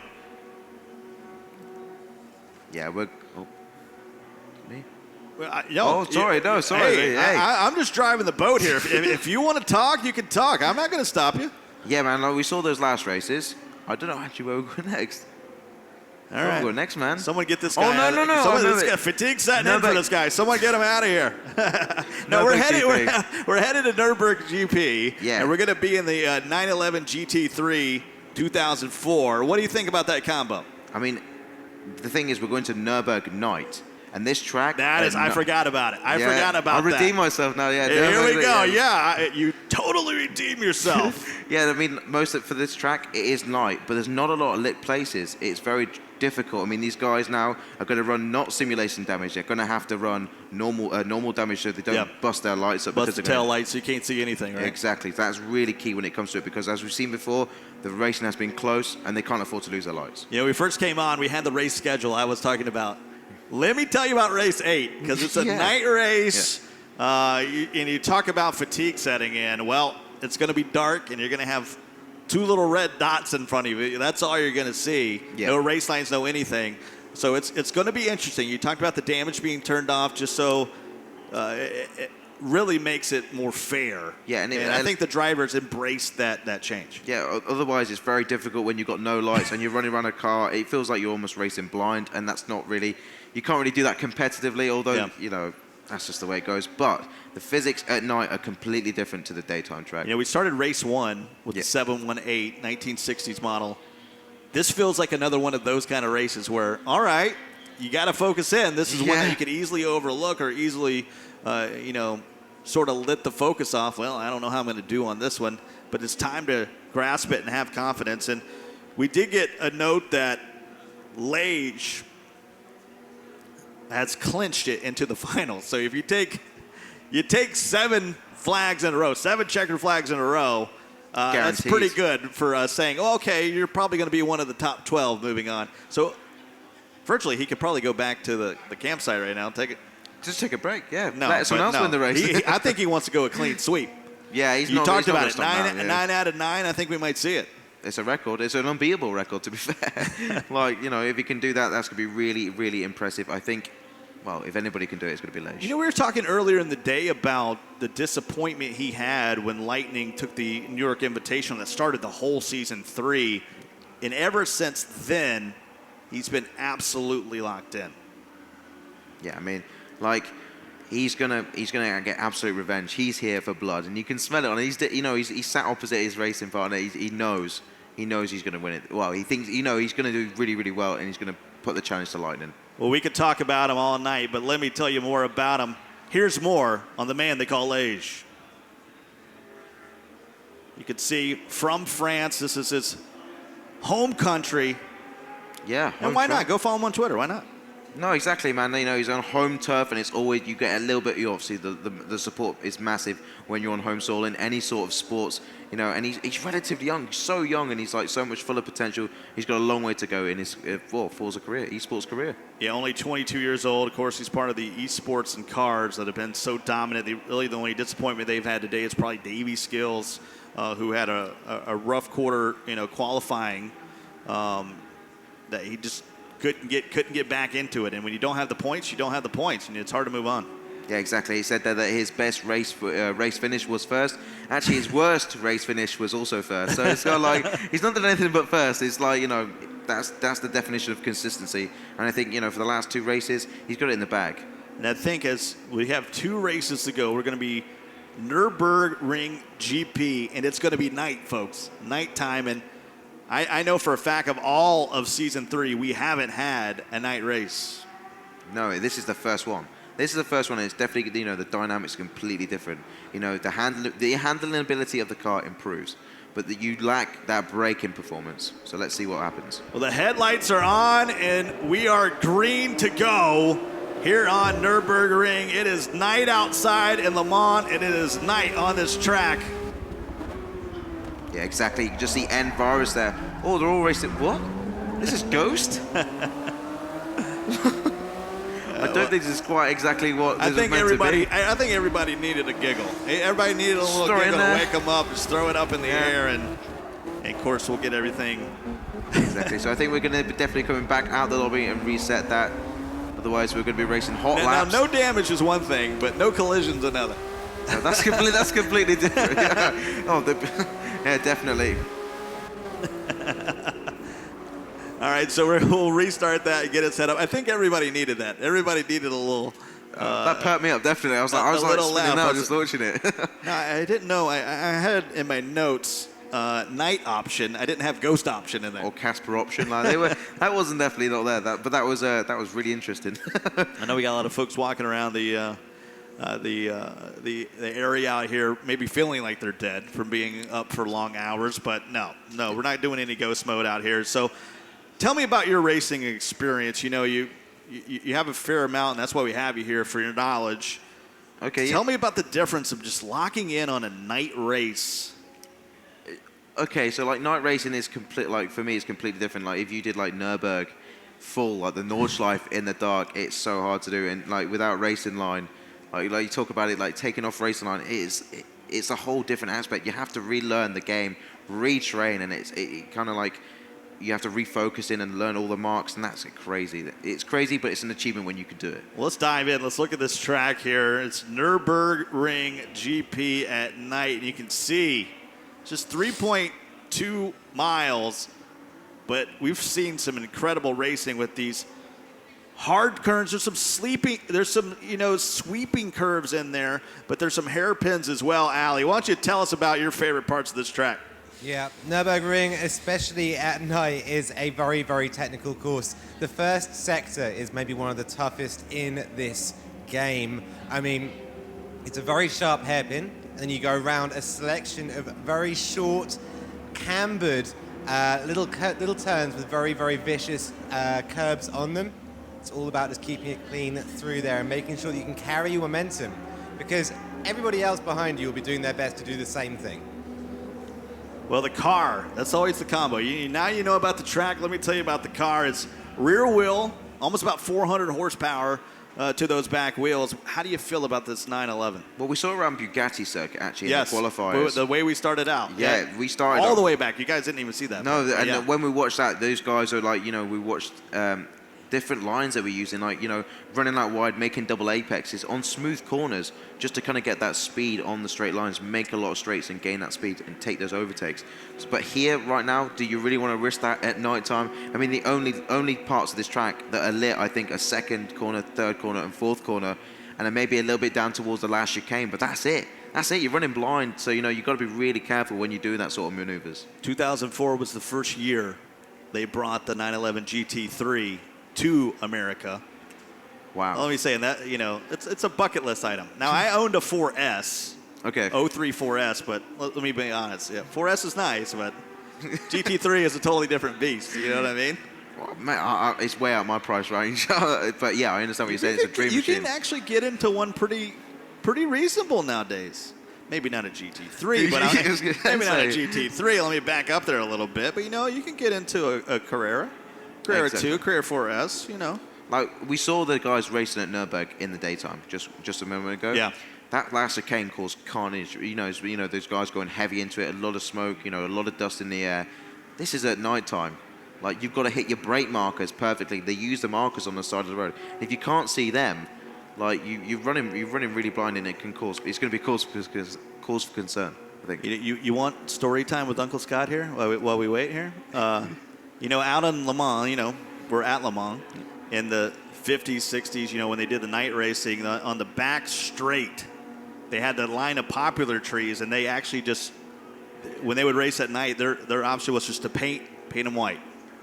Yeah, we're... Sorry. Hey. I'm just driving the boat here. If you want to talk, you can talk. I'm not going to stop you. Yeah, man, we saw those last races. I don't know actually where we're going next. All right. We're next, man. Someone get this guy. Oh, no. Someone get fatigue setting in for this guy. Someone get him out of here. We're headed to Nürburgring GP. Yeah. And we're going to be in the 911 GT3 2004. What do you think about that combo? I mean, the thing is, we're going to Nürburgring night. And this track... I forgot about it. I forgot about that. I'll redeem myself now, yeah. Here we go, you totally redeem yourself. Yeah, I mean, for this track, it is night, but there's not a lot of lit places. It's very difficult. I mean, these guys now are going to run not simulation damage. They're going to have to run normal damage so they don't bust their lights up. Bust the tail lights so you can't see anything, right? Exactly. That's really key when it comes to it, because as we've seen before, the racing has been close, and they can't afford to lose their lights. Yeah, when we first came on, we had the race schedule I was talking about. Let me tell you about race 8, because it's a night race, and you talk about fatigue setting in. Well, it's going to be dark, and you're going to have 2 little red dots in front of you. That's all you're going to see. Yeah. No race lines, no anything. So it's going to be interesting. You talked about the damage being turned off just so really makes it more fair. Yeah, and I think the drivers embraced that change. Yeah, otherwise it's very difficult when you've got no lights and you're running around a car. It feels like you're almost racing blind, and that's not really, you can't really do that competitively, although, you know, that's just the way it goes. But the physics at night are completely different to the daytime track. You know, we started race 1 with the 718 1960s model. This feels like another one of those kind of races where, all right, you got to focus in. This is one that you could easily overlook or easily, you know, sort of lit the focus off. Well, I don't know how I'm going to do on this one, but it's time to grasp it and have confidence. And we did get a note that Lage has clinched it into the finals. So if you take 7 flags in a row, 7 checkered flags in a row, that's pretty good for saying, oh, okay, you're probably going to be one of the top 12 moving on. So virtually he could probably go back to the campsite right now and take it. Just take a break, yeah. No, let someone else win the race. I think he wants to go a clean sweep. Yeah, he's you not. talked he's about not it. gonna stop now, 9 out of 9. I think we might see it. It's a record. It's an unbeatable record, to be fair. Like, you know, if he can do that, that's going to be really, really impressive. I think, well, if anybody can do it, it's going to be Lage. You know, we were talking earlier in the day about the disappointment he had when Lightning took the New York Invitational that started the whole season 3. And ever since then, he's been absolutely locked in. Yeah, I mean, like, he's gonna get absolute revenge. He's here for blood, and you can smell it on him. He's sat opposite his racing partner. He knows he's gonna win it. Well, he thinks he's gonna do really, really well, and he's gonna put the challenge to Lightning. Well, we could talk about him all night, but let me tell you more about him. Here's more on the man they call Lage. You can see from France. This is his home country. Yeah. And why not? Go follow him on Twitter. Why not? No, exactly, man. You know, he's on home turf, and it's always, you get a little bit, obviously, the support is massive when you're on home soil in any sort of sports, you know, and he's relatively young, so young, and he's like so much full of potential. He's got a long way to go in his Forza career, esports career. Yeah, only 22 years old. Of course, he's part of the esports and cars that have been so dominant. Really, the only disappointment they've had today is probably Davey Skills, who had a rough quarter, you know, qualifying, that he just couldn't get back into it. And when you don't have the points, you don't have the points, and it's hard to move on. Yeah, exactly. He said that his best race finish was first. Actually, his worst race finish was also first. So it's got like, he's not done anything but first. It's like, you know, that's the definition of consistency. And I think, you know, for the last 2 races, he's got it in the bag. And I think as we have 2 races to go, we're going to be Nürburgring GP, and it's going to be night, folks. Nighttime. And I know for a fact of all of Season 3, we haven't had a night race. No, this is the first one. This is the first one, and it's definitely, you know, the dynamics are completely different. You know, the handling ability of the car improves, but you lack that braking performance. So let's see what happens. Well, the headlights are on, and we are green to go here on Nürburgring. It is night outside in Le Mans, and it is night on this track. Yeah, exactly. You can just see N Virus there. Oh, they're all racing. What? This is Ghost? I don't think this is quite exactly what this I think is meant to be. I think everybody needed a giggle. Everybody needed a little giggle to wake them up. Just throw it up in the air, and of course we'll get everything. Exactly. So I think we're going to be definitely coming back out the lobby and reset that. Otherwise, we're going to be racing hot laps. Now, no damage is one thing, but no collisions another. No, that's completely different. Yeah, definitely. All right, so we'll restart that and get it set up. I think everybody needed that. Everybody needed a little. That perked me up, definitely. I was like spinning out just watching it. No, I didn't know. I had in my notes night option. I didn't have ghost option in there. Or Casper option. Like that wasn't definitely not there. But that was really interesting. I know we got a lot of folks walking around the area out here, maybe feeling like they're dead from being up for long hours. But no, we're not doing any ghost mode out here. So, tell me about your racing experience. You know, you have a fair amount, and that's why we have you here for your knowledge. Okay. Tell me about the difference of just locking in on a night race. Okay, so like night racing is for me, it's completely different. Like if you did like Nürburgring full, like the Nordschleife in the dark, it's so hard to do. And like without racing line, like you talk about it, like taking off racing line, it's a whole different aspect. You have to relearn the game, retrain, and it kind of like, you have to refocus in and learn all the marks, and that's crazy. It's crazy, but it's an achievement when you can do it. Well, let's dive in. Let's look at this track here. It's Nürburgring GP at night. And you can see just 3.2 miles, but we've seen some incredible racing with these hard curves. There's some sweeping curves in there, but there's some hairpins as well. Allie, why don't you tell us about your favorite parts of this track? Yeah, Nürburgring, especially at night, is a very, very technical course. The first sector is maybe one of the toughest in this game. I mean, it's a very sharp hairpin, and you go around a selection of very short, cambered little turns with very, very vicious curbs on them. It's all about just keeping it clean through there and making sure that you can carry your momentum, because everybody else behind you will be doing their best to do the same thing. Well, the car, that's always the combo. Now you know about the track. Let me tell you about the car. It's rear wheel, almost about 400 horsepower to those back wheels. How do you feel about this 911? Well, we saw around Bugatti circuit, actually, yes, in the qualifiers. The way we started out. Yeah, we started all the way back. You guys didn't even see that. No, and when we watched that, those guys are like, we watched different lines that we're using, like, running out wide, making double apexes on smooth corners, just to kind of get that speed on the straight lines, make a lot of straights and gain that speed and take those overtakes. But here, right now, do you really want to risk that at night time? I mean, the only parts of this track that are lit, I think, are second corner, third corner, and fourth corner, and then maybe a little bit down towards the last chicane, but that's it. That's it. You're running blind, so, you've got to be really careful when you're doing that sort of maneuvers. 2004 was the first year they brought the 911 GT3 to America. Wow. Let me say that, it's a bucket list item. Now, I owned a 4S. Okay. 03 4S, but let me be honest. Yeah, 4S is nice, but GT3 is a totally different beast. You know what I mean? Well, man, it's way out my price range. But yeah, I understand what you're saying. It's a dream machine. You can actually get into one pretty reasonable nowadays. Maybe not a GT3, but maybe not a GT3. Let me back up there a little bit. But, you can get into a Carrera. Carrera 2, Carrera 4S, Like, we saw the guys racing at Nürburgring in the daytime, just a moment ago. Yeah. That last chicane caused carnage. Those guys going heavy into it, a lot of smoke, a lot of dust in the air. This is at nighttime. Like, you've got to hit your brake markers perfectly. They use the markers on the side of the road. If you can't see them, like, you're running really blind, and it's going to be cause for concern, I think. You want story time with Uncle Scott here while we wait here? Out in Le Mans, we're at Le Mans in the 50s, 60s, when they did the night racing on the back straight, they had the line of poplar trees, and they actually just, when they would race at night, their option was just to paint them white.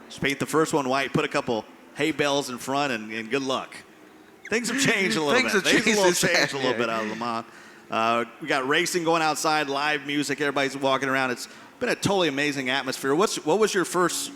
Just paint the first one white, put a couple hay bales in front, and good luck. Things have changed a little bit. Things have changed a little bit out of Le Mans. We got racing going outside, live music, everybody's walking around. It's been a totally amazing atmosphere. What was your first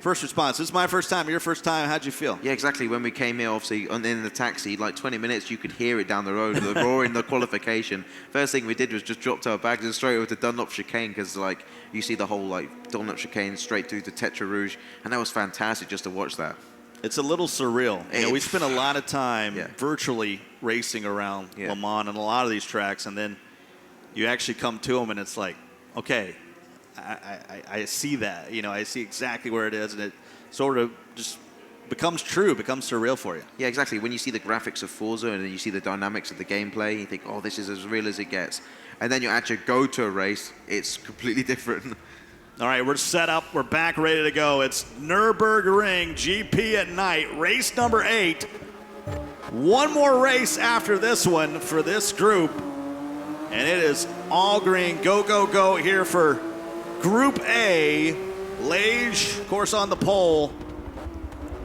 response? This is my first time. Your first time. How'd you feel? Yeah, exactly. When we came here, obviously, in the taxi, like 20 minutes, you could hear it down the road, the roaring, the qualification. First thing we did was just dropped our bags and straight over to Dunlop chicane, because, like, you see the whole, like, Dunlop chicane straight through to Tetra Rouge, and that was fantastic just to watch that. It's a little surreal. We spent a lot of time virtually racing around Le Mans and a lot of these tracks, and then you actually come to them, and it's like, okay, I see that. I see exactly where it is, and it sort of just becomes true, becomes surreal for you. Yeah, exactly. When you see the graphics of Forza and then you see the dynamics of the gameplay, you think, oh, this is as real as it gets. And then you actually go to a race, it's completely different. All right, we're set up. We're back, ready to go. It's Nürburgring GP at night, race number 8. One more race after this one for this group, and it is all green. Go, go, go here for Group A. Lage, of course, on the pole.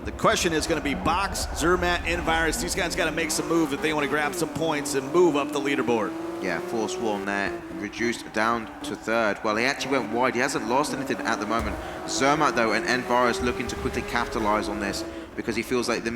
The question is going to be Box, Zermatt, Envirus. These guys got to make some move if they want to grab some points and move up the leaderboard. Yeah, Force One there, reduced down to third. Well, he actually went wide. He hasn't lost anything at the moment. Zermatt, though, and Envirus looking to quickly capitalize on this because he feels like they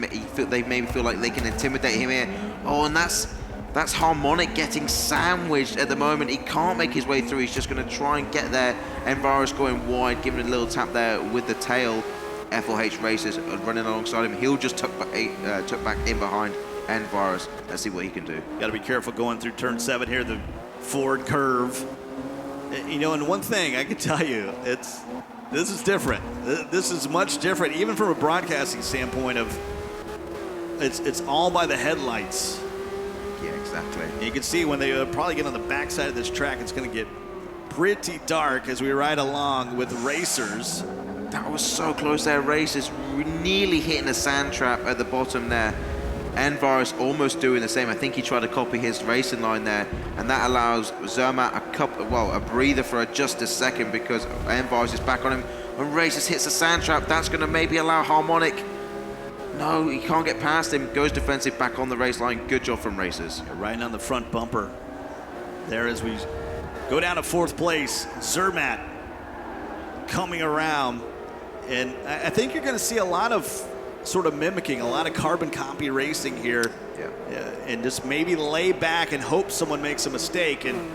maybe feel like they can intimidate him here. Oh, and that's Harmonic getting sandwiched at the moment. He can't make his way through. He's just going to try and get there. Envirus going wide, giving a little tap there with the tail. FLH Racers running alongside him. He'll just tuck back in behind Envirus. Let's see what he can do. Got to be careful going through turn 7 here, the forward curve. You know, and one thing I can tell you, this is different. This is much different, even from a broadcasting standpoint of it's all by the headlights. Yeah, exactly. You can see when they probably get on the backside of this track, it's going to get pretty dark as we ride along with racers. That was so close there. Racers nearly hitting a sand trap at the bottom there. Envirus almost doing the same. I think he tried to copy his racing line there, and that allows Zermatt a breather for just a second because Envirus is back on him. When Racers hits a sand trap, that's going to maybe allow Harmonic. No, he can't get past him. Goes defensive back on the race line. Good job from Racers. Right on the front bumper. There as we go down to 4th place. Zermatt coming around. And I think you're going to see a lot of sort of mimicking, a lot of carbon copy racing here. And just maybe lay back and hope someone makes a mistake. And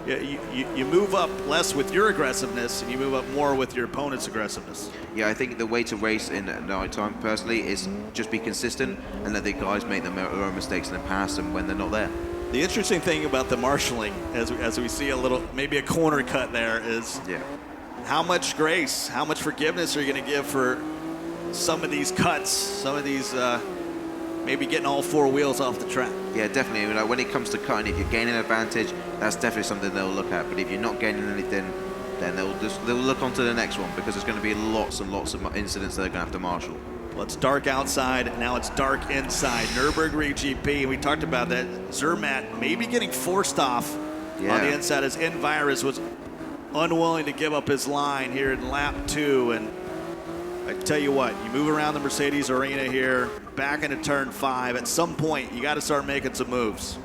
you move up less with your aggressiveness and you move up more with your opponent's aggressiveness. Yeah, I think the way to race in night time personally is just be consistent and let the guys make their own mistakes and then pass them when they're not there. The interesting thing about the marshalling, as we see a little, maybe a corner cut there, is how much grace, how much forgiveness are you going to give for some of these cuts, some of these maybe getting all 4 wheels off the track? Yeah, definitely. You know, when it comes to cutting, if you're gaining advantage, that's definitely something they'll look at. But if you're not gaining anything, then they'll look on to the next one because there's going to be lots and lots of incidents they're going to have to marshal. Well, it's dark outside, now it's dark inside. Nürburgring GP, we talked about that. Zermatt maybe getting forced off on the inside as Envirus was unwilling to give up his line here in lap 2. And I tell you what, you move around the Mercedes arena here, back into turn 5. At some point, you got to start making some moves.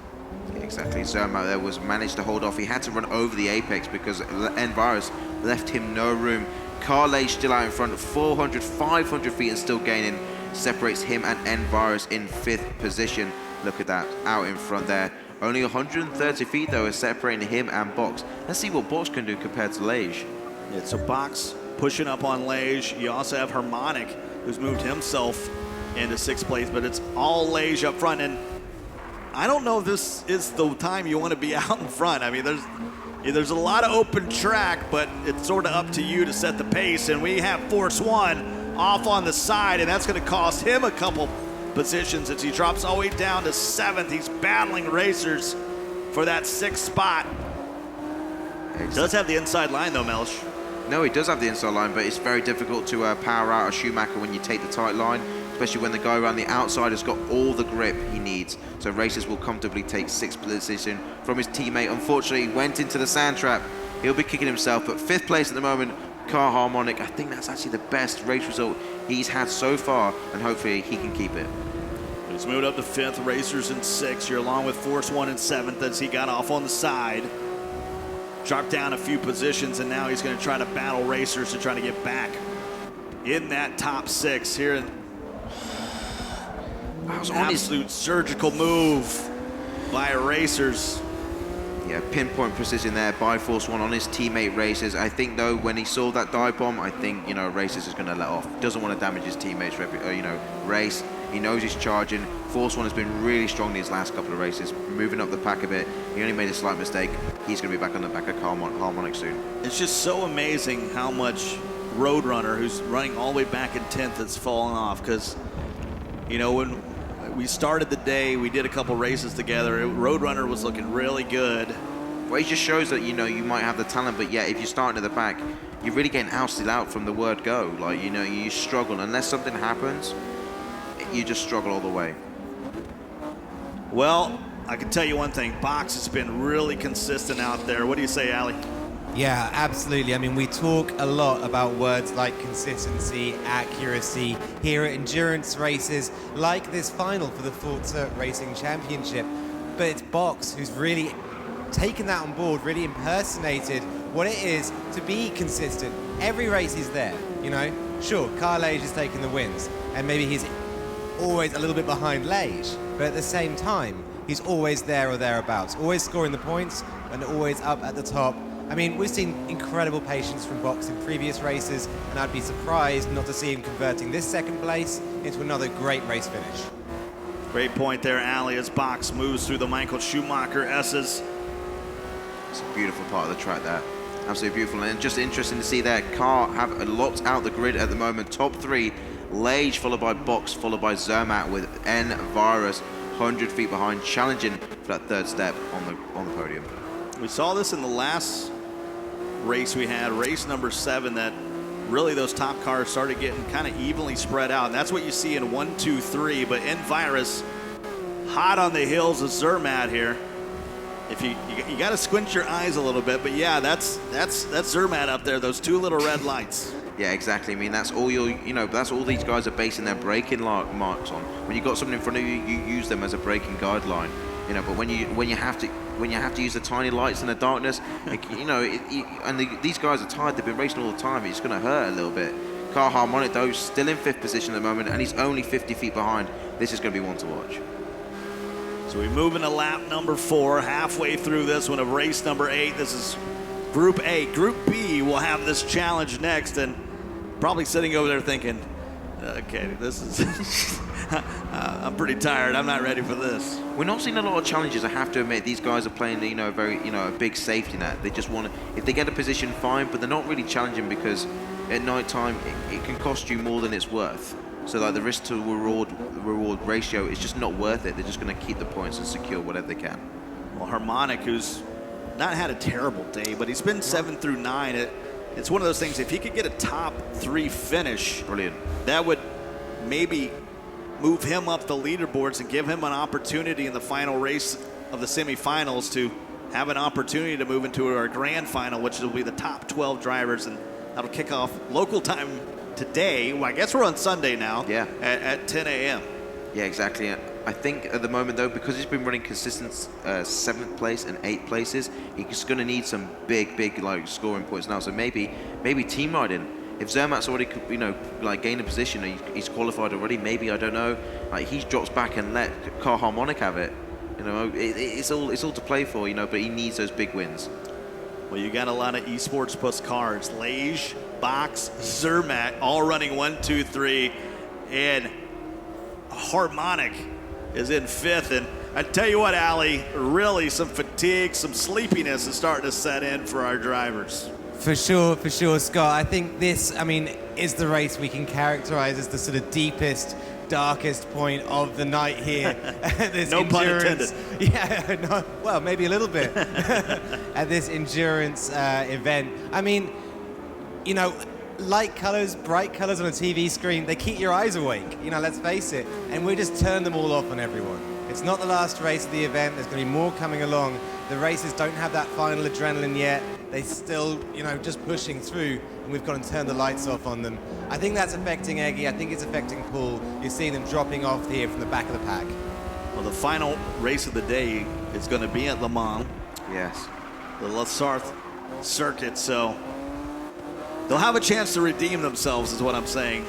Yeah, exactly. Zermatt there was managed to hold off. He had to run over the apex because Envirus left him no room. Carlage still out in front of 400, 500 feet and still gaining. Separates him and Envirus in 5th position. Look at that, out in front there. Only 130 feet though is separating him and Box. Let's see what Box can do compared to Lage. Yeah, so Box pushing up on Lage. You also have Harmonic, who's moved himself into 6th place, but it's all Lage up front. And I don't know if this is the time you want to be out in front. I mean, there's a lot of open track, but it's sort of up to you to set the pace. And we have Force One off on the side, and that's going to cost him a couple positions as he drops all the way down to 7th. He's battling racers for that 6th spot. He does have the inside line, though, Melch. No, he does have the inside line, but it's very difficult to power out a Schumacher when you take the tight line, especially when the guy around the outside has got all the grip he needs. So Racers will comfortably take 6th position from his teammate. Unfortunately, he went into the sand trap. He'll be kicking himself, but 5th place at the moment, Car Harmonic. I think that's actually the best race result he's had so far, and hopefully he can keep it. He's moved up to 5th, Racers in 6th. You're along with Force One in 7th as he got off on the side. Dropped down a few positions, and now he's going to try to battle Racers to try to get back in that top 6 here. Absolute surgical move by Racers. Yeah, pinpoint precision there by Force One on his teammate Racers. I think though, when he saw that dive bomb, I think, Racers is going to let off. Doesn't want to damage his teammates' race. He knows he's charging. Force One has been really strong these last couple of races, moving up the pack a bit. He only made a slight mistake. He's going to be back on the back of Harmonic soon. It's just so amazing how much Roadrunner, who's running all the way back in 10th, has fallen off. Because, when we started the day, we did a couple races together. Roadrunner was looking really good. Well, it just shows that, you might have the talent, but yeah, if you're starting at the back, you're really getting ousted out from the word go. Like, you struggle. Unless something happens, you just struggle all the way. Well, I can tell you one thing. Box has been really consistent out there. What do you say, Ali? Yeah, absolutely. I mean, we talk a lot about words like consistency, accuracy here at endurance races like this final for the Forza Racing Championship. But it's Box who's really taken that on board, really impersonated what it is to be consistent. Every race he's there, Sure, Carlage is taking the wins, and maybe he's always a little bit behind Lage, but at the same time, he's always there or thereabouts, always scoring the points and always up at the top. I mean, we've seen incredible patience from Box in previous races, and I'd be surprised not to see him converting this 2nd place into another great race finish. Great point there, Ali, as Box moves through the Michael Schumacher S's. It's a beautiful part of the track there. Absolutely beautiful, and just interesting to see that car have locked out the grid at the moment. Top 3, Lage, followed by Box, followed by Zermatt, with N-Virus 100 feet behind, challenging for that 3rd step on the podium. We saw this in the last race we had, race number 7, that really those top cars started getting kind of evenly spread out. And that's what you see in 1, 2, 3. But N-Virus hot on the heels of Zermatt here. If you got to squint your eyes a little bit, but yeah, that's Zermatt up there, those 2 little red lights. Yeah, exactly. I mean, that's all that's all these guys are basing their braking marks on. When you got something in front of you, you use them as a braking guideline. But when you have to use the tiny lights in the darkness, these guys are tired. They've been racing all the time. It's going to hurt a little bit. Car Harmonic though, still in 5th position at the moment, and he's only 50 feet behind. This is going to be one to watch. So we move into lap number 4, halfway through this one of race number 8. This is Group A. Group B will have this challenge next, and probably sitting over there thinking, okay, this is, I'm pretty tired. I'm not ready for this. We're not seeing a lot of challenges, I have to admit. These guys are playing, a big safety net. They just want to, if they get a position, fine, but they're not really challenging because at night time, it can cost you more than it's worth. So like the risk to reward ratio is just not worth it. They're just going to keep the points and secure whatever they can. Well, Harmonic, who's not had a terrible day, but he's been 7 through 9. It's one of those things, if he could get a top 3 finish, brilliant. That would maybe move him up the leaderboards and give him an opportunity in the final race of the semifinals to have an opportunity to move into our grand final, which will be the top 12 drivers, and that'll kick off local time today. Well, I guess we're on Sunday now. Yeah. At 10 a.m. Yeah, exactly. I think at the moment though, because he's been running consistent 7th place and 8th places, he's going to need some big like scoring points now. So maybe team riding. If Zermatt's already gained a position, he's qualified already. Maybe, I don't know. Like he drops back and let Car Harmonic have it. It's all to play for. But he needs those big wins. Well, you got a lot of esports plus cars. Lage, Box, Zermatt, all running 1, 2, 3, and Harmonic is in 5th. And I tell you what, Ali, really some fatigue, some sleepiness is starting to set in for our drivers. For sure, Scott. I think this, is the race we can characterize as the sort of deepest, darkest point of the night here. This no pun intended. Yeah, no, well, maybe a little bit. At this endurance event. Light colors, bright colors on a TV screen, they keep your eyes awake, let's face it. And we just turn them all off on everyone. It's not the last race of the event. There's going to be more coming along. The races don't have that final adrenaline yet. They still, just pushing through, and we've got to turn the lights off on them. I think that's affecting Eggy. I think it's affecting Paul. You're seeing them dropping off here from the back of the pack. Well, the final race of the day is going to be at Le Mans. Yes. The La Sarthe circuit, so they'll have a chance to redeem themselves, is what I'm saying,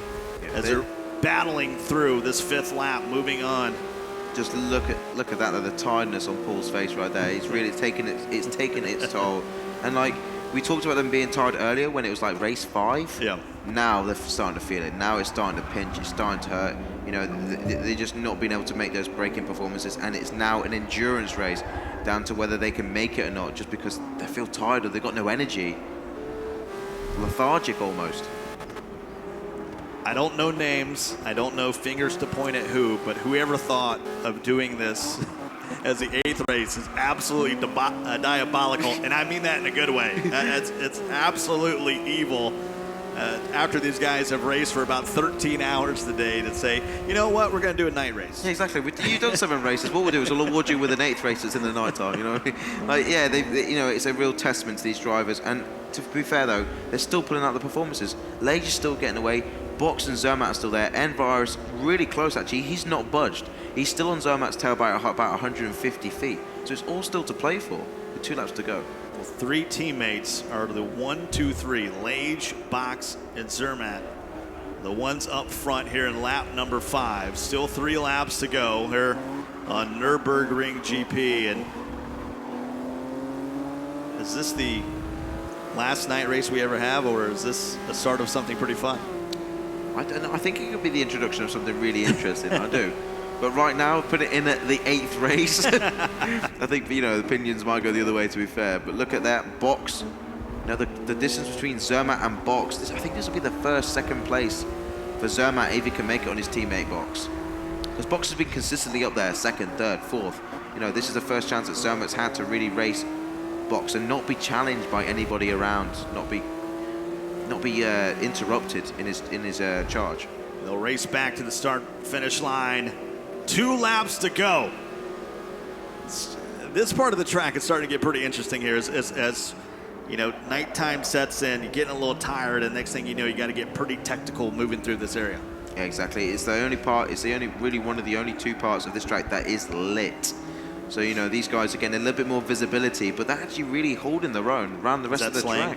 they're battling through this 5th lap, moving on. Just look at that, the tiredness on Paul's face right there. He's really taking its toll. And like we talked about them being tired earlier when it was like race 5. Yeah. Now they're starting to feel it. Now it's starting to pinch. It's starting to hurt. They're just not being able to make those braking performances, and it's now an endurance race down to whether they can make it or not, just because they feel tired or they've got no energy. Lethargic almost. I don't know names. I don't know fingers to point at who, but whoever thought of doing this as the 8th race is absolutely diabolical, and I mean that in a good way. It's absolutely evil. After these guys have raced for about 13 hours today, to say, you know what, we're going to do a night race. Yeah, exactly. You've done 7 races. What we'll do is we'll award you with an 8th race that's in the night time. It's a real testament to these drivers. And to be fair though, they're still pulling out the performances. Lage is still getting away. Box and Zermatt are still there. N-Virus really close actually. He's not budged. He's still on Zermatt's tail by about 150 feet. So it's all still to play for with 2 laps to go. Well, 3 teammates are the 1, 2, 3, Lage, Box, and Zermatt. The ones up front here in lap number 5. Still 3 laps to go here on Nürburgring GP. And is this the last night race we ever have, or is this the start of something pretty fun? I don't know. I think it could be the introduction of something really interesting. I do. But right now, put it in at the 8th race. I think, the opinions might go the other way, to be fair. But look at that. Box You know, the distance between Zermatt and Box, I think this will be the first second place for Zermatt if he can make it on his teammate Box. Because Box has been consistently up there, second, third, fourth. You know, this is the first chance that Zermatt's had to really race Box and not be challenged by anybody around, not be interrupted in his charge. They'll race back to the start-finish line. 2 laps to go. This part of the track is starting to get pretty interesting here as you know, nighttime sets in, you're getting a little tired, and next thing you know, you got to get pretty technical moving through this area. Yeah, exactly. It's the only part, really one of the only 2 parts of this track that is lit. So, you know, these guys are getting a little bit more visibility, but they're actually really holding their own around the rest of the track.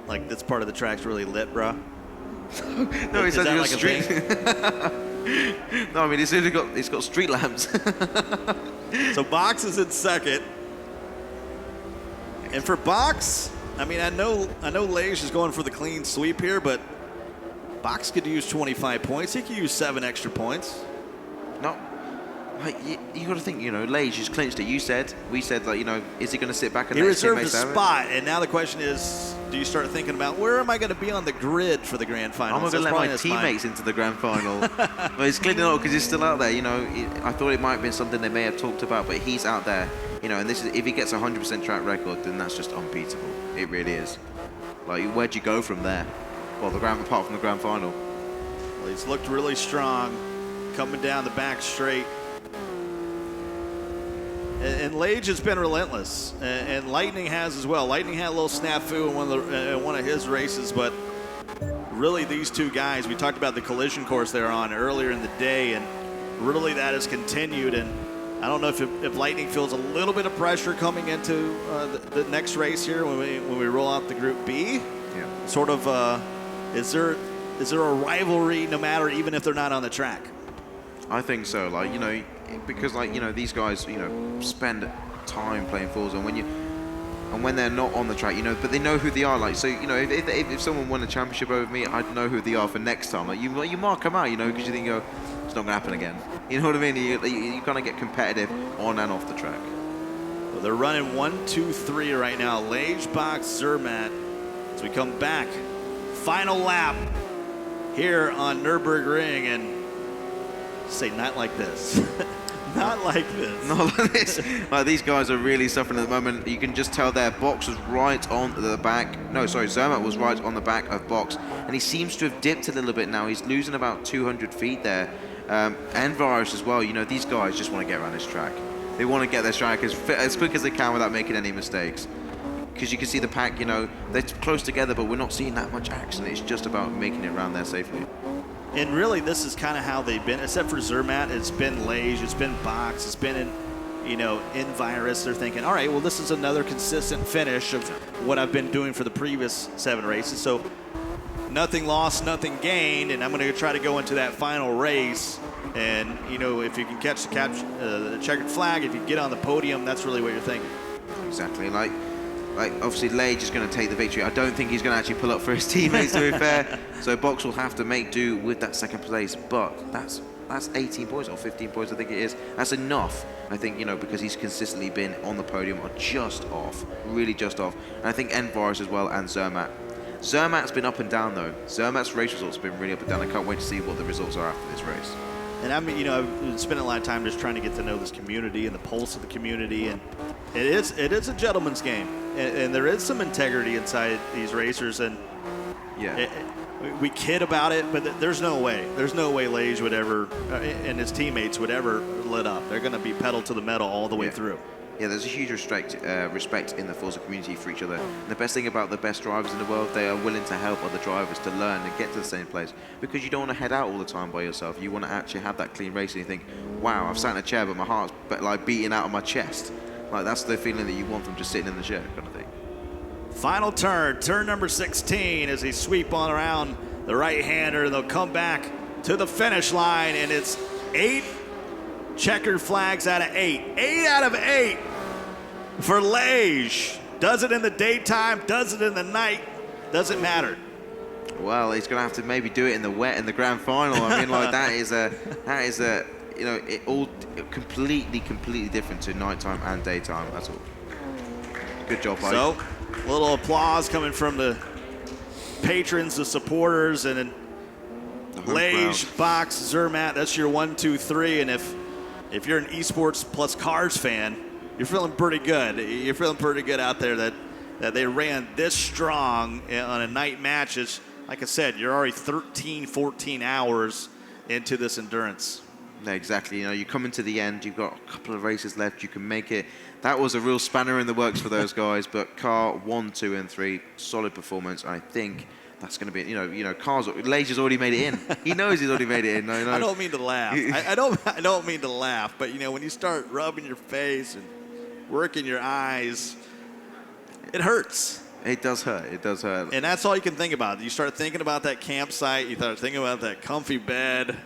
Like, this part of the track's really lit, bro? No, is that like street. No, I mean, it's got street lamps. So Box is in second. And for Box, I mean, I know Leish is going for the clean sweep here, but Box could use 25 points. He could use 7 extra points. No. Like, you got to think, you know, Leish just clinched it. We said, like, you know, is he going to sit back and he let his reserved a teammates have it? spot, and now the question is, do you start thinking about where am I going to be on the grid for the grand final? I'm not going to let my teammates into the grand final. But he's clearly not, because he's still out there. You know, I thought it might have been something they may have talked about, but he's out there. You know, and this is, if he gets a 100% track record, then that's just unbeatable. It really is. Like, where'd you go from there? Well, apart from the grand final. Well, he's looked really strong, coming down the back straight. And Lage has been relentless, and Lightning has as well. Lightning had a little snafu in one of his races, but really these 2 guys, we talked about the collision course they're on earlier in the day, and really that has continued. And I don't know if Lightning feels a little bit of pressure coming into the next race here when we roll out the Group B. Yeah. Sort of, is there a rivalry no matter even if they're not on the track? I think so. Like, you know, because, like, you know, these guys, you know, spend time playing Forza, and when they're not on the track, you know, but they know who they are. Like, so, you know, if someone won a championship over me, I'd know who they are for next time. Like, you mark them out, you know, because you think, it's not going to happen again. You know what I mean? You kind of get competitive on and off the track. Well, they're running 1, 2, 3 right now. Lage, Box, Zermatt. As we come back, final lap here on Nürburgring, and say not like this. Not like this. Not like this. Like, these guys are really suffering at the moment. You can just tell their Box was right on the back. No, sorry, Zermatt was right on the back of Box, and he seems to have dipped a little bit now. He's losing about 200 feet there. And Virus as well. You know, these guys just want to get around this track. They want to get their track as quick as they can without making any mistakes. Because you can see the pack, you know, they're close together, but we're not seeing that much action. It's just about making it around there safely. And really, this is kind of how they've been, except for Zermatt. It's been Lage, it's been Box, it's been in Virus. They're thinking, all right, well, this is another consistent finish of what I've been doing for the previous 7 races. So nothing lost, nothing gained, and I'm going to try to go into that final race. And, you know, if you can catch the checkered flag, if you get on the podium, that's really what you're thinking. Exactly. Like obviously Lage is going to take the victory. I don't think he's going to actually pull up for his teammates, to be fair. So Box will have to make do with that second place. But that's 18 points or 15 points, I think it is. That's enough, I think, you know, because he's consistently been on the podium or just off, really just off. And I think Envaris as well and Zermatt. Zermatt's been up and down, though. Zermatt's race results have been really up and down. I can't wait to see what the results are after this race. And I mean, you know, I've been spending a lot of time just trying to get to know this community and the pulse of the community, and it is a gentleman's game, and there is some integrity inside these racers, and yeah, we kid about it, but there's no way Lage would ever and his teammates would ever let up. They're going to be pedal to the metal all the way through. Yeah, there's a huge respect in the Forza community for each other. And the best thing about the best drivers in the world, they are willing to help other drivers to learn and get to the same place. Because you don't want to head out all the time by yourself. You want to actually have that clean race and you think, wow, I've sat in a chair, but my heart's like beating out of my chest. Like, that's the feeling that you want from just sitting in the chair, kind of thing. Final turn number 16, as they sweep on around the right-hander. They'll come back to the finish line, and it's 8 checkered flags out of 8. 8 out of 8 for Lage. Does it in the daytime, does it in the night, doesn't matter. Well, he's going to have to maybe do it in the wet in the grand final. I mean, like, that is a, you know, it all completely different to nighttime and daytime. That's all. Good job, buddy. So A little applause coming from the patrons, the supporters, and then Lage, Box, Zermatt, that's your 1, 2, 3. And if you're an esports plus cars fan, you're feeling pretty good. You're feeling pretty good out there that they ran this strong on a night match. It's, like I said, you're already 13, 14 hours into this endurance. No, exactly. You know, you come into the end, you've got a couple of races left, you can make it. That was a real spanner in the works for those guys, but car 1, 2, and 3, solid performance. I think that's going to be, you know, cars. Lage has already made it in. He knows he's already made it in. I don't mean to laugh. I don't mean to laugh, but you know, when you start rubbing your face and working your eyes, it hurts. It does hurt. It does hurt. And that's all you can think about. You start thinking about that campsite. You start thinking about that comfy bed.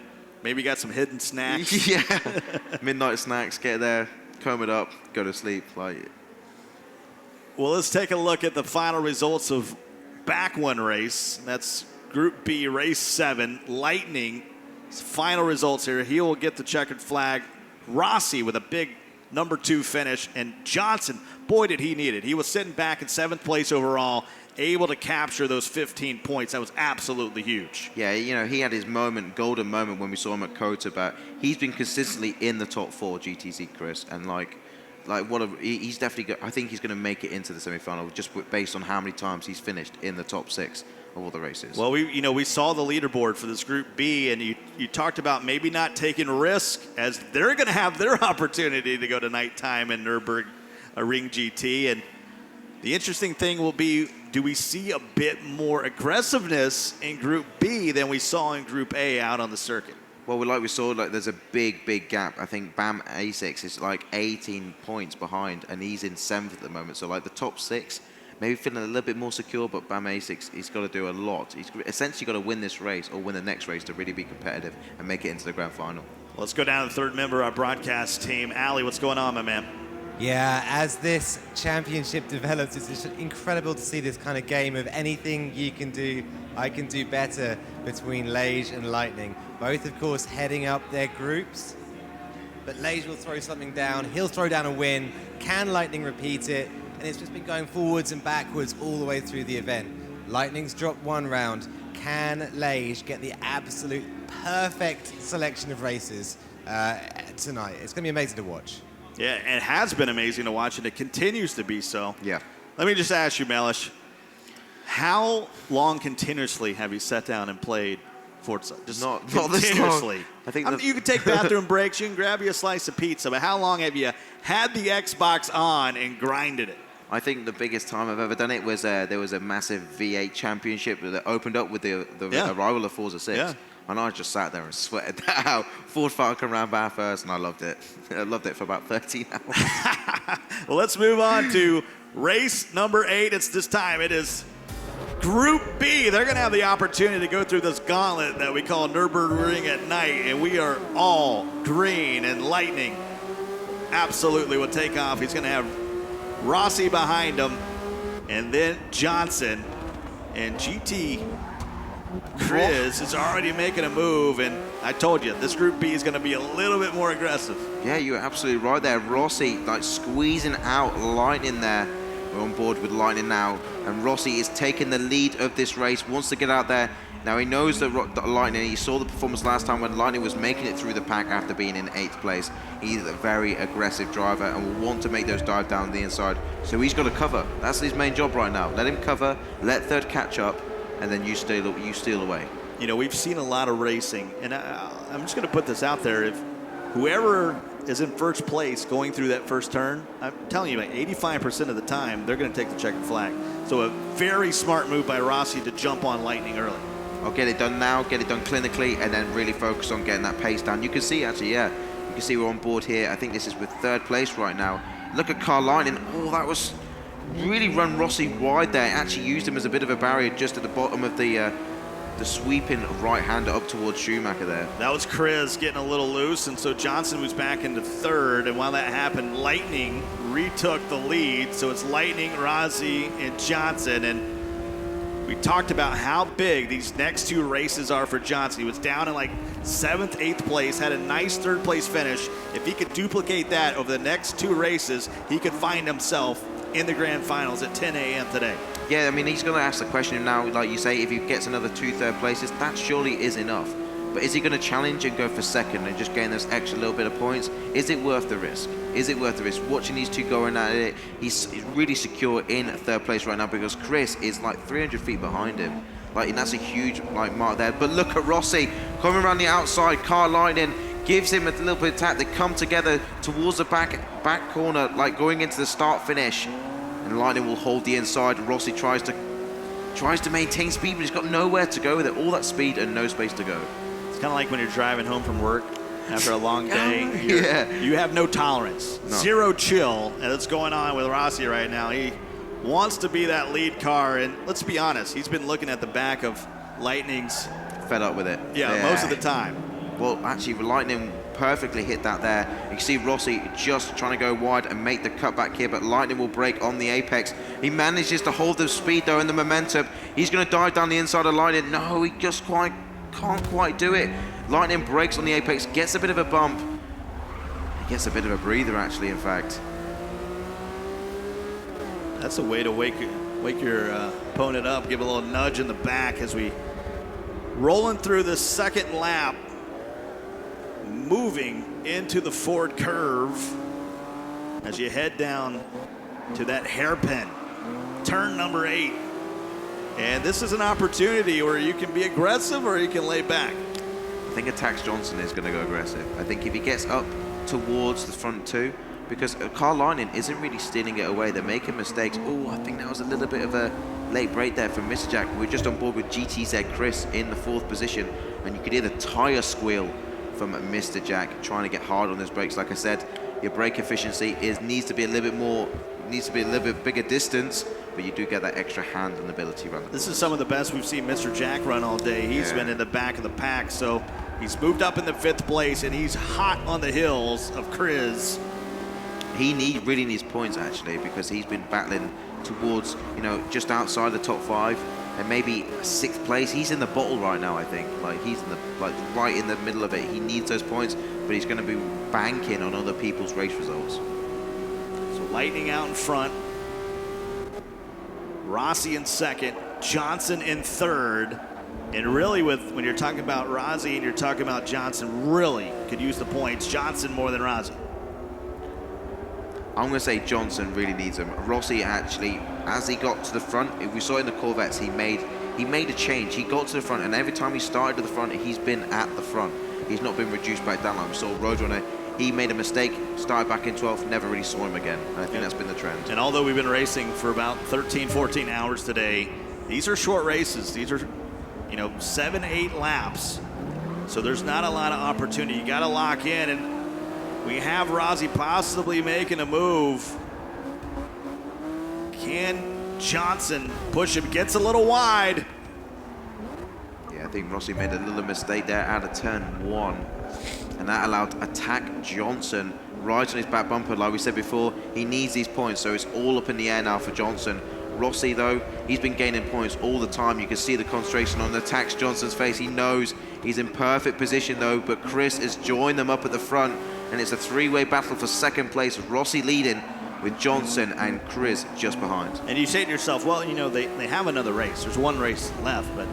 Maybe you got some hidden snacks. Yeah. Midnight snacks. Get there, comb it up, go to sleep. Like. Well, let's take a look at the final results of back one race. That's Group B, race 7. Lightning. Final results here. He will get the checkered flag. Rossi with a big number 2 finish, and Johnson, boy, did he need it. He was sitting back in 7th place overall, able to capture those 15 points. That was absolutely huge. Yeah, you know, he had his moment, golden moment when we saw him at Kota, but he's been consistently in the top 4 GTC, Chris, and he's definitely I think he's going to make it into the semi-final just based on how many times he's finished in the top 6 of all the races. Well, we saw the leaderboard for this Group B, and you talked about maybe not taking risk, as they're going to have their opportunity to go to nighttime in Nürburgring GT. And the interesting thing will be, do we see a bit more aggressiveness in Group B than we saw in Group A out on the circuit? Well, we saw, there's a big gap. I think BAM A6 is 18 points behind, and he's in 7th at the moment. So, the top 6, maybe feeling a little bit more secure, but BAM A6, he's got to do a lot. He's essentially got to win this race or win the next race to really be competitive and make it into the grand final. Let's go down to the third member of our broadcast team. Ali, what's going on, my man? Yeah, as this championship develops, it's just incredible to see this kind of game of anything you can do, I can do better between Lage and Lightning. Both, of course, heading up their groups. But Lage will throw something down. He'll throw down a win. Can Lightning repeat it? And it's just been going forwards and backwards all the way through the event. Lightning's dropped 1 round. Can Lage get the absolute perfect selection of races tonight? It's going to be amazing to watch. Yeah, it has been amazing to watch, and it continues to be so. Yeah. Let me just ask you, Melish, how long continuously have you sat down and played Forza? Just not continuously. I think you can take bathroom breaks, you can grab you a slice of pizza, but how long have you had the Xbox on and grinded it? I think the biggest time I've ever done it was there was a massive V8 championship that opened up with the arrival of Forza 6. Yeah. And I just sat there and sweated that out. Ford Falcon ran by first, and I loved it. I loved it for about 13 hours. Well, let's move on to race number 8. It's this time. It is Group B. They're going to have the opportunity to go through this gauntlet that we call Nürburgring at night, and we are all green, and Lightning absolutely will take off. He's going to have Rossi behind him, and then Johnson, and GT Chris is already making a move, and I told you, this Group B is going to be a little bit more aggressive. Yeah, you're absolutely right there. Rossi, squeezing out Lightning there. We're on board with Lightning now, and Rossi is taking the lead of this race, wants to get out there. Now, he knows that Lightning, he saw the performance last time when Lightning was making it through the pack after being in 8th place. He's a very aggressive driver and will want to make those dive down the inside. So he's got to cover. That's his main job right now. Let him cover, let third catch up, and then you steal away. You know, we've seen a lot of racing, and I'm just going to put this out there. If whoever is in first place going through that first turn, I'm telling you, 85% of the time, they're going to take the checkered flag. So a very smart move by Rossi to jump on Lightning early. I'll get it done now, get it done clinically, and then really focus on getting that pace down. You can see, actually, yeah, you can see we're on board here. I think this is with 3rd place right now. Look at Carl Lightning. Oh, that was really run Rossi wide there. Actually used him as a bit of a barrier just at the bottom of the sweeping right-hander up towards Schumacher there. That was Chris getting a little loose, and so Johnson was back into 3rd, and while that happened, Lightning retook the lead. So it's Lightning, Rossi, and Johnson, and we talked about how big these next 2 races are for Johnson. He was down in 7th, 8th place, had a nice 3rd place finish. If he could duplicate that over the next 2 races, he could find himself in the grand finals at 10 a.m. today. Yeah, I mean, he's going to ask the question now, like you say, if he gets another 2 third places, that surely is enough. But is he going to challenge and go for second and just gain those extra little bit of points? Is it worth the risk? Is it worth the risk? Watching these two going at it, he's really secure in third place right now because Chris is like 300 feet behind him. Like, and that's a huge mark there. But look at Rossi coming around the outside. Car Lightning gives him a little bit of tap. They come together towards the back corner, like going into the start finish. And Lightning will hold the inside. Rossi tries to maintain speed, but he's got nowhere to go with it. All that speed and no space to go. It's kind of like when you're driving home from work after a long day. Yeah. You have no tolerance. No. Zero chill. And it's going on with Rossi right now. He wants to be that lead car. And let's be honest, he's been looking at the back of Lightning's. Fed up with it. Yeah, most of the time. Well, actually, Lightning perfectly hit that there. You can see Rossi just trying to go wide and make the cutback here, but Lightning will break on the apex. He manages to hold the speed, though, and the momentum. He's going to dive down the inside of Lightning. No, he just can't quite do it. Lightning breaks on the apex, gets a bit of a bump. He gets a bit of a breather, actually, in fact. That's a way to wake your opponent up, give a little nudge in the back as we rolling through the second lap, moving into the Ford curve as you head down to that hairpin, turn number 8. And this is an opportunity where you can be aggressive or you can lay back. I think Tax Johnson is going to go aggressive. I think if he gets up towards the front 2, because Carl Lightning isn't really stealing it away. They're making mistakes. Oh, I think that was a little bit of a late break there from Mr. Jack. We're just on board with GTZ Chris in the 4th position, and you could hear the tire squeal from Mr. Jack trying to get hard on those brakes. Like I said, your brake efficiency needs to be a little bit bigger distance, but you do get that extra hand and ability run. This is some of the best we've seen Mr. Jack run all day. He's been in the back of the pack, so he's moved up in the 5th place, and he's hot on the heels of Chris. He really needs points, actually, because he's been battling towards, just outside the top 5 and maybe 6th place. He's in the bottle right now, I think. Like, he's in right in the middle of it. He needs those points, but he's going to be banking on other people's race results. So Lightning out in front, Rossi in 2nd, Johnson in 3rd. And really, when you're talking about Rossi and you're talking about Johnson, really could use the points. Johnson more than Rossi. I'm going to say Johnson really needs them. Rossi actually, as he got to the front, if we saw in the Corvettes, he made a change. He got to the front, and every time he started to the front, he's been at the front. He's not been reduced back down like we saw Roadrunner. He made a mistake, started back in 12th, never really saw him again. And I think that's been the trend. And although we've been racing for about 13, 14 hours today, these are short races. These are, 7, 8 laps. So there's not a lot of opportunity. You got to lock in, and we have Rossi possibly making a move. Can Johnson push him? Gets a little wide. Yeah, I think Rossi made a little mistake there out of turn 1. And that allowed Attack Johnson right on his back bumper. Like we said before, he needs these points, so it's all up in the air now for Johnson. Rossi, though, he's been gaining points all the time. You can see the concentration on Attack Johnson's face. He knows he's in perfect position, though, but Chris has joined them up at the front. And it's a 3-way battle for 2nd place. Rossi leading with Johnson and Chris just behind. And you say to yourself, well, they have another race. There's one race left, but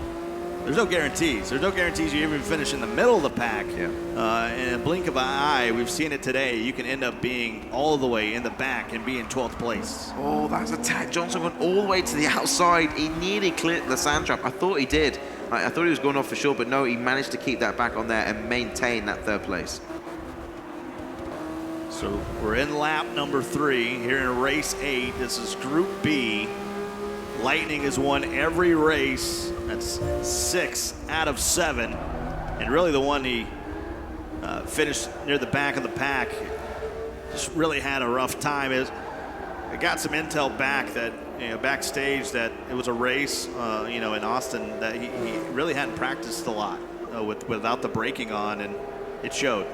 there's no guarantees. There's no guarantees you even finish in the middle of the pack. Yeah. In a blink of an eye, we've seen it today. You can end up being all the way in the back and be in 12th place. Oh, that's Attack Johnson went all the way to the outside. He nearly cleared the sand trap. I thought he did. I thought he was going off for sure, but no, he managed to keep that back on there and maintain that 3rd place. So we're in lap number 3 here in race 8. This is Group B. Lightning has won every race. That's 6 out of 7. And really the one he finished near the back of the pack just really had a rough time. I got some intel back that, backstage that it was a race, in Austin that he really hadn't practiced a lot without the braking on, and it showed.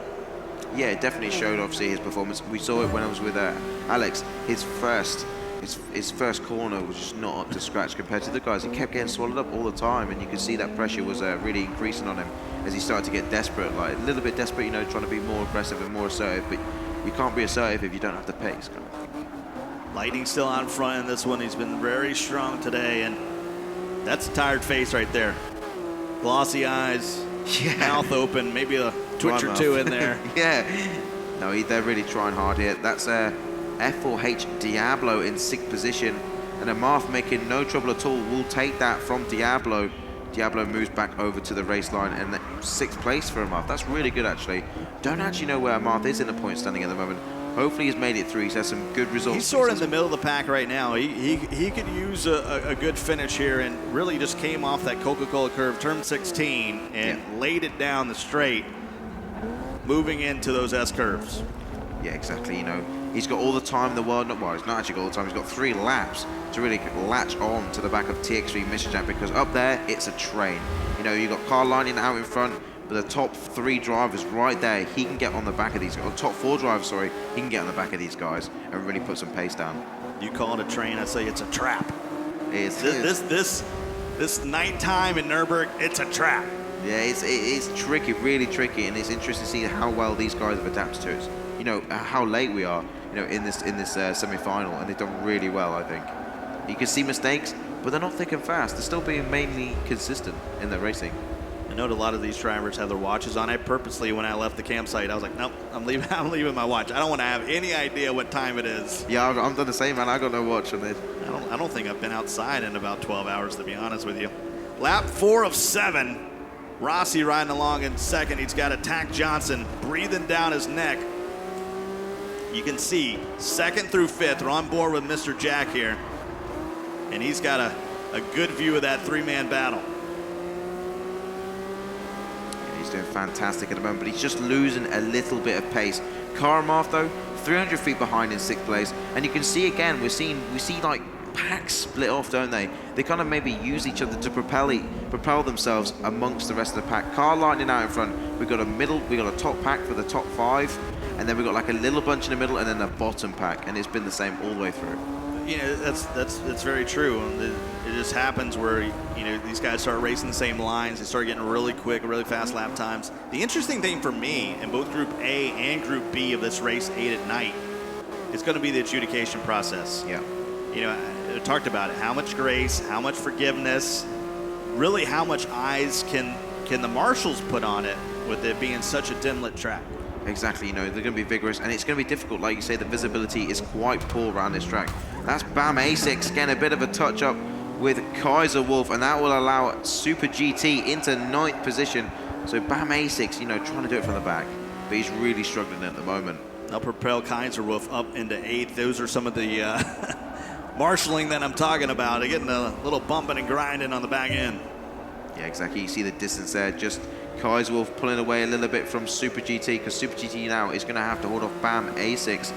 Yeah, it definitely showed, obviously, his performance. We saw it when I was with Alex. His first corner was just not up to scratch compared to the guys. He kept getting swallowed up all the time, and you could see that pressure was really increasing on him as he started to get desperate, like a little bit desperate, trying to be more aggressive and more assertive. But you can't be assertive if you don't have the pace. Lightning still out front in this one. He's been very strong today, and that's a tired face right there. Glossy eyes, mouth open, maybe a twitch or two in there. Yeah. No, they're really trying hard here. That's F4H Diablo in 6th position. And Amarth making no trouble at all. Will take that from Diablo. Diablo moves back over to the race line, and 6th place for Amarth. That's really good, actually. Don't actually know where Amarth is in the point standing at the moment. Hopefully he's made it through. He's had some good results. He's sort of in the middle of the pack right now. He could use a good finish here, and really just came off that Coca-Cola curve, turn 16, and laid it down the straight, moving into those S-curves. Yeah, exactly. You know, he's got all the time in the world. Well, he's not actually got all the time. He's got 3 laps to really latch on to the back of TX3 Mr. Jack, because up there, it's a train. You know, you've got Carl Lightning out in front, but the top 3 drivers right there, he can get on the back of these, or top 4 drivers, sorry, he can get on the back of these guys and really put some pace down. You call it a train, I say it's a trap. It is. This nighttime in Nürburgring, it's a trap. Yeah, it's tricky, really tricky, and it's interesting to see how well these guys have adapted to it. You know, how late we are, you know, in this semi-final, and they've done really well, I think. You can see mistakes, but they're not thick and fast. They're still being mainly consistent in their racing. I know a lot of these drivers have their watches on. I purposely, when I left the campsite, I was like, nope, I'm leaving my watch. I don't want to have any idea what time it is. Yeah, I'm done the same, man. I got no watch on this. I don't think I've been outside in about 12 hours, to be honest with you. Lap 4 of 7. Rossi riding along in second. He's got Attack Johnson breathing down his neck. You can see 2nd through 5th are on board with Mr. Jack here. And he's got a good view of that 3-man battle. He's doing fantastic at the moment, but he's just losing a little bit of pace. Karamarth, though, 300 feet behind in 6th place. And you can see again, we see like packs split off, don't they? They kind of maybe use each other to propel themselves amongst the rest of the pack. Carl Lightning out in front. We've got a top pack for the top 5. And then we've got like a little bunch in the middle and then a bottom pack. And it's been the same all the way through. Yeah, that's very true. It just happens where, you know, these guys start racing the same lines. They start getting really quick, really fast lap times. The interesting thing for me in both Group A and Group B of this race 8 at night is going to be the adjudication process. Yeah. You know, I talked about it. How much grace, how much forgiveness, really how much eyes can the marshals put on it with it being such a dim-lit track? Exactly, you know, they're going to be vigorous, and it's going to be difficult. Like you say, the visibility is quite poor around this track. That's BAM A6 getting a bit of a touch-up with Kaiser Wolf, and that will allow Super GT into 9th position. So BAM A6, you know, trying to do it from the back, but he's really struggling at the moment. They'll propel Kaiser Wolf up into 8th. Those are some of the marshalling that I'm talking about. They're getting a little bumping and grinding on the back end. Yeah, exactly. You see the distance there. Just Kaiser Wolf pulling away a little bit from Super GT, because Super GT now is going to have to hold off BAM A6.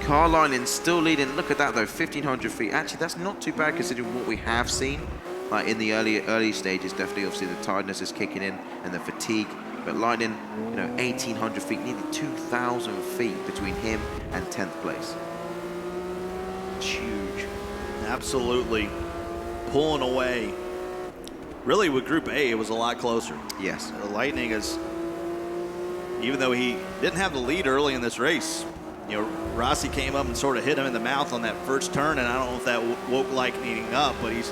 Carl Lightning still leading. Look at that, though, 1,500 feet. Actually, that's not too bad considering what we have seen. Like in the early stages, definitely, obviously, the tiredness is kicking in and the fatigue. But Lightning, you know, 1,800 feet, nearly 2,000 feet between him and 10th place. It's huge. Absolutely pulling away. Really, with Group A, it was a lot closer. Yes. The Lightning is, even though he didn't have the lead early in this race, you know, Rossi came up and sort of hit him in the mouth on that first turn, and I don't know if that woke Lightning up, but he's,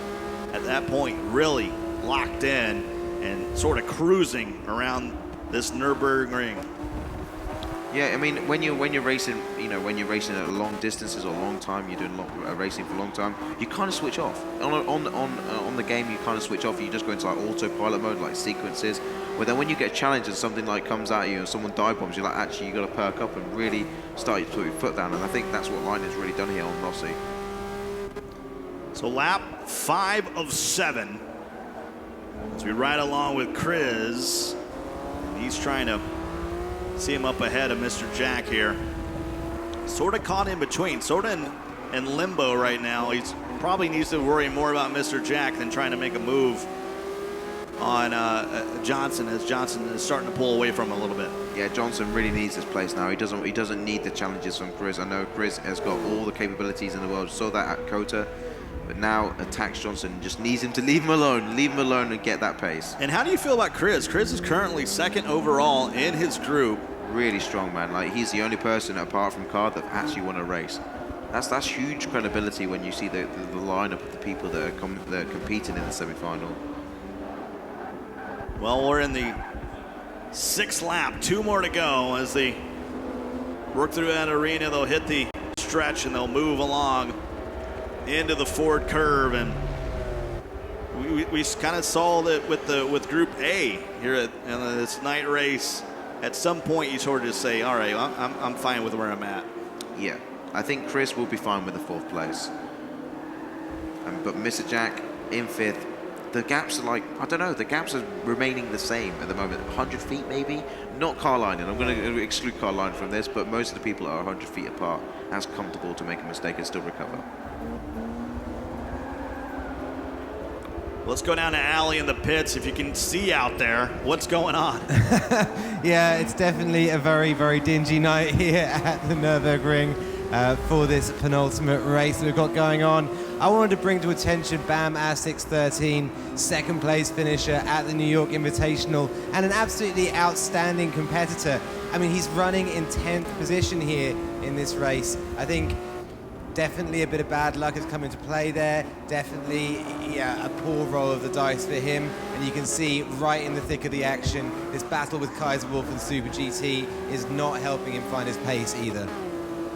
at that point, really locked in and sort of cruising around this Nürburgring. Yeah, I mean, when you're racing, you know, when you're racing at long distances or long time, you're doing racing for a long time, you kind of switch off. On the game, you kind of switch off. You just go into like autopilot mode, like sequences. But then when you get challenged and something like comes at you and someone dive bombs, you're like, actually, you got to perk up and really start to put your foot down. And I think that's what Lightning's really done here on Rossi. So lap 5 of 7. As we ride along with Chris, he's trying to see him up ahead of Mr. Jack here. Sort of caught in between, sort of in limbo right now. He's probably needs to worry more about Mr. Jack than trying to make a move on Johnson, as Johnson is starting to pull away from him a little bit. Yeah, Johnson really needs this place now. He doesn't need the challenges from Chris. I know Chris has got all the capabilities in the world. Saw that at Kota. But now attacks Johnson, just needs him to leave him alone and get that pace. And how do you feel about Chris? Chris is currently 2nd overall in his group. Really strong, man. Like, he's the only person apart from Card that actually won a race. That's huge credibility when you see the lineup of the people that are competing in the semi-final. Well, we're in the 6th lap, 2 more to go as they work through that arena. They'll hit the stretch and they'll move along into the Ford curve, and we kind of saw that with Group A here in this night race. At some point, you sort of just say, "All right, I'm fine with where I'm at." Yeah, I think Chris will be fine with the 4th place, but Mr. Jack in 5th. The gaps are like, I don't know, the gaps are remaining the same at the moment. 100 feet maybe? Not car lining. I'm going to exclude car line from this, but most of the people are 100 feet apart. That's comfortable to make a mistake and still recover. Let's go down to Allie in the pits. If you can see out there, what's going on? Yeah, it's definitely a very, very dingy night here at the Nürburgring for this penultimate race that we've got going on. I wanted to bring to attention Bam A613, 2nd place finisher at the New York Invitational, and an absolutely outstanding competitor. I mean, he's running in 10th position here in this race. I think definitely a bit of bad luck has come into play there. Definitely, yeah, a poor roll of the dice for him. And you can see right in the thick of the action, this battle with Kaiser Wolf and Super GT is not helping him find his pace either.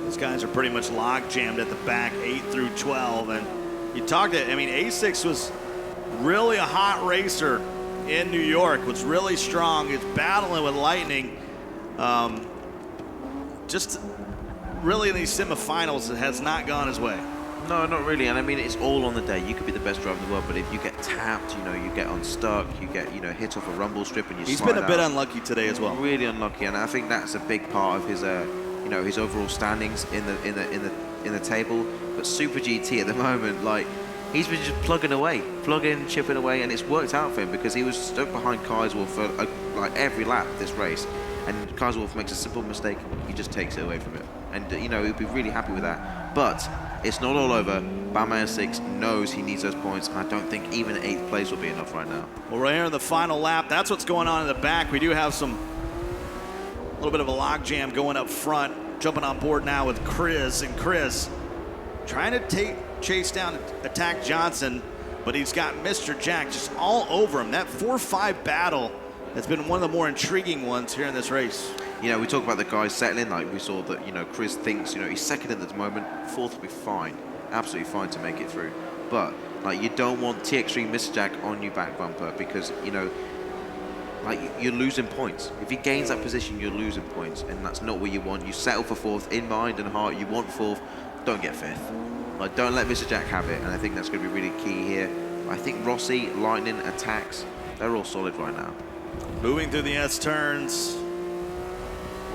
These guys are pretty much log jammed at the back, 8 through 12. And you talked to, I mean, A6 was really a hot racer in New York, was really strong. He's battling with Lightning. Just really in these semifinals, it has not gone his way. No, not really. And I mean, it's all on the day. You could be the best driver in the world, but if you get tapped, you know, you get unstuck, you get, hit off a rumble strip and you He's slide been a bit out. unlucky today as well. Really unlucky, and I think that's a big part of his, his overall standings in the table. But Super GT at the moment, like, he's been just plugging away, chipping away, and it's worked out for him because he was stuck behind Kaiswolf for like every lap this race, and Kaiswolf makes a simple mistake, he just takes it away from him, and he'll be really happy with that. But it's not all over. Batman 6 knows he needs those points, and I don't think even 8th place will be enough right now. Well, we're here in the final lap. That's what's going on in the back. We do have a little bit of a logjam going up front. Jumping on board now with Chris, and Chris trying to chase down, attack Johnson, but he's got Mr. Jack just all over him. That 4-5 battle has been one of the more intriguing ones here in this race. We talk about the guys settling, like we saw that, Chris thinks, he's 2nd at the moment, 4th will be fine, absolutely fine to make it through. But, like, you don't want TX3 Mr. Jack on your back bumper because, like, you're losing points. If he gains that position, you're losing points, and that's not what you want. You settle for 4th in mind and heart. You want 4th. Don't get 5th. Like, don't let Mr. Jack have it, and I think that's going to be really key here. I think Rossi, Lightning, Attacks, they're all solid right now. Moving through the S turns.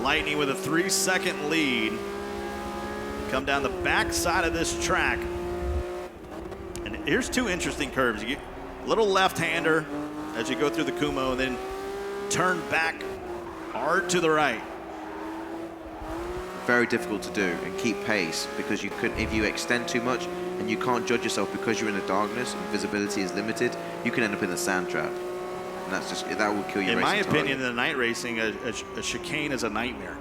Lightning with a 3-second lead. Come down the back side of this track. And here's 2 interesting curves. You get a little left-hander as you go through the Kumo, and then turn back hard to the right. Very difficult to do and keep pace because if you extend too much and you can't judge yourself because you're in the darkness and visibility is limited, you can end up in the sand trap. And that will kill you. In my opinion, in the night racing, a chicane is a nightmare.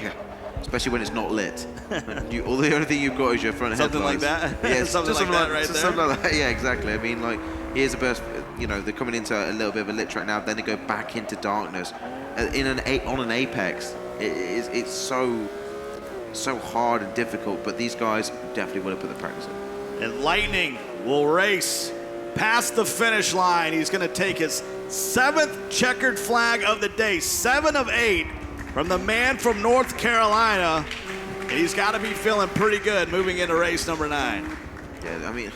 Yeah, especially when it's not lit. The only thing you've got is your front something headlights. Like that? Yeah, something like that right there? Something like that. Yeah, exactly. I mean, like, here's a burst, they're coming into a little bit of a lit track now, then they go back into darkness. On an apex, it's so hard and difficult, but these guys definitely want to put the practice in. And Lightning will race past the finish line. He's going to take his 7th checkered flag of the day, 7 of 8 from the man from North Carolina. And he's got to be feeling pretty good moving into race number 9. Yeah, I mean,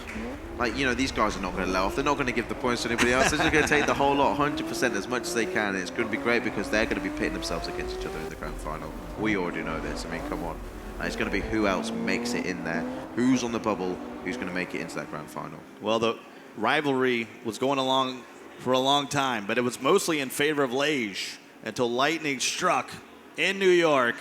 like, these guys are not going to let off. They're not going to give the points to anybody else. They're just going to take the whole lot, 100% as much as they can. And it's going to be great because they're going to be pitting themselves against each other in the grand final. We already know this. I mean, come on. It's going to be who else makes it in there, who's on the bubble, who's going to make it into that grand final. Well, the rivalry was going along for a long time, but it was mostly in favor of Liege until Lightning struck in New York.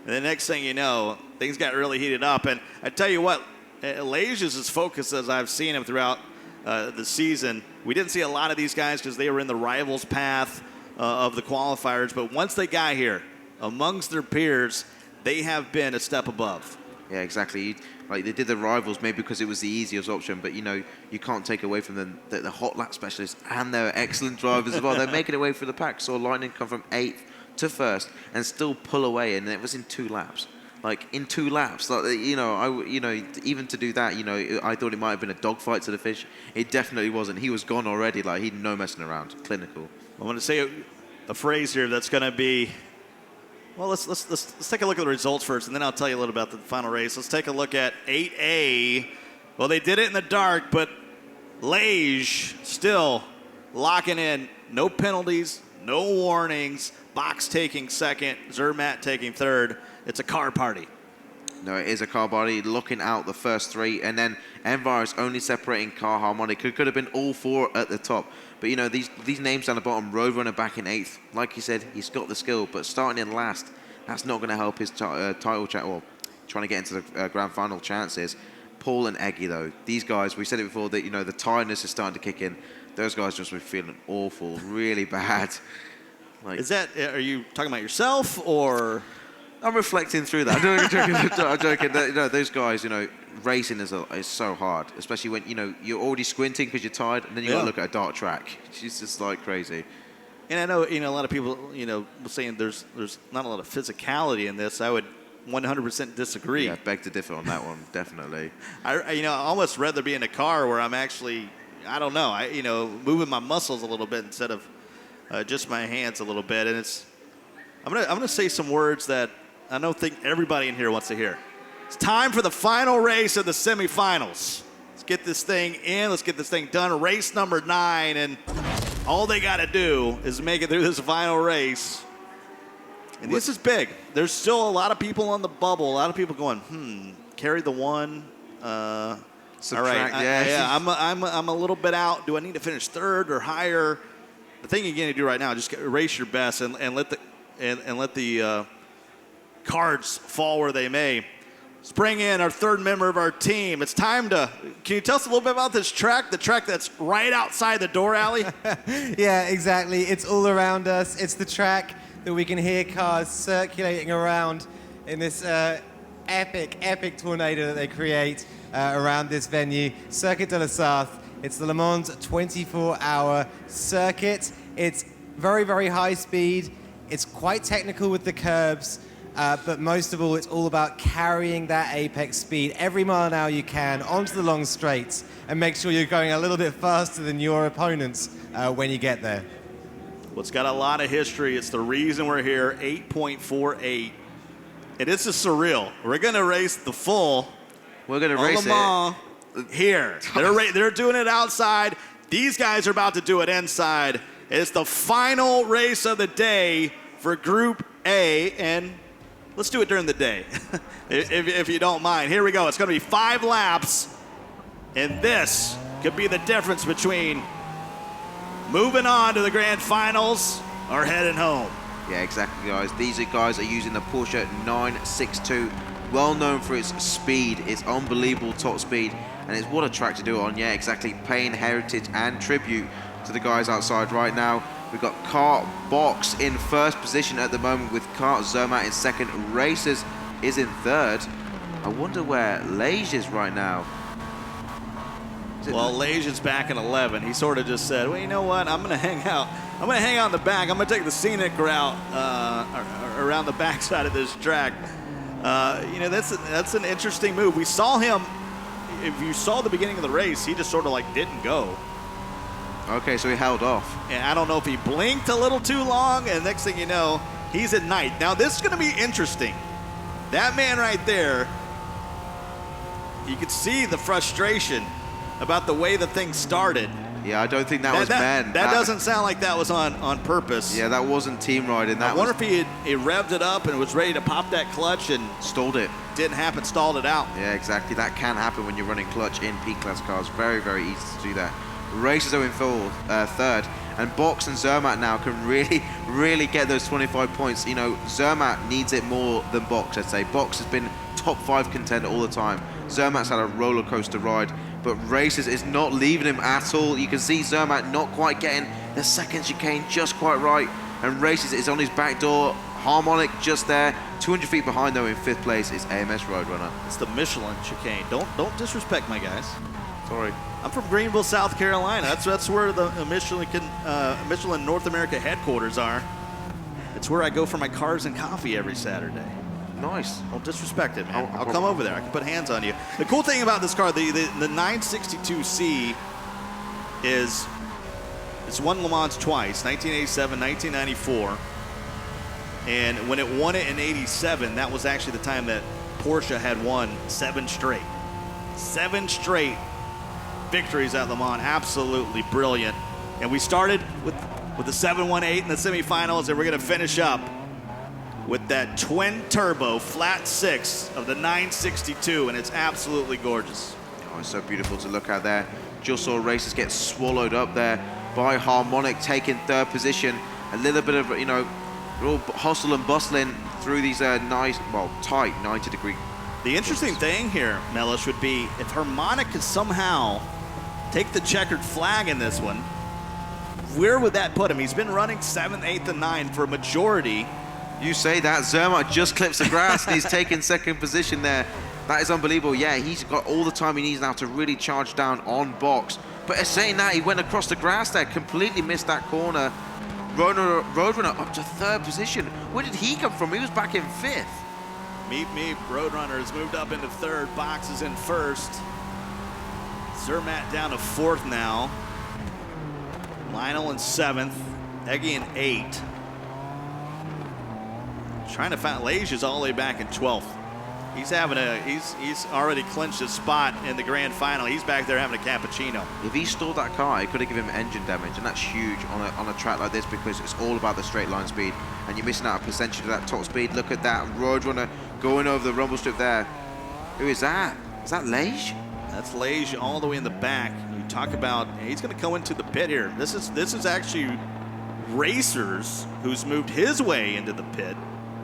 And the next thing you know, things got really heated up. And I tell you what, Liege is as focused as I've seen him throughout the season. We didn't see a lot of these guys because they were in the rivals path of the qualifiers. But once they got here, amongst their peers, they have been a step above. Yeah, exactly. Like they did the rivals maybe because it was the easiest option, but you know, you can't take away from them the hot lap specialists and they're excellent drivers as well. They're making it away through the pack. Saw Lightning come from 8th to 1st and still pull away, and it was in 2 laps. Like in 2 laps, like even to do that, I thought it might have been a dogfight to the finish. It definitely wasn't. He was gone already. Like he'd no messing around. Clinical. I want to say a phrase here that's going to be. Well, let's take a look at the results first, and then I'll tell you a little about the final race. Let's take a look at 8A. Well, they did it in the dark, but Lage still locking in. No penalties, no warnings. Box taking second, Zermatt taking third. It's a car party. No, it is a car party, looking out the first 3, and then Envar is only separating car harmonic. It could have been all 4 at the top. But, these names down the bottom, Roadrunner back in 8th. Like he said, he's got the skill, but starting in last, that's not going to help his title chat, or trying to get into the grand final chances. Paul and Eggy, though, these guys, we said it before, that, the tiredness is starting to kick in. Those guys just were feeling awful, really bad. Like, are you talking about yourself, or? I'm reflecting through that. I'm joking. Those guys, racing is so hard, especially when, you're already squinting because you're tired, and then you got to look at a dark track. It's just like crazy. And I know, a lot of people, were saying there's not a lot of physicality in this. I would 100% disagree. Yeah, beg to differ on that one, definitely. I almost rather be in a car where I'm actually, I don't know, moving my muscles a little bit instead of just my hands a little bit. And I'm gonna say some words that I don't think everybody in here wants to hear. It's time for the final race of the semifinals. Let's get this thing in. Let's get this thing done. Race number 9, and all they got to do is make it through this final race. And this is big. There's still a lot of people on the bubble. A lot of people going, carry the 1. All right, I'm a little bit out. Do I need to finish 3rd or higher? The thing you got to do right now is just race your best and let the cards fall where they may. Let's bring in our 3rd member of our team. It's time to. Can you tell us a little bit about this track? The track that's right outside the door alley. Yeah, exactly. It's all around us. It's the track that we can hear cars circulating around in this epic tornado that they create around this venue, Circuit de la Sarthe. It's the Le Mans 24-hour circuit. It's very, very high speed. It's quite technical with the curbs, but most of all, it's all about carrying that apex speed every mile an hour you can onto the long straights and make sure you're going a little bit faster than your opponents when you get there. Well, it's got a lot of history. It's the reason we're here, 8.48. And this is surreal. We're going to race the full. We're going to race Le Mans here. They're doing it outside. These guys are about to do it inside. It's the final race of the day for Group A, and let's do it during the day, if you don't mind. Here we go. It's going to be 5 laps, and this could be the difference between moving on to the grand finals or heading home. Yeah, exactly, guys. These guys are using the Porsche 962, well known for its speed, its unbelievable top speed, and it's what a track to do it on. Yeah, exactly. Paying heritage and tribute to the guys outside right now. We've got Kart Box in 1st position at the moment, with Kart Zermatt in 2nd. Racers is in 3rd. I wonder where Lage is right now. Well, Lage is back in 11. He sort of just said, well, you know what? I'm going to hang out. I'm going to hang out in the back. I'm going to take the scenic route around the backside of this track. That's an interesting move. We saw him. If you saw the beginning of the race, he just sort of like didn't go. Okay, so he held off. And I don't know if he blinked a little too long, and next thing you know, he's at night. Now, this is going to be interesting. That man right there, you could see the frustration about the way the thing started. Yeah, I don't think that was meant. That doesn't sound like that was on purpose. Yeah, that wasn't team riding. I wonder if he revved it up and was ready to pop that clutch and stalled it. Didn't happen, stalled it out. Yeah, exactly. That can happen when you're running clutch in P-Class cars. Very, very easy to do that. Racers are in 3rd, and Box and Zermatt now can really get those 25 points. Zermatt needs it more than Box, I'd say. Box has been top 5 contender all the time. Zermatt's had a roller coaster ride, but Racers is not leaving him at all. You can see Zermatt not quite getting the 2nd chicane just quite right, and Racers is on his back door, Harmonic just there. 200 feet behind, though, in 5th place is AMS Roadrunner. It's the Michelin chicane. Don't disrespect my guys. Sorry. I'm from Greenville, South Carolina. That's where the Michelin North America headquarters are. It's where I go for my cars and coffee every Saturday. Nice. Don't disrespect it, man. I'll come over there. I can put hands on you. The cool thing about this car, the 962C is it's won Le Mans twice, 1987, 1994. And when it won it in 87, that was actually the time that Porsche had won 7 straight. 7 straight victories at Le Mans. Absolutely brilliant. And we started with the 718 in the semifinals, and we're going to finish up with that twin turbo flat 6 of the 962, and it's absolutely gorgeous. Oh, it's so beautiful to look at there. Just saw racers get swallowed up there by Harmonic, taking 3rd position. A little bit of, real hustle and bustling through these nice, well, tight 90-degree. The interesting thing here, Mellish, would be if Harmonic could somehow take the checkered flag in this one, where would that put him? He's been running 7th, 8th, and 9th for a majority. You say that. Zermatt just clips the grass and he's taking 2nd position there. That is unbelievable. Yeah, he's got all the time he needs now to really charge down on box. But saying that, he went across the grass there, completely missed that corner. Roadrunner up to 3rd position. Where did he come from? He was back in 5th. Meet me. Roadrunner has moved up into 3rd. Box is in 1st. Zermatt down to 4th now. Lionel in 7th. Eggy in 8th. Trying to find Leges all the way back in 12th. He's already clinched his spot in the grand final. He's back there having a cappuccino. If he stalled that car, it could have given him engine damage, and that's huge on a track like this because it's all about the straight line speed, and you're missing out a percentage of that top speed. Look at that Roadrunner going over the rumble strip there. Who is that? Is that Lege? That's Lege all the way in the back. You talk about he's going to go into the pit here. This is actually Racers who's moved his way into the pit,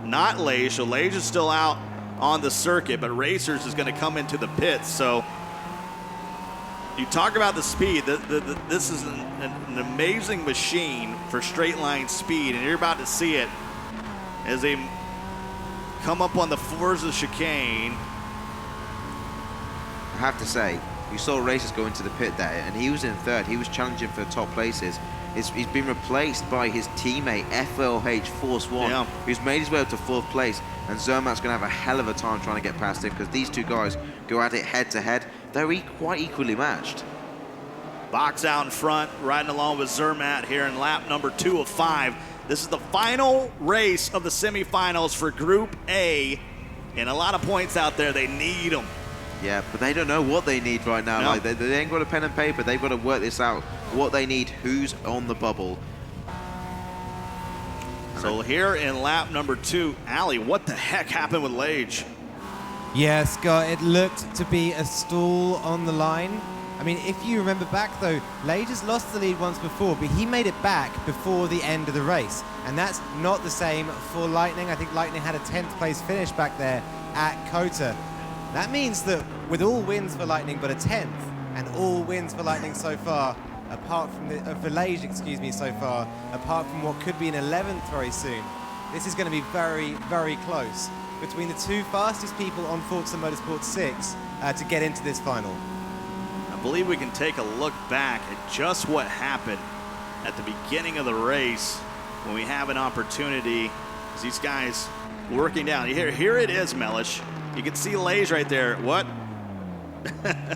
not Lege. So Lege is still out on the circuit, but Racers is going to come into the pits. So you talk about the speed. This is an amazing machine for straight line speed, and you're about to see it as they come up on the Forza chicane. I have to say, we saw Racers go into the pit there, and he was in 3rd. He was challenging for the top places. He's been replaced by his teammate, FLH Force One, who's made his way up to 4th place. And Zermatt's going to have a hell of a time trying to get past him because these two guys go at it head-to-head. They're quite equally matched. Box out in front, riding along with Zermatt here in lap number 2 of 5. This is the final race of the semifinals for Group A. And a lot of points out there. They need them. Yeah, but they don't know what they need right now. No. Like they ain't got a pen and paper. They've got to work this out. What they need, who's on the bubble. So here in lap number 2, Allie, what the heck happened with Lege? Yeah, Scott, it looked to be a stall on the line. I mean, if you remember back, though, Lage has lost the lead once before, but he made it back before the end of the race. And that's not the same for Lightning. I think Lightning had a 10th place finish back there at Kota. That means that with all wins for Lightning but a 10th, and all wins for Lightning so far, apart from for Lage, excuse me, so far, apart from what could be an 11th very soon, this is going to be very, very close between the 2 fastest people on Forza Motorsport 6 to get into this final. I believe we can take a look back at just what happened at the beginning of the race when we have an opportunity. As these guys working down. Here it is, Mellish. You can see Lage right there. What?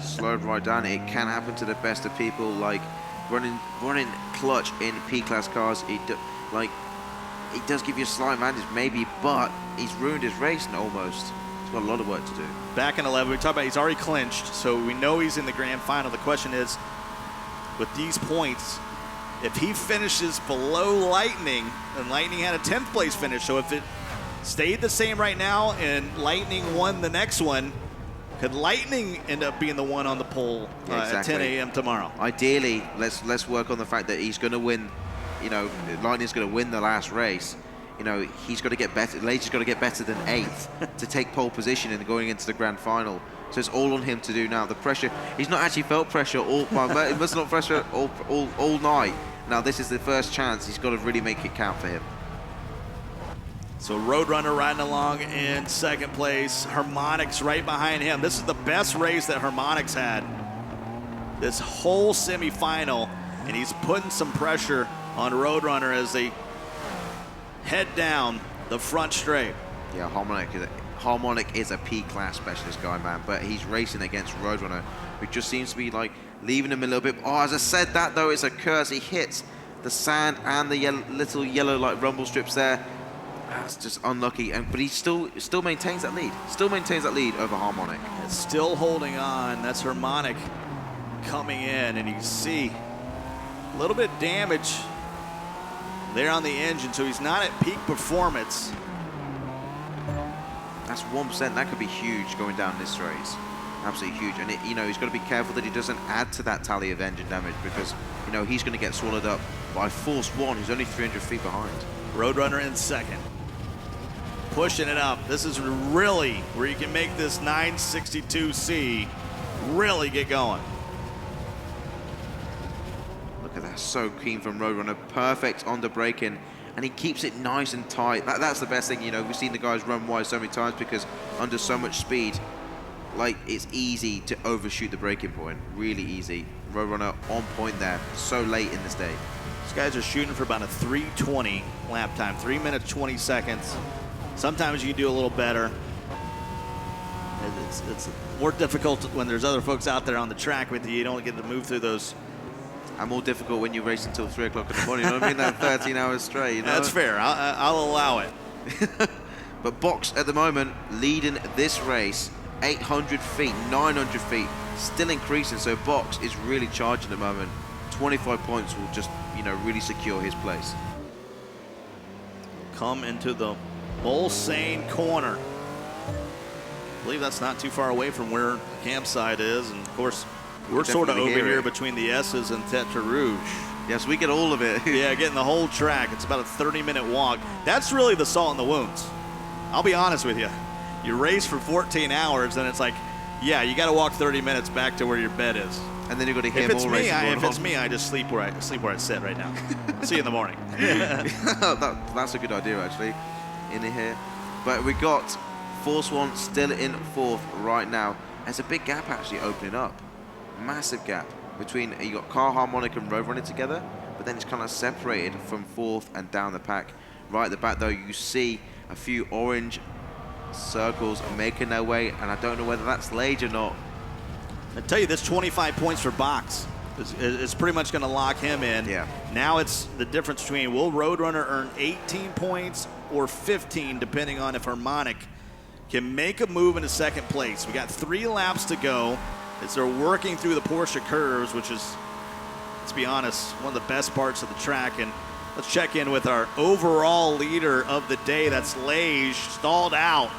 Slowed right down. It can happen to the best of people. Like running clutch in P-class cars. It does give you a slight advantage, maybe, but he's ruined his race almost. He's got a lot of work to do. Back in 11, we talked about he's already clinched, so we know he's in the grand final. The question is, with these points, if he finishes below Lightning, and Lightning had a 10th place finish, so if it stayed the same right now and Lightning won the next one, could Lightning end up being the one on the pole at 10 a.m. tomorrow? Ideally, let's work on the fact that he's going to win. You know, Lightning's going to win the last race. You know, he's got to get better. Lage's got to get better than 8th to take pole position and going into the grand final. So it's all on him to do now. The pressure, he's not actually felt pressure all, well, it must not pressure all night. Now this is the first chance. He's got to really make it count for him. So Roadrunner riding along in second place. Harmonix right behind him. This is the best race that Harmonix had this whole semifinal, and he's putting some pressure on Roadrunner as they head down the front straight. Yeah, Harmonic is a P-class specialist guy, man, but he's racing against Roadrunner, who just seems to be like leaving him a little bit. Oh, as I said that though, it's a curse. He hits the sand and the little yellow like rumble strips there. That's just unlucky, but he still maintains that lead. Still maintains that lead over Harmonic. It's still holding on. That's Harmonic coming in, and you see a little bit of damage there on the engine, so he's not at peak performance. That's 1%. That could be huge going down this race. Absolutely huge. And he's got to be careful that he doesn't add to that tally of engine damage, because he's going to get swallowed up by Force One, who's only 300 feet behind. Roadrunner in second, pushing it up. This is really where you can make this 962C really get going. Look at that, so keen from Roadrunner. Perfect on the braking, and he keeps it nice and tight. That's the best thing. We've seen the guys run wide so many times because under so much speed, like, it's easy to overshoot the braking point. Really easy. Roadrunner on point there, so late in this day. These guys are shooting for about a 3:20 lap time, 3 minutes 20 seconds. Sometimes you can do a little better. It's more difficult when there's other folks out there on the track with you. You don't get to move through those. And more difficult when you race until 3 o'clock in the morning. You know what I mean? That 13 hours straight. That's fair. I'll allow it. But Box at the moment leading this race, 800 feet, 900 feet, still increasing. So Box is really charging at the moment. 25 points will just, really secure his place. Come into the Mulsanne corner. I believe that's not too far away from where the campsite is. And of course, we're sort of over here between the S's and Tetra Rouge. Yes, we get all of it. Yeah, getting the whole track. It's about a 30-minute walk. That's really the salt in the wounds. I'll be honest with you. You race for 14 hours, and it's like, yeah, you got to walk 30 minutes back to where your bed is. And then you've got to hear more racing. If it's me, I just sleep where I sit right now. See you in the morning. That's a good idea, actually, in here. But we got Force One still in fourth right now. There's a big gap actually opening up. Massive gap between, you got Car Harmonic and Roadrunner together, but then it's kind of separated from fourth and down the pack. Right at the back though, you see a few orange circles making their way, and I don't know whether that's Lage or not. I tell you, this 25 points for Box is pretty much going to lock him in. Yeah. Now it's the difference between will Roadrunner earn 18 points or 15, depending on if Harmonic can make a move into second place. We got 3 laps to go as they're working through the Porsche curves, which is, let's be honest, one of the best parts of the track. And let's check in with our overall leader of the day. That's Lage, stalled out,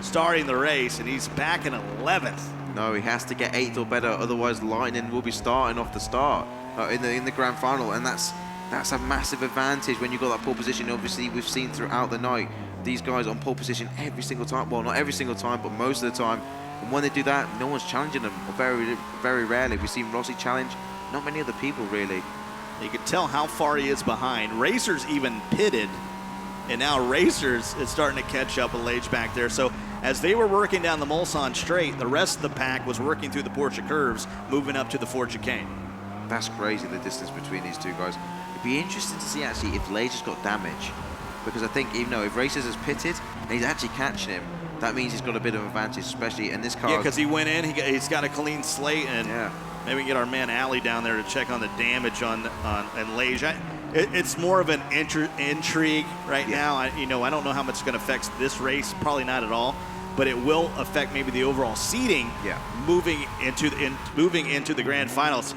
starting the race, and he's back in 11th. No, he has to get 8th or better, otherwise Lightning will be starting off the start in the grand final, and that's a massive advantage when you've got that pole position. Obviously, we've seen throughout the night these guys on pole position every single time. Well, not every single time, but most of the time. And when they do that, no one's challenging them. Or very, very rarely. We've seen Rossi challenge. Not many other people, really. You can tell how far he is behind. Racers even pitted, and now Racers is starting to catch up with Lage back there. So as they were working down the Mulsanne straight, the rest of the pack was working through the Porsche curves, moving up to the Ford chicane. That's crazy, the distance between these two guys. It'd be interesting to see actually if Lage has got damage, because I think even though if Racers has pitted and he's actually catching him, that means he's got a bit of an advantage, especially in this car. Yeah, because he went in, he's got a clean slate, and maybe we can get our man Allie down there to check on the damage on Lage. It's more of an intrigue right now. I don't know how much it's going to affect this race. Probably not at all. But it will affect maybe the overall seeding moving into the grand finals.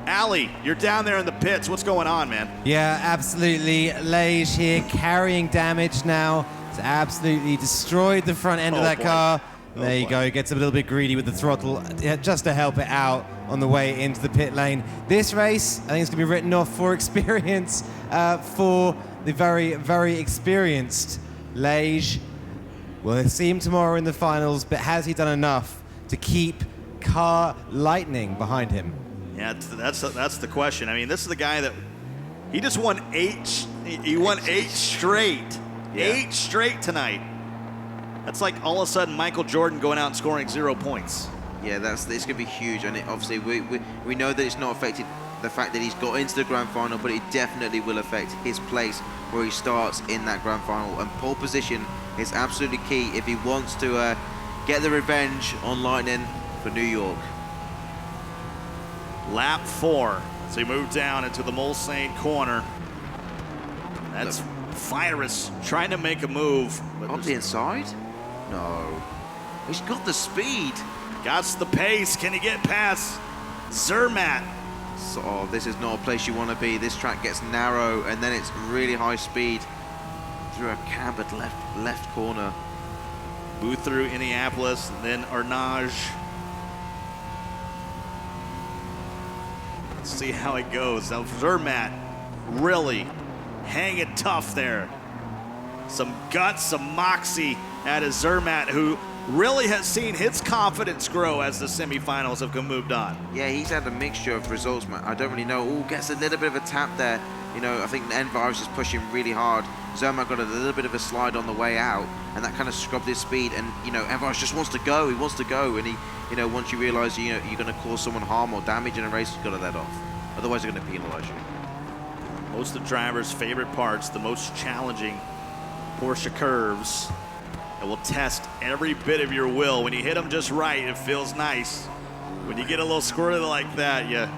Allie, you're down there in the pits. What's going on, man? Yeah, absolutely. Lage here carrying damage now. It's absolutely destroyed the front end of that car. There you go. Gets a little bit greedy with the throttle just to help it out on the way into the pit lane. This race, I think it's going to be written off for experience for the very, very experienced Lage. We'll see him tomorrow in the finals, but has he done enough to keep Car Lightning behind him? Yeah, that's the question. I mean, this is the guy that he just won 8. He won 8 straight Yeah. 8 straight tonight. That's like all of a sudden Michael Jordan going out and scoring 0 points. Yeah, it's going to be huge, and obviously we know that it's not affected the fact that he's got into the grand final, but it definitely will affect his place where he starts in that grand final. And pole position is absolutely key if he wants to get the revenge on Lightning for New York. Lap 4 as he moved down into the Mulsanne corner. That's Virus trying to make a move. Up the inside? No. He's got the speed. Got the pace. Can he get past Zermatt? So, this is not a place you want to be. This track gets narrow, and then it's really high speed through a cambered left corner. Move through Indianapolis, and then Arnage. Let's see how it goes. Now Zermatt really hanging tough there. Some guts, some moxie out of Zermatt, who really has seen his confidence grow as the semifinals have moved on. Yeah, he's had a mixture of results, man. I don't really know. Oh, gets a little bit of a tap there. You know, I think Envirus is pushing really hard. Zermatt got a little bit of a slide on the way out, and that kind of scrubbed his speed. And, you know, Envirus just wants to go. He wants to go. And he, you know, once you realize, you know, you're going to cause someone harm or damage in a race, you've got to let off. Otherwise, they're going to penalize you. Most of the drivers' favorite parts, the most challenging Porsche curves. It will test every bit of your will. When you hit them just right, it feels nice. When you get a little squirrely like that, you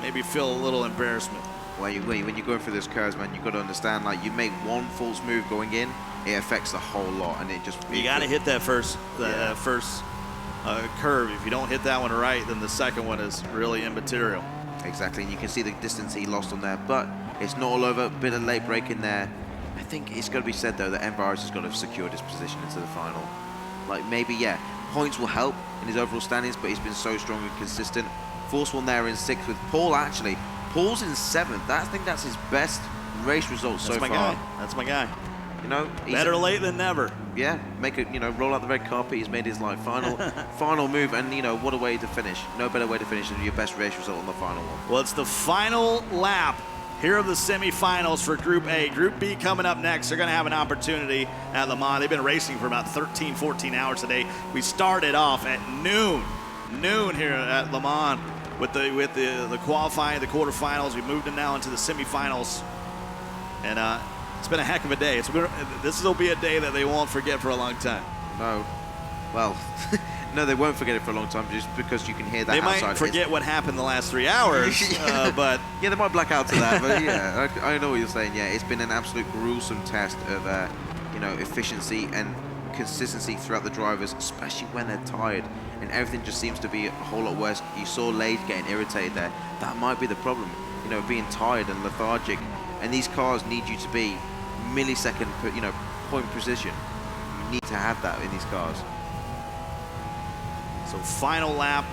maybe feel a little embarrassment. When you're going through those curves, man, you've got to understand, like, you make one false move going in, it affects the whole lot, and it just... You got to hit that first curve. If you don't hit that one right, then the second one is really immaterial. Exactly, and you can see the distance he lost on there, but it's not all over. A bit of late break in there. I think it's got to be said, though, that Envirus has got to have secured his position into the final. Like, maybe, yeah, points will help in his overall standings, but he's been so strong and consistent. Force one there in 6th with Paul, actually. Paul's in 7th. I think that's his best race result so far. That's my guy. You know, better late than never. Yeah, make it, you know, roll out the red carpet. He's made his like final move, and you know, what a way to finish. No better way to finish than your best race result on the final one. Well, it's the final lap here of the semifinals for Group A. Group B coming up next. They're going to have an opportunity at Le Mans. They've been racing for about 13, 14 hours today. We started off at noon here at Le Mans with the qualifying, the quarterfinals. We moved now into the semifinals, and it's been a heck of a day. This will be a day that they won't forget for a long time. No, well, no, they won't forget it for a long time just because you can hear that. They might forget what happened the last 3 hours, but yeah, they might black out to that. But yeah, I know what you're saying. Yeah, it's been an absolute gruesome test of you know, efficiency and consistency throughout the drivers, especially when they're tired, and everything just seems to be a whole lot worse. You saw Lade getting irritated there. That might be the problem. You know, being tired and lethargic, and these cars need you to be millisecond, you know, point precision. You need to have that in these cars. So final lap,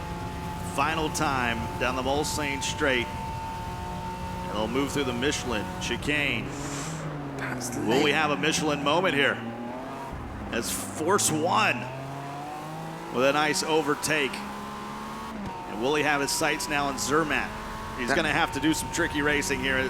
final time down the Mulsanne straight. And they'll move through the Michelin chicane. Will we have a Michelin moment here? As Force One with a nice overtake. And will he have his sights now on Zermatt? He's going to have to do some tricky racing here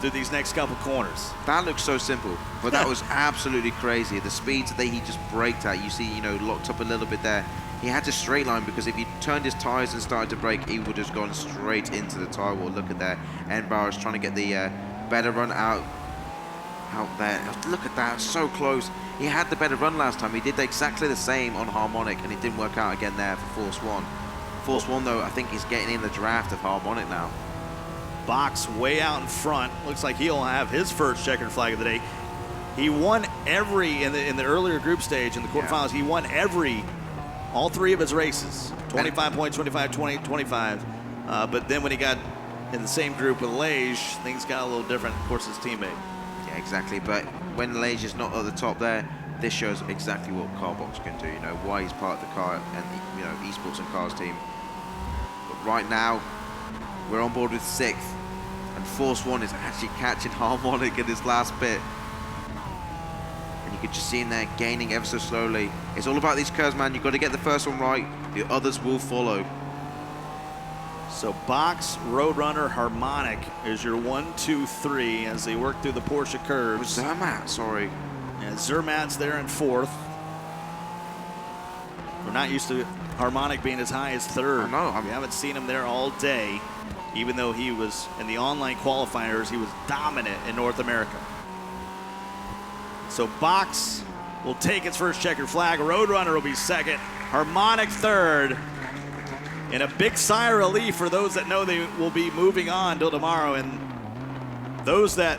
through these next couple corners. That looks so simple, but that was absolutely crazy. The speeds that he just braked at, you see, you know, locked up a little bit there. He had to straight line because if he turned his tires and started to brake, he would have gone straight into the tire wall. Look at that. Enbar is trying to get the better run out there. Look at that, so close. He had the better run last time. He did exactly the same on Harmonic, and it didn't work out again there for Force One. Force One, though, I think is getting in the draft of Harmonic now. Box way out in front. Looks like he'll have his first checkered flag of the day. He won every, in the earlier group stage, in the quarterfinals, he won all 3 of his races. 25 points, 25, 20, 25. But then when he got in the same group with Lage, things got a little different, of course, his teammate. Yeah, exactly. But when Lage is not at the top there, this shows exactly what Carbox can do, you know, why he's part of the car and, you know, Esports and Cars team. But right now, we're on board with 6th. And Force One is actually catching Harmonic in this last bit. And you can just see him there gaining ever so slowly. It's all about these curves, man. You've got to get the first one right. The others will follow. So Box, Roadrunner, Harmonic is your 1, 2, 3 as they work through the Porsche curves. Zermatt, sorry. And Zermatt's there in 4th. We're not used to Harmonic being as high as 3rd. We haven't seen him there all day, even though he was in the online qualifiers, he was dominant in North America. So Box will take its first checkered flag. Roadrunner will be 2nd. Harmonic 3rd. And a big sigh of relief for those that know they will be moving on till tomorrow, and those that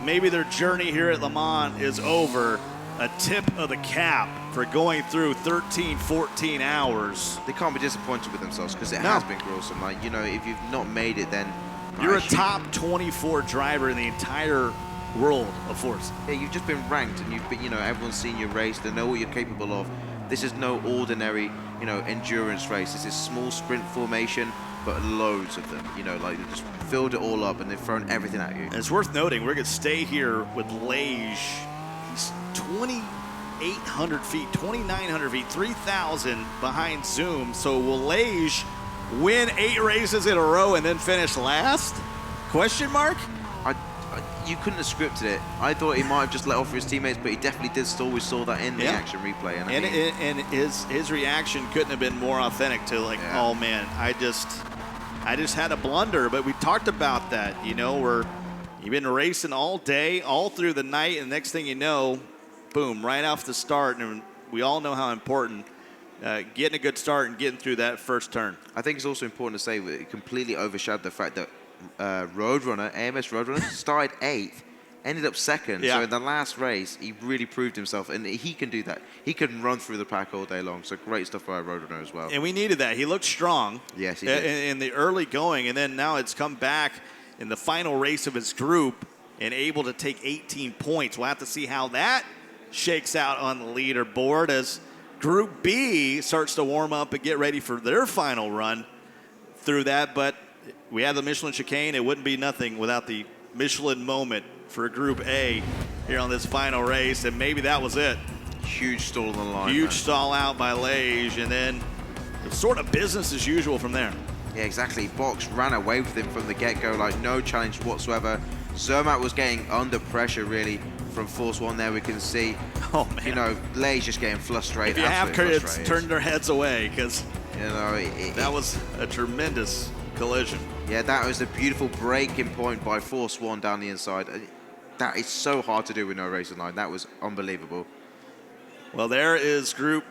maybe their journey here at Le Mans is over, a tip of the cap for going through 13, 14 hours. They can't be disappointed with themselves because it has been gruesome. Like, you know, if you've not made it, then you're a top 24 driver in the entire world of Forza. Yeah, you've just been ranked, and you've been, you know, everyone's seen your race. They know what you're capable of. This is no ordinary, you know, endurance race. This is small sprint formation, but loads of them. You know, like they just filled it all up and they've thrown everything at you. And it's worth noting, we're going to stay here with Lage. He's 2,800 feet, 2,900 feet, 3,000 behind Zoom. So will Lage win 8 races in a row and then finish last? Question mark? You couldn't have scripted it. I thought he might have just let off for his teammates, but he definitely did still. We saw that in the action replay. And his reaction couldn't have been more authentic to like, oh man, I just had a blunder. But we talked about that. You know, you've been racing all day, all through the night, and next thing you know, boom, right off the start. And we all know how important getting a good start and getting through that first turn. I think it's also important to say that it completely overshadowed the fact that Roadrunner, AMS Roadrunner, started 8th, ended up 2nd. Yeah. So in the last race, he really proved himself, and he can do that. He can run through the pack all day long. So great stuff by Roadrunner as well. And we needed that. He looked strong. Yes, he did. In the early going, and then now it's come back in the final race of his group and able to take 18 points. We'll have to see how that shakes out on the leaderboard as Group B starts to warm up and get ready for their final run through that. But we had the Michelin chicane. It wouldn't be nothing without the Michelin moment for Group A here on this final race, and maybe that was it. Huge stall on the line. Huge stall out by Lage, and then it's sort of business as usual from there. Yeah, exactly. Box ran away with him from the get-go, like no challenge whatsoever. Zermatt was getting under pressure, really, from Force 1 there we can see. Oh, man. You know, Lage just getting frustrated. If you have kids, turn their heads away, because you know, that was a tremendous collision. Yeah, that was a beautiful breaking point by Force 1 down the inside. That is so hard to do with no racing line. That was unbelievable. Well, there is Group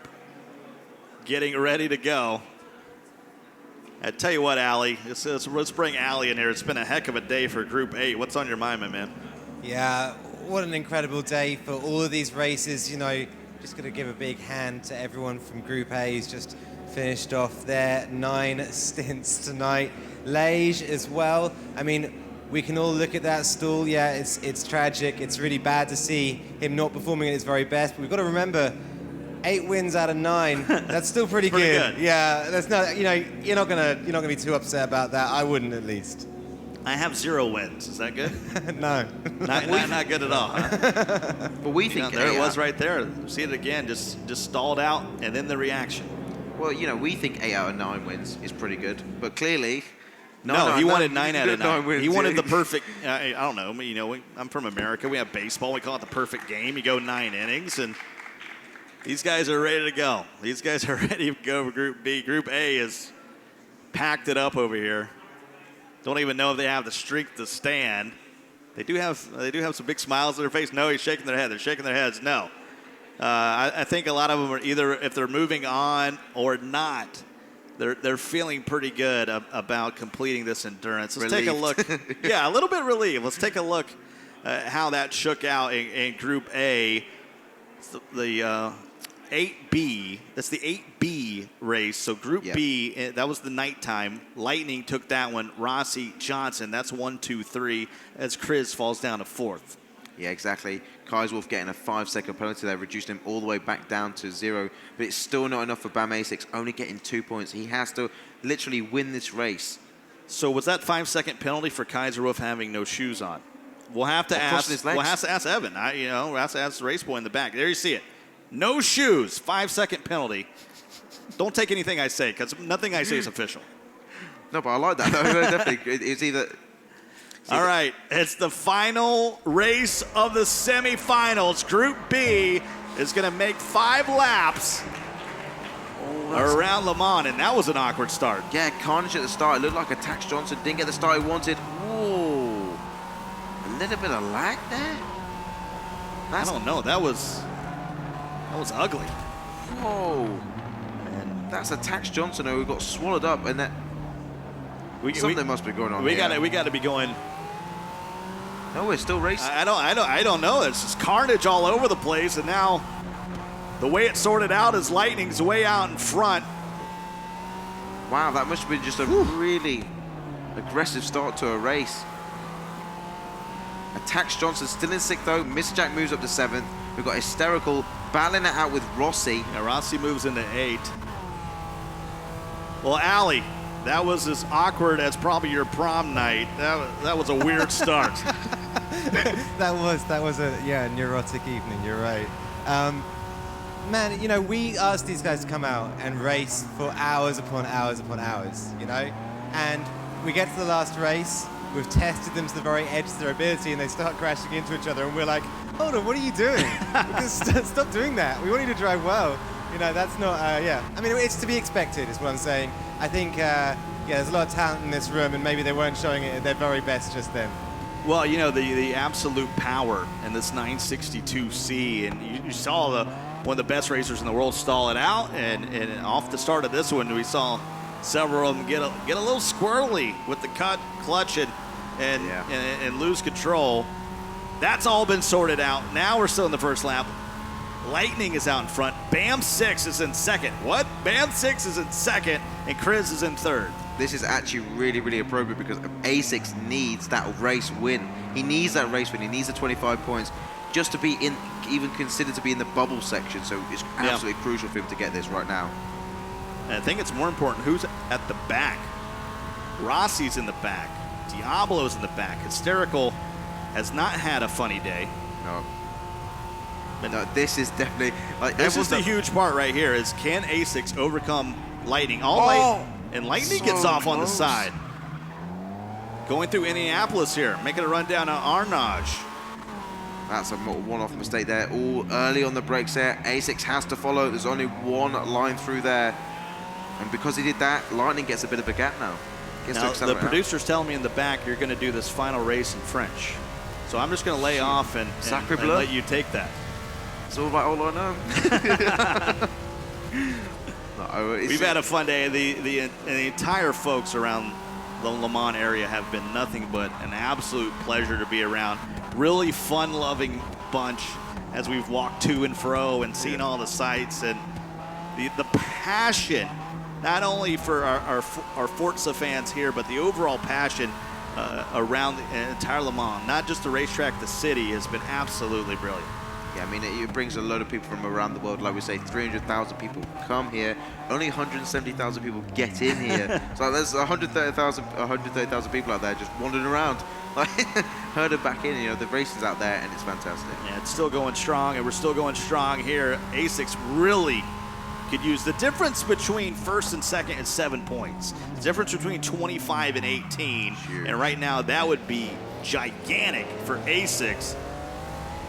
getting ready to go. I tell you what, Allie, let's bring Allie in here. It's been a heck of a day for Group 8. What's on your mind, my man? Yeah, what an incredible day for all of these races. You know, just going to give a big hand to everyone from Group A who's just finished off their 9 stints tonight. Lage as well. I mean, we can all look at that stall. Yeah, it's tragic. It's really bad to see him not performing at his very best. But we've got to remember, 8 wins out of 9. That's still pretty good. Yeah, that's not. You know, you're not gonna be too upset about that. I wouldn't, at least. I have 0 wins. Is that good? No. Not good at all. Huh? But we think there it was right there. See it again. Just stalled out, and then the reaction. Well, you know, we think 8 out of 9 wins is pretty good, but clearly. No, he wanted 9 out of 9. Wins, he wanted the perfect. I don't know. You know, I'm from America. We have baseball. We call it the perfect game. You go 9 innings, and these guys are ready to go. These guys are ready to go for Group B. Group A is packed it up over here. Don't even know if they have the strength to stand. They do have some big smiles on their face. No, he's shaking their head. They're shaking their heads. No. I think a lot of them are either, if they're moving on or not, they're feeling pretty good about completing this endurance. Let's take a look. Yeah, a little bit relieved. Let's take a look at how that shook out in Group A. The 8B, that's the 8B race. So Group B, that was the nighttime. Lightning took that one. Rossi, Johnson, that's 1, 2, 3, as Chris falls down to 4th. Yeah, exactly. Kaiswolf getting a 5-second penalty there, reduced him all the way back down to 0. But it's still not enough for Bam Asics, only getting 2 points. He has to literally win this race. So was that 5-second penalty for Kaiserwolf having no shoes on? We'll have to ask. We'll have to ask Evan. We'll have to ask the race boy in the back. There you see it. No shoes. 5-second penalty. Don't take anything I say, because nothing I say is official. No, but I like that. Definitely, it's either All right, it's the final race of the semifinals. Group B is going to make 5 laps around Le Mans, and that was an awkward start. Yeah, carnage at the start. It looked like a Tax Johnson didn't get the start he wanted. Ooh, a little bit of lag there. I don't know. That was ugly. Whoa. And that's a Tax Johnson who got swallowed up, and that something must be going on. We got to be going. No, we're still racing. I don't know. It's just carnage all over the place, and now the way it's sorted out is Lightning's way out in front. Wow, that must have been just a really aggressive start to a race. Tax Johnson still in 6th though. Mr. Jack moves up to 7th. We've got Hysterical battling it out with Rossi. Yeah, Rossi moves into 8. Well, Allie, that was as awkward as probably your prom night. That was a weird start. that was a neurotic evening. You're right. Man, you know, we asked these guys to come out and race for hours upon hours upon hours, you know? And we get to the last race, we've tested them to the very edge of their ability, and they start crashing into each other, and we're like, hold on, what are you doing? Stop doing that. We want you to drive well. You know, that's not, I mean, it's to be expected, is what I'm saying. I think, there's a lot of talent in this room, and maybe they weren't showing it at their very best just then. Well, you know, the absolute power in this 962C, and you saw one of the best racers in the world stall it out, and off the start of this one, we saw several of them get a little squirrely with the clutch and lose control. That's all been sorted out. Now we're still in the first lap. Lightning is out in front. Bam 6 is in second. What? Bam 6 is in second, and Chris is in third. This is actually really, really appropriate because A6 needs that race win. He needs that race win. He needs the 25 points just to be even considered to be in the bubble section. So it's absolutely crucial for him to get this right now. And I think it's more important who's at the back. Rossi's in the back. Diablo's in the back. Hysterical has not had a funny day. No, this is definitely this is the huge part right here. Is can A6 overcome Lightning? And Lightning gets off on the side. Going through Indianapolis here, making a run down to Arnage. That's a one-off mistake there. All early on the brakes there. A6 has to follow. There's only one line through there. And because he did that, Lightning gets a bit of a gap now. Now, the producer's telling me in the back you're going to do this final race in French. So I'm just going to lay off and let you take that. It's all about all I know. We've had a fun day. The entire folks around the Le Mans area have been nothing but an absolute pleasure to be around. Really fun-loving bunch as we've walked to and fro and seen all the sights, and the passion, not only for our Forza fans here, but the overall passion around the entire Le Mans, not just the racetrack, the city, has been absolutely brilliant. Yeah, I mean, it brings a lot of people from around the world. Like we say, 300,000 people come here. Only 170,000 people get in here. So there's 130,000 people out there just wandering around. Like, herded back in. You know, the race is out there, and it's fantastic. Yeah, it's still going strong, and we're still going strong here. A6 really could use the difference between first and second is 7 points. The difference between 25 and 18, and right now that would be gigantic for A6.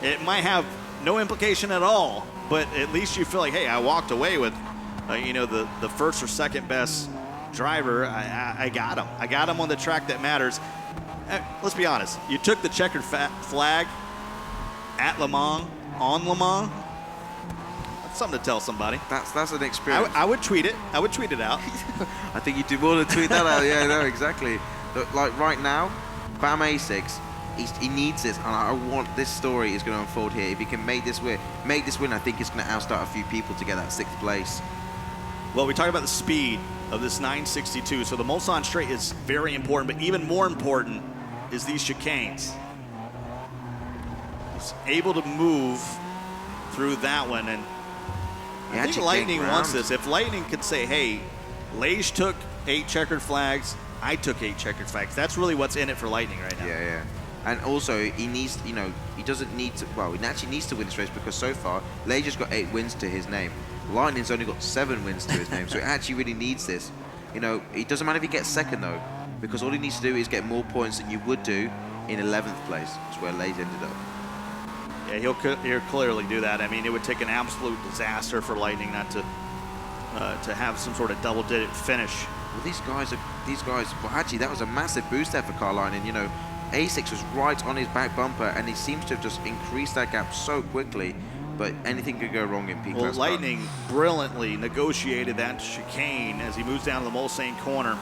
It might have no implication at all, but at least you feel like, hey, I walked away with, the first or second best driver. I got him. I got him on the track that matters. Let's be honest. You took the checkered flag at Le Mans, on Le Mans. That's something to tell somebody. That's an experience. I would tweet it. I would tweet it out. I think you do more than tweet that out. Yeah, no, exactly. But like right now, Bam A6. He needs this, and I want this story is going to unfold here. If he can make this win, I think he's going to outstart a few people to get that 6th place. Well, we talked about the speed of this 962, so the Mulsanne straight is very important, but even more important is these chicanes. He's able to move through that one, and I think Lightning wants this. If Lightning could say, hey, Lage took 8 checkered flags, I took 8 checkered flags, that's really what's in it for Lightning right now. Yeah. And also, he needs, he doesn't need to, well, he actually needs to win this race because so far, Lage has got 8 wins to his name. Lightning's only got 7 wins to his name, so he actually really needs this. It doesn't matter if he gets second, though, because all he needs to do is get more points than you would do in 11th place. That's where Late ended up. Yeah, he'll clearly do that. I mean, it would take an absolute disaster for Lightning not to have some sort of double-digit finish. Well, these guys. Well, actually, that was a massive boost there for Carlinen. You know, A6 was right on his back bumper, and he seems to have just increased that gap so quickly. But anything could go wrong in P-Class. Well, Lightning brilliantly negotiated that chicane as he moves down to the Mulsanne corner,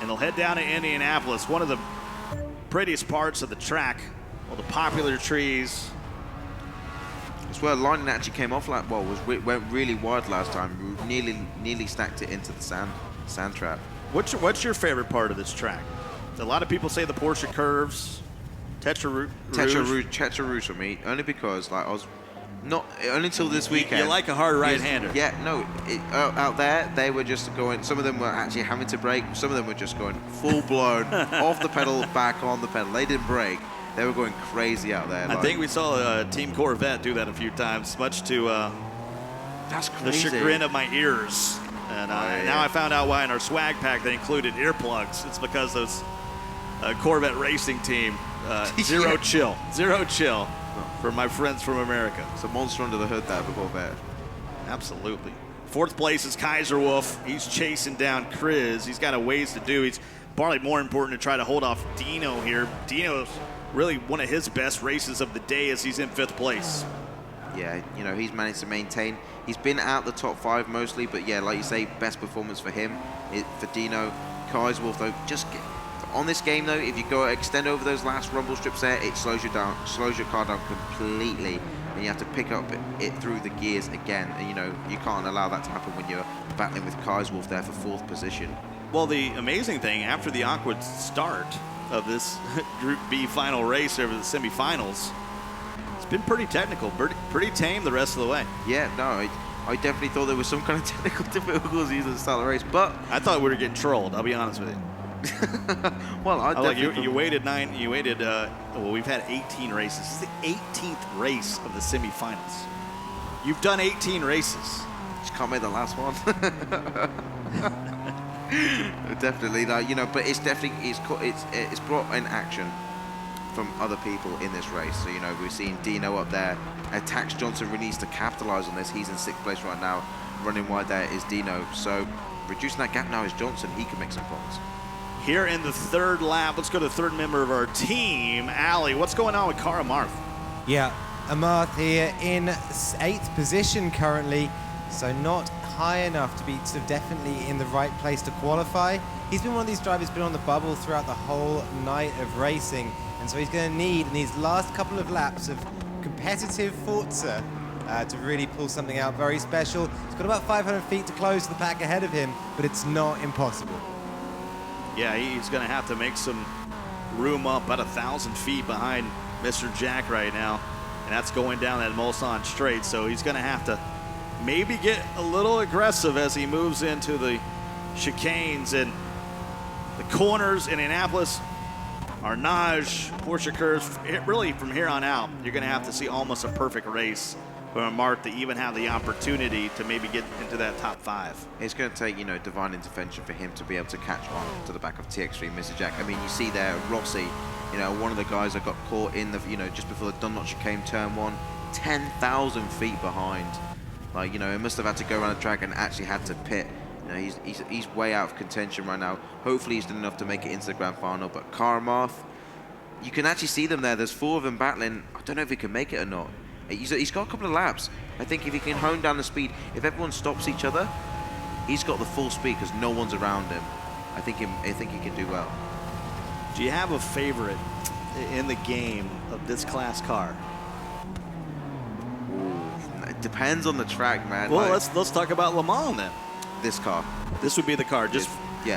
and they'll head down to Indianapolis. One of the prettiest parts of the track. Well, the popular trees. It's where Lightning actually came off like went really wide last time. Nearly stacked it into the sand trap. What's your favorite part of this track? A lot of people say the Porsche curves, Tetra Rouge for me, only because like I was not only until this weekend. You like a hard right-hander? Yeah, no. Out there, they were just going. Some of them were actually having to brake. Some of them were just going full blown off the pedal, back on the pedal. They didn't brake. They were going crazy out there. I think we saw Team Corvette do that a few times, much to that's the chagrin of my ears. And now I found out why in our swag pack they included earplugs. It's because those Corvette racing team, zero chill for my friends from America. It's a monster under the hood there for Corvette. Absolutely. 4th place is Kaiser Wolf. He's chasing down Chris. He's got a ways to do. It's probably more important to try to hold off Dino here. Dino's really one of his best races of the day as he's in 5th place. Yeah, you know, he's managed to maintain. He's been out the top 5 mostly, but yeah, like you say, best performance for him. For Dino. Kaiser Wolf, though, on this game, though, if you go extend over those last rumble strips there, it slows your car down completely, and you have to pick up it through the gears again. And you know, you can't allow that to happen when you're battling with Kaiser Wolf there for 4th position. Well, the amazing thing, after the awkward start of this Group B final race over the semifinals, it's been pretty technical, pretty tame the rest of the way. Yeah, no, I definitely thought there was some kind of technical difficulties at the start of the race, but I thought we were getting trolled, I'll be honest with you. Well, you waited well, we've had 18 races. This is the 18th race of the semifinals. You've done 18 races. Just can't make the last one. Definitely, like, you know, but it's definitely it's brought in action from other people in this race. So, you know, we're seeing Dino up there. Tax Johnson really needs to capitalize on this. He's in 6th place right now. Running wide there is Dino. So reducing that gap now is Johnson. He can make some points. Here in the 3rd lap, let's go to the 3rd member of our team, Ali. What's going on with Cara Amarth? Yeah, Amarth here in 8th position currently, so not high enough to be sort of definitely in the right place to qualify. He's been one of these drivers who's been on the bubble throughout the whole night of racing, and so he's going to need in these last couple of laps of competitive Forza to really pull something out very special. He's got about 500 feet to close the pack ahead of him, but it's not impossible. Yeah, he's going to have to make some room up about 1,000 feet behind Mr. Jack right now, and that's going down that Mulsanne straight, so he's going to have to maybe get a little aggressive as he moves into the chicanes and the corners in Indianapolis. Arnage, Porsche curves, really from here on out, you're going to have to see almost a perfect race from Mark to even have the opportunity to maybe get into that top 5. It's going to take, you know, divine intervention for him to be able to catch on to the back of TX3 Mr. Jack. I mean, you see there Rossi, you know, one of the guys that got caught in the, you know, just before the Dunlop chicane turn 1, 10,000 feet behind. Like, you know, he must have had to go around the track and actually had to pit. You know, he's way out of contention right now. Hopefully he's done enough to make it into the grand final. But Cara Amarth, you can actually see them there. There's 4 of them battling. I don't know if he can make it or not. He's got a couple of laps. I think if he can hone down the speed, if everyone stops each other, he's got the full speed because no one's around him. I think he can do well. Do you have a favorite in the game of this class car? Ooh, it depends on the track, man. Well, like, let's talk about Le Mans then. This car. This would be the car, just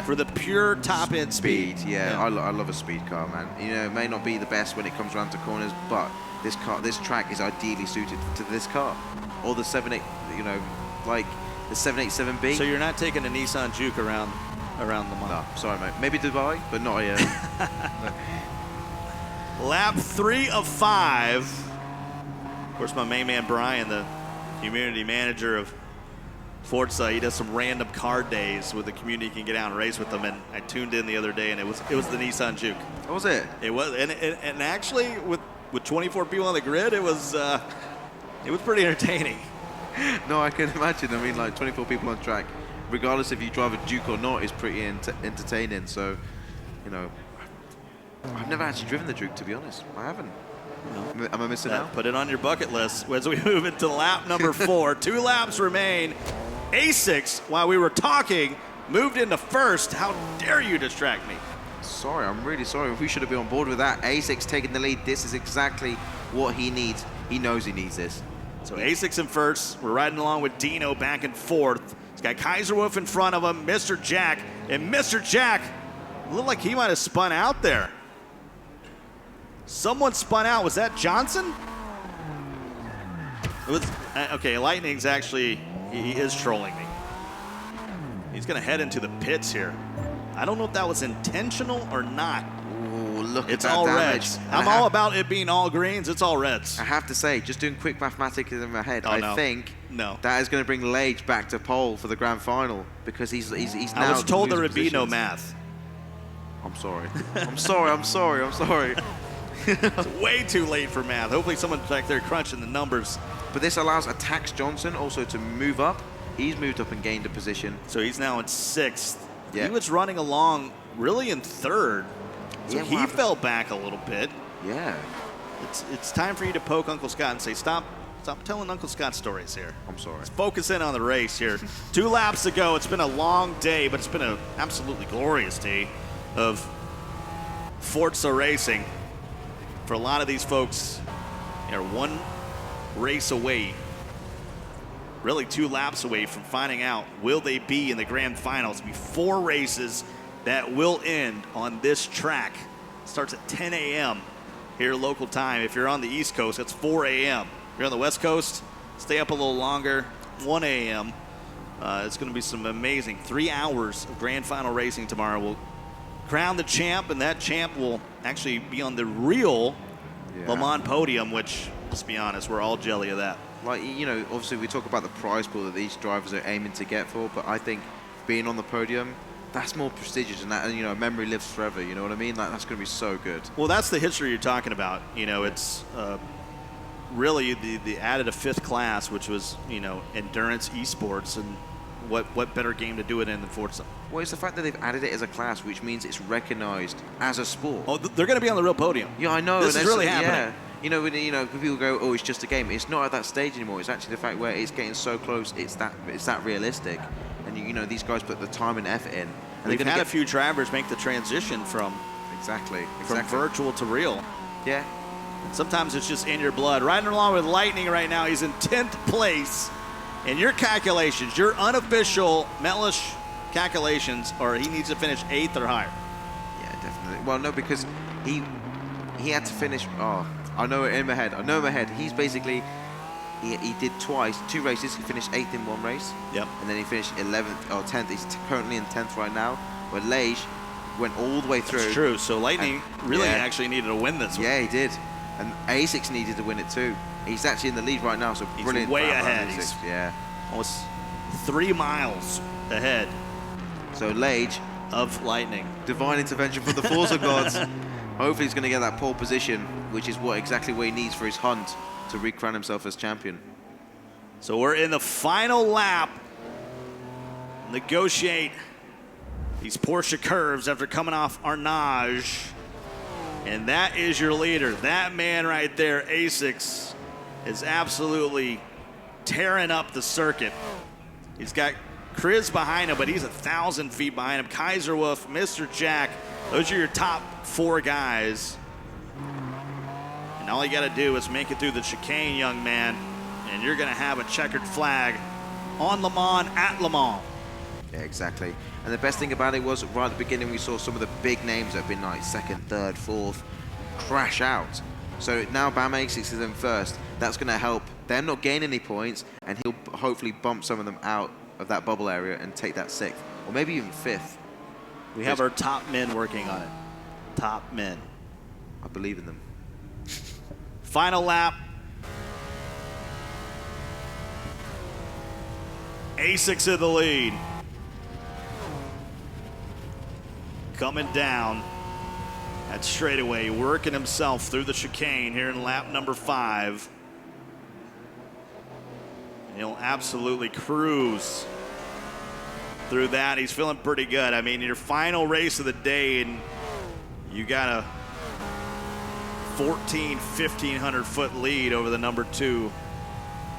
for the pure top-end speed. Yeah. I love a speed car, man. You know, it may not be the best when it comes around to corners, but this track is ideally suited to this car. Or the 7.8, you know, like the 787B. So you're not taking a Nissan Juke around Le Mans? No, sorry, mate. Maybe Dubai, but not here. Lap 3 of 5. Of course, my main man Brian, the community manager of Forza, he does some random car days where the community can get out and race with them. And I tuned in the other day, and it was the Nissan Juke. What was it? It was, and actually with 24 people on the grid, it was pretty entertaining. No, I can imagine. I mean, like 24 people on track, regardless if you drive a Duke or not, is pretty entertaining. So, you know, I've never actually driven the Duke, to be honest. I haven't. No. Am I missing out? Put it on your bucket list as we move into lap number 4. 2 laps remain. A6, while we were talking, moved into first. How dare you distract me? Sorry, I'm really sorry. We should have been on board with that. A6 taking the lead. This is exactly what he needs. He knows he needs this. So A6 in first. We're riding along with Dino back and forth. He's got Kaiserwolf in front of him, Mr. Jack. And Mr. Jack looked like he might have spun out there. Someone spun out. Was that Johnson? It was, okay, Lightning's actually, he is trolling me. He's going to head into the pits here. I don't know if that was intentional or not. Ooh, look it's at that all damage. reds. I'm all about it being all greens. It's all reds. I have to say, just doing quick mathematics in my head, I think that is going to bring Lage back to pole for the grand final because he's now. I was told there would be no positions. math. I'm sorry. I'm sorry. I'm sorry. I'm sorry. It's way too late for math. Hopefully someone's back there crunching the numbers. But this allows Attacks Johnson also to move up. He's moved up and gained a position. So he's now in 6th. Yeah. He was running along really in 3rd. So Yeah, he fell back a little bit. Yeah. It's time for you to poke Uncle Scott and say, stop telling Uncle Scott stories here. I'm sorry. Let's focus in on the race here. 2 laps to go. It's been a long day, but it's been an absolutely glorious day of Forza racing. For a lot of these folks, they're 1 race away, really 2 laps away from finding out, will they be in the grand finals? It'll be 4 races that will end on this track. It starts at 10 a.m. here local time. If you're on the East Coast, it's 4 a.m. If you're on the West Coast, stay up a little longer, 1 a.m. It's going to be some amazing 3 hours of grand final racing tomorrow. We'll crown the champ, and that champ will actually be on the real Le Mans podium, which, let's be honest, we're all jelly of that. Like, you know, obviously we talk about the prize pool that these drivers are aiming to get for, but I think being on the podium, that's more prestigious, and that, you know, memory lives forever, you know what I mean? Like, that's going to be so good. Well, that's the history you're talking about. You know, it's really the added a 5th class, which was, you know, Endurance Esports, and what better game to do it in than Forza? Well, it's the fact that they've added it as a class, which means it's recognized as a sport. Oh, they're going to be on the real podium. Yeah, I know. This is really happening. Yeah. You know, when people go, oh, it's just a game. It's not at that stage anymore. It's actually the fact where it's getting so close. It's that realistic, and you know, these guys put the time and effort in. And We've had a few drivers make the transition from virtual to real. Yeah. Sometimes it's just in your blood. Riding along with Lightning right now, he's in 10th place. And your calculations, your unofficial Mellish calculations, are he needs to finish 8th or higher. Yeah, definitely. Well, no, because he had to finish. Oh, I know it in my head. He's basically he did twice, 2 races. He finished 8th in 1 race. Yep. And then he finished 11th or 10th. He's currently in 10th right now. Where Lage went all the way through. That's true. So Lightning really actually needed to win this one. Yeah, he did. And A6 needed to win it too. He's actually in the lead right now, so He's brilliant. way for ahead. A6. He's almost 3 miles ahead. So Lage of Lightning. Divine intervention from the Forza gods. Hopefully he's going to get that pole position, which is exactly what he needs for his hunt to recrown himself as champion. So we're in the final lap. Negotiate these Porsche curves after coming off Arnage. And that is your leader. That man right there, A6, is absolutely tearing up the circuit. He's got Chris behind him, but he's 1,000 feet behind him. Kaiserwolf, Mr. Jack, those are your top 4 guys. And all you got to do is make it through the chicane, young man, and you're going to have a checkered flag on Le Mans at Le Mans. Yeah, exactly. And the best thing about it was right at the beginning we saw some of the big names that have been like 2nd, 3rd, 4th crash out. So now Bam A6 is in 1st. That's going to help them not gain any points, and he'll hopefully bump some of them out of that bubble area and take that 6th, or maybe even 5th. We have our top men working on it. Top men. I believe in them. Final lap. Asics in the lead. Coming down at straightaway, working himself through the chicane here in lap number 5. And he'll absolutely cruise through that. He's feeling pretty good. I mean, your final race of the day, and you got a 1,500 foot lead over the number 2.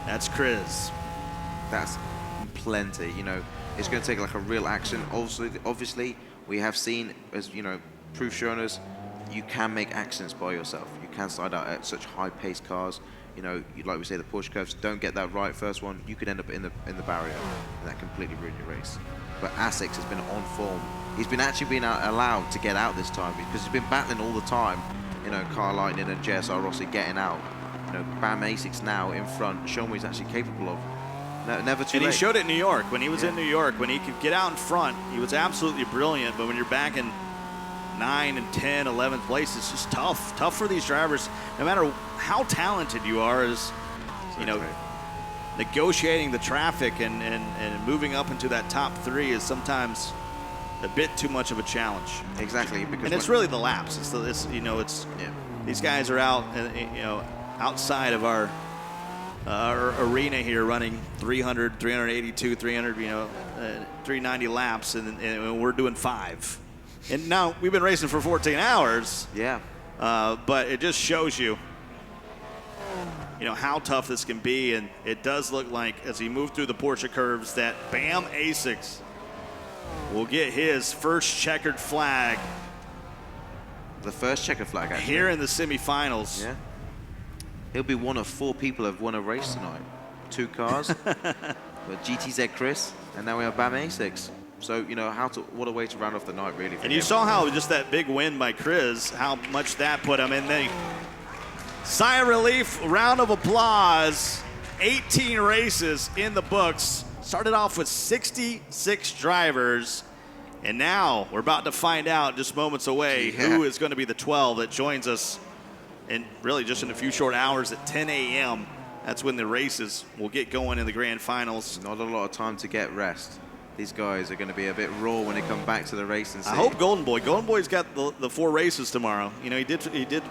That's Chris. That's plenty. You know, it's going to take like a real action. Obviously, we have seen, as you know, proof showing us, you can make accidents by yourself. You can slide out at such high-paced cars. You know, like we say, the Porsche Cups, don't get that right first one, you could end up in the barrier, and that completely ruin your race. But Asics has been on form. He's been actually allowed to get out this time because he's been battling all the time. You know, Car Lightning and JSR Rossi getting out. You know, Bam Asics now in front, showing what he's actually capable of. Never too late. And he showed it in New York. When he was in New York, when he could get out in front, he was absolutely brilliant. But when you're back in 9 and 10, 11th place, it's just tough. Tough for these drivers, no matter how talented you are, is, you know, negotiating the traffic and moving up into that top 3 is sometimes a bit too much of a challenge. Exactly. Because and it's really the laps. These guys are out, outside of our arena here, running 300, 382, 300, 390 laps, and we're doing 5. And now we've been racing for 14 hours. Yeah. But it just shows you, how tough this can be. And it does look like, as he moved through the Porsche curves, that Bam Asics will get his first checkered flag. The first checkered flag, actually. Here in the semifinals. Yeah. He'll be one of 4 people who have won a race tonight. 2 cars, with GTZ Chris, and now we have Bam Asics. So, what a way to round off the night, really. And you saw how just that big win by Chris, how much that put him in the sigh of relief, round of applause. 18 races in the books. Started off with 66 drivers. And now we're about to find out, just moments away, who is going to be the 12 that joins us. And really just in a few short hours at 10 a.m. That's when the races will get going in the grand finals. Not a lot of time to get rest. These guys are going to be a bit raw when they come back to the race and see. I hope Golden Boy's got the 4 races tomorrow. He did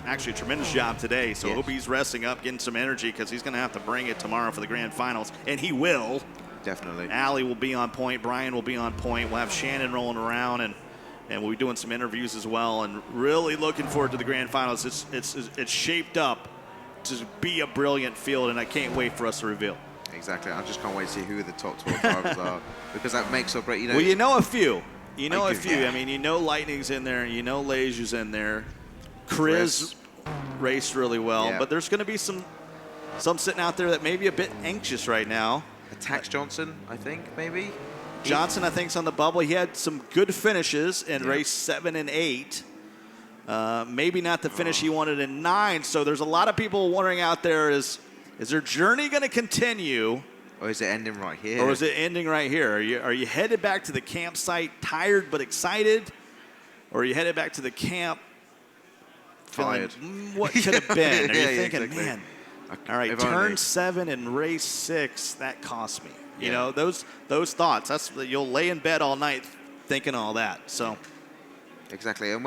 actually a tremendous job today, so I hope he's resting up, getting some energy, because he's going to have to bring it tomorrow for the grand finals, and he will. Definitely. Allie will be on point. Brian will be on point. We'll have Shannon rolling around, and we'll be doing some interviews as well, and really looking forward to the grand finals. It's shaped up to be a brilliant field, and I can't wait for us to reveal. Exactly. I just can't wait to see who the top 12 drivers are, because that makes or breaks. Well, you know a few. A few. Yeah. I mean, Lightning's in there. Leisure's in there. Chris raced really well, but there's going to be some sitting out there that may be a bit anxious right now. Tax Johnson, I think, maybe. Johnson, I think, is on the bubble. He had some good finishes in race 7 and 8. Maybe not the finish he wanted in 9. So there's a lot of people wondering out there, is their journey going to continue? Or is it ending right here? Or is it ending right here? Are you headed back to the campsite tired but excited? Or are you headed back to the camp feeling, what could have been? Are you thinking, exactly. Man, all right, turn 7 and race 6, that cost me. You know, those thoughts. You'll lay in bed all night thinking all that. So exactly. And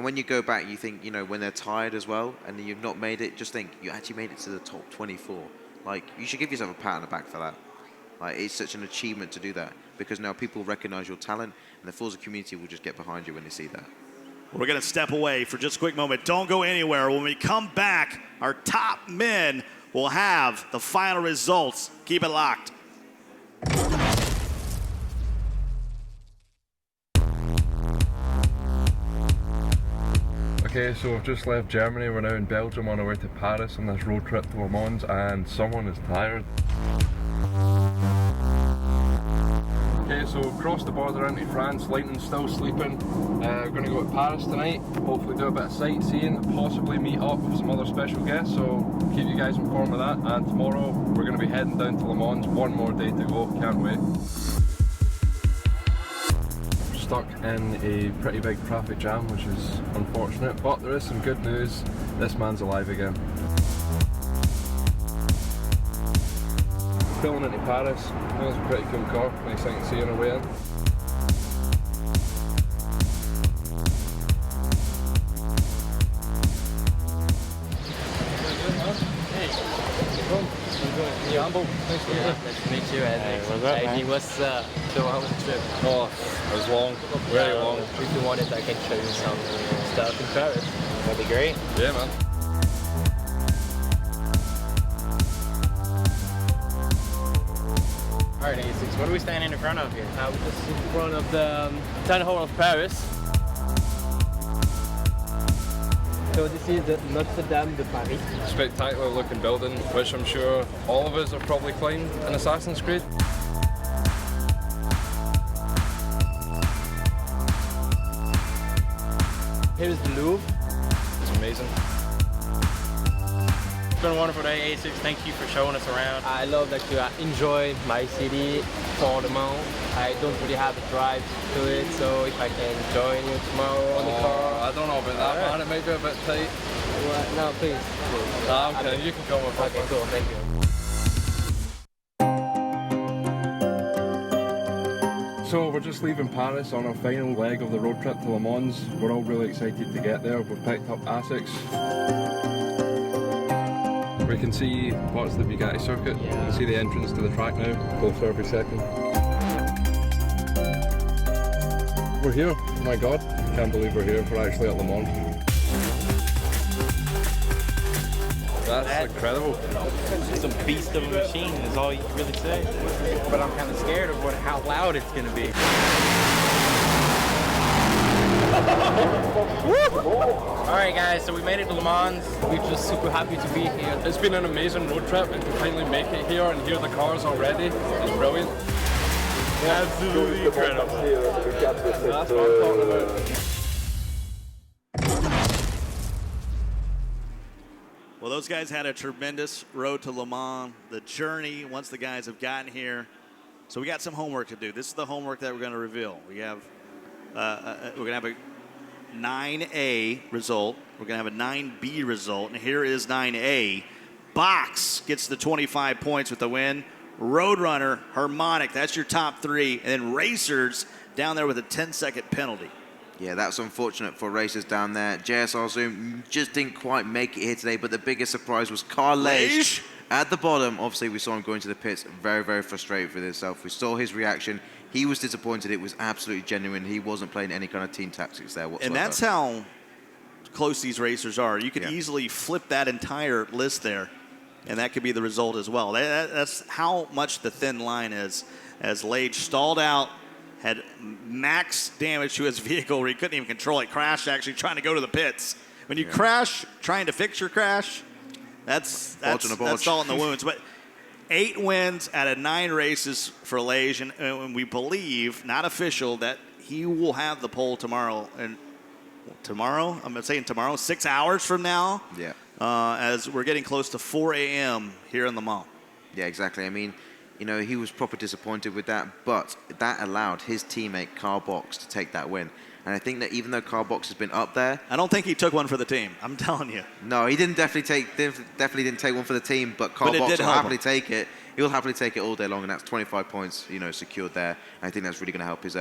when you go back, you think, when they're tired as well, and you've not made it, just think you actually made it to the top 24. Like, you should give yourself a pat on the back for that. Like, it's such an achievement to do that, because now people recognize your talent, and the Forza community will just get behind you when they see that. We're going to step away for just a quick moment. Don't go anywhere. When we come back, our top men will have the final results. Keep it locked. Okay, so I've just left Germany. We're now in Belgium on our way to Paris on this road trip to Le Mans, and someone is tired. Okay, so across the border into France, Lightning's still sleeping. We're going to go to Paris tonight, hopefully do a bit of sightseeing, possibly meet up with some other special guests, so keep you guys informed of that. And tomorrow we're going to be heading down to Le Mans, one more day to go, can't wait. Stuck in a pretty big traffic jam, which is unfortunate, but there is some good news. This man's alive again. spilling into Paris. I think it's a pretty cool car. Nice thing to see on our way in. Nice to meet you, and what's so how was the trip? Oh, it was long, very long. If you wanted, I can show you some stuff in Paris. That'd be great. Yeah, man. All right, 86. What are we standing in front of here? We're just in front of the town hall of Paris. So this is the Notre Dame de Paris. Spectacular looking building, which I'm sure all of us have probably climbed in Assassin's Creed. Here's the Louvre. It's amazing. It's been a wonderful day, A6. Thank you for showing us around. I love that you enjoy my city for the moment. I don't really have a drive to it, so if I can join you tomorrow on the car. I don't know about that, man. It might be a bit tight. Well, no, please. I'm kidding. You can come with me. Okay, cool. Thank you. So we're just leaving Paris on our final leg of the road trip to Le Mans. We're all really excited to get there. We've picked up ASICs. We can see parts of the Bugatti circuit. You can see the entrance to the track now. Go for every second. We're here. Oh my god. I can't believe we're here. We're actually at Le Mans. That's incredible. It's a beast of a machine, is all you can really say. But I'm kind of scared of how loud it's going to be. Alright guys, so we made it to Le Mans. We're just super happy to be here. It's been an amazing road trip, and to finally make it here and hear the cars already is brilliant. Absolutely incredible. That's what I'm talking about. Well, those guys had a tremendous road to Le Mans. The journey, once the guys have gotten here. So we got some homework to do. This is the homework that we're going to reveal. We have, we're going to have a 9A result. We're going to have a 9B result. And here is 9A. Box gets the 25 points with the win. Roadrunner, Harmonic, that's your top three. And then Racers down there with a 10-second penalty. Yeah, that's unfortunate for Racers down there. JSR Zoom just didn't quite make it here today, but the biggest surprise was Carl Leish at the bottom. Obviously, we saw him going to the pits, very, very frustrated with himself. We saw his reaction. He was disappointed. It was absolutely genuine. He wasn't playing any kind of team tactics there whatsoever. And that's how close these racers are. You could easily flip that entire list there, and that could be the result as well. That's how much the thin line is. As Leish stalled out, had max damage to his vehicle where he couldn't even control it, crashed actually trying to go to the pits. When you crash, trying to fix your crash, that's salt in the wounds. But 8 wins out of 9 races for Leish, and we believe, not official, that he will have the pole tomorrow. And tomorrow, I'm saying tomorrow, 6 hours from now, as we're getting close to 4 a.m. here in Le Mans. Yeah, exactly. I mean, you know, he was proper disappointed with that, but that allowed his teammate Carl Box to take that win. And I think that even though Carl Box has been up there, I don't think he took one for the team. I'm telling you. No, he definitely didn't take one for the team. But Carl Box will happily take it. He'll happily take it all day long, and that's 25 points, you know, secured there. And I think that's really going to help his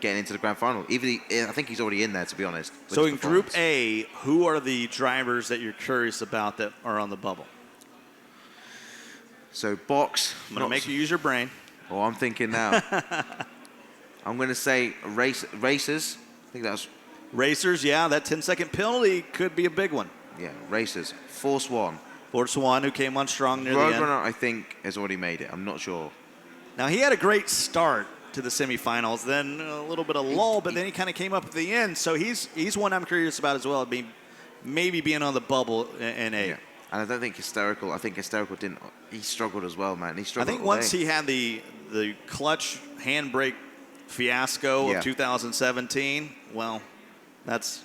getting into the grand final. I think he's already in there, to be honest. So in Group A, who are the drivers that you're curious about that are on the bubble? So Box. I'm going to make you use your brain. Oh, I'm thinking now. I'm going to say Racers. I think that's... Racers, yeah. That 10-second penalty could be a big one. Yeah, Racers. Force One. Force One, who came on strong near the end. Roadrunner, I think, has already made it. I'm not sure. Now, he had a great start to the semifinals, then a little bit of lull, but then he kind of came up at the end. So he's one I'm curious about as well, maybe being on the bubble in A. Yeah. And I don't think Hysterical. I think Hysterical didn't. He struggled as well, man. He struggled. I think once he had the clutch handbrake fiasco of 2017. Well, that's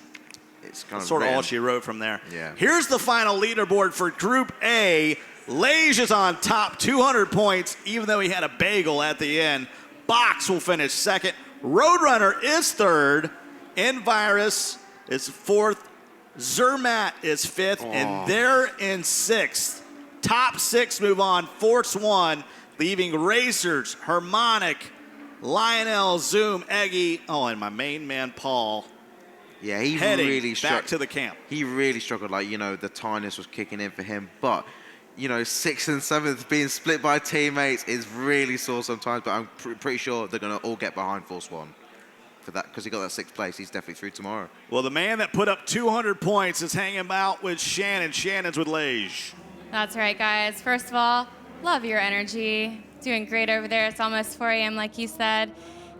sort of all she wrote from there. Yeah. Here's the final leaderboard for Group A. Leish is on top, 200 points, even though he had a bagel at the end. Box will finish second. Roadrunner is third. Envirus is fourth. Zermatt is fifth, and they're in sixth. Top 6 move on. Force One, leaving Racers, Harmonic, Lionel, Zoom, Eggy, and my main man, Paul. Yeah, he heading really back to the camp. He really struggled. Like, the tiredness was kicking in for him. But, 6th and 7th being split by teammates is really sore sometimes. But I'm pretty sure they're going to all get behind Force One for that, because he got that 6th place. He's definitely through tomorrow. Well, the man that put up 200 points is hanging out with Shannon. Shannon's with Lage. That's right, guys. First of all, love your energy. Doing great over there. It's almost 4 a.m. like you said.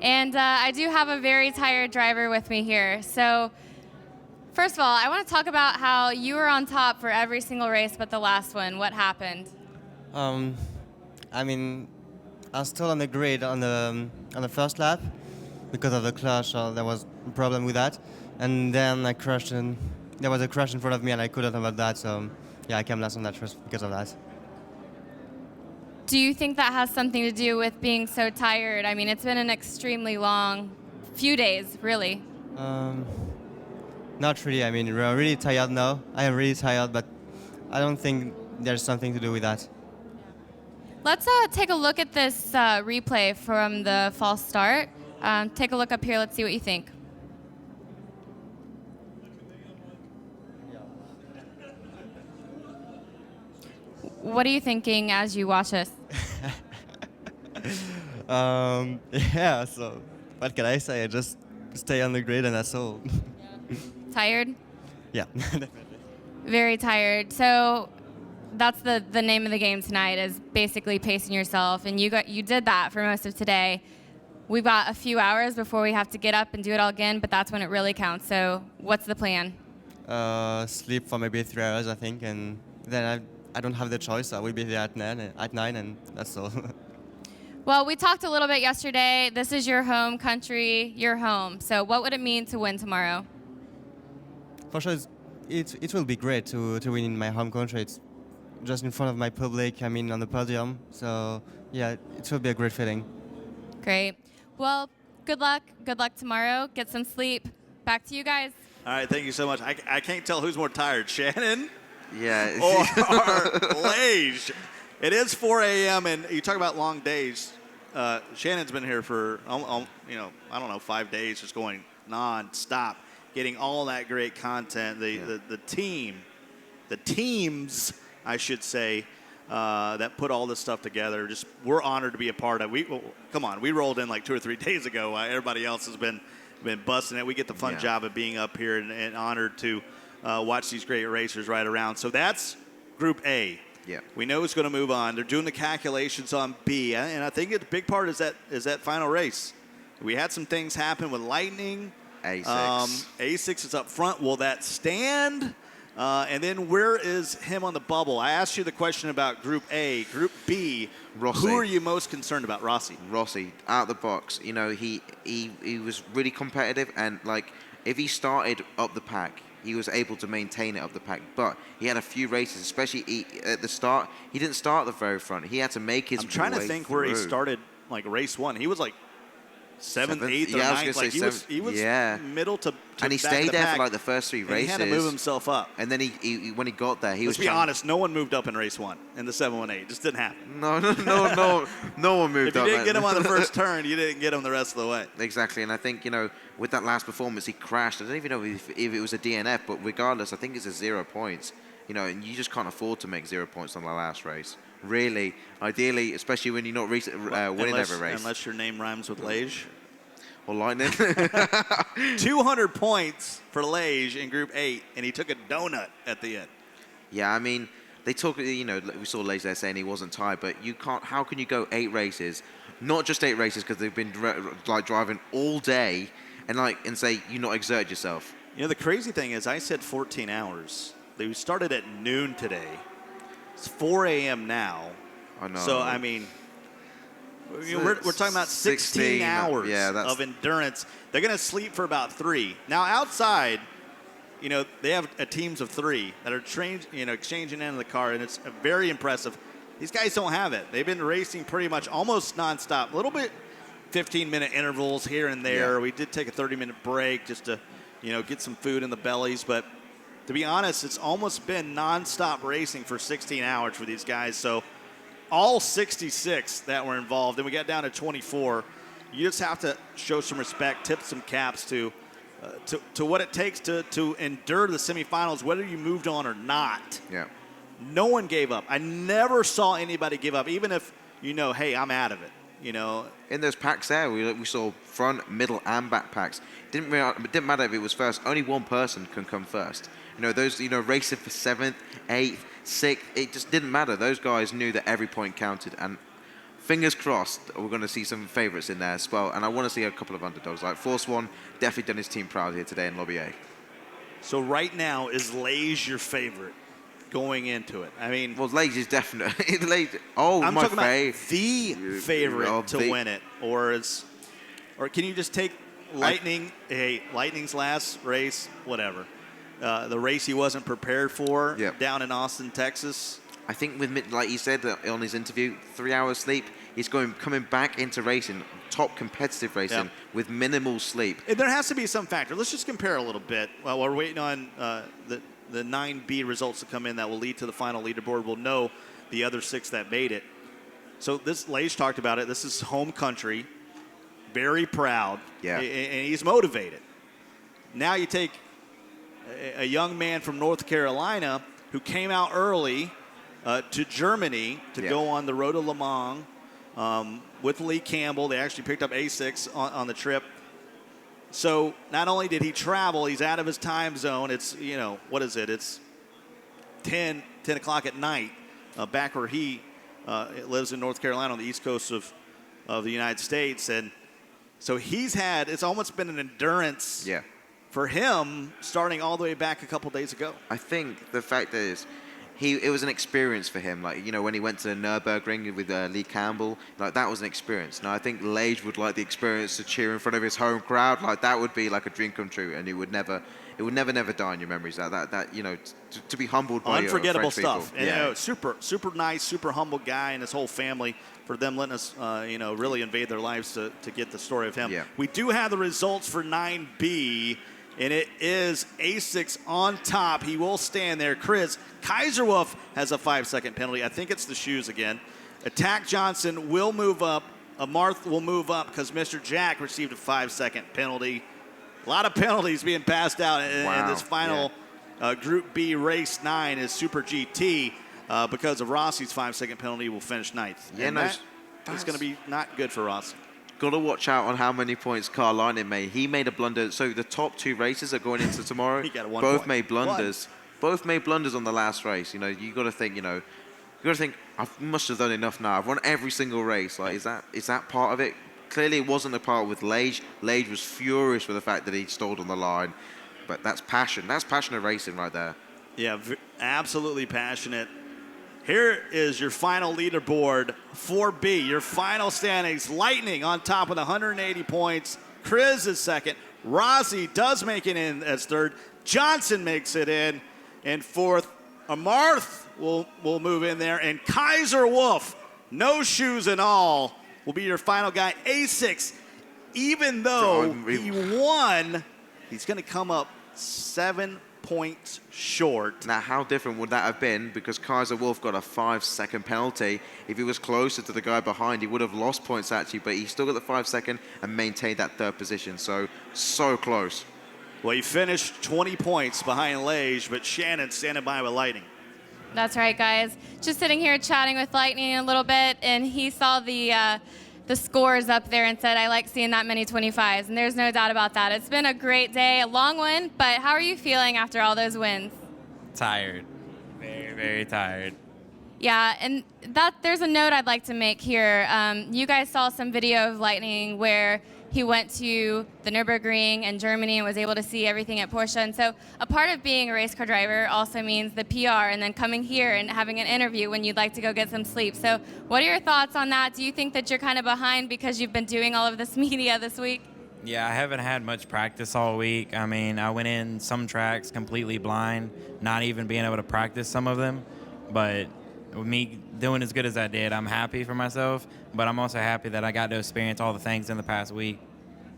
And I do have a very tired driver with me here. So first of all, I want to talk about how you were on top for every single race but the last one. What happened? I mean, I was still on the grid on the first lap because of the clutch. There was a problem with that. And then I crashed, and there was a crash in front of me, and I couldn't avoid that. So yeah, I came last on that race because of that. Do you think that has something to do with being so tired? I mean, it's been an extremely long few days, really. Not really. I mean, we're really tired now. I am really tired, but I don't think there's something to do with that. Let's take a look at this replay from the false start. Take a look up here. Let's see what you think. What are you thinking as you watch this? Yeah, so what can I say? I just stay on the grid and that's all. Tired? Yeah. Very tired. So that's the name of the game tonight, is basically pacing yourself, and you did that for most of today. We've got a few hours before we have to get up and do it all again, but that's when it really counts. So what's the plan? Sleep for maybe 3 hours, I think, and then I don't have the choice. I will be there at 9, and that's all. Well, we talked a little bit yesterday. This is your home country, your home. So what would it mean to win tomorrow? For sure, it will be great to win in my home country. It's just in front of my public, I mean, on the podium. So yeah, it will be a great feeling. Great. Well, good luck. Good luck tomorrow. Get some sleep. Back to you guys. All right, thank you so much. I can't tell who's more tired, Shannon Yeah. or Lage. It is 4 a.m. and you talk about long days. Shannon's been here for, I don't know, 5 days, just going non-stop, getting all that great content. The teams, I should say, that put all this stuff together. Just we're honored to be a part of. We rolled in like 2 or 3 days ago. Everybody else has been busting it. We get the fun job of being up here and honored to watch these great racers ride around. So that's Group A. Yeah. We know it's going to move on. They're doing the calculations on B, and I think a big part is that final race. We had some things happen with Lightning. A6. A6 is up front. Will that stand? And then where is him on the bubble? I asked you the question about Group A. Group B, Rossi. Who are you most concerned about? Rossi, out the box. He was really competitive, and like if he started up the pack, he was able to maintain it up the pack. But he had a few races, especially at the start. He didn't start at the very front. He had to make his way through. I'm trying to think where he started, like race one. He was like seventh, eighth, or ninth. Like he was middle to and he stayed there for like the first 3 races. He had to move himself up. And then he when he got there, he was. Let's be honest. No one moved up in race one in the 718. It just didn't happen. No one moved up. If you didn't get him on the first turn, you didn't get him the rest of the way. Exactly, and I think with that last performance, he crashed. I don't even know if it was a DNF, but regardless, I think it's a 0 points. And you just can't afford to make 0 points on the last race. Really, ideally, especially when you're not winning every race. Unless your name rhymes with Lage. Or Lightning. 200 points for Lage in Group 8, and he took a donut at the end. Yeah, I mean, they talk. We saw Lage there saying he wasn't tired, but you can't. How can you go 8 races? Not just 8 races because they've been driving all day, and say you not exerted yourself. The crazy thing is, I said 14 hours. They started at noon today. It's 4 a.m. now. I know. So I mean. We're talking about 16 hours of endurance. They're going to sleep for about 3. Now, outside, they have teams of 3 that are exchanging into the car, and it's very impressive. These guys don't have it. They've been racing pretty much almost nonstop. A little bit 15-minute intervals here and there. Yeah. We did take a 30-minute break just to, get some food in the bellies. But to be honest, it's almost been nonstop racing for 16 hours for these guys. So all 66 that were involved, and we got down to 24. You just have to show some respect, tip some caps to what it takes to endure the semifinals, whether you moved on or not. Yeah. No one gave up. I never saw anybody give up, even if hey, I'm out of it. In those packs there, we saw front, middle, and back packs. It didn't matter if it was first. Only one person can come first. Those racing for 7th, 8th, 6th. It just didn't matter. Those guys knew that every point counted. And fingers crossed, we're going to see some favourites in there as well. And I want to see a couple of underdogs. Like Force One, definitely done his team proud here today in Lobby A. So right now, is Lage your favorite going into it? I mean, well, Lage is definitely. I'm talking about the favorite to win it, or can you just take Lightning? Lightning's last race, whatever. The race he wasn't prepared for down in Austin, Texas. I think like he said on his interview, 3 hours sleep. He's coming back into racing, top competitive racing with minimal sleep. And there has to be some factor. Let's just compare a little bit. While we're waiting on the 9B results to come in that will lead to the final leaderboard. We'll know the other 6 that made it. So Lage talked about it. This is home country. Very proud. Yeah. And he's motivated. Now you take a young man from North Carolina who came out early to Germany to go on the Road to Le Mans with Lee Campbell. They actually picked up A6 on the trip. So not only did he travel, he's out of his time zone. It's, what is it? It's 10 o'clock at night back where he lives in North Carolina on the east coast of the United States. And so it's almost been an endurance for him starting all the way back a couple days ago. I think the fact is, it was an experience for him. Like, when he went to the Nürburgring with Lee Campbell, like that was an experience. Now, I think Lage would like the experience to cheer in front of his home crowd. Like that would be like a dream come true, and it would never die in your memories. To be humbled by unforgettable French stuff. People. And, super nice, super humble guy, and his whole family for them letting us, really invade their lives to get the story of him. Yeah. We do have the results for 9B. And it is A6 on top. He will stand there. Chris Kaiserwolf has a 5-second penalty. I think it's the shoes again. Attack Johnson will move up. Amarth will move up because Mr. Jack received a 5-second penalty. A lot of penalties being passed out in this final Group B race 9 is Super GT because of Rossi's 5-second penalty will finish 9th. Yeah, and that's going to be not good for Rossi. Got to watch out on how many points Carl Lightning made. He made a blunder. So the top 2 races are going into tomorrow. He got both made blunders. Both made blunders on the last race. You got to think. I must have done enough now. I've won every single race. Like, is that part of it? Clearly, it wasn't a part with Lage. Lage was furious with the fact that he stalled on the line. But that's passion. That's passionate racing right there. Yeah, absolutely passionate. Here is your final leaderboard, 4B, your final standings. Lightning on top with 180 points. Chris is second. Rossi does make it in as third. Johnson makes it in fourth. Amarth will move in there. And Kaiser Wolf, no shoes and all, will be your final guy. A6, even though he won, he's going to come up 7 points short. Now, how different would that have been? Because Kaiser Wolf got a 5-second penalty. If he was closer to the guy behind, he would have lost points actually, but he still got the 5-second and maintained that 3rd position. So close. Well, he finished 20 points behind Lage, but Shannon standing by with Lightning. That's right, guys. Just sitting here chatting with Lightning a little bit, and he saw the scores up there and said, I like seeing that many 25s, and there's no doubt about that. It's been a great day, a long one, but how are you feeling after all those wins? Tired. Very, very tired. Yeah, and there's a note I'd like to make here. You guys saw some video of Lightning where he went to the Nürburgring in Germany and was able to see everything at Porsche. And so a part of being a race car driver also means the PR and then coming here and having an interview when you'd like to go get some sleep. So what are your thoughts on that? Do you think that you're kind of behind because you've been doing all of this media this week? Yeah, I haven't had much practice all week. I mean, I went in some tracks completely blind, not even being able to practice some of them. But with me doing as good as I did, I'm happy for myself, but I'm also happy that I got to experience all the things in the past week.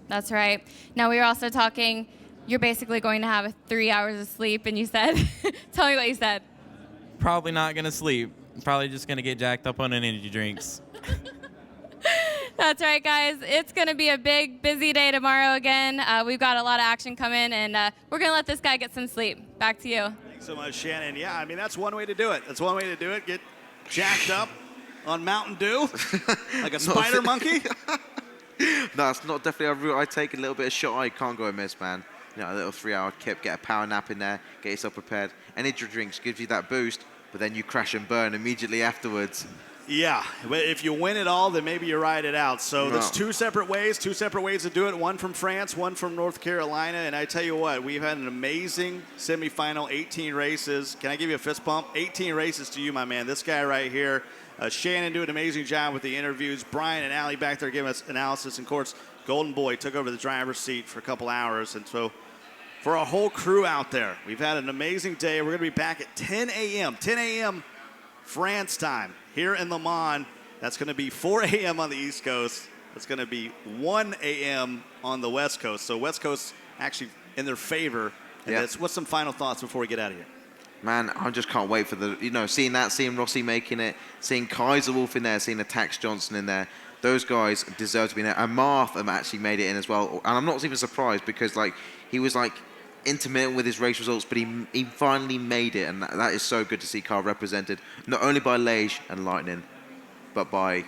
That's right. Now, we were also talking, you're basically going to have 3 hours of sleep, and you said, tell me what you said. Probably not going to sleep. Probably just going to get jacked up on energy drinks. That's right, guys. It's going to be a big, busy day tomorrow again. We've got a lot of action coming, and we're going to let this guy get some sleep. Back to you. Thanks so much, Shannon. Yeah, I mean, that's one way to do it. That's one way to do it. Get jacked up on Mountain Dew like a spider monkey. No, it's not definitely a route I take. A little bit of shot eye, can't go amiss, man. You know, a little 3-hour kip, get a power nap in there, get yourself prepared. Energy drinks gives you that boost, but then you crash and burn immediately afterwards. Yeah, but if you win it all, then maybe you ride it out. So there's two separate ways to do it. One from France, one from North Carolina. And I tell you what, we've had an amazing semifinal, 18 races. Can I give you a fist bump? 18 races to you, my man. This guy right here. Shannon doing an amazing job with the interviews. Brian and Allie back there giving us analysis. And of course, Golden Boy took over the driver's seat for a couple hours. And so for our whole crew out there, we've had an amazing day. We're going to be back at 10 a.m. 10 a.m. France time here in Le Mans. That's going to be 4 a.m. on the East Coast. That's going to be 1 a.m. on the West Coast. So West Coast actually in their favor. And what's some final thoughts before we get out of here? Man, I just can't wait for seeing Rossi making it, seeing Kaiser Wolf in there, seeing Tax Johnson in there. Those guys deserve to be in there. And Marth have actually made it in as well. And I'm not even surprised because he was intermittent with his race results, but he finally made it, and that is so good to see Carl represented, not only by Lage and Lightning, but by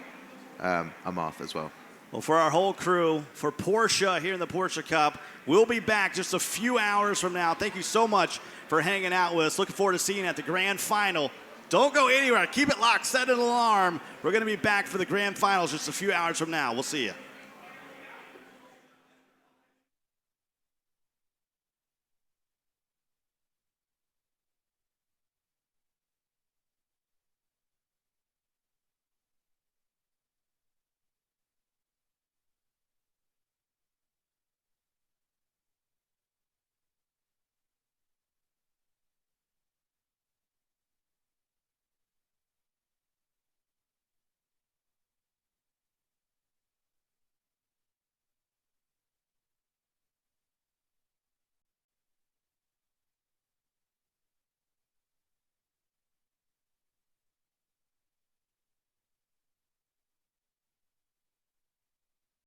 Amarth as well. Well, for our whole crew, for Porsche here in the Porsche Cup, we'll be back just a few hours from now. Thank you so much for hanging out with us. Looking forward to seeing you at the grand final. Don't go anywhere. Keep it locked. Set an alarm. We're going to be back for the grand finals just a few hours from now. We'll see you.